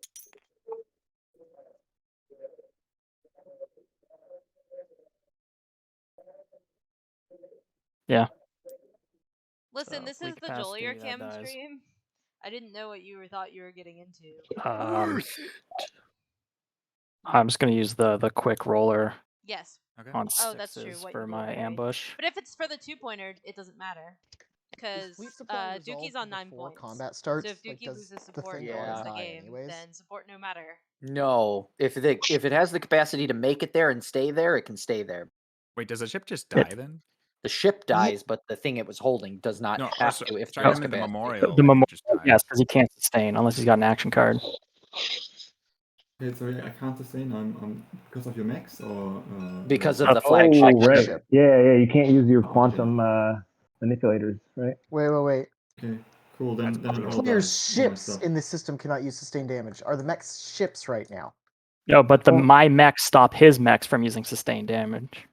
Yeah. Listen, So, this fleet is the capacity, Jolier that cam dies. stream. I didn't know what you thought you were getting into. I'm just gonna use the quick roller Yes. Okay. on Oh, that's true, sixes what for you my rolled, right? ambush. But if it's for the 2-pointer, it doesn't matter. Because Fleet supply resolved Dookie's on 9 before points. combat starts? So if Like, Dookie does loses the support thing and go wins to the die game, anyways? then support no matter. No, if it has the capacity to make it there and stay there, it can stay there. Wait, does the ship just die then? The ship dies, but the thing it was holding does not No, have to. If sorry, I there's mean the capacity. memorial. The like, memorial, just dies. yes, because he can't sustain unless he's got an action card. Okay, sorry, I can't sustain. I'm because of your max or Because of what? the flagship Oh, right. ship. Yeah, you can't use your Oh, quantum manipulators, right? Wait. Okay, cool. Then That's it all cool. Players' dies. All my ships stuff. in this system cannot use sustained damage. Are the mechs ships right now? No, but Oh. my mechs stop his mechs from using sustained damage.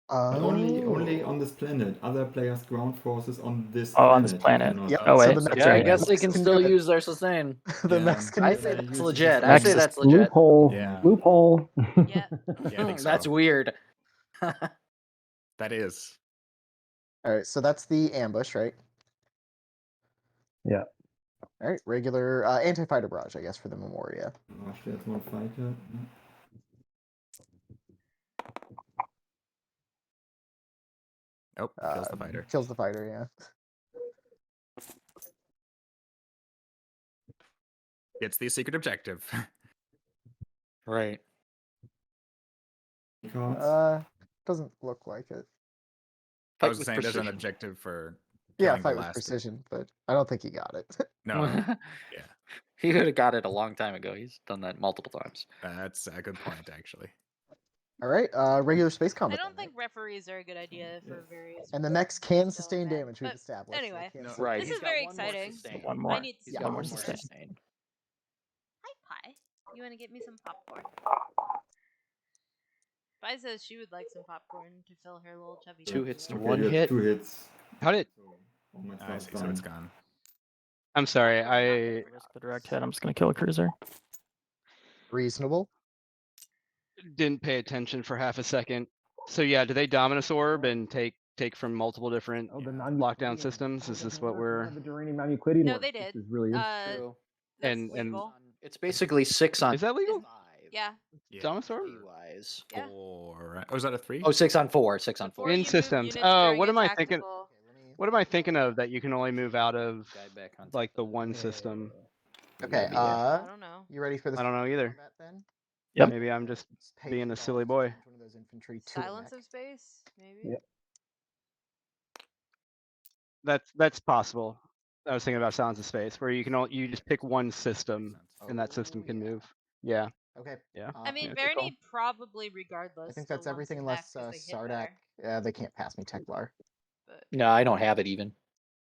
But only Oh. on this planet. Other players' ground forces on this Oh, planet. on this planet. cannot Yep. Oh, so wait, the so mechs that's Yeah, I right. guess they mechs can do still it. use their sustain. The Yeah. mechs can I do say it. that's use legit. the I say sustain. that's legit. Loophole. Yeah. Loophole. Yeah. Yeah, I think so. That's weird. That is. All right, so that's the ambush, right? Yeah. All right, regular anti-fighter barrage, I guess, for the Memoria. Oh, actually, that's one fighter. Oh, kills the fighter. Kills the fighter, yeah. Gets the secret objective. Right. Cards. Doesn't look like it. I Fight was with saying there's an precision. objective for Yeah, killing the fight with last. precision, but I don't think he got it. No, yeah, He would have got it a long time ago. He's done that multiple times. that's a good point, actually. All right. Regular space I combat. don't then, think referees are a good idea for various. And the reasons. mechs can Still sustain bad. damage. We've But established. so they anyway, can No, sustain Right. This he's is got very one more exciting. sustain. One more. I need Yeah, One some more popcorn. sustain. Hi, Pie. You want to get me some popcorn? Pie says she would like some popcorn to fill her little chubby. Two tummy. hits to Okay, one you had hit. 2 hits. How did? So all my I stuff's see. So it's gone. gone. I'm sorry. Risk the direct hit. I'm just gonna kill a cruiser. reasonable. Didn't pay attention for half a second. So yeah, do they Dominus Orb and take from multiple different Oh, the lockdown systems? Is this what we're the Duranium non-Euclidean No, works. they did. This is really True. That's And- legal. It's basically 6 on is that legal? 5. Yeah. Yeah. Dominus Orb? Wise. Yeah. 4. Oh, is that a 3? Oh, 6 on 4. 6 on 4. Before In you move systems. units Oh, during what a am I thinking? tactical- What am I thinking of that you can only move out of Guide back on like the top. one system? Okay. Maybe, yeah. I don't know. You ready for this? I don't know either. combat then? Yep. Maybe I'm just Let's pay being a $2 silly to boy. change one of those infantry to a Silence mech. of space, maybe. Yep. That's possible. I was thinking about Silence of Space, where you can you just pick one system and that system Oh, can yeah. move. Yeah. Okay. Yeah. I mean, Yeah, good call. Verity probably, regardless. I think still that's wants everything some unless back 'cause they hit Sardak. better, They can't pass me Teklar. but No, I don't have it even.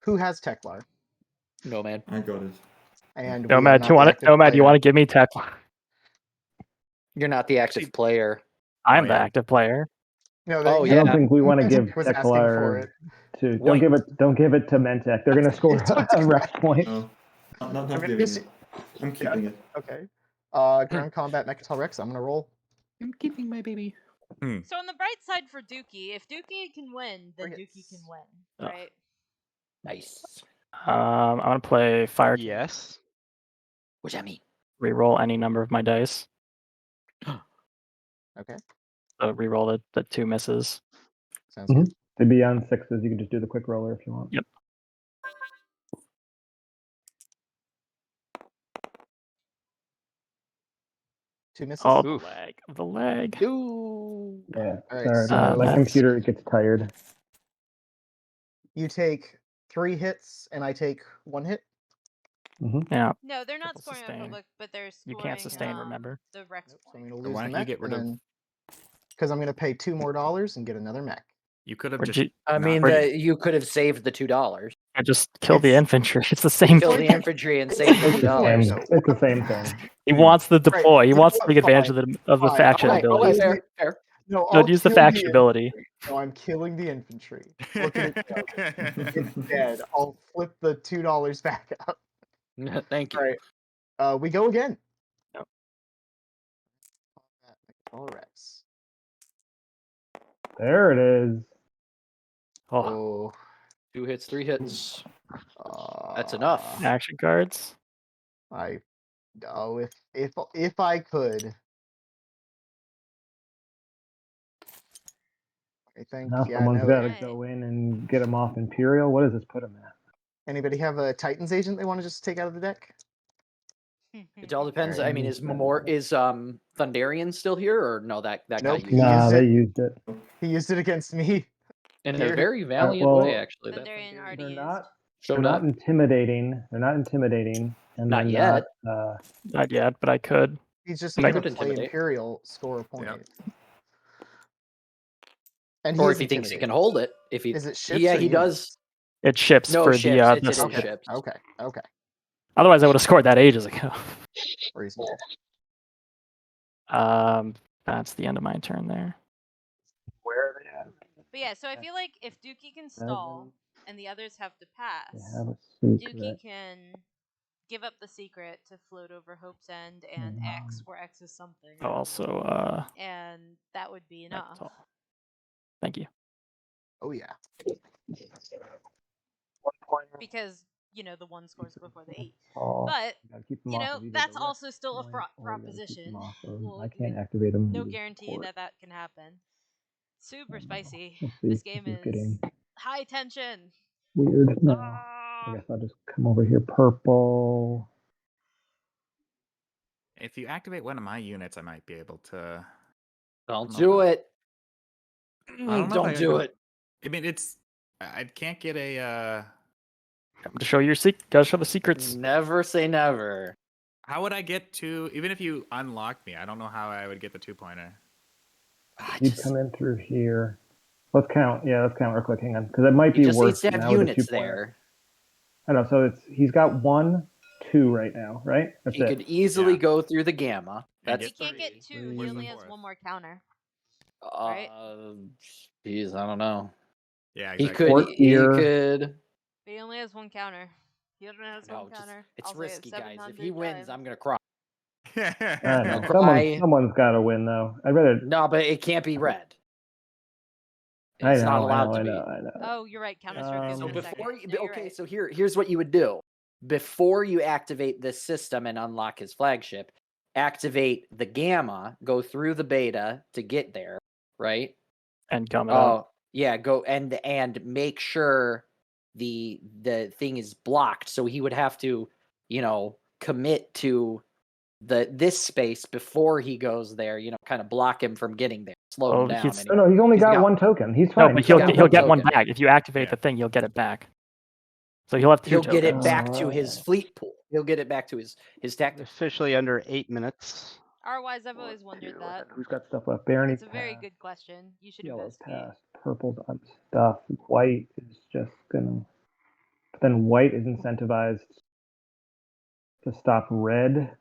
Who has Teklar? No, man. I got it. And we have Nomad, not you want the it? active Nomad, you player. want to give me tech? You're not the active player. I'm Oh, the yeah. active player. No, Oh, I yeah. don't think we want to Mentek give was asking for Teklar it. to. Wait. Don't give it to Mentek. They're gonna score It's what a Rex point. No, not I mean, giving yes, it. I'm keeping it. Okay. Ground combat Mechatol Rex. I'm gonna roll. I'm keeping my baby. so on the bright side for Dookie, if Dookie can win, then Three Dookie hits. can win, Oh. right? Nice. I'm gonna play Fire King. Yes. What's that mean? Reroll any number of my dice. Okay. So reroll the 2 misses. Sounds Mhm. good. To be on 6s, you can just do the quick roller if you want. Yep. Two misses. Oh, the Oof. lag. The lag. Ooh. Yeah. All right, Sorry, so my that's- computer gets tired. You take 3 hits, and I take 1 hit. Yeah. No, they're not Triple scoring on sustain. public, but they're You scoring. can't sustain, remember? The Rex Nope, so I'm point. gonna So lose why the don't you mech, get rid and of- then because I'm gonna pay $2 more and get another mech. You could have Or just. G- I mean, Where- you could have saved the $2. I just kill the It's- infantry. It's the same Kill thing. the infantry and save the It's the same. $2. It's the same thing. He wants to deploy. He you wants know to what? take advantage of the Fine. faction Alright, ability. okay. fair, fair. No, So I'll use the kill faction ability. infantry. No, I'm killing the infantry. Look at it go. It's dead. I'll flip the $2 back up. Thank you. All right. We go again. Yep. All Rex. There it is. Oh, Oh. 2 hits, 3 hits. That's enough. action cards. If I could. I think Now yeah. someone's No. got to Right. go in and get him off Imperial. What does this put him at? Anybody have a Titans agent they want to just take out of the deck? It all depends. Alright. I mean, is Thunderian still here, or no? That Nope, got he used Nah, used they it. used it. He used it against me. in a here. very valiant well, way, actually. That Thunderian Thunderian already They're used. not. showed They're up. not intimidating. They're not intimidating. And Not they're yet. Not, Not yet, but I could. He's just And I gonna could play intimidate. Imperial, score a point. Yep. And Or is if he thinks he can intimidating. hold it, if he, Is it ships yeah, or he does. It ships No for ships. the It's the in skip. ships. Okay. Otherwise, I would have scored that ages ago. Reasonable. That's the end of my turn there. where are they at? But yeah, so I feel like if Dookie can stall and the others have to They pass, have a Dookie secret. can give up the secret to float over Hope's End and X, where X is something. Oh, also, And that would be enough. thank you. Oh yeah. Because, the 1 scores before the 8. Oh, But, gotta keep them off of either that's the also still a Rex point or you gotta keep proposition. them off of- Well, I can't activate them. No guarantee that can happen. Super spicy. We'll see. This game This is getting high tension. weird. No. Ah. I guess I'll just come over here. Purple. If you activate one of my units, I might be able to. Don't I'm do open. it. I don't know if I Don't can do go- it. I mean, I can't get a. To show your gotta show the secrets. Never say never. How would I get to? Even if you unlock me, I don't know how I would get the 2-pointer. He'd come in through here. Let's count. Yeah, let's count real quick. Hang on, because it might He be just worse needs to have now with the units 2.0. there. I know. So he's got 1, 2 right now, right? That's He it. could easily Yeah. go through the gamma. And That's He can't get 2. Three. He Where's the only has fourth? 1 more counter. right? Right? Geez, I don't know. Yeah, He exactly. could. Fort He here. could. But he only has 1 counter. He only has No, 1 just counter. it's I'll say it risky, guys. If he 700 wins, times. I'm gonna cry. I know. Cry. Someone's got to win though. I'd rather. No, but it can't be red. I It's know. not I allowed know. to I be. know. I know. Oh, you're right. Counter-Strike goes So in a second. before you, No, you're okay, right. so here's what you would do. Before you activate this system and unlock his flagship, activate the gamma, go through the beta to get there, right? And come up. Yeah, go and make sure the thing is blocked. So he would have to, commit to this space before he goes there, kind of block him from getting there, slow him Oh, down. he's- and No, he's only He's got got- 1 token. He's No, fine. but He's he'll got he'll get token. one back. If you activate Yeah. the thing, you'll get it back. So he'll have 2 he'll tokens. get it back to his fleet pool. He'll get it back to his tactic. Officially under 8 minutes. R-wise, I've always wondered that. Who's got stuff left? Barony's It's a very passed. good question. You should Yellow's investigate. passed. Purple's unstuffed. White is just gonna. But then white is incentivized to stop red.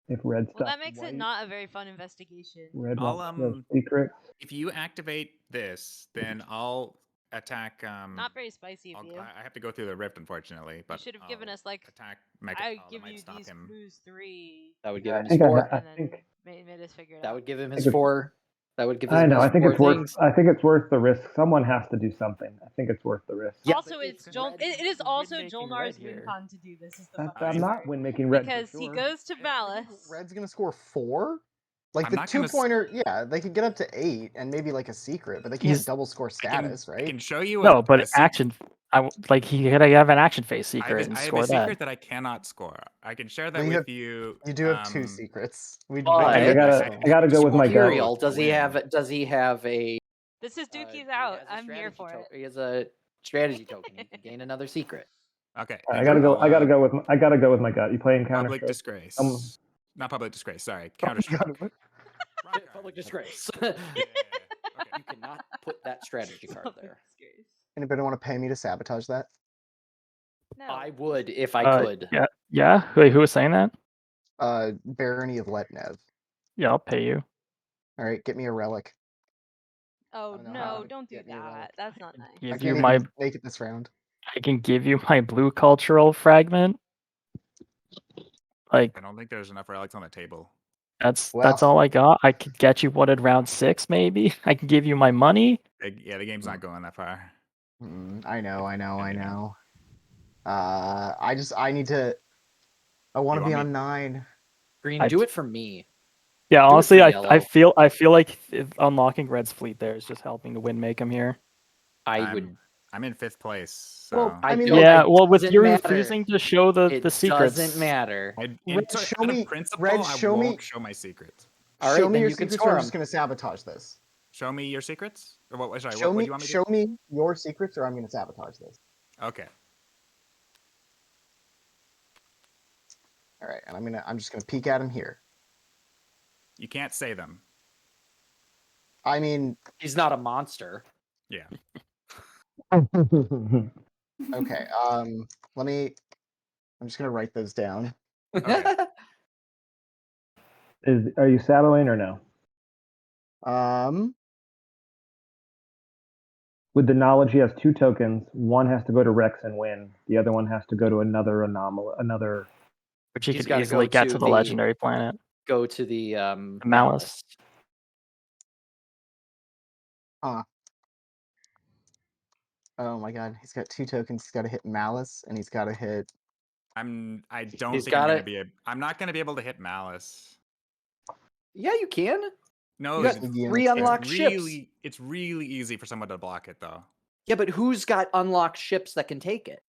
If red stops Well, that makes white, it not a very fun investigation. red I'll, wants those secrets. If you activate this, then I'll attack. Not very spicy of you. I have to go through the rift, unfortunately. But You should have given I'll us like attack I Megatron. give That might you stop these him. clues 3. That would give I him his think 4. I and then think. made us figure it That out. would give him I his think it's- 4. That would give I him know. his I think 4 it's worth. things. I think it's worth the risk. Someone has to do something. I think it's worth the risk. Yeah, Also, but it's it's Jol. red- It is it's also red-making Jolnar's red here. WinCon to do this. Is the fucking I'm not story. win making red Because for he sure. goes to Malice. Red's gonna score 4. Like I'm the not gonna 2-pointer, yeah, they could get up to 8 and maybe like a secret, but they can't He's- double score status, I right? can show you. No, but a secret. action. He gotta have an action phase I have secret a, and I have score a secret that. that I cannot score. I can share that Well, you with have- you. You do have 2 secrets. We But- I did gotta. that. I gotta go with my gut. Imperial. to Does he win. have a? This is he Dookie's has out. a I'm here strategy for it. He has a strategy token. He can gain another secret. Okay. I gotta go. I'll, I gotta go with. I gotta go with my gut. You playing Counter Public Strike? disgrace. Not public disgrace. Sorry. Counter Strike. Public disgrace. Okay. You cannot put that strategy card there. Disgrace. Anybody want to pay me to sabotage that? No. I would if I could. Yeah. Yeah. Wait, who was saying that? Barony of Letnev. Yeah, I'll pay you. All right, get me a relic. Oh I don't know how no! to Don't do get me a relic. that. That's not nice. I Give can't you even my. make it this round. I can give you my blue cultural fragment. Like I don't think there's enough relics on the table. that's Well. all I got. I could get you one at round 6, maybe. I can give you my money. Yeah, the game's not going that far. I know. Yeah. I need to. I want to You be want on 9. Green, I- do it for me. Yeah, Do it honestly, for I yellow. feel like unlocking Red's fleet there is just helping to win make him here. I'm in 5th place. So Well, I mean, don't- Yeah, it well, with doesn't you matter. refusing to show the It secrets, doesn't matter. Red, show me- principle, Red, I show won't me- show my secrets. All show right, me then your you can secrets, or score I'm them. just going to sabotage this. Show me your secrets. Or what? Sorry, Show what do me, you want me to show me your secrets, or I'm going to sabotage this. do? Okay. All right, and I'm just gonna peek at him here. You can't say them. I mean, He's not a monster. Yeah. okay. Let me. I'm just gonna write those down. Okay. Are you saddling or no? With the knowledge, he has 2 tokens. One has to go to Rex and win. The other one has to go to another anomaly. Another. which he He's could gotta easily go get to to the the- legendary planet. Go to the Malice. Malice. Oh my god, he's got 2 tokens. He's got to hit Malice, and he's got to hit. I don't He's think I'm got gonna it. be. I'm not gonna be able to hit Malice. Yeah, you can. No, You got it's 3 unlocked ships. it's really easy for someone to block it though. Yeah, but who's got unlocked ships that can take it?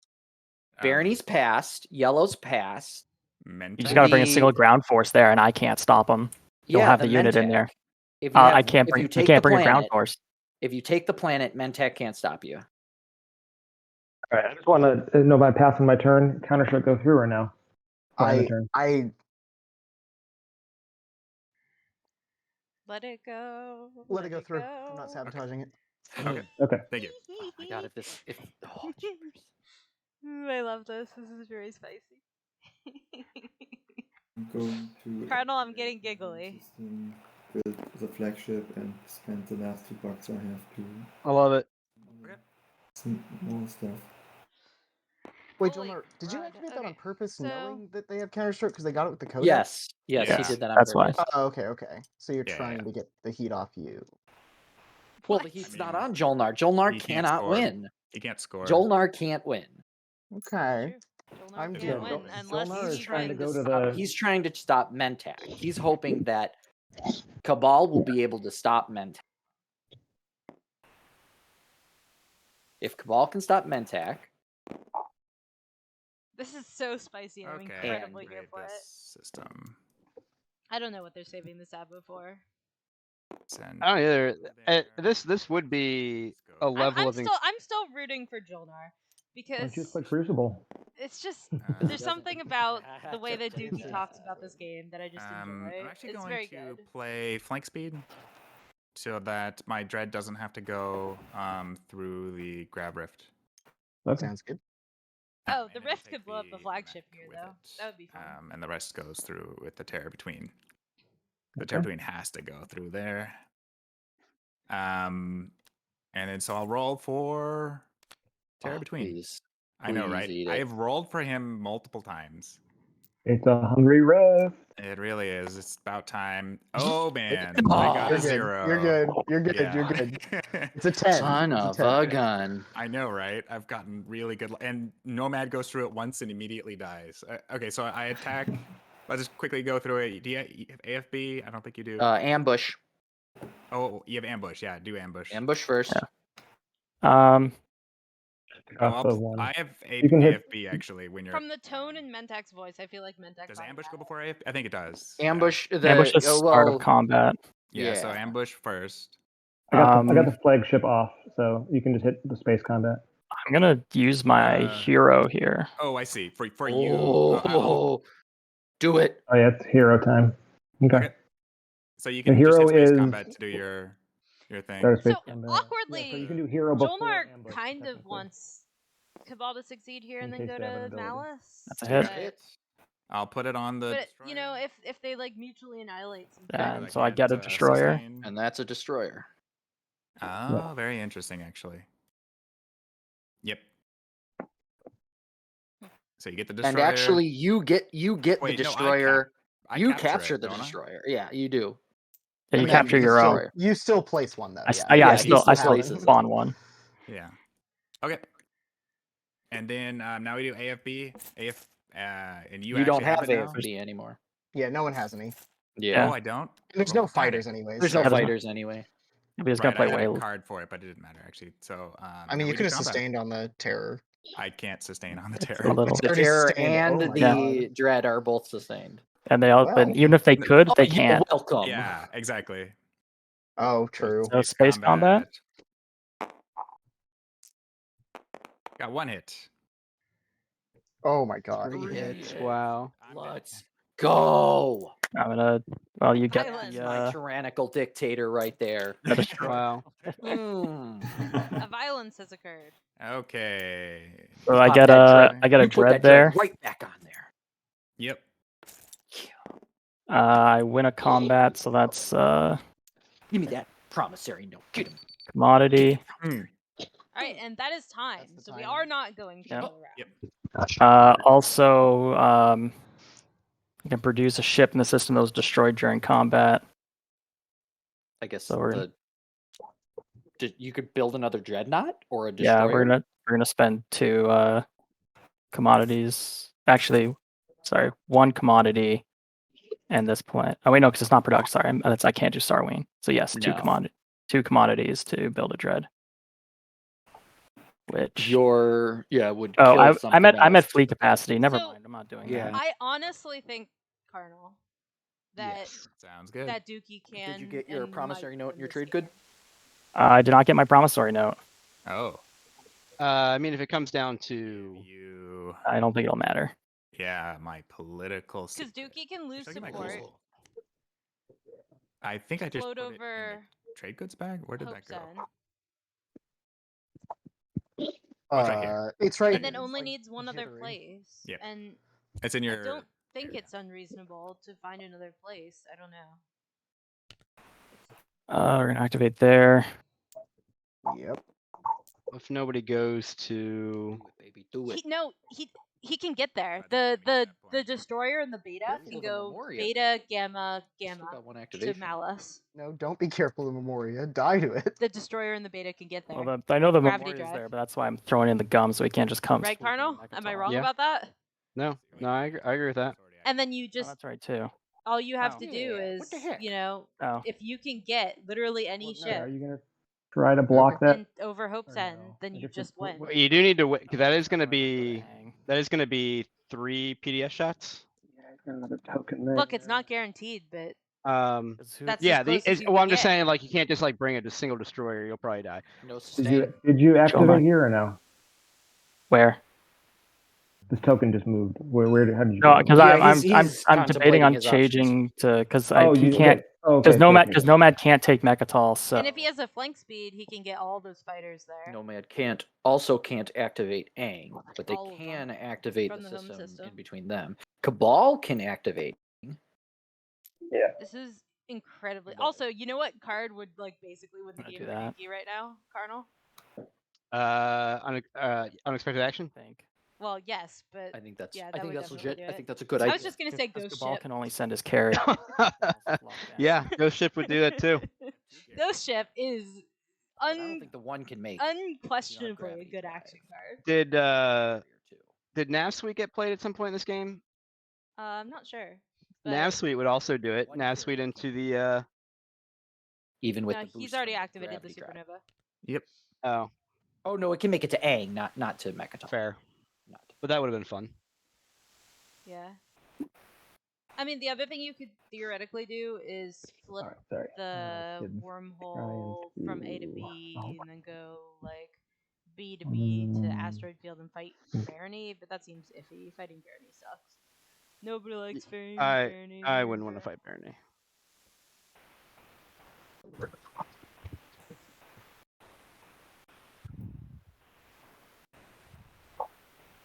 Barony's passed. Yellow's passed. You just gotta bring a single ground force there, and I can't stop him. You'll have the unit in there. If you I can't if bring. you You take can't the bring a ground planet- force. If you take the planet, Mentech can't stop you. All right. I just want to know by passing my turn, Counter Strike go through or no? Behind the turn. Let it go. Let it go through. I'm not sabotaging it. Okay. Okay. Thank you. Oh my god, if oh, jeepers. Ooh, I love this. This is very spicy. I'm going to. Colonel, I'm activate getting my giggly. system, build the flagship, and spend the last $2 I have to. I love it. Some more stuff. Wait, Holy Jolnar, did you crud. activate that on Okay, purpose, so- knowing that they have counterstroke because they got it with the code? Yes, yes, Yeah. he did that on That's why. purpose. Oh, okay. So you're Yeah, trying yeah. to get the heat off you. Well, What? the heat's I not mean, on Jolnar. Jolnar he can't cannot score. win. He can't score. Jolnar can't win. Okay. Jolnar I'm can't down. win unless Jolnar is he trying to wins. go to the. He's trying to stop Mentak. He's hoping that Cabal will be able to stop Mentak. If Cabal can stop Mentak, This is so spicy. I'm Okay. incredibly here activate for it. this system. I don't know what they're saving the Sabo for. Send I don't either. there. This would be Let's go. a level I'm of still rooting for Jolnar Why because don't you just play Crucible? it's just He there's doesn't- something about the way that Just- Dookie talks about this game that I just enjoy. I'm actually It's going very to good. play flank speed so that my dread doesn't have to go through the grab rift. Okay. Sounds good. Oh, And the it'll rift take could blow up the flagship mech here, with though. it. That would be fun. And the rest goes through with the terror between. The Okay. terror between has to go through there. And then so I'll roll for terror Oh, between. please. I know, Please right? eat it. I've rolled for him multiple times. It's a hungry ref. It really is. It's about time. Oh man, Oh, I got You're a good. 0. You're good. You're good. Yeah. You're good. It's a 10. Son It's of 10. a gun. I know, right? I've gotten really good. And Nomad goes through it once and immediately dies. Okay, so I attack. Let's just quickly go through it. Do you have AFB? I don't think you do. Ambush. Oh, you have ambush. Yeah, do ambush. Ambush first. Um, Oh, Off the one. I have You can hit- AFB actually when you're From the tone in Mentak's voice, I feel like Mentak. Does probably ambush had go it. before AFB? I think it does. Ambush. ambush is start of combat. Yeah, so Yeah. ambush first. I got the flagship off, so you can just hit the space combat. I'm gonna use my hero here. Oh, I see. For you. Oh, do it. Oh yeah, it's hero time. Okay. Okay. So you The can just hero hit space is combat to do your thing. start of space So combat. awkwardly, Yeah, so you can do hero before Jolnar ambush, kind of technically. wants Cabal to succeed here and In then case go they have an to ability. Malice. That's a Do hit. it. I'll put it on the. But you know, if they like mutually annihilate some Yeah, things, and so I get a can't, destroyer. sustain. And that's a destroyer. Oh, very interesting, actually. Yep. So you get the destroyer. And actually, you get Wait, the no, destroyer. I you capture capture it, the don't I? destroyer. Yeah, you do. Yeah, you I mean, capture you your still, own. You still place one though. I Yeah. still have place it. spawn one. Yeah. Okay. And then now we do AFB. And you don't actually have it now? AFB anymore. Yeah, no one has any. Yeah. Oh, I don't. There's Well, no darn fighters it. anyways. There's so- no fighters anyway. Maybe he's Right, gonna I play had a way. card for it, but it didn't matter actually. So I mean, now you we could do have combat. sustained on the terror. I can't sustain on the It's terror. a little. The already terror sustained. and Oh my the God. dread are both sustained. And they all, but Well. even if they could, they you're can't. welcome. Yeah, exactly. Oh, true. So space combat? Got one hit. Oh my God. 3 hits. hits. Wow. Let's go. I'm gonna. Well, you get Violence. the My tyrannical dictator right there. the destroyer. Wow. a violence has occurred. Okay. So I Pop get that a You put dread that there. right back on there. Yep. I win a combat, so that's Give me that promissory note. Get him. commodity. All right, and that is time. That's the So we time. are not going to Yep. go around. Yep. Also, you can produce a ship in the system that was destroyed during combat. I guess So we're- you could build another dreadnought or a destroyer. Yeah, we're gonna spend 2 commodities. Actually, sorry, 1 commodity and this planet. Oh wait, no, because it's not production. Sorry, I can't do Starwing. So yes, No. 2 commodities to build a dread. Which would oh, kill I'm something at else. fleet capacity. Never So- mind, I'm not doing Yeah. that. I honestly think, Cardinal, that Yes. Sounds good. that Dookie can. Did you get your and promissory might note win in your this trade game. good? I did not get my promissory note. Oh. I mean, if it comes down to You. I don't think it'll matter. Yeah, my political. Because Dookie can lose Should I get my support. cool? I think I just Float put it in over the trade goods bag. Where did that Hope's go? End. Oh, it's right here. It's right And then here. It's, only like, needs one other jittering. place. Yep. And It's in I your. don't think yeah. it's unreasonable to find another place. I don't know. We're gonna activate there. Yep. If nobody goes to, Do it, baby. Do it. He can get there. I think we reached that The point. destroyer and the beta Careful can of the go Memoria. beta, gamma, Still gamma got one to activation. Malice. No, don't be careful of Memoria. Die to it. The destroyer and the beta can get there. Well, I know the Gravity Memoria's drive. there, but that's why I'm throwing in the gum so he can't just come. Right, swooping Carnal? back Am at I all. wrong Yeah. about that? no, I agree with that. And then you Oh, just that's right too. all you have Oh. to do Yeah, is what the heck? Oh, if you can get literally any Well, no, ship Are you gonna try to block that? and over Hope's Or End, no? then Like, you if it's- just win. Well, you do need to wait, because that is going to Otherwise I'd go to be Aang. 3 PDS shots. Yeah, he's got another token there. Look, it's not guaranteed, but 'Cause that's Yeah, as close as you well, can I'm just get. saying, like, you can't just like bring a single destroyer. You'll probably die. No Did sustain. you my- activate here or no? Where? This token just moved. How did you? No, get it? because Yeah, I'm he's debating contemplating on his options. changing to because you he can't okay. Oh, okay, because Nomad okay. because Nomad can't take Mechatol. So And if he has a flank speed, he can get all those fighters there. Nomad can't activate Aang, but they All of them. can activate From the the home system, system. in between them. Cabal can activate. This is incredibly. But- Also, you know what card would like basically win the I'll game do for that. Dookie right now, Carnal? Unexpected action. I think. Well, yes, but I think that's. yeah, I that think would that's definitely legit. do I it. think that's a good I idea. was just gonna say Because Ghost Cabal Ship. can only send his carry. Yeah, Ghost Ship would do that too. Ghost Ship is But I don't think the one can make. unquestionably a gravity good drive. action card. Did Nav Suite get played at some point in this game? I'm not sure. Nav But Suite would also do it. One Nav carry. Suite into the Even with no, the boost he's already from activated the gravity drive. supernova. Yep. oh, Oh no, it can make it to Aang, not to Mechatol. fair. Not. But that would have been fun. Yeah. I mean, the other thing you could theoretically do is flip Alright, sorry. the Kids. wormhole from A to to- B oh. and then go like B to B to Mm. asteroid field and fight Barony, but that seems iffy. Fighting Barony sucks. Nobody likes fighting Barony. I wouldn't want to fight Barony.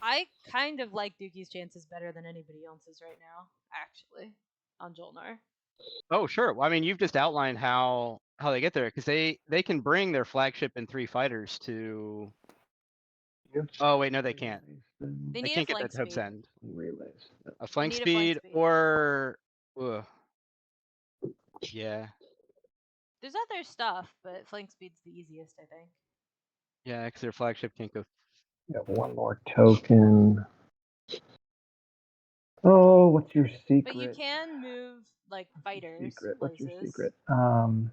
I kind of like Dookie's chances better than anybody else's right now, actually, on Jolnar. Oh, sure. Well, I mean, you've just outlined how they get there because they can bring their flagship and 3 fighters to. Oh wait, no, they can't. They They need can't a get flank that to Hope's speed. End. Relays. A flank need a flank speed speed. or. Ugh. Yeah. There's other stuff, but flank speed's the easiest, I think. Yeah, because their flagship can't go. Got one more token. Oh, what's your secret? But you can move like fighters Secret. What's your places. secret? Can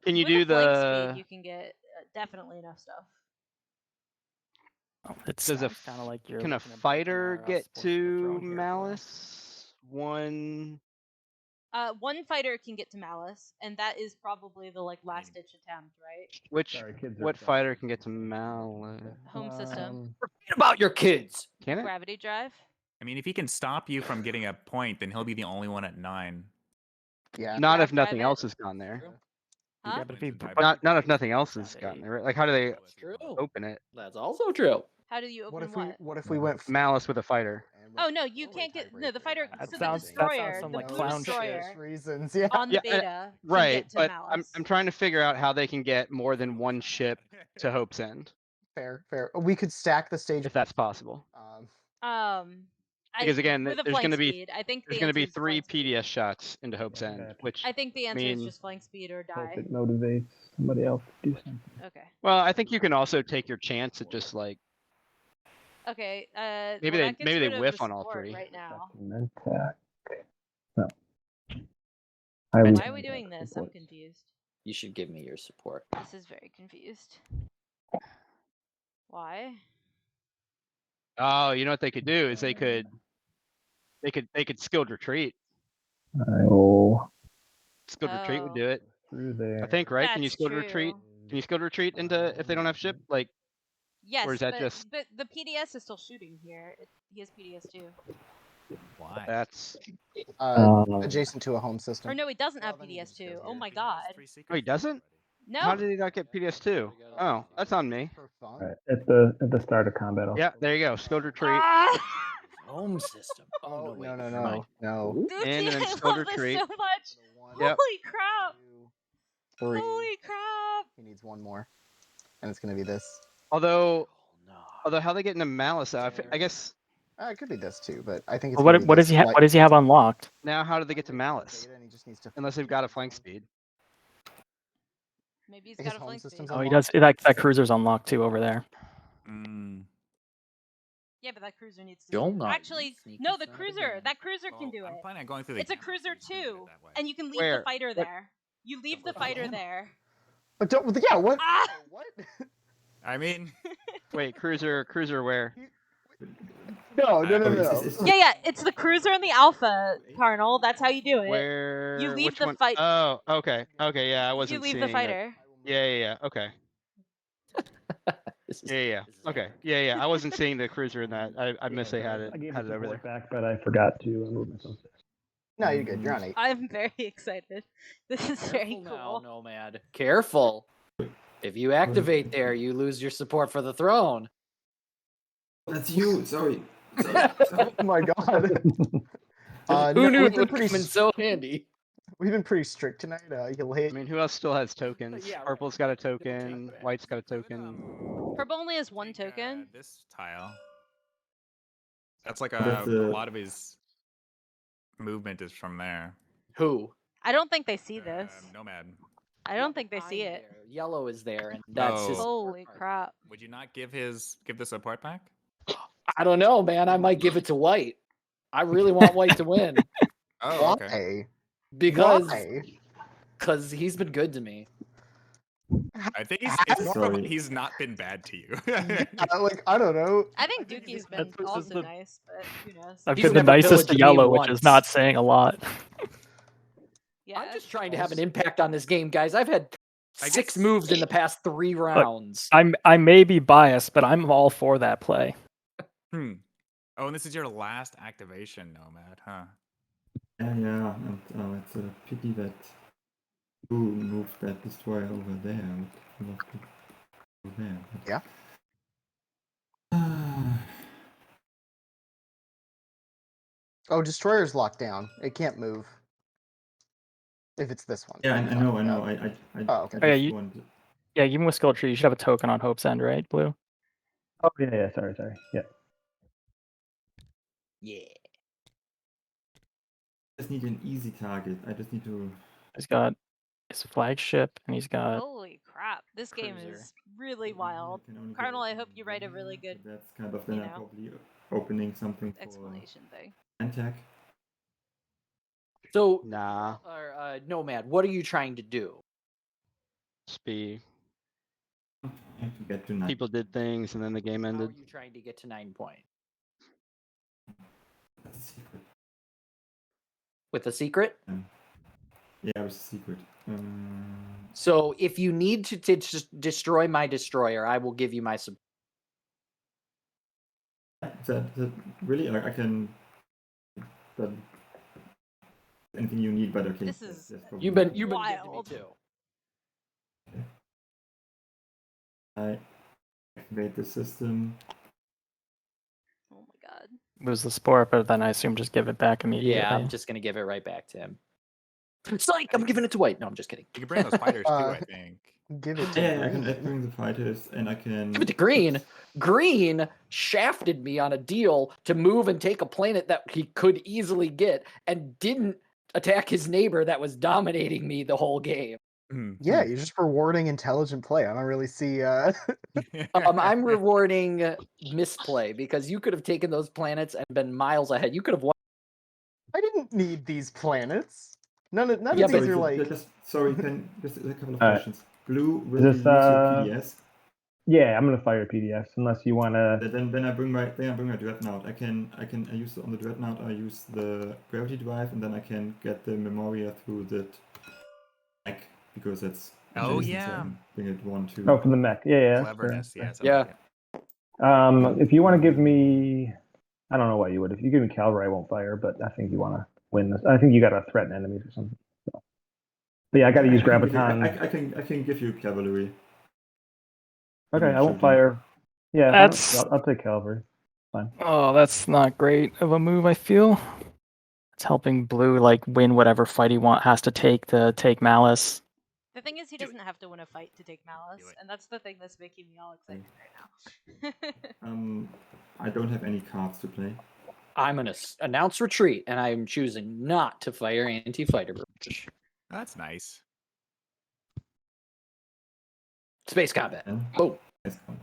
you with do a flank the? speed, you can get definitely enough stuff. It Does a sounds kind of like you're. Can a looking at breaking fighter our, get sports to throne here, bro. Malice? One. One fighter can get to Malice, and that is probably the like last ditch attempt, right? Which Sorry, kids are what fine. fighter can get to Malice? Home system, Forget about your kids. Can it? gravity drive. I mean, if he can stop you from getting a point, then he'll be the only one at 9. Yeah. Not Grav if nothing drive it? else has gone there. Huh? Yeah, but if he Not if nothing else has gotten there. Right? Like, how do they True. open it? That's also true. How do you open What if we went Malice with a fighter. Oh no, you can't get the fighter. That So sounds- the that sounds destroyer, some the like blue clown shit. destroyer reasons, yeah. on the Yeah, beta can Right, get to but Malice. I'm trying to figure out how they can get more than one ship to Hope's End, Fair. We could stack the stage. if that's possible. Because again, with a there's flank gonna be speed, I think there's the going to be answer is 3 flank speed. PDS shots into Hope's Yeah, End, okay. which I think the answer is mean- just flank speed or Hope die. it motivates somebody else to do something. Okay. well, I think you can also take your chance at just like Okay. Maybe well, that maybe gets they rid of whiff the on all support 3. right now. Mentac. No. Why are we doing this? I'm confused. You should give me your support. This is very confused. Why? Oh, you know what they could do is they could skilled retreat. I will Skilled retreat would do it. through there. I think, right? Can you That's skilled retreat? true. Can you skilled retreat into if they don't have ship? Like, Yes, Or is that but, just- but the PDS is still shooting here. He has PDS too. Why? That's adjacent to a home system. Or no, he doesn't have Well, then he just PDS2. goes Oh here. my He has god. 3 secrets Oh, he doesn't? No. How did he not get PDS2? Oh, that's on me. For fun. All right, at the start of combat. Yeah, there you go. Skilled retreat. Ah! Home system. Oh, no, Oh, wait. no, never mind. no. Dude, In and then I skilled love this retreat. so much. One, Yep. Holy crap. 2, 3. Holy crap. He needs one more, and it's gonna be this. Although, Oh, no. how they get into Malice? I guess It could be this too, but I think it's. Well, gonna be what this does he have? light- What does he have unlocked? now how do they get to Malice? And he just needs to Unless they've got a flank speed. Maybe he's His got a home flank speed. system's Oh, he does. That cruiser's unlocked too over there. Mm. Yeah, but that cruiser needs to You'll be... not Actually, sneaky no, the son of a cruiser. gun. That cruiser can Well, do I'm it. planning on going through the It's a gamma, cruiser so he's gonna do too. it that way. And you can leave Where? the fighter What? there. You leave the fighter there. But don't. Yeah. What? Ah! What? I mean, Wait, cruiser where? No. Yeah, it's the cruiser and the alpha, Carnal. That's how you do it. Where? You leave which the one? fight. Oh, okay. Yeah, I You wasn't leave seeing the that. fighter. Yeah. Okay. This is- Yeah. this is Okay. very- Yeah. I wasn't seeing the cruiser in that. I missed they had I gave it the over there. support back, but I forgot to move myself. No, you're good. You're on 8. I'm very excited. This is very Careful now, cool. Nomad. Careful. If you activate there, you lose your support for the throne. That's you. Sorry. Oh my god. Who no, knew we've it been would pretty come in so handy? We've been pretty strict tonight. You'll hate. I mean, who else still has tokens? Yeah, right. Purple's got a token. back. White's got a token. Purple only has one take, token. this tile. That's like That's a a- lot of his movement is from there. Who? I don't think they see this. Nomad. I don't think they see Behind it. there. Yellow is there, and that's his. Oh. Holy support crap. Would you not give the support back? mark. I don't know, man. I might give it to White. I really want White to win Oh, okay. Why? because Why? he's been good to me. I think it's more of Sorry. he's not been bad to you. I don't know. I think Dookie's been This is also the- nice, but who knows? I've He's been the never nicest pillaged to me yellow, which once. is not saying a lot. Yeah. I'm just trying to have an impact on this game, guys. I've had I 6 guess- moves in the past 3 rounds. I may be biased, but I'm all for that play. Hmm. Oh, and this is your last activation, Nomad, huh? Yeah, and it's a pity that who moved that destroyer over there. I would love to go there. but- Yeah. Oh, destroyer's locked down. It can't move. If it's this one. Yeah, I know. Oh, okay. I Yeah, just you- want- Yeah, even with Skill Tree, you should have a token on Hope's End, right, Blue? Oh yeah. Sorry. Yeah. Yeah. I just need an easy target. I just need to. He's got his flagship, and he's got. Holy crap. This game Cruiser. is really wild. I can only get Cardinal, I one hope you write a really there, good but that's kind of then you I'm know, probably opening something for explanation thing. attack. So, Nah. Nomad, what are you trying to do? Speed. I have to get to 9. People did things and then the game How are ended. you trying to get to 9 point? That's a secret. With a secret? Yeah, it was a secret. So, if you need to destroy my destroyer, I will give you my support. That really, I can. That, anything you need, but okay. This is- that's probably You've been not- good to me Wild. too. I activate the system. Oh my god. Lose the sport, but then I assume just give it back immediately. Yeah, I'm just gonna give it right back to him. Psych! I'm giving it to White. No, I'm just kidding. You can bring those fighters too, I think. Give it to Yeah, I Green. can bring the fighters, and I can. Give it to Green. Green shafted me on a deal to move and take a planet that he could easily get, and didn't attack his neighbor that was dominating me the whole game. Yeah, you're just rewarding intelligent play. I don't really see. I'm rewarding misplay because you could have taken those planets and been miles ahead. You could have won. I didn't need these planets. None of Yeah, these but- are like. Sorry, just a couple of Alright. questions. Blue, will Is you this, use your PDS? Yeah, I'm gonna fire PDS unless you wanna. Then I bring my dreadnought. I use on the dreadnought. I use the gravity drive, and then I can get the memoria through the back because that's. Oh, adjacent, so I yeah. can bring it 1, 2. Oh, from the mech. Yeah. That's fair. Cleverness, yes. Yeah. If you want to give me I don't know why you would. If you give me cavalry, I won't fire, but I think you want to win this. I think you got to threaten enemies or something. So. But yeah, I got to use graviton. I can give you cavalry. Okay, I won't Shooting. fire. Yeah, That's- I'll take cavalry. Fine. Oh, that's not great of a move, I feel. It's helping blue like win whatever fight he has to take Malice. The thing is, he doesn't have to win a fight to take Malice, and that's the thing that's making me all excited right now. I don't have any cards to play. I'm gonna announce retreat, and I'm choosing not to fire anti-fighter barrage. That's nice. Space combat. Yeah. Boom. Space combat.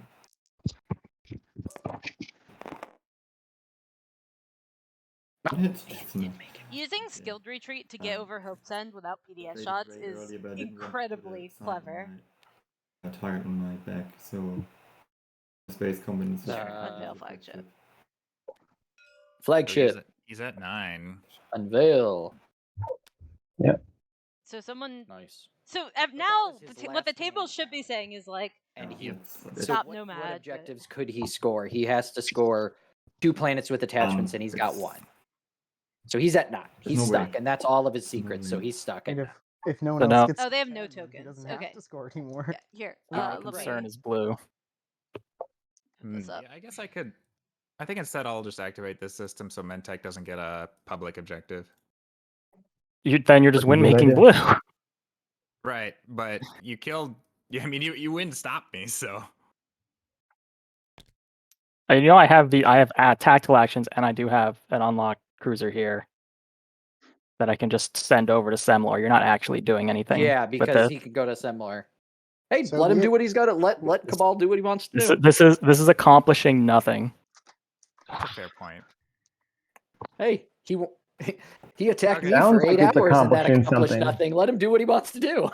Using skilled retreat to get over Hope's End without PDS shots is incredibly clever. A target on my back, so space combat is Unveil flagship. Flagship. He's at 9. Unveil. Yep. So someone. Nice. So now, was his what the last table man. should be saying is like, And he. So Stop what Nomad, objectives could he score? He has to score 2 planets with attachments, and he's got 1. So he's at 9. He's no stuck, way. and that's all of his secrets. So way. he's stuck. And And if no one So else now- gets Oh, they have to no 10, he tokens. doesn't Okay. have to score anymore. yeah, here. My Let concern me is blue. put this up. Yeah, I guess I could. I think instead I'll just activate this system so Mentech doesn't get a public objective. Then you're just That's a win good making idea. blue. Right, but you killed. Yeah, I mean you win to stop me, so. You know, I have tactical actions, and I do have an unlocked cruiser here that I can just send over to Semlor. You're not actually doing anything. yeah, with because this. he could go to Semlor. Hey, So let him we- do what he's got to let Cabal do what he wants to do. This is accomplishing nothing. That's a fair point. Hey, he attacked Okay. me Sounds for 8 like it's hours and that accomplishing accomplished something. nothing. Let him do what he wants to do.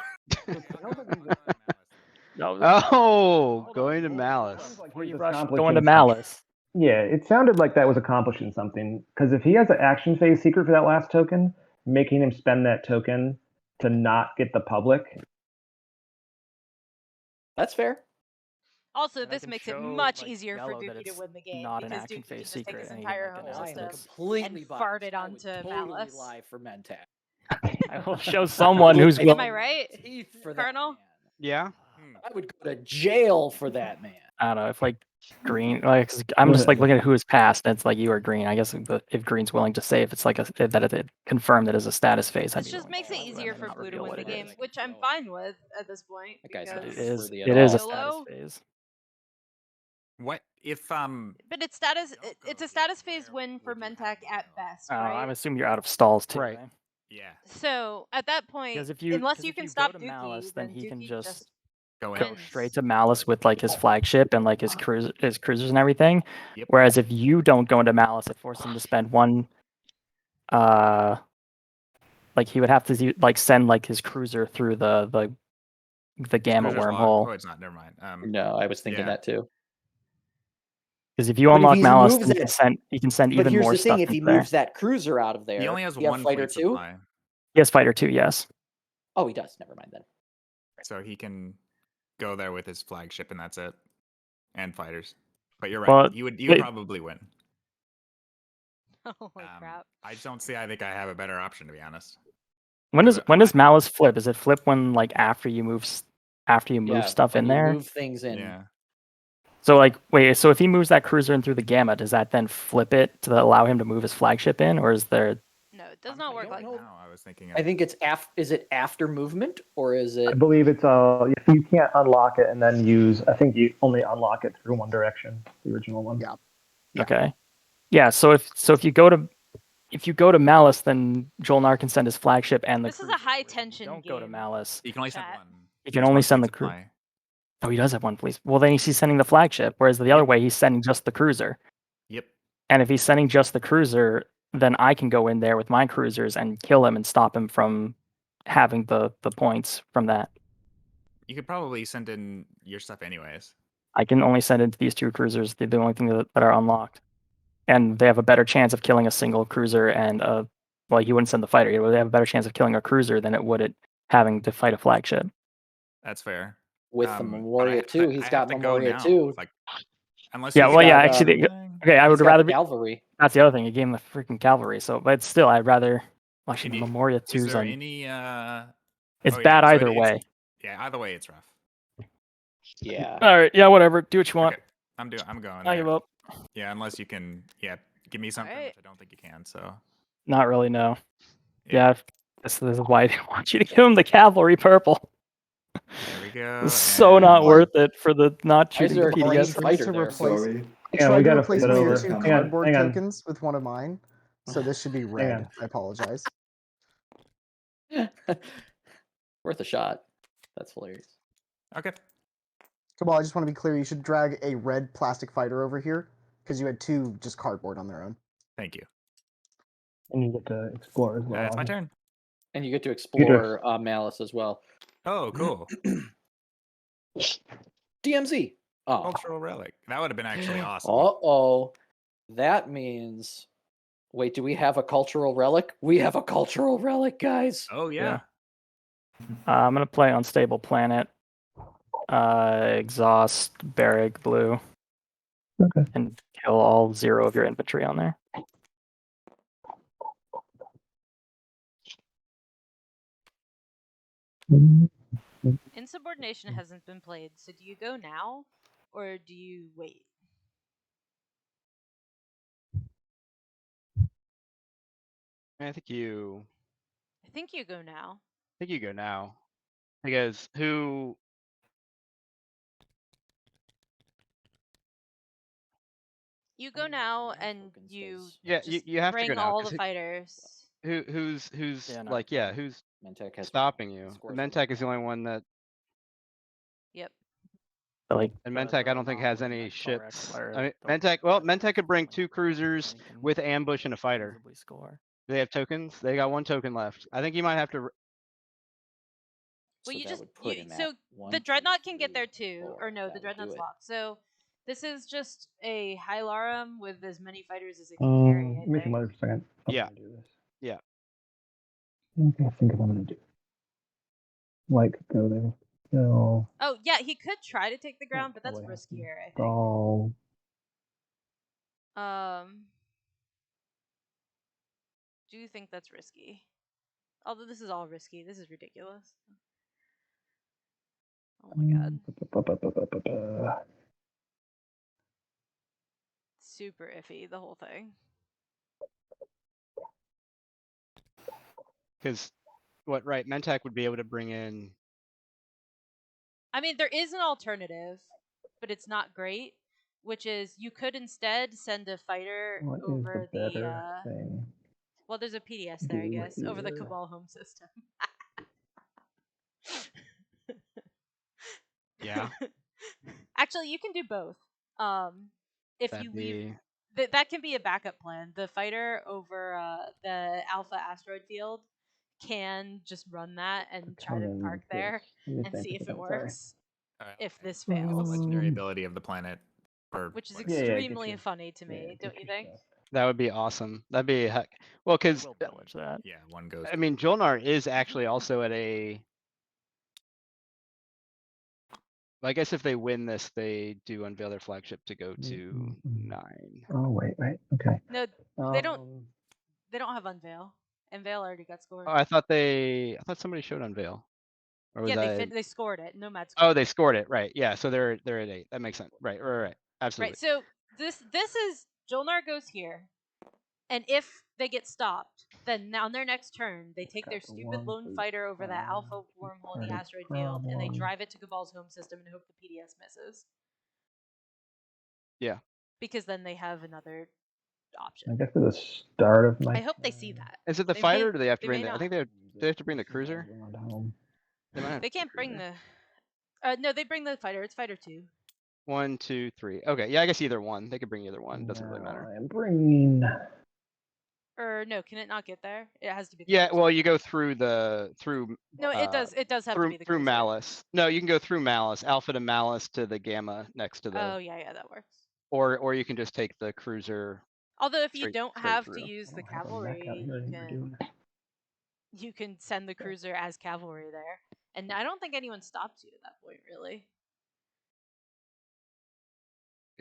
Oh, going to Malice. Before you He's rush accomplishing going to something. Malice. Yeah, it sounded like that was accomplishing something. Because if he has an action phase secret for that last token, making him spend that token to not get the public. That's fair. Also, And I this can makes it show, much like, easier for yellow that Dookie to it's win the game not an because action Dookie can phase just take secret, his and he entire can home make I a am system completely and biased. fart it I onto would totally Malice. lie for Mentech. I will show someone who's Am willing. I right, Teeth for that Colonel? man. Yeah. I would go to jail for that man. I don't know if like green, like 'cause I'm just like looking at who is passed. And it's like you or green. I guess if green's willing to say if it's like that it confirmed that as a status phase. I'd This be just willing makes to it go easier and for not blue to reveal win what the it game, is. which I'm fine with at this point. That guy's not because- trustworthy at It is a all. status Solo? phase. What if But it's it's a status phase win for Mentech at best, I'm right? assuming you're out of stalls too. Right. Right? Yeah, So at that point, Because if you unless because you if can you stop go to Dookie, Malice, then he can Dookie just go in. go wins. straight to Malice with like his flagship and like his cruisers and everything. Yep. Whereas if you don't go into Malice, it forces him to spend one. Like he would have to like send like his cruiser through the gamma Cruiser's locked. wormhole. Oh, it's not. Never mind. No, I was thinking Yeah. that too. Because if you But if unlock he Malice, moves then it- you can send But even here's more the stuff thing: if he into there. moves that cruiser out of there, He only has you have one fighter fleet 2. supply, He has fighter 2, yes. Oh, he does. Never mind then. so he can go there with his flagship, and that's it, and fighters. But you're right. Well, you would it- probably win. Holy crap! I just don't see. I think I have a better option, to be honest. When does Because Malice flip? Is it flip when like after you move Yeah, stuff when in you there? move things in. Yeah. So like wait, so if he moves that cruiser in through the gamma, does that then flip it to allow him to move his flagship in, or is there? No, it does I'm not work thinking like that. now, I was thinking. I think it's is it after movement or is it? I believe it's if you can't unlock it and then use. I think you only unlock it through one direction. The original one. Yeah. Yeah. Okay. Yeah. So if you go to Malice, then Jolnar can send his flagship and the. This is a cruiser. high If you tension don't go to game. Malice. You can only send Chat. one. You can There's only one send fleet the crew. supply. Oh, he does have one police. Well, then he's sending the flagship, whereas the other way he's sending just the cruiser. Yep. And if he's sending just the cruiser, then I can go in there with my cruisers and kill him and stop him from having the points from that. You could probably send in your stuff anyways. I can only send into these 2 cruisers. They're the only thing that are unlocked. And they have a better chance of killing a single cruiser and well, he wouldn't send the fighter. They have a better chance of killing a cruiser than it would it having to fight a flagship. That's fair. With the But Memoria I 2, he's have got to go Memoria now. 2. Like, unless Yeah, he's well, yeah, got, actually, Okay, I He's would got rather the be. cavalry. That's the other thing. You gave him the freaking cavalry. So, but still, I'd rather. Well, actually, the Any- Memoria Is 2's there on. any? It's oh, yeah, bad so either it's- way. Yeah, either way, it's rough. Yeah. All right, yeah, whatever. Do what you want. Okay, I'm going I there. give up. Yeah, unless you can. Yeah, give me something, Alright. which I don't think you can. So Not really. No. Yeah. This is why I didn't want you to give him the cavalry purple. There we go. It's so not and- worth it for the not Why is choosing there the a green PDS. fighter to there? replace. Sorry. I Yeah, tried we to gotta replace flip it one of your over. two Hang on, cardboard hang on. tokens with one of mine, so this should be red. on. I apologize. Worth a shot. That's hilarious. Okay. Come on, I just want to be clear. You should drag a red plastic fighter over here because you had two just cardboard on their own. Thank you. And you get to explore as well. It's my turn. And you get to explore Malice as well. Oh, cool. DMZ. Oh. Cultural relic. That would have been actually awesome. Uh-oh. That means... Wait, do we have a cultural relic? We have a cultural relic, guys. Oh yeah. I'm gonna play Unstable Planet. Exhaust Barrack Blue. Okay. And kill all 0 of your infantry on there. Insubordination hasn't been played, so do you go now or do you wait? I think you I think you go now. go now. Because who You go now and you Yeah, just you have to bring go now, all 'cause the fighters. who's Yeah, no. like who's Mentec has stopping you? scores Mentec is the only one that Yep. Like, and Mentec I don't think has any Color ships. Explorer, I mean they'll Mentec well put Mentec could bring 2 like, cruisers they can with ambush and a fighter. visibly score. They have tokens? They got 1 token left. I think you might have to Well, So you that just would put you, him so at 1, the 2, dreadnought can get 3, there too, 4. or no, That the would dreadnought's do it. locked. So this is just a Hylarum with as many fighters as it can carry. I Give me think. a second. I'm Yeah. gonna do this. Yeah. Okay, I think I'm gonna do. Like go there. Go. Oh yeah, he could try to take the ground, but that's probably have to riskier. I think. Go. Do you think that's risky? Although this is all risky. This is ridiculous. Oh my god. Super iffy, the whole thing. Because Mentec would be able to bring in I mean, there is an alternative, but it's not great, which is you could instead send a fighter What is over the better thing? well, there's a PDS there, I do guess, over the here? Cabal home system. Yeah. Actually, you can do both. If That'd you leave be that can be a backup plan. The fighter over the Alpha asteroid field can just run that and try to Determine park this. there Let me and think see if it about it, sorry. works. Alright, If this the fails, legendary ability of the planet, or which is what- Yeah, yeah, get extremely your- funny to Yeah, me, get don't you your think? stuff. that would be awesome. That'd be heck. Well, because We'll pillage that. yeah, one goes. I mean Jolnar is actually also at a. I guess if they win this, they do unveil their flagship to go to 9. Oh wait, okay. No, they don't. They don't have unveil. Unveil already got scored. Oh, I thought somebody showed unveil. Or was Yeah, I... they scored it. Nomad scored. Oh, they scored it, right? Yeah, so they're at 8. That makes sense. Right. Absolutely. Right. So this is Jolnar goes here, and if they get stopped, then on their next turn they take their Got the stupid 1, lone 3, fighter over that 5, Alpha wormhole in the started asteroid field, and they problem. drive it to Cabal's home system and hope the PDS misses. Yeah. Because then they have another I option. guess at the start of my. I hope they see that. Is it the They fighter, may- or do they have to they bring may the? I not. think they have to bring the cruiser. Home. They might have They to can't bring cruiser. the. No, they bring the fighter. It's fighter 2. 1, 2, 3. Okay, yeah, I guess either one. They could bring either one. Doesn't really matter. I'm bringing. Or no, can it not get there? It has to be. The Yeah, cruiser. well, you go through. No, it does. It does have to through be the through cruiser. Malice. No, you can go through Malice, Alpha to Malice to the Gamma next to the. Oh yeah, that works. Or you can just take the cruiser. Although if you straight- don't straight have through. to use the I don't have a mech out cavalry, here anymore, do I? you can send the cruiser as cavalry there. And I don't think anyone stops you at that point, really.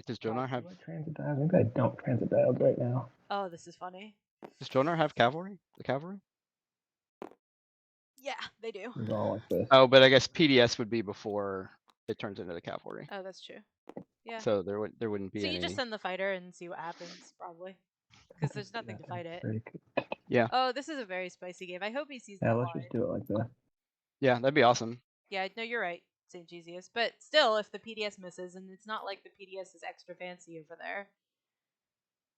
Does Jonar have Do I transit dials? Maybe I don't transit dials right now. Oh, this is funny. cavalry? The cavalry? Yeah, they do. It's all like this. Oh, but I guess PDS would be before it turns into the cavalry. Oh, that's true. Yeah. So there wouldn't be So any. you just send the fighter and see what happens, probably. Because there's nothing to fight it. Yeah. Oh, this is a very spicy game. I hope he sees Yeah, that let's line. just do it like this. Yeah, that'd be awesome. Yeah, no, you're right, St. Gesius. But still, if the PDS misses, and it's not like the PDS is extra fancy over there.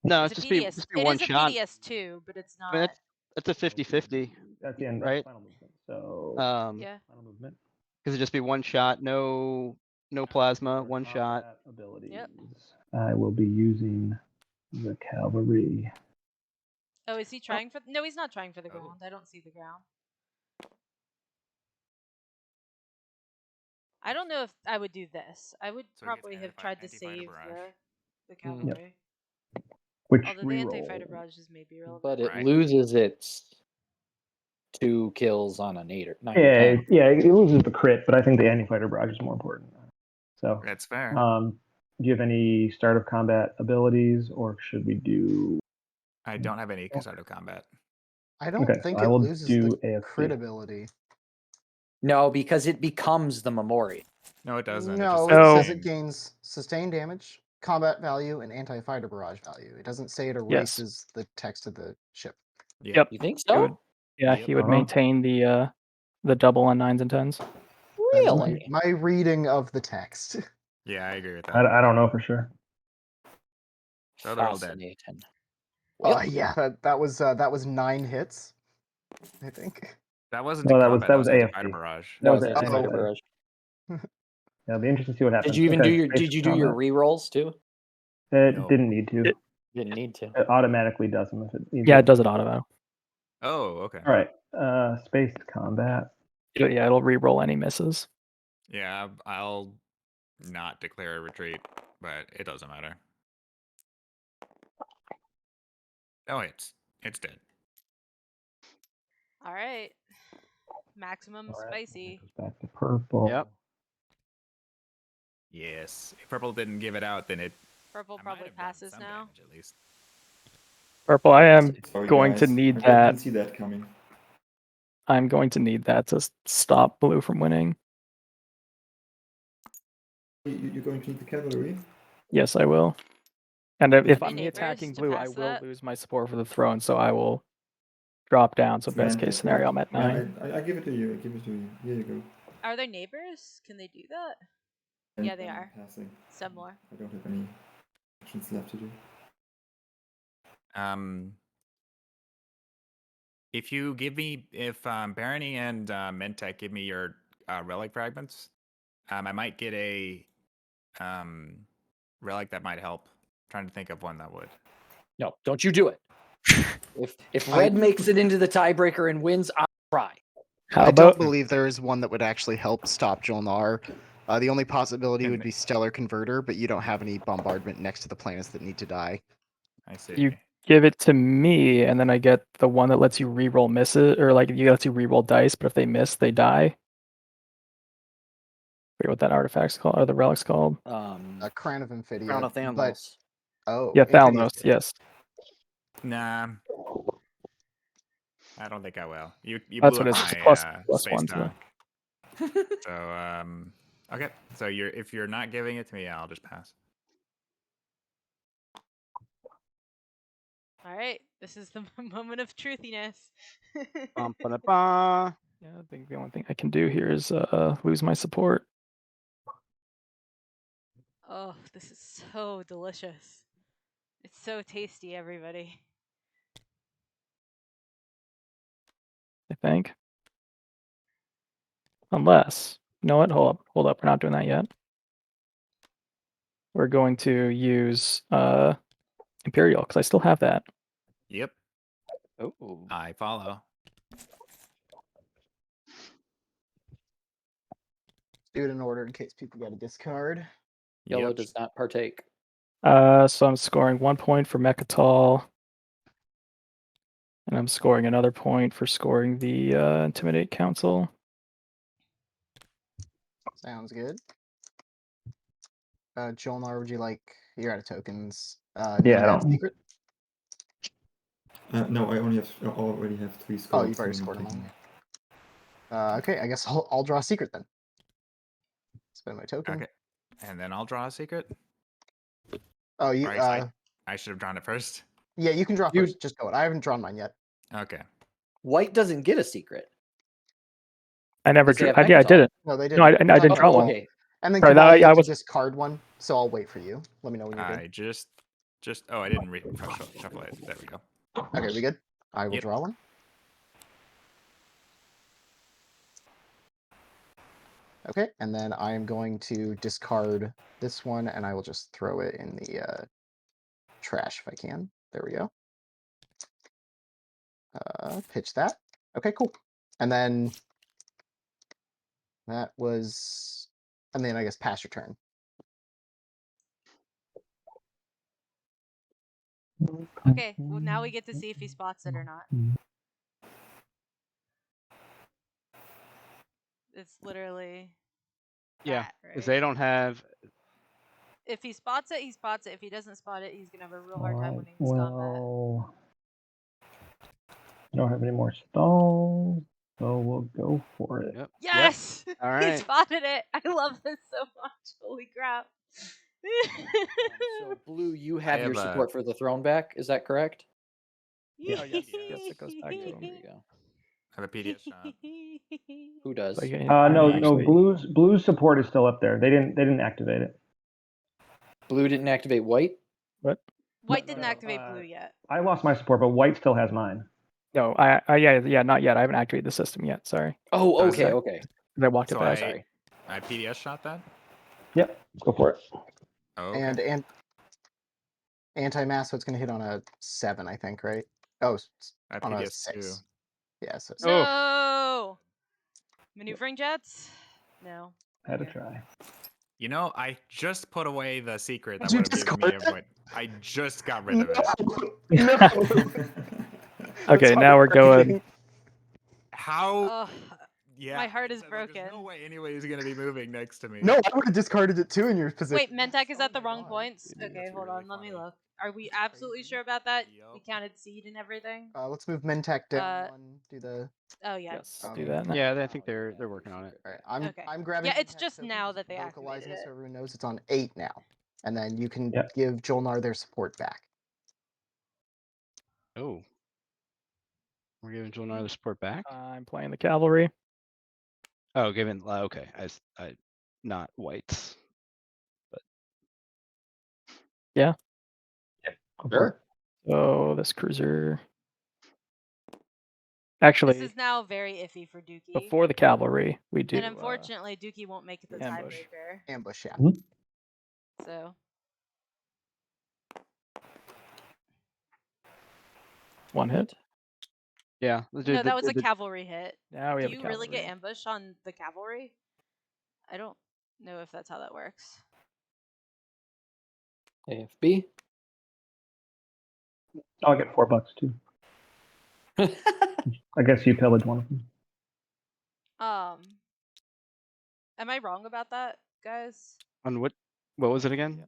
No, It's it's a just be PDS. just be It one is a shot. PDS too, but it's I mean, not. that's a 50-50. That's the end. Right? Final movement. So Yeah. final movement. Because it'd just be one shot, no plasma, one shot. Combat abilities. Yep. I will be using the cavalry. Oh, is he trying for? No, he's not trying for the Oh. ground. I don't see the ground. I don't know if I would do this. I would So he gets probably have tried to anti-fighter save barrage. the cavalry. Which Although the reroll. anti-fighter barrages may be relevant. But it Right. loses its 2 kills on a 9 or 10. It loses the crit, but I think the anti-fighter barrage is more important. So, That's fair. do you have any start of combat abilities, or should we do? I don't have any start of combat. I don't Okay, think I it will loses do the AFC. crit ability. No, because it becomes the memorial. No, it doesn't. No, it it just says it gains sustained damage, combat value, and anti-fighter barrage value. It doesn't say it Yes. erases the text of the ship. Yep. You think It so? would, yeah, Yep. he would Uh-huh. maintain the double on 9s and 10s. That is Really? my reading of the text. Yeah, I agree with that. I don't know for sure. So they're all dead. Fascinating. Yeah, that was 9 hits, I think. That wasn't No, in that was- combat. that That was was anti-fighter AFC. barrage. That was it. it. Oh. Barrage. Yeah, it'll be interesting to see what happens. Did you even Okay, do your space Did you do your combat. rerolls too? It No. didn't need to. Didn't need to. It automatically does them if it needs Yeah, it. it does it auto. Oh, okay. All right. Space combat. Yeah, it'll re-roll any misses. Yeah, I'll not declare a retreat, but it doesn't matter. Oh, it's dead. All right. Maximum All right, spicy. goes back to purple. Yep. Yes. If purple didn't give it out, then it Purple I might probably have done passes some now. damage at least. Purple, I am Sorry, going to guys. need I that. didn't see that coming. I'm going to need that to stop blue from winning. You're going to need the cavalry? Yes, I will. And if Any I'm neighbors attacking to blue, I pass will that? lose my support for the throne, so I will drop down. So best case scenario, I'm at 9. Yeah, I give it to you. I give it to you. Here you go. Are there neighbors? Can they do that? Yeah, they are. Passing. Similar. I don't have any actions left to do. If Barony and Mentec give me your relic fragments, I might get a relic that might help. Trying to think of one that would. No, don't you do it. If red makes it into the tiebreaker and wins, I'll cry. How I about don't believe there is one that would actually help stop Jolnar. The only possibility would be Stellar Converter, but you don't have any bombardment next to the planets that need to die. I see. you give it to me, and then I get the one that lets you re-roll misses, or like you lets you re-roll dice, but if they miss, they die. I forget what that artifact's called, or the relic's called. A Crown of Amphidia. Crown of But, Thanos. oh, Yeah, Amphidia's Thalnos, good. yes. Nah. I don't think I will. You That's blew what up it is. my It's plus space 1 to tongue. So okay. So if you're not giving it to me, I'll just pass. All right. This is the moment of truthiness. Ba-da-ba. Yeah, I think the only thing I can do here is lose my support. Oh, this is so delicious. It's so tasty, everybody. I think. Unless, you know what? Hold up. We're not doing that yet. We're going to use Imperial because I still have that. Yep. Oh. I follow. Do it in order in case people got a discard. Yellow Yep. does not partake. So I'm scoring 1 point for Mechatol. And I'm scoring another point for scoring the Intimidate Council. Sounds good. Jolnar, would you like You're out of tokens. Yeah, you I have don't- secret. No, I already have 3 Oh, scores. you've already so I'm scored them taking- all. Okay, I guess I'll draw a secret then. Spend my token. Okay. And then I'll draw a secret. Oh, you. Or I should have drawn it first. Yeah, you can draw You- first. Just go. I haven't drawn mine yet. Okay. White doesn't get a secret. I never Does he drew. have Yeah, I Megatol? didn't. No, they didn't. No, I didn't draw one. Okay. And then Sorry, Kabal, you I have to was- discard one, so I'll wait for you. Let me know when you're I just. Oh, I didn't shuffle it. There we go. good. Okay, we good? I will Yep. draw one. Okay, and then I am going to discard this one, and I will just throw it in the trash if I can. There we go. Pitch that. Okay, cool. And then that was, and then I guess pass your turn. Okay, well, now we get to see if he spots it or not. It's literally. Yeah, that, because right? they don't have. If he spots it, he spots it. If he doesn't spot it, he's gonna have a real hard time Alright, winning this combat. well, I don't have any more stalls, so we'll go for it. Yep. Yes! All He right. spotted it. I love this so much. Holy crap. So blue, you have your have a- support for the throne back. Is that correct? Yeah, yes, it goes back to Okay, him. there you go. I have a PDF shot. Who does? Like, No, actually- blue's support is still up there. They didn't activate it. Blue didn't activate white. White didn't no, activate blue yet. I lost my support, but white still has mine. No, yeah, not yet. I haven't activated the system yet. Sorry, Oh, Oh, okay, sorry. okay. I walked So it past. Sorry. I PDF shot that. Yep, go for it. Oh, okay. And anti-mass, so it's going to hit on a 7, I think, right? Oh, I on a PDF 6. too. Yeah, so Oh. No! Maneuvering jets? No. Had to Okay. try. You know, I just put away the secret that Did you would have given me a discard point. I just got rid of it. Okay, now we're going. How? Ugh. Yeah. my heart is it's like, There's no broken. way anybody's gonna be moving next to me. No, I would have discarded it too in your position. Wait, Mentak is at the Oh my wrong God. points? Dude, Okay, that's hold really on, let me funny. look. Are we That's absolutely crazy. sure about that? We Yup. counted seed and everything? Let's move Mentak down Uh, one. Do the. Oh, yeah. Yes, Um, do that. Now. Yeah, I think they're working on it. All right, I'm Okay. grabbing. Yeah, it's Mentak just tokens, now that they localizing activated so it. everyone knows it's on 8 now, and then you can Yep. give Jolnar their support back. Oh, we're giving Jolnar the support back. I'm playing the cavalry. Oh, given. Okay, I not whites. Go for Sure. it. So this cruiser. Actually, This is now very iffy for Dookie. before the cavalry, we do. and unfortunately, Dookie won't make it the ambush. tiebreaker. Ambush, yeah. So, One hit. Yeah. no, that was a cavalry hit. Now we Do have you a really get cavalry. ambush on the cavalry? I don't know if that's how that works. AFB. I'll get $4 too. I guess you pillaged one of them. Am I wrong about that, guys? On what? What was it again?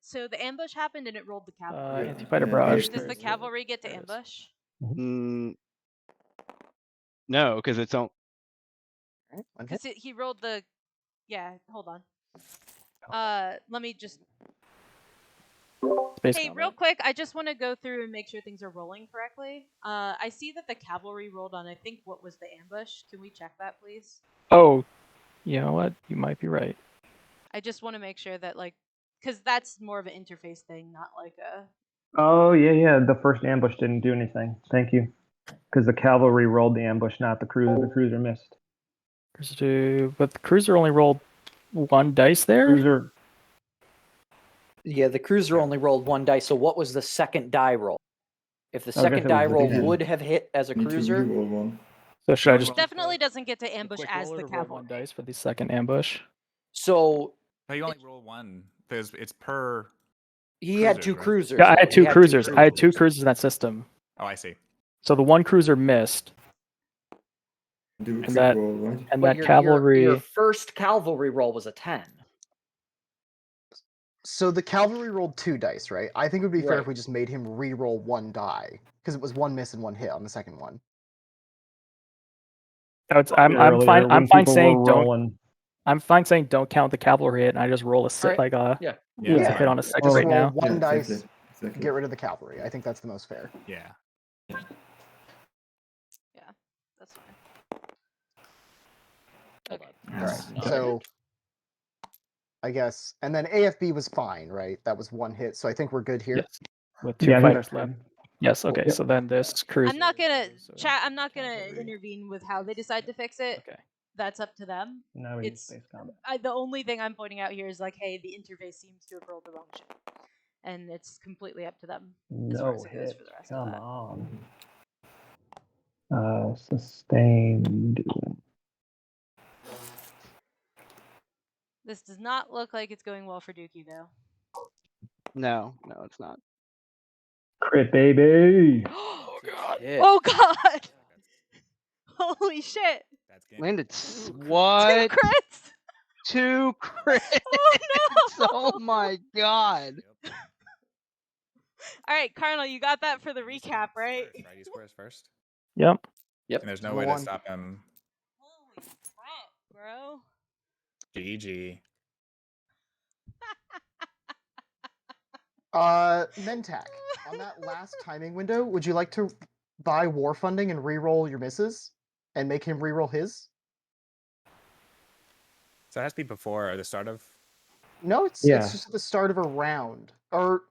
So the ambush happened and it rolled the cavalry. Anti-fighter Yeah, barrage. Does the Yes. cavalry get to Yes. ambush? Mm, no, because it's on. All right, one hit. Because he rolled the. Yeah, hold on. Let me just. Space Hey, combat. real quick, I just want to go through and make sure things are rolling correctly. I see that the cavalry rolled on, I think, what was the ambush. Can we check that, please? Oh, you know what? You might be right. I just want to make sure that, like, because that's more of an interface thing, not like a. Oh, yeah. The first ambush didn't do anything. Thank you. Because the cavalry rolled the ambush, not the cruiser. The cruiser missed. But the cruiser only rolled one dice there. Cruiser. Yeah, the cruiser only rolled one die. So what was the second die roll? If the I guess second it was die the roll ten. would have hit as a Me too, cruiser, you roll one. So should I Well, just It definitely doesn't get to ambush quick as roller the to roll cavalry. one dice for the second ambush? so No, you only roll one because it's per. he had Cruisers, two right? cruisers. Yeah, I though. had He two cruisers. cruisers. I had two cruisers in that system. Oh, I see. So the one cruiser missed, Do a And quick that- roll, right? and But that your cavalry. your first cavalry roll was a 10. So the cavalry rolled 2 dice, right? I think it would be fair if Right. we just made him re-roll 1 die because it was 1 miss and 1 hit on the second one. I'm Earlier fine. when I'm fine people saying were don't. rolling. I'm fine saying don't count the cavalry hit, and I just roll a Alright. like a Yeah. Yeah, Yeah. that's hit on fine. a 6 Well, Just right roll now. 1 Yeah, dice, exactly. get rid of the cavalry. I think that's the most fair. Yeah. Yeah, that's fine. Hold Okay. on. Alright, Not a so hit. I guess, and then AFB was fine, right? That was 1 hit, so I think we're good here. Yes. With 2 Yeah, I think fighters that's left. good. Yes. Okay. Yep. So then this cruiser. I'm not gonna goes, chat. I'm not gonna cavalry. intervene with how they decide to fix it. Okay. That's up to them. Now we need It's space combat. the only thing I'm pointing out here is like, hey, the interface seems to have rolled the wrong shit, and it's completely up to them as far No as it goes hit. for the rest Come of that. on. Sustained. This does not look like it's going well for Dookie though. No, it's not. Crit, baby. Oh God. Hit. Oh god! Holy shit! That's game. Landed Two what? crits! 2 crits! Oh no! Oh my god! Yep. All right, Carnal, you got that for the He recap, squares right? First, right? He squares first. Yep. Yep. And there's no Number way 1. to stop him. Holy crap, bro! GG. Mentak, on that last timing window, would you like to buy war funding and re-roll your misses and make him re-roll his? So it has to be before or the start of. No, it's Yeah. just at the start of a round, or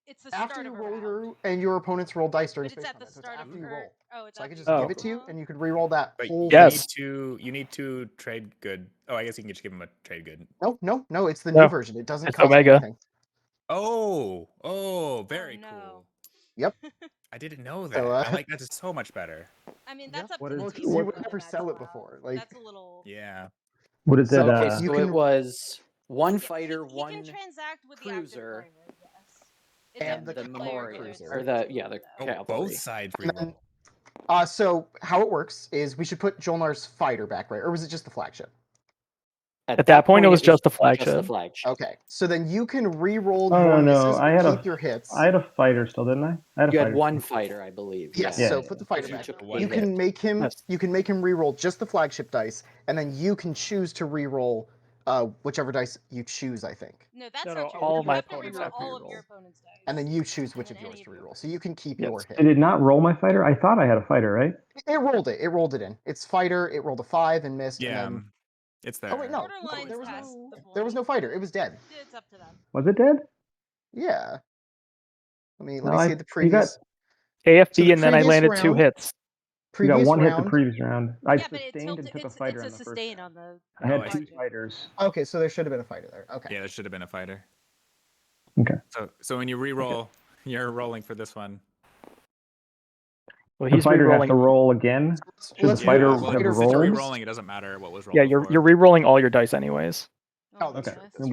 It's the after start you of a roll round. your and your opponents roll dice during But it's space at the combat. So it's start of after you or- roll. Oh, it's So I after could you just Oh. give it to you, and you could re-roll that But whole. Yes. you need to trade good. Oh, I guess you can just give him a trade good. No, it's the No, new version. It doesn't it's cost Omega. anything. Oh, very no. cool. Yep. I didn't know that. So, I like that just so much better. I mean, Yeah, that's up what to is- the Well, team. 'cause you what- would to never max sell it out. before, like- That's a little. Yeah. What is it? So, Okay, you so can- it was one He fighter, can one transact with cruiser, the active player, yes. It's and up the to the player memorial, whether it's cruiser. or the successful yeah, or the no. Oh, cavalry. both sides And then- reroll. So how it works is we should put Jolnar's fighter back, right? Or was it just the flagship? At that point, it was just the Just flagship. the flagship. Okay, so then you can re-roll Oh, your no, misses, I had keep a- your hits. I had a fighter still, didn't I? I had a You fighter. had one fighter, I believe. Yes, Yeah. so Yeah. put the fighter You back. took one You hit. can make him. Yes. You can make him re-roll just the flagship dice, and then you can choose to re-roll whichever dice you choose. I think, No, that's No, not no, true. all You of my have to opponents reroll have to all of reroll. your opponent's dice. and then you choose which And of then yours any to of your re-roll. So you can keep your hit. Did it not roll my fighter? I thought I had a fighter, right? It rolled it. It rolled it in. It's fighter. It rolled a 5 and missed. Yeah, And then, it's there. oh wait, no, Borderline's there was past no. the There was no point. fighter. It was dead. It's up to them. Was it dead? Yeah. Let No, me see the you previous. got AFB, So the and then I previous landed 2 round- hits. you got Previous one hit the round. previous round. I Yeah, but it sustained tilted. and took a It's fighter a on the first sustain round. on the. I had Oh, I two see. fighters. Okay, so there should have been a fighter there. Okay. Yeah, there should have been a fighter. Okay. So when you re-roll, you're rolling for this one. Well, The he's fighter has to re-rolling. roll again. Should the Let's fighter roll have well, fighter since you're rolled? re-rolling, it doesn't matter what was rolled. Yeah, you're before. re-rolling all your dice anyways. Oh, that's Okay. true. And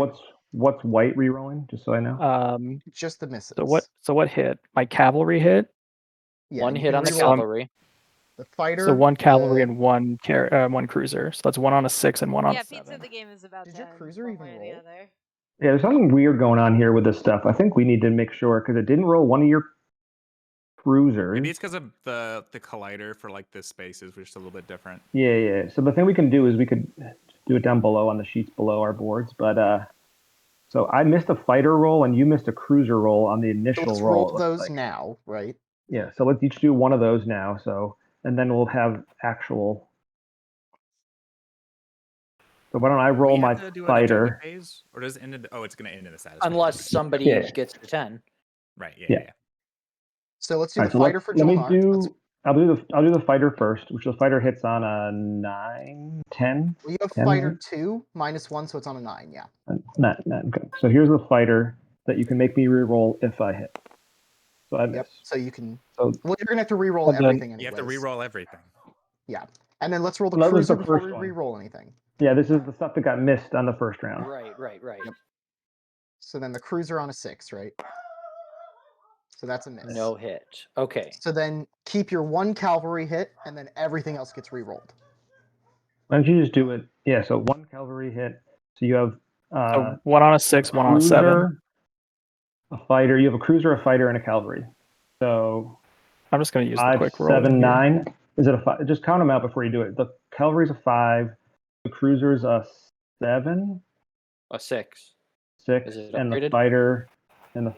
what's white re-rolling? Just so I know. Just the misses. So what hit? My cavalry hit. Yeah, One you hit can on the re-roll cavalry. The fighter. So one cavalry the- and one cruiser. So that's 1 on a 6 and 1 on Yeah, a Pete 7. said the game is about Did 10. your cruiser one even way or roll? the other. Yeah, there's something weird going on here with this stuff. I think we need to make sure because it didn't roll one of your cruisers. Maybe it's because of the collider for like the spaces, which is a little bit different. Yeah. So the thing we can do is we could do it down below on the sheets below our boards. But so I missed a fighter roll and you missed a cruiser roll on the So initial let's roll. roll those now, right? Yeah. So let's each do one of those now. So and then we'll have actual. So why don't I roll We my have to do an fighter? agility phase, or does it end in? Oh, it's going to end in the status. phase. Unless somebody Yeah. gets to 10. Right. Yeah. Yeah. So let's do Alright, the so fighter for let me Jolnar. do. I'll do the fighter first, which the fighter hits on a 9, 10. We have 10, fighter 2 -1, so it's on a 9. Yeah. Nine. Okay. So here's the fighter that you can make me re-roll if I hit. So I miss. Yep. So you can. So Well, you're gonna have to re-roll And then- everything anyways. You have to re-roll everything. Yeah. And then let's roll the That was cruiser the before first we one. re-roll anything. yeah, this is the stuff that got missed on the first round. Right. Yep. So then the cruiser on a 6, right? So that's a miss. No hit. Okay. So then keep your 1 cavalry hit, and then everything else gets re-rolled. Why don't you just do it? Yeah. So 1 cavalry hit. So you have So 1 on a 6, 1 on a 7. cruiser, a fighter. You have a cruiser, a fighter, and a cavalry. So I'm just going to use the 5, quick roll. 7, here. 9. Is it a 5? Just count them out before you do it. The cavalry's a 5. The cruiser's a 7, A 6. 6, Is it and the upgraded?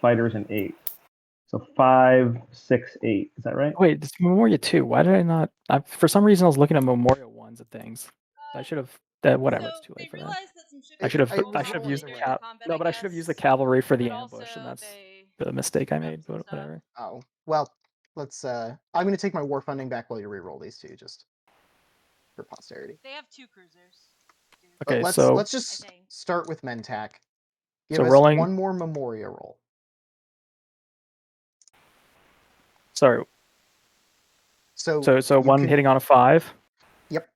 fighter's an 8. So 5, 6, 8. Is that right? Wait, it's Memoria 2. Why did I not? For some reason, I was looking at Memoria 1s of things. I should have. Whatever, So it's too they late for that. realized that some shit I was should have. It going I was should have wrong used the during Memoria. cap. combat, No, but I should have used the cavalry for the but ambush, also and that's they the mistake I scrapped made. some But stuff. whatever. Oh, well, let's I'm gonna take my war funding back while you re-roll these two, just for posterity. They have 2 cruisers. dude. But Okay, let's so just I think. start with Mentak. Give So us rolling- one more Memoria roll. sorry. So So you one can- hitting on a 5. Yep.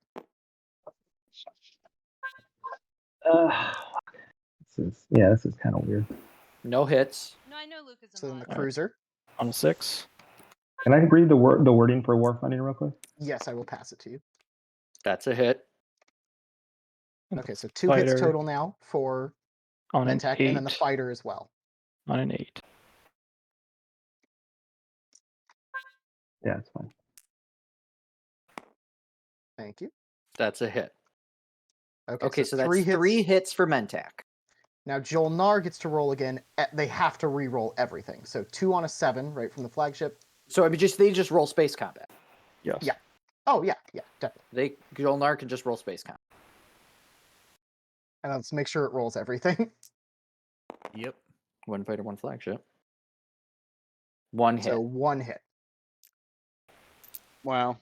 This is kind of weird. No hits. No, I know Luke is a So then the mod. cruiser. On a 6. Can I read the wording for war funding real quick? Yes, I will pass it to you. That's a hit. Okay, so 2 hits Fighter total now for on an Mentak, 8. and then the fighter as well. On an 8. Yeah, it's fine. Thank you. That's a hit. Okay, so that's 3 hits. 3 hits for Mentak. Now Joel Nar gets to roll again. They have to re-roll everything. So 2 on a 7, right from the flagship. So I mean, they just roll space combat. Yes. Yeah. Oh yeah, definitely. Jolnar can just roll space combat. And let's make sure it rolls everything. Yep. 1 fighter, 1 flagship. 1 hit. So 1 hit. Wow.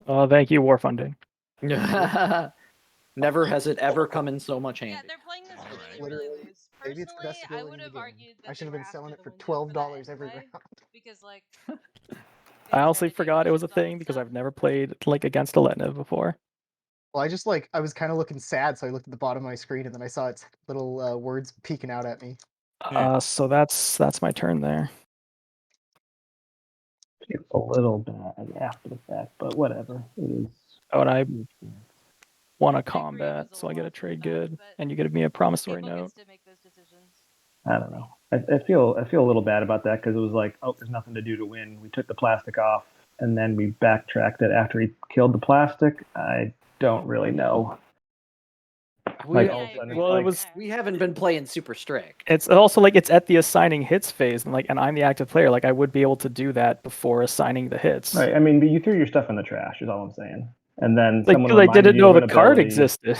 Thank you, war funding. Never has it ever come in so much Yeah, handy. they're playing this really, Literally, really loose. maybe it's the best Personally, I ability would in have the game. argued that I should have they been were selling after it for the window $12 that every anyway, round. because like I honestly forgot it was a thing because I've never played like against Aletnev before. Well, I was kind of looking sad, so I looked at the bottom of my screen and then I saw its little words peeking out at me. Yeah. So that's my turn there. It's a little bad after the fact, but whatever. It is. Oh, and I won a it combat, was a so I get a lot trade of good, that, but and you get me a promissory People note. gets to make those decisions. I don't know. I feel a little bad about that because it was like, oh, there's nothing to do to win. We took the plastic off, and then we backtracked it after he killed the plastic. I don't really know. Like, all of a sudden, well, it's it was- We haven't been playing super strict. It's also like it's at the assigning hits phase, and I'm the active player. Like I would be able to do that before assigning the hits. right. I mean, but you threw your stuff in the trash. Is all I'm saying. And then Like someone because I reminded didn't you know of the an card ability. existed.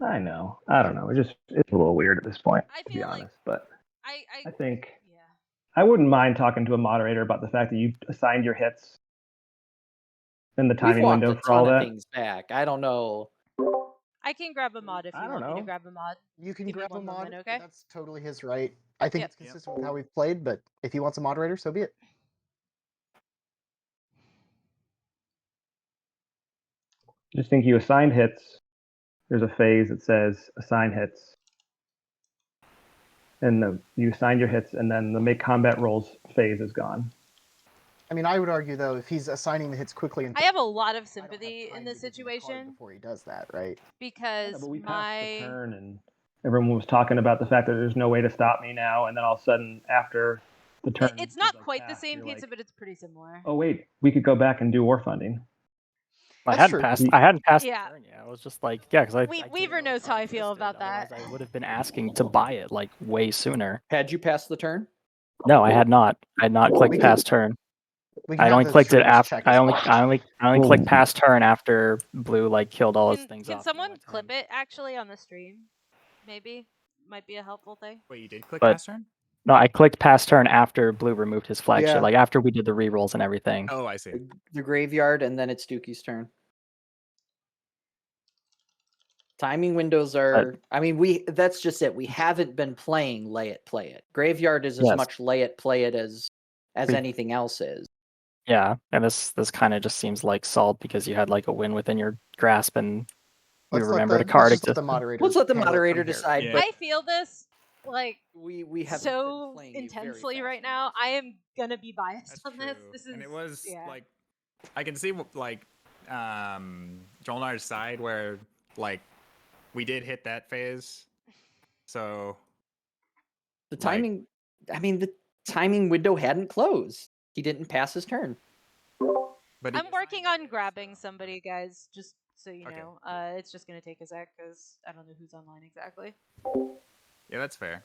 I know. I don't know. It's a little weird at this point, I to be feel like honest. But I I think yeah. I wouldn't mind talking to a moderator about the fact that you assigned your hits in the We've timing walked window a for all ton of that. things back. I don't know. I can grab a mod if I you don't want me to know. grab a mod. You can Give me grab a one mod. moment, okay? That's totally his right. I think Yep. it's consistent with how we've played, but if he wants a moderator, so be it. Just think you assigned hits. There's a phase that says assign hits. And you assign your hits, and then the make combat rolls phase is gone. I mean, I would argue though, if he's assigning the hits quickly and I have a lot of I don't have sympathy time in to this give him a card situation before he does that, right? because But we passed the my turn, and everyone was talking about the fact that there's no way to stop me now. And then all of a sudden, after the turn, it's was, not like, quite the passed, same you're pizza, like, but it's pretty similar. oh wait, we could go back and do war funding. I That's hadn't true. passed. I hadn't passed Yeah. the turn yet. I was just like, yeah, because Weaver knows how I feel about that. Otherwise, I would have been asking to buy it like way sooner. Had you passed the turn? No, I had not. I had not clicked We can- pass turn. We can I have only the clicked it streamers after. check as well. I only Well, clicked pass turn after Blue like killed all his Can, things can off. someone clip it actually on the stream? Maybe might be a helpful thing. Wait, you did click But- pass turn? No, I clicked pass turn after Blue removed his flagship. Yeah. Like after we did the rerolls and everything. Oh, I see. The graveyard, and then it's Dookie's turn. Timing windows are. I mean, that's just it. We haven't been playing lay it, play it. Graveyard is as Yes. much lay it, play it as We- anything else is. Yeah, and this kind of just seems like salt because you had like a win within your grasp and we remembered a card let's just let existed. the moderator. Let's let the handle it moderator from here. decide. Yeah. But I feel this like we have so intensely right now. I am gonna be biased That's on this. true. This is and it was yeah. like I can see like Jolnar's side where like we did hit that phase. So The Like- timing. I mean, the timing window hadn't closed. He didn't pass his turn. but he I'm working assigned on it, grabbing so- somebody, guys. Just so you Okay, know, it's just gonna take a sec because I don't know who's online exactly. Yeah, that's fair.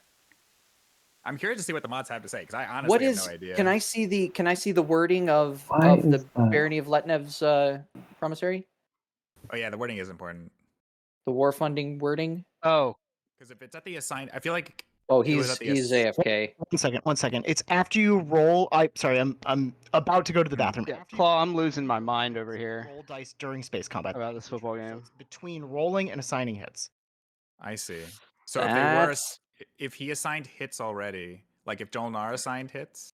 I'm curious to see what the mods have to say because I honestly What have is? no idea. Can I see the wording of Why the is that? Barony of Letnev's promissory? Oh yeah, the wording is important The war funding wording? Oh, because if it's at the assigned, I feel like Oh, it was he's at the he's ass- AFK. 1 second. It's after you roll. Sorry, I'm about to go to the bathroom. yeah, After you Claw, roll I'm dice, losing my you mind over here roll dice during space combat. about this football So game. it's between rolling and assigning hits. I see. So if they were, That's if he assigned hits already, like if Jolnar assigned hits,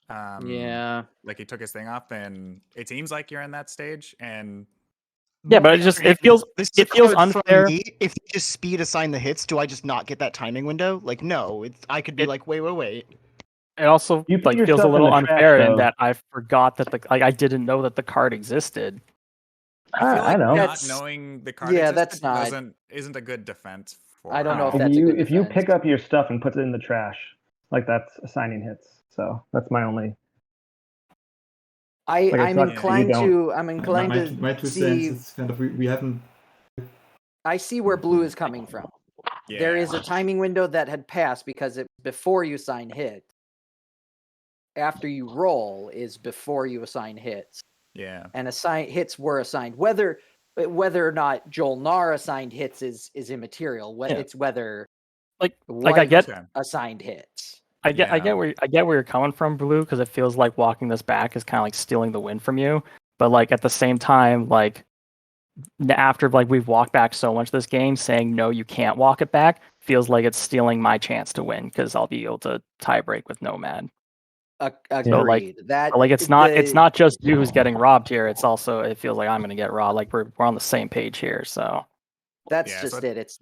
yeah. like he took his thing off, then it seems like you're in that stage. And Yeah, but On it the just other it hand, feels this it feels card from unfair. me. If you just speed assign the hits, do I just not get that timing window? Like, no, I could be It- like, wait. It also You put like your feels a stuff in little the trash, unfair in though. that I forgot that I didn't know that the card existed. I feel like I know. not That's- knowing the card yeah, existed that's not- isn't a good defense for. I don't know if If that's a you good if you defense. pick up your stuff and put it in the trash, like that's assigning hits. So that's my only. Like, it's I'm not that you inclined don't- to I'm inclined my to two see. cents is kind of we haven't. I see where blue is coming from. Yeah. There is a timing window that had passed because it before you assign hits. After you roll is before you assign hits, Yeah. and hits were assigned. Whether or not Jolnar assigned hits is immaterial. Yeah. It's whether Like I White get Okay. assigned hits. I get Yeah. where you're coming from, Blue, because it feels like walking this back is kind of like stealing the win from you. But like at the same time, like after like we've walked back so much this game, saying no, you can't walk it back feels like it's stealing my chance to win because I'll be able to tie break with Nomad. Agreed. So, like- that But, like it's not just you who's getting robbed here. It's also it feels like I'm gonna get robbed. Like we're on the same page here. So That's Yeah, just so- it. It's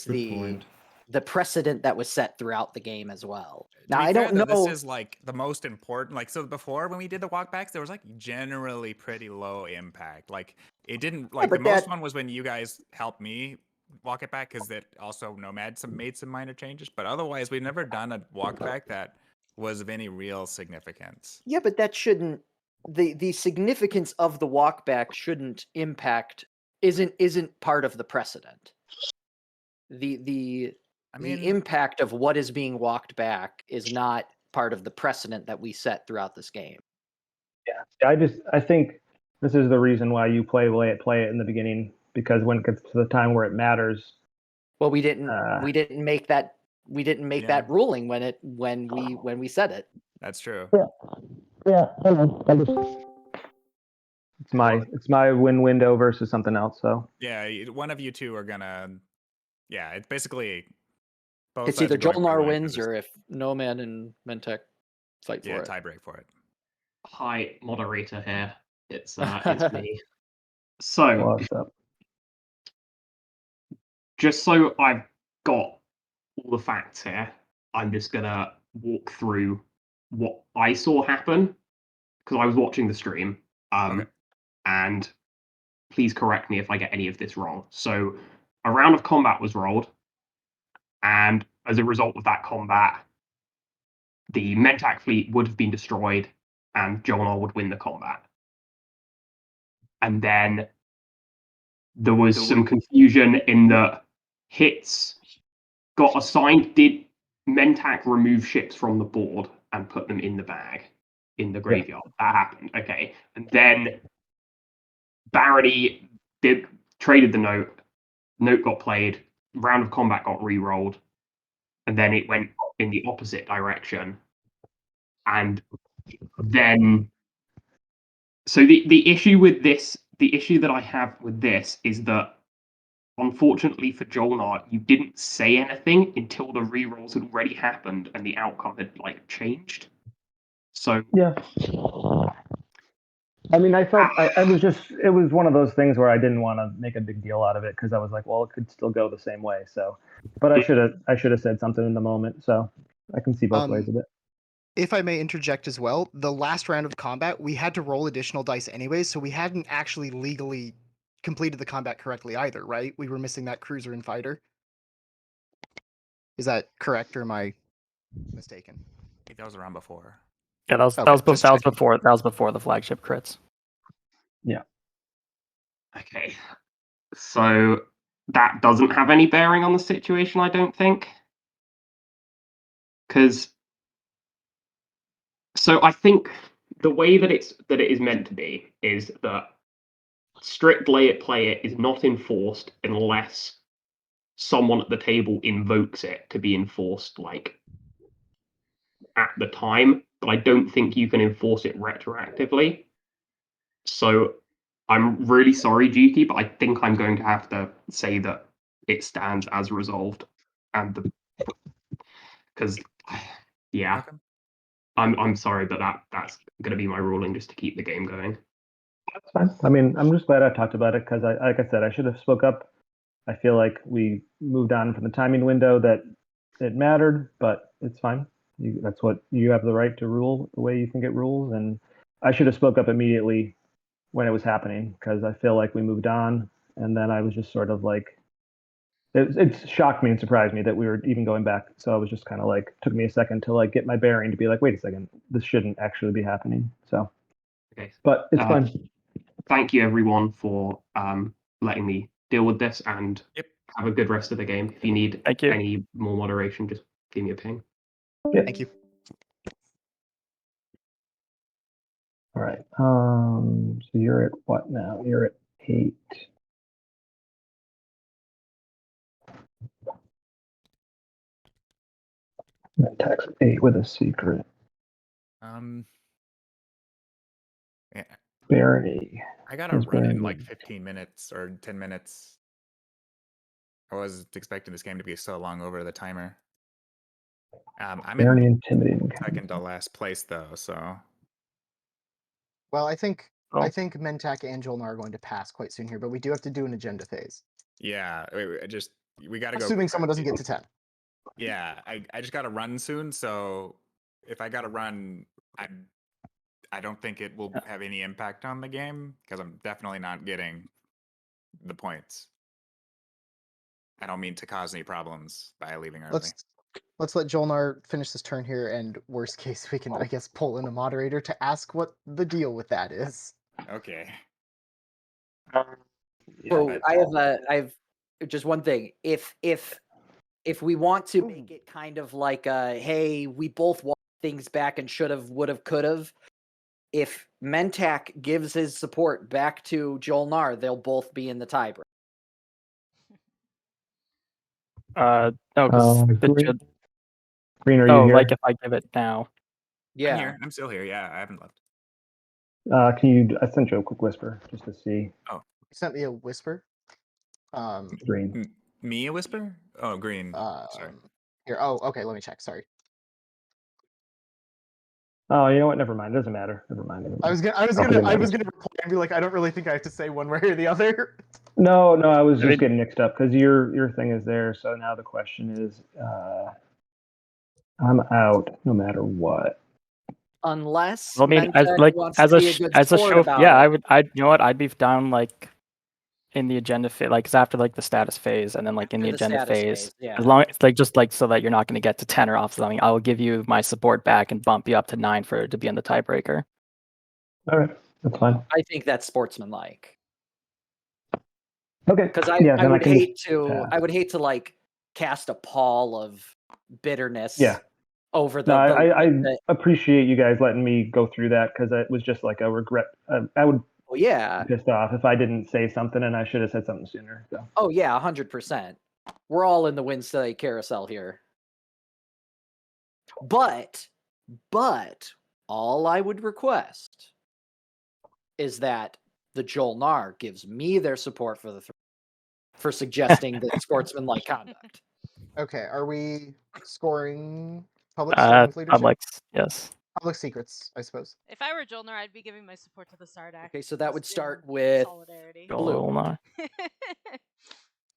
Good the point. the precedent that was set throughout the game as well. To Now be I fair, don't though, know. This is like the most important. Like so, before when we did the walkbacks, there was like generally pretty low impact. Like it didn't like the but most that- one was when you guys helped me walk it back because that also Nomad made some minor changes. But otherwise, we've never done a walkback that was of any real significance. Yeah, but that shouldn't the significance of the walkback shouldn't impact isn't part of the precedent. The I mean, the impact of what is being walked back is not part of the precedent that we set throughout this game. I think this is the reason why you play it in the beginning, because when it gets to the time where it matters, Well, we didn't make that Yeah. that ruling when we said it. that's true. yeah, it's my win window versus something else. So Yeah, one of you two are gonna. Yeah, it's basically. Both It's sides either are going Jolnar for wins this- or if Nomad and Mentek fight yeah, for it. tie break for it. Hi, moderator here. It's me. So, what's up? just so I've got all the facts here, I'm just gonna walk through what I saw happen because I was watching the stream. Okay. And please correct me if I get any of this wrong. So, a round of combat was rolled, and as a result of that combat, the Mentak fleet would have been destroyed, and Jolnar would win the combat. And then there was some confusion in that hits got assigned. Did Mentak remove ships from the board and put them in the bag in the graveyard? That happened. Okay. And then Barony traded the note. Note got played. Round of combat got re-rolled. And then it went in the opposite direction. And then so the issue with this, the issue that I have with this is that unfortunately for Jolnar, you didn't say anything until the rerolls had already happened and the outcome had like changed. So Yeah. I mean, I felt I was it was one of those things where I didn't want to make a big deal out of it because I was like, well, it could still go the same way. So, but I should have said something in the moment. So I can see both ways of it. If I may interject as well, the last round of combat, we had to roll additional dice anyways, so we hadn't actually legally completed the combat correctly either, right? We were missing that cruiser and fighter. Is that correct or am I mistaken? I think that was around before. Yeah, that was Okay, just checking. before the flagship crits. Okay. So that doesn't have any bearing on the situation, I don't think. Because I think the way that it is meant to be is that strict play it is not enforced unless someone at the table invokes it to be enforced like at the time, but I don't think you can enforce it retroactively. So I'm really sorry, Juki, but I think I'm going to have to say that it stands as resolved, and because yeah, Okay. I'm sorry, but that's going to be my ruling just to keep the game going. That's fine. I mean, I'm just glad I talked about it because, like I said, I should have spoke up. I feel like we moved on from the timing window that it mattered, but it's fine. That's what you have the right to rule the way you think it rules, and I should have spoke up immediately when it was happening because I feel like we moved on, and then I was just sort of like, it shocked me and surprised me that we were even going back. So I was just kind of like, took me a second to like get my bearing to be like, wait a second, this shouldn't actually be happening. So, Okay, but it's fine. thank you everyone for letting me deal with this, and Yep. have a good rest of the game. If you need Thank you. any more moderation, just give me a ping. Yeah. Thank you. All right. So you're at what now? You're at 8. Text 8 with a secret. Yeah, Barony. I gotta Who's run in Barony? like 15 minutes or 10 minutes. I was expecting this game to be so long over the timer. I'm Barony in intimidating. second to last place though, so Well, I think Oh. Mentak and Jolnar are going to pass quite soon here, but we do have to do an agenda phase. yeah, we gotta go. Assuming someone doesn't get to 10. Yeah, I just gotta run soon, so if I gotta run, I don't think it will have any impact on the game because I'm definitely not getting the points. I don't mean to cause any problems by leaving early. Let's let Jolnar finish this turn here, and worst case, we can, I guess, pull in a moderator to ask what the deal with that is. Okay. So but- I've just one thing. If we want to make it kind of like a hey, we both want things back and should have, would have, could have. If Mentak gives his support back to Jolnar, they'll both be in the tiebreak. No, because Green, are you here? like if I give it now. Yeah. I'm here. I'm still here. Yeah, I haven't left. Can you? I sent you a quick whisper just to see. You sent me a whisper. Green. Me a whisper? Oh, green. Sorry. Here. Oh, okay. Let me check. Sorry. Oh, you know what? Never mind. It doesn't matter. Never mind. I was gonna reply and be like, I don't really think I have to say one way or the other. No, I was I just mean- getting mixed up because your thing is there. So now the question is, I'm out no matter what. Unless Well, I mean, Mentak wants to be a good as a sport show, about yeah, it. I'd be down like in the agenda phase, like 'cause after like the status phase, and then like in After the the agenda status phase, phase, yeah. as long as like just like so that you're not going to get to 10 or off something, I will give you my support back and bump you up to 9 for it to be in the tiebreaker. All right, that's fine. I think that's sportsmanlike. Okay. Because I then would can hate just to pass. like cast a pall of bitterness Yeah. over the. No, I the appreciate you guys letting me go through that because it was just like a regret. I would oh yeah. be pissed off if I didn't say something and I should have said something sooner. So. Oh yeah, 100%. We're all in the Wednesday carousel here. But all I would request is that the Jolnar gives me their support for suggesting the sportsmanlike conduct. Okay. Are we scoring public starting with leadership? Yes. Public secrets, I suppose. If I were Jolnar, I'd be giving my support to the Sardak. Okay, so that would just in start with solidarity. Blue. Jolnar.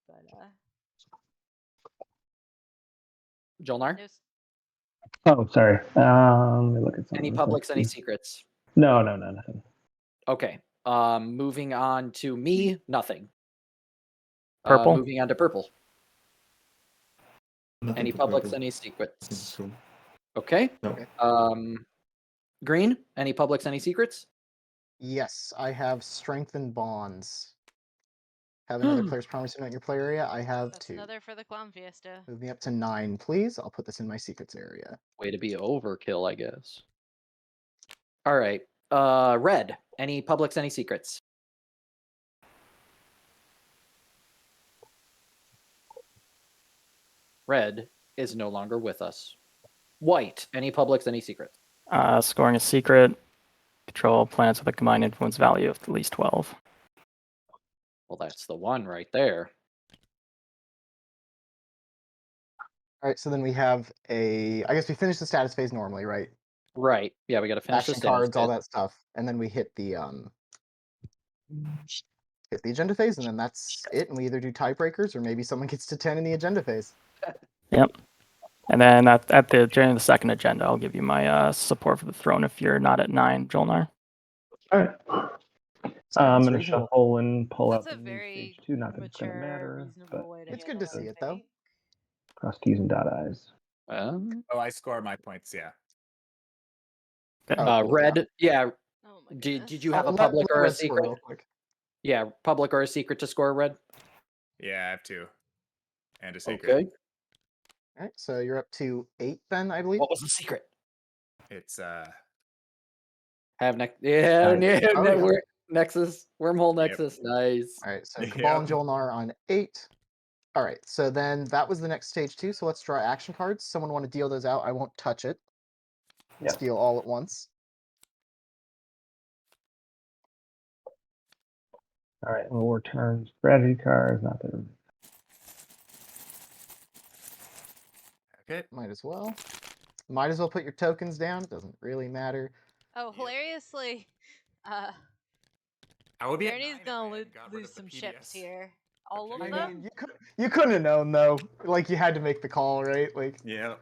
But Jolnar? there's Oh, sorry. Let me look at something. Any publics, any secrets? No, nothing. Okay. Moving on to me, nothing. Purple? Moving on to purple. Nothing Any for publics, purple. any I think it's secrets? cool. Okay. No. Green, any publics, any secrets? Yes, I have strengthened bonds. Have another player's promise note in your player area. I have That's 2. another for the clown fiesta. Move me up to 9, please. I'll put this in my secrets area. Way to be overkill, I guess. All right. Red, any publics, any secrets? Red is no longer with us. White, any publics, any secrets? Scoring a secret. Control planets with a combined influence value of at least 12. Well, that's the one right there. All right, so then we have I guess we finish the status phase normally, right? Right. Yeah, we got to finish Action the status cards, all phase. that stuff, and then we hit the agenda phase, and then that's it. And we either do tiebreakers or maybe someone gets to 10 in the agenda phase. Yep. And then during the second agenda, I'll give you my support for the throne if you're not at 9, Jolnar. All right. I'm gonna reasonable. shuffle and pull That's out a the new very stage 2. Not that it's gonna mature, matter, reasonable but way to It's good handle to see that, it, though. I think. cross T's and dot I's. Oh, I score my points. Yeah. Oh, cool, Red, yeah. Oh my Did you yeah. have a Let public or a Red score secret? real quick. Yeah, public or a secret to score, Red? Yeah, I have 2. And a secret. Okay. All right, so you're up to 8 then, I believe. What was the secret? It's Have yeah, Nice. yeah, Oh, yeah. Nexus, wormhole Yep. Nexus, nice. All right, so Yep. Cabal and Jolnar on 8. All right, so then that was the next stage 2. So let's draw action cards. Someone want to deal those out? I won't touch it. Let's Yep. deal all at once. All right, we'll return strategy cards. Not that. okay. Might as well. Might as well put your tokens down. Doesn't really matter. Oh, hilariously, I would be. Bernie's gonna lose some ships here. All of I them? mean, you couldn't have known though. Like you had to make the call, right? Like Yeah.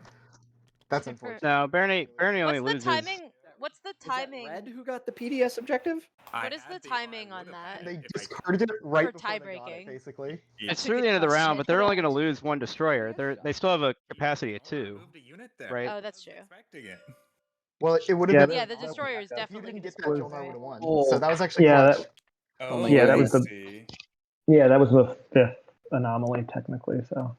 that's Except for- unfortunate. No, Bernie only What's the loses. timing? What's the Is that timing? Red who got the PDS objective? What is the timing on that? They discarded it right For before they got tie-breaking. it, basically. It's That's a through good the end of the round, question. but they're only going to lose 1 destroyer. They still have a capacity of 2. Moved a unit there. right? Oh, that's true. Expecting it. Well, it would have Yeah, been. Yeah, the that- destroyer is that- If you definitely didn't gonna get that, score, Jolnar right? would have won. Oh. So that was actually Yeah, clutch. Oh, Yeah, that was I the- see. Yeah, that was the 5th anomaly technically. So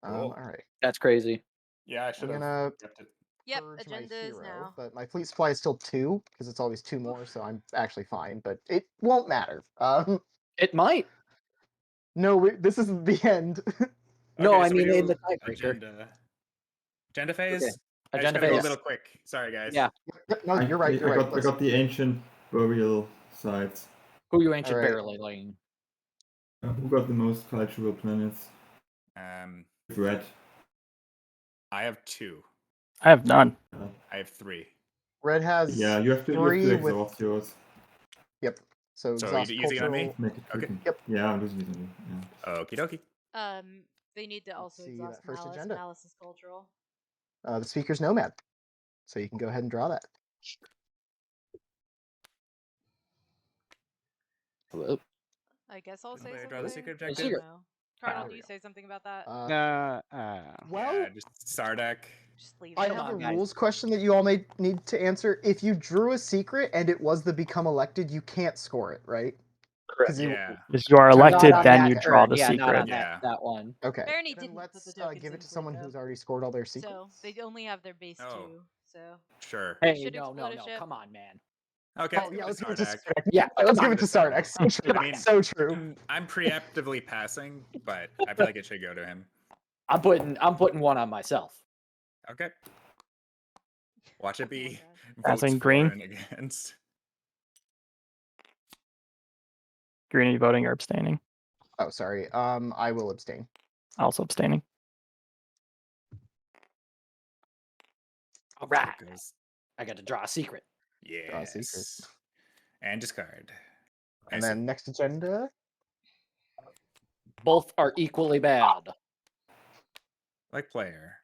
Cool. All right. That's crazy. Yeah, I should have gonna- kept it. Yep, Purge my agenda is hero, now. But my fleet supply is still 2 because it's always 2 more, so I'm actually fine. But it won't matter. It might. No, this isn't the end. No, Okay, I so we mean in do the tiebreaker. Agenda phase. Okay. I just Agenda gotta go a phase. little quick. Sorry, guys. Yeah. No, you're right. You're I right. got the ancient burial sites. Who you ancient Alright. barely laying? Who got the most cultural planets? Red. I have 2. I have none. I have 3. Red has Yeah, you have to 3 with. exhaust yours. Yep. So So exhaust easy on me? cultural. Make it Okay. tricky. Yep. Yeah, this is easy. Yeah. Okie dokie. They need to also see exhaust that first Malice. agenda. Malice is cultural. The speaker's nomad. So you can go ahead and draw that. Hello. I guess I'll say Somebody something. draw the secret I objective? don't know. Cardinal, There do we you go. say something about that? Well, Yeah, just Sardek. Just leave I it. Come have on, a guys. rules question that you all may need to answer. If you drew a secret and it was the become elected, you can't score it, right? correct. Yeah. If you are Not elected, on then that you draw turn. the Yeah, not on secret. Yeah. that one. Okay. Bernie Then didn't put let's the tokens give in it to someone Pluto. who's already scored all their secrets. So they only have their base Oh. 2. So Sure. They Hey, should no, explode a ship. come on, man. Okay. Oh yeah, let's give it to Sardak. Sardak. Yeah, let's come give on. it to Sardak. So true. I mean- So true. I'm preemptively passing, but I feel like it should go to him. I'm putting one on myself. Okay. Watch it be Oh votes Passing for green. and against. Green, are you voting or abstaining? Oh, sorry. I will abstain. Also abstaining. All right. It goes- I got to draw a secret. Draw a secret. Yes. And discard. And I see. then next agenda. Both are equally bad. Like player.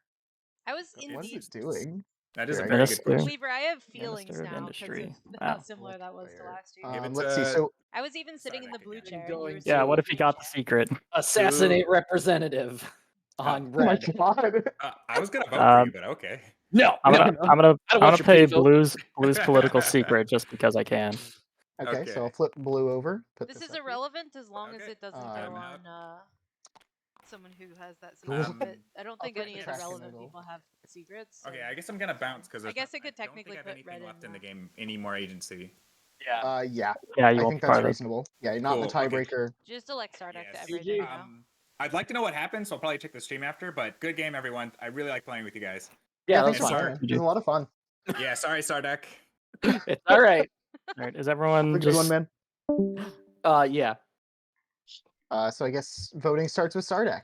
I was What is indeed. it doing? That is a Here, I very got good it. question. Weaver, I have feelings Minister of now Industry. because of Wow. how similar that was to Player. last year. Give it Let's see. to- So I was even sitting in the Sardak blue again. chair. and you were Going sitting Yeah, in what the if he green got the chair. secret? Assassinate representative. on Oh my red. god. I was gonna vote for you, but okay. No, I'm no, gonna no. I'm gonna I don't I'm want gonna your play pity vote. blue's political secret just because I can. Okay, so I'll Okay. flip blue over. Put This this is up here. irrelevant as long as Okay. it doesn't Um, go on someone who has that Cool. secret. But I don't I'll think put any the of the trash can relevant noodle. people have secrets. So Okay, I guess I'm gonna bounce because I guess it could don't technically think I have put anything red left in the the- game. Any more agency? Yeah. Yeah. Yeah, you I won't think be that's part of this. reasonable. Yeah, you're not in the Cool, okay. tiebreaker. Just elect Sardak to Yes. everything now. I'd like to know what happened, so I'll probably check the stream after. But good game, everyone. I really like playing with you guys. Yeah, that thanks was for fun. watching, man. It was a lot of fun. Yeah, sorry, Sardak. It's all right. All right, is Have everyone a good one, just man. Yeah. So I guess voting starts with Sardak.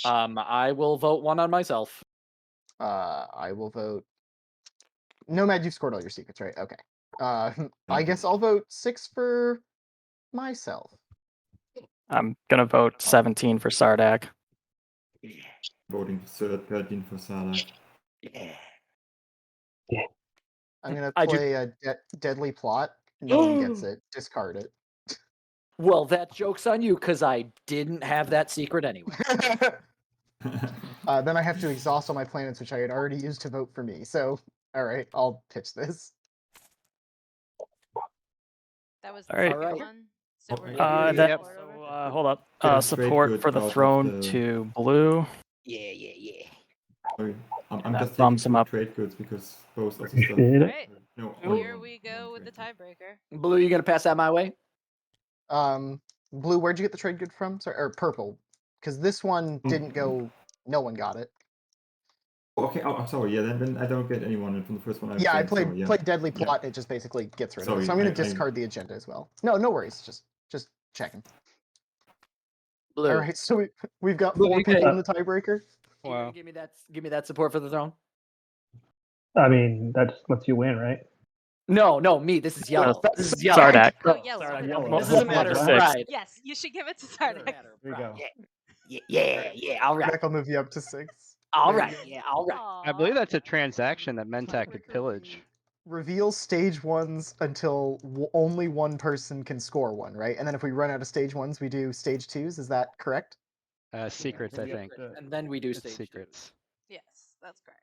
I will vote 1 on myself. I will vote. Nomad, you've scored all your secrets, right? Okay. I guess I'll vote 6 for myself. I'm gonna vote 17 for Sardak. Voting for 13 for Sardak. I'm gonna I do- play a deadly plot. No one gets it. Discard it. Well, that joke's on you because I didn't have that secret anyway. Then I have to exhaust all my planets, which I had already used to vote for me. So, all right, I'll pitch this. That was the All right. second Alright. one. So we're Yeah, That, yep. so, hold up. Yeah, trade Support goods for the out of throne the- to blue. Yeah. Sorry, I'm That just taking bumps him two up. trade goods because both of the stuff. Alright, No, here one- we go one with the trade good. tiebreaker. Blue, you gonna pass that my way? Blue, where'd you get the trade good from? Sorry, or purple? Because this one didn't go. No one got it. Okay, oh, sorry. Yeah, then I don't get anyone from the first one. Yeah, I played, sorry, played Deadly Yeah. Plot. It just basically gets rid of it. Sorry, So I'm gonna I- discard the agenda as well. No worries. Just checking. Blue. All right, so we've got Blue, 4 you can- people in the tiebreaker. You gonna Wow. give me that support for the throne? I mean, that just lets you win, right? No, me. This is yellow. that's This is yellow. Sardak. Oh, yellow. Sardak, Okay. yellow. This is a matter of Six. pride. Yes, you should give it to This is a Sardak. matter of There you pride. go. Yeah. All right. Sardak, I'll move you up to 6. All There right. you go. Yeah. All right. I believe that's a transaction that Mentak could Tiebreaker pillage. Reveal stage 1s until only one person can score one, right? And then if we run out of stage 1s, we do stage 2s. Is that correct? Secrets, I think. And then we do It's stage secrets. Yes, that's correct.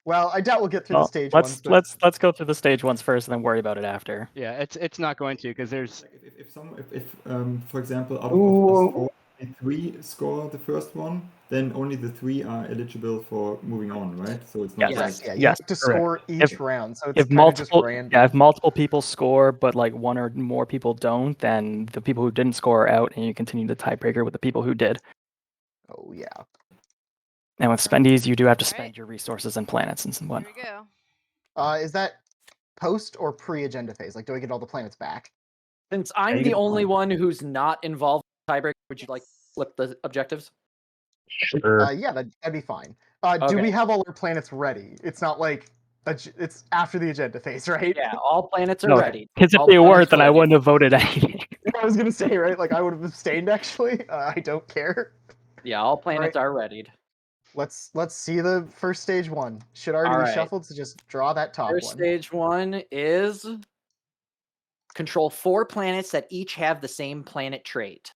Well, I doubt we'll get through the Well, stage 1s. But let's go through the stage ones first and then worry about it after. Yeah, it's not going to because there's Like if for example, out of Ooh. us 4, only 3 score the first one, then only the 3 are eligible for moving on, right? So it's not Yes. like correct, yeah, you Yes, have to correct. score each If- round, so it's If kind of just multiple, random. if multiple people score, but like one or more people don't, then the people who didn't score are out, and you continue the tiebreaker with the people who did. Oh yeah. And with spendies, you do have to Alright. spend your resources and planets and Here whatnot. we go. Is that post or pre-agenda phase? Like, do I get all the planets back? Since I'm you the get only one. one who's not involved in the tiebreaker, would you like to Yes. flip the objectives? Sure. Yeah, that'd be fine. Do Okay. we have all our planets ready? It's not like it's after the agenda phase, right? Yeah, all planets are No, ready. Because if All they planets weren't, then I ready. wouldn't have voted anything. I was gonna say, right? Like I would have abstained actually. I don't care. Yeah, all planets Alright. are readied. Let's see the first stage 1. Should already be Alright. shuffled, so just draw that top First one. stage 1 is control 4 planets that each have the same planet trait.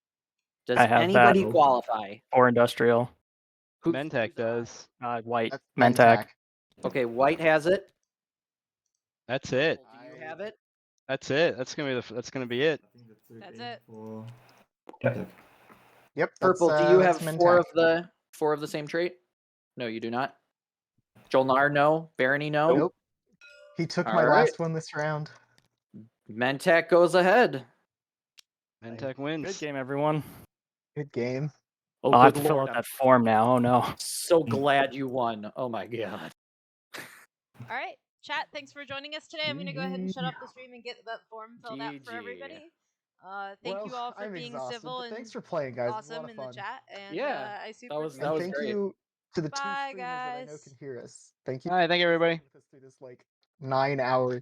Does I have anybody that. qualify? Or industrial. Mentak does. White. That's Mentak. Okay, white has it. That's it. Do you have it? That's it. That's gonna be it. I think that's the That's game it. for Yeah. attack. Yep. Purple, that's, do you that's have Mentak. four of the same trait? No, you do not. Jolnar, no. Barony, no. Nope. He took my Alright. last one this round. Mentak goes ahead. Mentak Good wins. game, everyone. Good game. Oh, I'll have good to fill lord, out I'm that form now. Oh no. so glad you won. Oh my god. All right, chat. Thanks for joining us today. I'm gonna go ahead and shut off the stream and get that form filled out for GG. everybody. Thank you Well, all for I'm being exhausted, civil but and thanks for playing, guys. It was a lot awesome of in the fun. chat. And Yeah, I super was- And that was thank great. you to the 2 Bye, streamers that I know guys. can hear us. Thank you. All right, thank you, everybody. With us through this like 9-hour